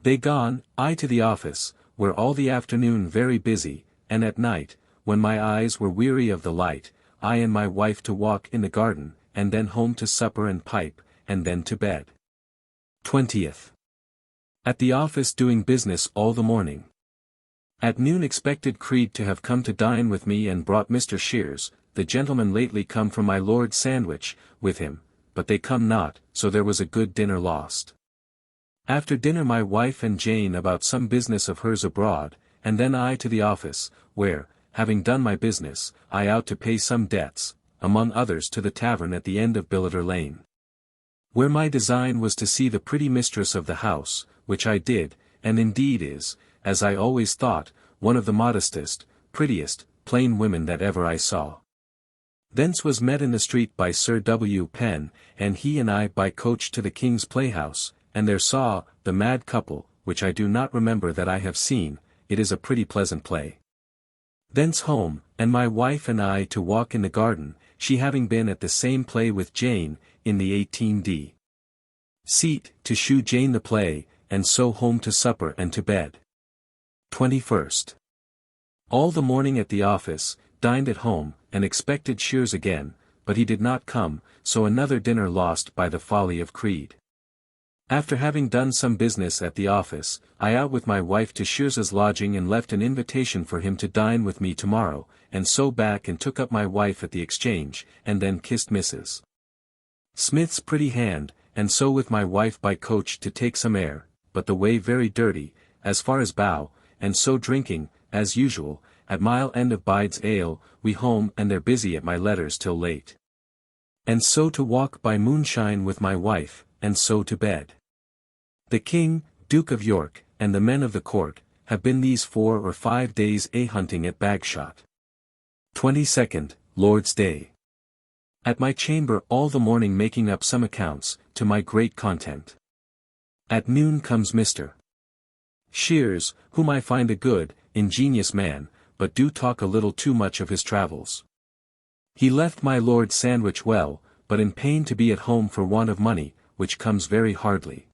They gone, I to the office, where all the afternoon very busy, and at night, when my eyes were weary of the light, I and my wife to walk in the garden, and then home to supper and pipe, and then to bed. 20th. At the office doing business all the morning. At noon expected Creed to have come to dine with me and brought Mr. Shears, the gentleman lately come from my Lord Sandwich, with him, but they come not, so there was a good dinner lost. After dinner my wife and Jane about some business of hers abroad, and then I to the office, where, having done my business, I out to pay some debts, among others to the tavern at the end of Billiter Lane. Where my design was to see the pretty mistress of the house, which I did, and indeed is, as I always thought, one of the modestest, prettiest, plain women that ever I saw. Thence was met in the street by Sir W. Penn, and he and I by coach to the King's Playhouse, and there saw, the Mad Couple, which I do not remember that I have seen, it is a pretty pleasant play. Thence home, and my wife and I to walk in the garden, she having been at the same play with Jane, in the 18d. Seat, to shew Jane the play, and so home to supper and to bed. 21st. All the morning at the office, dined at home, and expected Shears again, but he did not come, so another dinner lost by the folly of Creed. After having done some business at the office, I out with my wife to Shears's lodging and left an invitation for him to dine with me tomorrow, and so back and took up my wife at the Exchange, and then kissed Mrs. Smith's pretty hand, and so with my wife by coach to take some air, but the way very dirty, as far as Bow, and so drinking, as usual, at Mile End of Bide's Ale, we home and they're busy at my letters till late. And so to walk by moonshine with my wife, and so to bed. The King, Duke of York, and the men of the court, have been these 4 or 5 days hunting at Bagshot. 22nd, Lord's Day. At my chamber all the morning making up some accounts, to my great content. At noon comes Mr. Shears, whom I find a good, ingenious man, but do talk a little too much of his travels. He left my Lord Sandwich well, but in pain to be at home for want of money, which comes very hardly.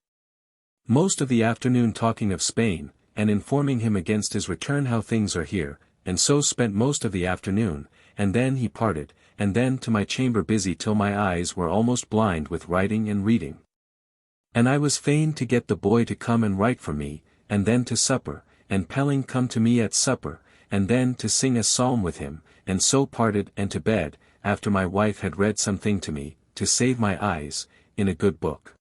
Most of the afternoon talking of Spain, and informing him against his return how things are here, and so spent most of the afternoon, and then he parted, and then to my chamber busy till my eyes were almost blind with writing and reading. And I was fain to get the boy to come and write for me, and then to supper, and Pelling come to me at supper, and then to sing a psalm with him, and so parted and to bed, after my wife had read something to me, to save my eyes, in a good book.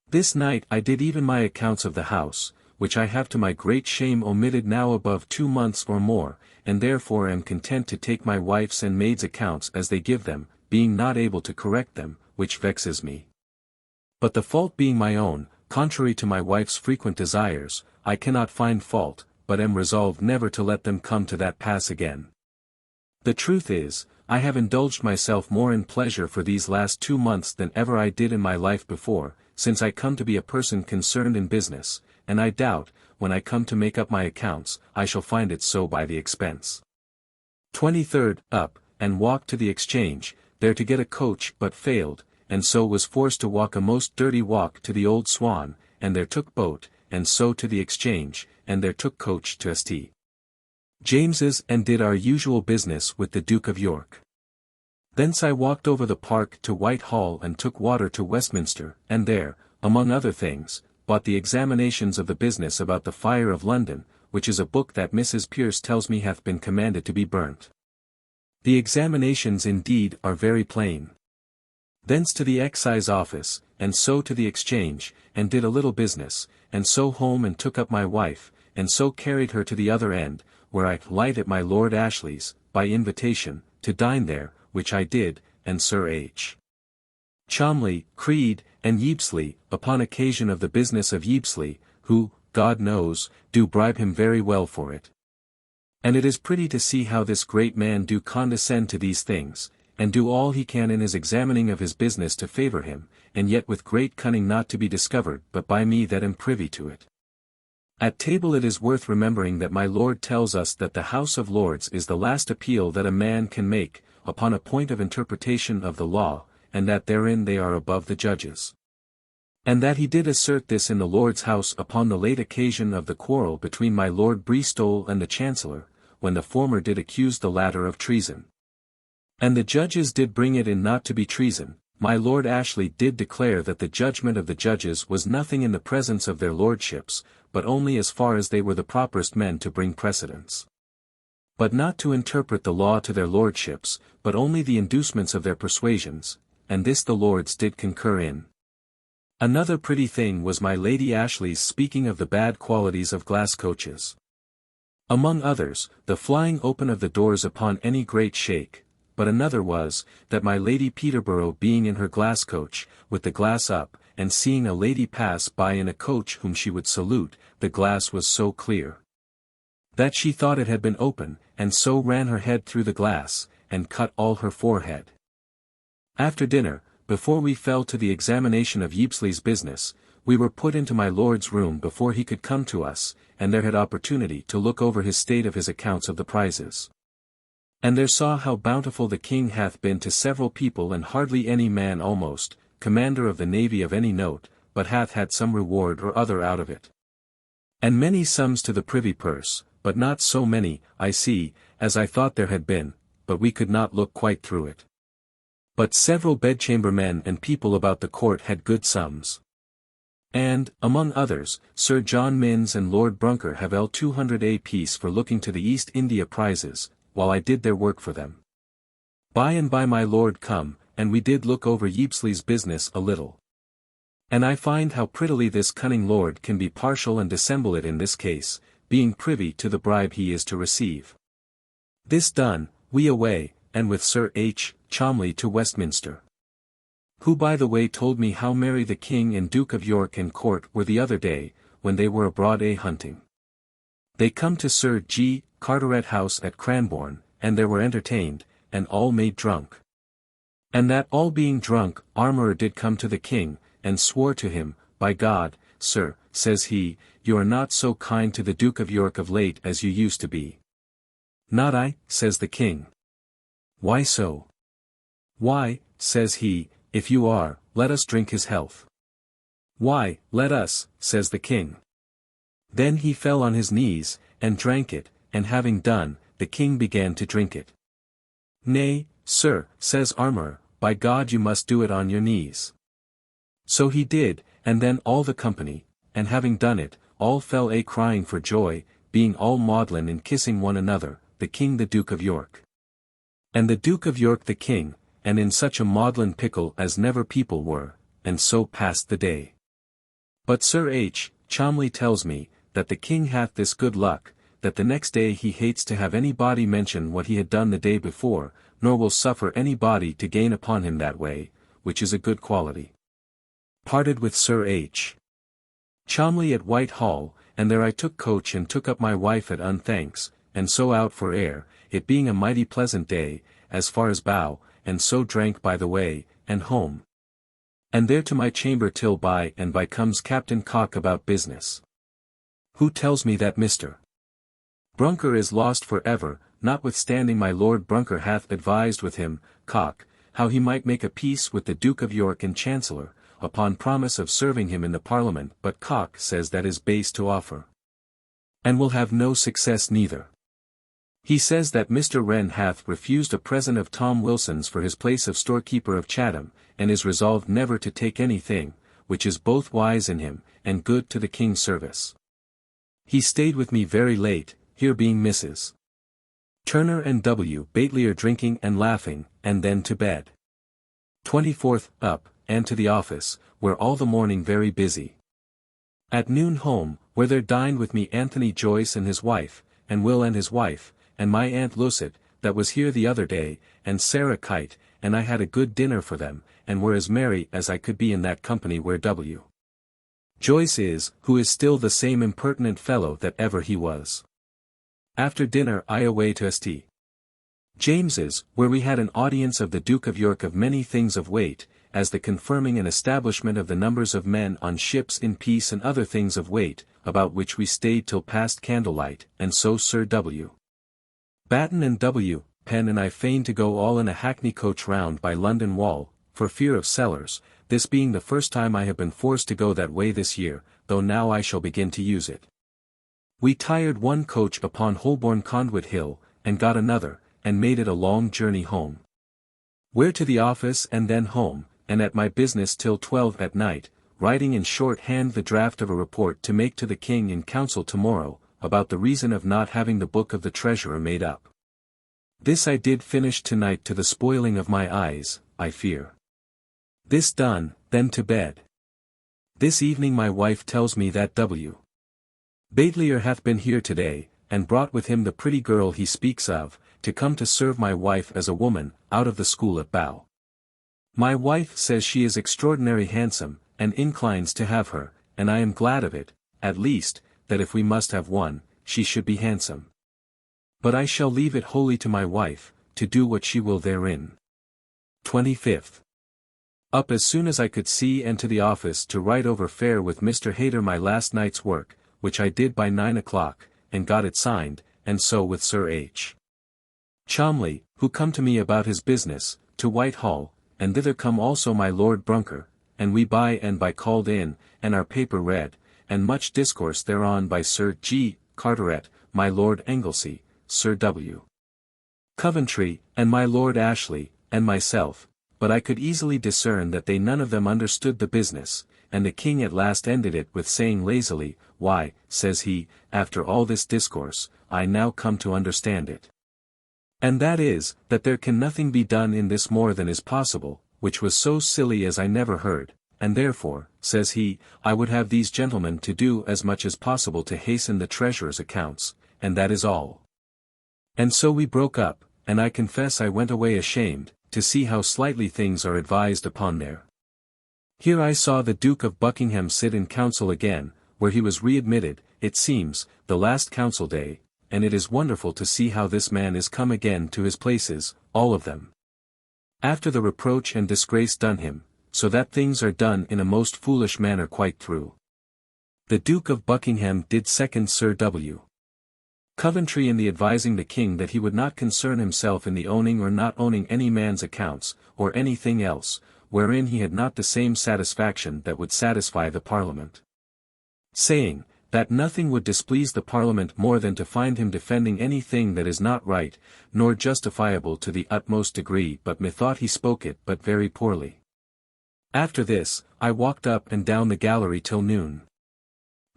This night I did even my accounts of the house, which I have to my great shame omitted now above 2 months or more, and therefore am content to take my wife's and maid's accounts as they give them, being not able to correct them, which vexes me. But the fault being my own, contrary to my wife's frequent desires, I cannot find fault, but am resolved never to let them come to that pass again. The truth is, I have indulged myself more in pleasure for these last 2 months than ever I did in my life before, since I come to be a person concerned in business, and I doubt, when I come to make up my accounts, I shall find it so by the expense. 23rd, up, and walked to the Exchange, there to get a coach but failed, and so was forced to walk a most dirty walk to the Old Swan, and there took boat, and so to the Exchange, and there took coach to St. James's and did our usual business with the Duke of York. Thence I walked over the park to Whitehall and took water to Westminster, and there, among other things, bought the examinations of the business about the fire of London, which is a book that Mrs. Pierce tells me hath been commanded to be burnt. The examinations indeed are very plain. Thence to the Excise Office, and so to the Exchange, and did a little business, and so home and took up my wife, and so carried her to the other end, where I light at my Lord Ashley's, by invitation, to dine there, which I did, and Sir H. Cholmondeley, Creed, and Ypsley, upon occasion of the business of Ypsley, who, God knows, do bribe him very well for it. And it is pretty to see how this great man do condescend to these things, and do all he can in his examining of his business to favour him, and yet with great cunning not to be discovered but by me that am privy to it. At table it is worth remembering that my Lord tells us that the House of Lords is the last appeal that a man can make, upon a point of interpretation of the law, and that therein they are above the judges. And that he did assert this in the Lord's House upon the late occasion of the quarrel between my Lord Bristol and the Chancellor, when the former did accuse the latter of treason. And the judges did bring it in not to be treason. My Lord Ashley did declare that the judgment of the judges was nothing in the presence of their lordships, but only as far as they were the properest men to bring precedents. But not to interpret the law to their lordships, but only the inducements of their persuasions, and this the lords did concur in. Another pretty thing was my Lady Ashley's speaking of the bad qualities of glass coaches. Among others, the flying open of the doors upon any great shake. But another was, that my Lady Peterborough being in her glass coach, with the glass up, and seeing a lady pass by in a coach whom she would salute, the glass was so clear, that she thought it had been open, and so ran her head through the glass, and cut all her forehead. After dinner, before we fell to the examination of Ypsley's business, we were put into my Lord's room before he could come to us, and there had opportunity to look over his state of his accounts of the prizes. And there saw how bountiful the king hath been to several people, and hardly any man almost, commander of the navy of any note, but hath had some reward or other out of it. And many sums to the privy purse, but not so many, I see, as I thought there had been, but we could not look quite through it. But several bedchamber men and people about the court had good sums. And, among others, Sir John Minns and Lord Brunker have L200 apiece for looking to the East India prizes, while I did their work for them. By and by my Lord come, and we did look over Ypsley's business a little. And I find how prettily this cunning lord can be partial and dissemble it in this case, being privy to the bribe he is to receive. This done, we away, and with Sir H. Cholmondeley to Westminster. Who by the way told me how merry the King and Duke of York and court were the other day, when they were abroad hunting. They come to Sir G. Carteret House at Cranbourne, and there were entertained, and all made drunk. And that all being drunk, Armourer did come to the king, and swore to him, by God, sir, says he, you are not so kind to the Duke of York of late as you used to be. Not I, says the king. Why so? Why, says he, if you are, let us drink his health. Why, let us, says the king. Then he fell on his knees, and drank it, and having done, the king began to drink it. Nay, sir, says Armourer, by God you must do it on your knees. So he did, and then all the company, and having done it, all fell a-crying for joy, being all maudlin in kissing one another, the king the Duke of York. And the Duke of York the king, and in such a maudlin pickle as never people were, and so passed the day. But Sir H. Cholmondeley tells me, that the king hath this good luck, that the next day he hates to have any body mention what he had done the day before, nor will suffer any body to gain upon him that way, which is a good quality. Parted with Sir H. Cholmondeley at Whitehall, and there I took coach and took up my wife at Unthanks, and so out for air, it being a mighty pleasant day, as far as Bow, and so drank by the way, and home. And there to my chamber till by and by comes Captain Cock about business. Who tells me that Mr. Brunker is lost for ever, notwithstanding my Lord Brunker hath advised with him, Cock, how he might make a peace with the Duke of York and Chancellor, upon promise of serving him in the Parliament, but Cock says that is base to offer. And will have no success neither. He says that Mr. Wren hath refused a present of Tom Wilson's for his place of storekeeper of Chatham, and is resolved never to take anything, which is both wise in him, and good to the king's service. He stayed with me very late, here being Mrs. Turner and W. Batelier drinking and laughing, and then to bed. 24th, up, and to the office, where all the morning very busy. At noon home, where there dined with me Anthony Joyce and his wife, and Will and his wife, and my Aunt Lucette, that was here the other day, and Sarah Kite, and I had a good dinner for them, and were as merry as I could be in that company where W. Joyce is, who is still the same impertinent fellow that ever he was. After dinner I away to St. James's, where we had an audience of the Duke of York of many things of weight, as the confirming and establishment of the numbers of men on ships in peace and other things of weight, about which we stayed till past candlelight, and so Sir W. Batten and W. Penn and I feigned to go all in a hackney coach round by London Wall, for fear of cellars, this being the first time I have been forced to go that way this year, though now I shall begin to use it. We tired one coach upon Holborn Conduit Hill, and got another, and made it a long journey home. Where to the office and then home, and at my business till 12 at night, writing in short hand the draft of a report to make to the King in Council tomorrow, about the reason of not having the book of the Treasurer made up. This I did finish tonight to the spoiling of my eyes, I fear. This done, then to bed. This evening my wife tells me that W. Baitlier hath been here today, and brought with him the pretty girl he speaks of, to come to serve my wife as a woman, out of the school at Bow. My wife says she is extraordinary handsome, and inclines to have her, and I am glad of it, at least, that if we must have one, she should be handsome. But I shall leave it wholly to my wife, to do what she will therein. 25th. Up as soon as I could see and to the office to write over fair with Mr. Hayter my last night's work, which I did by 9 o'clock, and got it signed, and so with Sir H. Cholmley, who come to me about his business, to Whitehall, and thither come also my Lord Brunker, and we by and by called in, and our paper read, and much discourse thereon by Sir G. Carteret, my Lord Anglesey, Sir W. Coventry, and my Lord Ashley, and myself, but I could easily discern that they none of them understood the business, and the King at last ended it with saying lazily, "Why," says he, "after all this discourse, I now come to understand it. And that is, that there can nothing be done in this more than is possible, which was so silly as I never heard, and therefore, says he, I would have these gentlemen to do as much as possible to hasten the Treasurer's accounts, and that is all." And so we broke up, and I confess I went away ashamed, to see how slightly things are advised upon there. Here I saw the Duke of Buckingham sit in council again, where he was readmitted, it seems, the last council day, and it is wonderful to see how this man is come again to his places, all of them. After the reproach and disgrace done him, so that things are done in a most foolish manner quite through. The Duke of Buckingham did second Sir W. Coventry in the advising the King that he would not concern himself in the owning or not owning any man's accounts, or anything else, wherein he had not the same satisfaction that would satisfy the Parliament. Saying, that nothing would displease the Parliament more than to find him defending any thing that is not right, nor justifiable to the utmost degree, but methought he spoke it but very poorly. After this, I walked up and down the gallery till noon.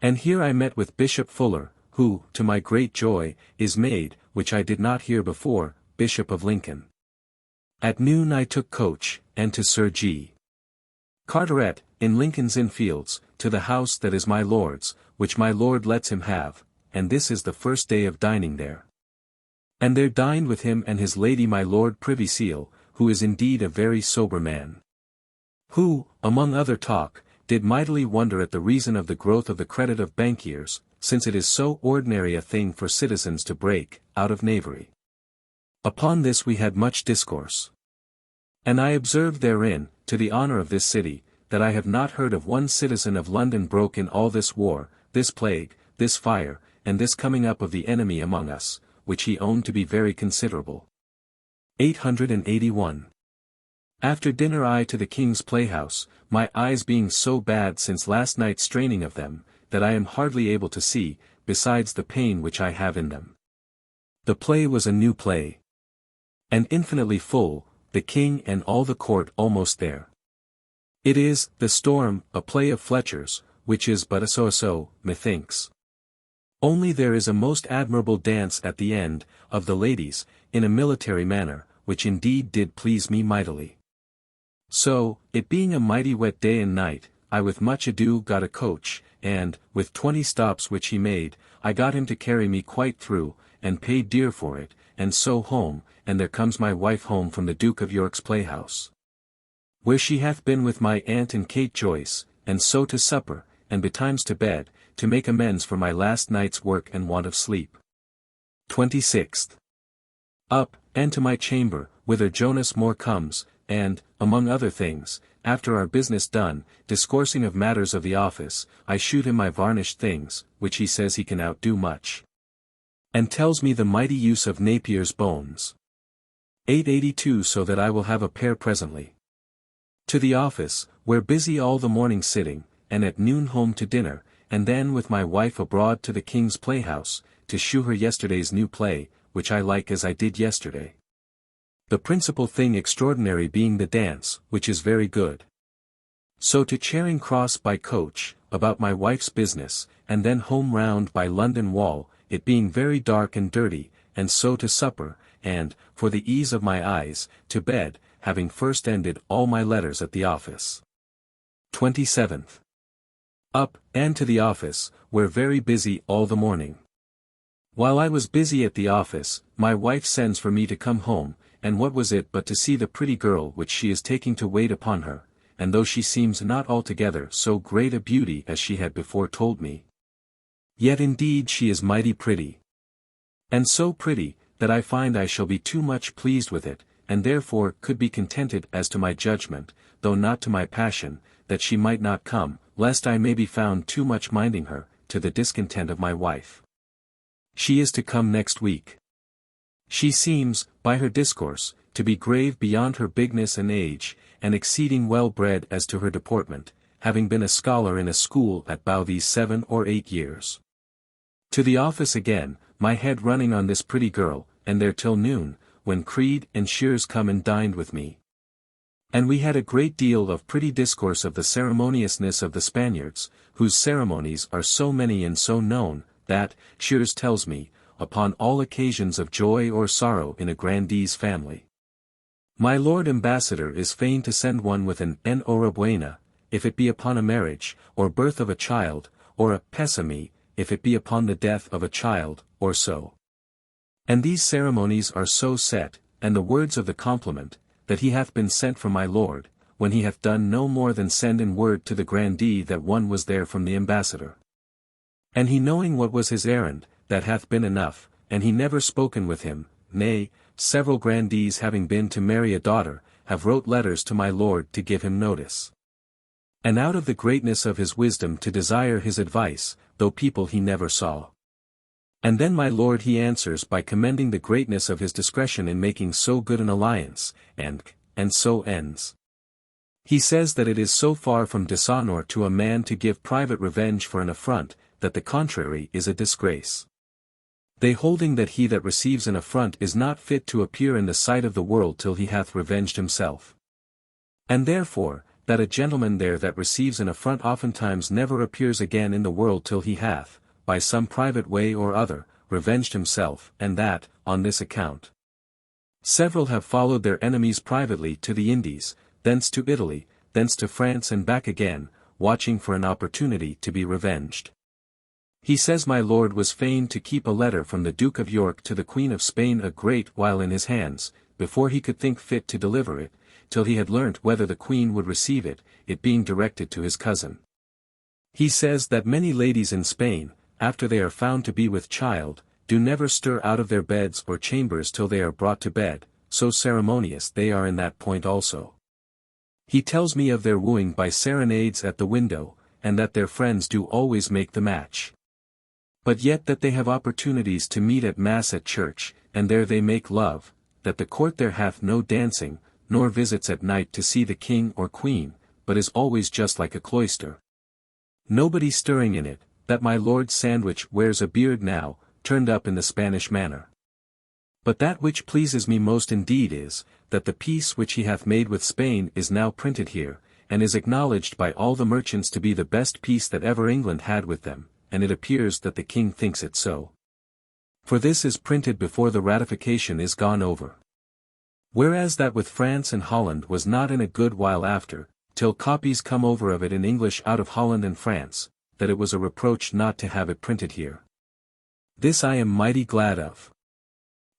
And here I met with Bishop Fuller, who, to my great joy, is made, which I did not hear before, Bishop of Lincoln. At noon I took coach, and to Sir G. Carteret, in Lincoln's Inn Fields, to the house that is my lord's, which my lord lets him have, and this is the first day of dining there. And there dined with him and his lady my Lord Privy Seal, who is indeed a very sober man. Who, among other talk, did mightily wonder at the reason of the growth of the credit of bankiers, since it is so ordinary a thing for citizens to break, out of knavery. Upon this we had much discourse. And I observed therein, to the honor of this city, that I have not heard of one citizen of London broke in all this war, this plague, this fire, and this coming up of the enemy among us, which he owned to be very considerable. 881. After dinner I to the King's Playhouse, my eyes being so bad since last night's straining of them, that I am hardly able to see, besides the pain which I have in them. The play was a new play. And infinitely full, the King and all the court almost there. It is, The Storm, a play of Fletcher's, which is but a so-so, methinks. Only there is a most admirable dance at the end, of the ladies, in a military manner, which indeed did please me mightily. So, it being a mighty wet day and night, I with much ado got a coach, and, with 20 stops which he made, I got him to carry me quite through, and paid dear for it, and so home, and there comes my wife home from the Duke of York's playhouse, where she hath been with my aunt and Kate Joyce, and so to supper, and betimes to bed, to make amends for my last night's work and want of sleep. 26th. Up, and to my chamber, whither Jonas Moore comes, and, among other things, after our business done, discoursing of matters of the office, I shoot him my varnished things, which he says he can outdo much, and tells me the mighty use of Napier's bones. 882 so that I will have a pair presently. To the office, where busy all the morning sitting, and at noon home to dinner, and then with my wife abroad to the King's Playhouse, to shew her yesterday's new play, which I like as I did yesterday. The principal thing extraordinary being the dance, which is very good. So to Charing Cross by coach, about my wife's business, and then home round by London Wall, it being very dark and dirty, and so to supper, and, for the ease of my eyes, to bed, having first ended all my letters at the office. 27th. Up, and to the office, where very busy all the morning. While I was busy at the office, my wife sends for me to come home, and what was it but to see the pretty girl which she is taking to wait upon her, and though she seems not altogether so great a beauty as she had before told me, yet indeed she is mighty pretty. And so pretty, that I find I shall be too much pleased with it, and therefore could be contented as to my judgment, though not to my passion, that she might not come, lest I may be found too much minding her, to the discontent of my wife. She is to come next week. She seems, by her discourse, to be grave beyond her bigness and age, and exceeding well bred as to her deportment, having been a scholar in a school at Bow these 7 or 8 years. To the office again, my head running on this pretty girl, and there till noon, when Creed and Shears come and dined with me. And we had a great deal of pretty discourse of the ceremoniousness of the Spaniards, whose ceremonies are so many and so known, that, Shears tells me, upon all occasions of joy or sorrow in a grandee's family, my Lord Ambassador is fain to send one with an enhorabuena, if it be upon a marriage, or birth of a child, or a pessamy, if it be upon the death of a child, or so. And these ceremonies are so set, and the words of the compliment, that he hath been sent from my Lord, when he hath done no more than send in word to the grandee that one was there from the ambassador. And he knowing what was his errand, that hath been enough, and he never spoken with him, nay, several grandees having been to marry a daughter, have wrote letters to my Lord to give him notice. And out of the greatness of his wisdom to desire his advice, though people he never saw. And then my Lord he answers by commending the greatness of his discretion in making so good an alliance, and so ends. He says that it is so far from dishonor to a man to give private revenge for an affront, that the contrary is a disgrace. They holding that he that receives an affront is not fit to appear in the sight of the world till he hath revenged himself. And therefore, that a gentleman there that receives an affront oftentimes never appears again in the world till he hath, by some private way or other, revenged himself, and that, on this account, several have followed their enemies privately to the Indies, thence to Italy, thence to France and back again, watching for an opportunity to be revenged. He says my Lord was fain to keep a letter from the Duke of York to the Queen of Spain a great while in his hands, before he could think fit to deliver it, till he had learnt whether the Queen would receive it, it being directed to his cousin. He says that many ladies in Spain, after they are found to be with child, do never stir out of their beds or chambers till they are brought to bed, so ceremonious they are in that point also. He tells me of their wooing by serenades at the window, and that their friends do always make the match. But yet that they have opportunities to meet at mass at church, and there they make love, that the court there hath no dancing, nor visits at night to see the king or queen, but is always just like a cloister. Nobody stirring in it, that my Lord Sandwich wears a beard now, turned up in the Spanish manner. But that which pleases me most indeed is, that the peace which he hath made with Spain is now printed here, and is acknowledged by all the merchants to be the best peace that ever England had with them, and it appears that the king thinks it so. For this is printed before the ratification is gone over. Whereas that with France and Holland was not in a good while after, till copies come over of it in English out of Holland and France, that it was a reproach not to have it printed here. This I am mighty glad of.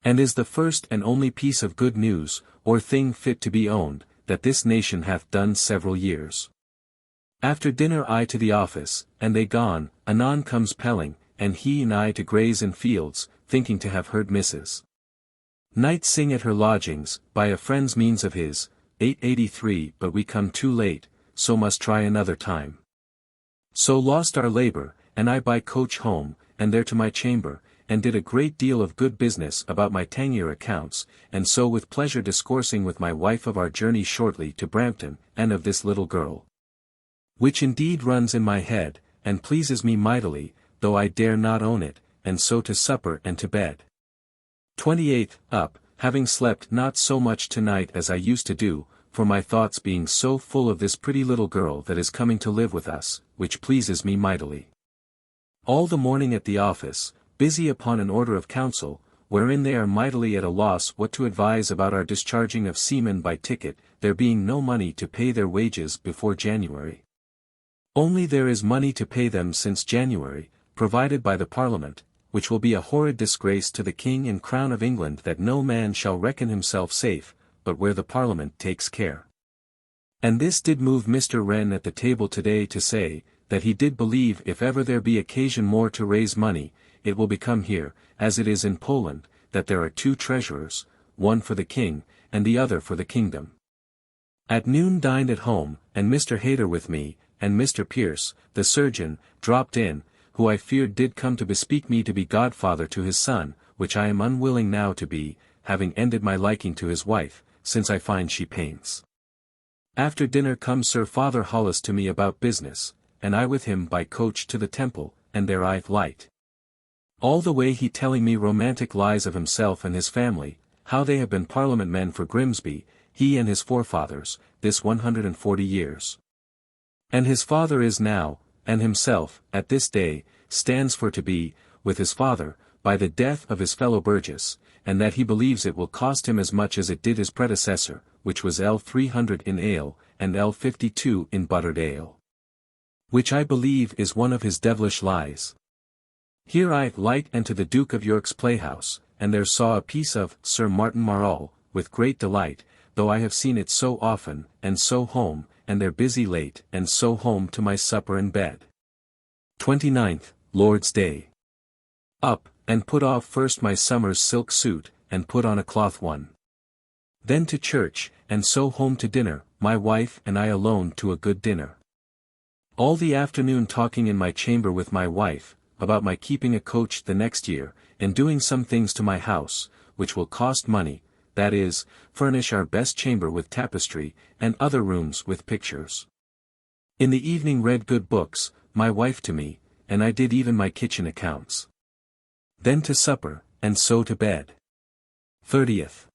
And is the first and only piece of good news, or thing fit to be owned, that this nation hath done several years. After dinner I to the office, and they gone, anon comes Pelling, and he and I to graze in fields, thinking to have heard Mrs. Knight sing at her lodgings, by a friend's means of his, 883, but we come too late, so must try another time. So lost our labour, and I by coach home, and there to my chamber, and did a great deal of good business about my tenure accounts, and so with pleasure discoursing with my wife of our journey shortly to Brampton, and of this little girl. Which indeed runs in my head, and pleases me mightily, though I dare not own it, and so to supper and to bed. 28th, up, having slept not so much tonight as I used to do, for my thoughts being so full of this pretty little girl that is coming to live with us, which pleases me mightily. All the morning at the office, busy upon an order of council, wherein they are mightily at a loss what to advise about our discharging of seamen by ticket, there being no money to pay their wages before January. Only there is money to pay them since January, provided by the Parliament, which will be a horrid disgrace to the King and Crown of England that no man shall reckon himself safe, but where the Parliament takes care. And this did move Mr. Wren at the table today to say, that he did believe if ever there be occasion more to raise money, it will become here, as it is in Poland, that there are two treasurers, one for the king, and the other for the kingdom. At noon dined at home, and Mr. Hayter with me, and Mr. Pierce, the surgeon, dropped in, who I feared did come to bespeak me to be godfather to his son, which I am unwilling now to be, having ended my liking to his wife, since I find she pains. After dinner comes Sir Father Hollis to me about business, and I with him by coach to the Temple, and there I light. All the way he telling me romantic lies of himself and his family, how they have been Parliament men for Grimsby, he and his forefathers, this 140 years. And his father is now, and himself, at this day, stands for to be, with his father, by the death of his fellow Burgess, and that he believes it will cost him as much as it did his predecessor, which was L300 in ale, and L52 in buttered ale. Which I believe is one of his devilish lies. Here I light and to the Duke of York's playhouse, and there saw a piece of Sir Martin Marall, with great delight, though I have seen it so often, and so home, and there busy late, and so home to my supper and bed. 29th, Lord's Day. Up, and put off first my summer's silk suit, and put on a cloth one. Then to church, and so home to dinner, my wife and I alone to a good dinner. All the afternoon talking in my chamber with my wife, about my keeping a coach the next year, and doing some things to my house, which will cost money, that is, furnish our best chamber with tapestry, and other rooms with pictures. In the evening read good books, my wife to me, and I did even my kitchen accounts. Then to supper, and so to bed. 30th.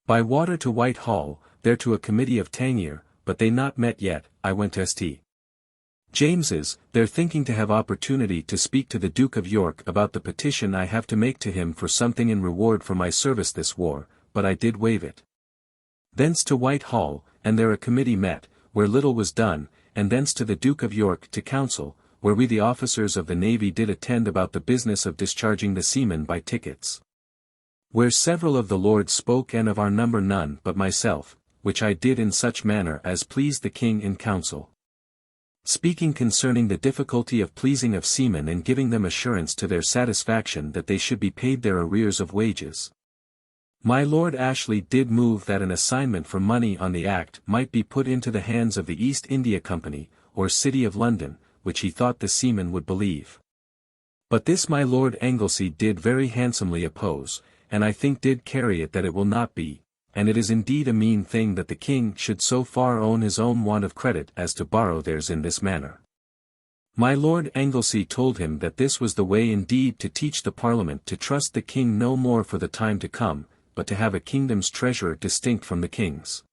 By water to Whitehall, there to a committee of Tangier, but they not met yet, I went to St. James's, there thinking to have opportunity to speak to the Duke of York about the petition I have to make to him for something in reward for my service this war, but I did waive it. Thence to Whitehall, and there a committee met, where little was done, and thence to the Duke of York to council, where we the officers of the navy did attend about the business of discharging the seamen by tickets. Where several of the lords spoke and of our number none but myself, which I did in such manner as pleased the king in council. Speaking concerning the difficulty of pleasing of seamen and giving them assurance to their satisfaction that they should be paid their arrears of wages. My Lord Ashley did move that an assignment for money on the Act might be put into the hands of the East India Company, or City of London, which he thought the seamen would believe. But this my Lord Anglesey did very handsomely oppose, and I think did carry it that it will not be, and it is indeed a mean thing that the king should so far own his own want of credit as to borrow theirs in this manner. My Lord Anglesey told him that this was the way indeed to teach the Parliament to trust the king no more for the time to come, but to have a kingdom's treasurer distinct from the king's.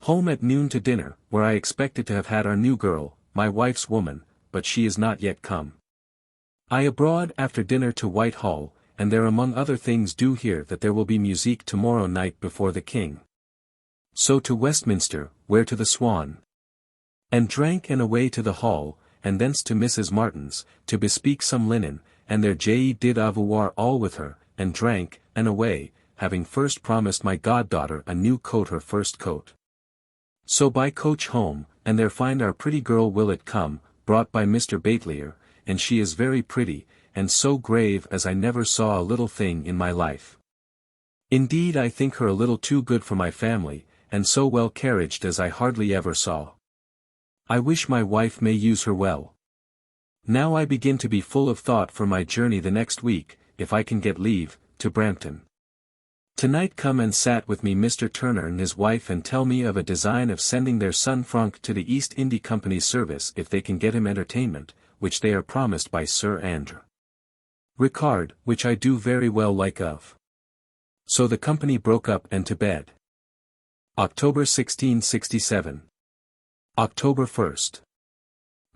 Home at noon to dinner, where I expected to have had our new girl, my wife's woman, but she is not yet come. I abroad after dinner to Whitehall, and there among other things do hear that there will be musique tomorrow night before the king. So to Westminster, where to the Swan. And drank and away to the Hall, and thence to Mrs. Martin's, to bespeak some linen, and there je did avoir all with her, and drank, and away, having first promised my goddaughter a new coat her first coat. So by coach home, and there find our pretty girl Willet come, brought by Mr. Batelier, and she is very pretty, and so grave as I never saw a little thing in my life. Indeed I think her a little too good for my family, and so well carriaged as I hardly ever saw. I wish my wife may use her well. Now I begin to be full of thought for my journey the next week, if I can get leave, to Brampton. Tonight come and sat with me Mr. Turner and his wife and tell me of a design of sending their son Frank to the East India Company's service if they can get him entertainment, which they are promised by Sir Andrew Ricard, which I do very well like of. So the company broke up and to bed. October 1667. October 1st.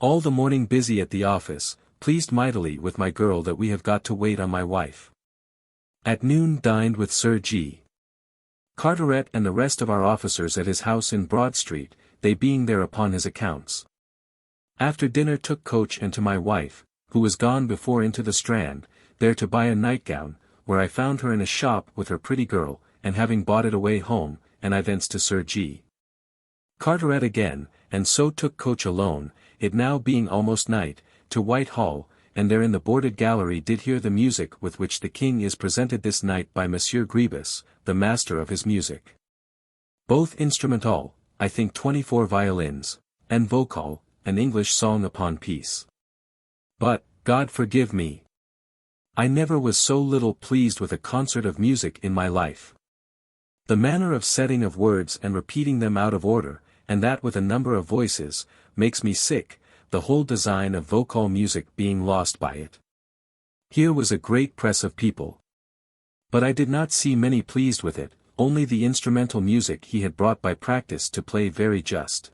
All the morning busy at the office, pleased mightily with my girl that we have got to wait on my wife. At noon dined with Sir G. Carteret and the rest of our officers at his house in Broad Street, they being there upon his accounts. After dinner took coach and to my wife, who was gone before into the Strand, there to buy a nightgown, where I found her in a shop with her pretty girl, and having bought it away home, and I thence to Sir G. Carteret again, and so took coach alone, it now being almost night, to Whitehall, and there in the boarded gallery did hear the music with which the King is presented this night by Monsieur Gribus, the master of his music. Both instrumental, I think 24 violins, and vocal, an English song upon peace. But, God forgive me, I never was so little pleased with a concert of music in my life. The manner of setting of words and repeating them out of order, and that with a number of voices, makes me sick, the whole design of vocal music being lost by it. Here was a great press of people. But I did not see many pleased with it, only the instrumental music he had brought by practice to play very just.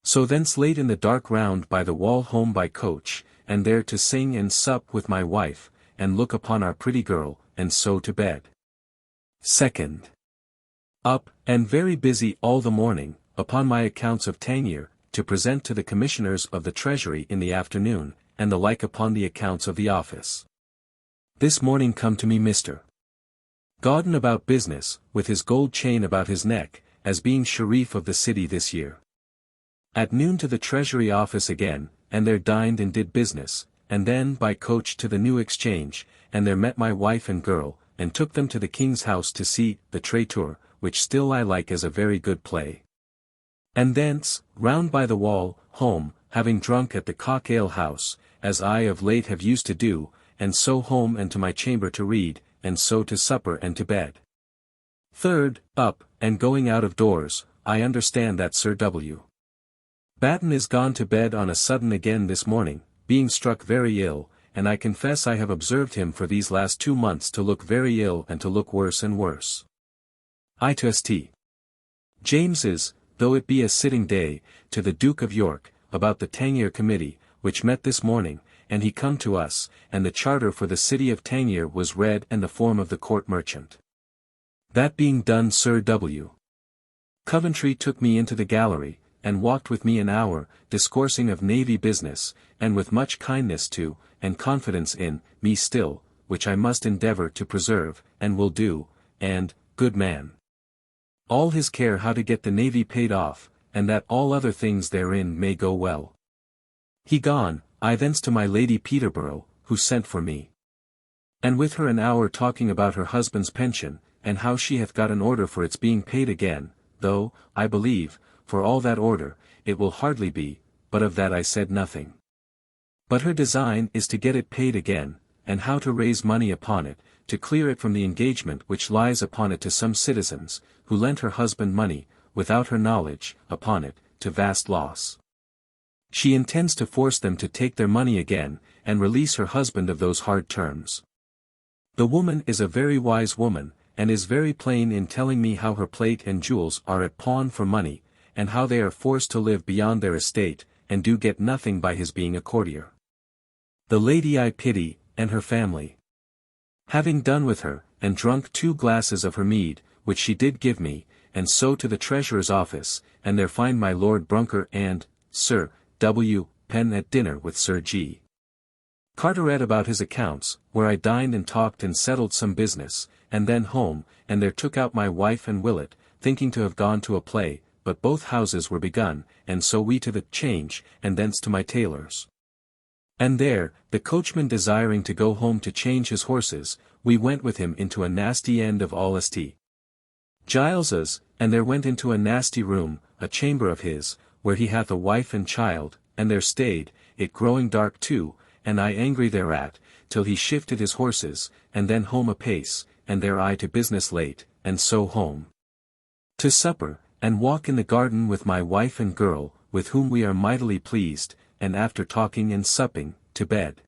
So thence late in the dark round by the wall home by coach, and there to sing and sup with my wife, and look upon our pretty girl, and so to bed. 2nd. Up, and very busy all the morning, upon my accounts of Tangier, to present to the Commissioners of the Treasury in the afternoon, and the like upon the accounts of the office. This morning come to me Mr. Gauden about business, with his gold chain about his neck, as being Sharif of the city this year. At noon to the Treasury office again, and there dined and did business, and then by coach to the New Exchange, and there met my wife and girl, and took them to the King's house to see the Traiteur, which still I like as a very good play. And thence, round by the wall, home, having drunk at the Cock Ale House, as I of late have used to do, and so home and to my chamber to read, and so to supper and to bed. 3rd, up, and going out of doors, I understand that Sir W. Batten is gone to bed on a sudden again this morning, being struck very ill, and I confess I have observed him for these last 2 months to look very ill and to look worse and worse. I to St. James's, though it be a sitting day, to the Duke of York, about the Tangier Committee, which met this morning, and he come to us, and the charter for the city of Tangier was read and the form of the court merchant. That being done Sir W. Coventry took me into the gallery, and walked with me an hour, discoursing of navy business, and with much kindness to, and confidence in, me still, which I must endeavour to preserve, and will do, and, good man, all his care how to get the navy paid off, and that all other things therein may go well. He gone, I thence to my Lady Peterborough, who sent for me. And with her an hour talking about her husband's pension, and how she hath got an order for its being paid again, though, I believe, for all that order, it will hardly be, but of that I said nothing. But her design is to get it paid again, and how to raise money upon it, to clear it from the engagement which lies upon it to some citizens, who lent her husband money, without her knowledge, upon it, to vast loss. She intends to force them to take their money again, and release her husband of those hard terms. The woman is a very wise woman, and is very plain in telling me how her plate and jewels are at pawn for money, and how they are forced to live beyond their estate, and do get nothing by his being a courtier. The lady I pity, and her family. Having done with her, and drunk 2 glasses of her mead, which she did give me, and so to the Treasurer's office, and there find my Lord Brunker and Sir W. Pen at dinner with Sir G. Carteret about his accounts, where I dined and talked and settled some business, and then home, and there took out my wife and Willet, thinking to have gone to a play, but both houses were begun, and so we to the Change, and thence to my tailor's. And there, the coachman desiring to go home to change his horses, we went with him into a nasty end of all St. Giles's, and there went into a nasty room, a chamber of his, where he hath a wife and child, and there stayed, it growing dark too, and I angry thereat, till he shifted his horses, and then home apace, and there I to business late, and so home to supper, and walk in the garden with my wife and girl, with whom we are mightily pleased, and after talking and supping, to bed.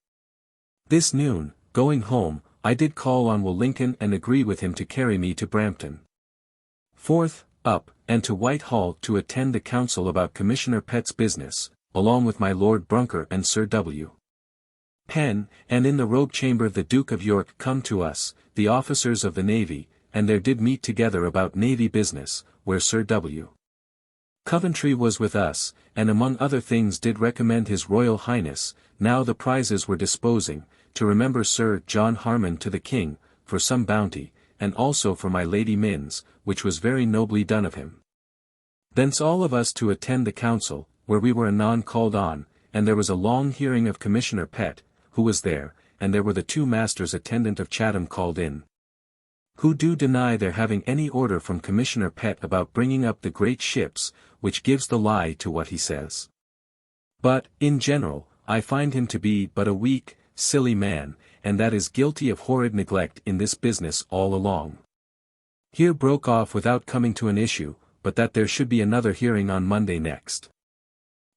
This noon, going home, I did call on Will Lincoln and agree with him to carry me to Brampton. Forth, up, and to Whitehall to attend the council about Commissioner Pett's business, along with my Lord Brunker and Sir W. Pen, and in the robe chamber the Duke of York come to us, the officers of the Navy, and there did meet together about Navy business, where Sir W. Coventry was with us, and among other things did recommend his Royal Highness, now the prizes were disposing, to remember Sir John Harmon to the King, for some bounty, and also for my Lady Minns, which was very nobly done of him. Thence all of us to attend the council, where we were anon called on, and there was a long hearing of Commissioner Pett, who was there, and there were the two masters attendant of Chatham called in, who do deny there having any order from Commissioner Pett about bringing up the great ships, which gives the lie to what he says. But, in general, I find him to be but a weak, silly man, and that is guilty of horrid neglect in this business all along. Here broke off without coming to an issue, but that there should be another hearing on Monday next.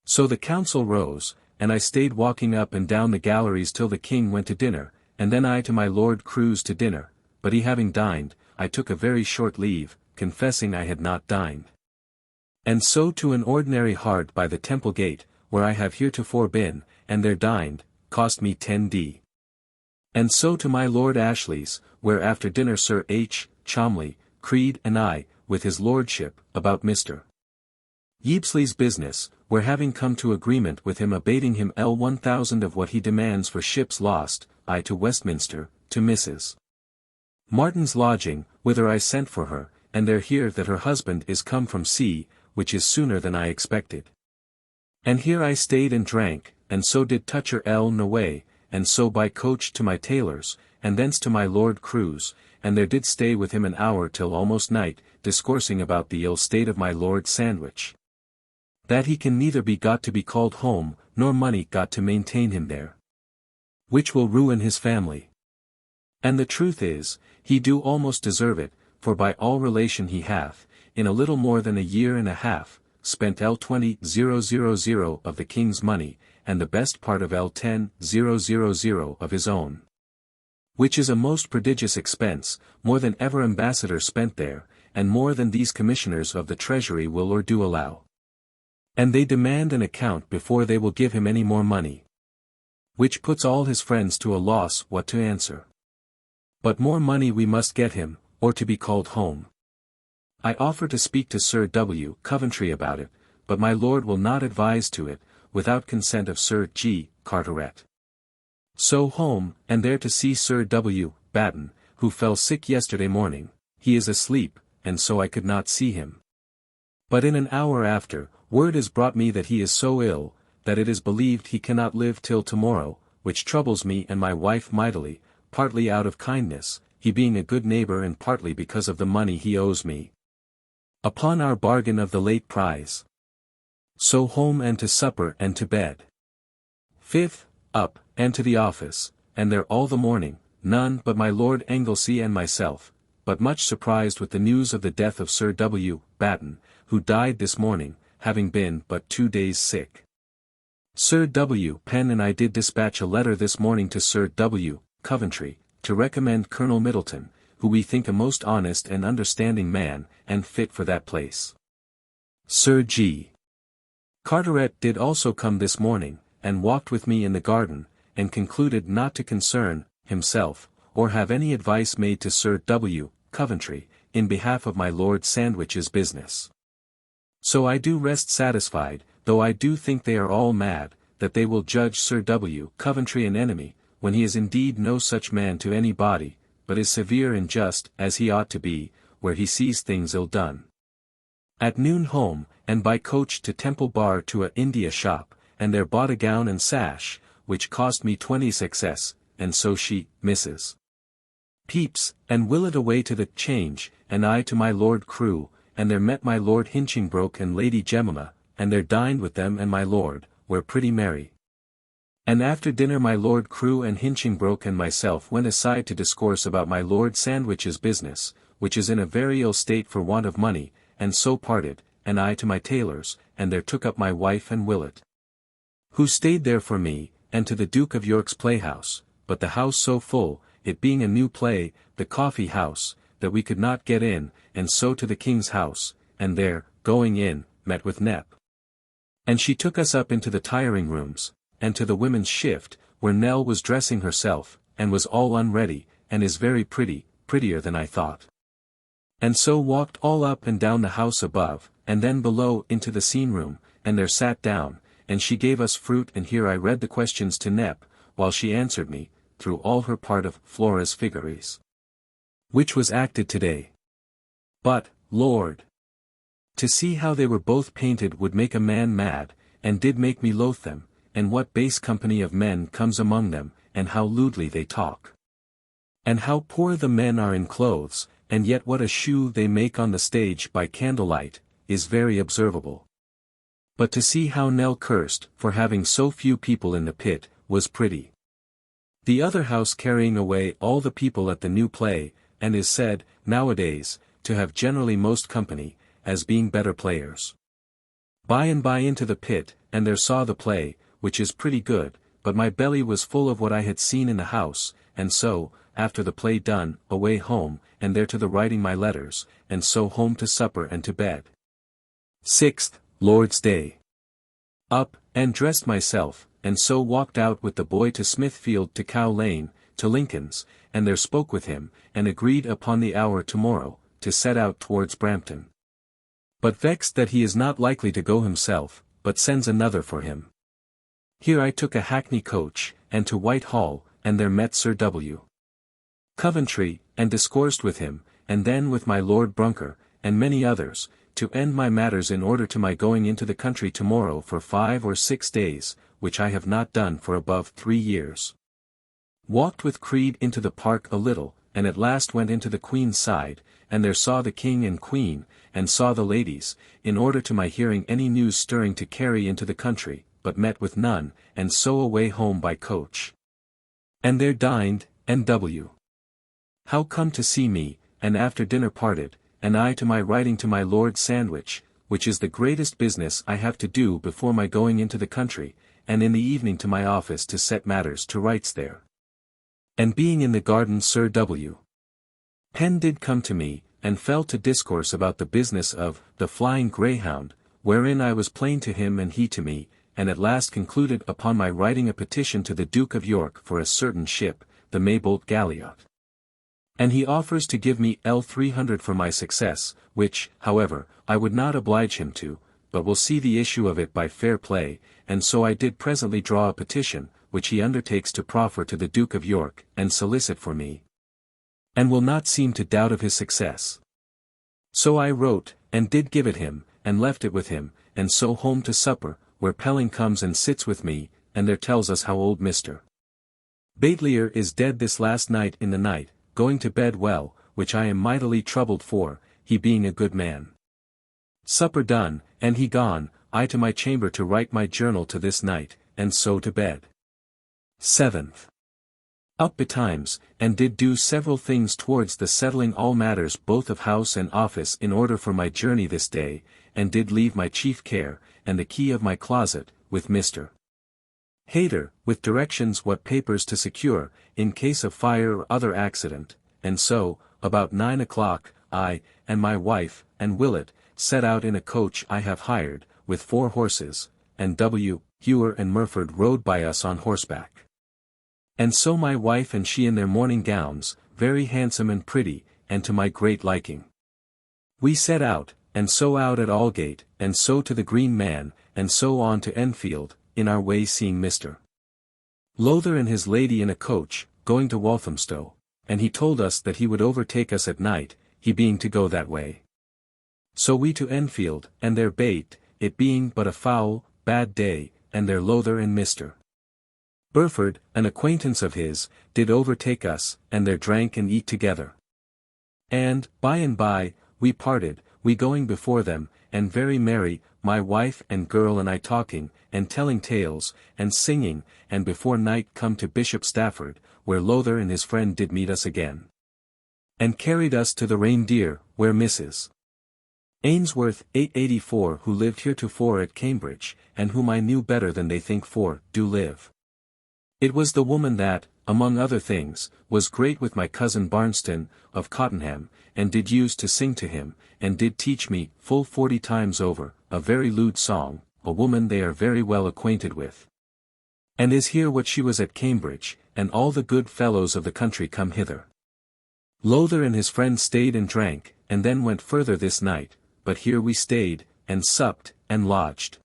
So the council rose, and I stayed walking up and down the galleries till the King went to dinner, and then I to my Lord Crewe's to dinner, but he having dined, I took a very short leave, confessing I had not dined. And so to an ordinary hard by the Temple Gate, where I have heretofore been, and there dined, cost me 10d. And so to my Lord Ashley's, where after dinner Sir H. Cholmondeley, Creed and I, with his lordship, about Mr. Yeapsley's business, where having come to agreement with him abating him L1000 of what he demands for ships lost, I to Westminster, to Mrs. Martin's lodging, whither I sent for her, and there hear that her husband is come from sea, which is sooner than I expected. And here I stayed and drank, and so did Toucher L. Noway, and so by coach to my tailor's, and thence to my Lord Crewe's, and there did stay with him an hour till almost night, discoursing about the ill state of my Lord Sandwich. That he can neither be got to be called home, nor money got to maintain him there, which will ruin his family. And the truth is, he do almost deserve it, for by all relation he hath, in a little more than a year and a half, spent L20,000 of the King's money, and the best part of L10,000 of his own. Which is a most prodigious expense, more than ever ambassador spent there, and more than these commissioners of the Treasury will or do allow. And they demand an account before they will give him any more money. Which puts all his friends to a loss what to answer. But more money we must get him, or to be called home. I offer to speak to Sir W. Coventry about it, but my lord will not advise to it, without consent of Sir G. Carteret. So home, and there to see Sir W. Batten, who fell sick yesterday morning. He is asleep, and so I could not see him. But in an hour after, word is brought me that he is so ill, that it is believed he cannot live till tomorrow, which troubles me and my wife mightily, partly out of kindness, he being a good neighbor and partly because of the money he owes me, upon our bargain of the late prize. So home and to supper and to bed. 5th, up, and to the office, and there all the morning, none but my Lord Anglesey and myself, but much surprised with the news of the death of Sir W. Batten, who died this morning, having been but 2 days sick. Sir W. Pen and I did dispatch a letter this morning to Sir W. Coventry, to recommend Colonel Middleton, who we think a most honest and understanding man, and fit for that place. Sir G. Carteret did also come this morning, and walked with me in the garden, and concluded not to concern himself, or have any advice made to Sir W. Coventry, in behalf of my Lord Sandwich's business. So I do rest satisfied, though I do think they are all mad, that they will judge Sir W. Coventry an enemy, when he is indeed no such man to any body, but is severe and just, as he ought to be, where he sees things ill done. At noon home, and by coach to Temple Bar to a India shop, and there bought a gown and sash, which cost me 20 success, and so she, Mrs. Pepys, and Willett away to the Change, and I to my Lord Crewe, and there met my Lord Hinchingbroke and Lady Jemima, and there dined with them and my Lord, were pretty merry. And after dinner my Lord Crewe and Hinchingbroke and myself went aside to discourse about my Lord Sandwich's business, which is in a very ill state for want of money, and so parted, and I to my tailor's, and there took up my wife and Willett, who stayed there for me, and to the Duke of York's playhouse, but the house so full, it being a new play, the coffee house, that we could not get in, and so to the King's house, and there, going in, met with Nep. And she took us up into the tiring rooms, and to the women's shift, where Nell was dressing herself, and was all unready, and is very pretty, prettier than I thought. And so walked all up and down the house above, and then below into the scene room, and there sat down, and she gave us fruit, and here I read the questions to Nep, while she answered me, through all her part of Flora's Figaries, which was acted today. But, Lord! To see how they were both painted would make a man mad, and did make me loathe them, and what base company of men comes among them, and how lewdly they talk. And how poor the men are in clothes, and yet what a shew they make on the stage by candlelight, is very observable. But to see how Nell cursed, for having so few people in the pit, was pretty. The other house carrying away all the people at the new play, and is said, nowadays, to have generally most company, as being better players. By and by into the pit, and there saw the play, which is pretty good, but my belly was full of what I had seen in the house, and so, after the play done, away home, and there to the writing my letters, and so home to supper and to bed. 6th, Lord's Day. Up, and dressed myself, and so walked out with the boy to Smithfield to Cow Lane, to Lincoln's, and there spoke with him, and agreed upon the hour tomorrow, to set out towards Brampton. But vexed that he is not likely to go himself, but sends another for him. Here I took a hackney coach, and to Whitehall, and there met Sir W. Coventry, and discoursed with him, and then with my Lord Brunker, and many others, to end my matters in order to my going into the country tomorrow for 5 or 6 days, which I have not done for above 3 years. Walked with Creed into the park a little, and at last went into the Queen's side, and there saw the King and Queen, and saw the ladies, in order to my hearing any news stirring to carry into the country, but met with none, and so away home by coach. And there dined, and W. How come to see me, and after dinner parted, and I to my writing to my Lord Sandwich, which is the greatest business I have to do before my going into the country, and in the evening to my office to set matters to rights there. And being in the garden Sir W. Penn did come to me, and fell to discourse about the business of the Flying Greyhound, wherein I was plain to him and he to me, and at last concluded upon my writing a petition to the Duke of York for a certain ship, the Maybolt Galliot. And he offers to give me L300 for my success, which, however, I would not oblige him to, but will see the issue of it by fair play, and so I did presently draw a petition, which he undertakes to proffer to the Duke of York, and solicit for me, and will not seem to doubt of his success. So I wrote, and did give it him, and left it with him, and so home to supper, where Pelling comes and sits with me, and there tells us how old Mr. Batelier is dead this last night in the night, going to bed well, which I am mightily troubled for, he being a good man. Supper done, and he gone, I to my chamber to write my journal to this night, and so to bed. 7th. Up betimes, and did do several things towards the settling all matters both of house and office in order for my journey this day, and did leave my chief care, and the key of my closet, with Mr. Hayter, with directions what papers to secure, in case of fire or other accident, and so, about 9 o'clock, I, and my wife, and Willett, set out in a coach I have hired, with 4 horses, and W. Hewer and Murford rode by us on horseback. And so my wife and she in their morning gowns, very handsome and pretty, and to my great liking. We set out, and so out at Aldgate, and so to the Green Man, and so on to Enfield, in our way seeing Mr. Lowther and his lady in a coach, going to Walthamstow, and he told us that he would overtake us at night, he being to go that way. So we to Enfield, and there bait, it being but a foul, bad day, and there Lowther and Mr. Burford, an acquaintance of his, did overtake us, and there drank and eat together. And, by and by, we parted, we going before them, and very merry, my wife and girl and I talking, and telling tales, and singing, and before night come to Bishop Stafford, where Lowther and his friend did meet us again. And carried us to the Reindeer, where Mrs. Ainsworth 884 who lived heretofore at Cambridge, and whom I knew better than they think for, do live. It was the woman that, among other things, was great with my cousin Barnston, of Cottenham, and did use to sing to him, and did teach me, full 40 times over, a very lewd song, a woman they are very well acquainted with. And is here what she was at Cambridge, and all the good fellows of the country come hither. Lowther and his friend stayed and drank, and then went further this night, but here we stayed, and supped, and lodged.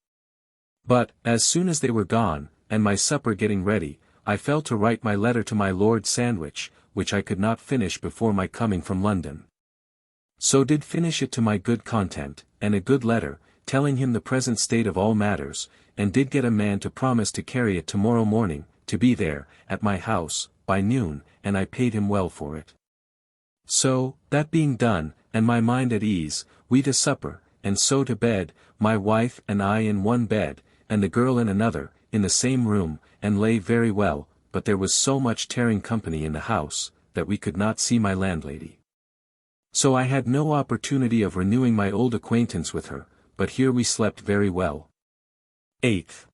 But, as soon as they were gone, and my supper getting ready, I fell to write my letter to my Lord Sandwich, which I could not finish before my coming from London. So did finish it to my good content, and a good letter, telling him the present state of all matters, and did get a man to promise to carry it tomorrow morning, to be there, at my house, by noon, and I paid him well for it. So, that being done, and my mind at ease, we to supper, and so to bed, my wife and I in one bed, and the girl in another, in the same room, and lay very well, but there was so much tearing company in the house, that we could not see my landlady. So I had no opportunity of renewing my old acquaintance with her, but here we slept very well. 8th.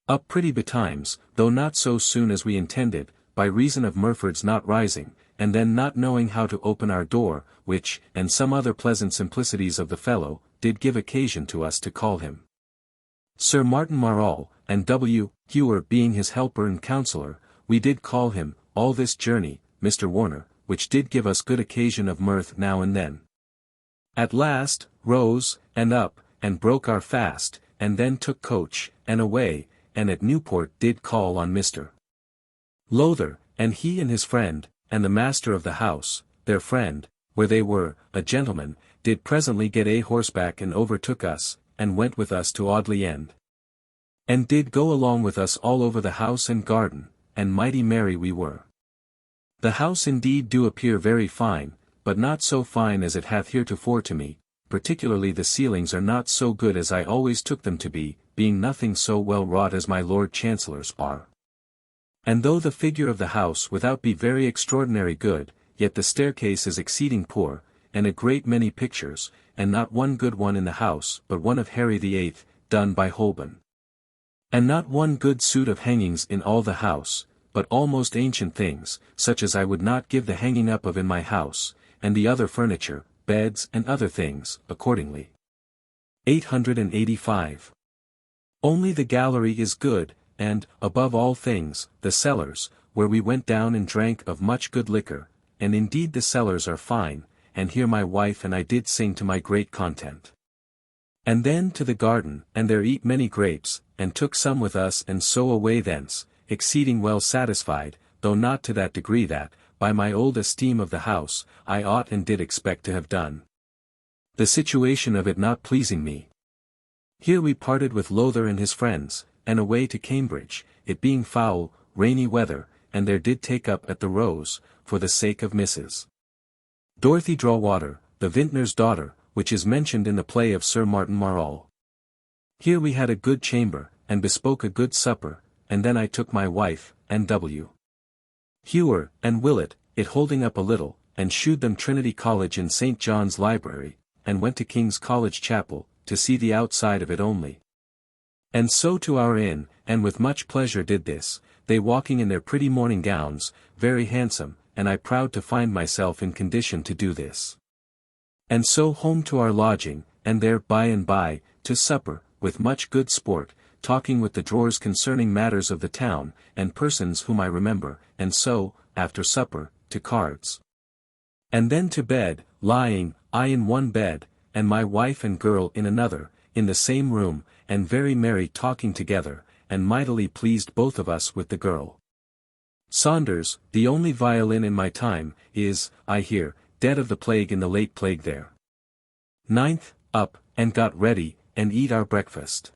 Up pretty betimes, though not so soon as we intended, by reason of Murford's not rising, and then not knowing how to open our door, which, and some other pleasant simplicities of the fellow, did give occasion to us to call him Sir Martin Marall, and W. Hewer being his helper and counsellor, we did call him, all this journey, Mr. Warner, which did give us good occasion of mirth now and then. At last, rose, and up, and broke our fast, and then took coach, and away, and at Newport did call on Mr. Lowther, and he and his friend, and the master of the house, their friend, where they were, a gentleman, did presently get a horseback and overtook us, and went with us to Audley End. And did go along with us all over the house and garden, and mighty merry we were. The house indeed do appear very fine, but not so fine as it hath heretofore to me, particularly the ceilings are not so good as I always took them to be, being nothing so well wrought as my Lord Chancellor's are. And though the figure of the house without be very extraordinary good, yet the staircase is exceeding poor, and a great many pictures, and not one good one in the house but one of Harry the Eighth, done by Holbein. And not one good suit of hangings in all the house, but all most ancient things, such as I would not give the hanging up of in my house, and the other furniture, beds and other things, accordingly. 885. Only the gallery is good, and, above all things, the cellars, where we went down and drank of much good liquor, and indeed the cellars are fine, and here my wife and I did sing to my great content. And then to the garden, and there eat many grapes, and took some with us and so away thence, exceeding well satisfied, though not to that degree that, by my old esteem of the house, I ought and did expect to have done. The situation of it not pleasing me. Here we parted with Lowther and his friends, and away to Cambridge, it being foul, rainy weather, and there did take up at the Rose, for the sake of Mrs. Dorothy Drawwater, the vintner's daughter, which is mentioned in the play of Sir Martin Marall. Here we had a good chamber, and bespoke a good supper, and then I took my wife, and W. Hewer, and Willett, it holding up a little, and shewed them Trinity College and St. John's Library, and went to King's College Chapel, to see the outside of it only. And so to our inn, and with much pleasure did this, they walking in their pretty morning gowns, very handsome, and I proud to find myself in condition to do this. And so home to our lodging, and there by and by, to supper, with much good sport, talking with the drawers concerning matters of the town, and persons whom I remember, and so, after supper, to cards. And then to bed, lying, I in one bed, and my wife and girl in another, in the same room, and very merry talking together, and mightily pleased both of us with the girl. Saunders, the only violin in my time, is, I hear, dead of the plague in the late plague there. 9th, up, and got ready, and eat our breakfast.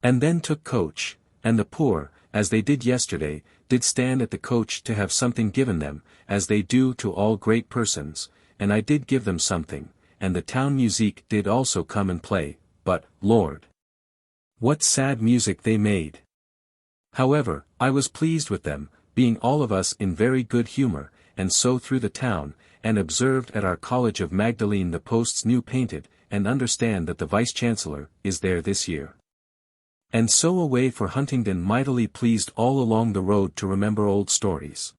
And then took coach, and the poor, as they did yesterday, did stand at the coach to have something given them, as they do to all great persons, and I did give them something, and the town musique did also come and play, but, Lord! What sad music they made! However, I was pleased with them, being all of us in very good humour, and so through the town, and observed at our College of Magdalene the posts new painted, and understand that the Vice-Chancellor is there this year. And so away for Huntingdon mightily pleased all along the road to remember old stories.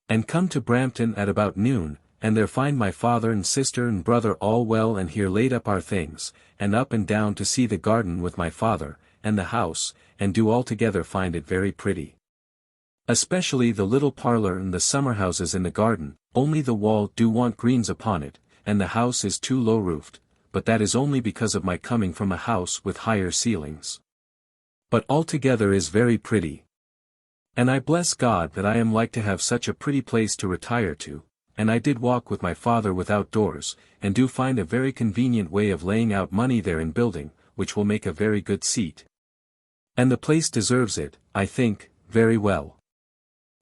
And come to Brampton at about noon, and there find my father and sister and brother all well, and here laid up our things, and up and down to see the garden with my father, and the house, and do altogether find it very pretty. Especially the little parlour and the summer houses in the garden, only the wall do want greens upon it, and the house is too low roofed, but that is only because of my coming from a house with higher ceilings. But altogether is very pretty. And I bless God that I am like to have such a pretty place to retire to, and I did walk with my father without doors, and do find a very convenient way of laying out money there in building, which will make a very good seat. And the place deserves it, I think, very well.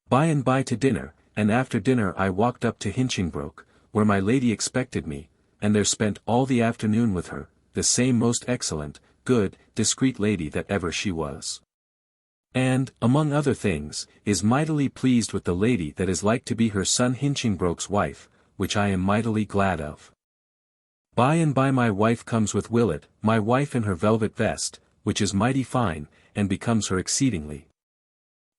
By and by to dinner, and after dinner I walked up to Hinchingbrooke, where my lady expected me, and there spent all the afternoon with her, the same most excellent, good, discreet lady that ever she was. And, among other things, is mightily pleased with the lady that is like to be her son Hinchingbrooke's wife, which I am mightily glad of. By and by my wife comes with Willett, my wife in her velvet vest, which is mighty fine, and becomes her exceedingly.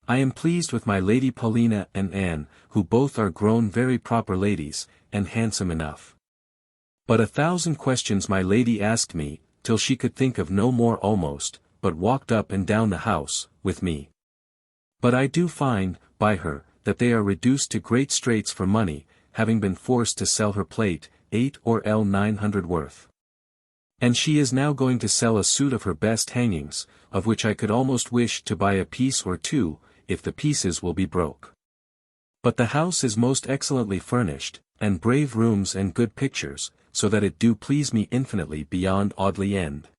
I am pleased with my Lady Paulina and Anne, who both are grown very proper ladies, and handsome enough. But 1,000 questions my lady asked me, till she could think of no more almost, but walked up and down the house, with me. But I do find, by her, that they are reduced to great straits for money, having been forced to sell her plate, 8 or L 900 worth. And she is now going to sell a suit of her best hangings, of which I could almost wish to buy a piece or two, if the pieces will be broke. But the house is most excellently furnished, and brave rooms and good pictures, so that it do please me infinitely beyond oddly end.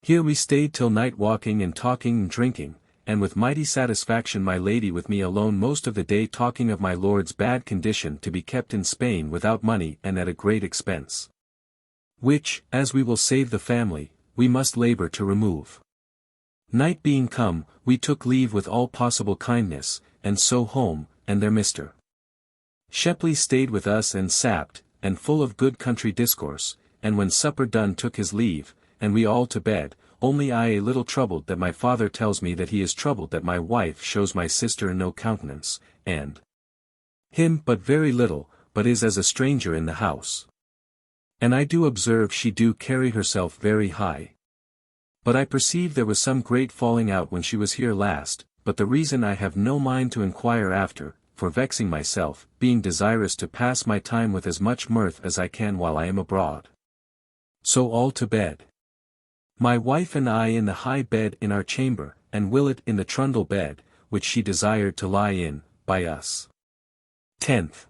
Here we stayed till night walking and talking and drinking, and with mighty satisfaction my lady with me alone most of the day talking of my lord's bad condition to be kept in Spain without money and at a great expense. Which, as we will save the family, we must labour to remove. Night being come, we took leave with all possible kindness, and so home, and there Mr. Shepley stayed with us and sapped, and full of good country discourse, and when supper done took his leave, and we all to bed, only I a little troubled that my father tells me that he is troubled that my wife shows my sister no countenance, and him but very little, but is as a stranger in the house. And I do observe she do carry herself very high. But I perceive there was some great falling out when she was here last, but the reason I have no mind to inquire after, for vexing myself, being desirous to pass my time with as much mirth as I can while I am abroad. So all to bed. My wife and I in the high bed in our chamber, and Willett in the trundle bed, which she desired to lie in, by us. 10th.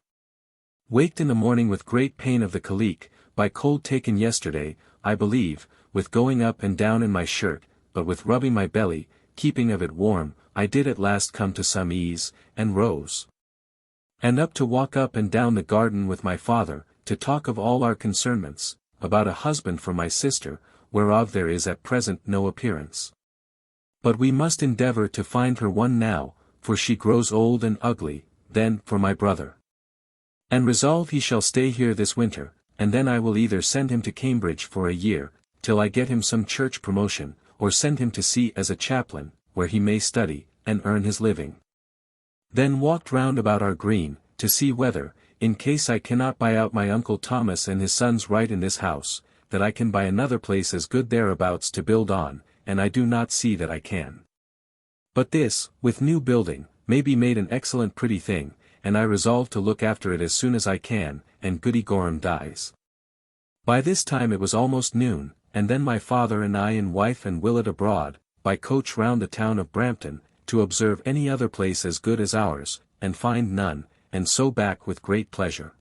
Waked in the morning with great pain of the colique, by cold taken yesterday, I believe, with going up and down in my shirt, but with rubbing my belly, keeping of it warm, I did at last come to some ease, and rose. And up to walk up and down the garden with my father, to talk of all our concernments, about a husband for my sister, whereof there is at present no appearance. But we must endeavour to find her one now, for she grows old and ugly, then for my brother. And resolve he shall stay here this winter, and then I will either send him to Cambridge for a year, till I get him some church promotion, or send him to sea as a chaplain, where he may study, and earn his living. Then walked round about our green, to see whether, in case I cannot buy out my uncle Thomas and his sons right in this house, that I can buy another place as good thereabouts to build on, and I do not see that I can. But this, with new building, may be made an excellent pretty thing, and I resolve to look after it as soon as I can, and Goody Gorham dies. By this time it was almost noon, and then my father and I and wife and Willett abroad, by coach round the town of Brampton, to observe any other place as good as ours, and find none, and so back with great pleasure.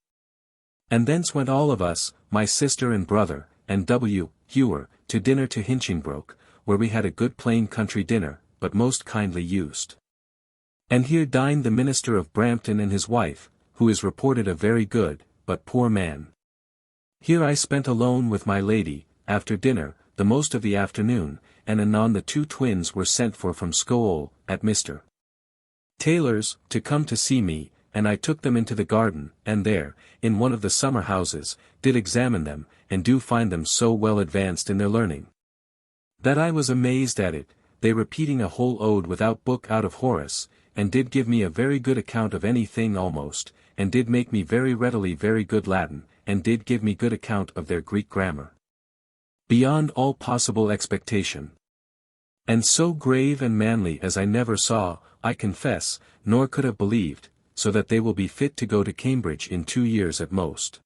And thence went all of us, my sister and brother, and W. Hewer, to dinner to Hinchingbroke, where we had a good plain country dinner, but most kindly used. And here dined the minister of Brampton and his wife, who is reported a very good, but poor man. Here I spent alone with my lady, after dinner, the most of the afternoon, and anon the two twins were sent for from school, at Mr. Taylor's, to come to see me, and I took them into the garden, and there, in one of the summer houses, did examine them, and do find them so well advanced in their learning, that I was amazed at it, they repeating a whole ode without book out of Horace, and did give me a very good account of any thing almost, and did make me very readily very good Latin, and did give me good account of their Greek grammar, beyond all possible expectation. And so grave and manly as I never saw, I confess, nor could have believed, so that they will be fit to go to Cambridge in 2 years at most.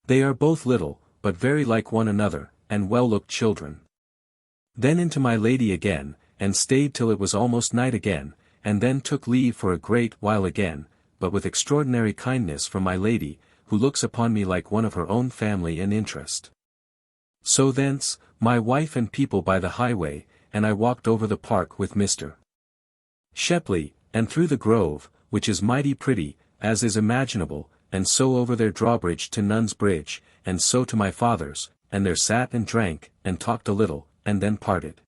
They are both little, but very like one another, and well-looked children. Then into my lady again, and stayed till it was almost night again, and then took leave for a great while again, but with extraordinary kindness from my lady, who looks upon me like one of her own family and interest. So thence, my wife and people by the highway, and I walked over the park with Mr. Shepley, and through the grove, which is mighty pretty, as is imaginable, and so over their drawbridge to Nunn's Bridge, and so to my father's, and there sat and drank, and talked a little, and then parted.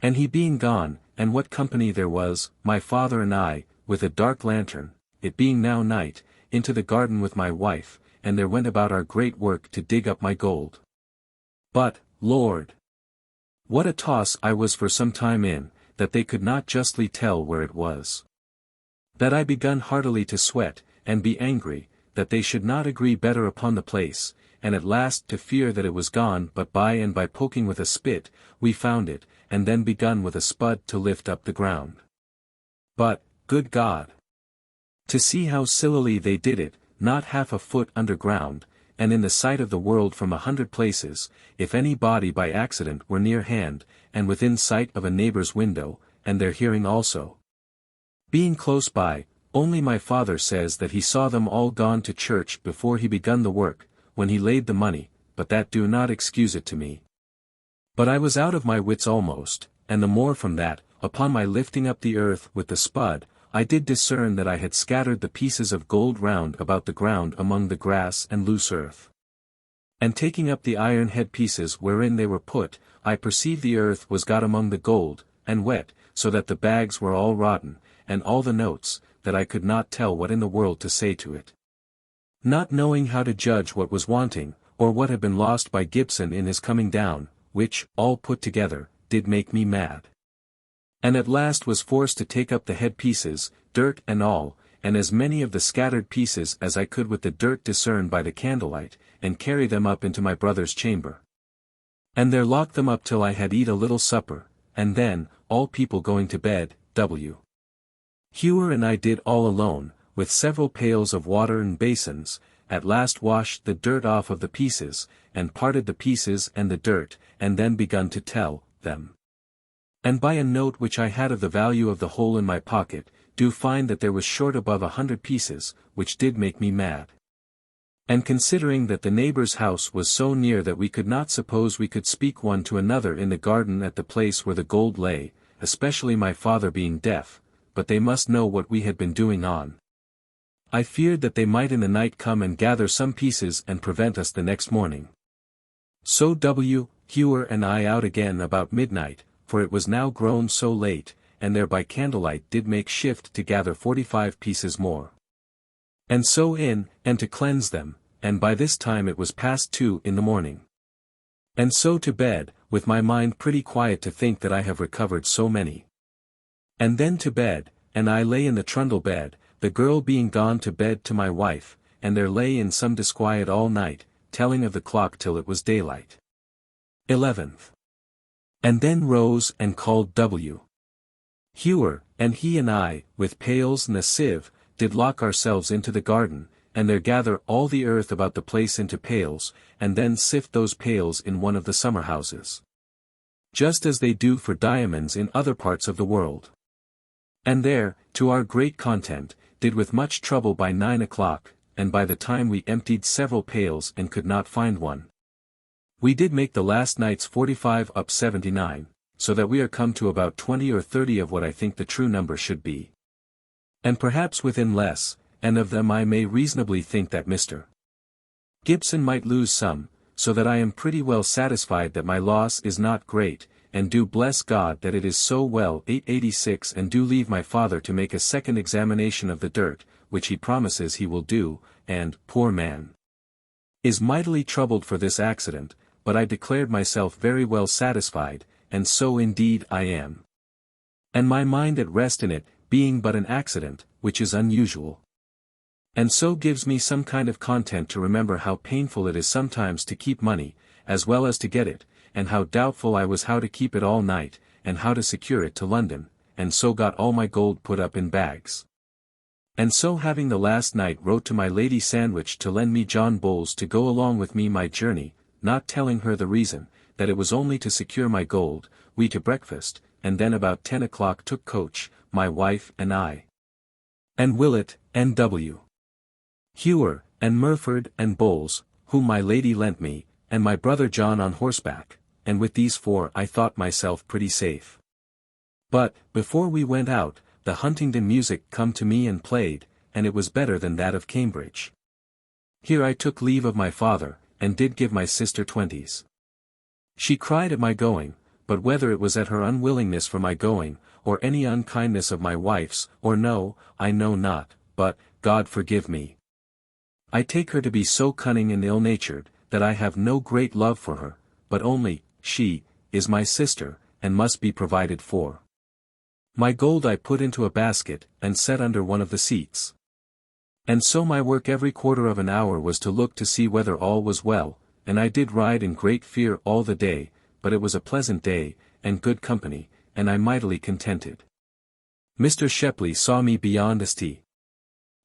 And he being gone, and what company there was, my father and I, with a dark lantern, it being now night, into the garden with my wife, and there went about our great work to dig up my gold. But, Lord! What a toss I was for some time in, that they could not justly tell where it was. That I begun heartily to sweat, and be angry, that they should not agree better upon the place, and at last to fear that it was gone, but by and by poking with a spit, we found it, and then begun with a spud to lift up the ground. But, good God! To see how sillily they did it, not half a foot under ground, and in the sight of the world from 100 places, if any body by accident were near hand, and within sight of a neighbor's window, and their hearing also. Being close by, only my father says that he saw them all gone to church before he begun the work, when he laid the money, but that do not excuse it to me. But I was out of my wits almost, and the more from that, upon my lifting up the earth with the spud, I did discern that I had scattered the pieces of gold round about the ground among the grass and loose earth. And taking up the iron head pieces wherein they were put, I perceived the earth was got among the gold, and wet, so that the bags were all rotten, and all the notes, that I could not tell what in the world to say to it. Not knowing how to judge what was wanting, or what had been lost by Gibson in his coming down, which, all put together, did make me mad. And at last was forced to take up the head pieces, dirt and all, and as many of the scattered pieces as I could with the dirt discern by the candlelight, and carry them up into my brother's chamber. And there lock them up till I had eat a little supper, and then, all people going to bed, W. Hewer and I did all alone, with several pails of water and basins, at last washed the dirt off of the pieces, and parted the pieces and the dirt, and then begun to tell them. And by a note which I had of the value of the whole in my pocket, do find that there was short above 100 pieces, which did make me mad. And considering that the neighbor's house was so near that we could not suppose we could speak one to another in the garden at the place where the gold lay, especially my father being deaf, but they must know what we had been doing on. I feared that they might in the night come and gather some pieces and prevent us the next morning. So W. Hewer and I out again about midnight, for it was now grown so late, and there by candlelight did make shift to gather 45 pieces more. And so in, and to cleanse them, and by this time it was past 2 in the morning. And so to bed, with my mind pretty quiet to think that I have recovered so many. And then to bed, and I lay in the trundle bed, the girl being gone to bed to my wife, and there lay in some disquiet all night, telling of the clock till it was daylight. 11th. And then rose and called W. Hewer, and he and I, with pails and a sieve, did lock ourselves into the garden, and there gather all the earth about the place into pails, and then sift those pails in one of the summer houses. just as they do for diamonds in other parts of the world. And there, to our great content, did with much trouble by 9 o'clock, and by the time we emptied several pails and could not find one. We did make the last night's 45 up 79, so that we are come to about 20 or 30 of what I think the true number should be. And perhaps within less, and of them I may reasonably think that Mr. Gibson might lose some, so that I am pretty well satisfied that my loss is not great, and do bless God that it is so well. 886 And do leave my father to make a second examination of the dirt, which he promises he will do, and, poor man, is mightily troubled for this accident, but I declared myself very well satisfied, and so indeed I am. And my mind at rest in it, being but an accident, which is unusual. And so gives me some kind of content to remember how painful it is sometimes to keep money, as well as to get it, and how doubtful I was how to keep it all night, and how to secure it to London, and so got all my gold put up in bags. And so having the last night wrote to my Lady Sandwich to lend me John Bowles to go along with me my journey, not telling her the reason, that it was only to secure my gold, we to breakfast, and then about 10 o'clock took coach, my wife and I. And Willett, and W. Hewer, and Murford, and Bowles, whom my lady lent me, and my brother John on horseback, and with these four I thought myself pretty safe. But, before we went out, the Huntingdon music come to me and played, and it was better than that of Cambridge. Here I took leave of my father, and did give my sister 20s. She cried at my going, but whether it was at her unwillingness for my going, or any unkindness of my wife's, or no, I know not, but, God forgive me. I take her to be so cunning and ill-natured, that I have no great love for her, but only, she, is my sister, and must be provided for. My gold I put into a basket, and set under one of the seats. And so my work every quarter of an hour was to look to see whether all was well, and I did ride in great fear all the day, but it was a pleasant day, and good company, and I mightily contented. Mr. Shepley saw me beyond St.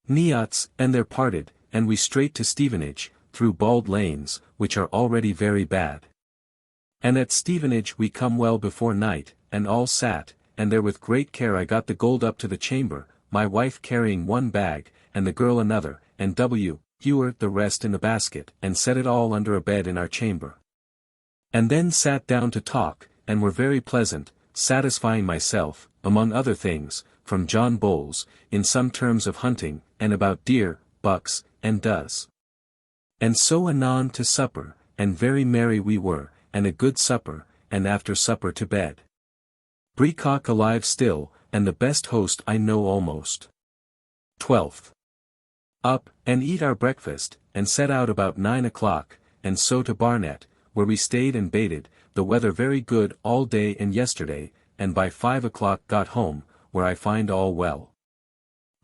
Neots, and there parted, and we straight to Stevenage, through bald lanes, which are already very bad. And at Stevenage we come well before night, and all sat, and there with great care I got the gold up to the chamber, my wife carrying one bag, and the girl another, and W. Hewer the rest in the basket, and set it all under a bed in our chamber. And then sat down to talk, and were very pleasant, satisfying myself, among other things, from John Bowles, in some terms of hunting, and about deer, bucks, and does. And so anon to supper, and very merry we were, and a good supper, and after supper to bed. Brecock alive still, and the best host I know almost. 12th. Up, and eat our breakfast, and set out about 9 o'clock, and so to Barnet, where we stayed and baited, the weather very good all day and yesterday, and by 5 o'clock got home, where I find all well.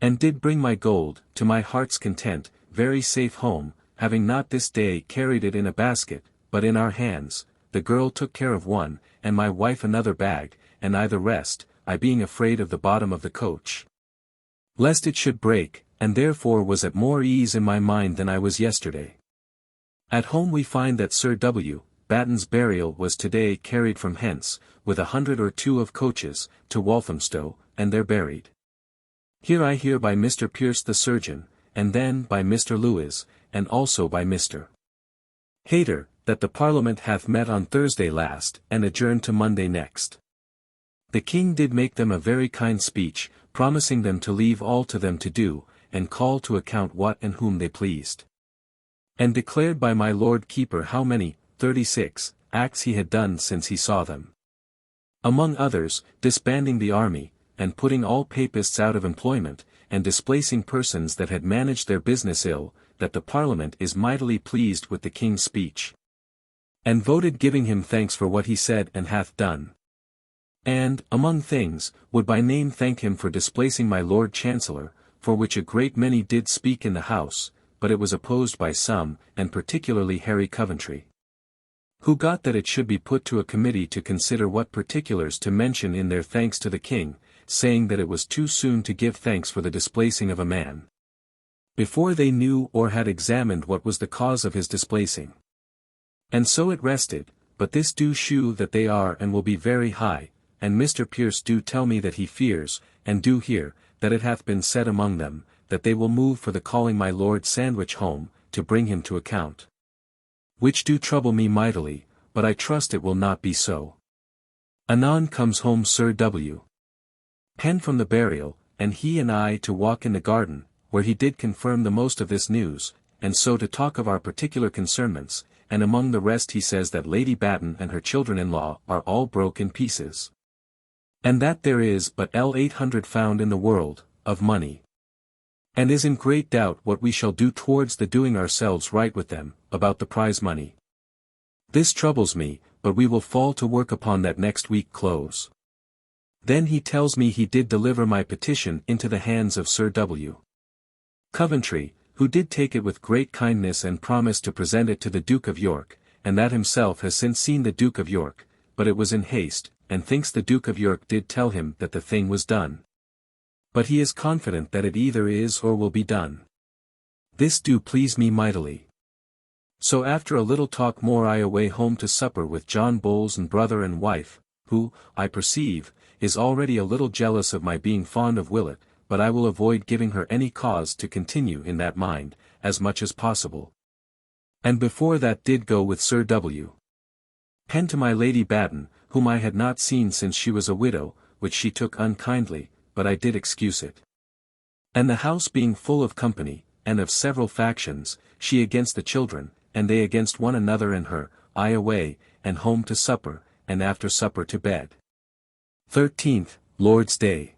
And did bring my gold, to my heart's content, very safe home, having not this day carried it in a basket, but in our hands. The girl took care of one, and my wife another bag, and I the rest, I being afraid of the bottom of the coach, lest it should break, and therefore was at more ease in my mind than I was yesterday. At home we find that Sir W. Batten's burial was today carried from hence, with 100 or 2 of coaches, to Walthamstow, and there buried. Here I hear by Mr. Pierce the surgeon, and then by Mr. Lewis, and also by Mr. Hayter, that the Parliament hath met on Thursday last, and adjourned to Monday next. The King did make them a very kind speech, promising them to leave all to them to do, and call to account what and whom they pleased. And declared by my Lord Keeper how many, 36, acts he had done since he saw them. Among others, disbanding the army, and putting all Papists out of employment, and displacing persons that had managed their business ill, that the Parliament is mightily pleased with the King's speech. And voted giving him thanks for what he said and hath done. And, among things, would by name thank him for displacing my Lord Chancellor, for which a great many did speak in the House, but it was opposed by some, and particularly Harry Coventry, who got that it should be put to a committee to consider what particulars to mention in their thanks to the King, saying that it was too soon to give thanks for the displacing of a man, before they knew or had examined what was the cause of his displacing. And so it rested, but this do shew that they are and will be very high, and Mr. Pierce do tell me that he fears, and do hear, that it hath been said among them, that they will move for the calling my Lord Sandwich home, to bring him to account. Which do trouble me mightily, but I trust it will not be so. Anon comes home Sir W. Pen from the burial, and he and I to walk in the garden, where he did confirm the most of this news, and so to talk of our particular concernments, and among the rest he says that Lady Batten and her children-in-law are all broke in pieces. And that there is but £800 found in the world, of money. And is in great doubt what we shall do towards the doing ourselves right with them, about the prize money. This troubles me, but we will fall to work upon that next week close. Then he tells me he did deliver my petition into the hands of Sir W. Coventry, who did take it with great kindness and promised to present it to the Duke of York, and that himself has since seen the Duke of York, but it was in haste, and thinks the Duke of York did tell him that the thing was done. But he is confident that it either is or will be done. This do please me mightily. So after a little talk more I away home to supper with John Bowles and brother and wife, who, I perceive, is already a little jealous of my being fond of Willett, but I will avoid giving her any cause to continue in that mind, as much as possible. And before that did go with Sir W. Pen to my Lady Batten, whom I had not seen since she was a widow, which she took unkindly, but I did excuse it. And the house being full of company, and of several factions, she against the children, and they against one another and her, I away, and home to supper, and after supper to bed. 13th, Lord's Day.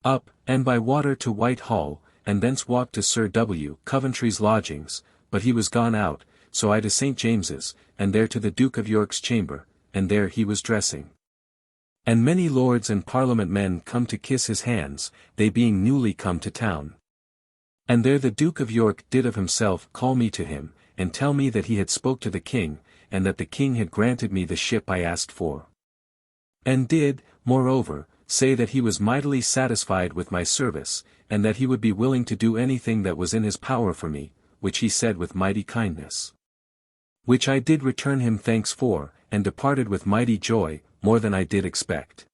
Up, and by water to Whitehall, and thence walked to Sir W. Coventry's lodgings, but he was gone out, so I to St. James's, and there to the Duke of York's chamber, and there he was dressing. And many lords and parliament men come to kiss his hands, they being newly come to town. And there the Duke of York did of himself call me to him, and tell me that he had spoke to the king, and that the king had granted me the ship I asked for. And did, moreover, say that he was mightily satisfied with my service, and that he would be willing to do anything that was in his power for me, which he said with mighty kindness. Which I did return him thanks for, and departed with mighty joy, more than I did expect.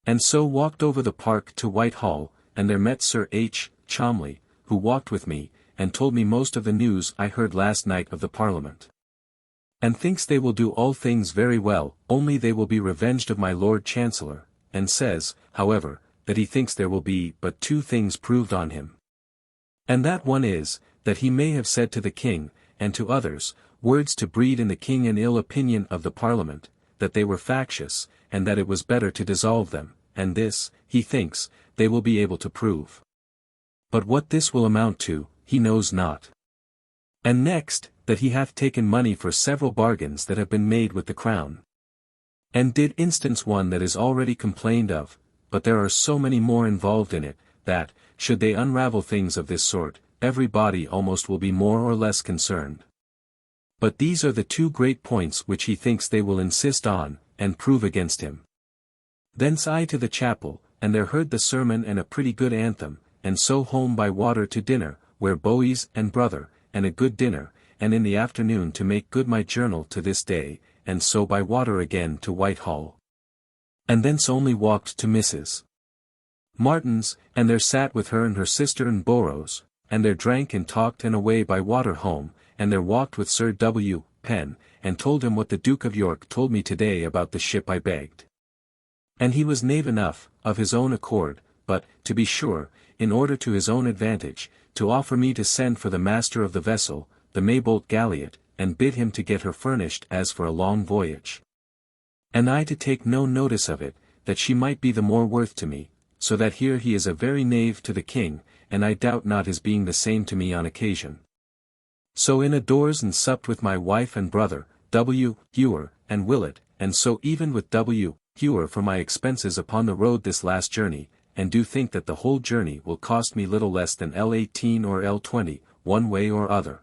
And so walked over the park to Whitehall, and there met Sir H. Cholmondeley, who walked with me, and told me most of the news I heard last night of the Parliament. And thinks they will do all things very well, only they will be revenged of my Lord Chancellor, and says, however, that he thinks there will be but two things proved on him. And that one is, that he may have said to the king, and to others, words to breed in the king an ill opinion of the Parliament, that they were factious, and that it was better to dissolve them, and this, he thinks, they will be able to prove. But what this will amount to, he knows not. And next, that he hath taken money for several bargains that have been made with the crown. And did instance one that is already complained of, but there are so many more involved in it, that, should they unravel things of this sort, every body almost will be more or less concerned. But these are the two great points which he thinks they will insist on, and prove against him. Thence I to the chapel, and there heard the sermon and a pretty good anthem, and so home by water to dinner, where Bowies and brother, and a good dinner, and in the afternoon to make good my journal to this day, and so by water again to Whitehall. And thence only walked to Mrs. Martin's, and there sat with her and her sister and Burrows, and there drank and talked and away by water home, and there walked with Sir W. Pen, and told him what the Duke of York told me today about the ship I begged. And he was knave enough, of his own accord, but, to be sure, in order to his own advantage, to offer me to send for the master of the vessel, the Maybolt Galliot, and bid him to get her furnished as for a long voyage. And I to take no notice of it, that she might be the more worth to me, so that here he is a very knave to the king, and I doubt not his being the same to me on occasion. So in doors and supped with my wife and brother, W. Hewer, and Willett, and so even with W. Hewer for my expenses upon the road this last journey, and do think that the whole journey will cost me little less than L18 or L20, one way or other.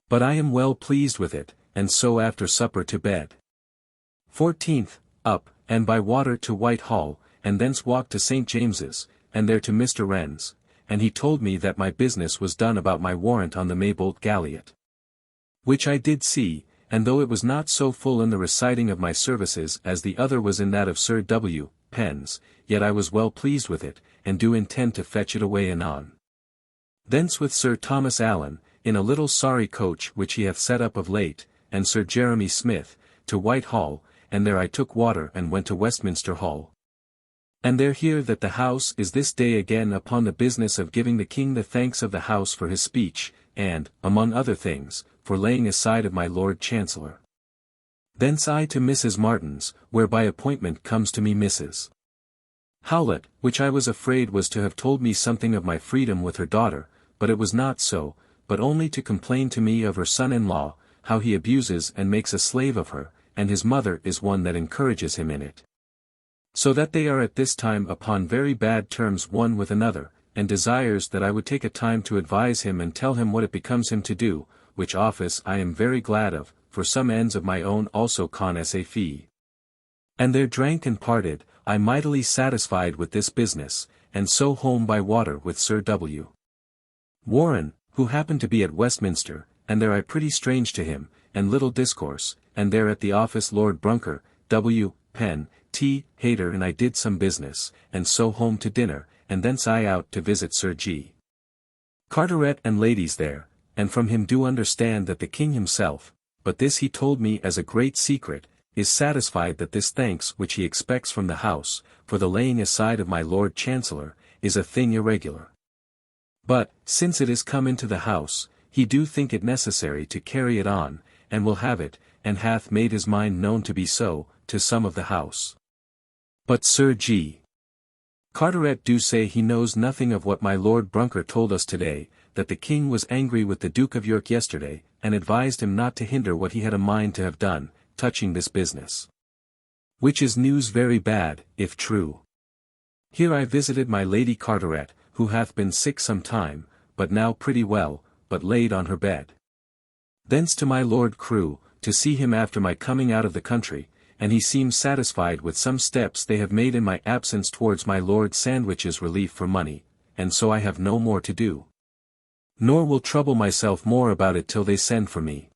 But I am well pleased with it, and so after supper to bed. 14th, up, and by water to Whitehall, and thence walked to St. James's, and there to Mr. Wren's, and he told me that my business was done about my warrant on the Maybolt Galliot. Which I did see, and though it was not so full in the reciting of my services as the other was in that of Sir W. Penn's, yet I was well pleased with it, and do intend to fetch it away anon. Thence with Sir Thomas Allen, in a little sorry coach which he hath set up of late, and Sir Jeremy Smith, to Whitehall, and there I took water and went to Westminster Hall. And there hear that the House is this day again upon the business of giving the King the thanks of the House for his speech, and, among other things, for laying aside of my Lord Chancellor. Thence I to Mrs. Martin's, where by appointment comes to me Mrs. Howlet, which I was afraid was to have told me something of my freedom with her daughter, but it was not so, but only to complain to me of her son-in-law, how he abuses and makes a slave of her, and his mother is one that encourages him in it. So that they are at this time upon very bad terms one with another, and desires that I would take a time to advise him and tell him what it becomes him to do, which office I am very glad of, for some ends of my own also con sa fee. And there drank and parted, I mightily satisfied with this business, and so home by water with Sir W. Warren, who happened to be at Westminster, and there I pretty strange to him, and little discourse, and there at the office Lord Brunker, W. Penn, T. Hayter and I did some business, and so home to dinner, and thence I out to visit Sir G. Carteret and ladies there, and from him do understand that the King himself, but this he told me as a great secret, is satisfied that this thanks which he expects from the House, for the laying aside of my Lord Chancellor, is a thing irregular. But, since it is come into the House, he do think it necessary to carry it on, and will have it, and hath made his mind known to be so, to some of the House. But Sir G. Carteret do say he knows nothing of what my Lord Brunker told us today, that the King was angry with the Duke of York yesterday, and advised him not to hinder what he had a mind to have done, touching this business. Which is news very bad, if true. Here I visited my Lady Carteret, who hath been sick some time, but now pretty well, but laid on her bed. Thence to my Lord Crewe, to see him after my coming out of the country, and he seems satisfied with some steps they have made in my absence towards my Lord Sandwich's relief for money, and so I have no more to do. Nor will trouble myself more about it till they send for me.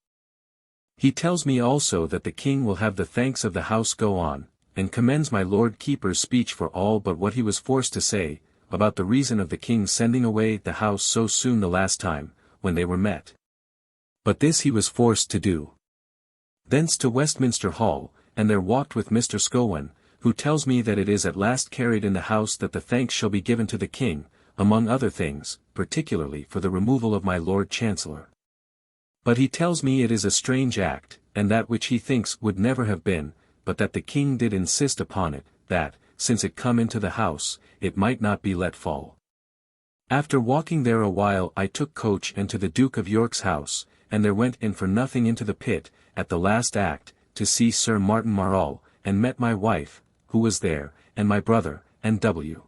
He tells me also that the King will have the thanks of the House go on, and commends my Lord Keeper's speech for all but what he was forced to say, about the reason of the King's sending away the House so soon the last time, when they were met. But this he was forced to do. Thence to Westminster Hall, and there walked with Mr. Scowen, who tells me that it is at last carried in the House that the thanks shall be given to the King, among other things, particularly for the removal of my Lord Chancellor. But he tells me it is a strange act, and that which he thinks would never have been, but that the King did insist upon it, that, since it come into the House, it might not be let fall. After walking there a while I took coach and to the Duke of York's house, and there went in for nothing into the pit, at the last act, to see Sir Martin Marall, and met my wife, who was there, and my brother, and W.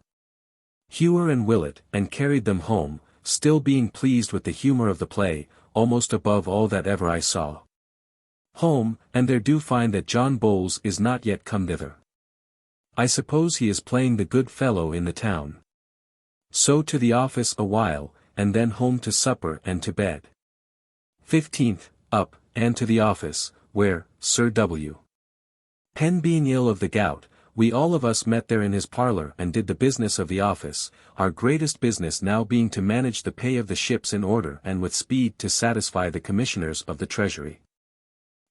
Hewer and Willett, and carried them home, still being pleased with the humour of the play, almost above all that ever I saw. Home, and there do find that John Bowles is not yet come thither. I suppose he is playing the good fellow in the town. So to the office a while, and then home to supper and to bed. 15th, up, and to the office, where, Sir W. Penn being ill of the gout, we all of us met there in his parlour and did the business of the office, our greatest business now being to manage the pay of the ships in order and with speed to satisfy the commissioners of the Treasury.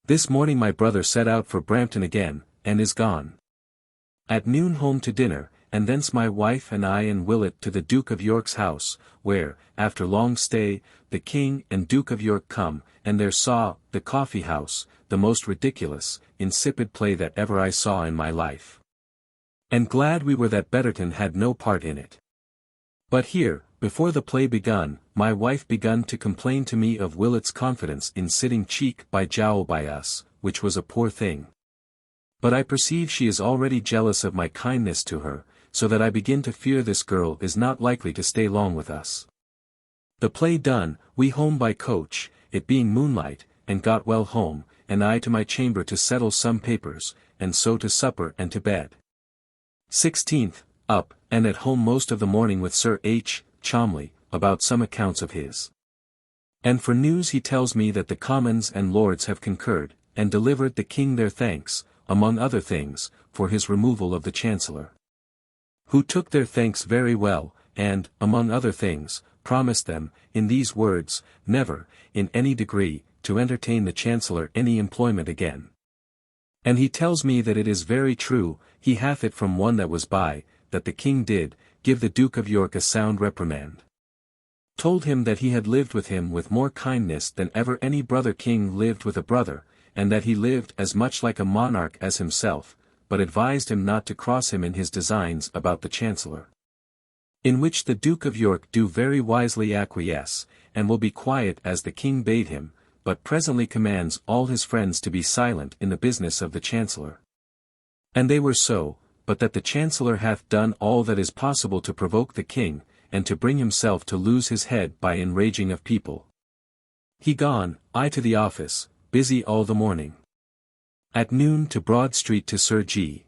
This morning my brother set out for Brampton again, and is gone. At noon home to dinner, and thence my wife and I and Willett to the Duke of York's house, where, after long stay, the King and Duke of York come, and there saw, the Coffee House, the most ridiculous, insipid play that ever I saw in my life. And glad we were that Betterton had no part in it. But here, before the play begun, my wife begun to complain to me of Willett's confidence in sitting cheek by jowl by us, which was a poor thing. But I perceive she is already jealous of my kindness to her, so that I begin to fear this girl is not likely to stay long with us. The play done, we home by coach, it being moonlight, and got well home, and I to my chamber to settle some papers, and so to supper and to bed. 16th, up, and at home most of the morning with Sir H. Cholmondeley, about some accounts of his. And for news he tells me that the Commons and Lords have concurred, and delivered the king their thanks, among other things, for his removal of the chancellor. Who took their thanks very well, and, among other things, promised them, in these words, never, in any degree, to entertain the chancellor any employment again. And he tells me that it is very true, he hath it from one that was by, that the king did, give the Duke of York a sound reprimand. Told him that he had lived with him with more kindness than ever any brother king lived with a brother, and that he lived as much like a monarch as himself, but advised him not to cross him in his designs about the chancellor. In which the Duke of York do very wisely acquiesce, and will be quiet as the king bade him, but presently commands all his friends to be silent in the business of the chancellor. And they were so, but that the chancellor hath done all that is possible to provoke the king, and to bring himself to lose his head by enraging of people. He gone, I to the office, busy all the morning. At noon to Broad Street to Sir G.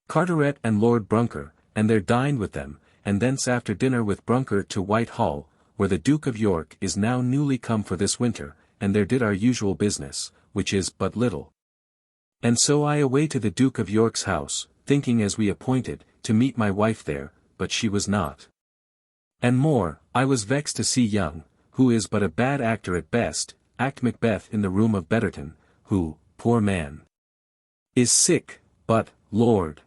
Carteret and Lord Brunker, and there dined with them, and thence after dinner with Brunker to Whitehall, where the Duke of York is now newly come for this winter, and there did our usual business, which is but little. And so I away to the Duke of York's house, thinking as we appointed, to meet my wife there, but she was not. And more, I was vexed to see Young, who is but a bad actor at best, act Macbeth in the room of Betterton, who, poor man, is sick, but, Lord,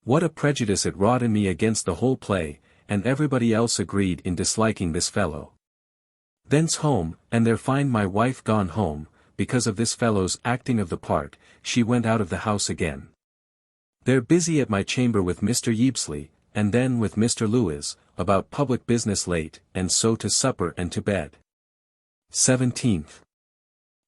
what a prejudice it wrought in me against the whole play, and everybody else agreed in disliking this fellow. Thence home, and there find my wife gone home, because of this fellow's acting of the part, she went out of the house again. There busy at my chamber with Mr. Yeapsley, and then with Mr. Lewis, about public business late, and so to supper and to bed. 17th.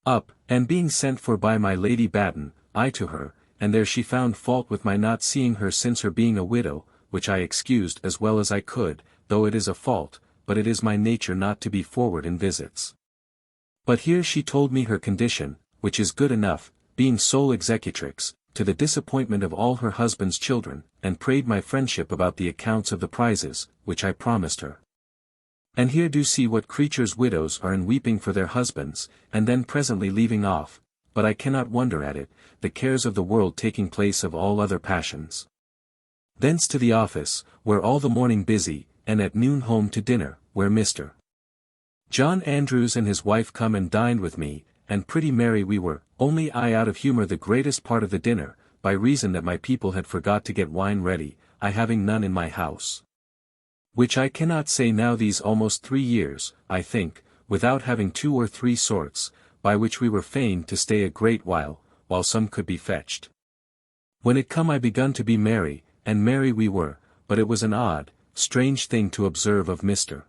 Up, and being sent for by my Lady Batten, I to her, and there she found fault with my not seeing her since her being a widow, which I excused as well as I could, though it is a fault, but it is my nature not to be forward in visits. But here she told me her condition, which is good enough, being sole executrix, to the disappointment of all her husband's children, and prayed my friendship about the accounts of the prizes, which I promised her. And here do see what creatures widows are in weeping for their husbands, and then presently leaving off, but I cannot wonder at it, the cares of the world taking place of all other passions. Thence to the office, where all the morning busy, and at noon home to dinner, where Mr. John Andrews and his wife come and dined with me, and pretty merry we were, only I out of humour the greatest part of the dinner, by reason that my people had forgot to get wine ready, I having none in my house. Which I cannot say now these almost 3 years, I think, without having 2 or 3 sorts, by which we were fain to stay a great while some could be fetched. When it come I begun to be merry, and merry we were, but it was an odd, strange thing to observe of Mr.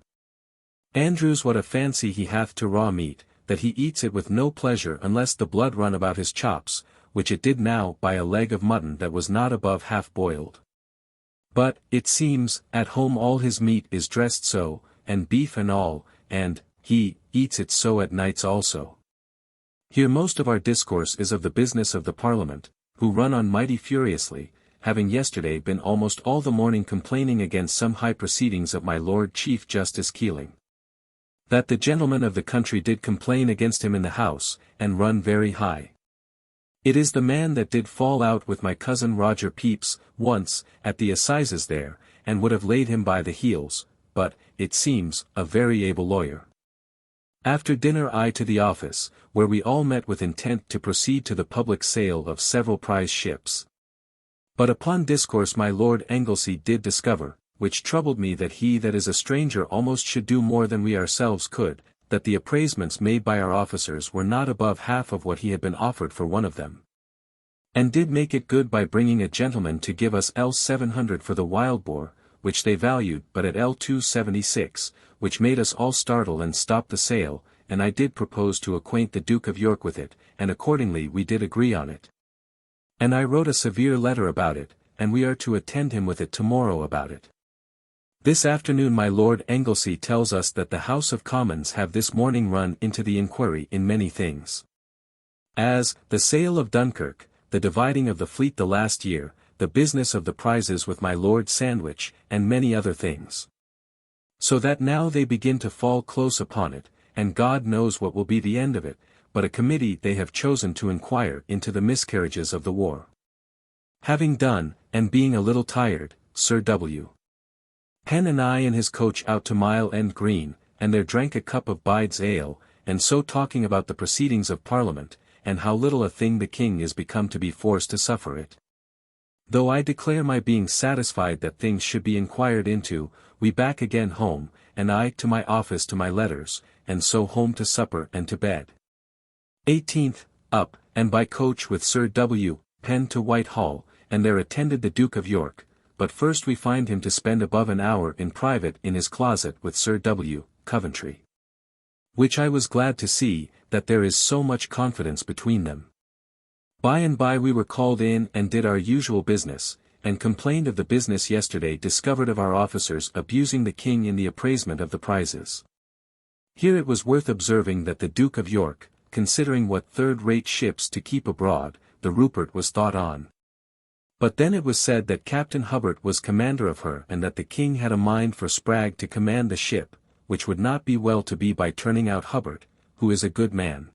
Andrews what a fancy he hath to raw meat, that he eats it with no pleasure unless the blood run about his chops, which it did now by a leg of mutton that was not above half boiled. But, it seems, at home all his meat is dressed so, and beef and all, and, he, eats it so at nights also. Here most of our discourse is of the business of the Parliament, who run on mighty furiously, having yesterday been almost all the morning complaining against some high proceedings of my Lord Chief Justice Keeling. That the gentlemen of the country did complain against him in the House, and run very high. It is the man that did fall out with my cousin Roger Pepys, once, at the assizes there, and would have laid him by the heels, but, it seems, a very able lawyer. After dinner I to the office, where we all met with intent to proceed to the public sale of several prize ships. But upon discourse my Lord Anglesey did discover, which troubled me, that he that is a stranger almost should do more than we ourselves could, that the appraisements made by our officers were not above half of what he had been offered for one of them. And did make it good by bringing a gentleman to give us L700 for the wild boar, which they valued but at L276, which made us all startle and stop the sale, and I did propose to acquaint the Duke of York with it, and accordingly we did agree on it. And I wrote a severe letter about it, and we are to attend him with it tomorrow about it. This afternoon my Lord Anglesey tells us that the House of Commons have this morning run into the inquiry in many things. As, the sale of Dunkirk, the dividing of the fleet the last year, the business of the prizes with my Lord Sandwich, and many other things. So that now they begin to fall close upon it, and God knows what will be the end of it, but a committee they have chosen to inquire into the miscarriages of the war. Having done, and being a little tired, Sir W. Penn and I in his coach out to Mile End Green, and there drank a cup of Bide's ale, and so talking about the proceedings of Parliament, and how little a thing the king is become to be forced to suffer it. Though I declare my being satisfied that things should be inquired into, we back again home, and I to my office to my letters, and so home to supper and to bed. 18th, up, and by coach with Sir W. Penn to Whitehall, and there attended the Duke of York, but first we find him to spend above an hour in private in his closet with Sir W. Coventry. Which I was glad to see, that there is so much confidence between them. By and by we were called in and did our usual business, and complained of the business yesterday discovered of our officers abusing the king in the appraisement of the prizes. Here it was worth observing that the Duke of York, considering what third-rate ships to keep abroad, the Rupert was thought on. But then it was said that Captain Hubbard was commander of her and that the king had a mind for Spragg to command the ship, which would not be well to be by turning out Hubbard, who is a good man.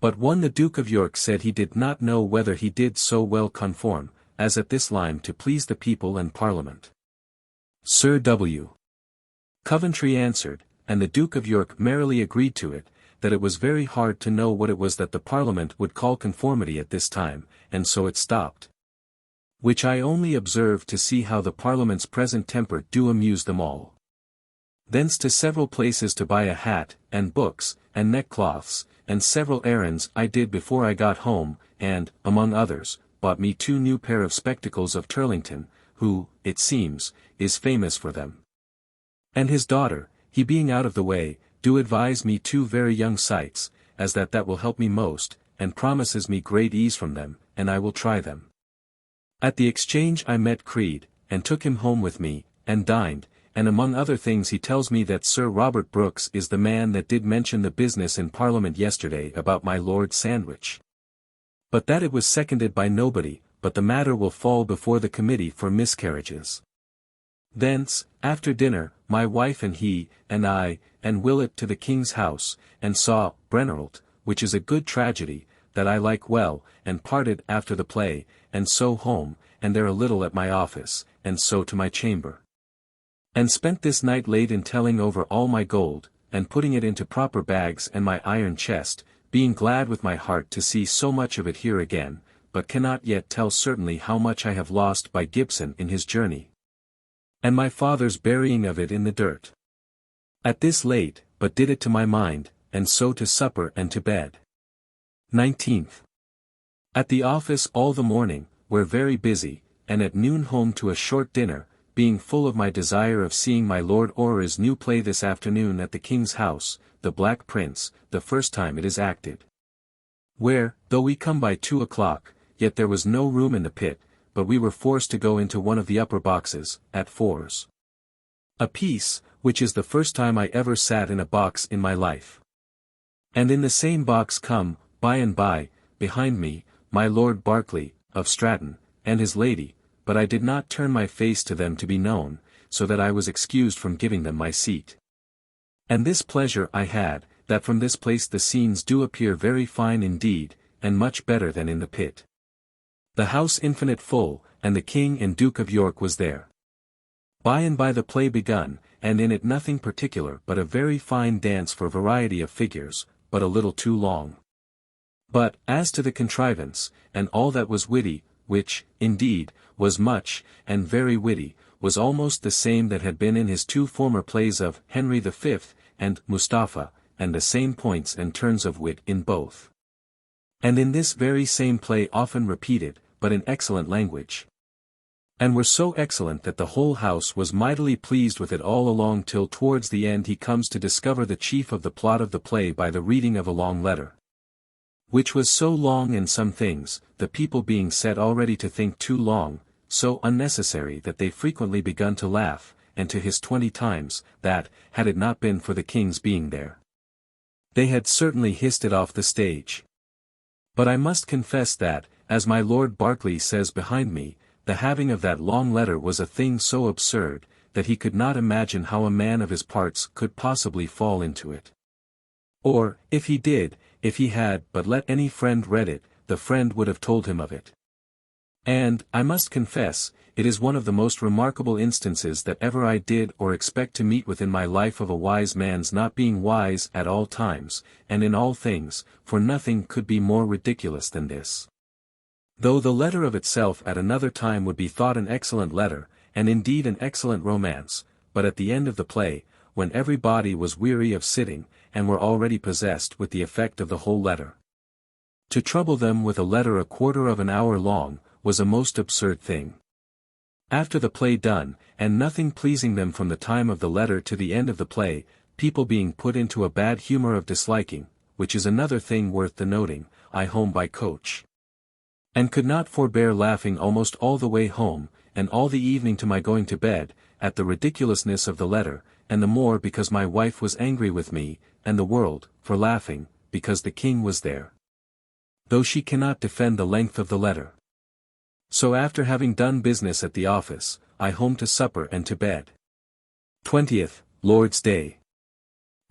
But one the Duke of York said he did not know whether he did so well conform, as at this line to please the people and Parliament. Sir W. Coventry answered, and the Duke of York merrily agreed to it, that it was very hard to know what it was that the Parliament would call conformity at this time, and so it stopped. Which I only observed to see how the Parliament's present temper do amuse them all. Thence to several places to buy a hat, and books, and neckcloths, and several errands I did before I got home, and, among others, bought me 2 new pair of spectacles of Turlington, who, it seems, is famous for them. And his daughter, he being out of the way, do advise me 2 very young sights, as that will help me most, and promises me great ease from them, and I will try them. At the Exchange I met Creed, and took him home with me, and dined, and among other things he tells me that Sir Robert Brooks is the man that did mention the business in Parliament yesterday about my Lord Sandwich. But that it was seconded by nobody, but the matter will fall before the Committee for Miscarriages. Thence, after dinner, my wife and he, and I, and Willett to the King's house, and saw Brennerlt, which is a good tragedy, that I like well, and parted after the play, and so home, and there a little at my office, and so to my chamber. And spent this night late in telling over all my gold, and putting it into proper bags and my iron chest, being glad with my heart to see so much of it here again, but cannot yet tell certainly how much I have lost by Gibson in his journey. And my father's burying of it in the dirt. At this late, but did it to my mind, and so to supper and to bed. 19th. At the office all the morning, were very busy, and at noon home to a short dinner, being full of my desire of seeing my Lord Aura's new play this afternoon at the King's house, The Black Prince, the first time it is acted. Where, though we come by 2 o'clock, yet there was no room in the pit, but we were forced to go into one of the upper boxes, at 4s. A piece, which is the first time I ever sat in a box in my life. And in the same box come, by and by, behind me, my Lord Berkeley, of Stratton, and his lady, but I did not turn my face to them to be known, so that I was excused from giving them my seat. And this pleasure I had, that from this place the scenes do appear very fine indeed, and much better than in the pit. The house infinite full, and the King and Duke of York was there. By and by the play begun, and in it nothing particular but a very fine dance for variety of figures, but a little too long. But, as to the contrivance, and all that was witty, which, indeed, was much, and very witty, was almost the same that had been in his 2 former plays of Henry V, and Mustapha, and the same points and turns of wit in both. And in this very same play often repeated, but in excellent language. And were so excellent that the whole house was mightily pleased with it all along till towards the end he comes to discover the chief of the plot of the play by the reading of a long letter. Which was so long in some things, the people being set already to think too long, so unnecessary that they frequently begun to laugh, and to hiss 20 times, that, had it not been for the King's being there, they had certainly hissed it off the stage. But I must confess that, as my Lord Berkeley says behind me, the having of that long letter was a thing so absurd, that he could not imagine how a man of his parts could possibly fall into it. Or, if he did, if he had but let any friend read it, the friend would have told him of it. And, I must confess, it is one of the most remarkable instances that ever I did or expect to meet with in my life of a wise man's not being wise at all times, and in all things, for nothing could be more ridiculous than this. Though the letter of itself at another time would be thought an excellent letter, and indeed an excellent romance, but at the end of the play, when every body was weary of sitting, and were already possessed with the effect of the whole letter. To trouble them with a letter a quarter of an hour long, was a most absurd thing. After the play done, and nothing pleasing them from the time of the letter to the end of the play, people being put into a bad humor of disliking, which is another thing worth the noting, I home by coach. And could not forbear laughing almost all the way home, and all the evening to my going to bed, at the ridiculousness of the letter, and the more because my wife was angry with me, and the world, for laughing, because the king was there. Though she cannot defend the length of the letter. So after having done business at the office, I home to supper and to bed. 20th, Lord's Day.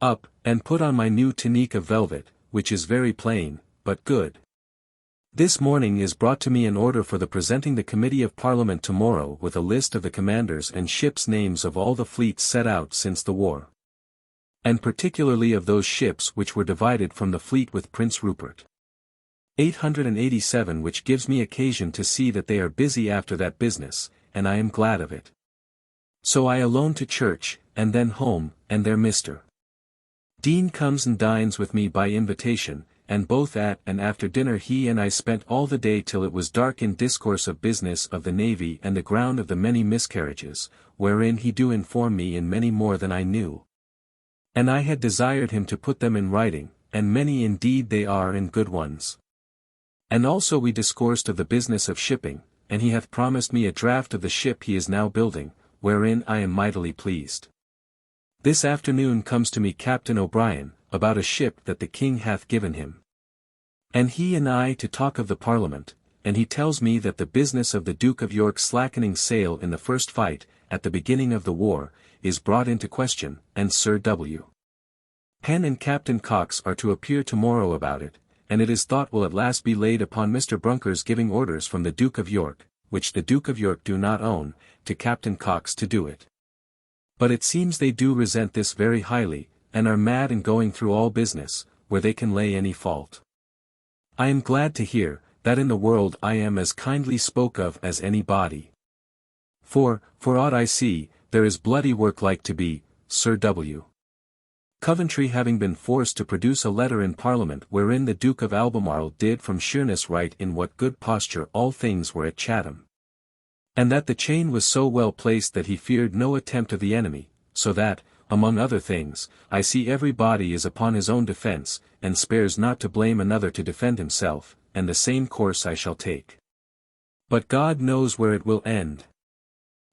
Up, and put on my new tunique of velvet, which is very plain, but good. This morning is brought to me an order for the presenting the Committee of Parliament tomorrow with a list of the commanders and ships' names of all the fleets set out since the war. And particularly of those ships which were divided from the fleet with Prince Rupert. 887, which gives me occasion to see that they are busy after that business, and I am glad of it. So I alone to church, and then home, and there Mr. Dean comes and dines with me by invitation, and both at and after dinner he and I spent all the day till it was dark in discourse of business of the navy and the ground of the many miscarriages, wherein he do inform me in many more than I knew. And I had desired him to put them in writing, and many indeed they are and good ones. And also we discoursed of the business of shipping, and he hath promised me a draught of the ship he is now building, wherein I am mightily pleased. This afternoon comes to me Captain O'Brien, about a ship that the king hath given him. And he and I to talk of the Parliament, and he tells me that the business of the Duke of York slackening sail in the first fight, at the beginning of the war, is brought into question, and Sir W. Penn and Captain Cox are to appear tomorrow about it, and it is thought will at last be laid upon Mr. Brunker's giving orders from the Duke of York, which the Duke of York do not own, to Captain Cox to do it. But it seems they do resent this very highly, and are mad in going through all business, where they can lay any fault. I am glad to hear, that in the world I am as kindly spoke of as any body. For aught I see, there is bloody work like to be, Sir W. Coventry having been forced to produce a letter in Parliament wherein the Duke of Albemarle did from Sheerness write in what good posture all things were at Chatham. And that the chain was so well placed that he feared no attempt of the enemy, so that, among other things, I see every body is upon his own defence, and spares not to blame another to defend himself, and the same course I shall take. But God knows where it will end.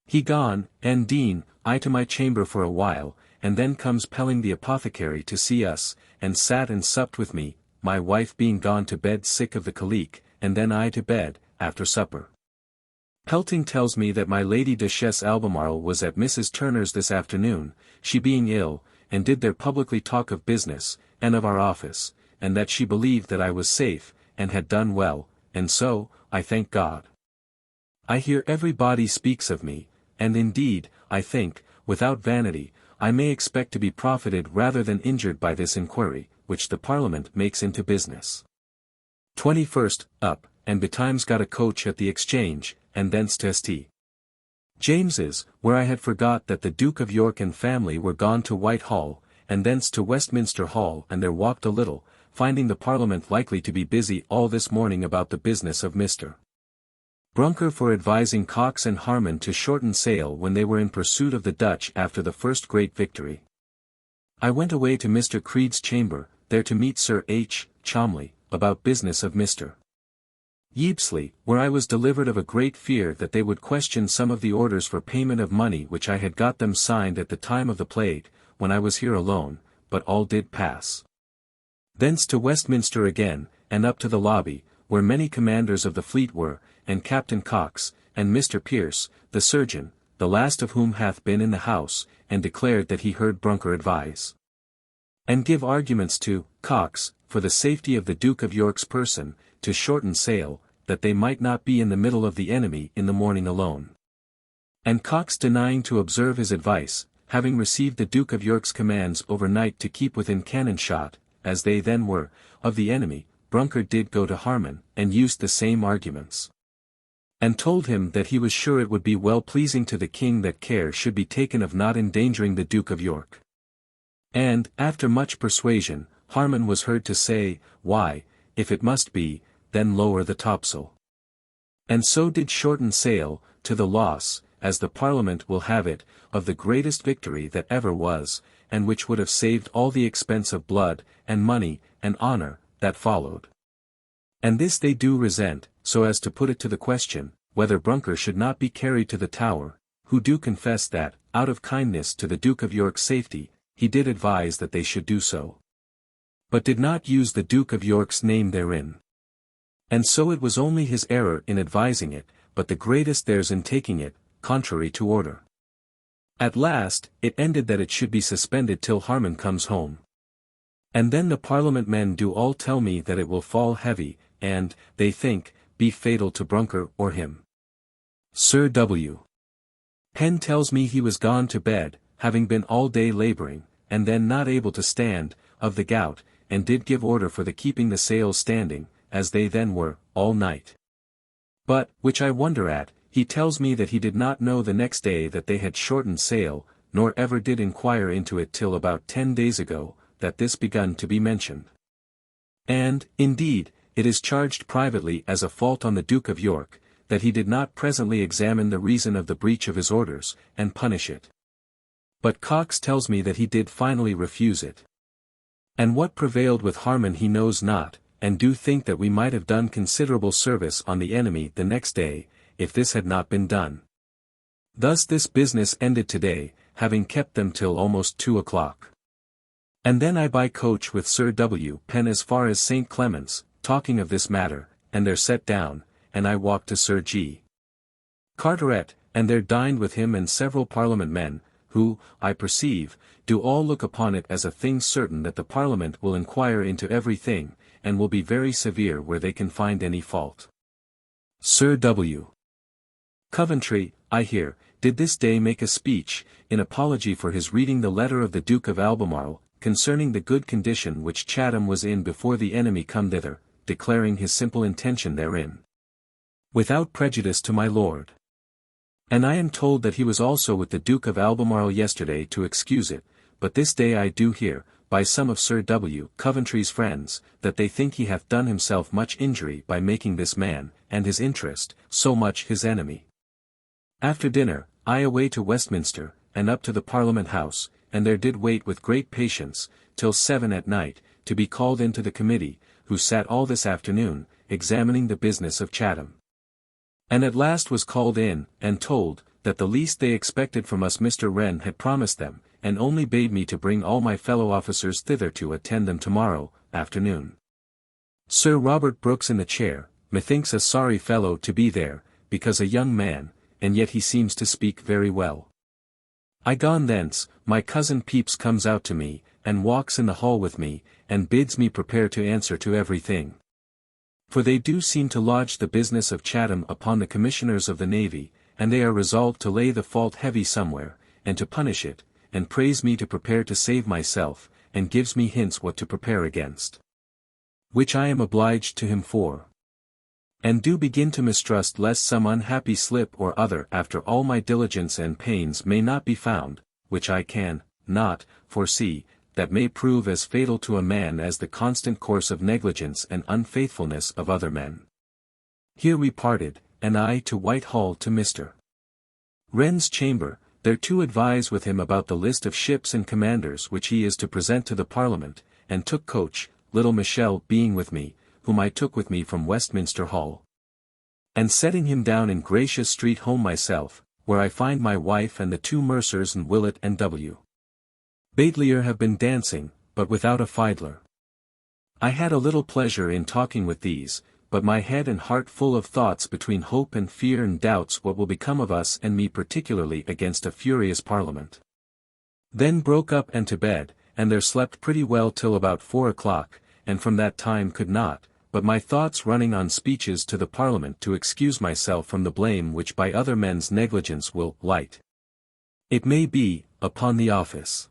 He gone, and Dean, I to my chamber for a while, and then comes Pelling the apothecary to see us, and sat and supped with me, my wife being gone to bed sick of the colic, and then I to bed, after supper. Pelting tells me that my Lady Duchess Albemarle was at Mrs. Turner's this afternoon, she being ill, and did there publicly talk of business, and of our office, and that she believed that I was safe, and had done well, and so, I thank God. I hear every body speaks of me, and indeed, I think, without vanity, I may expect to be profited rather than injured by this inquiry, which the Parliament makes into business. 21st, up, and betimes got a coach at the Exchange, and thence to St. James's, where I had forgot that the Duke of York and family were gone to Whitehall, and thence to Westminster Hall, and there walked a little, finding the Parliament likely to be busy all this morning about the business of Mr. Brunker for advising Cox and Harman to shorten sail when they were in pursuit of the Dutch after the first great victory. I went away to Mr. Creed's chamber, there to meet Sir H. Cholmondeley, about business of Mr. Yeapsley, where I was delivered of a great fear that they would question some of the orders for payment of money which I had got them signed at the time of the plague, when I was here alone, but all did pass. Thence to Westminster again, and up to the lobby, where many commanders of the fleet were, and Captain Cox, and Mr. Pierce, the surgeon, the last of whom hath been in the house, and declared that he heard Brunker advise And give arguments to Cox, for the safety of the Duke of York's person, to shorten sail, that they might not be in the middle of the enemy in the morning alone. And Cox denying to observe his advice, having received the Duke of York's commands overnight to keep within cannon shot, as they then were, of the enemy, Brunkard did go to Harman, and used the same arguments. And told him that he was sure it would be well pleasing to the king that care should be taken of not endangering the Duke of York. And, after much persuasion, Harman was heard to say, Why, if it must be, then lower the topsail. And so did shorten sail, to the loss, as the Parliament will have it, of the greatest victory that ever was, and which would have saved all the expense of blood, and money, and honour, that followed. And this they do resent, so as to put it to the question, whether Brunkard should not be carried to the Tower, who do confess that, out of kindness to the Duke of York's safety, he did advise that they should do so. But did not use the Duke of York's name therein. And so it was only his error in advising it, but the greatest theirs in taking it, contrary to order. At last, it ended that it should be suspended till Harman comes home. And then the Parliament men do all tell me that it will fall heavy, and, they think, be fatal to Brunkard or him. Sir W. Penn tells me he was gone to bed, having been all day labouring, and then not able to stand, of the gout, and did give order for the keeping the sails standing, as they then were, all night. But, which I wonder at, he tells me that he did not know the next day that they had shortened sail, nor ever did inquire into it till about 10 days ago, that this begun to be mentioned. And, indeed, it is charged privately as a fault on the Duke of York, that he did not presently examine the reason of the breach of his orders, and punish it. But Cox tells me that he did finally refuse it. And what prevailed with Harman he knows not, and do think that we might have done considerable service on the enemy the next day, if this had not been done. Thus this business ended today, having kept them till almost 2 o'clock. And then I by coach with Sir W. Penn as far as St. Clement's, talking of this matter, and there set down, and I walked to Sir G. Carteret, and there dined with him and several Parliament men, who, I perceive, do all look upon it as a thing certain that the Parliament will inquire into every thing, and will be very severe where they can find any fault. Sir W. Coventry, I hear, did this day make a speech, in apology for his reading the letter of the Duke of Albemarle, concerning the good condition which Chatham was in before the enemy come thither, declaring his simple intention therein. Without prejudice to my lord. And I am told that he was also with the Duke of Albemarle yesterday to excuse it, but this day I do hear, by some of Sir W. Coventry's friends, that they think he hath done himself much injury by making this man, and his interest, so much his enemy. After dinner, I away to Westminster, and up to the Parliament House, and there did wait with great patience, till 7 at night, to be called into the committee, who sat all this afternoon, examining the business of Chatham. And at last was called in, and told, that the least they expected from us Mr. Wren had promised them, and only bade me to bring all my fellow officers thither to attend them tomorrow afternoon. Sir Robert Brooks in the chair, methinks a sorry fellow to be there, because a young man, and yet he seems to speak very well. I gone thence, my cousin Pepys comes out to me, and walks in the hall with me, and bids me prepare to answer to everything. For they do seem to lodge the business of Chatham upon the commissioners of the navy, and they are resolved to lay the fault heavy somewhere, and to punish it, and praise me to prepare to save myself, and gives me hints what to prepare against. Which I am obliged to him for. And do begin to mistrust lest some unhappy slip or other after all my diligence and pains may not be found, which I can, not, foresee, that may prove as fatal to a man as the constant course of negligence and unfaithfulness of other men. Here we parted, and I to Whitehall to Mr. Wren's chamber, there to advise with him about the list of ships and commanders which he is to present to the Parliament, and took coach, little Michel being with me, whom I took with me from Westminster Hall. And setting him down in Gracious Street home myself, where I find my wife and the 2 mercers and Willett and W. Baitlier have been dancing, but without a fiddler. I had a little pleasure in talking with these, but my head and heart full of thoughts between hope and fear and doubts what will become of us and me particularly against a furious Parliament. Then broke up and to bed, and there slept pretty well till about 4 o'clock, and from that time could not, but my thoughts running on speeches to the Parliament to excuse myself from the blame which by other men's negligence will light, it may be, upon the office.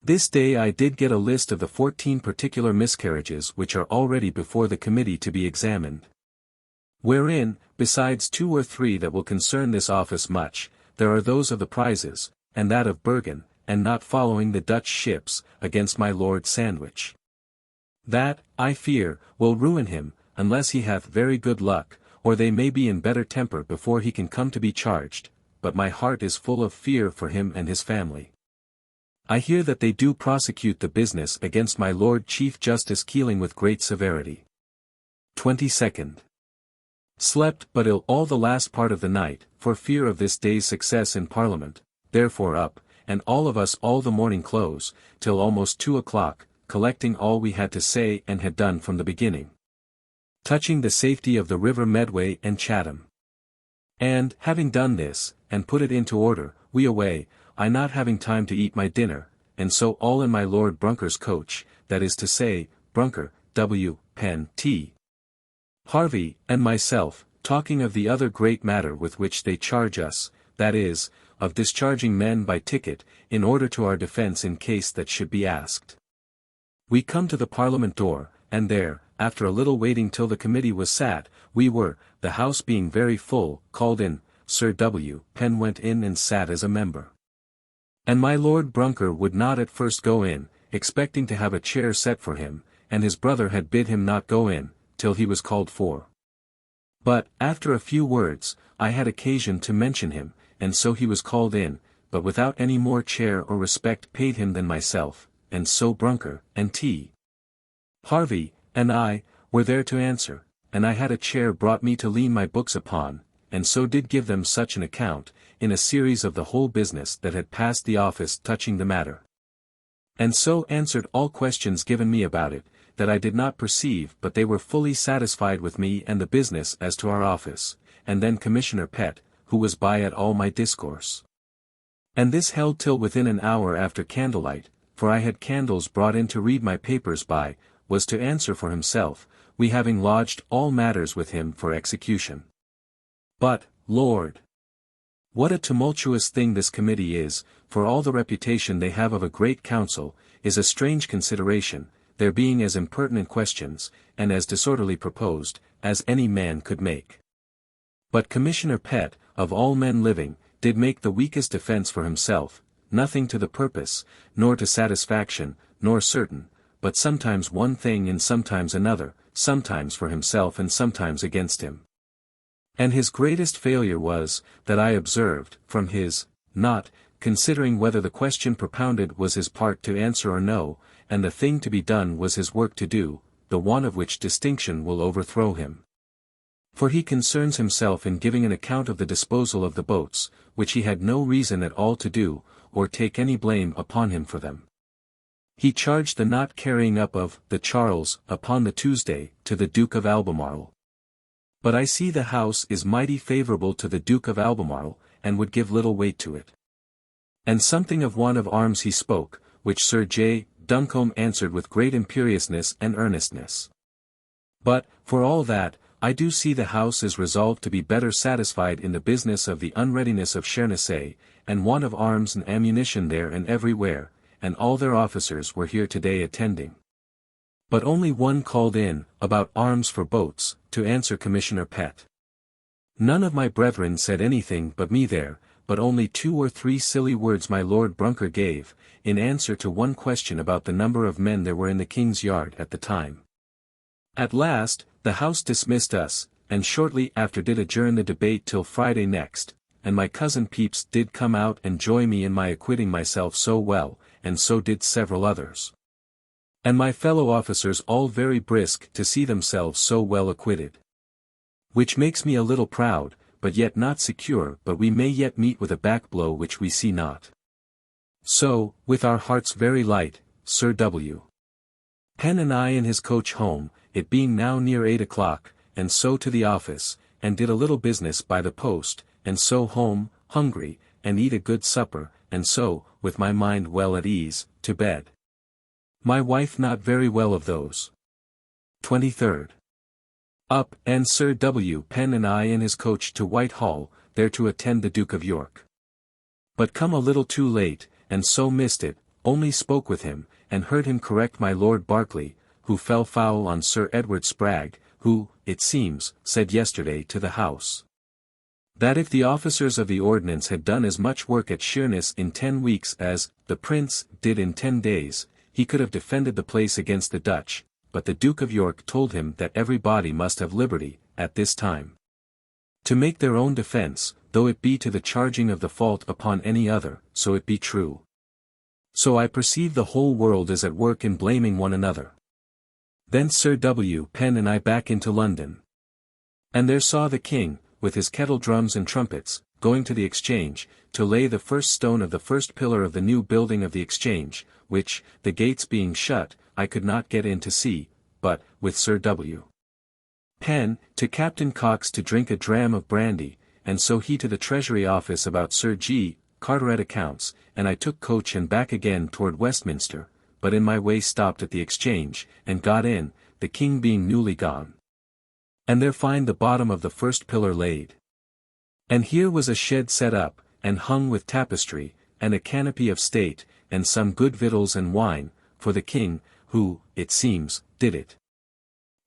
This day I did get a list of the 14 particular miscarriages which are already before the committee to be examined. Wherein, besides 2 or 3 that will concern this office much, there are those of the prizes, and that of Bergen, and not following the Dutch ships, against my Lord Sandwich. That, I fear, will ruin him, unless he hath very good luck, or they may be in better temper before he can come to be charged, but my heart is full of fear for him and his family. I hear that they do prosecute the business against my Lord Chief Justice Keeling with great severity. 22nd. Slept but ill all the last part of the night, for fear of this day's success in Parliament, therefore up, and all of us all the morning close, till almost 2 o'clock, collecting all we had to say and had done from the beginning, touching the safety of the river Medway and Chatham. And, having done this, and put it into order, we away, I not having time to eat my dinner, and so all in my Lord Brunker's coach, that is to say, Brunker, W. Penn, T. Harvey, and myself, talking of the other great matter with which they charge us, that is, of discharging men by ticket, in order to our defence in case that should be asked. We come to the Parliament door, and there, after a little waiting till the committee was sat, we were, the house being very full, called in. Sir W. Penn went in and sat as a member. And my Lord Brunker would not at first go in, expecting to have a chair set for him, and his brother had bid him not go in, till he was called for. But, after a few words, I had occasion to mention him, and so he was called in, but without any more chair or respect paid him than myself, and so Brunker, and T. Harvey, and I, were there to answer, and I had a chair brought me to lean my books upon, and so did give them such an account, in a series of the whole business that had passed the office touching the matter. And so answered all questions given me about it, that I did not perceive but they were fully satisfied with me and the business as to our office, and then Commissioner Pett, who was by at all my discourse. And this held till within an hour after candlelight, for I had candles brought in to read my papers by, was to answer for himself, we having lodged all matters with him for execution. But, Lord! What a tumultuous thing this committee is, for all the reputation they have of a great council, is a strange consideration, there being as impertinent questions, and as disorderly proposed, as any man could make. But Commissioner Pett, of all men living, did make the weakest defence for himself, nothing to the purpose, nor to satisfaction, nor certain, but sometimes one thing and sometimes another, sometimes for himself and sometimes against him. And his greatest failure was, that I observed, from his, not, considering whether the question propounded was his part to answer or no, and the thing to be done was his work to do, the want of which distinction will overthrow him. For he concerns himself in giving an account of the disposal of the boats, which he had no reason at all to do, or take any blame upon him for them. He charged the not carrying up of the Charles upon the Tuesday to the Duke of Albemarle. But I see the House is mighty favourable to the Duke of Albemarle, and would give little weight to it. And something of want of arms he spoke, which Sir J. Duncombe answered with great imperiousness and earnestness. But, for all that, I do see the House is resolved to be better satisfied in the business of the unreadiness of Chernessay, and want of arms and ammunition there and everywhere, and all their officers were here today attending. But only one called in, about arms for boats, to answer Commissioner Pett. None of my brethren said anything but me there, but only 2 or 3 silly words my Lord Brunker gave, in answer to one question about the number of men there were in the King's Yard at the time. At last, the House dismissed us, and shortly after did adjourn the debate till Friday next, and my cousin Pepys did come out and join me in my acquitting myself so well, and so did several others. And my fellow officers all very brisk to see themselves so well acquitted. Which makes me a little proud, but yet not secure but we may yet meet with a back blow which we see not. So, with our hearts very light, Sir W. Penn and I in his coach home, it being now near 8 o'clock, and so to the office, and did a little business by the post, and so home, hungry, and eat a good supper, and so, with my mind well at ease, to bed. My wife not very well of those. 23rd. Up, and Sir W. Penn and I in his coach to Whitehall, there to attend the Duke of York. But come a little too late, and so missed it, only spoke with him, and heard him correct my Lord Berkeley, who fell foul on Sir Edward Spragg, who, it seems, said yesterday to the House, that if the officers of the ordnance had done as much work at Sheerness in 10 weeks as the Prince did in 10 days, he could have defended the place against the Dutch, but the Duke of York told him that every body must have liberty, at this time, to make their own defence, though it be to the charging of the fault upon any other, so it be true. So I perceive the whole world is at work in blaming one another. Thence Sir W. Penn and I back into London. And there saw the King, with his kettle drums and trumpets, going to the Exchange, to lay the first stone of the first pillar of the new building of the Exchange, which, the gates being shut, I could not get in to see, but, with Sir W. Penn, to Captain Cox to drink a dram of brandy, and so he to the Treasury Office about Sir G. Carteret accounts, and I took coach and back again toward Westminster, but in my way stopped at the Exchange, and got in, the King being newly gone. And there find the bottom of the first pillar laid. And here was a shed set up, and hung with tapestry, and a canopy of state, and some good victuals and wine, for the King, who, it seems, did it.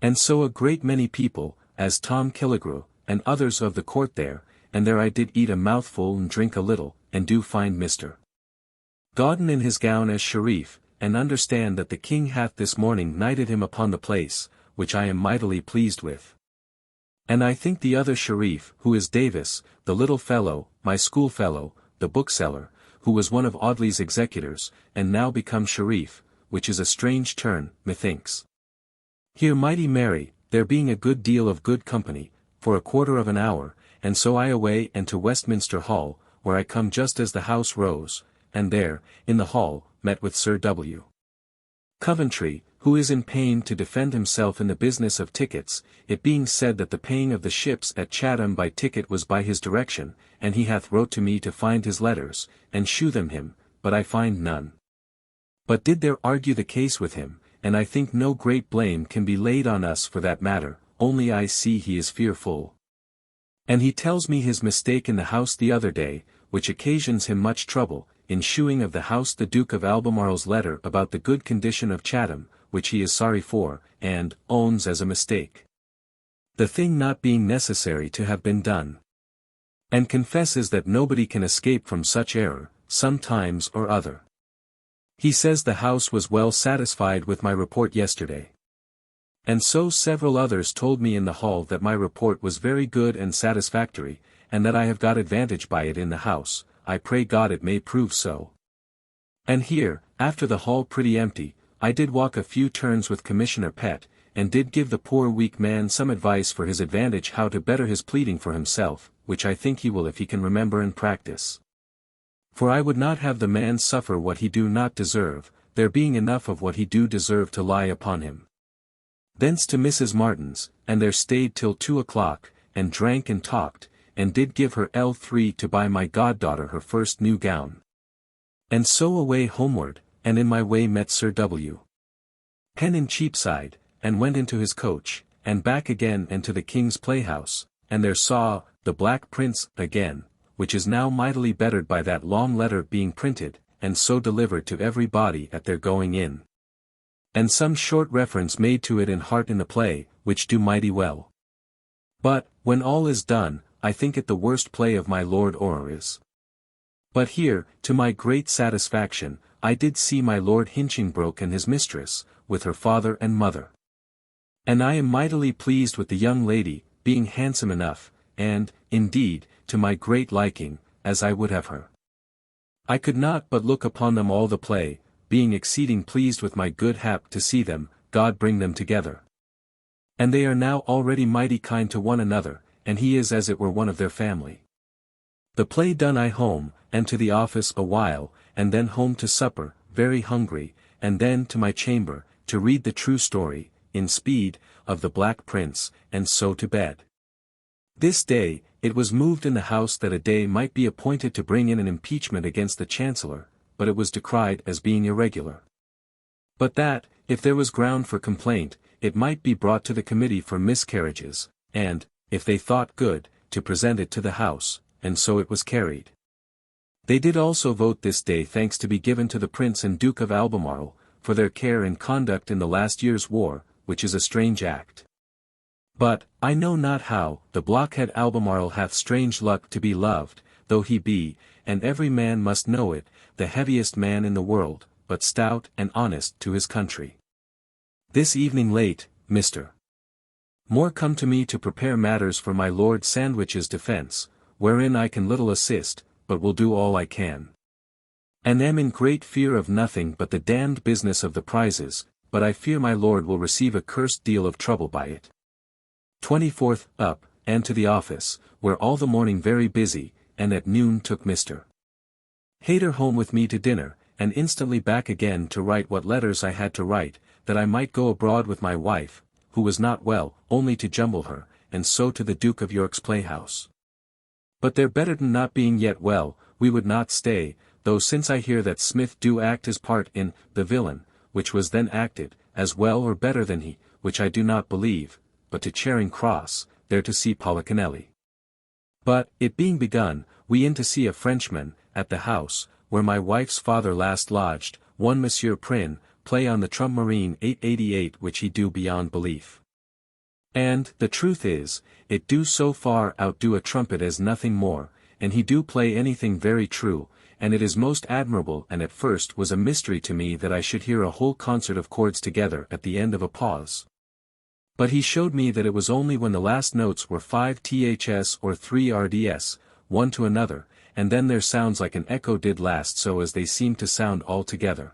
And so a great many people, as Tom Killigrew, and others of the court there, and there I did eat a mouthful and drink a little, and do find Mr. Gauden in his gown as Sharif, and understand that the King hath this morning knighted him upon the place, which I am mightily pleased with. And I think the other Sharif, who is Davis, the little fellow, my schoolfellow, the bookseller, who was one of Audley's executors, and now become Sharif, which is a strange turn, methinks. Here mighty merry, there being a good deal of good company, for a quarter of an hour, and so I away and to Westminster Hall, where I come just as the House rose, and there, in the hall, met with Sir W. Coventry, who is in pain to defend himself in the business of tickets, it being said that the paying of the ships at Chatham by ticket was by his direction, and he hath wrote to me to find his letters, and shew them him, but I find none. But did there argue the case with him, and I think no great blame can be laid on us for that matter, only I see he is fearful. And he tells me his mistake in the House the other day, which occasions him much trouble, in shewing of the House the Duke of Albemarle's letter about the good condition of Chatham, which he is sorry for, and owns as a mistake, the thing not being necessary to have been done. And confesses that nobody can escape from such error, sometimes or other. He says the House was well satisfied with my report yesterday. And so several others told me in the hall that my report was very good and satisfactory, and that I have got advantage by it in the House. I pray God it may prove so. And here, after the hall pretty empty, I did walk a few turns with Commissioner Pett, and did give the poor weak man some advice for his advantage how to better his pleading for himself, which I think he will if he can remember and practice. For I would not have the man suffer what he do not deserve, there being enough of what he do deserve to lie upon him. Thence to Mrs. Martin's, and there stayed till 2 o'clock, and drank and talked, and did give her L3 to buy my goddaughter her first new gown. And so away homeward, and in my way met Sir W. Penn in Cheapside, and went into his coach, and back again and to the King's Playhouse, and there saw the Black Prince again, which is now mightily bettered by that long letter being printed, and so delivered to every body at their going in. And some short reference made to it in Heart in the play, which do mighty well. But, when all is done, I think it the worst play of my Lord Orre's. But here, to my great satisfaction, I did see my Lord Hinchingbroke and his mistress, with her father and mother. And I am mightily pleased with the young lady, being handsome enough, and, indeed, to my great liking, as I would have her. I could not but look upon them all the play, being exceeding pleased with my good hap to see them, God bring them together. And they are now already mighty kind to one another, and he is as it were one of their family. The play done I home, and to the office a while, and then home to supper, very hungry, and then to my chamber, to read the true story, in speed, of the Black Prince, and so to bed. This day, it was moved in the House that a day might be appointed to bring in an impeachment against the Chancellor, but it was decried as being irregular. But that, if there was ground for complaint, it might be brought to the committee for miscarriages, and, if they thought good, to present it to the House, and so it was carried. They did also vote this day thanks to be given to the Prince and Duke of Albemarle, for their care and conduct in the last year's war, which is a strange act. But, I know not how, the blockhead Albemarle hath strange luck to be loved, though he be, and every man must know it, the heaviest man in the world, but stout and honest to his country. This evening late, Mr. Moore come to me to prepare matters for my Lord Sandwich's defence, wherein I can little assist, but will do all I can. And am in great fear of nothing but the damned business of the prizes, but I fear my Lord will receive a cursed deal of trouble by it. 24th, up, and to the office, where all the morning very busy, and at noon took Mr. Hayter home with me to dinner, and instantly back again to write what letters I had to write, that I might go abroad with my wife, who was not well, only to jumble her, and so to the Duke of York's playhouse. But their Betterton not being yet well, we would not stay, though since I hear that Smith do act his part in The Villain, which was then acted, as well or better than he, which I do not believe, but to Charing Cross, there to see Policanelli. But, it being begun, we in to see a Frenchman, at the house, where my wife's father last lodged, one Monsieur Prin, play on the Trump Marine 888 which he do beyond belief. And, the truth is, it do so far outdo a trumpet as nothing more, and he do play anything very true, and it is most admirable and at first was a mystery to me that I should hear a whole concert of chords together at the end of a pause. But he showed me that it was only when the last notes were 5 ths or 3 rds, one to another, and then their sounds like an echo did last so as they seemed to sound all together.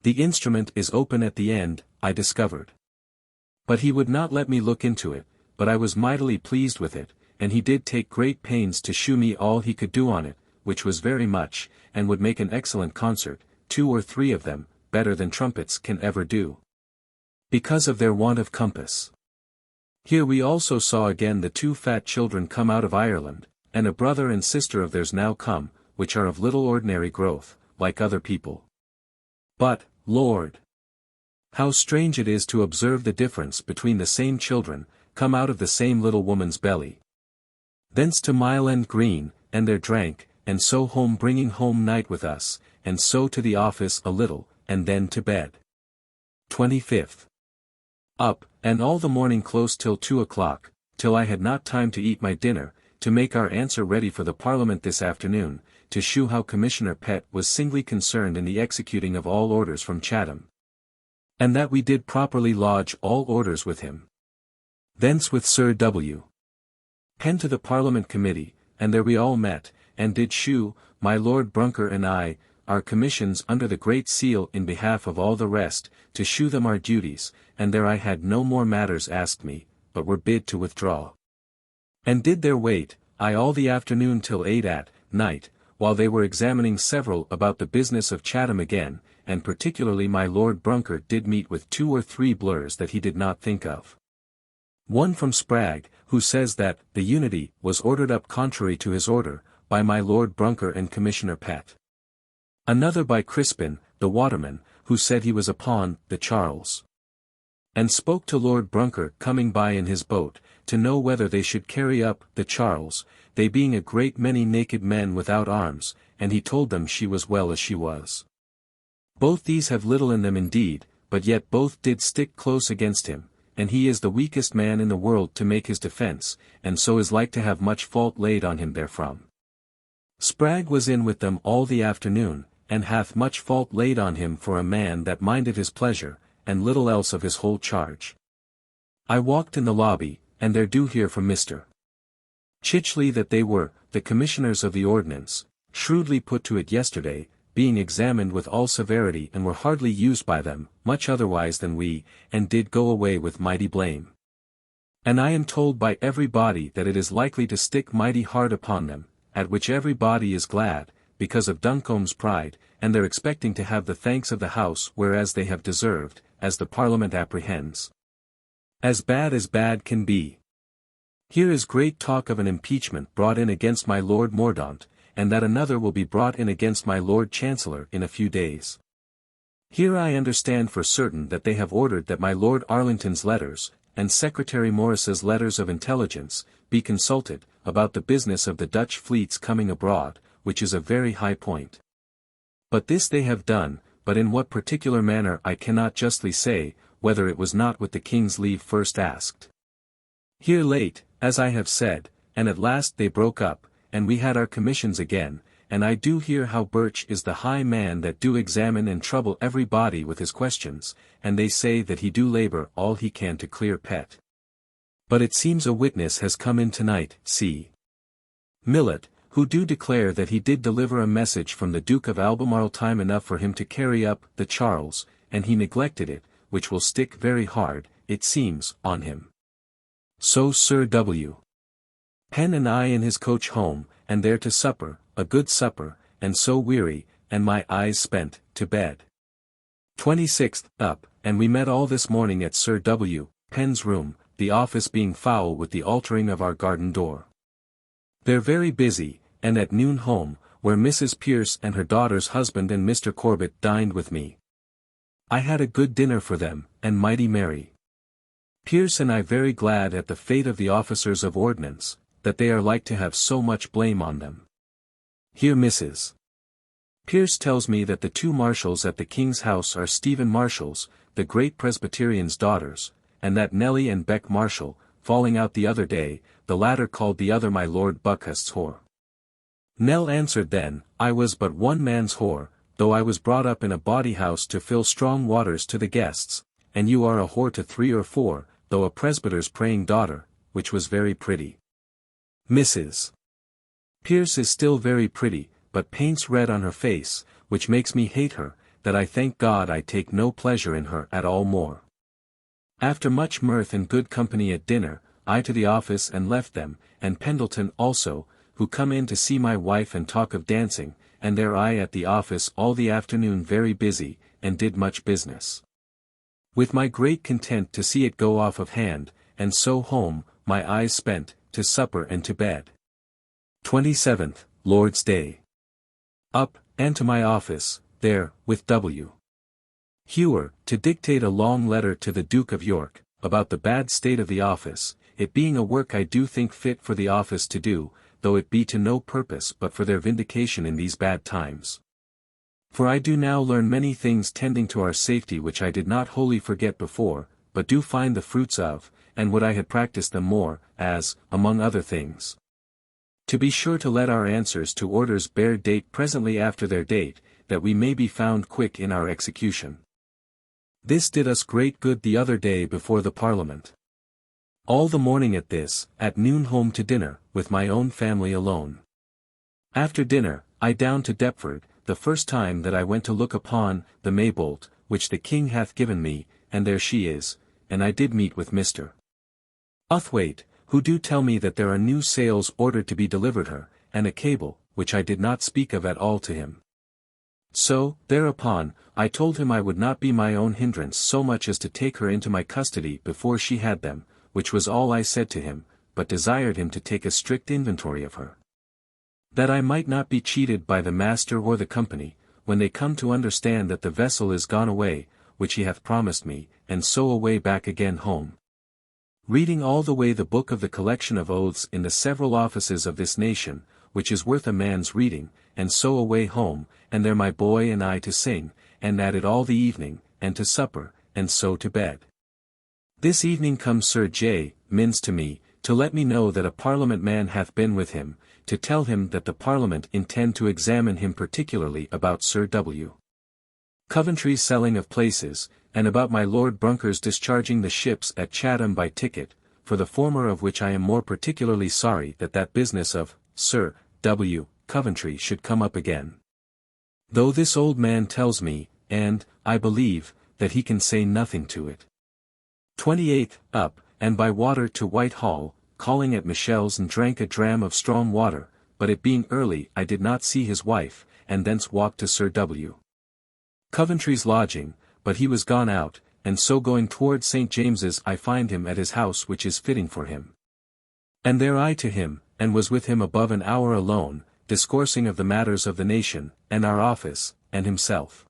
The instrument is open at the end, I discovered. But he would not let me look into it, but I was mightily pleased with it, and he did take great pains to shew me all he could do on it, which was very much, and would make an excellent concert, 2 or 3 of them, better than trumpets can ever do. Because of their want of compass. Here we also saw again the 2 fat children come out of Ireland, and a brother and sister of theirs now come, which are of little ordinary growth, like other people. But, Lord! How strange it is to observe the difference between the same children, come out of the same little woman's belly. Thence to Mile End Green, and there drank, and so home bringing home night with us, and so to the office a little, and then to bed. 25th. Up, and all the morning close till 2 o'clock, till I had not time to eat my dinner, to make our answer ready for the Parliament this afternoon, to shew how Commissioner Pett was singly concerned in the executing of all orders from Chatham. And that we did properly lodge all orders with him. Thence with Sir W. Penn to the Parliament Committee, and there we all met, and did shew, my Lord Brunker and I, our commissions under the Great Seal in behalf of all the rest, to shew them our duties, and there I had no more matters asked me, but were bid to withdraw. And did there wait, I all the afternoon till 8 at night, while they were examining several about the business of Chatham again, and particularly my Lord Brunker did meet with 2 or 3 blurs that he did not think of. One from Spragg, who says that the Unity was ordered up contrary to his order, by my Lord Brunker and Commissioner Pett. Another by Crispin, the waterman, who said he was upon the Charles. And spoke to Lord Brunker coming by in his boat, to know whether they should carry up the Charles, they being a great many naked men without arms, and he told them she was well as she was. Both these have little in them indeed, but yet both did stick close against him, and he is the weakest man in the world to make his defence, and so is like to have much fault laid on him therefrom. Spragg was in with them all the afternoon, and hath much fault laid on him for a man that minded his pleasure, and little else of his whole charge. I walked in the lobby, and there do hear from Mr. Chichley that they were, the commissioners of the ordnance, shrewdly put to it yesterday, being examined with all severity and were hardly used by them, much otherwise than we, and did go away with mighty blame. And I am told by every body that it is likely to stick mighty hard upon them, at which every body is glad, because of Duncombe's pride, and they're expecting to have the thanks of the House whereas they have deserved, as the Parliament apprehends. As bad can be. Here is great talk of an impeachment brought in against my Lord Mordaunt, and that another will be brought in against my Lord Chancellor in a few days. Here I understand for certain that they have ordered that my Lord Arlington's letters, and Secretary Morris's letters of intelligence, be consulted, about the business of the Dutch fleets coming abroad, which is a very high point. But this they have done, but in what particular manner I cannot justly say, whether it was not with the King's leave first asked. Here late, as I have said, and at last they broke up, and we had our commissions again, and I do hear how Birch is the high man that do examine and trouble every body with his questions, and they say that he do labour all he can to clear Pett. But it seems a witness has come in tonight, see. Millet, who do declare that he did deliver a message from the Duke of Albemarle time enough for him to carry up the Charles, and he neglected it, which will stick very hard, it seems, on him. So Sir W. Penn and I in his coach home, and there to supper, a good supper, and so weary, and my eyes spent, to bed. 26th, up, and we met all this morning at Sir W. Penn's room, the office being foul with the altering of our garden door. They're very busy, and at noon home, where Mrs. Pierce and her daughter's husband and Mr. Corbett dined with me. I had a good dinner for them, and mighty merry. Pierce and I very glad at the fate of the officers of ordnance, that they are like to have so much blame on them. Here Mrs. Pierce tells me that the two marshals at the King's house are Stephen Marshals, the great Presbyterian's daughters, and that Nellie and Beck Marshall, falling out the other day, the latter called the other my Lord Buckhurst's whore. Nell answered then, I was but one man's whore, though I was brought up in a bawdy house to fill strong waters to the guests, and you are a whore to 3 or 4, though a presbyter's praying daughter, which was very pretty. Mrs. Pierce is still very pretty, but paints red on her face, which makes me hate her, that I thank God I take no pleasure in her at all more. After much mirth and good company at dinner, I to the office and left them, and Pendleton also, who come in to see my wife and talk of dancing, and there I at the office all the afternoon very busy, and did much business. With my great content to see it go off of hand, and so home, my eyes spent, to supper and to bed. 27th, Lord's Day. Up, and to my office, there, with W. Hewer, to dictate a long letter to the Duke of York, about the bad state of the office, it being a work I do think fit for the office to do, though it be to no purpose but for their vindication in these bad times. For I do now learn many things tending to our safety which I did not wholly forget before, but do find the fruits of, and would I had practiced them more, as, among other things, to be sure to let our answers to orders bear date presently after their date, that we may be found quick in our execution. This did us great good the other day before the Parliament. All the morning at this, at noon home to dinner, with my own family alone. After dinner, I down to Deptford, the first time that I went to look upon the Maybolt, which the King hath given me, and there she is, and I did meet with Mr. Uthwaite, who do tell me that there are new sails ordered to be delivered her, and a cable, which I did not speak of at all to him. So, thereupon, I told him I would not be my own hindrance so much as to take her into my custody before she had them, which was all I said to him, but desired him to take a strict inventory of her. That I might not be cheated by the master or the company, when they come to understand that the vessel is gone away, which he hath promised me, and so away back again home. Reading all the way the book of the collection of oaths in the several offices of this nation, which is worth a man's reading, and so away home, and there my boy and I to sing, and at it all the evening, and to supper, and so to bed. This evening comes Sir J. Minns to me, to let me know that a Parliament man hath been with him, to tell him that the Parliament intend to examine him particularly about Sir W. Coventry's selling of places, and about my Lord Brunker's discharging the ships at Chatham by ticket, for the former of which I am more particularly sorry that that business of Sir W. Coventry should come up again. Though this old man tells me, and, I believe, that he can say nothing to it. 28th, up, and by water to Whitehall, calling at Michel's and drank a dram of strong water, but it being early I did not see his wife, and thence walked to Sir W. Coventry's lodging, but he was gone out, and so going toward St. James's I find him at his house which is fitting for him. And there I to him, and was with him above an hour alone, discoursing of the matters of the nation, and our office, and himself.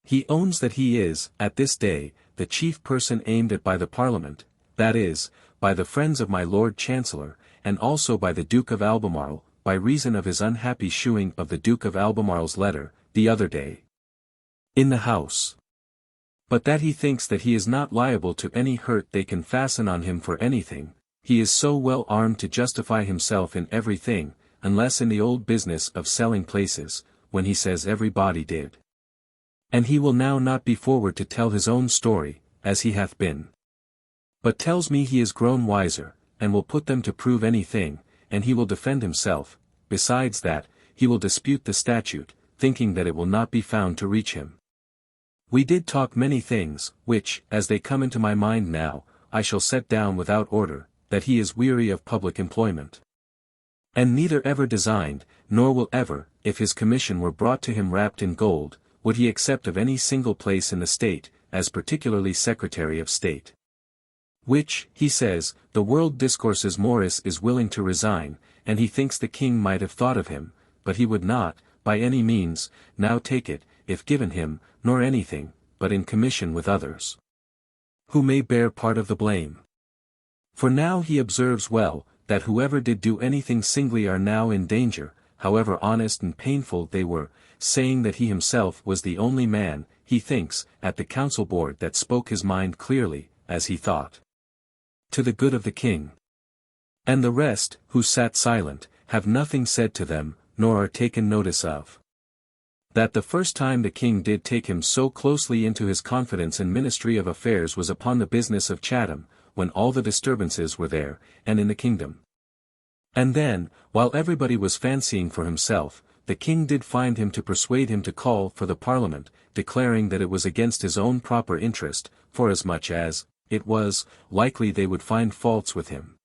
He owns that he is, at this day, the chief person aimed at by the Parliament, that is, by the friends of my Lord Chancellor, and also by the Duke of Albemarle, by reason of his unhappy shewing of the Duke of Albemarle's letter, the other day, in the House. But that he thinks that he is not liable to any hurt they can fasten on him for anything, he is so well armed to justify himself in everything, unless in the old business of selling places, when he says everybody did. And he will now not be forward to tell his own story, as he hath been. But tells me he is grown wiser, and will put them to prove anything, and he will defend himself, besides that, he will dispute the statute, thinking that it will not be found to reach him. We did talk many things, which, as they come into my mind now, I shall set down without order, that he is weary of public employment. And neither ever designed, nor will ever, if his commission were brought to him wrapped in gold, would he accept of any single place in the state, as particularly Secretary of State. Which, he says, the world discourses Morris is willing to resign, and he thinks the king might have thought of him, but he would not, by any means, now take it, if given him, nor anything, but in commission with others, who may bear part of the blame. For now he observes well, that whoever did do anything singly are now in danger, however honest and painful they were, saying that he himself was the only man, he thinks, at the council board that spoke his mind clearly, as he thought, to the good of the king. And the rest, who sat silent, have nothing said to them, nor are taken notice of. That the first time the king did take him so closely into his confidence and ministry of affairs was upon the business of Chatham, when all the disturbances were there, and in the kingdom. And then, while everybody was fancying for himself, the king did find him to persuade him to call for the Parliament, declaring that it was against his own proper interest, forasmuch as, it was, likely they would find faults with him,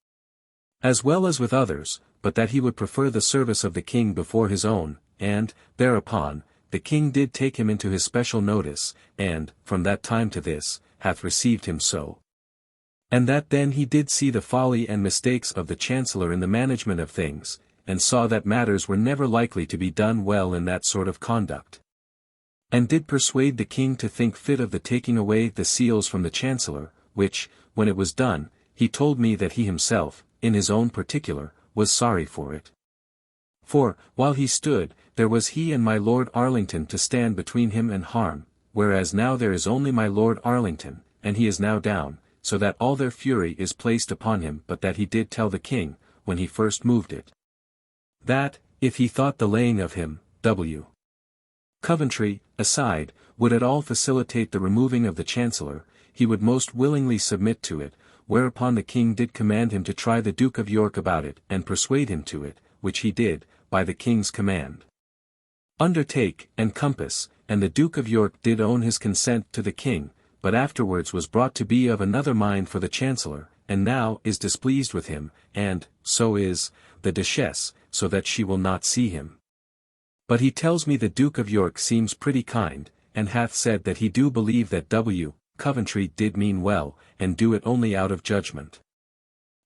as well as with others, but that he would prefer the service of the king before his own, and, thereupon, the king did take him into his special notice, and, from that time to this, hath received him so. And that then he did see the folly and mistakes of the Chancellor in the management of things, and saw that matters were never likely to be done well in that sort of conduct. And did persuade the king to think fit of the taking away the seals from the Chancellor, which, when it was done, he told me that he himself, in his own particular, was sorry for it. For, while he stood, there was he and my Lord Arlington to stand between him and harm, whereas now there is only my Lord Arlington, and he is now down, so that all their fury is placed upon him, but that he did tell the king, when he first moved it, that, if he thought the laying of him, W. Coventry, aside, would at all facilitate the removing of the Chancellor, he would most willingly submit to it, whereupon the king did command him to try the Duke of York about it, and persuade him to it, which he did, by the king's command, undertake, and compass, and the Duke of York did own his consent to the king, but afterwards was brought to be of another mind for the Chancellor, and now is displeased with him, and, so is, the Duchess, so that she will not see him. But he tells me the Duke of York seems pretty kind, and hath said that he do believe that W. Coventry did mean well, and do it only out of judgment.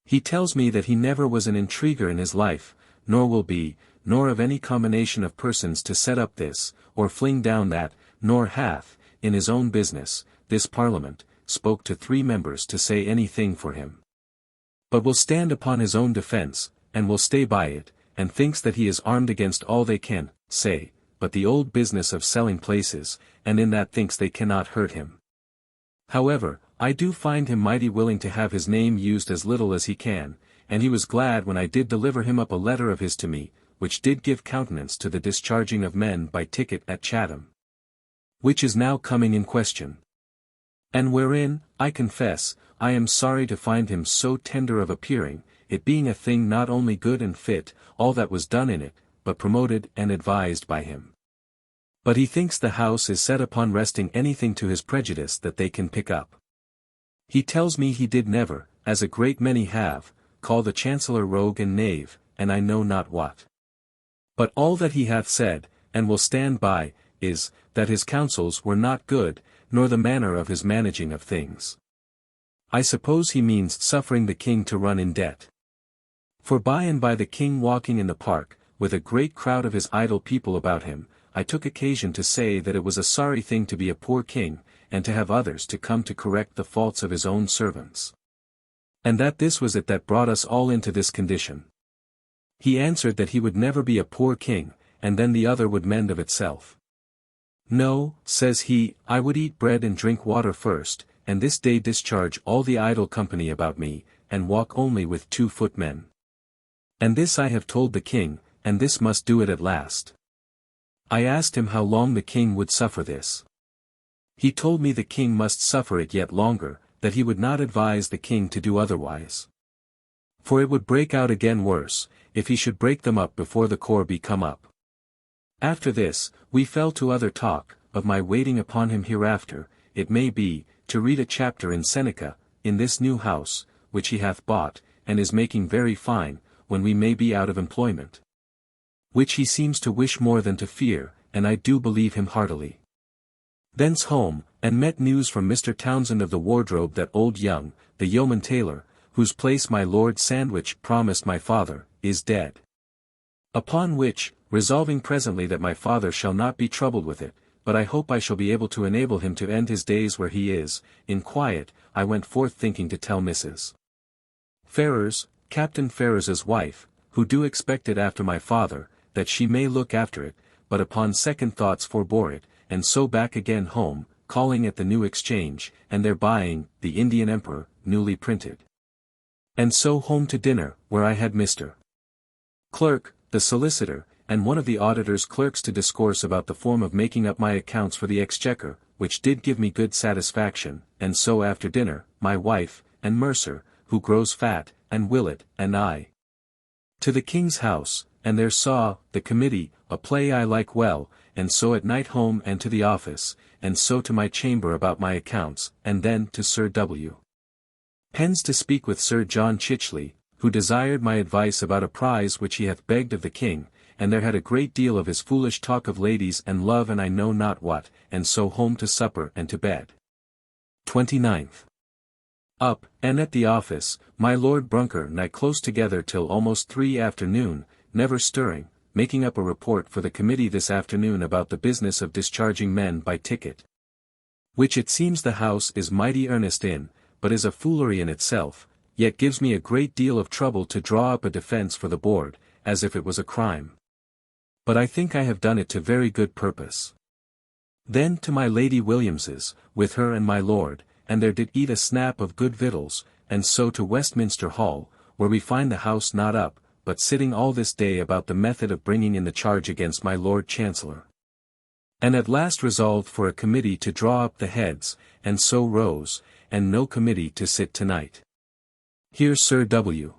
He tells me that he never was an intriguer in his life, nor will be, nor of any combination of persons to set up this, or fling down that, nor hath, in his own business, this Parliament, spoke to 3 members to say anything for him. But will stand upon his own defence, and will stay by it, and thinks that he is armed against all they can, say, but the old business of selling places, and in that thinks they cannot hurt him. However, I do find him mighty willing to have his name used as little as he can, and he was glad when I did deliver him up a letter of his to me, which did give countenance to the discharging of men by ticket at Chatham, which is now coming in question. And wherein, I confess, I am sorry to find him so tender of appearing, it being a thing not only good and fit, all that was done in it, but promoted and advised by him. But he thinks the house is set upon resting anything to his prejudice that they can pick up. He tells me he did never, as a great many have, call the Chancellor rogue and knave, and I know not what. But all that he hath said, and will stand by, is, that his counsels were not good, nor the manner of his managing of things. I suppose he means suffering the king to run in debt. For by and by the king walking in the park, with a great crowd of his idle people about him, I took occasion to say that it was a sorry thing to be a poor king, and to have others to come to correct the faults of his own servants. And that this was it that brought us all into this condition. He answered that he would never be a poor king, and then the other would mend of itself. No, says he, I would eat bread and drink water first, and this day discharge all the idle company about me, and walk only with 2 footmen. And this I have told the king, and this must do it at last. I asked him how long the king would suffer this. He told me the king must suffer it yet longer, that he would not advise the king to do otherwise. For it would break out again worse, if he should break them up before the core be come up. After this, we fell to other talk, of my waiting upon him hereafter, it may be, to read a chapter in Seneca, in this new house, which he hath bought, and is making very fine, when we may be out of employment. Which he seems to wish more than to fear, and I do believe him heartily. Thence home, and met news from Mr. Townsend of the wardrobe that old Young, the yeoman tailor, whose place my Lord Sandwich promised my father, is dead. Upon which, resolving presently that my father shall not be troubled with it, but I hope I shall be able to enable him to end his days where he is, in quiet, I went forth thinking to tell Mrs. Ferrers, Captain Ferrers's wife, who do expect it after my father, that she may look after it, but upon second thoughts forbore it, and so back again home, calling at the New Exchange, and there buying, the Indian Emperor, newly printed. And so home to dinner, where I had Mr. Clerk, the solicitor, and one of the auditor's clerks to discourse about the form of making up my accounts for the exchequer, which did give me good satisfaction, and so after dinner, my wife, and Mercer, who grows fat, and Willett, and I, to the king's house, and there saw, the committee, a play I like well, and so at night home and to the office, and so to my chamber about my accounts, and then to Sir W. Penn's to speak with Sir John Chichley, who desired my advice about a prize which he hath begged of the king, and there had a great deal of his foolish talk of ladies and love and I know not what, and so home to supper and to bed. 29th. Up, and at the office, my Lord Brunker and I close together till almost 3 afternoon, never stirring, making up a report for the committee this afternoon about the business of discharging men by ticket. Which it seems the House is mighty earnest in, but is a foolery in itself, yet gives me a great deal of trouble to draw up a defense for the board, as if it was a crime. But I think I have done it to very good purpose. Then to my Lady Williams's, with her and my lord, and there did eat a snap of good victuals, and so to Westminster Hall, where we find the House not up, but sitting all this day about the method of bringing in the charge against my Lord Chancellor. And at last resolved for a committee to draw up the heads, and so rose, and no committee to sit tonight. Here Sir W.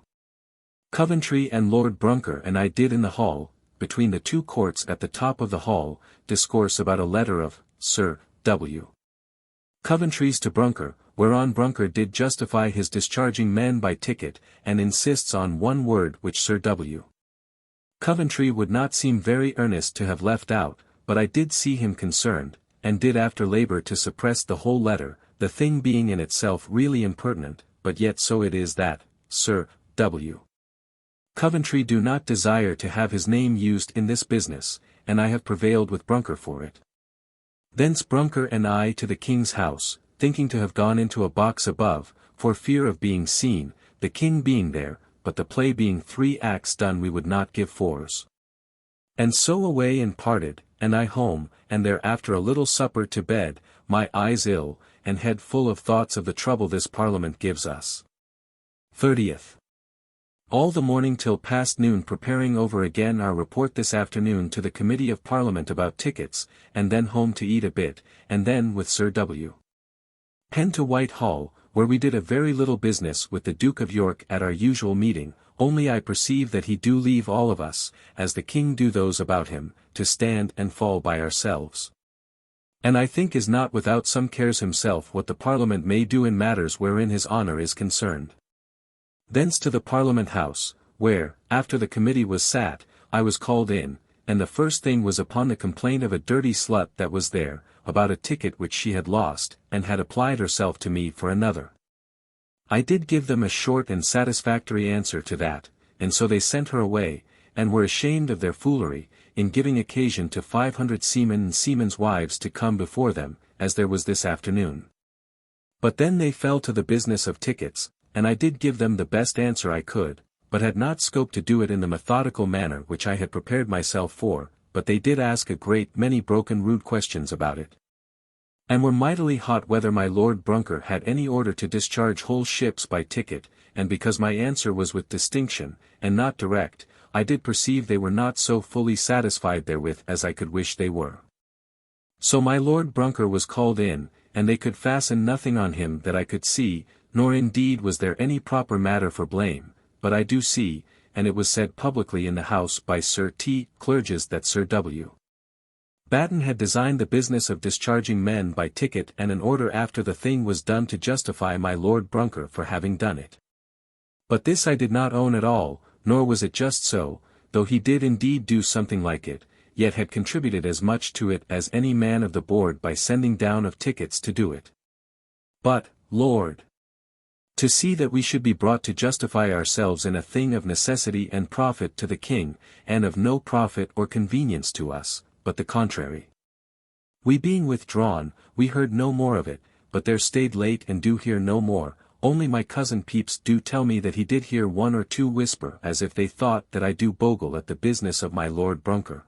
Coventry and Lord Brunker and I did in the hall, between the 2 courts at the top of the hall, discourse about a letter of Sir W. Coventry's to Brunker, whereon Brunker did justify his discharging men by ticket, and insists on one word which Sir W. Coventry would not seem very earnest to have left out, but I did see him concerned, and did after labor to suppress the whole letter, the thing being in itself really impertinent, but yet so it is that, Sir W. Coventry do not desire to have his name used in this business, and I have prevailed with Brunker for it. Thence Brunker and I to the king's house, thinking to have gone into a box above, for fear of being seen, the king being there, but the play being 3 acts done we would not give 4s. And so away and parted, and I home, and there after a little supper to bed, my eyes ill, and head full of thoughts of the trouble this Parliament gives us. 30th. All the morning till past noon preparing over again our report this afternoon to the Committee of Parliament about tickets, and then home to eat a bit, and then with Sir W. Penn to Whitehall, where we did a very little business with the Duke of York at our usual meeting, only I perceive that he do leave all of us, as the king do those about him, to stand and fall by ourselves. And I think is not without some cares himself what the Parliament may do in matters wherein his honour is concerned. Thence to the Parliament House, where, after the committee was sat, I was called in, and the first thing was upon the complaint of a dirty slut that was there, about a ticket which she had lost, and had applied herself to me for another. I did give them a short and satisfactory answer to that, and so they sent her away, and were ashamed of their foolery, in giving occasion to 500 seamen and seamen's wives to come before them, as there was this afternoon. But then they fell to the business of tickets, and I did give them the best answer I could, but had not scope to do it in the methodical manner which I had prepared myself for, but they did ask a great many broken rude questions about it. And were mightily hot whether my Lord Brunker had any order to discharge whole ships by ticket, and because my answer was with distinction, and not direct, I did perceive they were not so fully satisfied therewith as I could wish they were. So my Lord Brunker was called in, and they could fasten nothing on him that I could see, nor indeed was there any proper matter for blame, but I do see, and it was said publicly in the House by Sir T. Clerges that Sir W. Batten had designed the business of discharging men by ticket and an order after the thing was done to justify my Lord Brunker for having done it. But this I did not own at all, nor was it just so, though he did indeed do something like it, yet had contributed as much to it as any man of the board by sending down of tickets to do it. But, Lord! To see that we should be brought to justify ourselves in a thing of necessity and profit to the king, and of no profit or convenience to us, but the contrary. We being withdrawn, we heard no more of it, but there stayed late and do hear no more, only my cousin Pepys do tell me that he did hear one or two whisper as if they thought that I do bogle at the business of my Lord Brunker.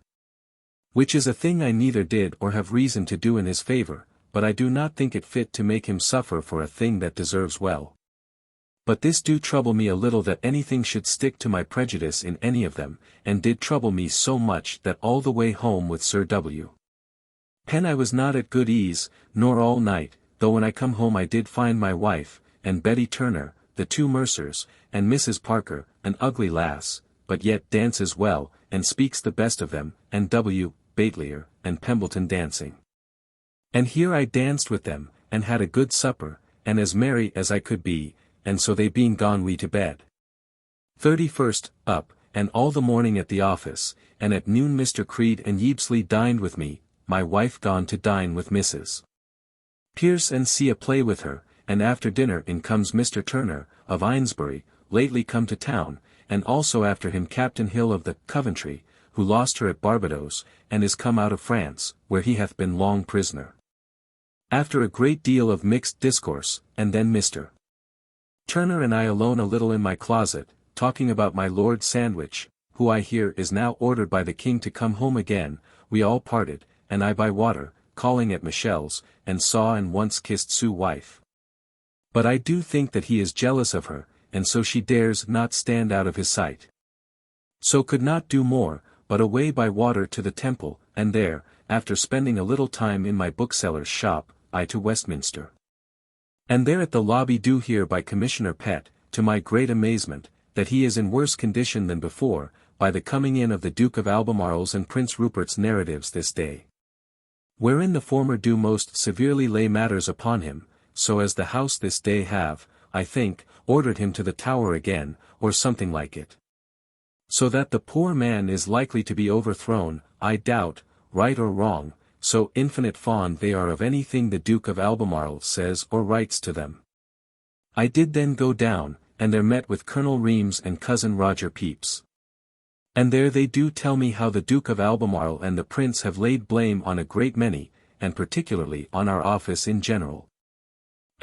Which is a thing I neither did or have reason to do in his favour, but I do not think it fit to make him suffer for a thing that deserves well. But this do trouble me a little that anything should stick to my prejudice in any of them, and did trouble me so much that all the way home with Sir W. Penn I was not at good ease, nor all night, though when I come home I did find my wife, and Betty Turner, the two Mercers, and Mrs. Parker, an ugly lass, but yet dances well, and speaks the best of them, and W. Batelier, and Pembleton dancing. And here I danced with them, and had a good supper, and as merry as I could be, and so they being gone we to bed. 31st, up, and all the morning at the office, and at noon Mr. Creed and Yeabsley dined with me, my wife gone to dine with Mrs. Pierce and see a play with her, and after dinner in comes Mr. Turner, of Eynesbury, lately come to town, and also after him Captain Hill of the Coventry, who lost her at Barbados, and is come out of France, where he hath been long prisoner. After a great deal of mixed discourse, and then Mr. Turner and I alone a little in my closet, talking about my Lord Sandwich, who I hear is now ordered by the king to come home again, we all parted, and I by water, calling at Michelle's, and saw and once kissed Sue's wife. But I do think that he is jealous of her, and so she dares not stand out of his sight. So could not do more, but away by water to the Temple, and there, after spending a little time in my bookseller's shop, I to Westminster. And there at the lobby do hear by Commissioner Pett, to my great amazement, that he is in worse condition than before, by the coming in of the Duke of Albemarle's and Prince Rupert's narratives this day. Wherein the former do most severely lay matters upon him, so as the House this day have, I think, ordered him to the Tower again, or something like it. So that the poor man is likely to be overthrown, I doubt, right or wrong, so infinite fond they are of anything the Duke of Albemarle says or writes to them. I did then go down, and there met with Colonel Reams and cousin Roger Pepys. And there they do tell me how the Duke of Albemarle and the Prince have laid blame on a great many, and particularly on our office in general.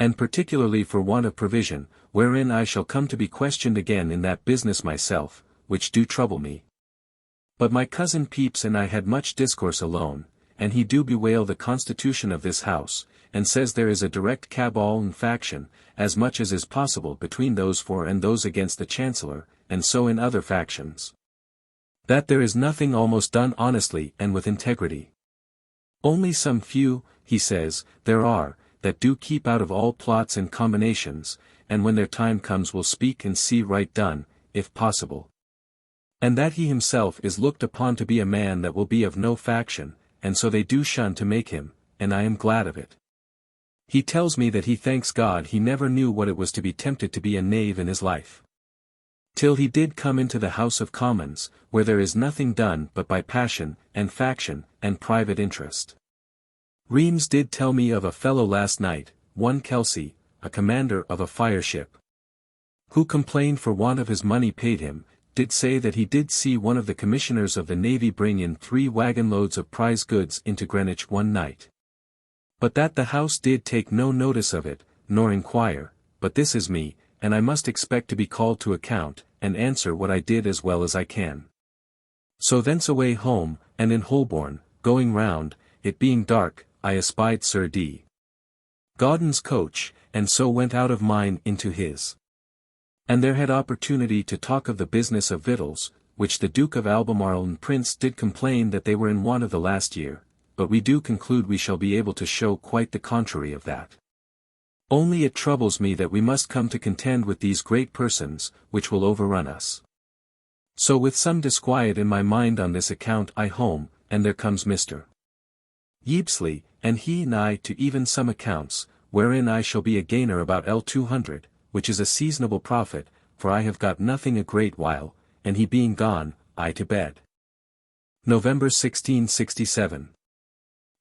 And particularly for want of provision, wherein I shall come to be questioned again in that business myself, which do trouble me. But my cousin Pepys and I had much discourse alone, and he do bewail the constitution of this house, and says there is a direct cabal and faction, as much as is possible between those for and those against the Chancellor, and so in other factions. That there is nothing almost done honestly and with integrity. Only some few, he says, there are, that do keep out of all plots and combinations, and when their time comes will speak and see right done, if possible. And that he himself is looked upon to be a man that will be of no faction, and so they do shun to make him, and I am glad of it. He tells me that he thanks God he never knew what it was to be tempted to be a knave in his life. Till he did come into the House of Commons, where there is nothing done but by passion, and faction, and private interest. Reams did tell me of a fellow last night, one Kelsey, a commander of a fire ship, who complained for want of his money paid him, did say that he did see one of the commissioners of the navy bring in 3 wagon-loads of prize goods into Greenwich one night. But that the house did take no notice of it, nor inquire, but this is me, and I must expect to be called to account, and answer what I did as well as I can. So thence away home, and in Holborn, going round, it being dark, I espied Sir D. Gauden's coach, and so went out of mine into his. And there had opportunity to talk of the business of victuals, which the Duke of Albemarle and Prince did complain that they were in want of the last year, but we do conclude we shall be able to show quite the contrary of that. Only it troubles me that we must come to contend with these great persons, which will overrun us. So with some disquiet in my mind on this account I home, and there comes Mr. Yeapsley, and he and I to even some accounts, wherein I shall be a gainer about L200, which is a seasonable profit, for I have got nothing a great while, and he being gone, I to bed. November 1667.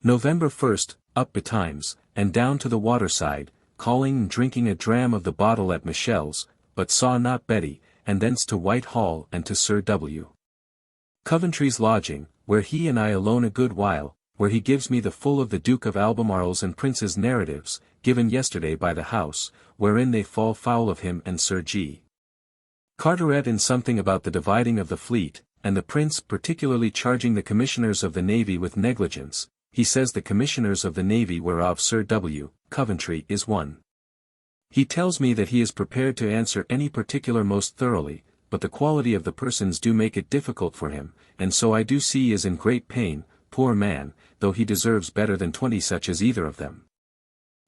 November 1st, up betimes, and down to the waterside, calling and drinking a dram of the bottle at Michel's, but saw not Betty, and thence to Whitehall and to Sir W. Coventry's lodging, where he and I alone a good while, where he gives me the full of the Duke of Albemarle's and Prince's narratives, given yesterday by the House, wherein they fall foul of him and Sir G. Carteret in something about the dividing of the fleet, and the Prince particularly charging the Commissioners of the Navy with negligence. He says the Commissioners of the Navy whereof Sir W. Coventry is one. He tells me that he is prepared to answer any particular most thoroughly, but the quality of the persons do make it difficult for him, and so I do see is in great pain, poor man, though he deserves better than 20 such as either of them.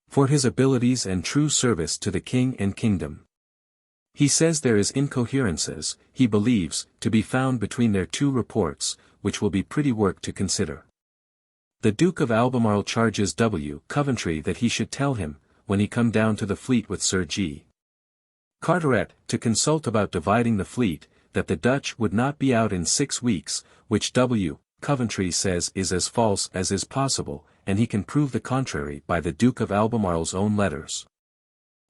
For his abilities and true service to the King and Kingdom. He says there is incoherences, he believes, to be found between their 2 reports, which will be pretty work to consider. The Duke of Albemarle charges W. Coventry that he should tell him, when he come down to the fleet with Sir G. Carteret, to consult about dividing the fleet, that the Dutch would not be out in 6 weeks, which W. Coventry says is as false as is possible, and he can prove the contrary by the Duke of Albemarle's own letters.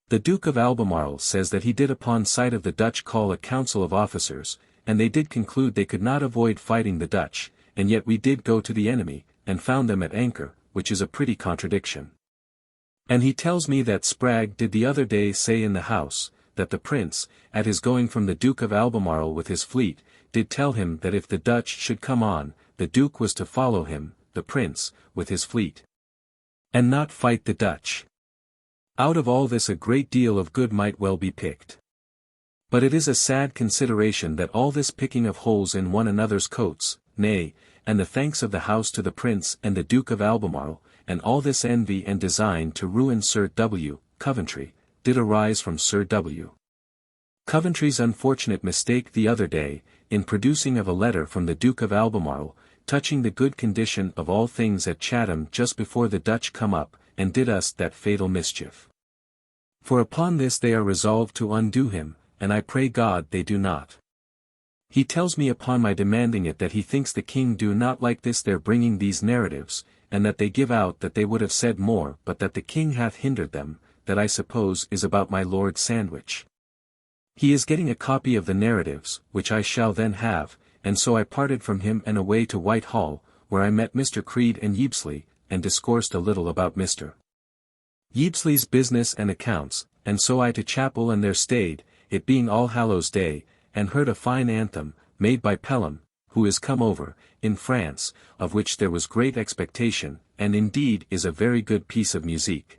The Duke of Albemarle says that he did upon sight of the Dutch call a council of officers, and they did conclude they could not avoid fighting the Dutch, and yet we did go to the enemy, and found them at anchor, which is a pretty contradiction. And he tells me that Spragg did the other day say in the House, that the Prince, at his going from the Duke of Albemarle with his fleet, did tell him that if the Dutch should come on, the Duke was to follow him, the Prince, with his fleet, and not fight the Dutch. Out of all this a great deal of good might well be picked. But it is a sad consideration that all this picking of holes in one another's coats, nay, and the thanks of the House to the Prince and the Duke of Albemarle, and all this envy and design to ruin Sir W. Coventry, did arise from Sir W. Coventry's unfortunate mistake the other day, in producing of a letter from the Duke of Albemarle, touching the good condition of all things at Chatham just before the Dutch come up, and did us that fatal mischief. For upon this they are resolved to undo him, and I pray God they do not. He tells me upon my demanding it that he thinks the King do not like this their bringing these narratives, and that they give out that they would have said more but that the King hath hindered them, that I suppose is about my Lord Sandwich. He is getting a copy of the narratives, which I shall then have, and so I parted from him and away to Whitehall, where I met Mr. Creed and Yeapsley, and discoursed a little about Mr. Yeapsley's business and accounts, and so I to chapel and there stayed, it being All Hallows Day, and heard a fine anthem, made by Pelham, who is come over, in France, of which there was great expectation, and indeed is a very good piece of musique.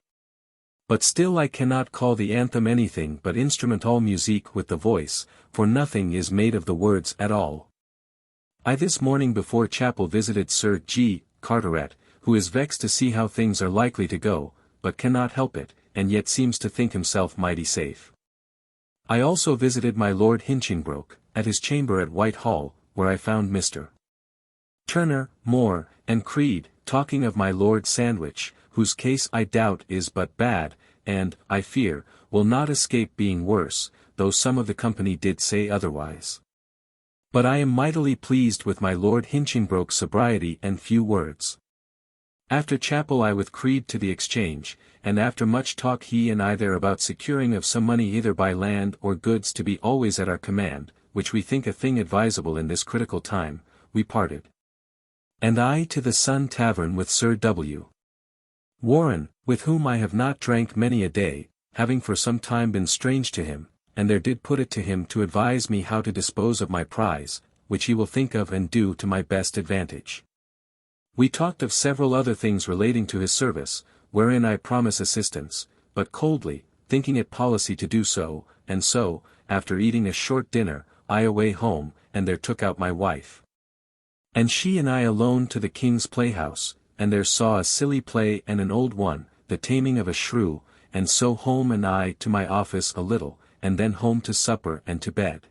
But still I cannot call the anthem anything but instrumental musique with the voice, for nothing is made of the words at all. I this morning before chapel visited Sir G. Carteret, who is vexed to see how things are likely to go, but cannot help it, and yet seems to think himself mighty safe. I also visited my Lord Hinchingbroke, at his chamber at Whitehall, where I found Mr. Turner, Moore, and Creed, talking of my Lord Sandwich, whose case I doubt is but bad, and, I fear, will not escape being worse, though some of the company did say otherwise. But I am mightily pleased with my Lord Hinchingbroke's sobriety and few words. After chapel I with Creed to the Exchange, and after much talk he and I there about securing of some money either by land or goods to be always at our command, which we think a thing advisable in this critical time, we parted. And I to the Sun Tavern with Sir W. Warren, with whom I have not drank many a day, having for some time been strange to him, and there did put it to him to advise me how to dispose of my prize, which he will think of and do to my best advantage. We talked of several other things relating to his service, wherein I promise assistance, but coldly, thinking it policy to do so, and so, after eating a short dinner, I away home, and there took out my wife. And she and I alone to the King's Playhouse, and there saw a silly play and an old one, the taming of a shrew, and so home and I to my office a little, and then home to supper and to bed.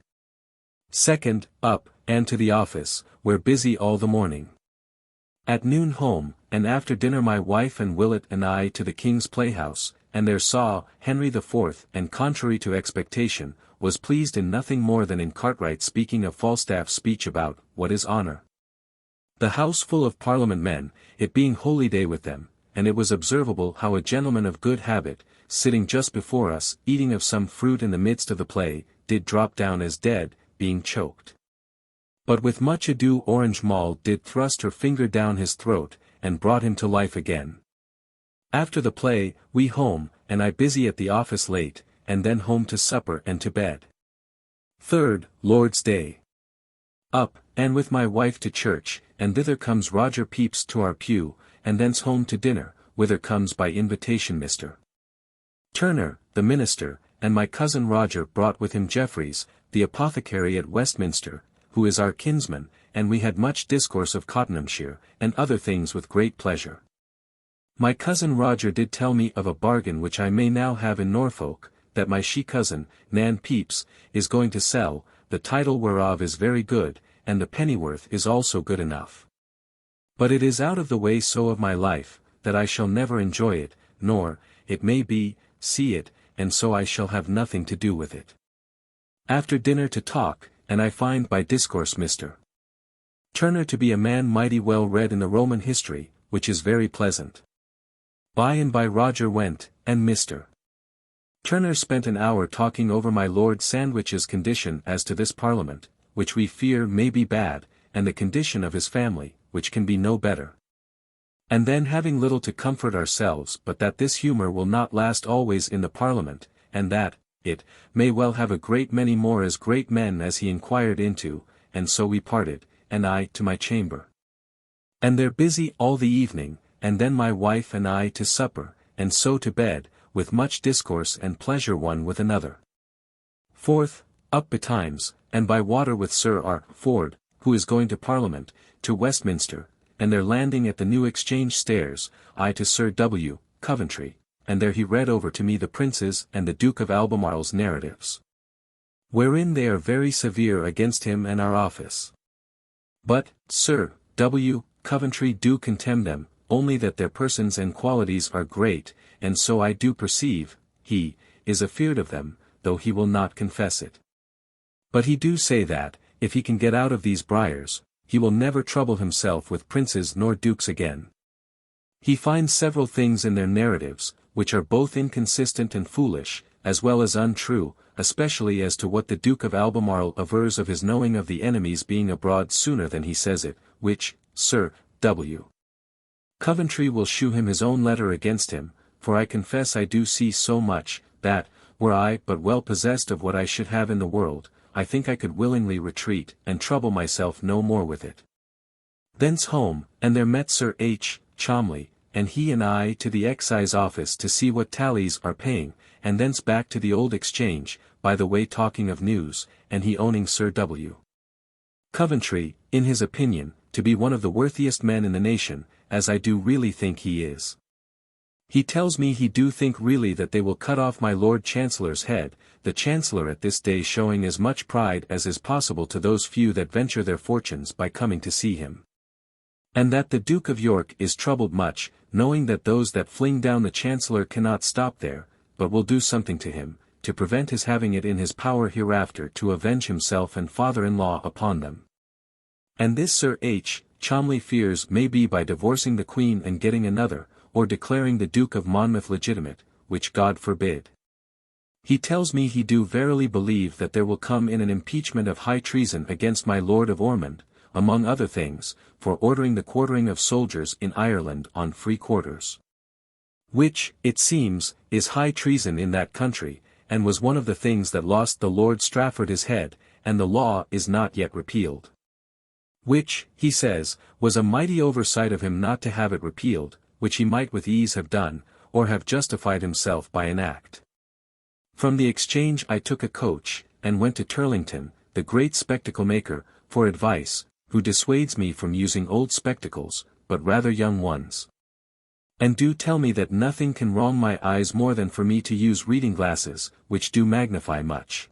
Second, up, and to the office, where busy all the morning. At noon home, and after dinner my wife and Willett and I to the King's Playhouse, and there saw Henry IV, and contrary to expectation, was pleased in nothing more than in Cartwright speaking of Falstaff's speech about what is honour. The house full of Parliament men, it being holy day with them, and it was observable how a gentleman of good habit, sitting just before us, eating of some fruit in the midst of the play, did drop down as dead, being choked. But with much ado Orange Moll did thrust her finger down his throat, and brought him to life again. After the play, we home, and I busy at the office late, and then home to supper and to bed. Third, Lord's Day. Up, and with my wife to church, and thither comes Roger Pepys to our pew, and thence home to dinner, whither comes by invitation Mr. Turner, the minister, and my cousin Roger brought with him Jeffreys, the apothecary at Westminster, who is our kinsman, and we had much discourse of Cottonhamshire, and other things with great pleasure. My cousin Roger did tell me of a bargain which I may now have in Norfolk, that my she-cousin, Nan Pepys, is going to sell, the title whereof is very good, and the pennyworth is also good enough. But it is out of the way so of my life, that I shall never enjoy it, nor, it may be, see it, and so I shall have nothing to do with it. After dinner to talk, and I find by discourse Mr. Turner to be a man mighty well read in the Roman history, which is very pleasant. By and by Roger went, and Mr. Turner spent an hour talking over my Lord Sandwich's condition as to this Parliament, which we fear may be bad, and the condition of his family, which can be no better. And then having little to comfort ourselves but that this humour will not last always in the Parliament, and that, it may well have a great many more as great men as he inquired into, and so we parted, and I to my chamber. And there busy all the evening, and then my wife and I to supper, and so to bed, with much discourse and pleasure one with another. Fourth, up betimes, and by water with Sir R. Ford, who is going to Parliament, to Westminster, and there landing at the New Exchange stairs, I to Sir W. Coventry, and there he read over to me the Prince's and the Duke of Albemarle's narratives, wherein they are very severe against him and our office. But, Sir W. Coventry do contemn them, only that their persons and qualities are great, and so I do perceive, he is afeard of them, though he will not confess it. But he do say that, if he can get out of these briars, he will never trouble himself with princes nor dukes again. He finds several things in their narratives, which are both inconsistent and foolish, as well as untrue, especially as to what the Duke of Albemarle avers of his knowing of the enemies being abroad sooner than he says it, which, Sir W. Coventry will shew him his own letter against him, for I confess I do see so much, that, were I but well possessed of what I should have in the world, I think I could willingly retreat, and trouble myself no more with it. Thence home, and there met Sir H. Cholmondeley, and he and I to the excise office to see what tallies are paying, and thence back to the Old Exchange, by the way talking of news, and he owning Sir W. Coventry, in his opinion, to be one of the worthiest men in the nation, as I do really think he is. He tells me he do think really that they will cut off my Lord Chancellor's head, the Chancellor at this day showing as much pride as is possible to those few that venture their fortunes by coming to see him. And that the Duke of York is troubled much, knowing that those that fling down the Chancellor cannot stop there, but will do something to him, to prevent his having it in his power hereafter to avenge himself and father-in-law upon them. And this Sir H. Cholmondeley fears may be by divorcing the Queen and getting another, or declaring the Duke of Monmouth legitimate, which God forbid. He tells me he do verily believe that there will come in an impeachment of high treason against my Lord of Ormond, among other things, for ordering the quartering of soldiers in Ireland on free quarters. Which, it seems, is high treason in that country, and was one of the things that lost the Lord Strafford his head, and the law is not yet repealed. Which, he says, was a mighty oversight of him not to have it repealed, which he might with ease have done, or have justified himself by an act. From the Exchange I took a coach, and went to Turlington, the great spectacle maker, for advice, who dissuades me from using old spectacles, but rather young ones. And do tell me that nothing can wrong my eyes more than for me to use reading glasses, which do magnify much.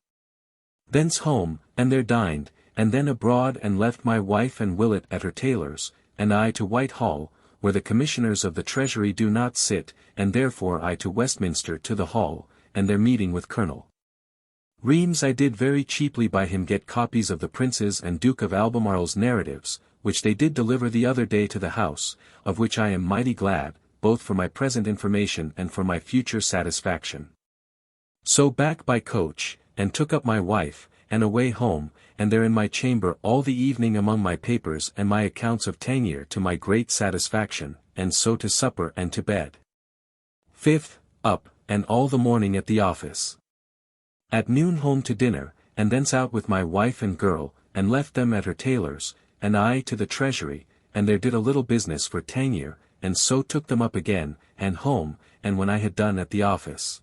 Thence home, and there dined, and then abroad and left my wife and Willet at her tailor's, and I to Whitehall, where the Commissioners of the Treasury do not sit, and therefore I to Westminster to the Hall, and their meeting with Colonel Reams I did very cheaply by him get copies of the Prince's and Duke of Albemarle's narratives, which they did deliver the other day to the House, of which I am mighty glad, both for my present information and for my future satisfaction. So back by coach, and took up my wife, and away home, and there in my chamber all the evening among my papers and my accounts of Tangier to my great satisfaction, and so to supper and to bed. 5th, up, and all the morning at the office. At noon home to dinner, and thence out with my wife and girl, and left them at her tailor's, and I to the Treasury, and there did a little business for Tangier, and so took them up again, and home, and when I had done at the office.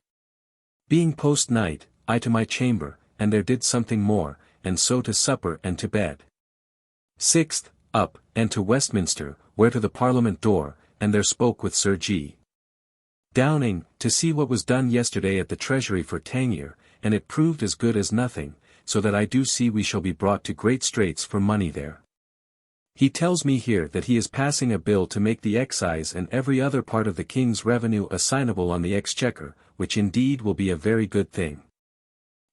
Being post night, I to my chamber, and there did something more, and so to supper and to bed. 6th, up, and to Westminster, where to the Parliament door, and there spoke with Sir G. Downing, to see what was done yesterday at the Treasury for Tangier, and it proved as good as nothing, so that I do see we shall be brought to great straits for money there. He tells me here that he is passing a bill to make the excise and every other part of the King's revenue assignable on the Exchequer, which indeed will be a very good thing.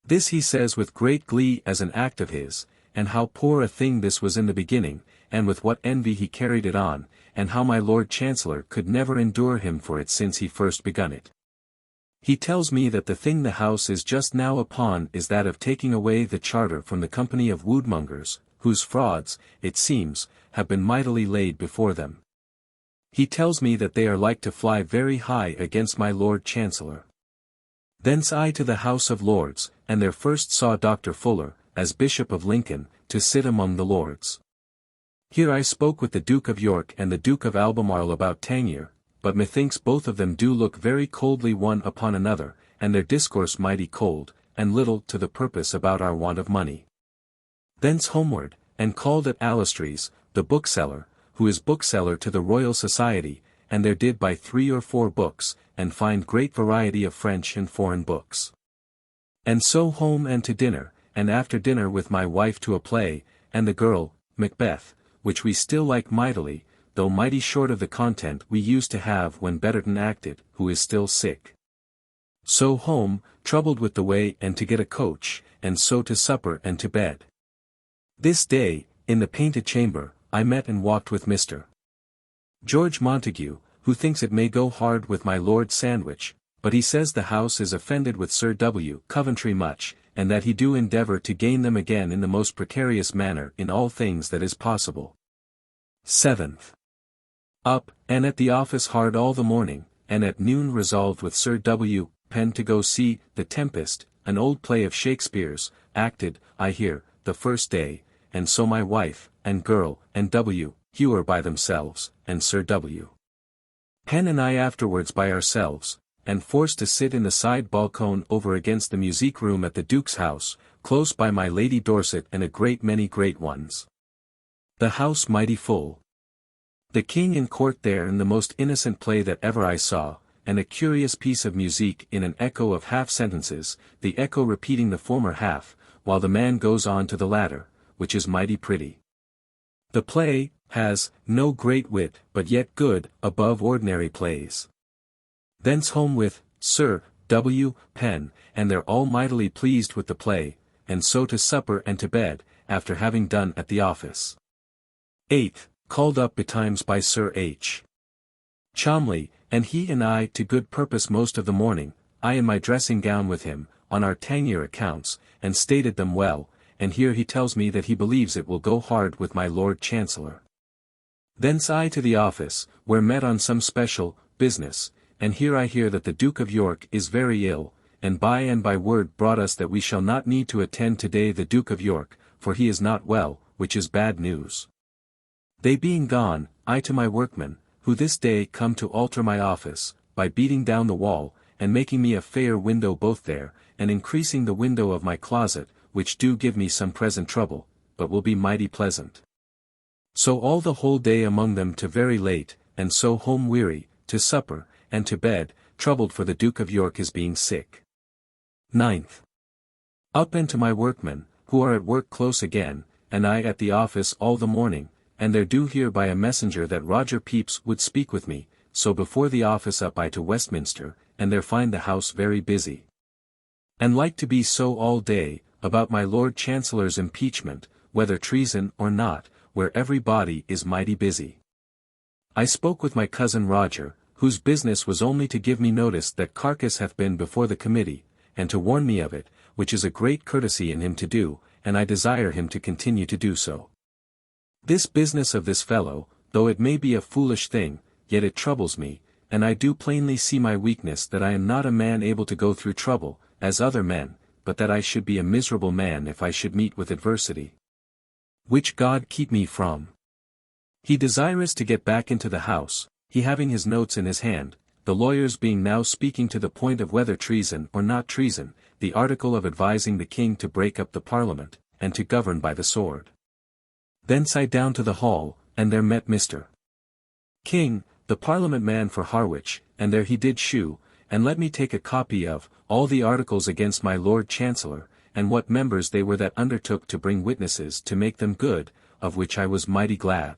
This he says with great glee as an act of his, and how poor a thing this was in the beginning, and with what envy he carried it on, and how my Lord Chancellor could never endure him for it since he first begun it. He tells me that the thing the House is just now upon is that of taking away the charter from the company of woodmongers, whose frauds, it seems, have been mightily laid before them. He tells me that they are like to fly very high against my Lord Chancellor. Thence I to the House of Lords, and there first saw Dr. Fuller, as Bishop of Lincoln, to sit among the Lords. Here I spoke with the Duke of York and the Duke of Albemarle about Tangier, but methinks both of them do look very coldly one upon another, and their discourse mighty cold, and little to the purpose about our want of money. Thence homeward, and called at Alistry's, the bookseller, who is bookseller to the Royal Society, and there did buy 3 or 4 books, and find great variety of French and foreign books. And so home and to dinner, and after dinner with my wife to a play, and the girl, Macbeth, which we still like mightily, though mighty short of the content we used to have when Betterton acted, who is still sick. So home, troubled with the way and to get a coach, and so to supper and to bed. This day, in the Painted Chamber, I met and walked with Mr. George Montague, who thinks it may go hard with my Lord Sandwich, but he says the House is offended with Sir W. Coventry much, and that he do endeavour to gain them again in the most precarious manner in all things that is possible. 7th. Up, and at the office hard all the morning, and at noon resolved with Sir W. Penn to go see The Tempest, an old play of Shakespeare's, acted, I hear, the first day, and so my wife, and girl, and W. Hewer by themselves, and Sir W. Penn and I afterwards by ourselves, and forced to sit in the side balcone over against the music room at the Duke's house, close by my Lady Dorset and a great many great ones. The house mighty full. The King in court there in the most innocent play that ever I saw, and a curious piece of music in an echo of half sentences, the echo repeating the former half, while the man goes on to the latter, which is mighty pretty. The play has no great wit, but yet good, above ordinary plays. Thence home with Sir W. Penn, and they're all mightily pleased with the play, and so to supper and to bed, after having done at the office. 8th, called up betimes by Sir H. Cholmondeley, and he and I to good purpose most of the morning, I in my dressing gown with him, on our 10-year accounts, and stated them well, and here he tells me that he believes it will go hard with my Lord Chancellor. Thence I to the office, where met on some special business, and here I hear that the Duke of York is very ill, and by word brought us that we shall not need to attend today the Duke of York, for he is not well, which is bad news. They being gone, I to my workmen, who this day come to alter my office, by beating down the wall, and making me a fair window both there, and increasing the window of my closet, which do give me some present trouble, but will be mighty pleasant. So all the whole day among them to very late, and so home weary, to supper, and to bed, troubled for the Duke of York his being sick. 9th. Up and to my workmen, who are at work close again, and I at the office all the morning, and there do hear by a messenger that Roger Pepys would speak with me, so before the office up I to Westminster, and there find the house very busy. And like to be so all day, about my Lord Chancellor's impeachment, whether treason or not, where every body is mighty busy. I spoke with my cousin Roger, whose business was only to give me notice that Carcass hath been before the committee, and to warn me of it, which is a great courtesy in him to do, and I desire him to continue to do so. This business of this fellow, though it may be a foolish thing, yet it troubles me, and I do plainly see my weakness that I am not a man able to go through trouble, as other men, but that I should be a miserable man if I should meet with adversity. Which God keep me from. He desirous to get back into the house, he having his notes in his hand, the lawyers being now speaking to the point of whether treason or not treason, the article of advising the king to break up the parliament, and to govern by the sword. Thence I down to the hall, and there met Mr. King, the parliament man for Harwich, and there he did shew, and let me take a copy of, all the articles against my Lord Chancellor, and what members they were that undertook to bring witnesses to make them good, of which I was mighty glad.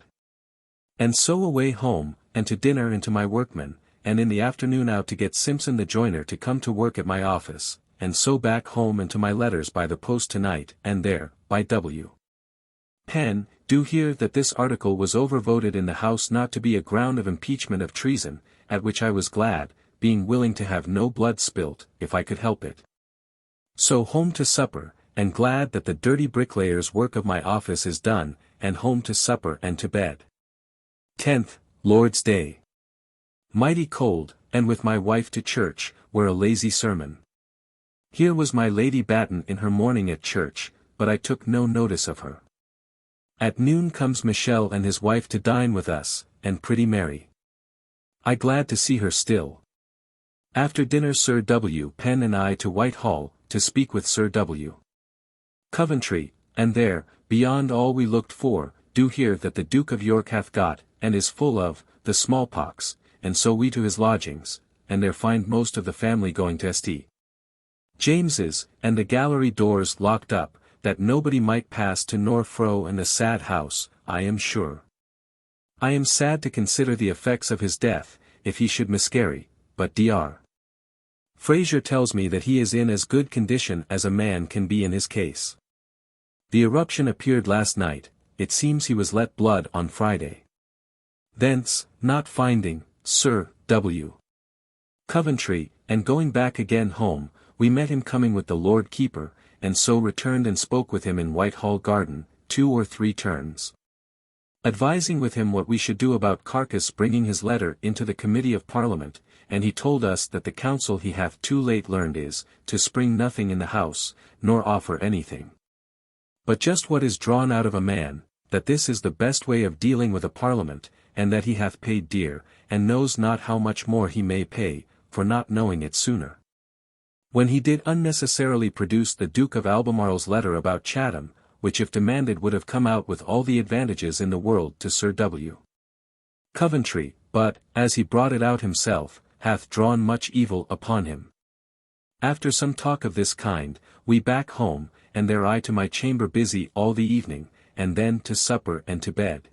And so away home, and to dinner and to my workmen, and in the afternoon out to get Simpson the joiner to come to work at my office, and so back home and to my letters by the post tonight, and there, by W. Pen, do hear that this article was overvoted in the House not to be a ground of impeachment of treason, at which I was glad, being willing to have no blood spilt, if I could help it. So home to supper, and glad that the dirty bricklayer's work of my office is done, and home to supper and to bed. 10th, Lord's Day. Mighty cold, and with my wife to church, where a lazy sermon. Here was my Lady Batten in her mourning at church, but I took no notice of her. At noon comes Michel and his wife to dine with us, and pretty merry. I glad to see her still. After dinner Sir W. Pen and I to Whitehall, to speak with Sir W. Coventry, and there, beyond all we looked for, do hear that the Duke of York hath got, and is full of, the smallpox, and so we to his lodgings, and there find most of the family going to St. James's, and the gallery doors locked up, that nobody might pass to nor fro, and a sad house, I am sure. I am sad to consider the effects of his death, if he should miscarry, but Dr. Fraser tells me that he is in as good condition as a man can be in his case. The eruption appeared last night, it seems he was let blood on Friday. Thence, not finding Sir W. Coventry, and going back again home, we met him coming with the Lord Keeper, and so returned and spoke with him in Whitehall Garden, 2 or 3 turns. Advising with him what we should do about Carcass bringing his letter into the Committee of Parliament, and he told us that the counsel he hath too late learned is, to spring nothing in the House, nor offer anything. But just what is drawn out of a man, that this is the best way of dealing with a Parliament, and that he hath paid dear, and knows not how much more he may pay, for not knowing it sooner. When he did unnecessarily produce the Duke of Albemarle's letter about Chatham, which if demanded would have come out with all the advantages in the world to Sir W. Coventry, but, as he brought it out himself, hath drawn much evil upon him. After some talk of this kind, we back home, and there I to my chamber busy all the evening, and then to supper and to bed.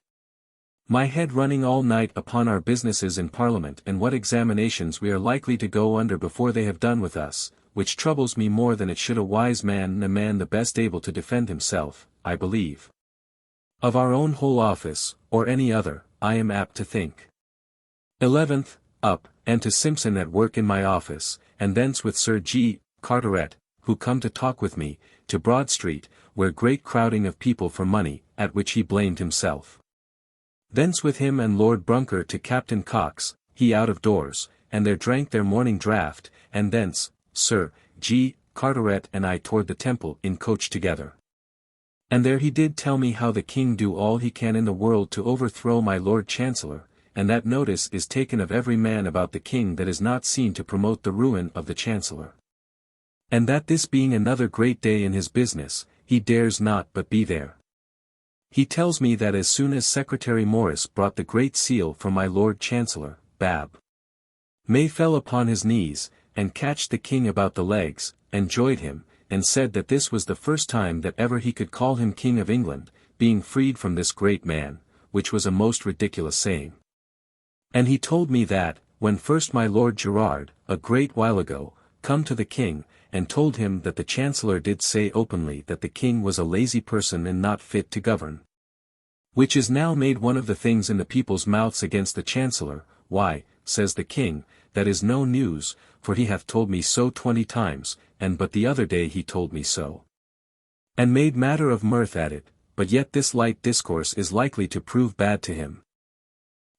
My head running all night upon our businesses in Parliament and what examinations we are likely to go under before they have done with us, which troubles me more than it should a wise man and a man the best able to defend himself, I believe. Of our own whole office, or any other, I am apt to think. 11th, up, and to Simpson at work in my office, and thence with Sir G. Carteret, who come to talk with me, to Broad Street, where great crowding of people for money, at which he blamed himself. Thence with him and Lord Brunker to Captain Cox, he out of doors, and there drank their morning draught, and thence, Sir G. Carteret and I toward the Temple in coach together. And there he did tell me how the King do all he can in the world to overthrow my Lord Chancellor, and that notice is taken of every man about the King that is not seen to promote the ruin of the Chancellor. And that this being another great day in his business, he dares not but be there. He tells me that as soon as Secretary Morris brought the Great Seal from my Lord Chancellor, Bab. May fell upon his knees, and catched the King about the legs, and joyed him, and said that this was the first time that ever he could call him King of England, being freed from this great man, which was a most ridiculous saying. And he told me that, when first my Lord Gerard, a great while ago, come to the King, and told him that the Chancellor did say openly that the King was a lazy person and not fit to govern. Which is now made one of the things in the people's mouths against the Chancellor. Why, says the King, that is no news, for he hath told me so 20 times, and but the other day he told me so. And made matter of mirth at it, but yet this light discourse is likely to prove bad to him.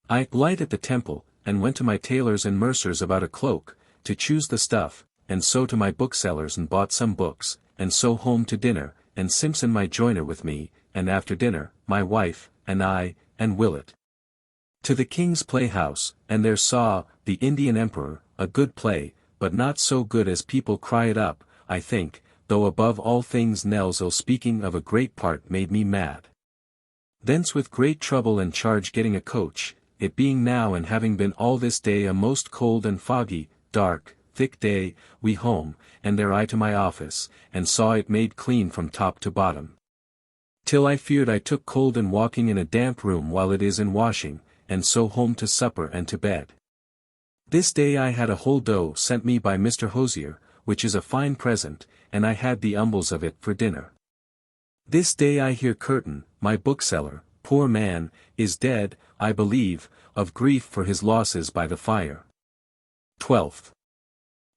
I light at the Temple, and went to my tailors and mercers about a cloak, to choose the stuff, and so to my booksellers and bought some books, and so home to dinner, and Simpson my joiner with me, and after dinner, my wife, and I, and Willett. To the King's Playhouse, and there saw, The Indian Emperor, a good play, but not so good as people cry it up, I think, though above all things Nell's ill speaking of a great part made me mad. Thence with great trouble and charge getting a coach, it being now and having been all this day a most cold and foggy, dark, thick day, we home, and there I to my office, and saw it made clean from top to bottom. Till I feared I took cold in walking in a damp room while it is in washing, and so home to supper and to bed. This day I had a whole doe sent me by Mr. Hosier, which is a fine present, and I had the umbles of it for dinner. This day I hear Curtin, my bookseller, poor man, is dead, I believe, of grief for his losses by the fire. 12th.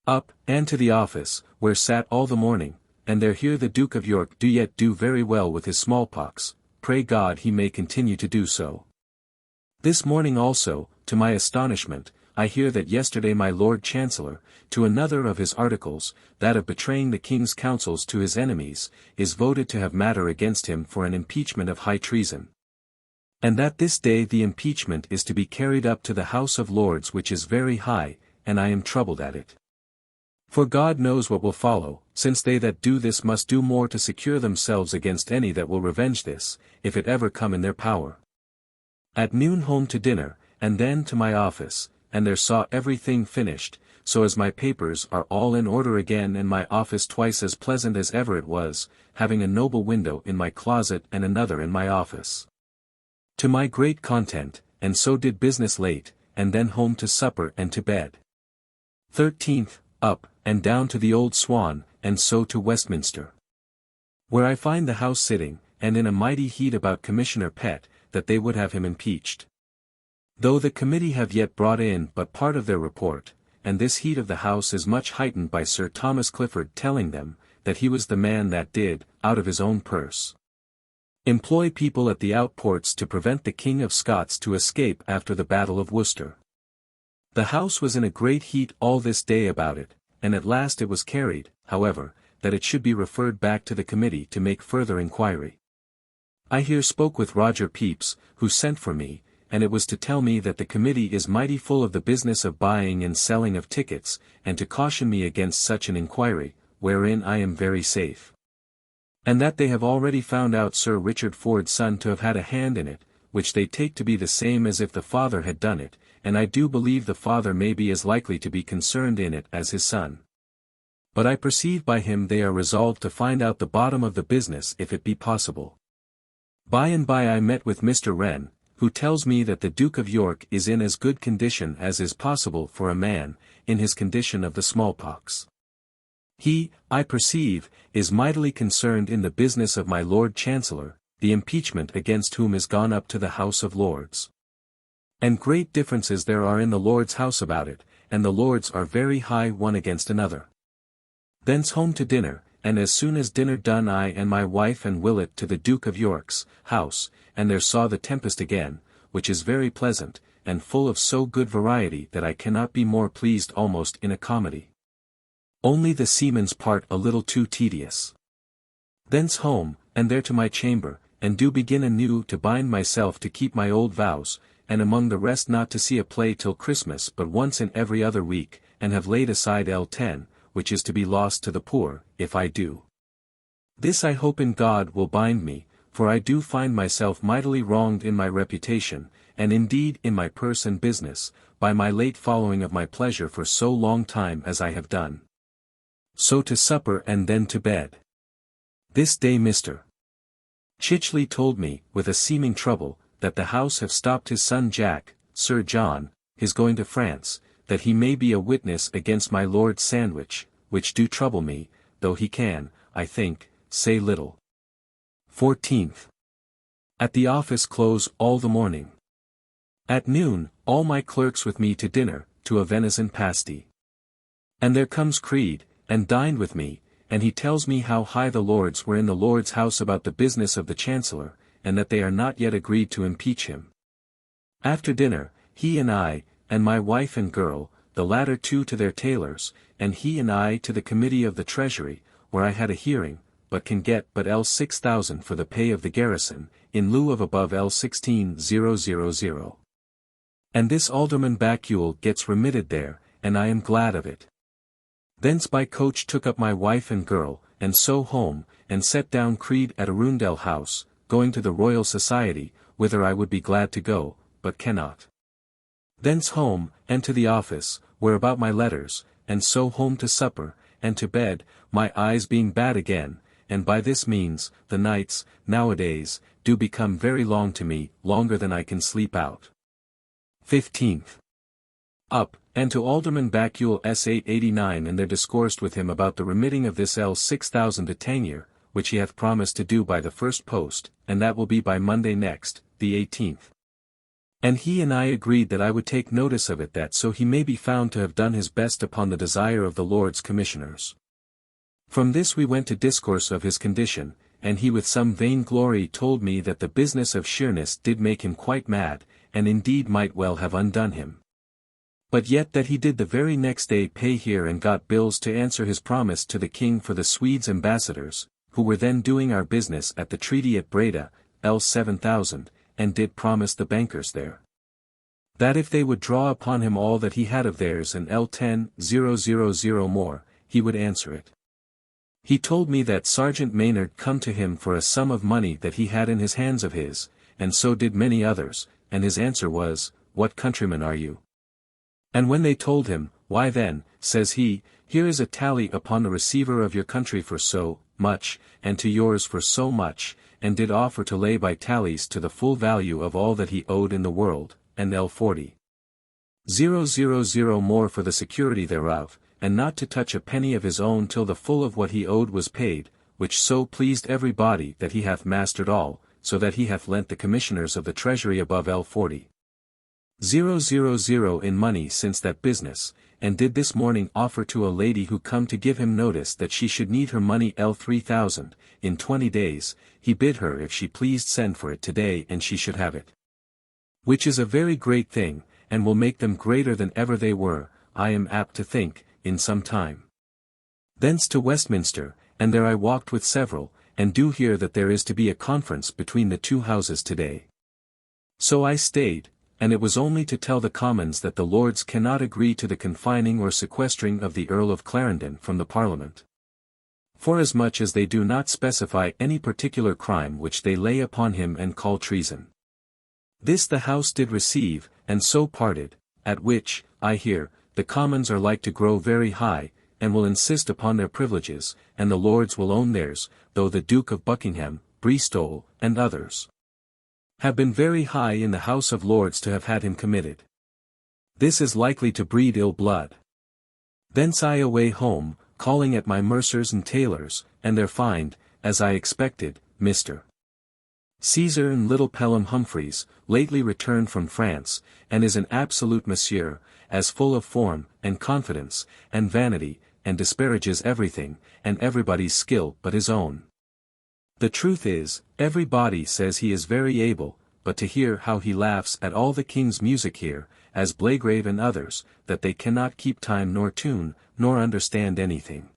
Up, and to the office, where sat all the morning, and there hear the Duke of York do yet do very well with his smallpox, pray God he may continue to do so. This morning also, to my astonishment, I hear that yesterday my Lord Chancellor, to another of his articles, that of betraying the King's counsels to his enemies, is voted to have matter against him for an impeachment of high treason. And that this day the impeachment is to be carried up to the House of Lords, which is very high, and I am troubled at it. For God knows what will follow, since they that do this must do more to secure themselves against any that will revenge this, if it ever come in their power. At noon home to dinner, and then to my office, and there saw everything finished, so as my papers are all in order again and my office twice as pleasant as ever it was, having a noble window in my closet and another in my office. To my great content, and so did business late, and then home to supper and to bed. 13th, up, and down to the Old Swan, and so to Westminster. Where I find the House sitting, and in a mighty heat about Commissioner Pett, that they would have him impeached. Though the committee have yet brought in but part of their report, and this heat of the House is much heightened by Sir Thomas Clifford telling them, that he was the man that did, out of his own purse, employ people at the outports to prevent the King of Scots to escape after the Battle of Worcester. The House was in a great heat all this day about it, and at last it was carried, however, that it should be referred back to the committee to make further inquiry. I here spoke with Roger Pepys, who sent for me, and it was to tell me that the committee is mighty full of the business of buying and selling of tickets, and to caution me against such an inquiry, wherein I am very safe. And that they have already found out Sir Richard Ford's son to have had a hand in it, which they take to be the same as if the father had done it, and I do believe the father may be as likely to be concerned in it as his son. But I perceive by him they are resolved to find out the bottom of the business if it be possible. By and by I met with Mr. Wren, who tells me that the Duke of York is in as good condition as is possible for a man, in his condition of the smallpox. He, I perceive, is mightily concerned in the business of my Lord Chancellor, the impeachment against whom is gone up to the House of Lords. And great differences there are in the Lord's house about it, and the Lords are very high one against another. Thence home to dinner, and as soon as dinner done I and my wife and Willett to the Duke of York's house, and there saw the Tempest again, which is very pleasant, and full of so good variety that I cannot be more pleased almost in a comedy. Only the seaman's part a little too tedious. Thence home, and there to my chamber, and do begin anew to bind myself to keep my old vows, and among the rest not to see a play till Christmas but once in every other week, and have laid aside L10, which is to be lost to the poor, if I do. This I hope in God will bind me, for I do find myself mightily wronged in my reputation, and indeed in my purse and business, by my late following of my pleasure for so long time as I have done. So to supper and then to bed. This day Mr. Chichley told me, with a seeming trouble, that the House have stopped his son Jack, Sir John, his going to France, that he may be a witness against my Lord Sandwich, which do trouble me, though he can, I think, say little. 14th. At the office close all the morning. At noon, all my clerks with me to dinner, to a venison pasty. And there comes Creed, and dined with me, and he tells me how high the Lords were in the Lord's house about the business of the Chancellor, and that they are not yet agreed to impeach him. After dinner, he and I, and my wife and girl, the latter two to their tailors, and he and I to the Committee of the Treasury, where I had a hearing, but can get but L6,000 for the pay of the garrison, in lieu of above L16,000. And this Alderman Bacule gets remitted there, and I am glad of it. Thence by coach took up my wife and girl, and so home, and set down Creed at Arundel House, going to the Royal Society, whither I would be glad to go, but cannot. Thence home, and to the office, where about my letters, and so home to supper, and to bed, my eyes being bad again, and by this means, the nights, nowadays, do become very long to me, longer than I can sleep out. 15th. Up, and to Alderman Bacule S889 and there discoursed with him about the remitting of this L6,000 to Tangier, which he hath promised to do by the first post, and that will be by Monday next, the 18th. And he and I agreed that I would take notice of it that so he may be found to have done his best upon the desire of the Lords Commissioners. From this we went to discourse of his condition, and he with some vain glory told me that the business of Sheerness did make him quite mad, and indeed might well have undone him. But yet that he did the very next day pay here and got bills to answer his promise to the King for the Swedes' ambassadors, who were then doing our business at the treaty at Breda, L7,000, and did promise the bankers there, that if they would draw upon him all that he had of theirs and L10,000 more, he would answer it. He told me that Sergeant Maynard come to him for a sum of money that he had in his hands of his, and so did many others, and his answer was, "What countryman are you?" And when they told him, "Why then," says he, "here is a tally upon the receiver of your country for so much, and to yours for so much," and did offer to lay by tallies to the full value of all that he owed in the world, and L40,000 more for the security thereof, and not to touch a penny of his own till the full of what he owed was paid, which so pleased every body that he hath mastered all, so that he hath lent the Commissioners of the Treasury above L40,000 in money since that business, and did this morning offer to a lady who come to give him notice that she should need her money L3,000, in 20 days, he bid her if she pleased send for it today and she should have it. Which is a very great thing, and will make them greater than ever they were, I am apt to think, in some time. Thence to Westminster, and there I walked with several, and do hear that there is to be a conference between the two houses today. So I stayed, and it was only to tell the Commons that the Lords cannot agree to the confining or sequestering of the Earl of Clarendon from the Parliament, forasmuch as they do not specify any particular crime which they lay upon him and call treason. This the House did receive, and so parted, at which, I hear, the Commons are like to grow very high, and will insist upon their privileges, and the Lords will own theirs, though the Duke of Buckingham, Bristol, and others have been very high in the House of Lords to have had him committed. This is likely to breed ill blood. Thence I away home, calling at my mercers and tailors, and there find, as I expected, Mr. Caesar and little Pelham Humphreys, lately returned from France, and is an absolute monsieur, as full of form, and confidence, and vanity, and disparages everything, and everybody's skill but his own. The truth is, everybody says he is very able, but to hear how he laughs at all the king's music here, as Blagrave and others, that they cannot keep time nor tune, nor understand anything.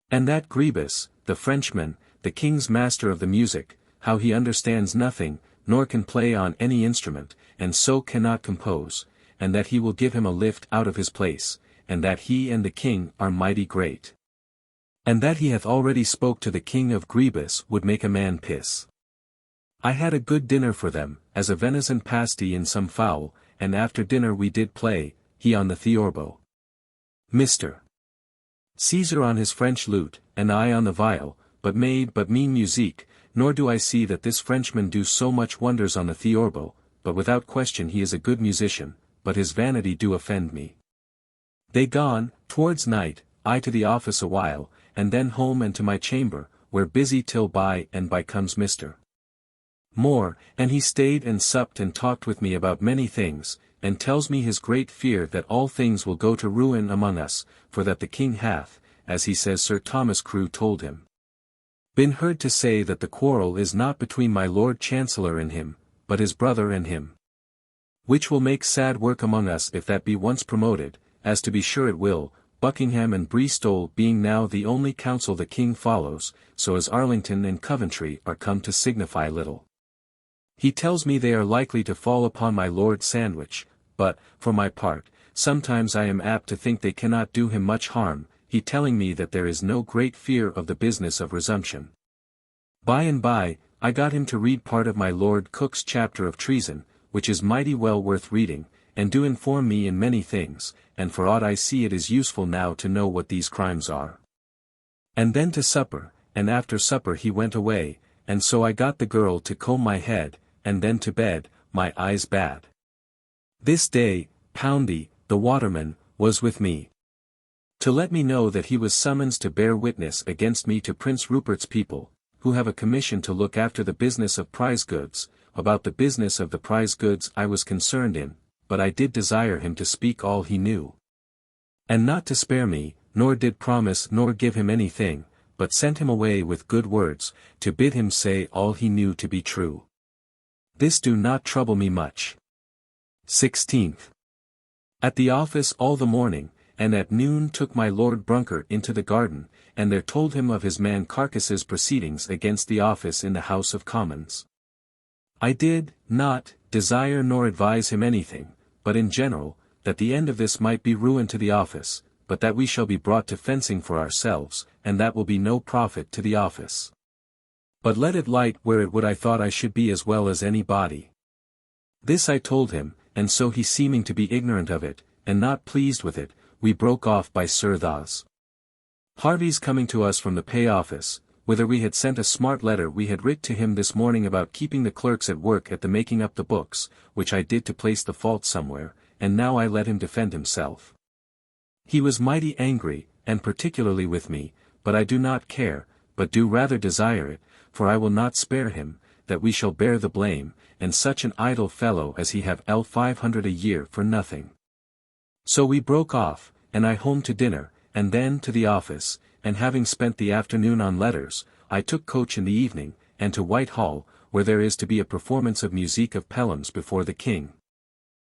And that Grebus, the Frenchman, the king's master of the music, how he understands nothing, nor can play on any instrument, and so cannot compose, and that he will give him a lift out of his place, and that he and the king are mighty great. And that he hath already spoke to the king of Grebus would make a man piss. I had a good dinner for them, as a venison pasty in some fowl, and after dinner we did play, he on the theorbo. Mr. Caesar on his French lute, and I on the viol, but made but mean musique, nor do I see that this Frenchman do so much wonders on the theorbo, but without question he is a good musician, but his vanity do offend me. They gone, towards night, I to the office a while, and then home and to my chamber, where busy till by and by comes Mr. Moore, and he stayed and supped and talked with me about many things, and tells me his great fear that all things will go to ruin among us, for that the king hath, as he says Sir Thomas Crew told him, been heard to say that the quarrel is not between my Lord Chancellor and him, but his brother and him. Which will make sad work among us if that be once promoted, as to be sure it will, Buckingham and Bristol being now the only counsel the king follows, so as Arlington and Coventry are come to signify little. He tells me they are likely to fall upon my Lord Sandwich, but, for my part, sometimes I am apt to think they cannot do him much harm, he telling me that there is no great fear of the business of resumption. By and by, I got him to read part of my Lord Cook's chapter of treason, which is mighty well worth reading, and do inform me in many things, and for aught I see it is useful now to know what these crimes are. And then to supper, and after supper he went away, and so I got the girl to comb my head, and then to bed, my eyes bad. This day, Poundy, the waterman, was with me, to let me know that he was summoned to bear witness against me to Prince Rupert's people, who have a commission to look after the business of prize goods. About the business of the prize goods I was concerned in, but I did desire him to speak all he knew, and not to spare me, nor did promise nor give him anything, but sent him away with good words, to bid him say all he knew to be true. This do not trouble me much. 16th. At the office all the morning, and at noon took my Lord Brunkert into the garden, and there told him of his man Carcass's proceedings against the office in the House of Commons. I did not desire nor advise him anything, but in general, that the end of this might be ruin to the office, but that we shall be brought to fencing for ourselves, and that will be no profit to the office. But let it light where it would I thought I should be as well as any body. This I told him, and so he seeming to be ignorant of it, and not pleased with it, we broke off by Sir Thos. Harvey's coming to us from the pay office, whither we had sent a smart letter we had writ to him this morning about keeping the clerks at work at the making up the books, which I did to place the fault somewhere, and now I let him defend himself. He was mighty angry, and particularly with me, but I do not care, but do rather desire it, for I will not spare him, that we shall bear the blame, and such an idle fellow as he have 500 a year for nothing. So we broke off, and I home to dinner, and then to the office, and having spent the afternoon on letters, I took coach in the evening, and to Whitehall, where there is to be a performance of musique of Pelham's before the king.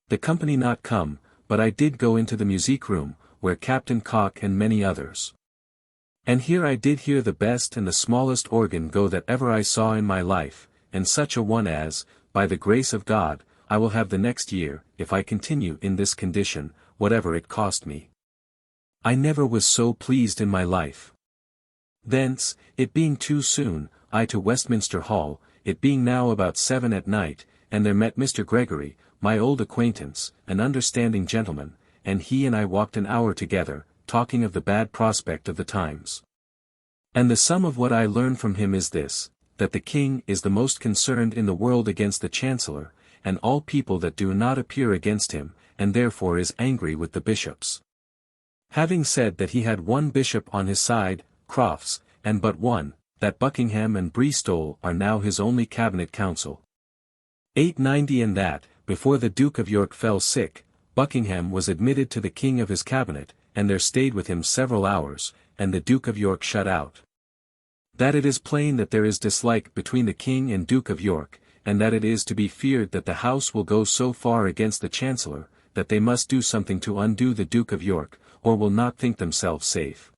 The company not come, but I did go into the musique room, where Captain Cock and many others. And here I did hear the best and the smallest organ go that ever I saw in my life, and such a one as, by the grace of God, I will have the next year, if I continue in this condition, whatever it cost me. I never was so pleased in my life. Thence, it being too soon, I to Westminster Hall, it being now about 7 at night, and there met Mr. Gregory, my old acquaintance, an understanding gentleman, and he and I walked an hour together, talking of the bad prospect of the times. And the sum of what I learn from him is this, that the king is the most concerned in the world against the chancellor, and all people that do not appear against him, and therefore is angry with the bishops. Having said that he had one bishop on his side, Crofts, and but one, that Buckingham and Bristol are now his only cabinet council. 890 and that, before the Duke of York fell sick, Buckingham was admitted to the king of his cabinet, and there stayed with him several hours, and the Duke of York shut out. That it is plain that there is dislike between the king and Duke of York, and that it is to be feared that the House will go so far against the Chancellor, that they must do something to undo the Duke of York, or will not think themselves safe.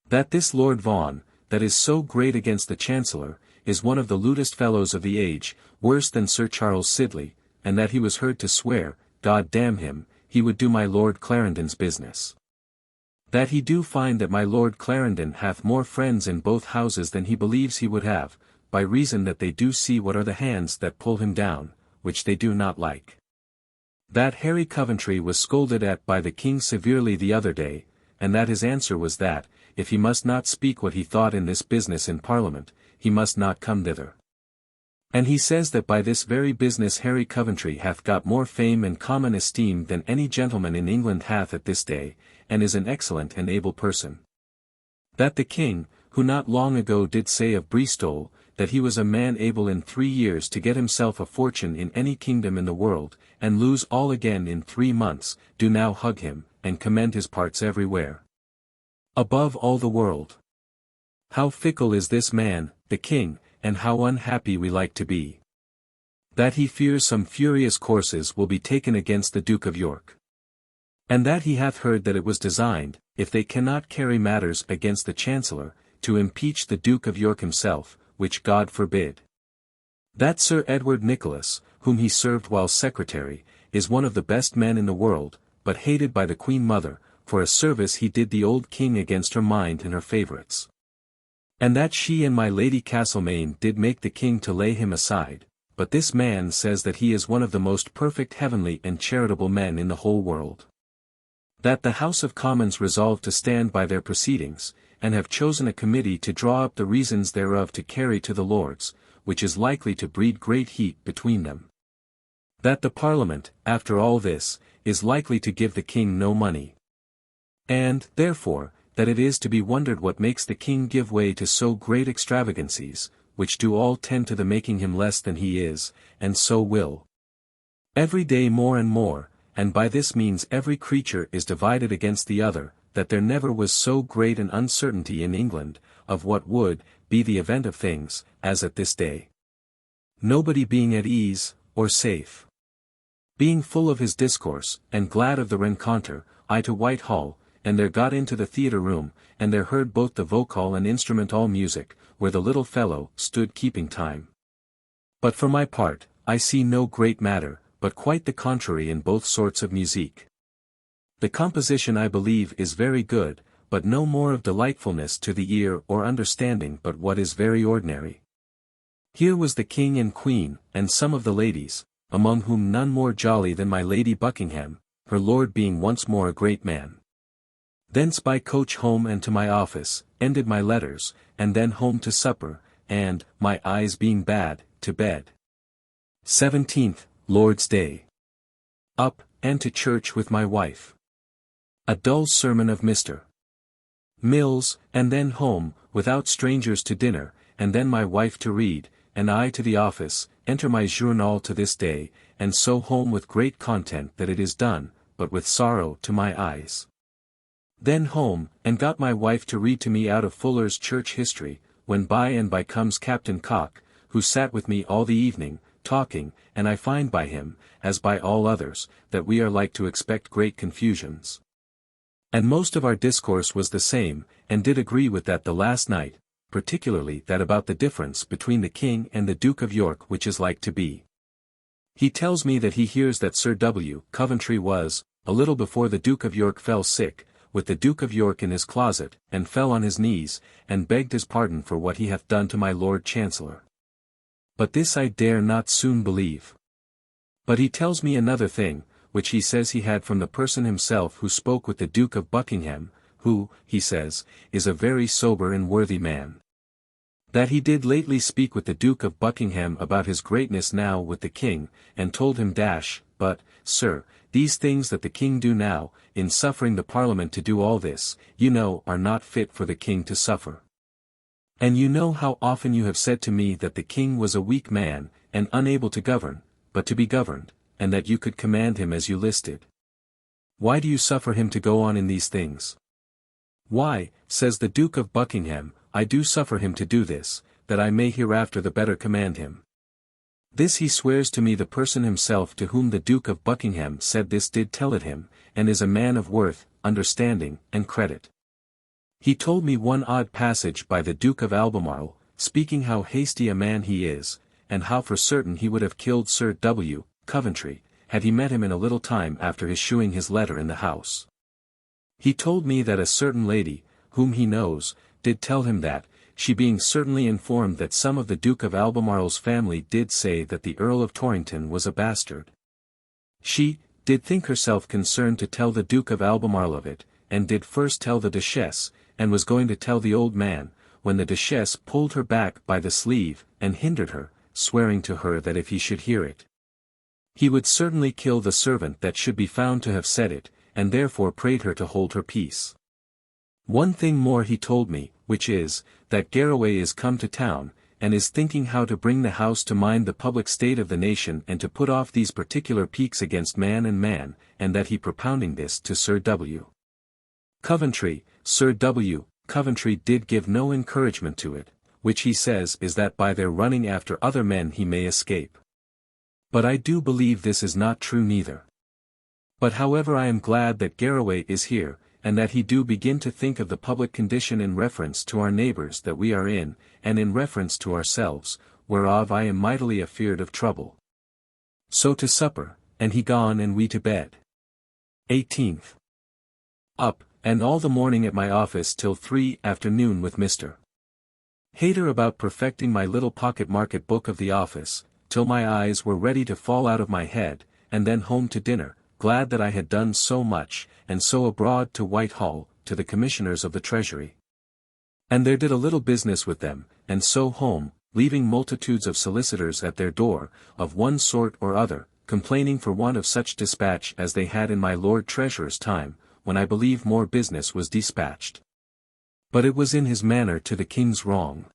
That this Lord Vaughan, that is so great against the Chancellor, is one of the lewdest fellows of the age, worse than Sir Charles Sidley, and that he was heard to swear, God damn him, he would do my Lord Clarendon's business. That he do find that my Lord Clarendon hath more friends in both houses than he believes he would have, by reason that they do see what are the hands that pull him down, which they do not like. That Harry Coventry was scolded at by the king severely the other day, and that his answer was that, if he must not speak what he thought in this business in Parliament, he must not come thither. And he says that by this very business Harry Coventry hath got more fame and common esteem than any gentleman in England hath at this day, and is an excellent and able person. That the king, who not long ago did say of Bristol, that he was a man able in 3 years to get himself a fortune in any kingdom in the world, and lose all again in 3 months, do now hug him, and commend his parts everywhere. Above all the world. How fickle is this man, the king, and how unhappy we like to be. That he fears some furious courses will be taken against the Duke of York. And that he hath heard that it was designed, if they cannot carry matters against the Chancellor, to impeach the Duke of York himself, which God forbid. That Sir Edward Nicholas, whom he served while secretary, is one of the best men in the world, but hated by the Queen Mother, for a service he did the old king against her mind and her favourites. And that she and my Lady Castlemaine did make the king to lay him aside, but this man says that he is one of the most perfect heavenly and charitable men in the whole world. That the House of Commons resolved to stand by their proceedings, and have chosen a committee to draw up the reasons thereof to carry to the Lords, which is likely to breed great heat between them. That the Parliament, after all this, is likely to give the king no money. And, therefore, that it is to be wondered what makes the king give way to so great extravagancies, which do all tend to the making him less than he is, and so will. Every day more and more, and by this means every creature is divided against the other, that there never was so great an uncertainty in England, of what would be the event of things, as at this day. Nobody being at ease, or safe. Being full of his discourse, and glad of the rencontre, I to Whitehall, and there got into the theatre room, and there heard both the vocal and instrumental music, where the little fellow stood keeping time. But for my part, I see no great matter, but quite the contrary in both sorts of musique. The composition I believe is very good, but no more of delightfulness to the ear or understanding but what is very ordinary. Here was the king and queen, and some of the ladies, among whom none more jolly than my Lady Buckingham, her lord being once more a great man. Thence by coach home and to my office, ended my letters, and then home to supper, and, my eyes being bad, to bed. 17th, Lord's Day. Up, and to church with my wife. A dull sermon of Mr. Mills, and then home, without strangers to dinner, and then my wife to read, and I to the office, enter my journal to this day, and so home with great content that it is done, but with sorrow to my eyes. Then home, and got my wife to read to me out of Fuller's Church History, when by and by comes Captain Cock, who sat with me all the evening, talking, and I find by him, as by all others, that we are like to expect great confusions. And most of our discourse was the same, and did agree with that the last night, particularly that about the difference between the King and the Duke of York which is like to be. He tells me that he hears that Sir W. Coventry was, a little before the Duke of York fell sick, with the Duke of York in his closet, and fell on his knees, and begged his pardon for what he hath done to my Lord Chancellor. But this I dare not soon believe. But he tells me another thing, which he says he had from the person himself who spoke with the Duke of Buckingham, who, he says, is a very sober and worthy man. That he did lately speak with the Duke of Buckingham about his greatness now with the King, and told him but, sir, these things that the King do now, in suffering the Parliament to do all this, you know are not fit for the King to suffer. And you know how often you have said to me that the king was a weak man, and unable to govern, but to be governed, and that you could command him as you listed. Why do you suffer him to go on in these things? Why, says the Duke of Buckingham, I do suffer him to do this, that I may hereafter the better command him. This he swears to me the person himself to whom the Duke of Buckingham said this did tell it him, and is a man of worth, understanding, and credit. He told me one odd passage by the Duke of Albemarle, speaking how hasty a man he is, and how for certain he would have killed Sir W. Coventry, had he met him in a little time after his shewing his letter in the house. He told me that a certain lady, whom he knows, did tell him that, she being certainly informed that some of the Duke of Albemarle's family did say that the Earl of Torrington was a bastard, she did think herself concerned to tell the Duke of Albemarle of it, and did first tell the Duchess, and was going to tell the old man, when the Duchess pulled her back by the sleeve, and hindered her, swearing to her that if he should hear it, he would certainly kill the servant that should be found to have said it, and therefore prayed her to hold her peace. One thing more he told me, which is, that Garraway is come to town, and is thinking how to bring the house to mind the public state of the nation and to put off these particular piques against man, and that he propounding this to Sir W. Coventry, Sir W. Coventry did give no encouragement to it, which he says is that by their running after other men he may escape. But I do believe this is not true neither. But however I am glad that Garraway is here, and that he do begin to think of the public condition in reference to our neighbours that we are in, and in reference to ourselves, whereof I am mightily afeard of trouble. So to supper, and he gone and we to bed. 18th. Up, and all the morning at my office till 3 afternoon with Mr. Hayter about perfecting my little pocket market book of the office, till my eyes were ready to fall out of my head, and then home to dinner, glad that I had done so much, and so abroad to Whitehall, to the Commissioners of the Treasury. And there did a little business with them, and so home, leaving multitudes of solicitors at their door, of one sort or other, complaining for want of such dispatch as they had in my Lord Treasurer's time, when I believe more business was dispatched. But it was in his manner to the king's wrong.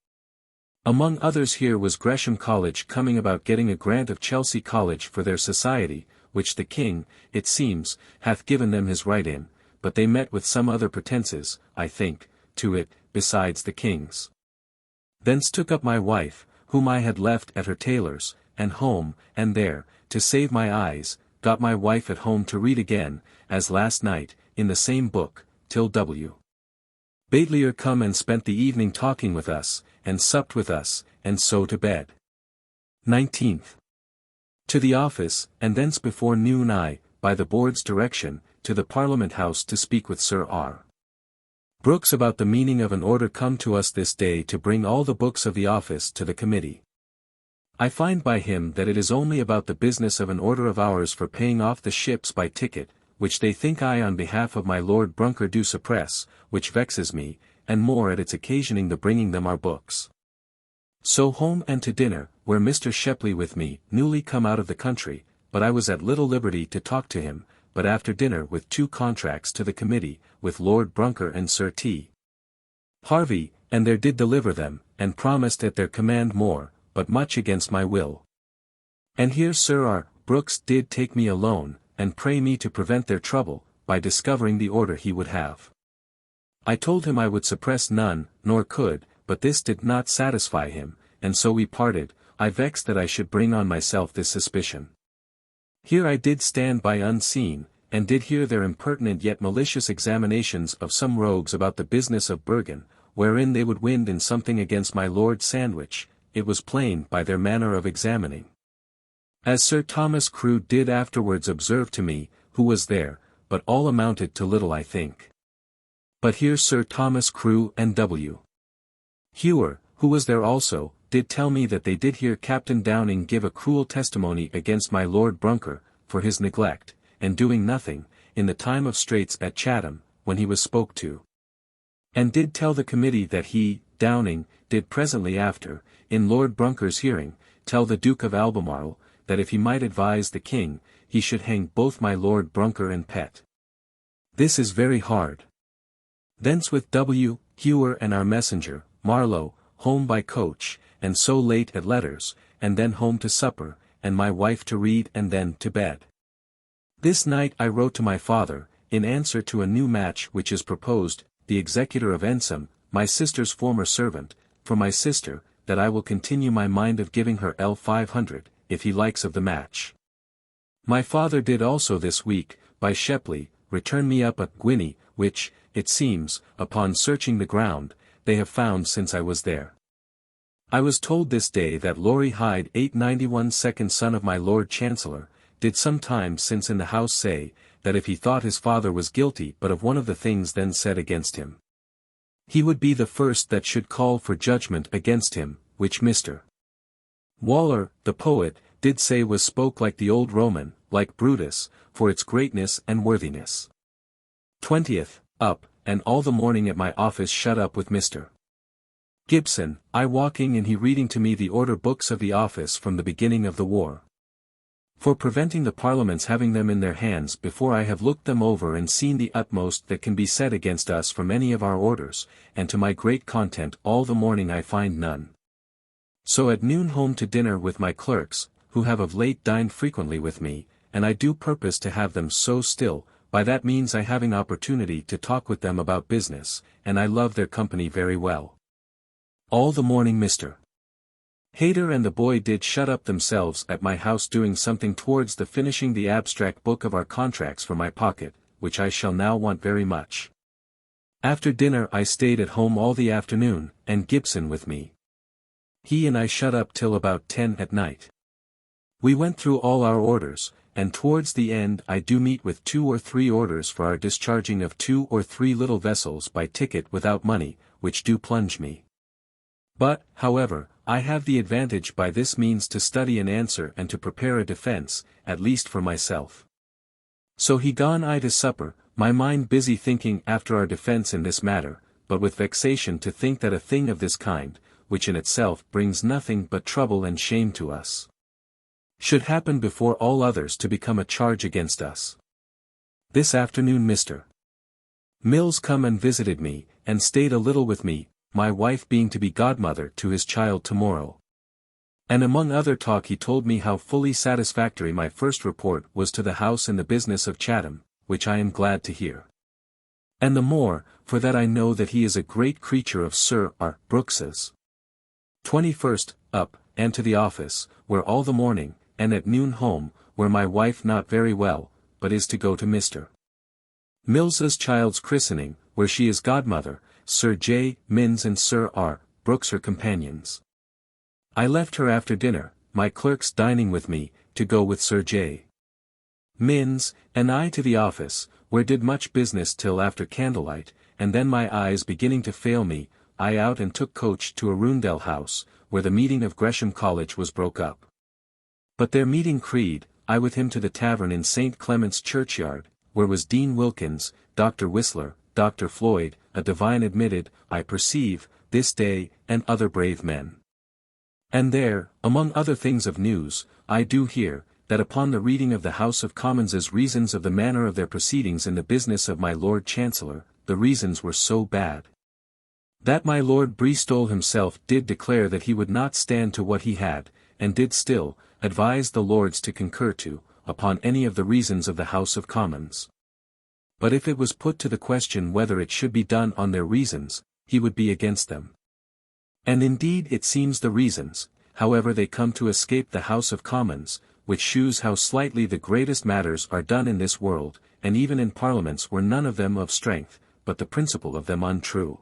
Among others here was Gresham College coming about getting a grant of Chelsea College for their society, which the king, it seems, hath given them his right in, but they met with some other pretences, I think, to it, besides the king's. Thence took up my wife, whom I had left at her tailor's, and home, and there, to save my eyes, got my wife at home to read again, as last night, in the same book, till W. Batelier come and spent the evening talking with us, and supped with us, and so to bed. 19th. To the office, and thence before noon I, by the board's direction, to the Parliament House to speak with Sir R. Brooks about the meaning of an order come to us this day to bring all the books of the office to the committee. I find by him that it is only about the business of an order of ours for paying off the ships by ticket, which they think I on behalf of my Lord Brunker do suppress, which vexes me, and more at its occasioning the bringing them our books. So home and to dinner, where Mr. Shepley with me, newly come out of the country, but I was at little liberty to talk to him, but after dinner with 2 contracts to the committee, with Lord Brunker and Sir T. Harvey, and there did deliver them, and promised at their command more, but much against my will. And here Sir R. Brooks did take me alone, and pray me to prevent their trouble, by discovering the order he would have. I told him I would suppress none, nor could, but this did not satisfy him, and so we parted, I vexed that I should bring on myself this suspicion. Here I did stand by unseen, and did hear their impertinent yet malicious examinations of some rogues about the business of Bergen, wherein they would wind in something against my Lord Sandwich, it was plain by their manner of examining. As Sir Thomas Crew did afterwards observe to me, who was there, but all amounted to little I think. But here Sir Thomas Crew and W. Hewer, who was there also, did tell me that they did hear Captain Downing give a cruel testimony against my Lord Brunker, for his neglect, and doing nothing, in the time of straits at Chatham, when he was spoke to. And did tell the committee that he, Downing, did presently after, in Lord Brunker's hearing, tell the Duke of Albemarle, that if he might advise the king, he should hang both my Lord Brunker and Pett. This is very hard. Thence with W. Hewer and our messenger, Marlowe, home by coach, and so late at letters, and then home to supper, and my wife to read and then to bed. This night I wrote to my father, in answer to a new match which is proposed, the executor of Ensom, my sister's former servant, for my sister, that I will continue my mind of giving her L500, if he likes of the match. My father did also this week, by Shepley, return me up a guinea, which, it seems, upon searching the ground, they have found since I was there. I was told this day that Laurie Hyde 891 second son of my Lord Chancellor, did some time since in the House say, that if he thought his father was guilty but of one of the things then said against him, he would be the first that should call for judgment against him, which Mr. Waller, the poet, did say was spoke like the old Roman, like Brutus, for its greatness and worthiness. 20th, up, and all the morning at my office shut up with Mr. Gibson, I walking and he reading to me the order books of the office from the beginning of the war, for preventing the Parliament's having them in their hands before I have looked them over and seen the utmost that can be said against us from any of our orders, and to my great content all the morning I find none. So at noon home to dinner with my clerks, who have of late dined frequently with me, and I do purpose to have them so still, by that means I having opportunity to talk with them about business, and I love their company very well. All the morning Mr. Hayter and the boy did shut up themselves at my house doing something towards the finishing the abstract book of our contracts for my pocket, which I shall now want very much. After dinner I stayed at home all the afternoon, and Gibson with me. He and I shut up till about 10 at night. We went through all our orders, and towards the end I do meet with 2 or 3 orders for our discharging of 2 or 3 little vessels by ticket without money, which do plunge me. But, however, I have the advantage by this means to study an answer and to prepare a defense, at least for myself. So he gone I to supper, my mind busy thinking after our defense in this matter, but with vexation to think that a thing of this kind, which in itself brings nothing but trouble and shame to us, should happen before all others to become a charge against us. This afternoon Mr. Mills come and visited me, and stayed a little with me, my wife being to be godmother to his child tomorrow. And among other talk he told me how fully satisfactory my first report was to the House in the business of Chatham, which I am glad to hear. And the more, for that I know that he is a great creature of Sir R. Brooks's. 21st, up, and to the office, where all the morning, and at noon home, where my wife not very well, but is to go to Mr. Mills's child's christening, where she is godmother, Sir J. Minns and Sir R. Brooks her companions. I left her after dinner, my clerks dining with me, to go with Sir J. Minns, and I to the office, where did much business till after candlelight, and then my eyes beginning to fail me, I out and took coach to Arundel House, where the meeting of Gresham College was broke up. But their meeting creed, I with him to the tavern in St. Clement's Churchyard, where was Dean Wilkins, Dr. Whistler, Dr. Floyd, a divine admitted, I perceive, this day, and other brave men. And there, among other things of news, I do hear, that upon the reading of the House of Commons' reasons of the manner of their proceedings in the business of my Lord Chancellor, the reasons were so bad, that my Lord Bristol himself did declare that he would not stand to what he had, and did still, advise the Lords to concur to, upon any of the reasons of the House of Commons. But if it was put to the question whether it should be done on their reasons, he would be against them. And indeed it seems the reasons, however they come to escape the House of Commons, which shews how slightly the greatest matters are done in this world, and even in parliaments were none of them of strength, but the principle of them untrue.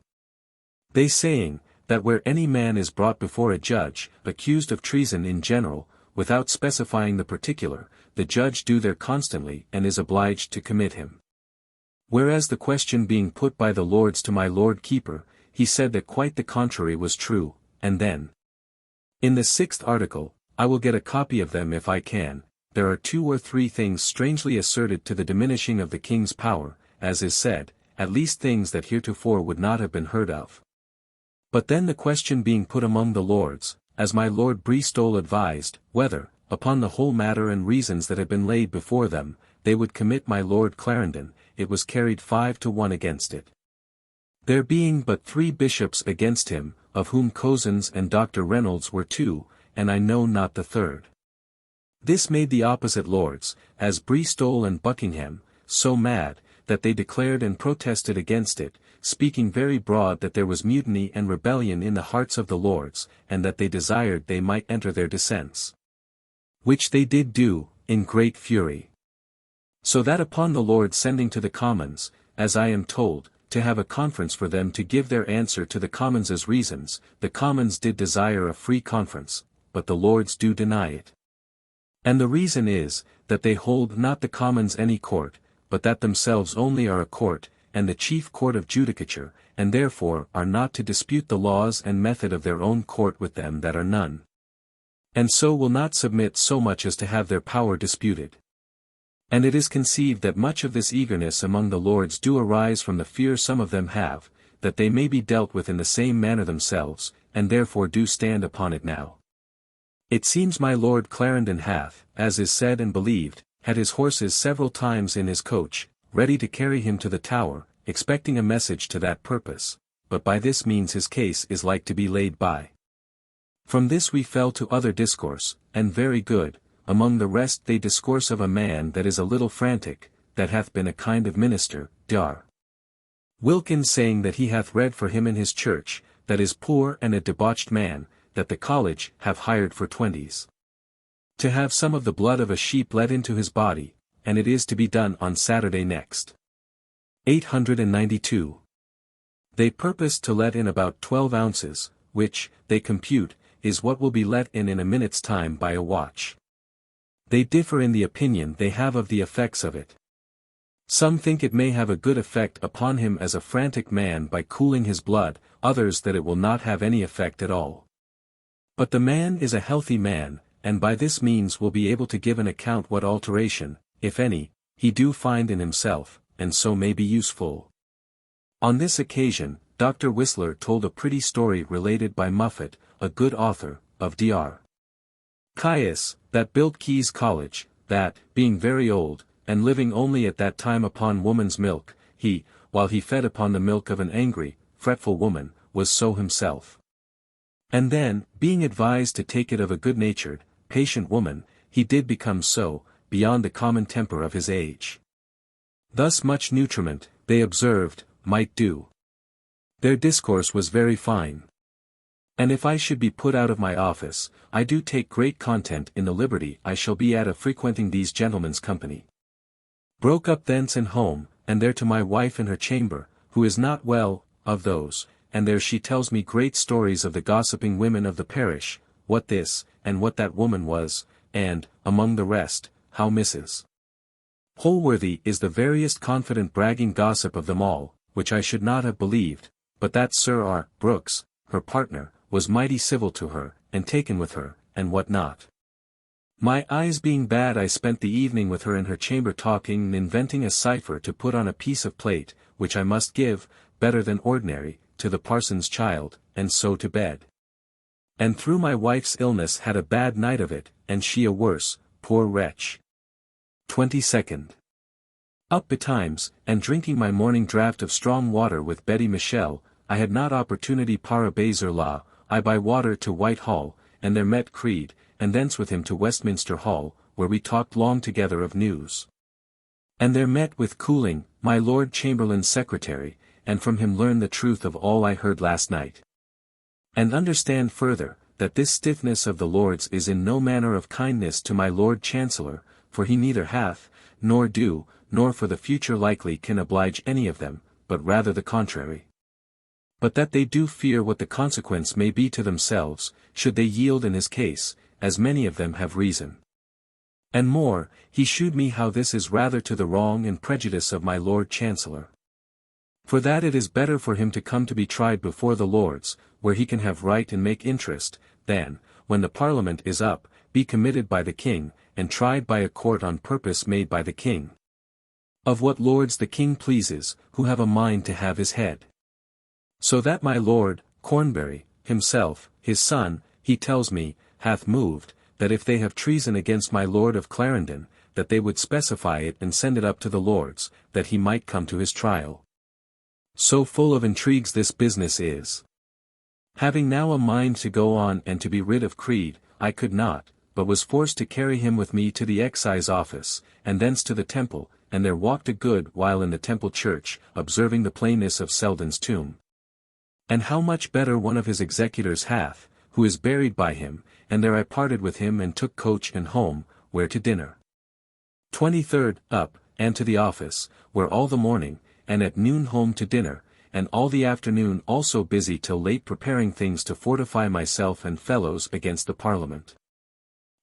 They saying, that where any man is brought before a judge, accused of treason in general, without specifying the particular, the judge do there constantly and is obliged to commit him. Whereas the question being put by the Lords to my Lord Keeper, he said that quite the contrary was true, and then, in the 6th article, I will get a copy of them if I can, there are 2 or 3 things strangely asserted to the diminishing of the King's power, as is said, at least things that heretofore would not have been heard of. But then the question being put among the Lords, as my Lord Bristol advised, whether, upon the whole matter and reasons that had been laid before them, they would commit my Lord Clarendon, it was carried 5 to 1 against it. There being but 3 bishops against him, of whom Cozens and Dr. Reynolds were two, and I know not the third. This made the opposite lords, as Bristol and Buckingham, so mad, that they declared and protested against it, speaking very broad that there was mutiny and rebellion in the hearts of the lords, and that they desired they might enter their dissents. Which they did do, in great fury. So that upon the lords sending to the commons, as I am told, to have a conference for them to give their answer to the commons' reasons, the commons did desire a free conference, but the lords do deny it. And the reason is, that they hold not the commons any court, but that themselves only are a court, and the chief court of judicature, and therefore are not to dispute the laws and method of their own court with them that are none. And so will not submit so much as to have their power disputed. And it is conceived that much of this eagerness among the lords do arise from the fear some of them have, that they may be dealt with in the same manner themselves, and therefore do stand upon it now. It seems my Lord Clarendon hath, as is said and believed, had his horses several times in his coach, ready to carry him to the Tower, expecting a message to that purpose, but by this means his case is like to be laid by. From this we fell to other discourse, and very good. Among the rest they discourse of a man that is a little frantic, that hath been a kind of minister, Dr. Wilkins saying that he hath read for him in his church, that is poor and a debauched man, that the college have hired for 20s. To have some of the blood of a sheep let into his body, and it is to be done on Saturday next. 892. They purpose to let in about 12 ounces, which, they compute, is what will be let in a minute's time by a watch. They differ in the opinion they have of the effects of it. Some think it may have a good effect upon him as a frantic man by cooling his blood, others that it will not have any effect at all. But the man is a healthy man, and by this means will be able to give an account what alteration, if any, he do find in himself, and so may be useful. On this occasion, Dr. Whistler told a pretty story related by Muffet, a good author, of Dr. Caius, that built Key's College, that, being very old, and living only at that time upon woman's milk, he, while he fed upon the milk of an angry, fretful woman, was so himself. And then, being advised to take it of a good-natured, patient woman, he did become so, beyond the common temper of his age. Thus much nutriment, they observed, might do. Their discourse was very fine. And if I should be put out of my office, I do take great content in the liberty I shall be at of frequenting these gentlemen's company. Broke up thence and home, and there to my wife in her chamber, who is not well, of those, and there she tells me great stories of the gossiping women of the parish, what this, and what that woman was, and, among the rest, how Mrs. Holworthy is the veriest confident bragging gossip of them all, which I should not have believed, but that Sir R. Brooks, her partner, was mighty civil to her, and taken with her, and what not. My eyes being bad I spent the evening with her in her chamber talking and inventing a cipher to put on a piece of plate, which I must give, better than ordinary, to the parson's child, and so to bed. And through my wife's illness had a bad night of it, and she a worse, poor wretch. 22nd. Up betimes, and drinking my morning draught of strong water with Betty Michel, I had not opportunity para baser la, I by water to Whitehall, and there met Creed, and thence with him to Westminster Hall, where we talked long together of news. And there met with Cooling, my Lord Chamberlain's secretary, and from him learned the truth of all I heard last night. And understand further, that this stiffness of the Lords is in no manner of kindness to my Lord Chancellor, for he neither hath, nor do, nor for the future likely can oblige any of them, but rather the contrary. But that they do fear what the consequence may be to themselves, should they yield in his case, as many of them have reason. And more, he shewed me how this is rather to the wrong and prejudice of my Lord Chancellor. For that it is better for him to come to be tried before the Lords, where he can have right and make interest, than, when the Parliament is up, be committed by the King, and tried by a court on purpose made by the King. Of what Lords the King pleases, who have a mind to have his head. So that my Lord, Cornbury, himself, his son, he tells me, hath moved, that if they have treason against my Lord of Clarendon, that they would specify it and send it up to the Lords, that he might come to his trial. So full of intrigues this business is. Having now a mind to go on and to be rid of Creed, I could not, but was forced to carry him with me to the excise office, and thence to the temple, and there walked a good while in the temple church, observing the plainness of Selden's tomb. And how much better one of his executors hath, who is buried by him, and there I parted with him and took coach and home, where to dinner. 23rd, up, and to the office, where all the morning, and at noon home to dinner, and all the afternoon also busy till late preparing things to fortify myself and fellows against the Parliament.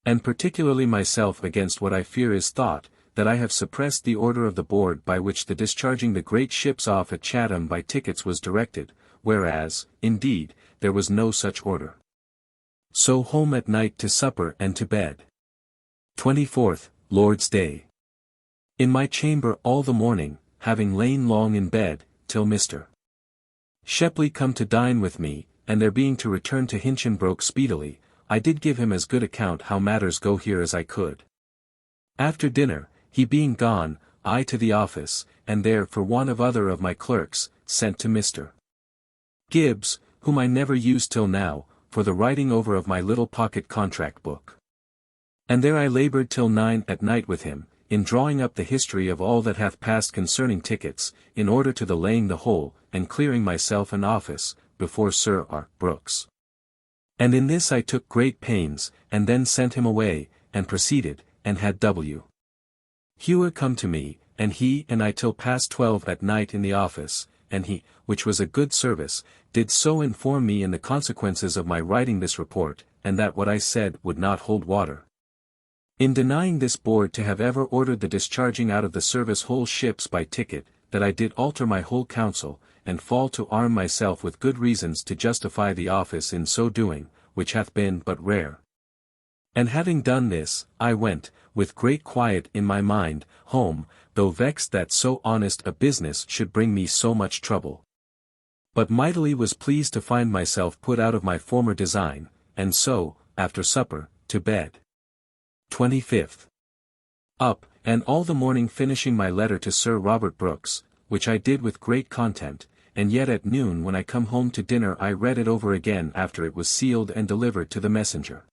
And particularly myself against what I fear is thought, that I have suppressed the order of the board by which the discharging the great ships off at Chatham by tickets was directed, whereas, indeed, there was no such order. So home at night to supper and to bed. 24th, Lord's Day. In my chamber all the morning, having lain long in bed, till Mr. Shepley come to dine with me, and there being to return to Hinchinbroke speedily, I did give him as good account how matters go here as I could. After dinner, he being gone, I to the office, and there for one of other of my clerks, sent to Mr. Gibbs, whom I never used till now, for the writing over of my little pocket contract book. And there I laboured till 9 at night with him, in drawing up the history of all that hath passed concerning tickets, in order to the laying the whole, and clearing myself an office, before Sir R. Brooks. And in this I took great pains, and then sent him away, and proceeded, and had W. Hewer come to me, and he and I till past 12 at night in the office, and he, which was a good service, did so inform me in the consequences of my writing this report, and that what I said would not hold water. In denying this board to have ever ordered the discharging out of the service whole ships by ticket, that I did alter my whole counsel, and fall to arm myself with good reasons to justify the office in so doing, which hath been but rare. And having done this, I went, with great quiet in my mind, home, though vexed that so honest a business should bring me so much trouble. But mightily was pleased to find myself put out of my former design, and so, after supper, to bed. 25th. Up, and all the morning finishing my letter to Sir Robert Brooks, which I did with great content, and yet at noon when I come home to dinner I read it over again after it was sealed and delivered to the messenger.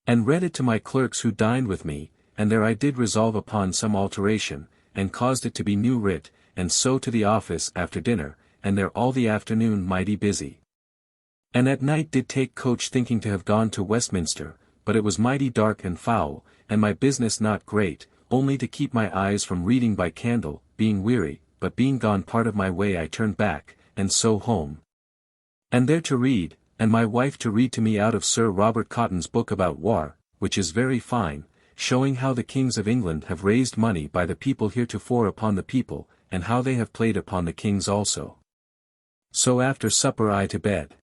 And read it to my clerks who dined with me, and there I did resolve upon some alteration, and caused it to be new writ, and so to the office after dinner, and there all the afternoon mighty busy. And at night did take coach thinking to have gone to Westminster, but it was mighty dark and foul, and my business not great, only to keep my eyes from reading by candle, being weary, but being gone part of my way I turned back, and so home. And there to read, and my wife to read to me out of Sir Robert Cotton's book about war, which is very fine, showing how the kings of England have raised money by the people heretofore upon the people, and how they have played upon the kings also. So after supper I to bed.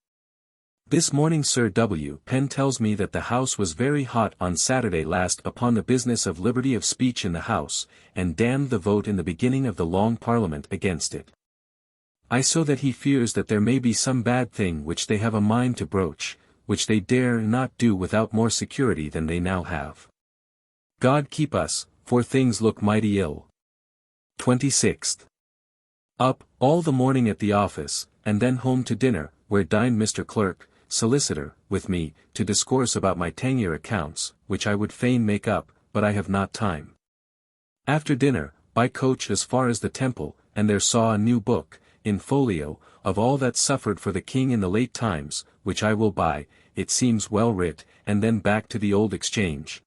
This morning Sir W. Penn tells me that the House was very hot on Saturday last upon the business of liberty of speech in the House, and damned the vote in the beginning of the Long Parliament against it. I so that he fears that there may be some bad thing which they have a mind to broach, which they dare not do without more security than they now have. God keep us, for things look mighty ill. 26th. Up, all the morning at the office, and then home to dinner, where dined Mr. Clerk, solicitor, with me, to discourse about my 10-year accounts, which I would fain make up, but I have not time. After dinner, by coach as far as the Temple, and there saw a new book, in folio, of all that suffered for the king in the late times, which I will buy, it seems well writ, and then back to the old Exchange.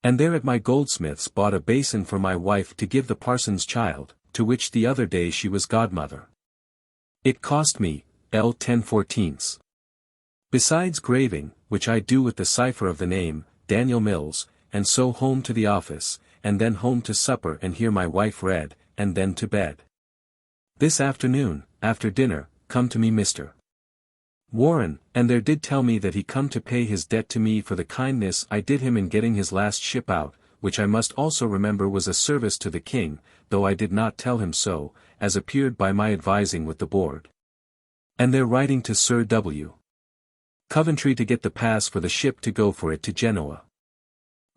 And there at my goldsmith's bought a basin for my wife to give the parson's child, to which the other day she was godmother. It cost me, 10/14. Besides graving, which I do with the cipher of the name, Daniel Mills, and so home to the office, and then home to supper and hear my wife read, and then to bed. This afternoon, after dinner, come to me Mr. Warren, and there did tell me that he come to pay his debt to me for the kindness I did him in getting his last ship out, which I must also remember was a service to the king, though I did not tell him so, as appeared by my advising with the board. And they're writing to Sir W. Coventry to get the pass for the ship to go for it to Genoa.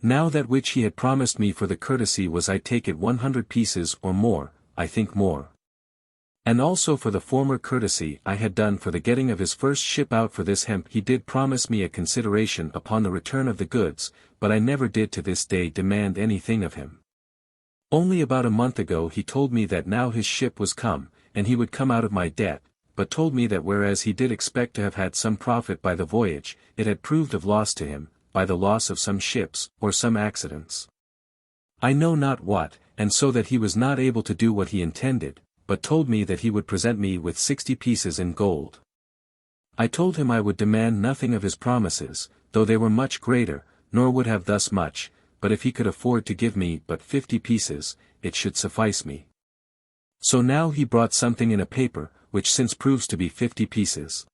Now that which he had promised me for the courtesy was I take it 100 pieces or more, I think more. And also for the former courtesy I had done for the getting of his first ship out for this hemp he did promise me a consideration upon the return of the goods, but I never did to this day demand anything of him. Only about a month ago he told me that now his ship was come, and he would come out of my debt, but told me that whereas he did expect to have had some profit by the voyage, it had proved of loss to him, by the loss of some ships, or some accidents. I know not what, and so that he was not able to do what he intended, but told me that he would present me with 60 pieces in gold. I told him I would demand nothing of his promises, though they were much greater, nor would have thus much, but if he could afford to give me but 50 pieces, it should suffice me. So now he brought something in a paper, which since proves to be 50 pieces.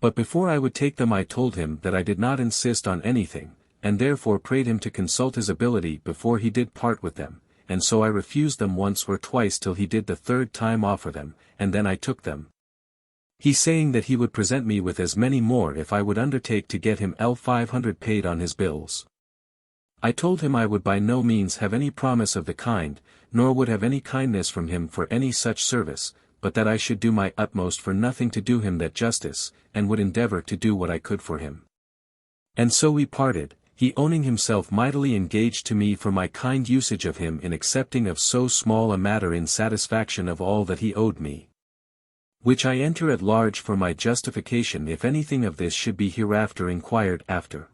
But before I would take them I told him that I did not insist on anything, and therefore prayed him to consult his ability before he did part with them, and so I refused them once or twice till he did the third time offer them, and then I took them. He saying that he would present me with as many more if I would undertake to get him 500 paid on his bills. I told him I would by no means have any promise of the kind, nor would have any kindness from him for any such service, but that I should do my utmost for nothing to do him that justice, and would endeavor to do what I could for him. And so we parted, he owning himself mightily engaged to me for my kind usage of him in accepting of so small a matter in satisfaction of all that he owed me. Which I enter at large for my justification if anything of this should be hereafter inquired after.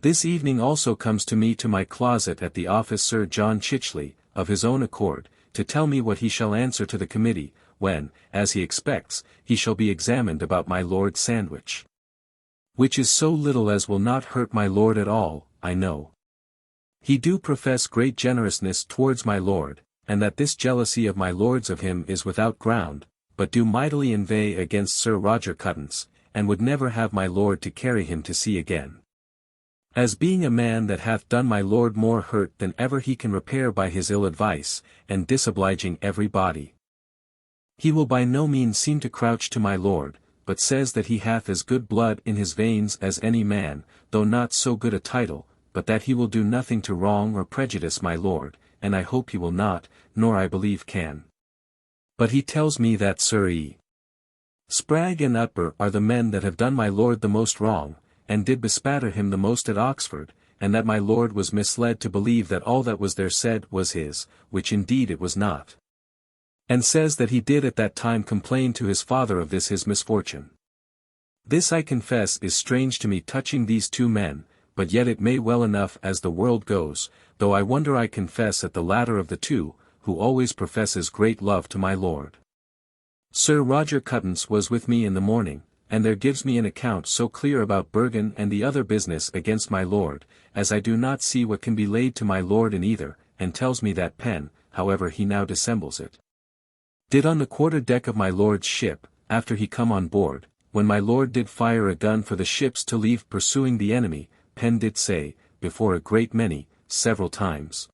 This evening also comes to me to my closet at the office Sir John Chichley, of his own accord, to tell me what he shall answer to the committee, when, as he expects, he shall be examined about my Lord's sandwich. Which is so little as will not hurt my Lord at all, I know. He do profess great generousness towards my Lord, and that this jealousy of my Lord's of him is without ground, but do mightily inveigh against Sir Roger Cuttance, and would never have my Lord to carry him to sea again. As being a man that hath done my Lord more hurt than ever he can repair by his ill advice, and disobliging every body. He will by no means seem to crouch to my Lord, but says that he hath as good blood in his veins as any man, though not so good a title, but that he will do nothing to wrong or prejudice my Lord, and I hope he will not, nor I believe can. But he tells me that Sir E. Spragg and Utber are the men that have done my Lord the most wrong, and did bespatter him the most at Oxford, and that my Lord was misled to believe that all that was there said was his, which indeed it was not. And says that he did at that time complain to his father of this his misfortune. This I confess is strange to me touching these two men, but yet it may well enough as the world goes, though I wonder I confess at the latter of the two, who always professes great love to my Lord. Sir Roger Cuttance was with me in the morning, and there gives me an account so clear about Bergen and the other business against my Lord, as I do not see what can be laid to my Lord in either, and tells me that Pen, however he now dissembles it, did on the quarter-deck of my Lord's ship, after he come on board, when my Lord did fire a gun for the ships to leave pursuing the enemy, Pen did say, before a great many, several times,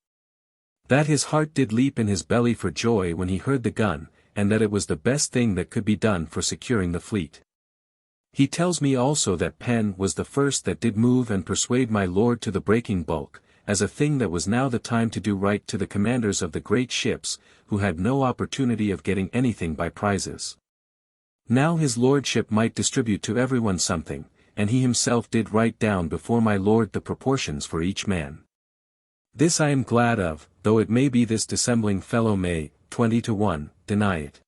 that his heart did leap in his belly for joy when he heard the gun, and that it was the best thing that could be done for securing the fleet. He tells me also that Pen was the first that did move and persuade my Lord to the breaking bulk, as a thing that was now the time to do right to the commanders of the great ships, who had no opportunity of getting anything by prizes. Now his lordship might distribute to everyone something, and he himself did write down before my Lord the proportions for each man. This I am glad of, though it may be this dissembling fellow may, 20-1, deny it.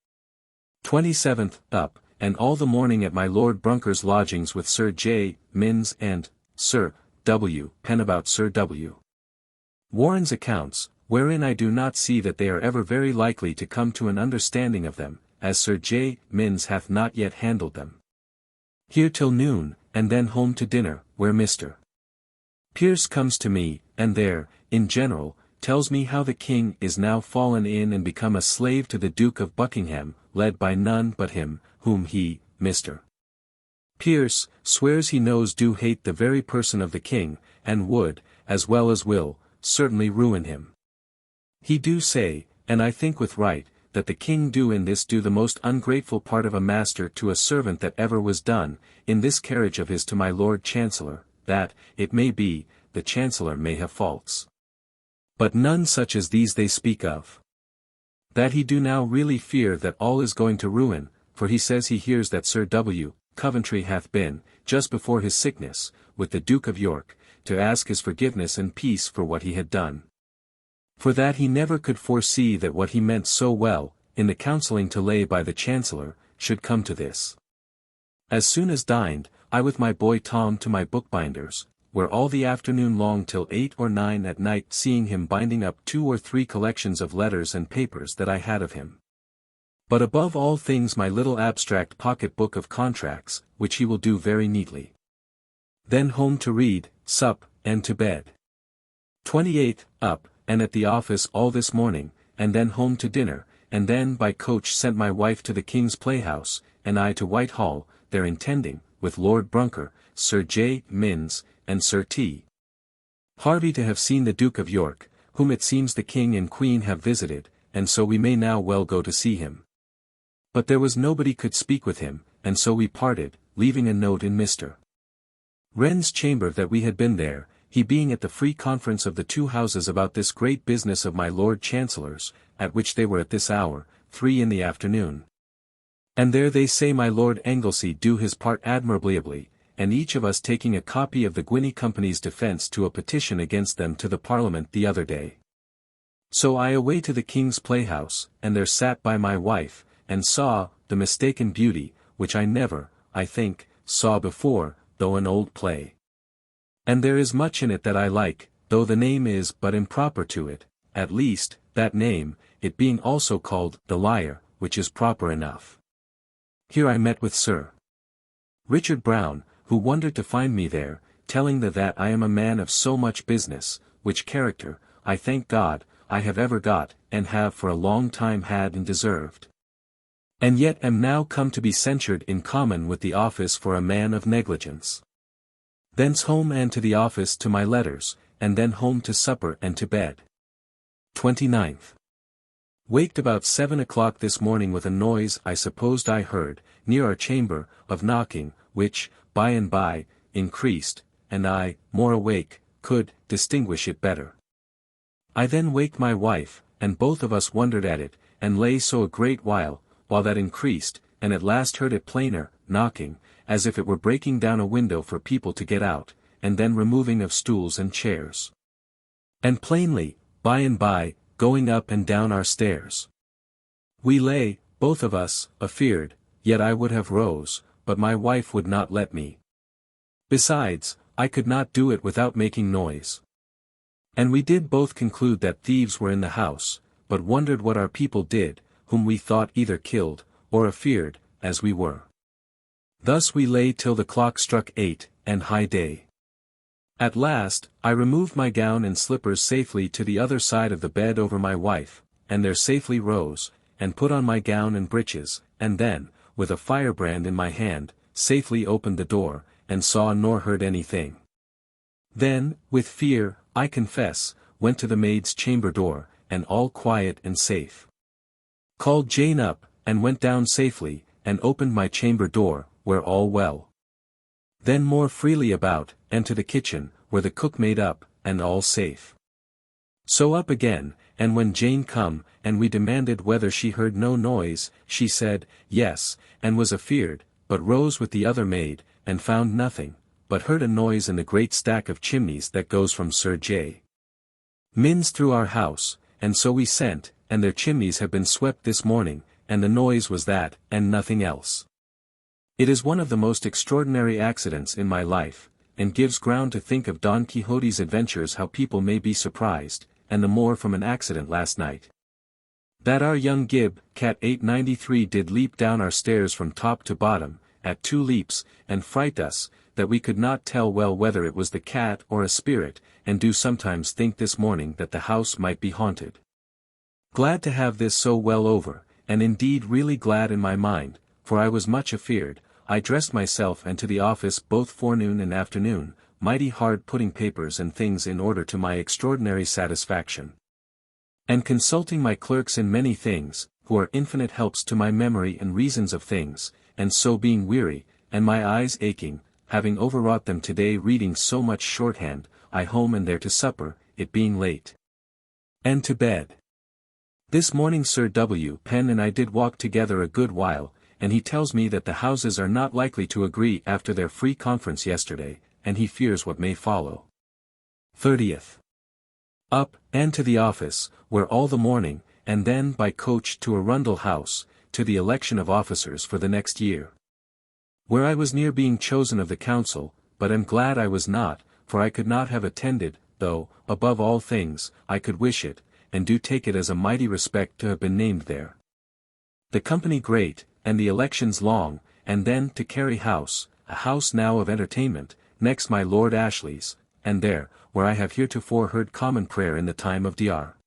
27th, up, and all the morning at my Lord Brunker's lodgings with Sir J. Minns and Sir W. Pen about Sir W. Warren's accounts, wherein I do not see that they are ever very likely to come to an understanding of them, as Sir J. Minns hath not yet handled them. Here till noon, and then home to dinner, where Mr. Pierce comes to me, and there, in general, tells me how the king is now fallen in and become a slave to the Duke of Buckingham, led by none but him, whom he, Mr. Pierce, swears he knows do hate the very person of the king, and would, as well as will, certainly ruin him. He do say, and I think with right, that the king do in this do the most ungrateful part of a master to a servant that ever was done, in this carriage of his to my Lord Chancellor, that, it may be, the Chancellor may have faults. But none such as these they speak of. That he do now really fear that all is going to ruin, for he says he hears that Sir W. Coventry hath been, just before his sickness, with the Duke of York, to ask his forgiveness and peace for what he had done. For that he never could foresee that what he meant so well, in the counselling to lay by the Chancellor, should come to this. As soon as dined, I with my boy Tom to my bookbinder's, where all the afternoon long till 8 or 9 at night, seeing him binding up 2 or 3 collections of letters and papers that I had of him. But above all things my little abstract pocket book of contracts, which he will do very neatly. Then home to read, sup, and to bed. 28th, up, and at the office all this morning, and then home to dinner, and then by coach sent my wife to the King's Playhouse, and I to Whitehall, there intending, with Lord Brunker, Sir J. Minns, and Sir T. Harvey to have seen the Duke of York, whom it seems the King and Queen have visited, and so we may now well go to see him. But there was nobody could speak with him, and so we parted, leaving a note in Mr. Wren's chamber that we had been there, he being at the free conference of the 2 houses about this great business of my Lord Chancellor's, at which they were at this hour, 3 in the afternoon. And there they say my Lord Anglesey do his part admirably, and each of us taking a copy of the Guinea Company's defence to a petition against them to the Parliament the other day. So I away to the King's Playhouse, and there sat by my wife, and saw, The Mistaken Beauty, which I never, I think, saw before, though an old play. And there is much in it that I like, though the name is but improper to it, at least, that name, it being also called The Liar, which is proper enough. Here I met with Sir Richard Brown, who wondered to find me there, telling that I am a man of so much business, which character, I thank God, I have ever got, and have for a long time had and deserved. And yet am now come to be censured in common with the office for a man of negligence. Thence home and to the office to my letters, and then home to supper and to bed. 29th. Waked about 7 o'clock this morning with a noise I supposed I heard, near our chamber, of knocking, which, by and by, increased, and I, more awake, could distinguish it better. I then waked my wife, and both of us wondered at it, and lay so a great while that increased, and at last heard it plainer, knocking, as if it were breaking down a window for people to get out, and then removing of stools and chairs. And plainly, by and by, going up and down our stairs. We lay, both of us, afeard, yet I would have rose, but my wife would not let me. Besides, I could not do it without making noise. And we did both conclude that thieves were in the house, but wondered what our people did, whom we thought either killed, or afeard, as we were. Thus we lay till the clock struck 8, and high day. At last, I removed my gown and slippers safely to the other side of the bed over my wife, and there safely rose, and put on my gown and breeches, and then, with a firebrand in my hand, safely opened the door, and saw nor heard anything. Then, with fear, I confess, went to the maid's chamber door, and all quiet and safe. Called Jane up, and went down safely, and opened my chamber door, where all well. Then more freely about, and to the kitchen, where the cook made up, and all safe. So up again, and when Jane come, and we demanded whether she heard no noise, she said, yes, and was afeard, but rose with the other maid, and found nothing, but heard a noise in the great stack of chimneys that goes from Sir J. Minns through our house, and so we sent, and their chimneys have been swept this morning, and the noise was that, and nothing else. It is one of the most extraordinary accidents in my life, and gives ground to think of Don Quixote's adventures how people may be surprised, and the more from an accident last night. That our young Gib, cat 893 did leap down our stairs from top to bottom, at 2 leaps, and fright us, that we could not tell well whether it was the cat or a spirit, and do sometimes think this morning that the house might be haunted. Glad to have this so well over, and indeed really glad in my mind, for I was much afeard. I dressed myself and to the office both forenoon and afternoon, mighty hard putting papers and things in order to my extraordinary satisfaction. And consulting my clerks in many things, who are infinite helps to my memory and reasons of things, and so being weary, and my eyes aching, having overwrought them today reading so much shorthand, I home and there to supper, it being late. And to bed. This morning Sir W. Penn and I did walk together a good while, and he tells me that the Houses are not likely to agree after their free conference yesterday, and he fears what may follow. 30th. Up, and to the office, where all the morning, and then by coach to Arundel House, to the election of officers for the next year. Where I was near being chosen of the council, but am glad I was not, for I could not have attended, though, above all things, I could wish it, and do take it as a mighty respect to have been named there. The company great, and the elections long, and then to Carey House, a house now of entertainment, next my Lord Ashley's, and there, where I have heretofore heard common prayer in the time of Dr.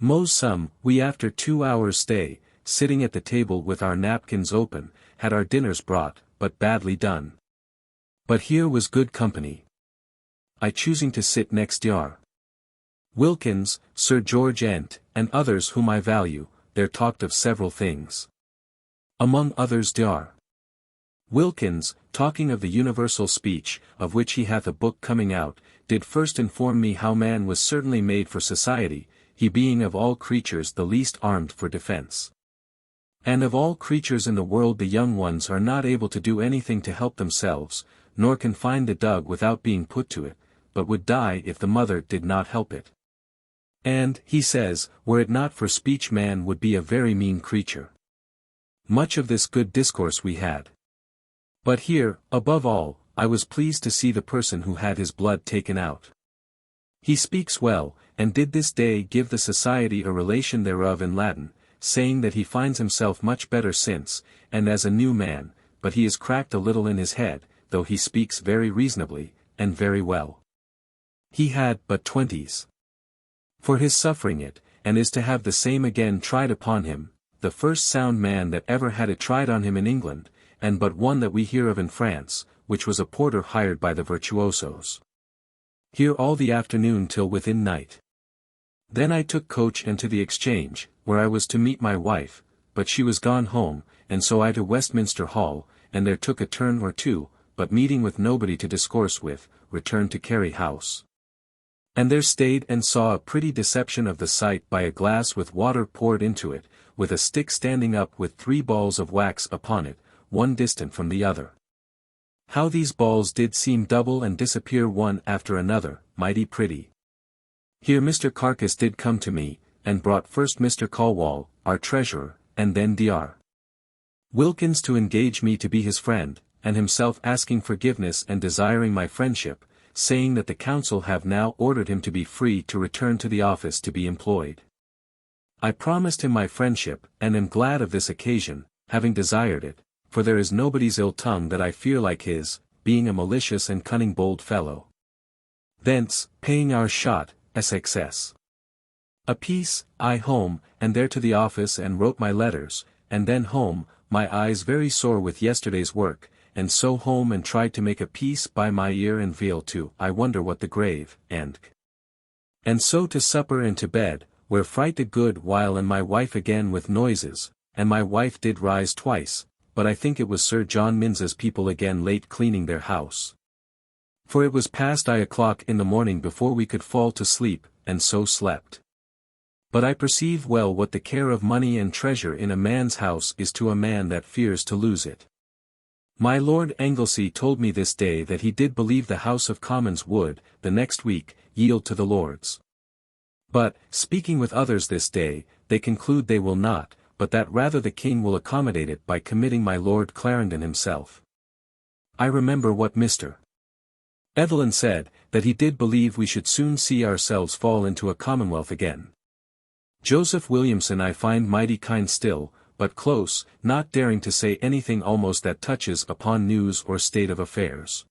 Mo's sum, we after 2 hours' stay, sitting at the table with our napkins open, had our dinners brought, but badly done. But here was good company. I choosing to sit next Dr. Wilkins, Sir George Ent, and others whom I value, there talked of several things. Among others Dr. Wilkins, talking of the universal speech, of which he hath a book coming out, did first inform me how man was certainly made for society, he being of all creatures the least armed for defense. And of all creatures in the world the young ones are not able to do anything to help themselves, nor can find the dug without being put to it, but would die if the mother did not help it. And, he says, were it not for speech man would be a very mean creature. Much of this good discourse we had. But here, above all, I was pleased to see the person who had his blood taken out. He speaks well, and did this day give the society a relation thereof in Latin, saying that he finds himself much better since, and as a new man, but he is cracked a little in his head, though he speaks very reasonably, and very well. He had but 20s. For his suffering it, and is to have the same again tried upon him, the first sound man that ever had it tried on him in England, and but one that we hear of in France, which was a porter hired by the virtuosos. Here all the afternoon till within night. Then I took coach and to the Exchange, where I was to meet my wife, but she was gone home, and so I to Westminster Hall, and there took a turn or two, but meeting with nobody to discourse with, returned to Carey House. And there stayed and saw a pretty deception of the sight by a glass with water poured into it, with a stick standing up with 3 balls of wax upon it, one distant from the other. How these balls did seem double and disappear one after another, mighty pretty. Here Mr. Carcass did come to me, and brought first Mr. Colwall, our treasurer, and then Dr. Wilkins to engage me to be his friend, and himself asking forgiveness and desiring my friendship, saying that the council have now ordered him to be free to return to the office to be employed. I promised him my friendship, and am glad of this occasion, having desired it, for there is nobody's ill tongue that I fear like his, being a malicious and cunning bold fellow. Thence, paying our shot, SXS. A piece, I home, and there to the office and wrote my letters, and then home, my eyes very sore with yesterday's work, and so home and tried to make a piece by my ear and veal to I wonder what the grave, and so to supper and to bed, where fright a good while and my wife again with noises, and my wife did rise twice, but I think it was Sir John Minns's people again late cleaning their house. For it was past 1 in the morning before we could fall to sleep, and so slept. But I perceive well what the care of money and treasure in a man's house is to a man that fears to lose it. My Lord Anglesey told me this day that he did believe the House of Commons would, the next week, yield to the Lords. But, speaking with others this day, they conclude they will not, but that rather the King will accommodate it by committing my Lord Clarendon himself. I remember what Mr. Evelyn said, that he did believe we should soon see ourselves fall into a commonwealth again. Joseph Williamson I find mighty kind still, but close, not daring to say anything almost that touches upon news or state of affairs.